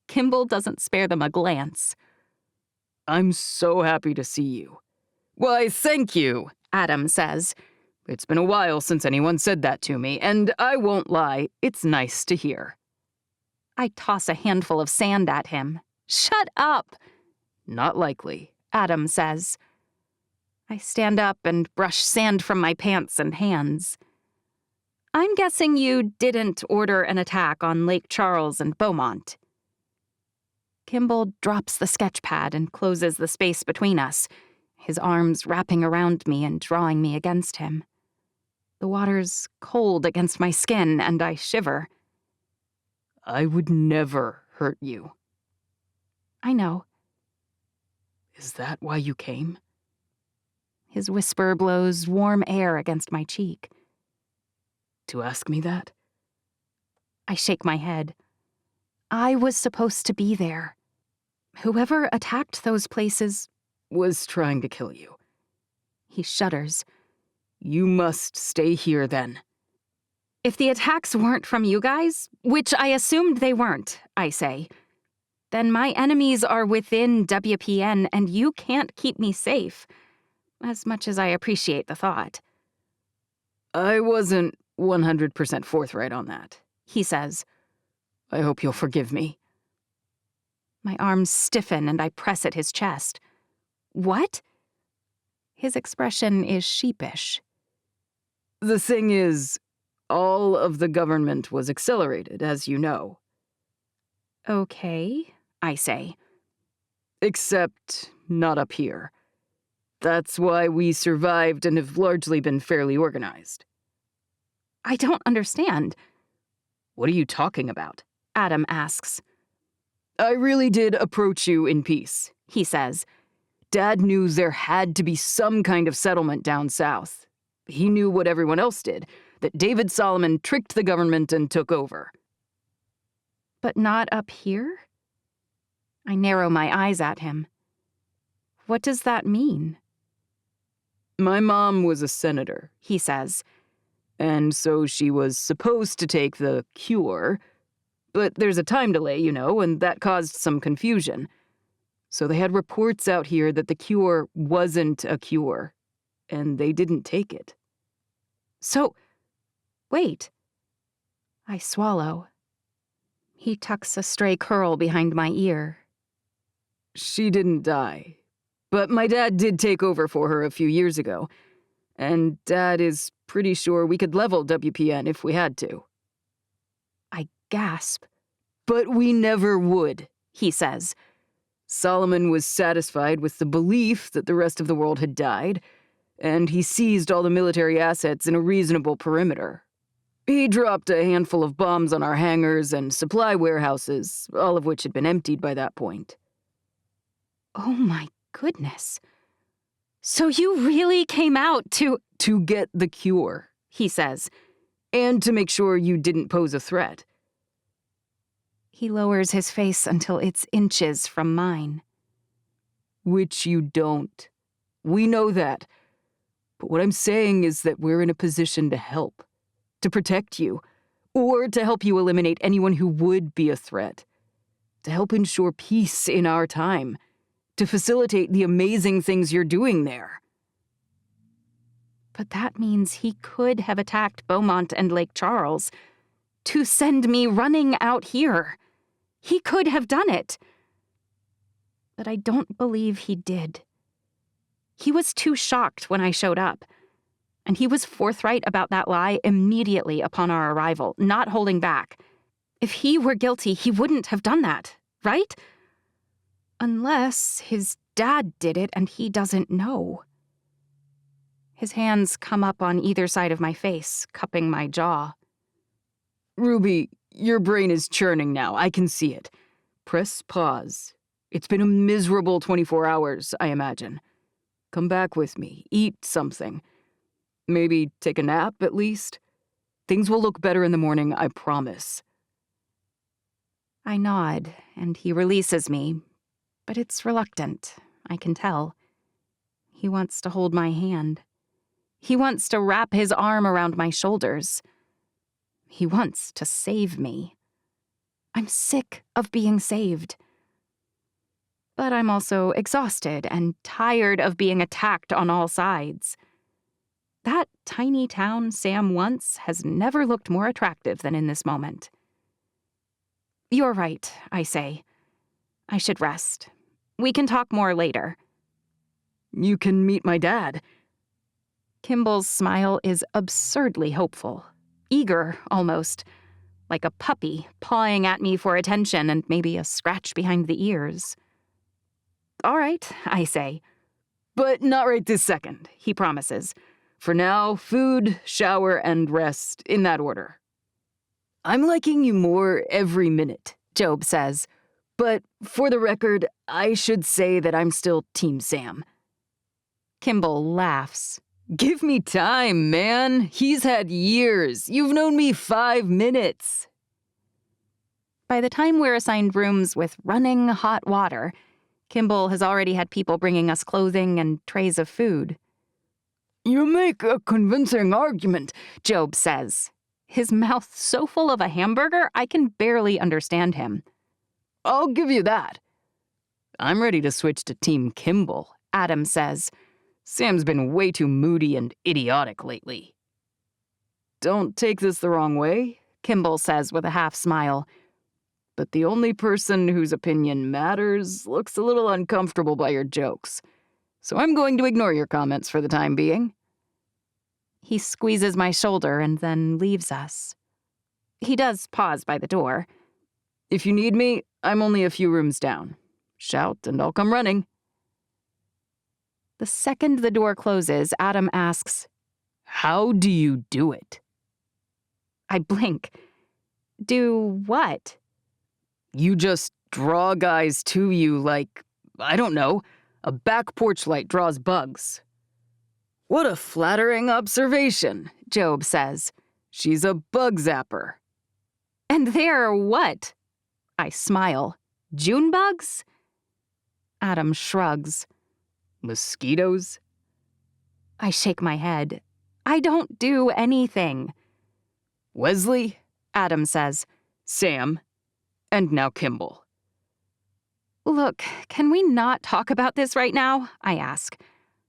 Speaker 1: Kimball doesn't spare them a glance.
Speaker 2: I'm so happy to see you. Why, thank you,
Speaker 1: Adam says.
Speaker 2: It's been a while since anyone said that to me, and I won't lie, it's nice to hear.
Speaker 1: I toss a handful of sand at him. Shut up!
Speaker 2: Not likely,
Speaker 1: Adam says. I stand up and brush sand from my pants and hands. I'm guessing you didn't order an attack on Lake Charles and Beaumont. Kimball drops the sketch pad and closes the space between us, his arms wrapping around me and drawing me against him. The water's cold against my skin, and I shiver.
Speaker 2: I would never hurt you.
Speaker 1: I know.
Speaker 2: Is that why you came?
Speaker 1: His whisper blows warm air against my cheek.
Speaker 2: To ask me that?
Speaker 1: I shake my head. I was supposed to be there. Whoever attacked those places
Speaker 2: was trying to kill you.
Speaker 1: He shudders.
Speaker 2: You must stay here then.
Speaker 1: If the attacks weren't from you guys, which I assumed they weren't, I say, then my enemies are within WPN and you can't keep me safe, as much as I appreciate the thought.
Speaker 2: I wasn't 100% forthright on that,
Speaker 1: he says.
Speaker 2: I hope you'll forgive me.
Speaker 1: My arms stiffen and I press at his chest. What? His expression is sheepish.
Speaker 2: The thing is, all of the government was accelerated, as you know.
Speaker 1: Okay, I say.
Speaker 2: Except not up here. That's why we survived and have largely been fairly organized.
Speaker 1: I don't understand.
Speaker 2: What are you talking about?
Speaker 1: Adam asks.
Speaker 2: I really did approach you in peace,
Speaker 1: He says.
Speaker 2: Dad knew there had to be some kind of settlement down south. He knew what everyone else did, that David Solomon tricked the government and took over.
Speaker 1: But not up here? I narrow my eyes at him. What does that mean?
Speaker 2: My mom was a senator,
Speaker 1: He says.
Speaker 2: And so she was supposed to take the cure. But there's a time delay, you know, and that caused some confusion. So they had reports out here that the cure wasn't a cure, and they didn't take it.
Speaker 1: So, wait. I swallow. He tucks a stray curl behind my ear.
Speaker 2: She didn't die, but my dad did take over for her a few years ago, and Dad is pretty sure we could level WPN if we had to.
Speaker 1: I gasp.
Speaker 2: But we never would,
Speaker 1: He says.
Speaker 2: Solomon was satisfied with the belief that the rest of the world had died, and he seized all the military assets in a reasonable perimeter. He dropped a handful of bombs on our hangars and supply warehouses, all of which had been emptied by that point.
Speaker 1: Oh my goodness. So you really came out to
Speaker 2: get the cure,
Speaker 1: he says.
Speaker 2: And to make sure you didn't pose a threat.
Speaker 1: He lowers his face until it's inches from mine.
Speaker 2: Which you don't. We know that. But what I'm saying is that we're in a position to help. To protect you. Or to help you eliminate anyone who would be a threat. To help ensure peace in our time. To facilitate the amazing things you're doing there.
Speaker 1: But that means he could have attacked Beaumont and Lake Charles. To send me running out here. He could have done it. But I don't believe he did. He was too shocked when I showed up. And he was forthright about that lie immediately upon our arrival, not holding back. If he were guilty, he wouldn't have done that, right? Unless his dad did it and he doesn't know. His hands come up on either side of my face, cupping my jaw.
Speaker 2: Ruby, your brain is churning now. I can see it. Press pause. It's been a miserable 24 hours, I imagine. Come back with me. Eat something. Maybe take a nap, at least. Things will look better in the morning, I promise.
Speaker 1: I nod, and he releases me, but it's reluctant, I can tell. He wants to hold my hand. He wants to wrap his arm around my shoulders. He wants to save me. I'm sick of being saved. But I'm also exhausted and tired of being attacked on all sides. That tiny town Sam once has never looked more attractive than in this moment. You're right, I say. I should rest. We can talk more later.
Speaker 2: You can meet my dad.
Speaker 1: Kimball's smile is absurdly hopeful, eager almost, like a puppy pawing at me for attention and maybe a scratch behind the ears. All right, I say.
Speaker 2: But not right this second, he promises. For now, food, shower, and rest, in that order. I'm liking you more every minute, Job says. But for the record, I should say that I'm still Team Sam.
Speaker 1: Kimball laughs.
Speaker 2: Give me time, man. He's had years. You've known me 5 minutes.
Speaker 1: By the time we're assigned rooms with running hot water, Kimball has already had people bringing us clothing and trays of food.
Speaker 2: You make a convincing argument,
Speaker 1: Job says, his mouth so full of a hamburger I can barely understand him.
Speaker 2: I'll give you that. I'm ready to switch to Team Kimball,
Speaker 1: Adam says.
Speaker 2: Sam's been way too moody and idiotic lately. Don't take this the wrong way,
Speaker 1: Kimball says with a half smile.
Speaker 2: But the only person whose opinion matters looks a little uncomfortable by your jokes. So I'm going to ignore your comments for the time being.
Speaker 1: He squeezes my shoulder and then leaves us. He does pause by the door.
Speaker 2: If you need me, I'm only a few rooms down. Shout and I'll come running.
Speaker 1: The second the door closes, Adam asks,
Speaker 2: How do you do it?
Speaker 1: I blink. Do what?
Speaker 2: You just draw guys to you like, I don't know, a back porch light draws bugs. What a flattering observation,
Speaker 1: Job says.
Speaker 2: She's a bug zapper.
Speaker 1: And they're what? I smile. June bugs? Adam shrugs.
Speaker 2: Mosquitoes?
Speaker 1: I shake my head. I don't do anything.
Speaker 2: Wesley?
Speaker 1: Adam says.
Speaker 2: Sam? And now Kimball.
Speaker 1: Look, can we not talk about this right now? I ask.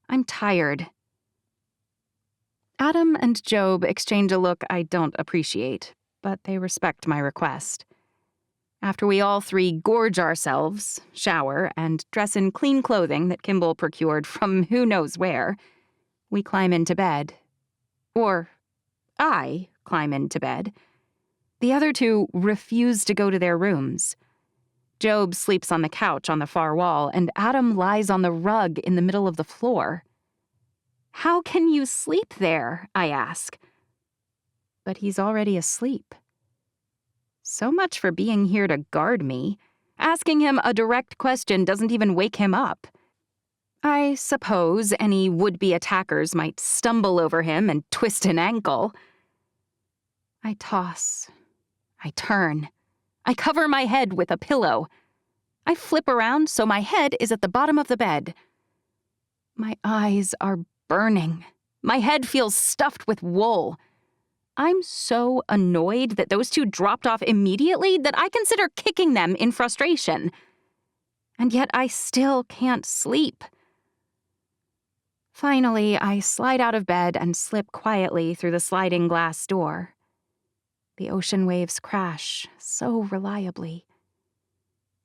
Speaker 1: I'm tired. Adam and Job exchange a look I don't appreciate, but they respect my request. After we all three gorge ourselves, shower, and dress in clean clothing that Kimball procured from who knows where, we climb into bed. Or I climb into bed. The other two refuse to go to their rooms. Job sleeps on the couch on the far wall, and Adam lies on the rug in the middle of the floor. How can you sleep there? I ask. But he's already asleep. So much for being here to guard me. Asking him a direct question doesn't even wake him up. I suppose any would-be attackers might stumble over him and twist an ankle. I toss. I turn. I cover my head with a pillow. I flip around so my head is at the bottom of the bed. My eyes are burning. My head feels stuffed with wool. I'm so annoyed that those two dropped off immediately that I consider kicking them in frustration. And yet I still can't sleep. Finally, I slide out of bed and slip quietly through the sliding glass door. The ocean waves crash so reliably.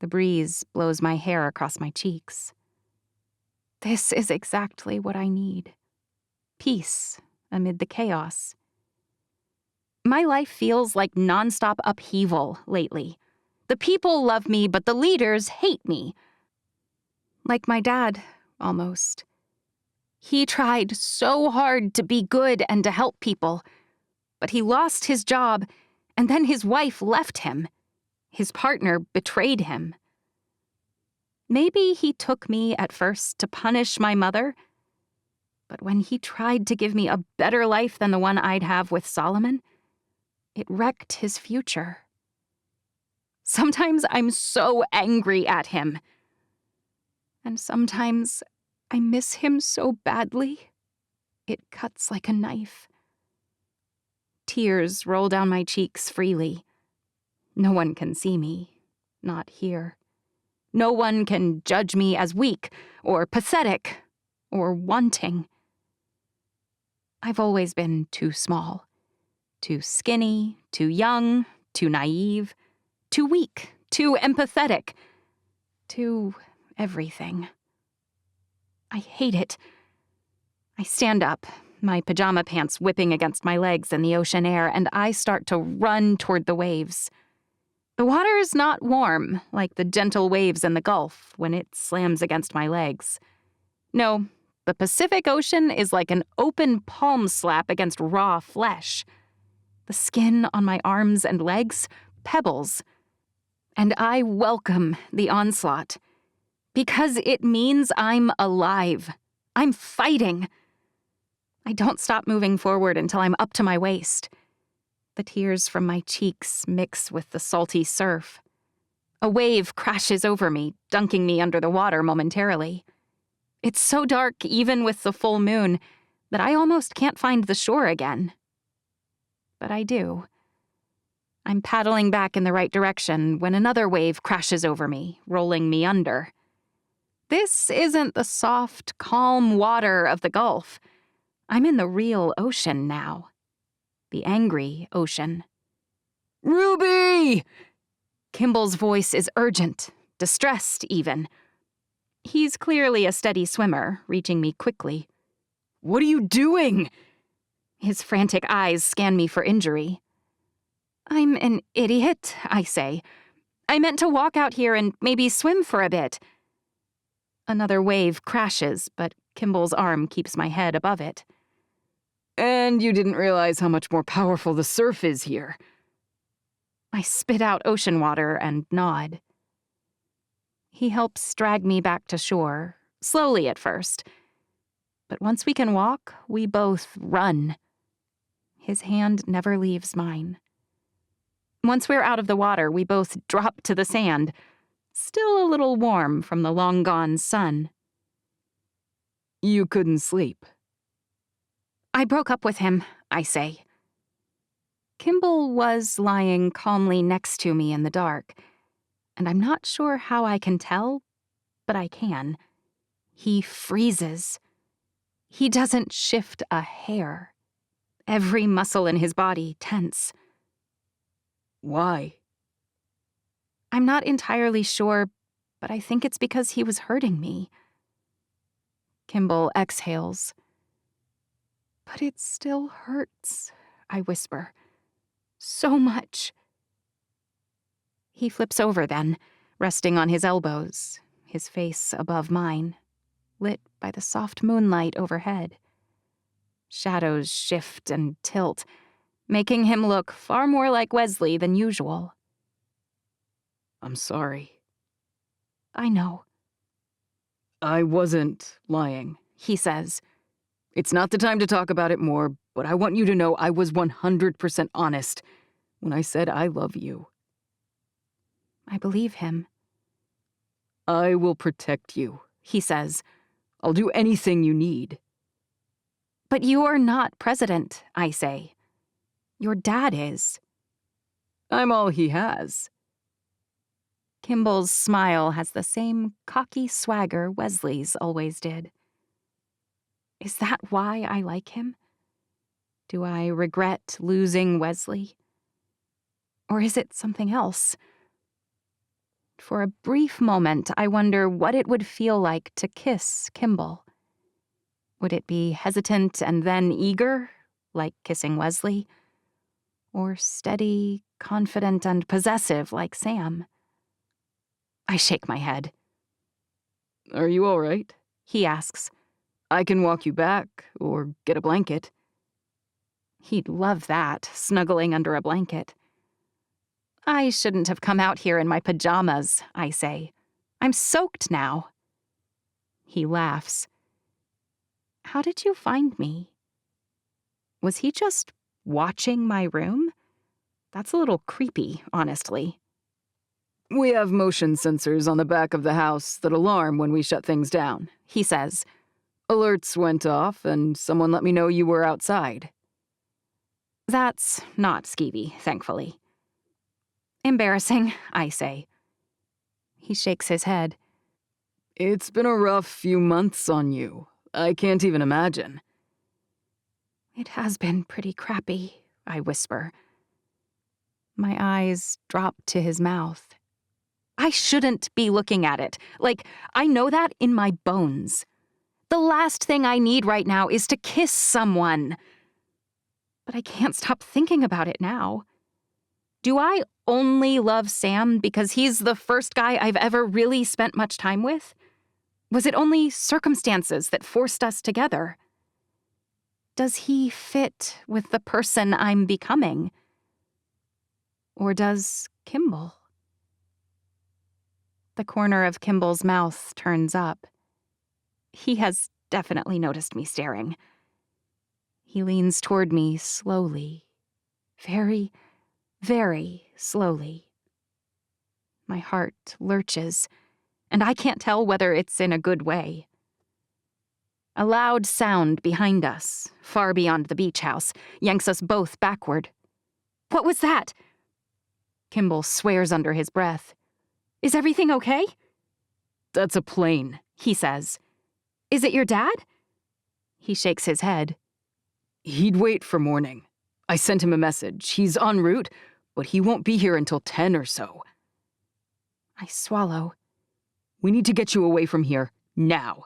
Speaker 1: The breeze blows my hair across my cheeks. This is exactly what I need. Peace amid the chaos. My life feels like nonstop upheaval lately. The people love me, but the leaders hate me. Like my dad, almost. He tried so hard to be good and to help people, but he lost his job, and then his wife left him. His partner betrayed him. Maybe he took me at first to punish my mother, but when he tried to give me a better life than the one I'd have with Solomon, It wrecked his future. Sometimes I'm so angry at him. And sometimes I miss him so badly, it cuts like a knife. Tears roll down my cheeks freely. No one can see me, not here. No one can judge me as weak or pathetic or wanting. I've always been too small, too skinny, too young, too naive, too weak, too empathetic, too everything. I hate it. I stand up, my pajama pants whipping against my legs in the ocean air, and I start to run toward the waves. The water is not warm, like the gentle waves in the Gulf when it slams against my legs. No, the Pacific Ocean is like an open palm slap against raw flesh. The skin on my arms and legs, pebbles. And I welcome the onslaught, because it means I'm alive. I'm fighting. I don't stop moving forward until I'm up to my waist. The tears from my cheeks mix with the salty surf. A wave crashes over me, dunking me under the water momentarily. It's so dark, even with the full moon, that I almost can't find the shore again. But I do. I'm paddling back in the right direction when another wave crashes over me, rolling me under. This isn't the soft, calm water of the Gulf. I'm in the real ocean now. The angry ocean.
Speaker 2: Ruby!
Speaker 1: Kimball's voice is urgent, distressed even. He's clearly a steady swimmer, reaching me quickly.
Speaker 2: What are you doing?
Speaker 1: His frantic eyes scan me for injury. I'm an idiot, I say. I meant to walk out here and maybe swim for a bit. Another wave crashes, but Kimball's arm keeps my head above it.
Speaker 2: And you didn't realize how much more powerful the surf is here.
Speaker 1: I spit out ocean water and nod. He helps drag me back to shore, slowly at first. But once we can walk, we both run. His hand never leaves mine. Once we're out of the water, we both drop to the sand, still a little warm from the long-gone sun.
Speaker 2: You couldn't sleep.
Speaker 1: I broke up with him, I say. Kimball was lying calmly next to me in the dark, and I'm not sure how I can tell, but I can. He freezes. He doesn't shift a hair. Every muscle in his body tense.
Speaker 2: Why?
Speaker 1: I'm not entirely sure, but I think it's because he was hurting me. Kimball exhales. But it still hurts, I whisper. So much. He flips over then, resting on his elbows, his face above mine, lit by the soft moonlight overhead. Shadows shift and tilt, making him look far more like Wesley than usual.
Speaker 2: I'm sorry.
Speaker 1: I know.
Speaker 2: I wasn't lying,
Speaker 1: He says.
Speaker 2: It's not the time to talk about it more, but I want you to know I was 100% honest when I said I love you.
Speaker 1: I believe him.
Speaker 2: I will protect you,
Speaker 1: He says.
Speaker 2: I'll do anything you need.
Speaker 1: But you're not president, I say. Your dad is.
Speaker 2: I'm all he has.
Speaker 1: Kimball's smile has the same cocky swagger Wesley's always did. Is that why I like him? Do I regret losing Wesley? Or is it something else? For a brief moment, I wonder what it would feel like to kiss Kimball. Would it be hesitant and then eager, like kissing Wesley? Or steady, confident, and possessive, like Sam? I shake my head.
Speaker 2: Are you all right?
Speaker 1: He asks.
Speaker 2: I can walk you back, or get a blanket.
Speaker 1: He'd love that, snuggling under a blanket. I shouldn't have come out here in my pajamas, I say. I'm soaked now. He laughs. How did you find me? Was he just watching my room? That's a little creepy, honestly.
Speaker 2: We have motion sensors on the back of the house that alarm when we shut things down,
Speaker 1: He says.
Speaker 2: Alerts went off, and someone let me know you were outside.
Speaker 1: That's not skeevy, thankfully. Embarrassing, I say. He shakes his head.
Speaker 2: It's been a rough few months on you. I can't even imagine.
Speaker 1: It has been pretty crappy, I whisper. My eyes drop to his mouth. I shouldn't be looking at it. Like, I know that in my bones. The last thing I need right now is to kiss someone. But I can't stop thinking about it now. Do I only love Sam because he's the first guy I've ever really spent much time with? Was it only circumstances that forced us together? Does he fit with the person I'm becoming? Or does Kimball? The corner of Kimball's mouth turns up. He has definitely noticed me staring. He leans toward me slowly. Very, very slowly. My heart lurches, and I can't tell whether it's in a good way. A loud sound behind us, far beyond the beach house, yanks us both backward. What was that? Kimball swears under his breath. Is everything okay?
Speaker 2: That's a plane,
Speaker 1: He says. Is it your dad? He shakes his head.
Speaker 2: He'd wait for morning. I sent him a message. He's en route, but he won't be here until 10 or so.
Speaker 1: I swallow.
Speaker 2: We need to get you away from here, now.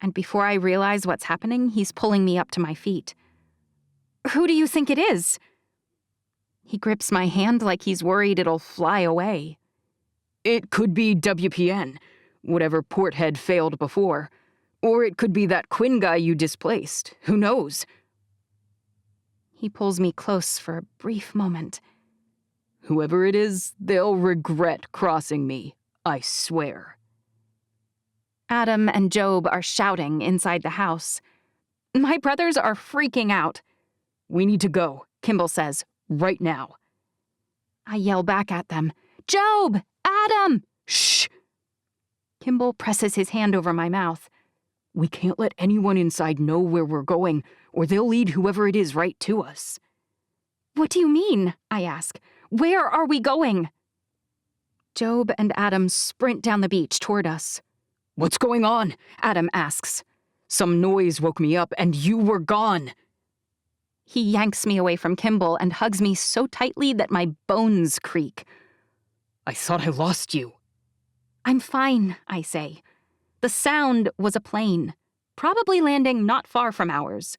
Speaker 1: And before I realize what's happening, he's pulling me up to my feet. Who do you think it is? He grips my hand like he's worried it'll fly away.
Speaker 2: It could be WPN, whatever porthead failed before. Or it could be that Quinn guy you displaced. Who knows?
Speaker 1: He pulls me close for a brief moment.
Speaker 2: Whoever it is, they'll regret crossing me, I swear.
Speaker 1: Adam and Job are shouting inside the house. My brothers are freaking out.
Speaker 2: We need to go, Kimball says, right now.
Speaker 1: I yell back at them. Job! Adam!
Speaker 2: Shh!
Speaker 1: Kimball presses his hand over my mouth.
Speaker 2: We can't let anyone inside know where we're going, or they'll lead whoever it is right to us.
Speaker 1: What do you mean? I ask. Where are we going? Job and Adam sprint down the beach toward us.
Speaker 2: What's going on?
Speaker 1: Adam asks.
Speaker 2: Some noise woke me up, and you were gone.
Speaker 1: He yanks me away from Kimball and hugs me so tightly that my bones creak.
Speaker 2: I thought I lost you.
Speaker 1: I'm fine, I say. The sound was a plane, probably landing not far from ours.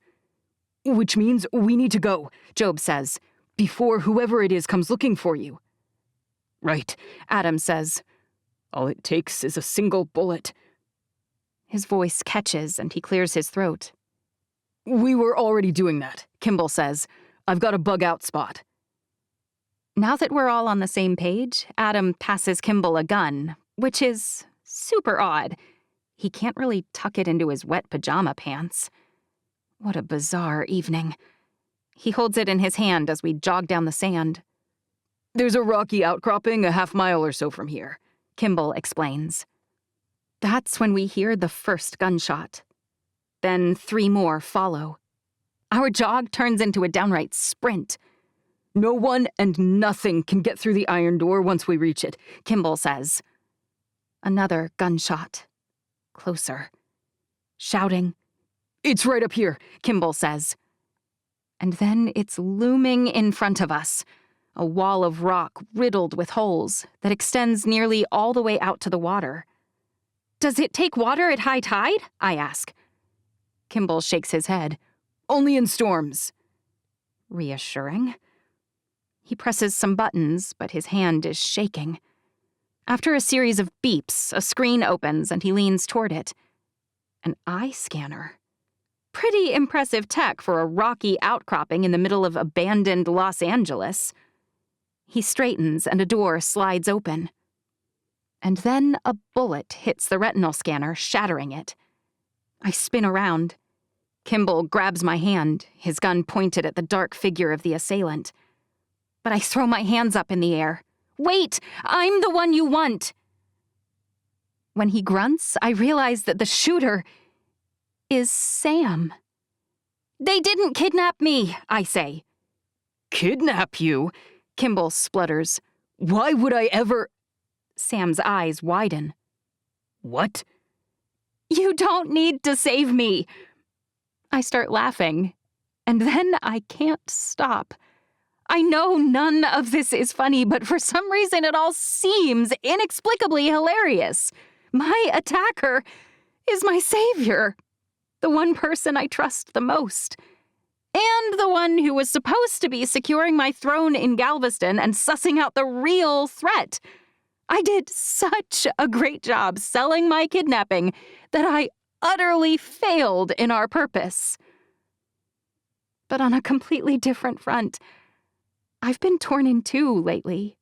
Speaker 2: Which means we need to go, Job says, before whoever it is comes looking for you. Right,
Speaker 1: Adam says.
Speaker 2: All it takes is a single bullet.
Speaker 1: His voice catches and he clears his throat.
Speaker 2: We were already doing that, Kimball says. I've got a bug-out spot.
Speaker 1: Now that we're all on the same page, Adam passes Kimball a gun, which is super odd. He can't really tuck it into his wet pajama pants. What a bizarre evening. He holds it in his hand as we jog down the sand.
Speaker 2: There's a rocky outcropping a half-mile or so from here,
Speaker 1: Kimball explains. That's when we hear the first gunshot. Then 3 more follow. Our jog turns into a downright sprint.
Speaker 2: No one and nothing can get through the iron door once we reach it,
Speaker 1: Kimball says. Another gunshot. Closer. Shouting.
Speaker 2: It's right up here,
Speaker 1: Kimball says. And then it's looming in front of us. A wall of rock riddled with holes that extends nearly all the way out to the water. Does it take water at high tide? I ask. Kimball shakes his head.
Speaker 2: Only in storms.
Speaker 1: Reassuring. He presses some buttons, but his hand is shaking. After a series of beeps, a screen opens and he leans toward it. An eye scanner. Pretty impressive tech for a rocky outcropping in the middle of abandoned Los Angeles. He straightens and a door slides open. And then a bullet hits the retinal scanner, shattering it. I spin around. Kimball grabs my hand, his gun pointed at the dark figure of the assailant. But I throw my hands up in the air. Wait, I'm the one you want. When he grunts, I realize that the shooter is Sam. They didn't kidnap me, I say.
Speaker 2: Kidnap you?
Speaker 1: Kimball splutters.
Speaker 2: Why would I ever—
Speaker 1: Sam's eyes widen.
Speaker 2: What?
Speaker 1: You don't need to save me. I start laughing, and then I can't stop. I know none of this is funny, but for some reason it all seems inexplicably hilarious. My attacker is my savior, the one person I trust the most, and the one who was supposed to be securing my throne in Galveston and sussing out the real threat. I did such a great job selling my kidnapping that I utterly failed in our purpose. But on a completely different front, I've been torn in two lately,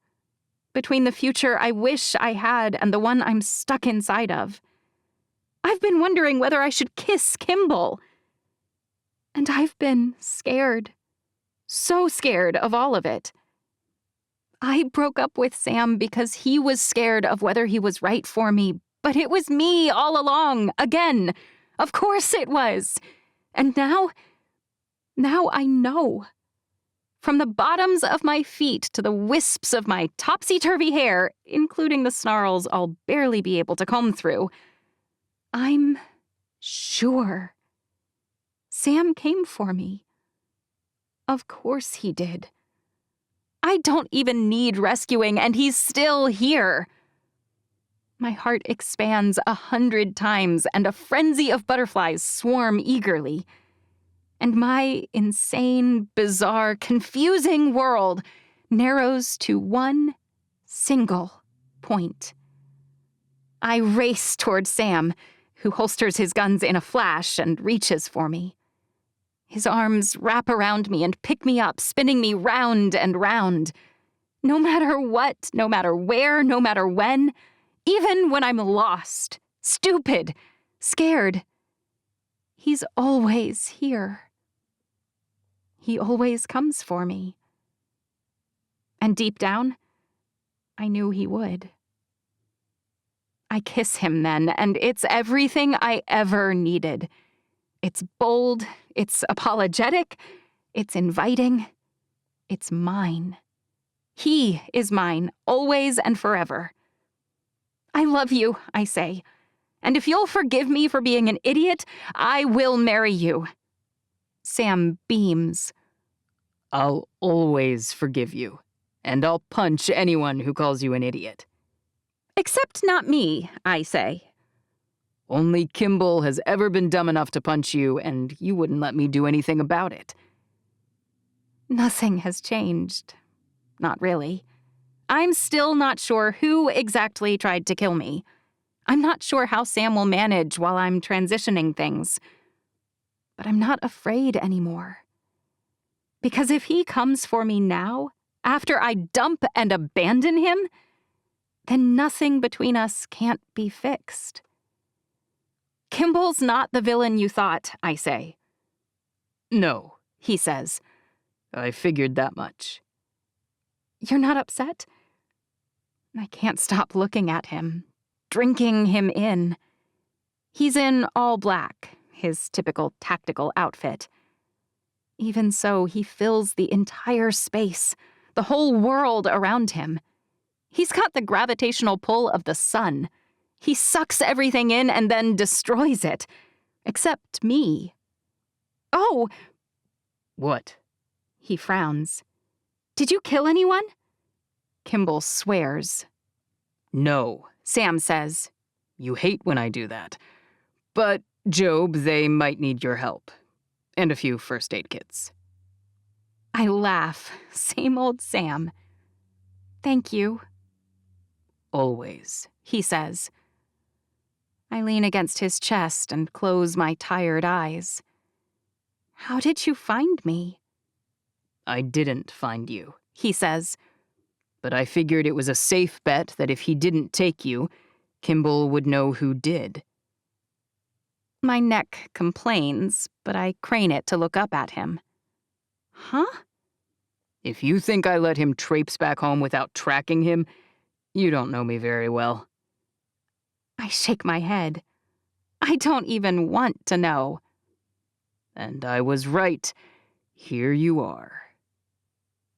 Speaker 1: between the future I wish I had and the one I'm stuck inside of. I've been wondering whether I should kiss Kimball. And I've been scared, so scared of all of it. I broke up with Sam because he was scared of whether he was right for me, but it was me all along, again. Of course it was. And now I know. From the bottoms of my feet to the wisps of my topsy-turvy hair, including the snarls I'll barely be able to comb through, I'm sure Sam came for me. Of course he did. I don't even need rescuing, and he's still here. My heart expands 100 times, and a frenzy of butterflies swarm eagerly. And my insane, bizarre, confusing world narrows to one single point. I race toward Sam, who holsters his guns in a flash and reaches for me. His arms wrap around me and pick me up, spinning me round and round. No matter what, no matter where, no matter when, even when I'm lost, stupid, scared, he's always here. He always comes for me. And deep down, I knew he would. I kiss him then, and it's everything I ever needed. It's bold, it's apologetic, it's inviting, it's mine. He is mine, always and forever. I love you, I say, and if you'll forgive me for being an idiot, I will marry you. Sam beams.
Speaker 2: I'll always forgive you, and I'll punch anyone who calls you an idiot.
Speaker 1: Except not me, I say.
Speaker 2: Only Kimball has ever been dumb enough to punch you, and you wouldn't let me do anything about it.
Speaker 1: Nothing has changed. Not really. I'm still not sure who exactly tried to kill me. I'm not sure how Sam will manage while I'm transitioning things. But I'm not afraid anymore. Because if he comes for me now, after I dump and abandon him, then nothing between us can't be fixed. Kimball's not the villain you thought, I say.
Speaker 2: No,
Speaker 1: He says.
Speaker 2: I figured that much.
Speaker 1: You're not upset? I can't stop looking at him, drinking him in. He's in all black, his typical tactical outfit. Even so, he fills the entire space, the whole world around him. He's got the gravitational pull of the sun. He sucks everything in and then destroys it. Except me. Oh!
Speaker 2: What?
Speaker 1: He frowns. Did you kill anyone? Kimball swears.
Speaker 2: No,
Speaker 1: Sam says.
Speaker 2: you hate when I do that. But, Job, they might need your help. And a few first aid kits.
Speaker 1: I laugh. Same old Sam. Thank you.
Speaker 2: Always.
Speaker 1: He says. I lean against his chest and close my tired eyes. How did you find me?
Speaker 2: I didn't find you,
Speaker 1: He says.
Speaker 2: but I figured it was a safe bet that if he didn't take you, Kimball would know who did.
Speaker 1: My neck complains, but I crane it to look up at him. Huh?
Speaker 2: If you think I let him traipse back home without tracking him, you don't know me very well.
Speaker 1: I shake my head. I don't even want to know.
Speaker 2: And I was right. Here you are.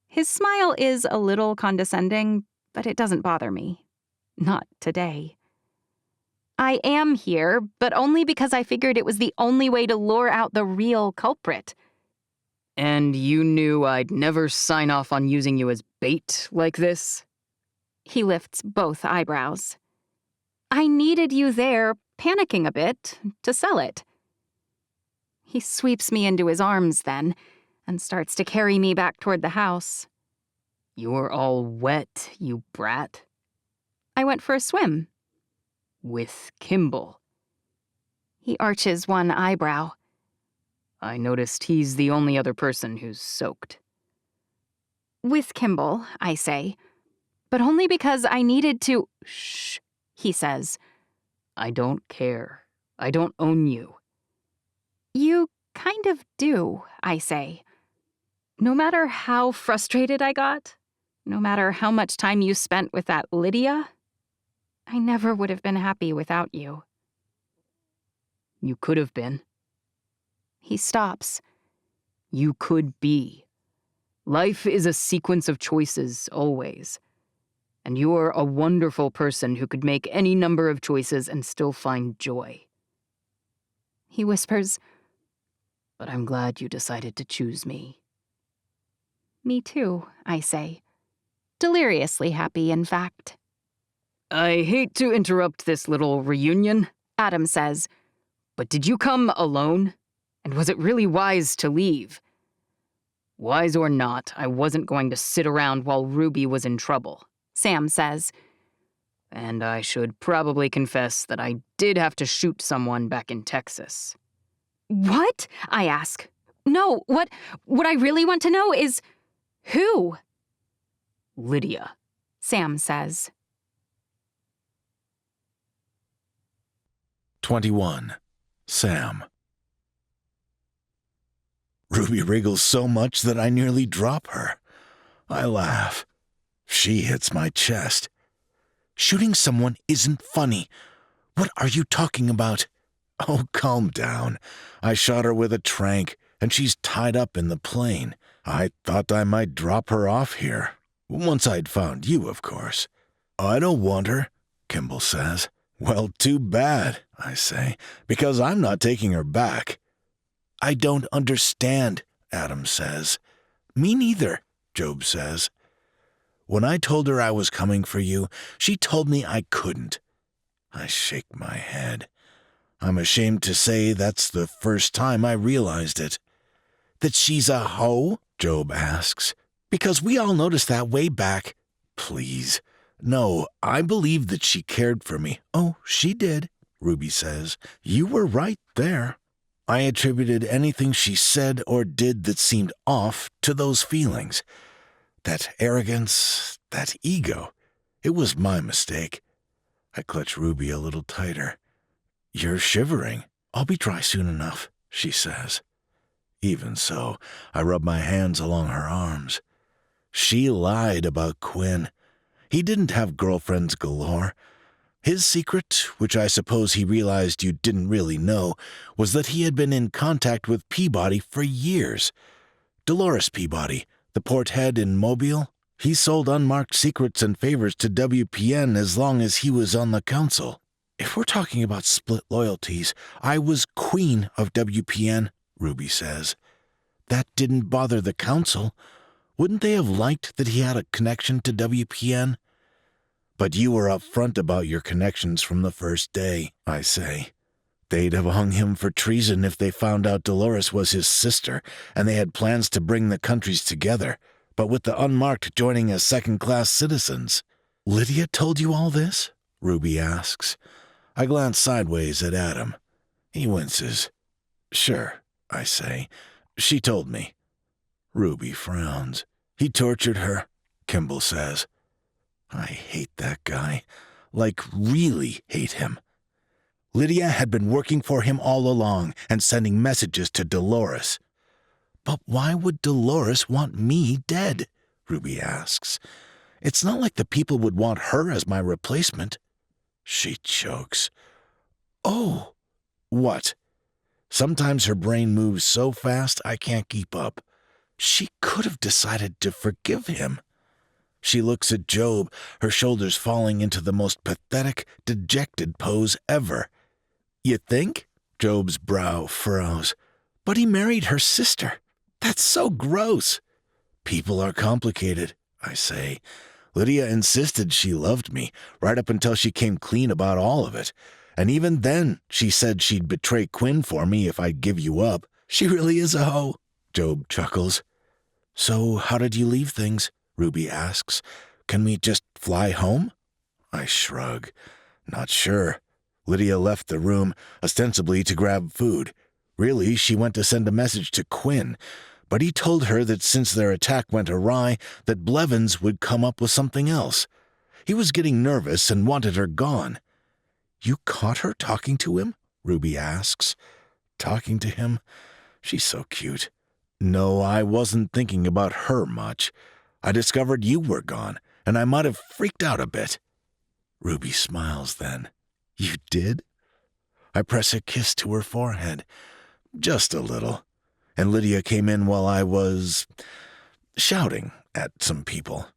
Speaker 1: His smile is a little condescending, but it doesn't bother me. Not today. I am here, but only because I figured it was the only way to lure out the real culprit.
Speaker 2: And you knew I'd never sign off on using you as bait like this?
Speaker 1: He lifts both eyebrows. I needed you there, panicking a bit, to sell it. He sweeps me into his arms then, and starts to carry me back toward the house.
Speaker 2: You're all wet, you brat.
Speaker 1: I went for a swim.
Speaker 2: With Kimball.
Speaker 1: He arches one eyebrow.
Speaker 2: I noticed he's the only other person who's soaked.
Speaker 1: With Kimball, I say, but only because I needed to— Shh, he says.
Speaker 2: I don't care. I don't own you.
Speaker 1: You kind of do, I say. No matter how frustrated I got, no matter how much time you spent with that Lydia, I never would have been happy without you.
Speaker 2: You could have been.
Speaker 1: He stops.
Speaker 2: You could be. Life is a sequence of choices, always. And you're a wonderful person who could make any number of choices and still find joy.
Speaker 1: He whispers,
Speaker 2: But I'm glad you decided to choose me.
Speaker 1: Me too, I say. Deliriously happy, in fact.
Speaker 2: I hate to interrupt this little reunion,
Speaker 1: Adam says.
Speaker 2: But did you come alone? And was it really wise to leave? Wise or not, I wasn't going to sit around while Ruby was in trouble,
Speaker 1: Sam says.
Speaker 2: And I should probably confess that I did have to shoot someone back in Texas.
Speaker 1: What? I ask. No, what I really want to know is who?
Speaker 2: Lydia,
Speaker 1: Sam says.
Speaker 3: 21. Sam. Ruby wriggles so much that I nearly drop her. I laugh. She hits my chest. Shooting someone isn't funny. What are you talking about? Oh, calm down. I shot her with a tranq, and she's tied up in the plane. I thought I might drop her off here. Once I'd found you, of course. I don't want her, Kimball says. Well, too bad, I say, because I'm not taking her back. I don't understand, Adam says. Me neither, Job says. When I told her I was coming for you, she told me I couldn't. I shake my head. I'm ashamed to say that's the first time I realized it. That she's a hoe? Job asks. Because we all noticed that way back. Please. No, I believe that she cared for me. Oh, she did, Ruby says. You were right there. I attributed anything she said or did that seemed off to those feelings. That arrogance, that ego. It was my mistake. I clutch Ruby a little tighter. You're shivering. I'll be dry soon enough, she says. Even so, I rub my hands along her arms. She lied about Quinn. He didn't have girlfriends galore. His secret, which I suppose he realized you didn't really know, was that he had been in contact with Peabody for years. Dolores Peabody, the port head in Mobile, he sold unmarked secrets and favors to WPN as long as he was on the council. If we're talking about split loyalties, I was queen of WPN, Ruby says. That didn't bother the council. Wouldn't they have liked that he had a connection to WPN? But you were upfront about your connections from the first day, I say. They'd have hung him for treason if they found out Dolores was his sister, and they had plans to bring the countries together, but with the unmarked joining as second-class citizens. Lydia told you all this? Ruby asks. I glance sideways at Adam. He winces. Sure, I say. She told me. Ruby frowns. He tortured her, Kimball says. I hate that guy. Like, really hate him. Lydia had been working for him all along and sending messages to Dolores. But why would Dolores want me dead? Ruby asks. It's not like the people would want her as my replacement. She chokes. Oh, what? Sometimes her brain moves so fast I can't keep up. She could have decided to forgive him. She looks at Job, her shoulders falling into the most pathetic, dejected pose ever. You think? Job's brow furrows. But he married her sister. That's so gross. People are complicated, I say. Lydia insisted she loved me, right up until she came clean about all of it. And even then, she said she'd betray Quinn for me if I'd give you up. She really is a hoe, Job chuckles. So how did you leave things? Ruby asks. Can we just fly home? I shrug. Not sure. Lydia left the room, ostensibly to grab food. Really, she went to send a message to Quinn, but he told her that since their attack went awry, that Blevins would come up with something else. He was getting nervous and wanted her gone. You caught her talking to him? Ruby asks. Talking to him? She's so cute. No, I wasn't thinking about her much. I discovered you were gone, and I might have freaked out a bit. Ruby smiles then. You did? I press a kiss to her forehead. Just a little. And Lydia came in while I was shouting at some people.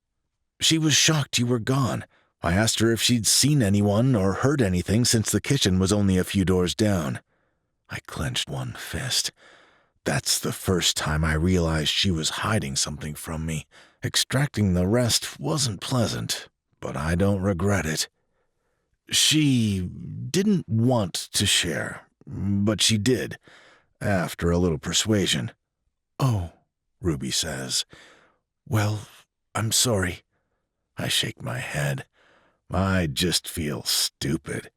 Speaker 3: She was shocked you were gone. I asked her if she'd seen anyone or heard anything since the kitchen was only a few doors down. I clenched one fist. That's the first time I realized she was hiding something from me. Extracting the rest wasn't pleasant, but I don't regret it. She didn't want to share, but she did, after a little persuasion. Oh, Ruby says. Well, I'm sorry. I shake my head. I just feel stupid.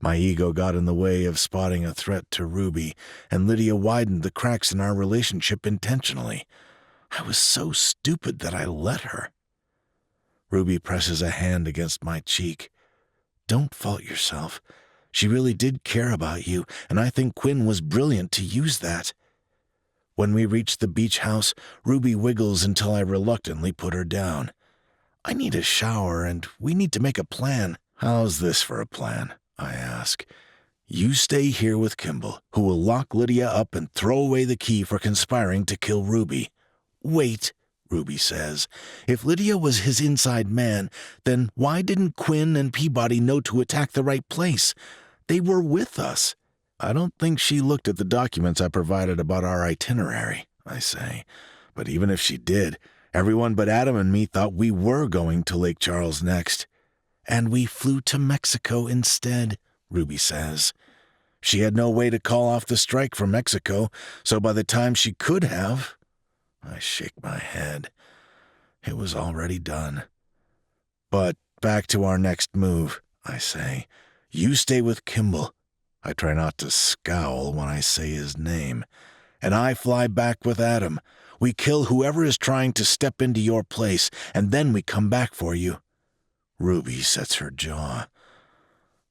Speaker 3: My ego got in the way of spotting a threat to Ruby, and Lydia widened the cracks in our relationship intentionally. I was so stupid that I let her. Ruby presses a hand against my cheek. Don't fault yourself. She really did care about you, and I think Quinn was brilliant to use that. When we reach the beach house, Ruby wiggles until I reluctantly put her down. I need a shower, and we need to make a plan. How's this for a plan? I ask. You stay here with Kimball, who will lock Lydia up and throw away the key for conspiring to kill Ruby. Wait, Ruby says. If Lydia was his inside man, then why didn't Quinn and Peabody know to attack the right place? They were with us. I don't think she looked at the documents I provided about our itinerary, I say. But even if she did, everyone but Adam and me thought we were going to Lake Charles next. And we flew to Mexico instead, Ruby says. She had no way to call off the strike from Mexico, so by the time she could have... I shake my head. It was already done. But back to our next move, I say. You stay with Kimball. I try not to scowl when I say his name. And I fly back with Adam. We kill whoever is trying to step into your place, and then we come back for you. Ruby sets her jaw.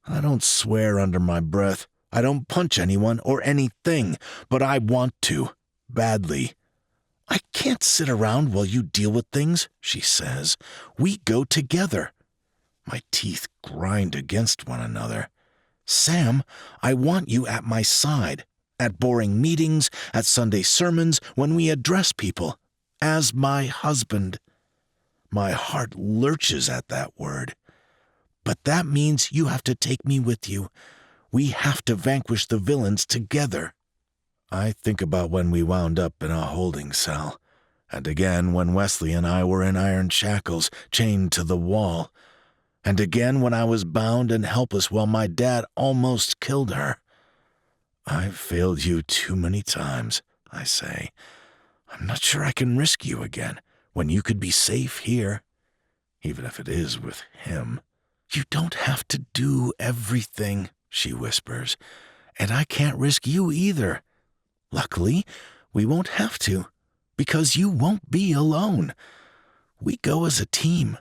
Speaker 3: I don't swear under my breath. I don't punch anyone or anything, but I want to. Badly. I can't sit around while you deal with things, she says. We go together. My teeth grind against one another. Sam, I want you at my side, at boring meetings, at Sunday sermons, when we address people, as my husband. My heart lurches at that word. But that means you have to take me with you. We have to vanquish the villains together. I think about when we wound up in a holding cell, and again when Wesley and I were in iron shackles, chained to the wall, and again when I was bound and helpless while my dad almost killed her. I've failed you too many times, I say. I'm not sure I can risk you again, when you could be safe here, even if it is with him. You don't have to do everything, she whispers, and I can't risk you either. Luckily, we won't have to, because you won't be alone. We go as a team.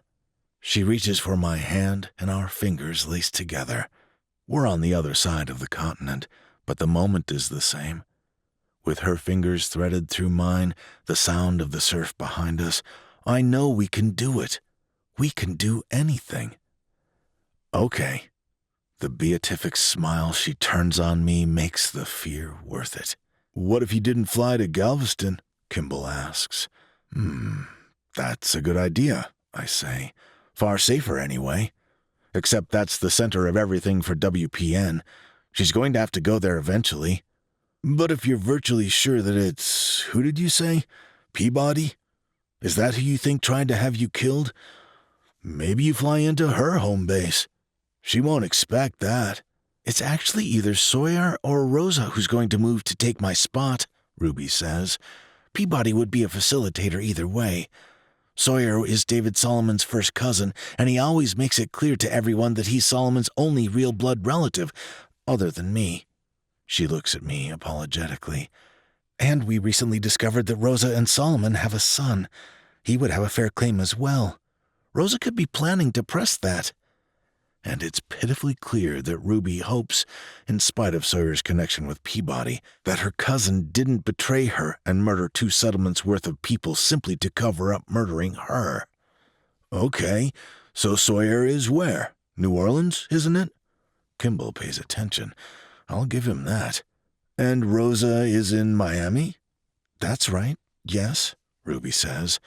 Speaker 3: She reaches for my hand, and our fingers lace together. We're on the other side of the continent, but the moment is the same. With her fingers threaded through mine, the sound of the surf behind us, I know we can do it. We can do anything. Okay. The beatific smile she turns on me makes the fear worth it. What if you didn't fly to Galveston? Kimball asks. That's a good idea, I say. Far safer anyway. Except that's the center of everything for WPN. She's going to have to go there eventually. But if you're virtually sure that it's, who did you say? Peabody? Is that who you think tried to have you killed? Maybe you fly into her home base. She won't expect that. It's actually either Sawyer or Rosa who's going to move to take my spot, Ruby says. Peabody would be a facilitator either way. Sawyer is David Solomon's first cousin, and he always makes it clear to everyone that he's Solomon's only real blood relative, other than me. She looks at me apologetically. And we recently discovered that Rosa and Solomon have a son. He would have a fair claim as well. Rosa could be planning to press that. And it's pitifully clear that Ruby hopes, in spite of Sawyer's connection with Peabody, that her cousin didn't betray her and murder 2 settlements worth of people simply to cover up murdering her. Okay, so Sawyer is where? New Orleans, isn't it? Kimball pays attention. I'll give him that. And Rosa is in Miami? That's right, yes, Ruby says.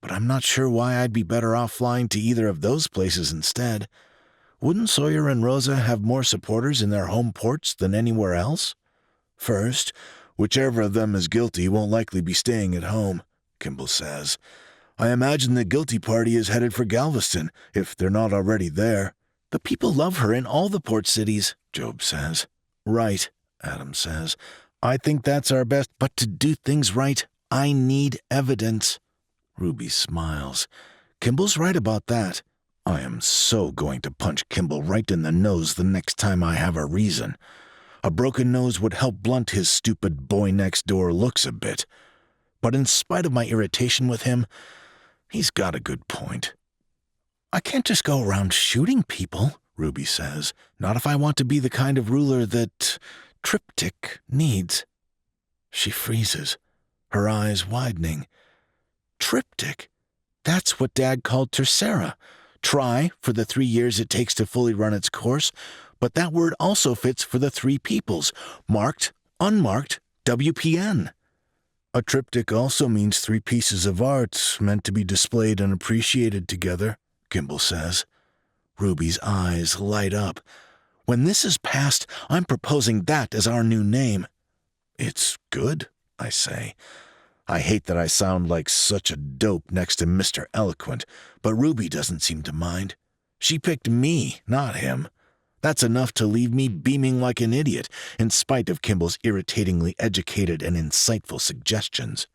Speaker 3: But I'm not sure why I'd be better off flying to either of those places instead. Wouldn't Sawyer and Rosa have more supporters in their home ports than anywhere else? First, whichever of them is guilty won't likely be staying at home, Kimball says. I imagine the guilty party is headed for Galveston, if they're not already there. The people love her in all the port cities, Job says. Right, Adam says. I think that's our best, but to do things right, I need evidence. Ruby smiles. Kimball's right about that. I am so going to punch Kimball right in the nose the next time I have a reason. A broken nose would help blunt his stupid boy-next-door looks a bit. But in spite of my irritation with him, he's got a good point. I can't just go around shooting people, Ruby says. Not if I want to be the kind of ruler that Triptych needs. She freezes, her eyes widening. Triptych? That's what Dad called Tercera. Try for the 3 years it takes to fully run its course, but that word also fits for the 3 peoples, marked, unmarked, WPN. A triptych also means 3 pieces of art meant to be displayed and appreciated together, Kimball says. Ruby's eyes light up. When this is passed, I'm proposing that as our new name. It's good, I say. I hate that I sound like such a dope next to Mr. Eloquent, but Ruby doesn't seem to mind. She picked me, not him. That's enough to leave me beaming like an idiot, in spite of Kimball's irritatingly educated and insightful suggestions.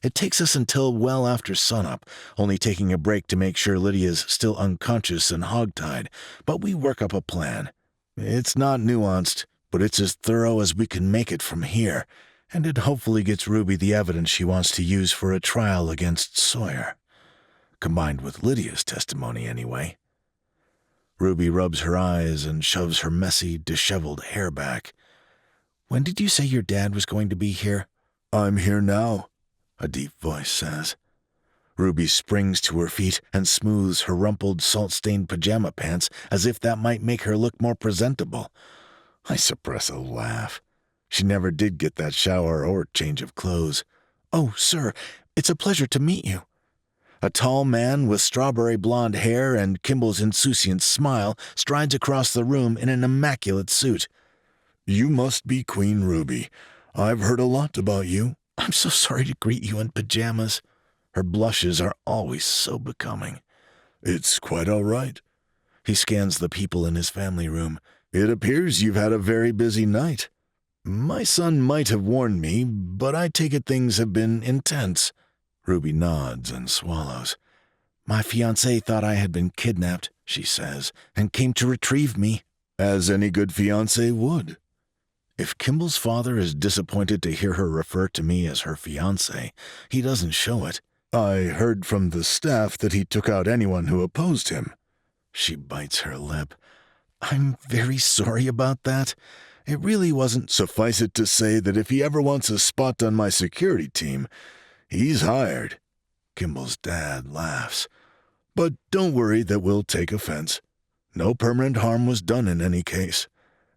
Speaker 3: It takes us until well after sunup, only taking a break to make sure Lydia's still unconscious and hogtied, but we work up a plan. It's not nuanced, but it's as thorough as we can make it from here, and it hopefully gets Ruby the evidence she wants to use for a trial against Sawyer. Combined with Lydia's testimony, anyway. Ruby rubs her eyes and shoves her messy, disheveled hair back. When did you say your dad was going to be here? I'm here now, a deep voice says. Ruby springs to her feet and smooths her rumpled, salt-stained pajama pants as if that might make her look more presentable. I suppress a laugh. She never did get that shower or change of clothes. Oh, sir, it's a pleasure to meet you. A tall man with strawberry blonde hair and Kimball's insouciant smile strides across the room in an immaculate suit. You must be Queen Ruby. I've heard a lot about you. I'm so sorry to greet you in pajamas. Her blushes are always so becoming. It's quite all right. He scans the people in his family room. It appears you've had a very busy night. My son might have warned me, but I take it things have been intense. Ruby nods and swallows. My fiancé thought I had been kidnapped, she says, and came to retrieve me. As any good fiancé would. If Kimball's father is disappointed to hear her refer to me as her fiancé, he doesn't show it. I heard from the staff that he took out anyone who opposed him. She bites her lip. I'm very sorry about that. It really wasn't. Suffice it to say that if he ever wants a spot on my security team, he's hired. Kimball's dad laughs. But don't worry that we'll take offense. No permanent harm was done in any case.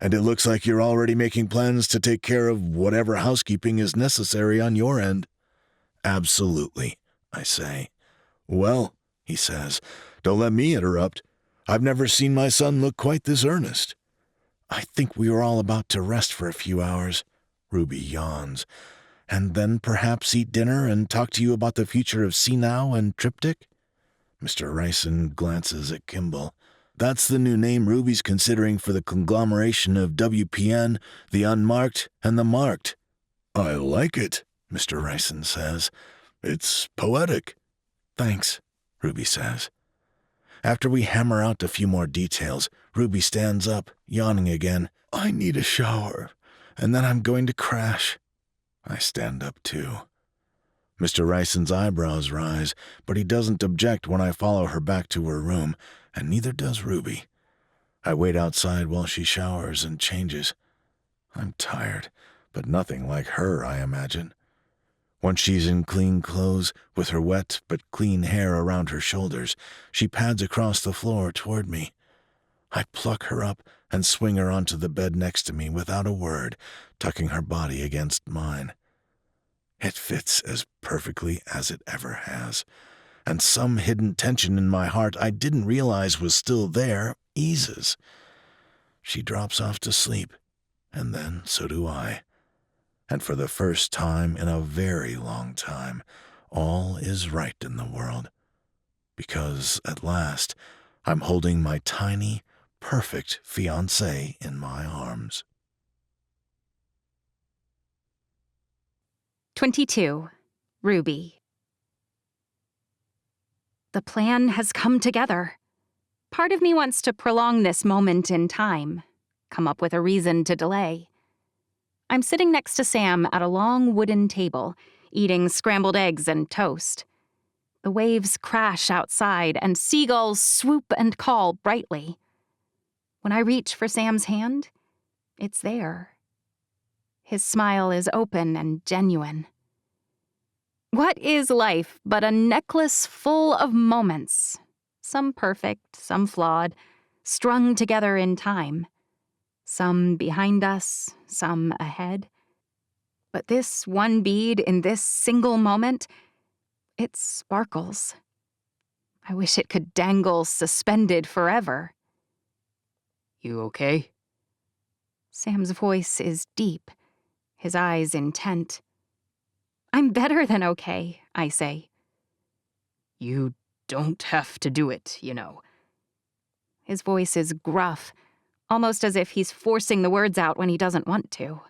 Speaker 3: And it looks like you're already making plans to take care of whatever housekeeping is necessary on your end. Absolutely, I say. Well, he says, don't let me interrupt. I've never seen my son look quite this earnest. I think we were all about to rest for a few hours. Ruby yawns. And then perhaps eat dinner and talk to you about the future of See Now and Triptych? Mr. Ryson glances at Kimball. That's the new name Ruby's considering for the conglomeration of WPN, the Unmarked, and the Marked. I like it, Mr. Ryson says. It's poetic. Thanks, Ruby says. After we hammer out a few more details, Ruby stands up, yawning again. I need a shower, and then I'm going to crash. I stand up too. Mr. Ryson's eyebrows rise, but he doesn't object when I follow her back to her room, and neither does Ruby. I wait outside while she showers and changes. I'm tired, but nothing like her, I imagine. Once she's in clean clothes, with her wet but clean hair around her shoulders, she pads across the floor toward me. I pluck her up and swing her onto the bed next to me without a word, tucking her body against mine. It fits as perfectly as it ever has, and some hidden tension in my heart I didn't realize was still there eases. She drops off to sleep, and then so do I. And for the first time in a very long time, all is right in the world. Because, at last, I'm holding my tiny, perfect fiancé in my arms.
Speaker 1: 22. Ruby. The plan has come together. Part of me wants to prolong this moment in time, come up with a reason to delay. I'm sitting next to Sam at a long wooden table, eating scrambled eggs and toast. The waves crash outside, and seagulls swoop and call brightly. When I reach for Sam's hand, it's there. His smile is open and genuine. What is life but a necklace full of moments, some perfect, some flawed, strung together in time, some behind us, some ahead. But this one bead in this single moment, it sparkles. I wish it could dangle suspended forever.
Speaker 2: You okay?
Speaker 1: Sam's voice is deep, his eyes intent. I'm better than okay, I say.
Speaker 2: You don't have to do it, you know.
Speaker 1: His voice is gruff, almost as if he's forcing the words out when he doesn't want to.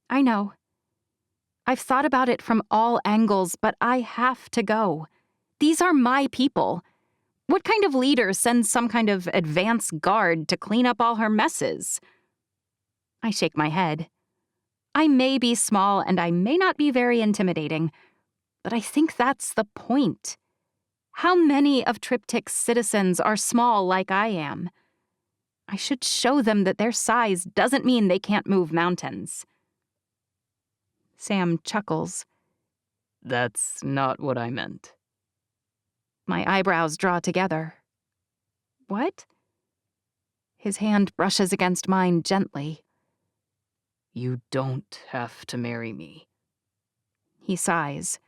Speaker 1: I know. I've thought about it from all angles, but I have to go. These are my people. What kind of leader sends some kind of advance guard to clean up all her messes? I shake my head. I may be small and I may not be very intimidating, but I think that's the point. How many of Triptych's citizens are small like I am? I should show them that their size doesn't mean they can't move mountains. Sam chuckles.
Speaker 2: That's not what I meant.
Speaker 1: My eyebrows draw together. What? His hand brushes against mine gently.
Speaker 2: You don't have to marry me.
Speaker 1: He sighs.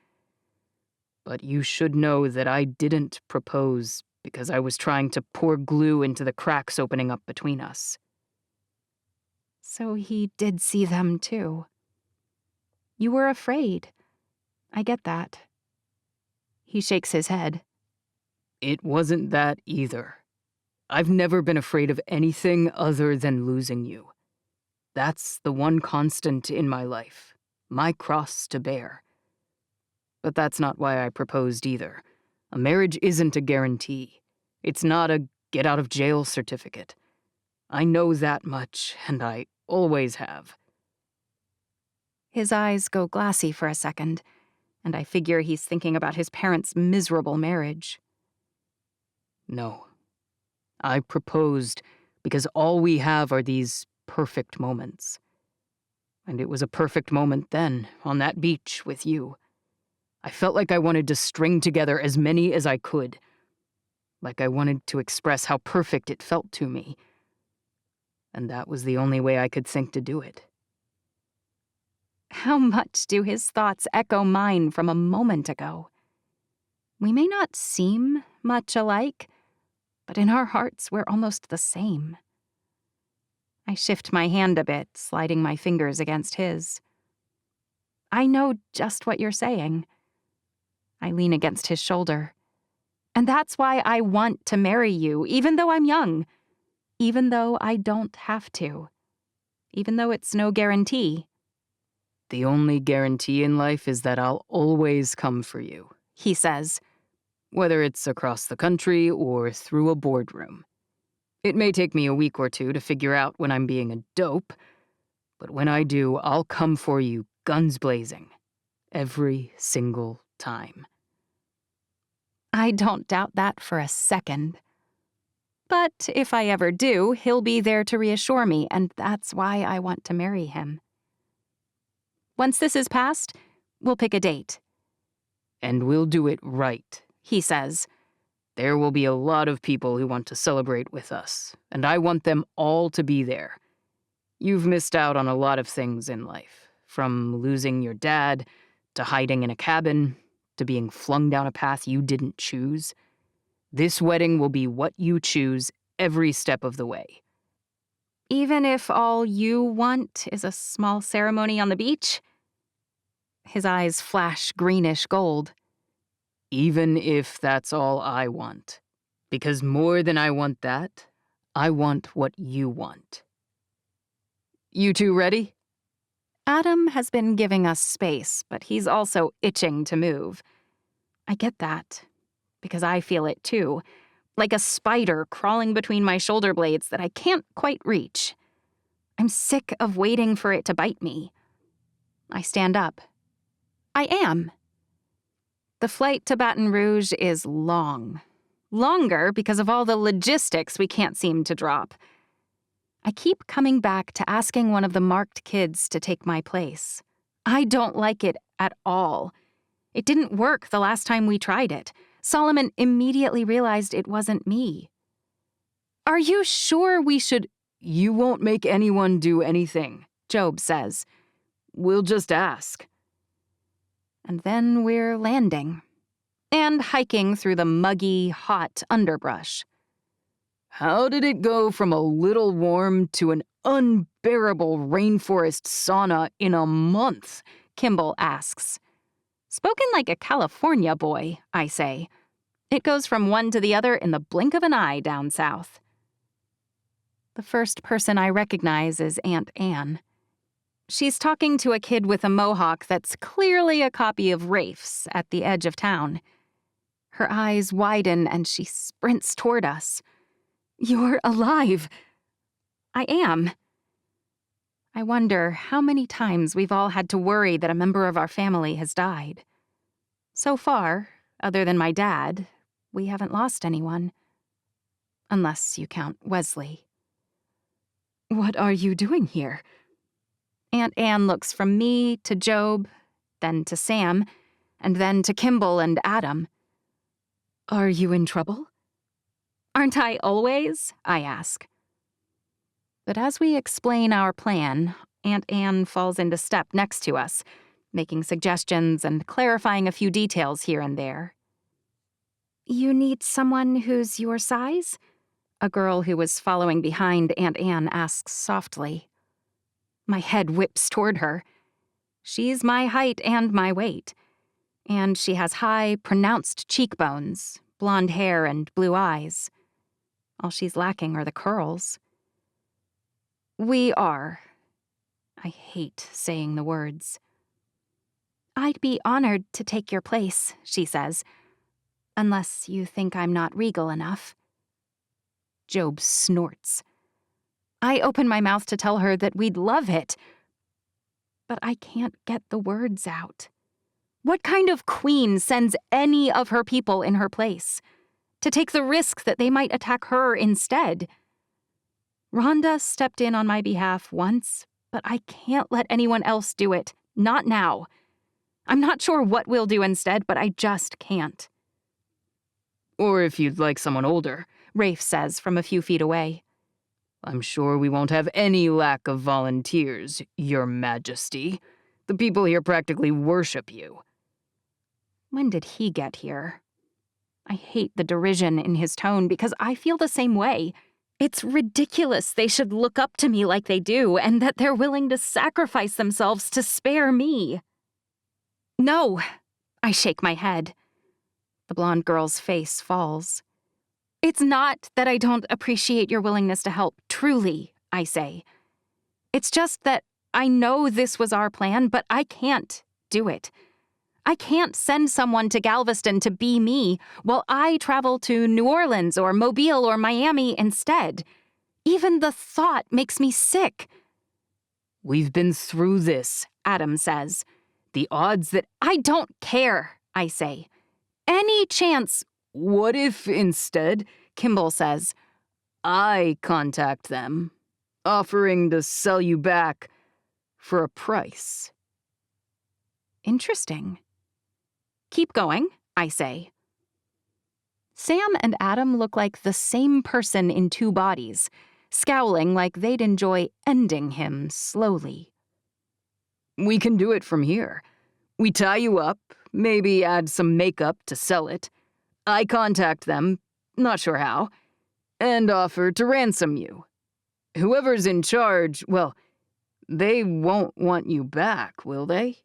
Speaker 2: But you should know that I didn't propose because I was trying to pour glue into the cracks opening up between us.
Speaker 1: So he did see them too. You were afraid. I get that. He shakes his head.
Speaker 2: It wasn't that either. I've never been afraid of anything other than losing you. That's the one constant in my life, my cross to bear. But that's not why I proposed either. A marriage isn't a guarantee. It's not a get-out-of-jail certificate. I know that much, and I always have.
Speaker 1: His eyes go glassy for a second, and I figure he's thinking about his parents' miserable marriage.
Speaker 2: No. I proposed because all we have are these perfect moments. And it was a perfect moment then, on that beach with you. I felt like I wanted to string together as many as I could. Like I wanted to express how perfect it felt to me. And that was the only way I could think to do it.
Speaker 1: How much do his thoughts echo mine from a moment ago? We may not seem much alike, but in our hearts we're almost the same. I shift my hand a bit, sliding my fingers against his. I know just what you're saying. I lean against his shoulder. And that's why I want to marry you, even though I'm young. Even though I don't have to. Even though it's no guarantee.
Speaker 2: The only guarantee in life is that I'll always come for you,
Speaker 1: He says.
Speaker 2: whether it's across the country or through a boardroom. It may take me a week or two to figure out when I'm being a dope, but when I do, I'll come for you guns blazing. Every single time.
Speaker 1: I don't doubt that for a second. But if I ever do, he'll be there to reassure me, and that's why I want to marry him. Once this is passed, we'll pick a date.
Speaker 2: And we'll do it right,
Speaker 1: He says.
Speaker 2: There will be a lot of people who want to celebrate with us, and I want them all to be there. You've missed out on a lot of things in life, from losing your dad, to hiding in a cabin, to being flung down a path you didn't choose. This wedding will be what you choose every step of the way.
Speaker 1: Even if all you want is a small ceremony on the beach? His eyes flash greenish gold.
Speaker 2: Even if that's all I want. Because more than I want that, I want what you want. You two ready?
Speaker 1: Adam has been giving us space, but he's also itching to move. I get that, because I feel it too, like a spider crawling between my shoulder blades that I can't quite reach. I'm sick of waiting for it to bite me. I stand up. I am. The flight to Baton Rouge is long. Longer because of all the logistics we can't seem to drop. I keep coming back to asking one of the marked kids to take my place. I don't like it at all. It didn't work the last time we tried it. Solomon immediately realized it wasn't me. Are you sure we should?
Speaker 2: You won't make anyone do anything,
Speaker 1: Job says.
Speaker 2: We'll just ask.
Speaker 1: And then we're landing. And hiking through the muggy, hot underbrush.
Speaker 2: How did it go from a little warm to an unbearable rainforest sauna in a month?
Speaker 1: Kimball asks. Spoken like a California boy, I say. It goes from one to the other in the blink of an eye down south. The first person I recognize is Aunt Anne. She's talking to a kid with a mohawk that's clearly a copy of Rafe's at the edge of town. Her eyes widen and she sprints toward us. You're alive. I am. I wonder how many times we've all had to worry that a member of our family has died. So far, other than my dad, we haven't lost anyone. Unless you count Wesley. What are you doing here? Aunt Anne looks from me to Job, then to Sam, and then to Kimball and Adam. Are you in trouble? Aren't I always? I ask. But as we explain our plan, Aunt Anne falls into step next to us, making suggestions and clarifying a few details here and there. You need someone who's your size? A girl who was following behind Aunt Anne asks softly. My head whips toward her. She's my height and my weight. And she has high, pronounced cheekbones, blonde hair, and blue eyes. All she's lacking are the curls. We are. I hate saying the words. I'd be honored to take your place, she says, unless you think I'm not regal enough. Job snorts. I open my mouth to tell her that we'd love it, but I can't get the words out. What kind of queen sends any of her people in her place? To take the risk that they might attack her instead? Rhonda stepped in on my behalf once, but I can't let anyone else do it. Not now. I'm not sure what we'll do instead, but I just can't.
Speaker 2: Or if you'd like someone older,
Speaker 1: Rafe says from a few feet away.
Speaker 2: I'm sure we won't have any lack of volunteers, Your Majesty. The people here practically worship you.
Speaker 1: When did he get here? I hate the derision in his tone because I feel the same way. It's ridiculous they should look up to me like they do and that they're willing to sacrifice themselves to spare me. No, I shake my head. The blonde girl's face falls. It's not that I don't appreciate your willingness to help, truly, I say. It's just that I know this was our plan, but I can't do it. I can't send someone to Galveston to be me while I travel to New Orleans or Mobile or Miami instead. Even the thought makes me sick.
Speaker 2: We've been through this,
Speaker 1: Adam says.
Speaker 2: The odds that
Speaker 1: I don't care, I say. Any chance.
Speaker 2: What if instead, Kimball says, I contact them, offering to sell you back for a price?
Speaker 1: Interesting. Keep going, I say. Sam and Adam look like the same person in two bodies, scowling like they'd enjoy ending him slowly.
Speaker 2: We can do it from here. We tie you up, maybe add some makeup to sell it. I contact them, not sure how, and offer to ransom you. Whoever's in charge, well, they won't want you back, will they?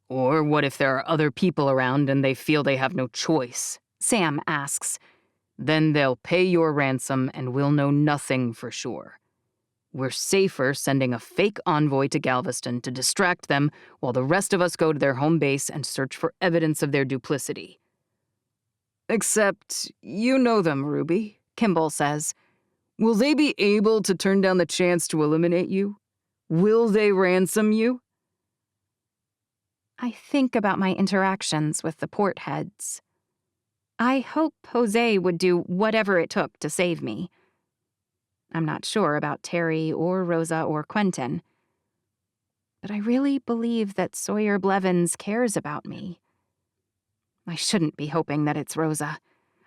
Speaker 2: Or what if there are other people around and they feel they have no choice?
Speaker 1: Sam asks.
Speaker 2: Then they'll pay your ransom and we'll know nothing for sure. We're safer sending a fake envoy to Galveston to distract them while the rest of us go to their home base and search for evidence of their duplicity. Except, you know them, Ruby,
Speaker 1: Kimball says.
Speaker 2: Will they be able to turn down the chance to eliminate you? Will they ransom you?
Speaker 1: I think about my interactions with the port heads. I hope Jose would do whatever it took to save me. I'm not sure about Terry or Rosa or Quentin. But I really believe that Sawyer Blevins cares about me. I shouldn't be hoping that it's Rosa.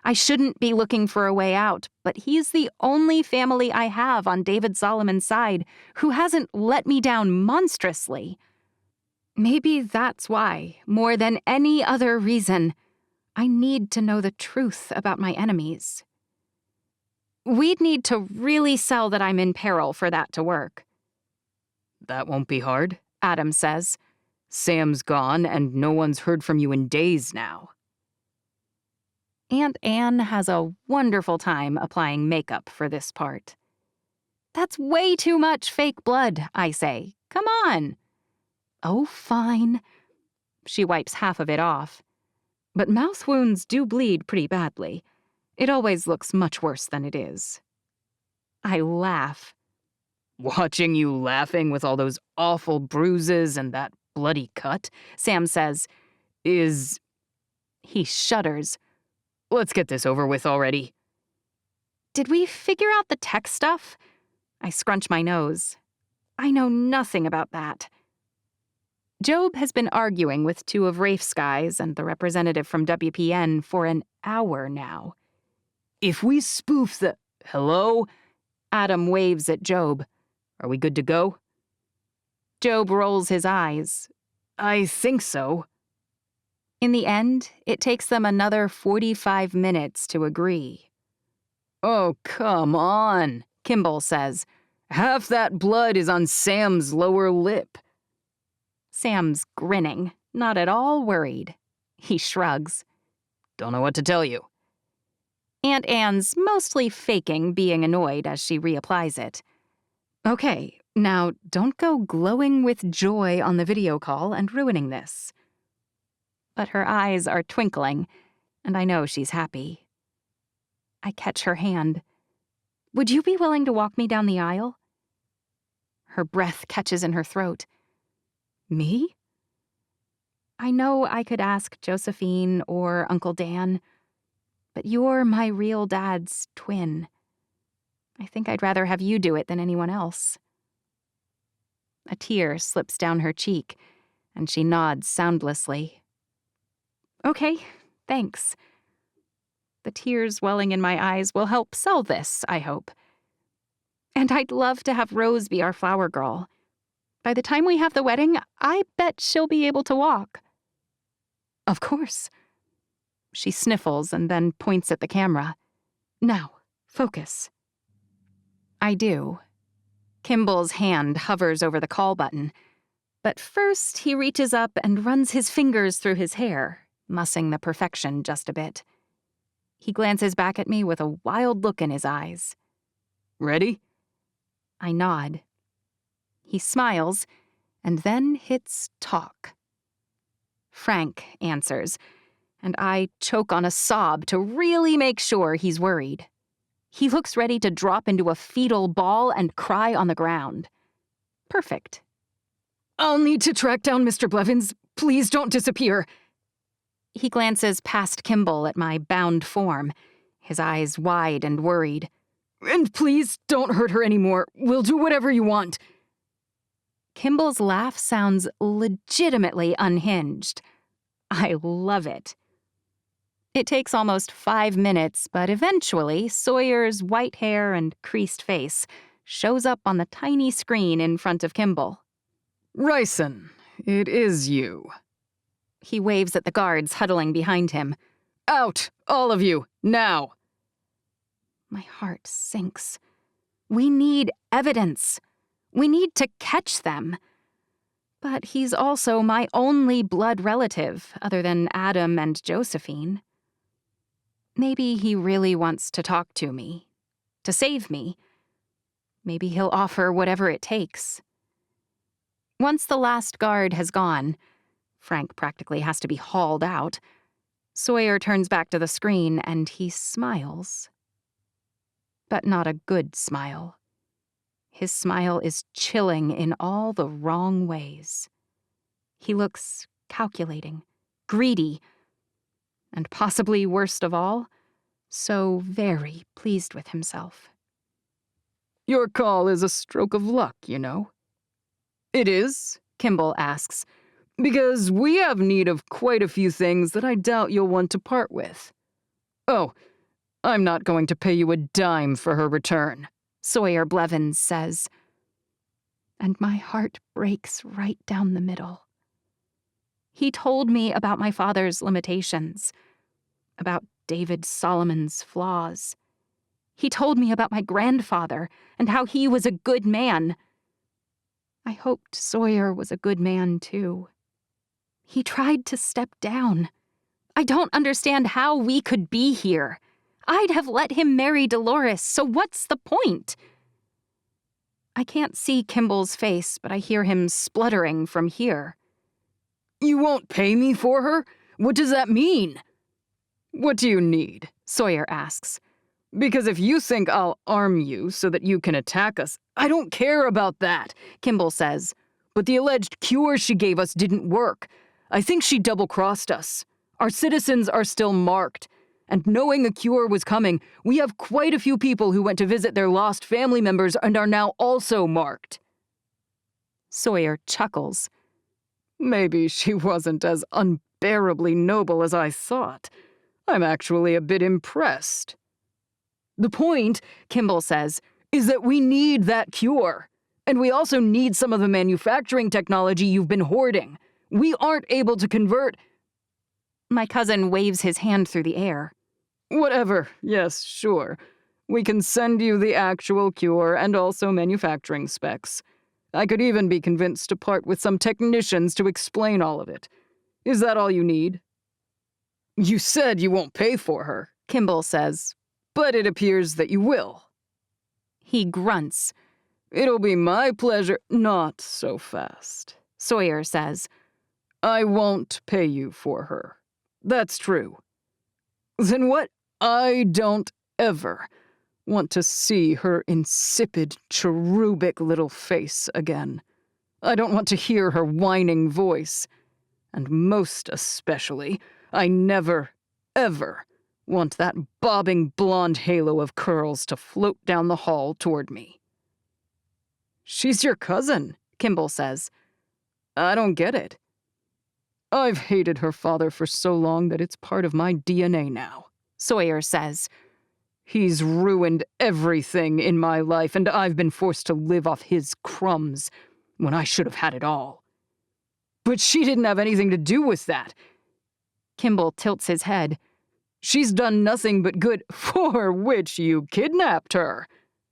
Speaker 1: I shouldn't be looking for a way out, but he's the only family I have on David Solomon's side who hasn't let me down monstrously. Maybe that's why, more than any other reason, I need to know the truth about my enemies. We'd need to really sell that I'm in peril for that to work.
Speaker 2: That won't be hard,
Speaker 1: Adam says.
Speaker 2: Sam's gone and no one's heard from you in days now.
Speaker 1: Aunt Anne has a wonderful time applying makeup for this part. That's way too much fake blood, I say. Come on. Oh, fine. She wipes half of it off. But mouth wounds do bleed pretty badly. It always looks much worse than it is. I laugh.
Speaker 2: Watching you laughing with all those awful bruises and that bloody cut,
Speaker 1: Sam says,
Speaker 2: is...
Speaker 1: He shudders.
Speaker 2: Let's get this over with already.
Speaker 1: Did we figure out the tech stuff? I scrunch my nose. I know nothing about that. Job has been arguing with two of Rafe's guys and the representative from WPN for an hour now.
Speaker 2: If we spoof the... Hello?
Speaker 1: Adam waves at Job.
Speaker 2: Are we good to go?
Speaker 1: Job rolls his eyes.
Speaker 2: I think so.
Speaker 1: In the end, it takes them another 45 minutes to agree.
Speaker 2: Oh, come on,
Speaker 1: Kimball says.
Speaker 2: Half that blood is on Sam's lower lip.
Speaker 1: Sam's grinning, not at all worried. He shrugs.
Speaker 2: Don't know what to tell you.
Speaker 1: Aunt Anne's mostly faking being annoyed as she reapplies it. Okay, now don't go glowing with joy on the video call and ruining this. But her eyes are twinkling, and I know she's happy. I catch her hand. Would you be willing to walk me down the aisle? Her breath catches in her throat. Me? I know I could ask Josephine or Uncle Dan, but you're my real dad's twin. I think I'd rather have you do it than anyone else. A tear slips down her cheek, and she nods soundlessly. Okay, thanks. The tears welling in my eyes will help sell this, I hope. And I'd love to have Rose be our flower girl. By the time we have the wedding, I bet she'll be able to walk. Of course. She sniffles and then points at the camera. Now, focus. I do. Kimball's hand hovers over the call button. But first, he reaches up and runs his fingers through his hair, mussing the perfection just a bit. He glances back at me with a wild look in his eyes.
Speaker 2: Ready?
Speaker 1: I nod. He smiles, and then hits talk. Frank answers, and I choke on a sob to really make sure he's worried. He looks ready to drop into a fetal ball and cry on the ground. Perfect.
Speaker 2: I'll need to track down Mr. Blevins. Please don't disappear.
Speaker 1: He glances past Kimball at my bound form, his eyes wide and worried.
Speaker 2: And please don't hurt her anymore. We'll do whatever you want.
Speaker 1: Kimball's laugh sounds legitimately unhinged. I love it. It takes almost 5 minutes, but eventually Sawyer's white hair and creased face shows up on the tiny screen in front of Kimball.
Speaker 2: Ryson, it is you.
Speaker 1: He waves at the guards huddling behind him.
Speaker 2: Out, all of you, now.
Speaker 1: My heart sinks. We need evidence. We need to catch them. But he's also my only blood relative, other than Adam and Josephine. Maybe he really wants to talk to me, to save me. Maybe he'll offer whatever it takes. Once the last guard has gone, Frank practically has to be hauled out, Sawyer turns back to the screen and he smiles. But not a good smile. His smile is chilling in all the wrong ways. He looks calculating, greedy, and possibly worst of all, so very pleased with himself.
Speaker 2: Your call is a stroke of luck, you know. It is, Kimball asks, because we have need of quite a few things that I doubt you'll want to part with. Oh, I'm not going to pay you a dime for her return,
Speaker 1: Sawyer Blevins says. And my heart breaks right down the middle. He told me about my father's limitations, about David Solomon's flaws. He told me about my grandfather and how he was a good man. I hoped Sawyer was a good man, too. He tried to step down. I don't understand how we could be here. I'd have let him marry Dolores, so what's the point? I can't see Kimball's face, but I hear him spluttering from here.
Speaker 2: You won't pay me for her? What does that mean? What do you need?
Speaker 1: Sawyer asks.
Speaker 2: Because if you think I'll arm you so that you can attack us, I don't care about that,
Speaker 1: Kimball says.
Speaker 2: But the alleged cure she gave us didn't work. I think she double-crossed us. Our citizens are still marked. And knowing a cure was coming, we have quite a few people who went to visit their lost family members and are now also marked.
Speaker 1: Sawyer chuckles.
Speaker 2: Maybe she wasn't as unbearably noble as I thought. I'm actually a bit impressed. The point,
Speaker 1: Kimball says,
Speaker 2: is that we need that cure. And we also need some of the manufacturing technology you've been hoarding. We aren't able to convert...
Speaker 1: My cousin waves his hand through the air.
Speaker 2: Whatever. Yes, sure. We can send you the actual cure and also manufacturing specs. I could even be convinced to part with some technicians to explain all of it. Is that all you need? You said you won't pay for her,
Speaker 1: Kimball says.
Speaker 2: But it appears that you will.
Speaker 1: He grunts.
Speaker 2: It'll be my pleasure. Not so fast,
Speaker 1: Sawyer says.
Speaker 2: I won't pay you for her. That's true. Then what? I don't ever want to see her insipid, cherubic little face again. I don't want to hear her whining voice. And most especially, I never, ever want that bobbing blonde halo of curls to float down the hall toward me. She's your cousin,
Speaker 1: Kimball says.
Speaker 2: I don't get it. I've hated her father for so long that it's part of my DNA now,
Speaker 1: Sawyer says.
Speaker 2: He's ruined everything in my life, and I've been forced to live off his crumbs when I should have had it all. But she didn't have anything to do with that.
Speaker 1: Kimball tilts his head.
Speaker 2: She's done nothing but good, for which you kidnapped her.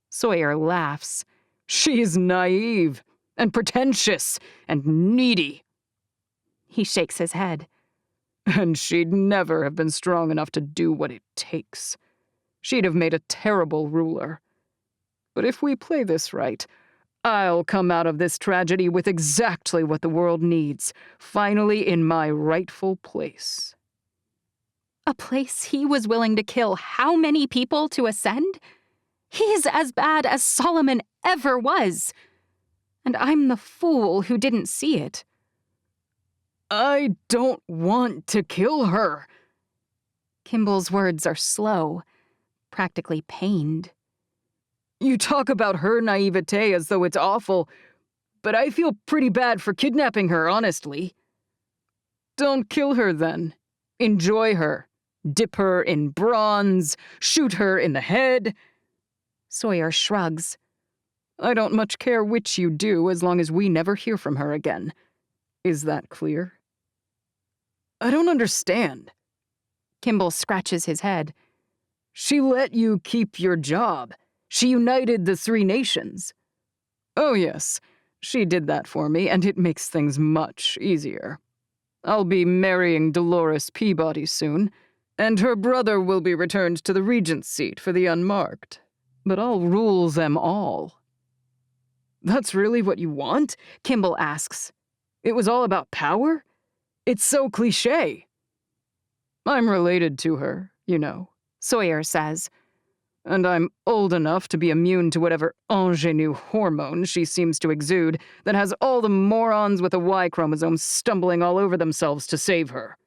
Speaker 1: Sawyer laughs.
Speaker 2: She's naive and pretentious and needy.
Speaker 1: He shakes his head.
Speaker 2: And she'd never have been strong enough to do what it takes. She'd have made a terrible ruler. But if we play this right, I'll come out of this tragedy with exactly what the world needs, finally in my rightful place.
Speaker 1: A place he was willing to kill how many people to ascend? He's as bad as Solomon ever was. And I'm the fool who didn't see it.
Speaker 2: I don't want to kill her.
Speaker 1: Kimball's words are slow, practically pained.
Speaker 2: You talk about her naivete as though it's awful, but I feel pretty bad for kidnapping her, honestly. Don't kill her, then. Enjoy her. Dip her in bronze. Shoot her in the head.
Speaker 1: Sawyer shrugs.
Speaker 2: I don't much care which you do as long as we never hear from her again. Is that clear? I don't understand.
Speaker 1: Kimball scratches his head.
Speaker 2: She let you keep your job. She united the 3 nations. Oh yes, she did that for me, and it makes things much easier. I'll be marrying Dolores Peabody soon, and her brother will be returned to the regent's seat for the unmarked. But I'll rule them all. That's really what you want?
Speaker 1: Kimball asks.
Speaker 2: It was all about power? It's so cliché. I'm related to her, you know,
Speaker 1: Sawyer says.
Speaker 2: And I'm old enough to be immune to whatever ingenue hormone she seems to exude that has all the morons with a Y chromosome stumbling all over themselves to save her.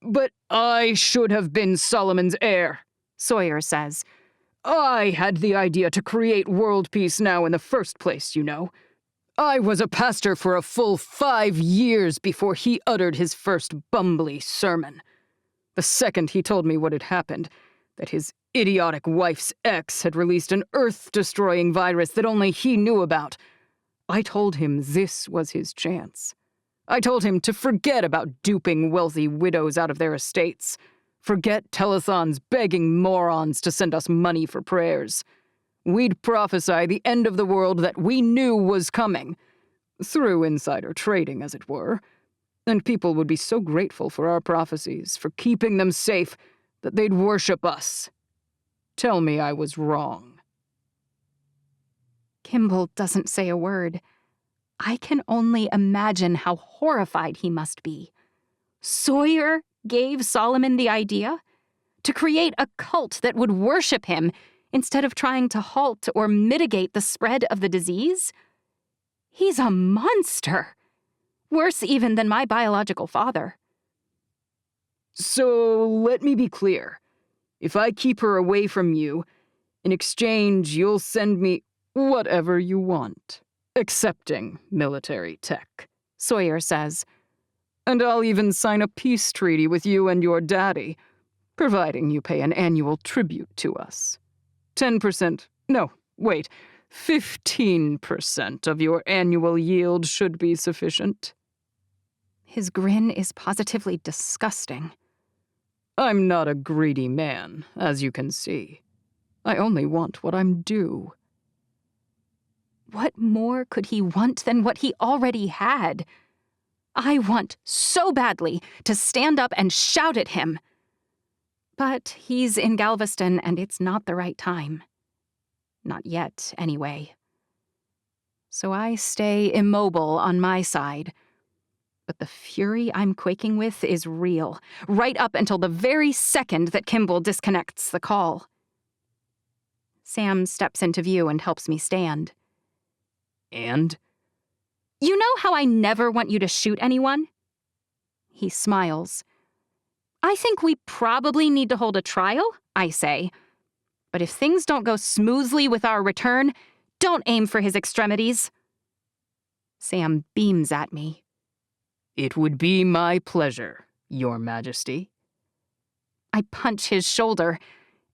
Speaker 2: But I should have been Solomon's heir,
Speaker 1: Sawyer says.
Speaker 2: I had the idea to create world peace now in the first place, you know. I was a pastor for a full 5 years before he uttered his first bumbly sermon. The second he told me what had happened, that his idiotic wife's ex had released an Earth-destroying virus that only he knew about, I told him this was his chance. I told him to forget about duping wealthy widows out of their estates. Forget telethons begging morons to send us money for prayers. We'd prophesy the end of the world that we knew was coming, through insider trading, as it were, and people would be so grateful for our prophecies, for keeping them safe, that they'd worship us. Tell me I was wrong.
Speaker 1: Kimball doesn't say a word. I can only imagine how horrified he must be. Sawyer gave Solomon the idea to create a cult that would worship him instead of trying to halt or mitigate the spread of the disease? He's a monster. Worse even than my biological father.
Speaker 2: So let me be clear. If I keep her away from you, in exchange you'll send me whatever you want, excepting military tech,
Speaker 1: Sawyer says.
Speaker 2: And I'll even sign a peace treaty with you and your daddy, providing you pay an annual tribute to us. 10%, no, wait, 15% of your annual yield should be sufficient.
Speaker 1: His grin is positively disgusting.
Speaker 2: I'm not a greedy man, as you can see. I only want what I'm due.
Speaker 1: What more could he want than what he already had? I want so badly to stand up and shout at him. But he's in Galveston, and it's not the right time. Not yet, anyway. So I stay immobile on my side. But the fury I'm quaking with is real, right up until the very second that Kimball disconnects the call. Sam steps into view and helps me stand.
Speaker 2: And?
Speaker 1: You know how I never want you to shoot anyone? He smiles. I think we probably need to hold a trial, I say. But if things don't go smoothly with our return, don't aim for his extremities. Sam beams at me.
Speaker 2: It would be my pleasure, Your Majesty.
Speaker 1: I punch his shoulder,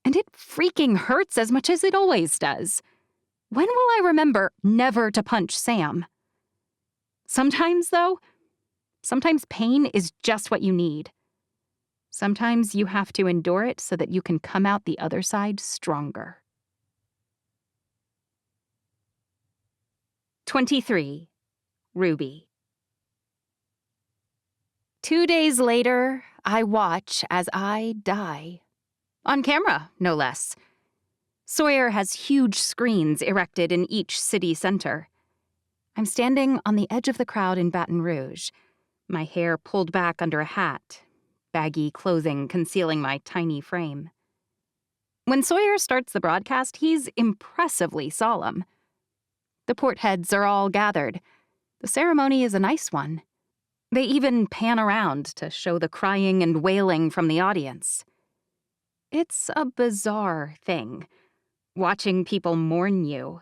Speaker 1: and it freaking hurts as much as it always does. When will I remember never to punch Sam? Sometimes, though, sometimes pain is just what you need. Sometimes you have to endure it so that you can come out the other side stronger. 23. Ruby. 2 days later, I watch as I die. On camera, no less. Sawyer has huge screens erected in each city center. I'm standing on the edge of the crowd in Baton Rouge, my hair pulled back under a hat, baggy clothing concealing my tiny frame. When Sawyer starts the broadcast, he's impressively solemn. The port heads are all gathered. The ceremony is a nice one. They even pan around to show the crying and wailing from the audience. It's a bizarre thing, watching people mourn you.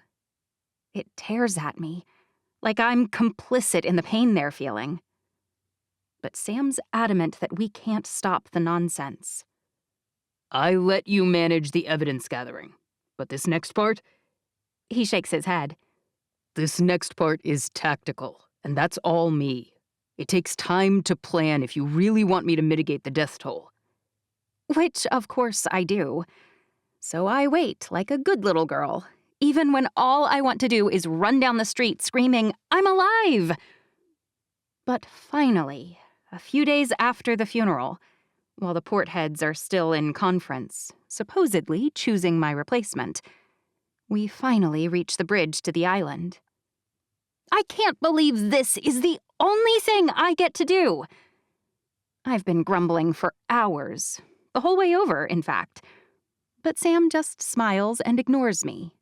Speaker 1: It tears at me, like I'm complicit in the pain they're feeling. But Sam's adamant that we can't stop the nonsense.
Speaker 2: I let you manage the evidence gathering, but this next part?
Speaker 1: He shakes his head.
Speaker 2: This next part is tactical, and that's all me. It takes time to plan if you really want me to mitigate the death toll.
Speaker 1: Which, of course, I do. So I wait like a good little girl, even when all I want to do is run down the street screaming, "I'm alive!" But finally, a few days after the funeral, while the port heads are still in conference, supposedly choosing my replacement, we finally reach the bridge to the island. I can't believe this is the only thing I get to do. I've been grumbling for hours, the whole way over, in fact. But Sam just smiles and ignores me.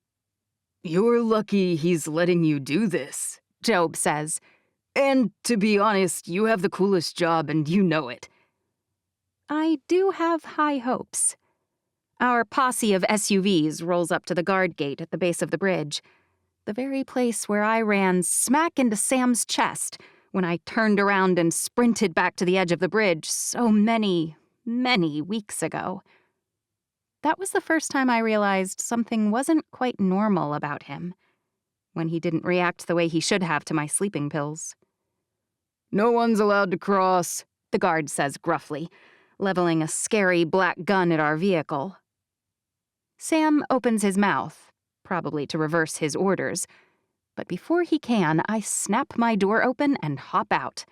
Speaker 2: You're lucky he's letting you do this,
Speaker 1: Job says.
Speaker 2: And to be honest, you have the coolest job and you know it.
Speaker 1: I do have high hopes. Our posse of SUVs rolls up to the guard gate at the base of the bridge, the very place where I ran smack into Sam's chest when I turned around and sprinted back to the edge of the bridge so many, many weeks ago. That was the first time I realized something wasn't quite normal about him, when he didn't react the way he should have to my sleeping pills.
Speaker 2: No one's allowed to cross,
Speaker 1: the guard says gruffly, leveling a scary black gun at our vehicle. Sam opens his mouth, probably to reverse his orders, but before he can, I snap my door open and hop out.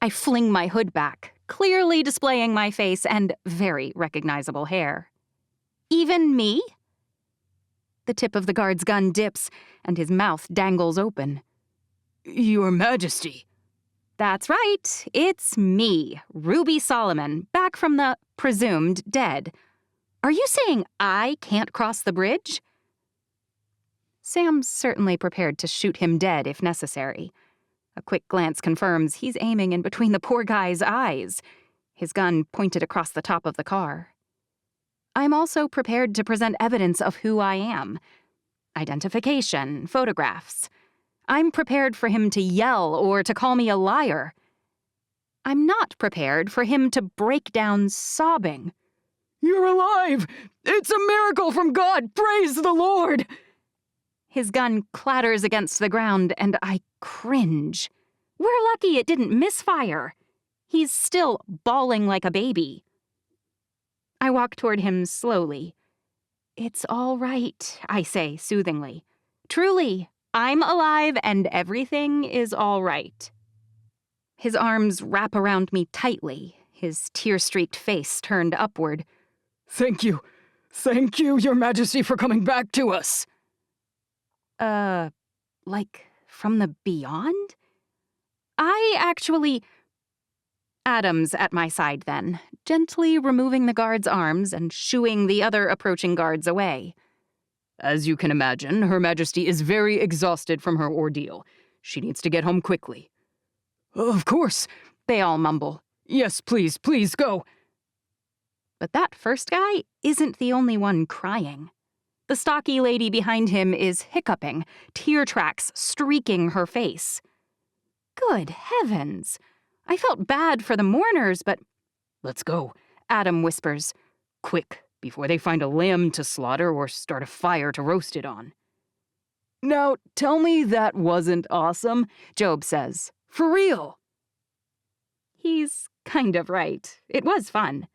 Speaker 1: I fling my hood back, clearly displaying my face and very recognizable hair. Even me? The tip of the guard's gun dips, and his mouth dangles open.
Speaker 2: Your Majesty.
Speaker 1: That's right. It's me, Ruby Solomon, back from the presumed dead. Are you saying I can't cross the bridge? Sam's certainly prepared to shoot him dead if necessary. A quick glance confirms he's aiming in between the poor guy's eyes, his gun pointed across the top of the car. I'm also prepared to present evidence of who I am. Identification, photographs. I'm prepared for him to yell or to call me a liar. I'm not prepared for him to break down sobbing.
Speaker 2: You're alive! It's a miracle from God! Praise the Lord!
Speaker 1: His gun clatters against the ground, and I cringe. We're lucky it didn't misfire. He's still bawling like a baby. I walk toward him slowly. It's all right, I say soothingly. Truly, I'm alive and everything is all right. His arms wrap around me tightly, his tear-streaked face turned upward.
Speaker 2: Thank you, Your Majesty, for coming back to us.
Speaker 1: Like from the beyond? Adam's at my side then, gently removing the guard's arms and shooing the other approaching guards away.
Speaker 2: As you can imagine, Her Majesty is very exhausted from her ordeal. She needs to get home quickly. Of course,
Speaker 1: they all mumble.
Speaker 2: Yes, please, go.
Speaker 1: But that first guy isn't the only one crying. The stocky lady behind him is hiccuping, tear tracks streaking her face. Good heavens! I felt bad for the mourners, but
Speaker 2: Let's go,
Speaker 1: Adam whispers.
Speaker 2: quick, before they find a lamb to slaughter or start a fire to roast it on. Now, tell me that wasn't awesome,
Speaker 1: Job says.
Speaker 2: for real.
Speaker 1: He's kind of right. It was fun,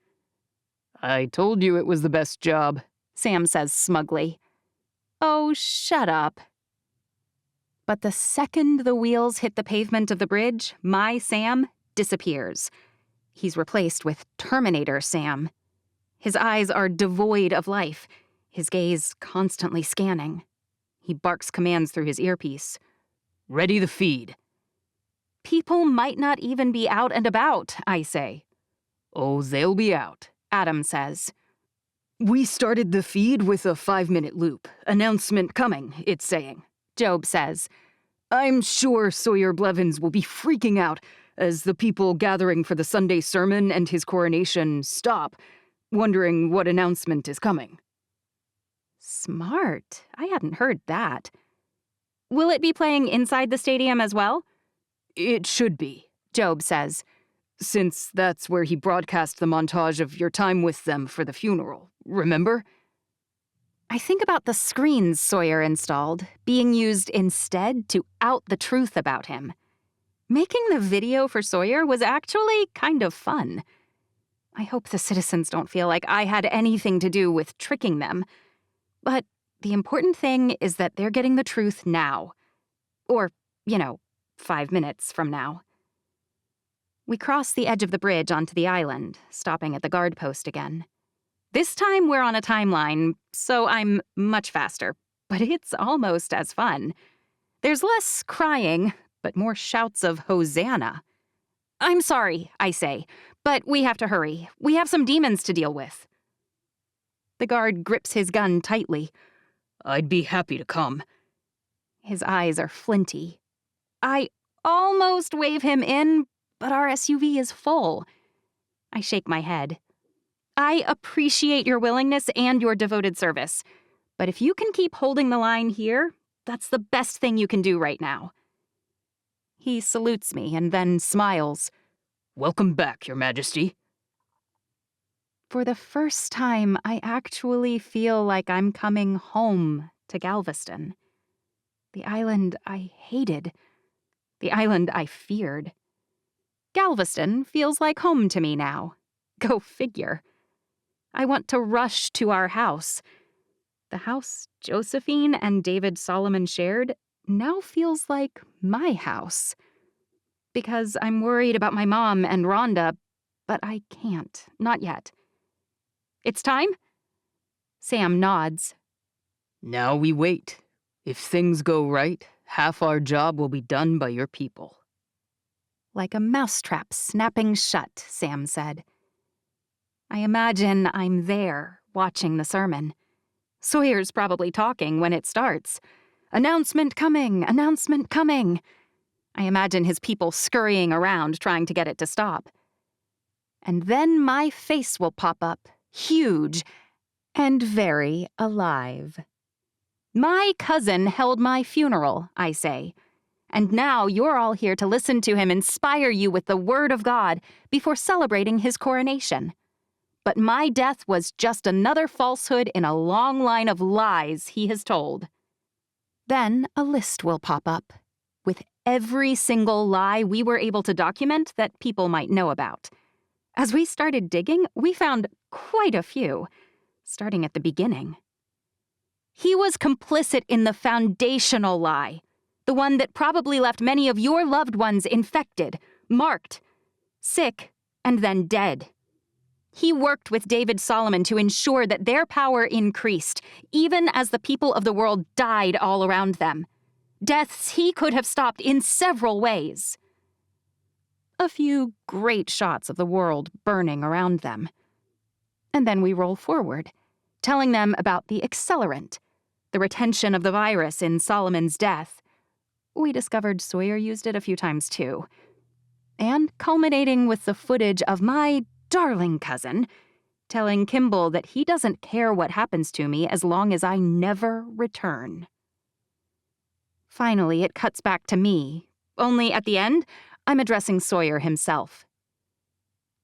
Speaker 2: I told you it was the best job.
Speaker 1: Sam says smugly. Oh, shut up. But the second the wheels hit the pavement of the bridge, my Sam disappears. He's replaced with Terminator Sam. His eyes are devoid of life, his gaze constantly scanning. He barks commands through his earpiece.
Speaker 2: Ready the feed.
Speaker 1: People might not even be out and about, I say.
Speaker 2: Oh, they'll be out.
Speaker 1: Adam says.
Speaker 2: We started the feed with a 5-minute loop. Announcement coming, it's saying.
Speaker 1: Job says.
Speaker 2: I'm sure Sawyer Blevins will be freaking out as the people gathering for the Sunday sermon and his coronation stop, wondering what announcement is coming.
Speaker 1: Smart. I hadn't heard that. Will it be playing inside the stadium as well?
Speaker 2: It should be,
Speaker 1: Job says.
Speaker 2: since that's where he broadcast the montage of your time with them for the funeral, remember?
Speaker 1: I think about the screens Sawyer installed, being used instead to out the truth about him. Making the video for Sawyer was actually kind of fun. I hope the citizens don't feel like I had anything to do with tricking them. But the important thing is that they're getting the truth now. Or, 5 minutes from now. We cross the edge of the bridge onto the island, stopping at the guard post again. This time we're on a timeline, so I'm much faster, but it's almost as fun. There's less crying, but more shouts of Hosanna. I'm sorry, I say, but we have to hurry. We have some demons to deal with. The guard grips his gun tightly.
Speaker 2: I'd be happy to come.
Speaker 1: His eyes are flinty. I almost wave him in, but our SUV is full. I shake my head. I appreciate your willingness and your devoted service, but if you can keep holding the line here, that's the best thing you can do right now. He salutes me and then smiles.
Speaker 2: Welcome back, Your Majesty.
Speaker 1: For the first time, I actually feel like I'm coming home to Galveston. The island I hated. The island I feared. Galveston feels like home to me now. Go figure. I want to rush to our house. The house Josephine and David Solomon shared now feels like my house. Because I'm worried about my mom and Rhonda, but I can't. Not yet. It's time? Sam nods.
Speaker 2: Now we wait. If things go right, half our job will be done by your people.
Speaker 1: Like a mousetrap snapping shut, Sam said. I imagine I'm there, watching the sermon. Sawyer's probably talking when it starts. Announcement coming, announcement coming. I imagine his people scurrying around trying to get it to stop. And then my face will pop up, huge and very alive. My cousin held my funeral, I say. And now you're all here to listen to him inspire you with the word of God before celebrating his coronation. But my death was just another falsehood in a long line of lies he has told. Then a list will pop up with every single lie we were able to document that people might know about. As we started digging, we found quite a few, starting at the beginning. He was complicit in the foundational lie, the one that probably left many of your loved ones infected, marked, sick, and then dead. He worked with David Solomon to ensure that their power increased, even as the people of the world died all around them. Deaths he could have stopped in several ways. A few great shots of the world burning around them. And then we roll forward, telling them about the accelerant, the retention of the virus in Solomon's death. We discovered Sawyer used it a few times too. And culminating with the footage of my darling cousin telling Kimball that he doesn't care what happens to me as long as I never return. Finally, it cuts back to me. Only at the end, I'm addressing Sawyer himself.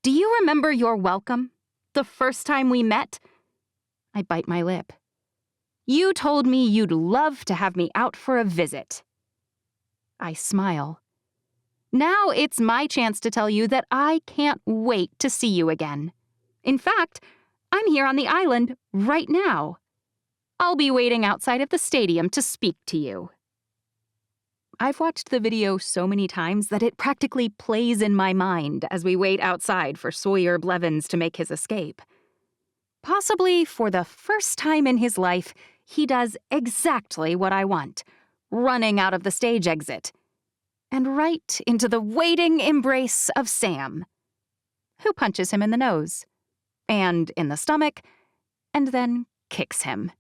Speaker 1: Do you remember your welcome? The first time we met? I bite my lip. You told me you'd love to have me out for a visit. I smile. Now it's my chance to tell you that I can't wait to see you again. In fact, I'm here on the island right now. I'll be waiting outside of the stadium to speak to you. I've watched the video so many times that it practically plays in my mind as we wait outside for Sawyer Blevins to make his escape. Possibly for the first time in his life, he does exactly what I want, running out of the stage exit, and right into the waiting embrace of Sam, who punches him in the nose, and in the stomach, and then kicks him.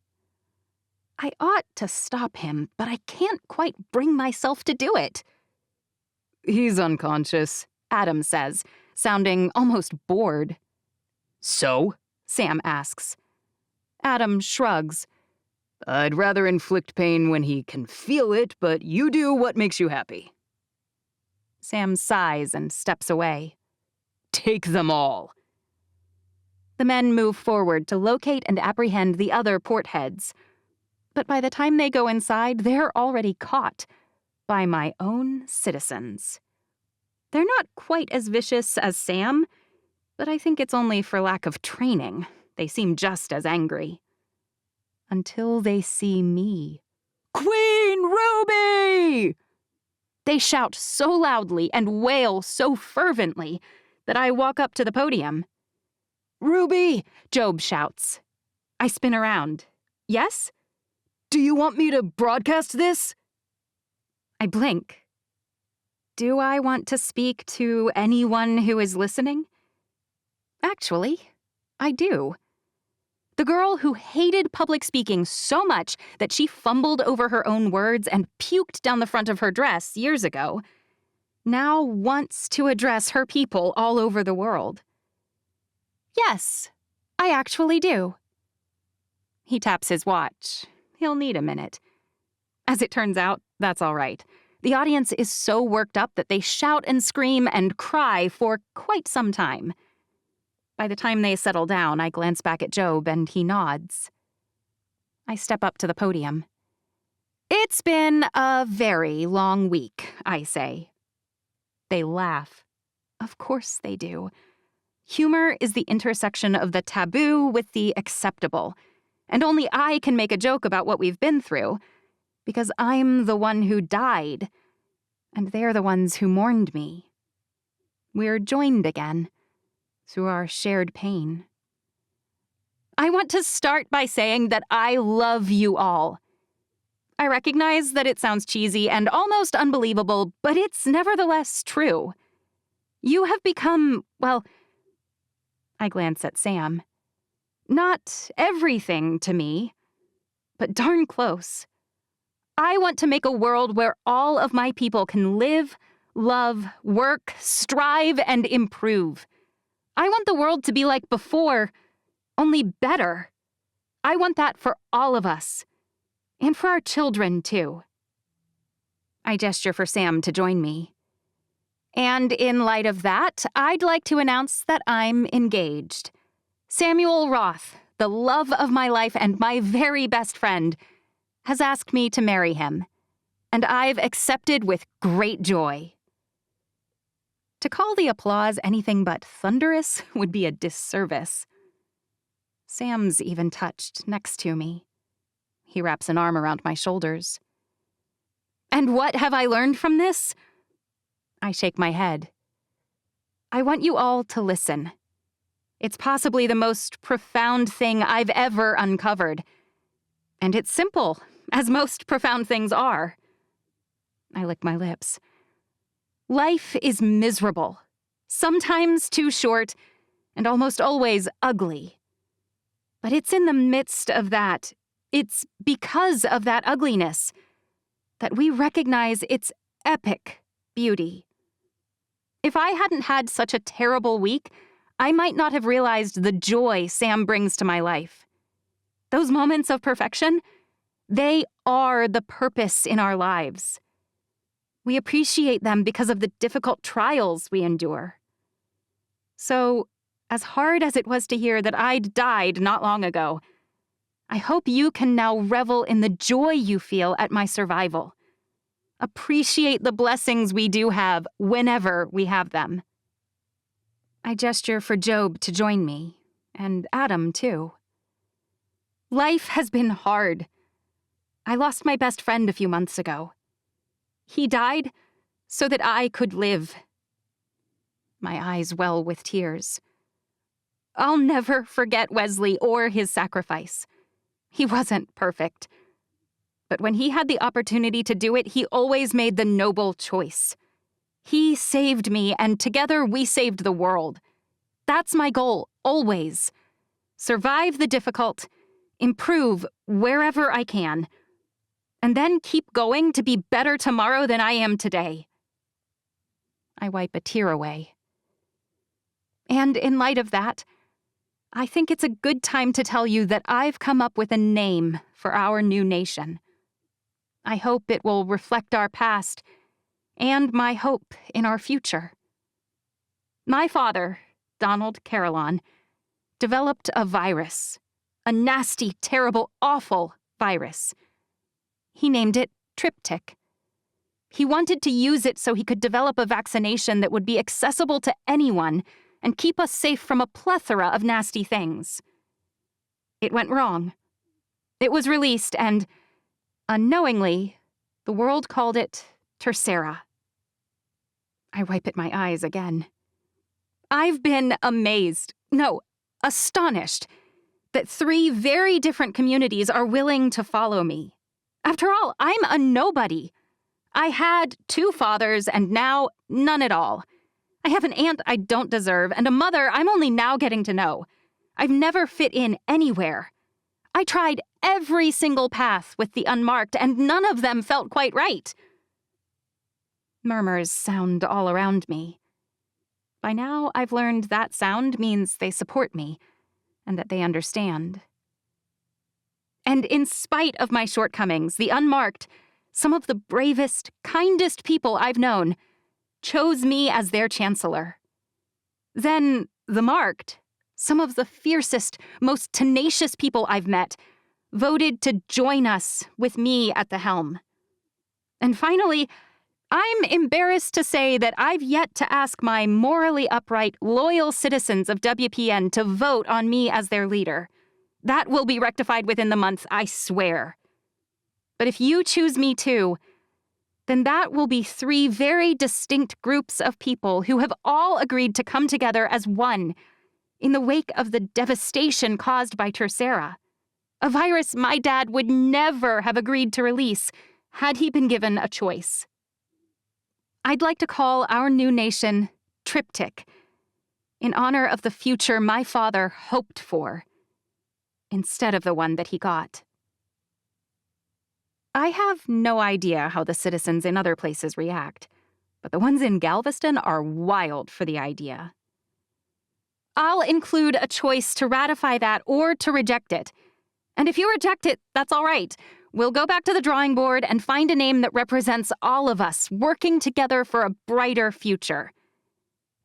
Speaker 1: I ought to stop him, but I can't quite bring myself to do it.
Speaker 2: He's unconscious,
Speaker 1: Adam says, sounding almost bored.
Speaker 2: So?
Speaker 1: Sam asks. Adam shrugs.
Speaker 2: I'd rather inflict pain when he can feel it, but you do what makes you happy.
Speaker 1: Sam sighs and steps away.
Speaker 2: Take them all.
Speaker 1: The men move forward to locate and apprehend the other portheads. But by the time they go inside, they're already caught by my own citizens. They're not quite as vicious as Sam, but I think it's only for lack of training. They seem just as angry. Until they see me.
Speaker 2: Queen Ruby!
Speaker 1: They shout so loudly and wail so fervently that I walk up to the podium.
Speaker 2: Ruby!
Speaker 1: Job shouts. I spin around. Yes?
Speaker 2: Do you want me to broadcast this?
Speaker 1: I blink. Do I want to speak to anyone who is listening? Actually, I do. The girl who hated public speaking so much that she fumbled over her own words and puked down the front of her dress years ago, now wants to address her people all over the world. Yes, I actually do. He taps his watch. He'll need a minute. As it turns out, that's all right. The audience is so worked up that they shout and scream and cry for quite some time. By the time they settle down, I glance back at Job and he nods. I step up to the podium. It's been a very long week, I say. They laugh. Of course they do. Humor is the intersection of the taboo with the acceptable, and only I can make a joke about what we've been through, because I'm the one who died, and they're the ones who mourned me. We're joined again, through our shared pain. I want to start by saying that I love you all. I recognize that it sounds cheesy and almost unbelievable, but it's nevertheless true. You have become, well, I glance at Sam. Not everything to me, but darn close. I want to make a world where all of my people can live, love, work, strive, and improve. I want the world to be like before, only better. I want that for all of us. And for our children, too. I gesture for Sam to join me. And in light of that, I'd like to announce that I'm engaged. Samuel Roth, the love of my life and my very best friend, has asked me to marry him. And I've accepted with great joy. To call the applause anything but thunderous would be a disservice. Sam's even touched next to me. He wraps an arm around my shoulders. And what have I learned from this? I shake my head. I want you all to listen. It's possibly the most profound thing I've ever uncovered. And it's simple, as most profound things are. I lick my lips. Life is miserable, sometimes too short, and almost always ugly. But it's in the midst of that, it's because of that ugliness, that we recognize its epic beauty. If I hadn't had such a terrible week, I might not have realized the joy Sam brings to my life. Those moments of perfection, they are the purpose in our lives. We appreciate them because of the difficult trials we endure. So, as hard as it was to hear that I'd died not long ago, I hope you can now revel in the joy you feel at my survival. Appreciate the blessings we do have whenever we have them. I gesture for Job to join me, and Adam, too. Life has been hard. I lost my best friend a few months ago. He died so that I could live. My eyes well with tears. I'll never forget Wesley or his sacrifice. He wasn't perfect. But when he had the opportunity to do it, he always made the noble choice. He saved me, and together we saved the world. That's my goal, always. Survive the difficult, improve wherever I can, and then keep going to be better tomorrow than I am today. I wipe a tear away. And in light of that, I think it's a good time to tell you that I've come up with a name for our new nation. I hope it will reflect our past and my hope in our future. My father, Donald Carillon, developed a virus, a nasty, terrible, awful virus. He named it Triptych. He wanted to use it so he could develop a vaccination that would be accessible to anyone and keep us safe from a plethora of nasty things. It went wrong. It was released and, unknowingly, the world called it Tercera. I wipe at my eyes again. I've been astonished that 3 very different communities are willing to follow me. After all, I'm a nobody. I had 2 fathers and now none at all. I have an aunt I don't deserve and a mother I'm only now getting to know. I've never fit in anywhere. I tried every single path with the unmarked and none of them felt quite right. Murmurs sound all around me. By now, I've learned that sound means they support me and that they understand. And in spite of my shortcomings, the unmarked, some of the bravest, kindest people I've known, chose me as their chancellor. Then the marked, some of the fiercest, most tenacious people I've met, voted to join us with me at the helm. And finally, I'm embarrassed to say that I've yet to ask my morally upright, loyal citizens of WPN to vote on me as their leader. That will be rectified within the month, I swear. But if you choose me too, then that will be 3 very distinct groups of people who have all agreed to come together as one in the wake of the devastation caused by Tercera, a virus my dad would never have agreed to release had he been given a choice. I'd like to call our new nation Triptych, in honor of the future my father hoped for, instead of the one that he got. I have no idea how the citizens in other places react, but the ones in Galveston are wild for the idea. I'll include a choice to ratify that or to reject it. And if you reject it, that's all right. We'll go back to the drawing board and find a name that represents all of us working together for a brighter future.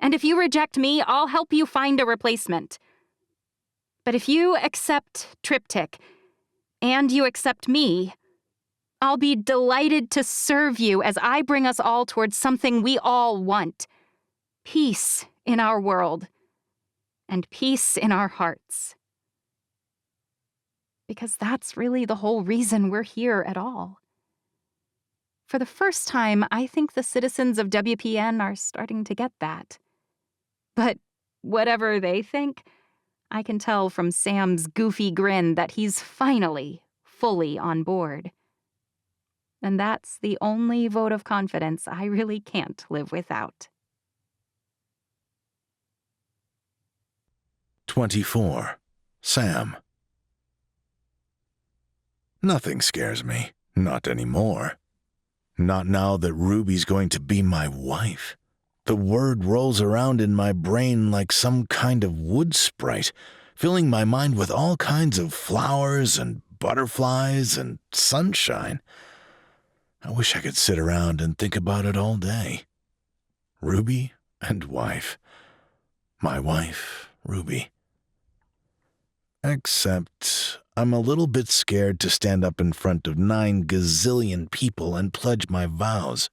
Speaker 1: And if you reject me, I'll help you find a replacement. But if you accept Triptych, and you accept me, I'll be delighted to serve you as I bring us all towards something we all want. Peace in our world, and peace in our hearts. Because that's really the whole reason we're here at all. For the first time, I think the citizens of WPN are starting to get that. But whatever they think, I can tell from Sam's goofy grin that he's finally fully on board. And that's the only vote of confidence I really can't live without.
Speaker 3: 24. Sam. Nothing scares me. Not anymore. Not now that Ruby's going to be my wife. The word rolls around in my brain like some kind of wood sprite, filling my mind with all kinds of flowers and butterflies and sunshine. I wish I could sit around and think about it all day. Ruby and wife. My wife, Ruby. Except I'm a little bit scared to stand up in front of 9 gazillion people and pledge my vows.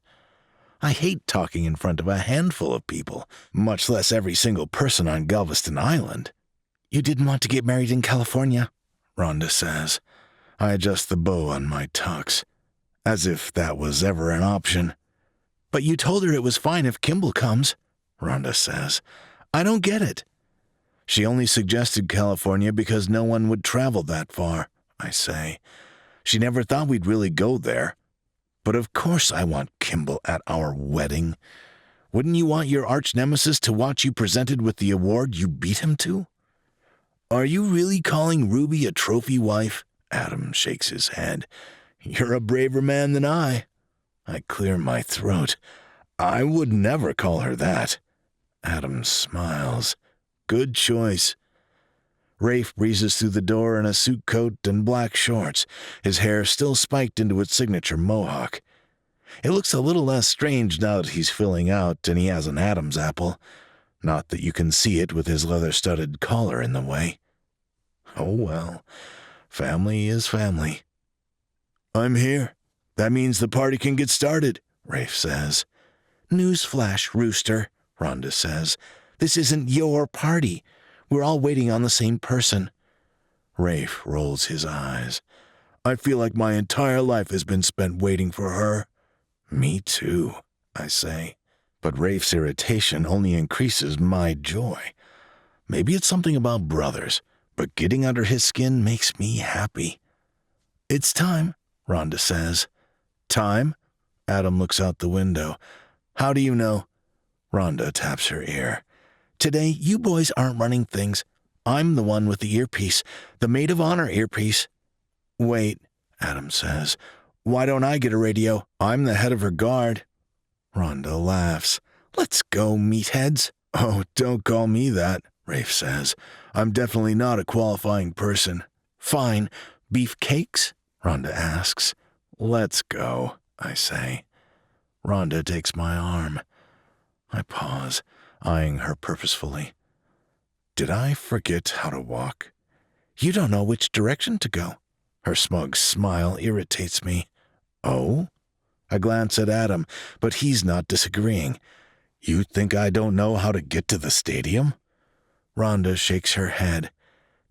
Speaker 3: I hate talking in front of a handful of people, much less every single person on Galveston Island. You didn't want to get married in California, Rhonda says. I adjust the bow on my tux, as if that was ever an option. But you told her it was fine if Kimball comes, Rhonda says. I don't get it. She only suggested California because no one would travel that far, I say. She never thought we'd really go there. But of course I want Kimball at our wedding. Wouldn't you want your arch-nemesis to watch you presented with the award you beat him to? Are you really calling Ruby a trophy wife? Adam shakes his head. You're a braver man than I. I clear my throat. I would never call her that. Adam smiles. Good choice. Rafe breezes through the door in a suit coat and black shorts, his hair still spiked into its signature mohawk. It looks a little less strange now that he's filling out and he has an Adam's apple. Not that you can see it with his leather-studded collar in the way. Oh well, family is family. I'm here. That means the party can get started, Rafe says. Newsflash, Rooster, Rhonda says. This isn't your party. We're all waiting on the same person. Rafe rolls his eyes. I feel like my entire life has been spent waiting for her. Me too, I say. But Rafe's irritation only increases my joy. Maybe it's something about brothers, but getting under his skin makes me happy. It's time, Rhonda says. Time? Adam looks out the window. How do you know? Rhonda taps her ear. Today, you boys aren't running things. I'm the one with the earpiece, the maid of honor earpiece. Wait, Adam says. Why don't I get a radio? I'm the head of her guard. Rhonda laughs. Let's go, meatheads. Oh, don't call me that, Rafe says. I'm definitely not a qualifying person. Fine. Beefcakes? Rhonda asks. Let's go, I say. Rhonda takes my arm. I pause, eyeing her purposefully. Did I forget how to walk? You don't know which direction to go. Her smug smile irritates me. Oh? I glance at Adam, but he's not disagreeing. You think I don't know how to get to the stadium? Rhonda shakes her head.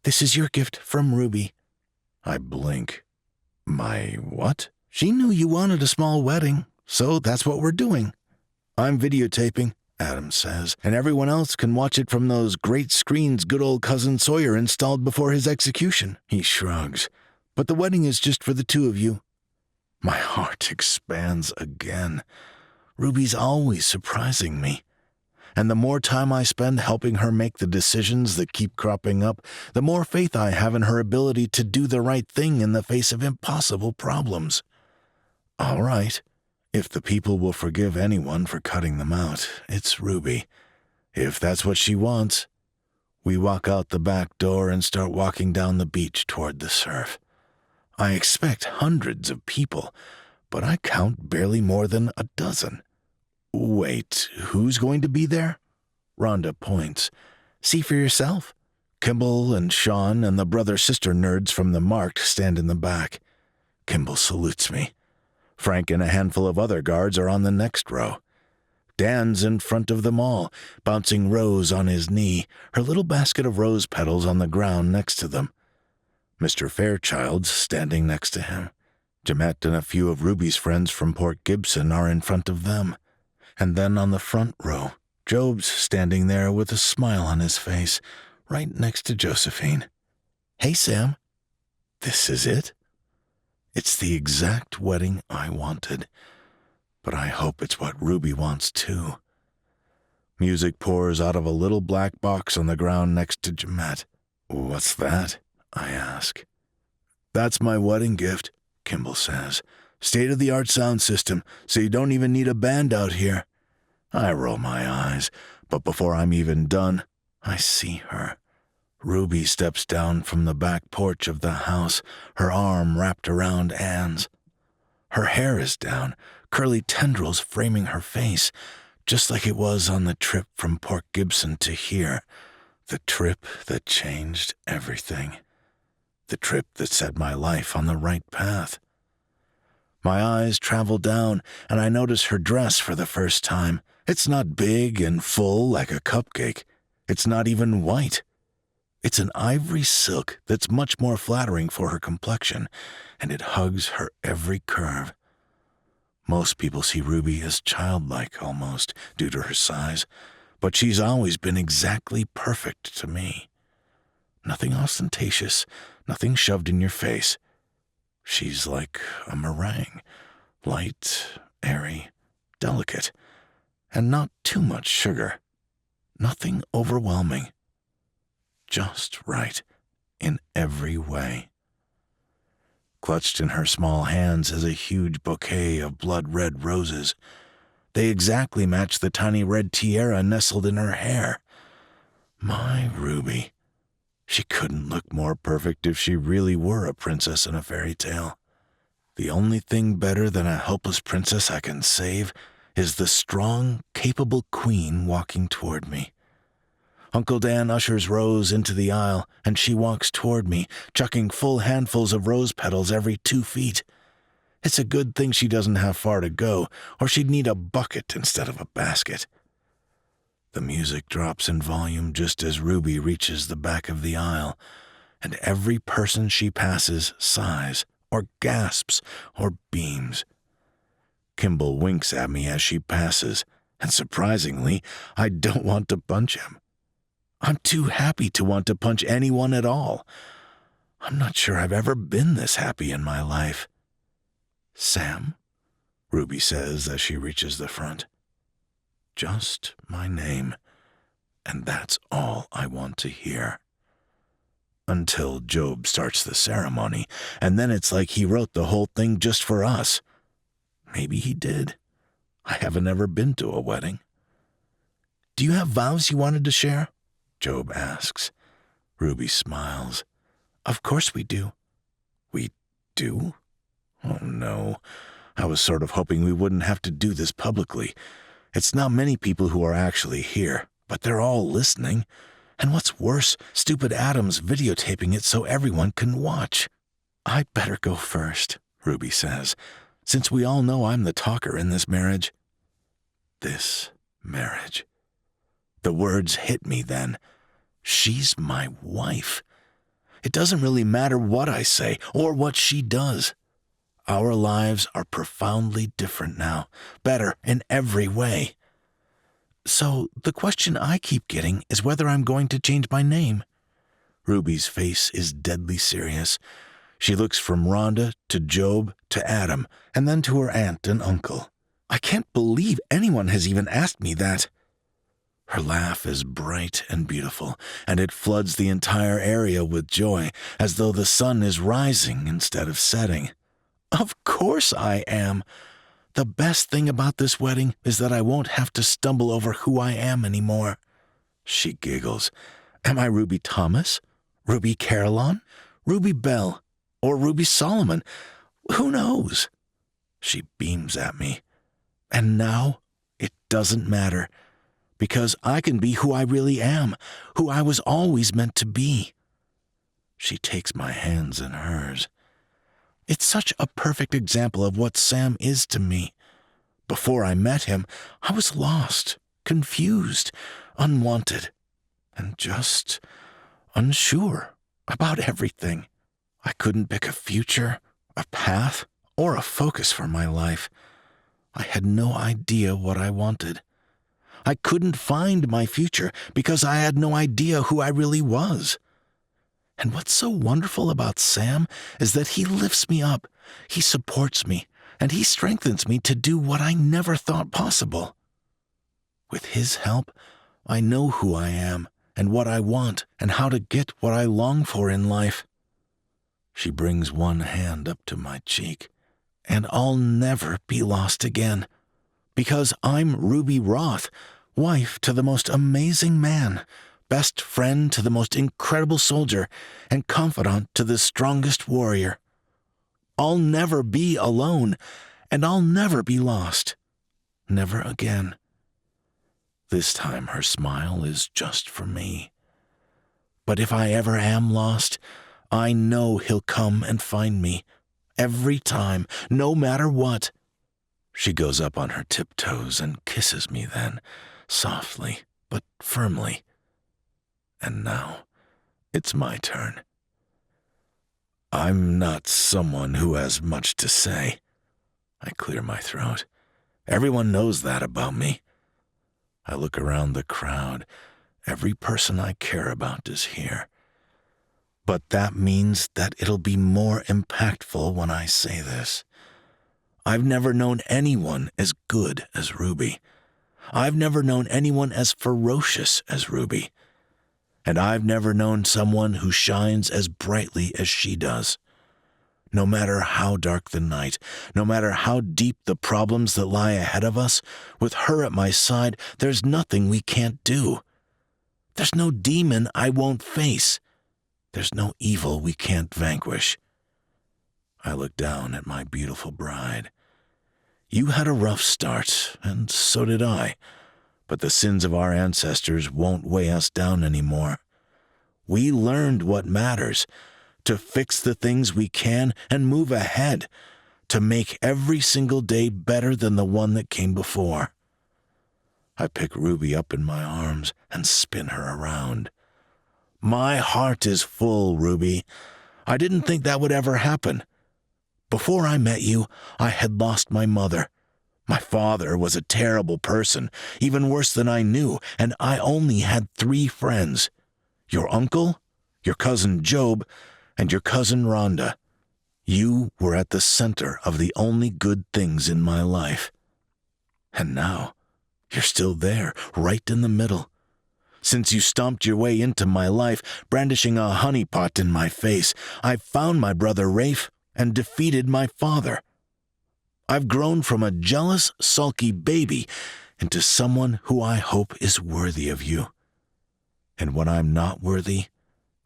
Speaker 3: This is your gift from Ruby. I blink. My what? She knew you wanted a small wedding, so that's what we're doing. I'm videotaping, Adam says, and everyone else can watch it from those great screens good old cousin Sawyer installed before his execution. He shrugs. But the wedding is just for the two of you. My heart expands again. Ruby's always surprising me. And the more time I spend helping her make the decisions that keep cropping up, the more faith I have in her ability to do the right thing in the face of impossible problems. All right. If the people will forgive anyone for cutting them out, it's Ruby. If that's what she wants. We walk out the back door and start walking down the beach toward the surf. I expect hundreds of people, but I count barely more than a dozen. Wait, who's going to be there? Rhonda points. See for yourself. Kimball and Sean and the brother-sister nerds from the Marked stand in the back. Kimball salutes me. Frank and a handful of other guards are on the next row. Dan's in front of them all, bouncing Rose on his knee, her little basket of rose petals on the ground next to them. Mr. Fairchild's standing next to him. Jeanette and a few of Ruby's friends from Port Gibson are in front of them. And then on the front row, Job's standing there with a smile on his face, right next to Josephine. Hey, Sam. This is it? It's the exact wedding I wanted, but I hope it's what Ruby wants too. Music pours out of a little black box on the ground next to Jeanette. What's that? I ask. That's my wedding gift, Kimball says. State-of-the-art sound system, so you don't even need a band out here. I roll my eyes, but before I'm even done, I see her. Ruby steps down from the back porch of the house, her arm wrapped around Anne's. Her hair is down, curly tendrils framing her face, just like it was on the trip from Port Gibson to here. The trip that changed everything. The trip that set my life on the right path. My eyes travel down, and I notice her dress for the first time. It's not big and full like a cupcake. It's not even white. It's an ivory silk that's much more flattering for her complexion, and it hugs her every curve. Most people see Ruby as childlike, almost, due to her size, but she's always been exactly perfect to me. Nothing ostentatious, nothing shoved in your face. She's like a meringue, light, airy, delicate, and not too much sugar. Nothing overwhelming. Just right, in every way. Clutched in her small hands is a huge bouquet of blood-red roses. They exactly match the tiny red tiara nestled in her hair. My Ruby. She couldn't look more perfect if she really were a princess in a fairy tale. The only thing better than a helpless princess I can save is the strong, capable queen walking toward me. Uncle Dan ushers Rose into the aisle, and she walks toward me, chucking full handfuls of rose petals every 2 feet. It's a good thing she doesn't have far to go, or she'd need a bucket instead of a basket. The music drops in volume just as Ruby reaches the back of the aisle, and every person she passes sighs, or gasps, or beams. Kimball winks at me as she passes, and surprisingly, I don't want to punch him. I'm too happy to want to punch anyone at all. I'm not sure I've ever been this happy in my life. Sam, Ruby says as she reaches the front. Just my name, and that's all I want to hear. Until Job starts the ceremony, and then it's like he wrote the whole thing just for us. Maybe he did. I haven't ever been to a wedding. Do you have vows you wanted to share? Job asks. Ruby smiles. Of course we do. We do? Oh no. I was sort of hoping we wouldn't have to do this publicly. It's not many people who are actually here, but they're all listening. And what's worse, stupid Adam's videotaping it so everyone can watch. I better go first, Ruby says, since we all know I'm the talker in this marriage. This marriage. The words hit me then. She's my wife. It doesn't really matter what I say or what she does. Our lives are profoundly different now, better in every way. So the question I keep getting is whether I'm going to change my name. Ruby's face is deadly serious. She looks from Rhonda to Job to Adam, and then to her aunt and uncle. I can't believe anyone has even asked me that. Her laugh is bright and beautiful, and it floods the entire area with joy, as though the sun is rising instead of setting. Of course I am. The best thing about this wedding is that I won't have to stumble over who I am anymore. She giggles. Am I Ruby Thomas? Ruby Caroline? Ruby Bell? Or Ruby Solomon? Who knows? She beams at me. And now, it doesn't matter. Because I can be who I really am, who I was always meant to be. She takes my hands in hers. It's such a perfect example of what Sam is to me. Before I met him, I was lost, confused, unwanted, and just unsure about everything. I couldn't pick a future, a path, or a focus for my life. I had no idea what I wanted. I couldn't find my future because I had no idea who I really was. And what's so wonderful about Sam is that he lifts me up, he supports me, and he strengthens me to do what I never thought possible. With his help, I know who I am and what I want and how to get what I long for in life. She brings one hand up to my cheek, and I'll never be lost again, because I'm Ruby Roth, wife to the most amazing man, best friend to the most incredible soldier, and confidant to the strongest warrior. I'll never be alone, and I'll never be lost. Never again. This time her smile is just for me. But if I ever am lost, I know he'll come and find me. Every time, no matter what. She goes up on her tiptoes and kisses me then, softly but firmly. And now, it's my turn. I'm not someone who has much to say. I clear my throat. Everyone knows that about me. I look around the crowd. Every person I care about is here. But that means that it'll be more impactful when I say this. I've never known anyone as good as Ruby. I've never known anyone as ferocious as Ruby. And I've never known someone who shines as brightly as she does. No matter how dark the night, no matter how deep the problems that lie ahead of us, with her at my side, there's nothing we can't do. There's no demon I won't face. There's no evil we can't vanquish. I look down at my beautiful bride. You had a rough start, and so did I, but the sins of our ancestors won't weigh us down anymore. We learned what matters, to fix the things we can and move ahead, to make every single day better than the one that came before. I pick Ruby up in my arms and spin her around. My heart is full, Ruby. I didn't think that would ever happen. Before I met you, I had lost my mother. My father was a terrible person, even worse than I knew, and I only had 3 friends. Your uncle, your cousin Job, and your cousin Rhonda. You were at the center of the only good things in my life. And now, you're still there, right in the middle. Since you stomped your way into my life, brandishing a honeypot in my face, I've found my brother Rafe and defeated my father. I've grown from a jealous, sulky baby into someone who I hope is worthy of you. And when I'm not worthy,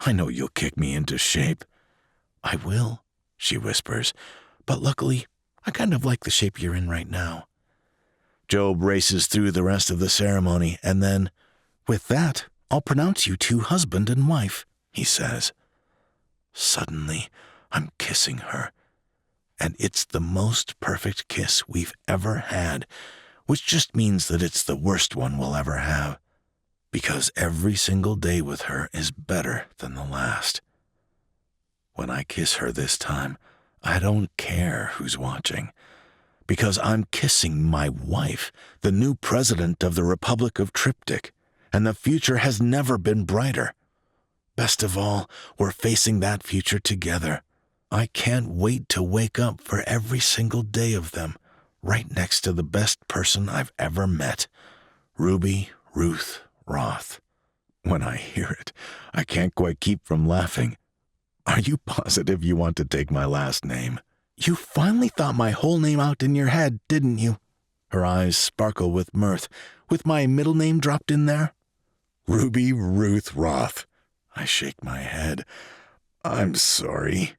Speaker 3: I know you'll kick me into shape. I will, she whispers, but luckily, I kind of like the shape you're in right now. Job races through the rest of the ceremony, and then, with that, I'll pronounce you 2 husband and wife, he says. Suddenly, I'm kissing her, and it's the most perfect kiss we've ever had, which just means that it's the worst one we'll ever have, because every single day with her is better than the last. When I kiss her this time, I don't care who's watching, because I'm kissing my wife, the new president of the Republic of Triptych, and the future has never been brighter. Best of all, we're facing that future together. I can't wait to wake up for every single day of them, right next to the best person I've ever met, Ruby Ruth Roth. When I hear it, I can't quite keep from laughing. Are you positive you want to take my last name? You finally thought my whole name out in your head, didn't you? Her eyes sparkle with mirth, with my middle name dropped in there. Ruby Ruth Roth. I shake my head. I'm sorry.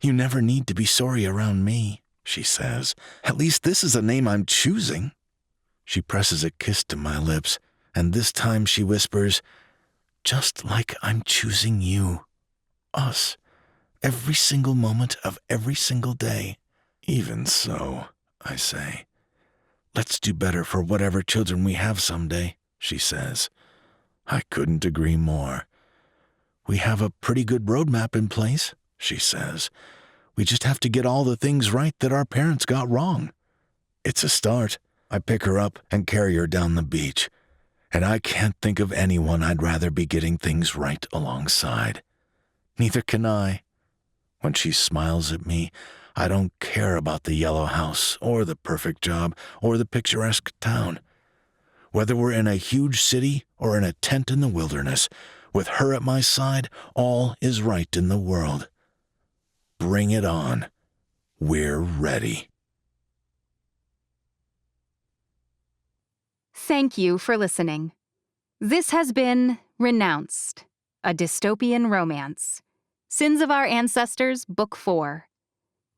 Speaker 3: You never need to be sorry around me, she says. At least this is a name I'm choosing. She presses a kiss to my lips, and this time she whispers, just like I'm choosing you. Us. Every single moment of every single day. Even so, I say. Let's do better for whatever children we have someday, she says. I couldn't agree more. We have a pretty good roadmap in place, she says. We just have to get all the things right that our parents got wrong. It's a start. I pick her up and carry her down the beach. And I can't think of anyone I'd rather be getting things right alongside. Neither can I. When she smiles at me, I don't care about the yellow house or the perfect job or the picturesque town. Whether we're in a huge city or in a tent in the wilderness, with her at my side, all is right in the world. Bring it on. We're ready.
Speaker 1: Thank you for listening. This has been Renounced, a dystopian romance. Sins of Our Ancestors, Book 4.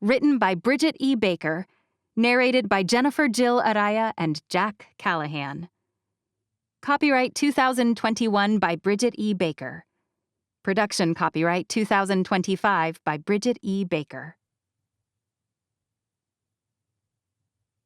Speaker 1: Written by Bridget E. Baker. Narrated by Jennifer Jill Araya and Jack Callahan. Copyright 2021 by Bridget E. Baker. Production copyright 2025 by Bridget E. Baker.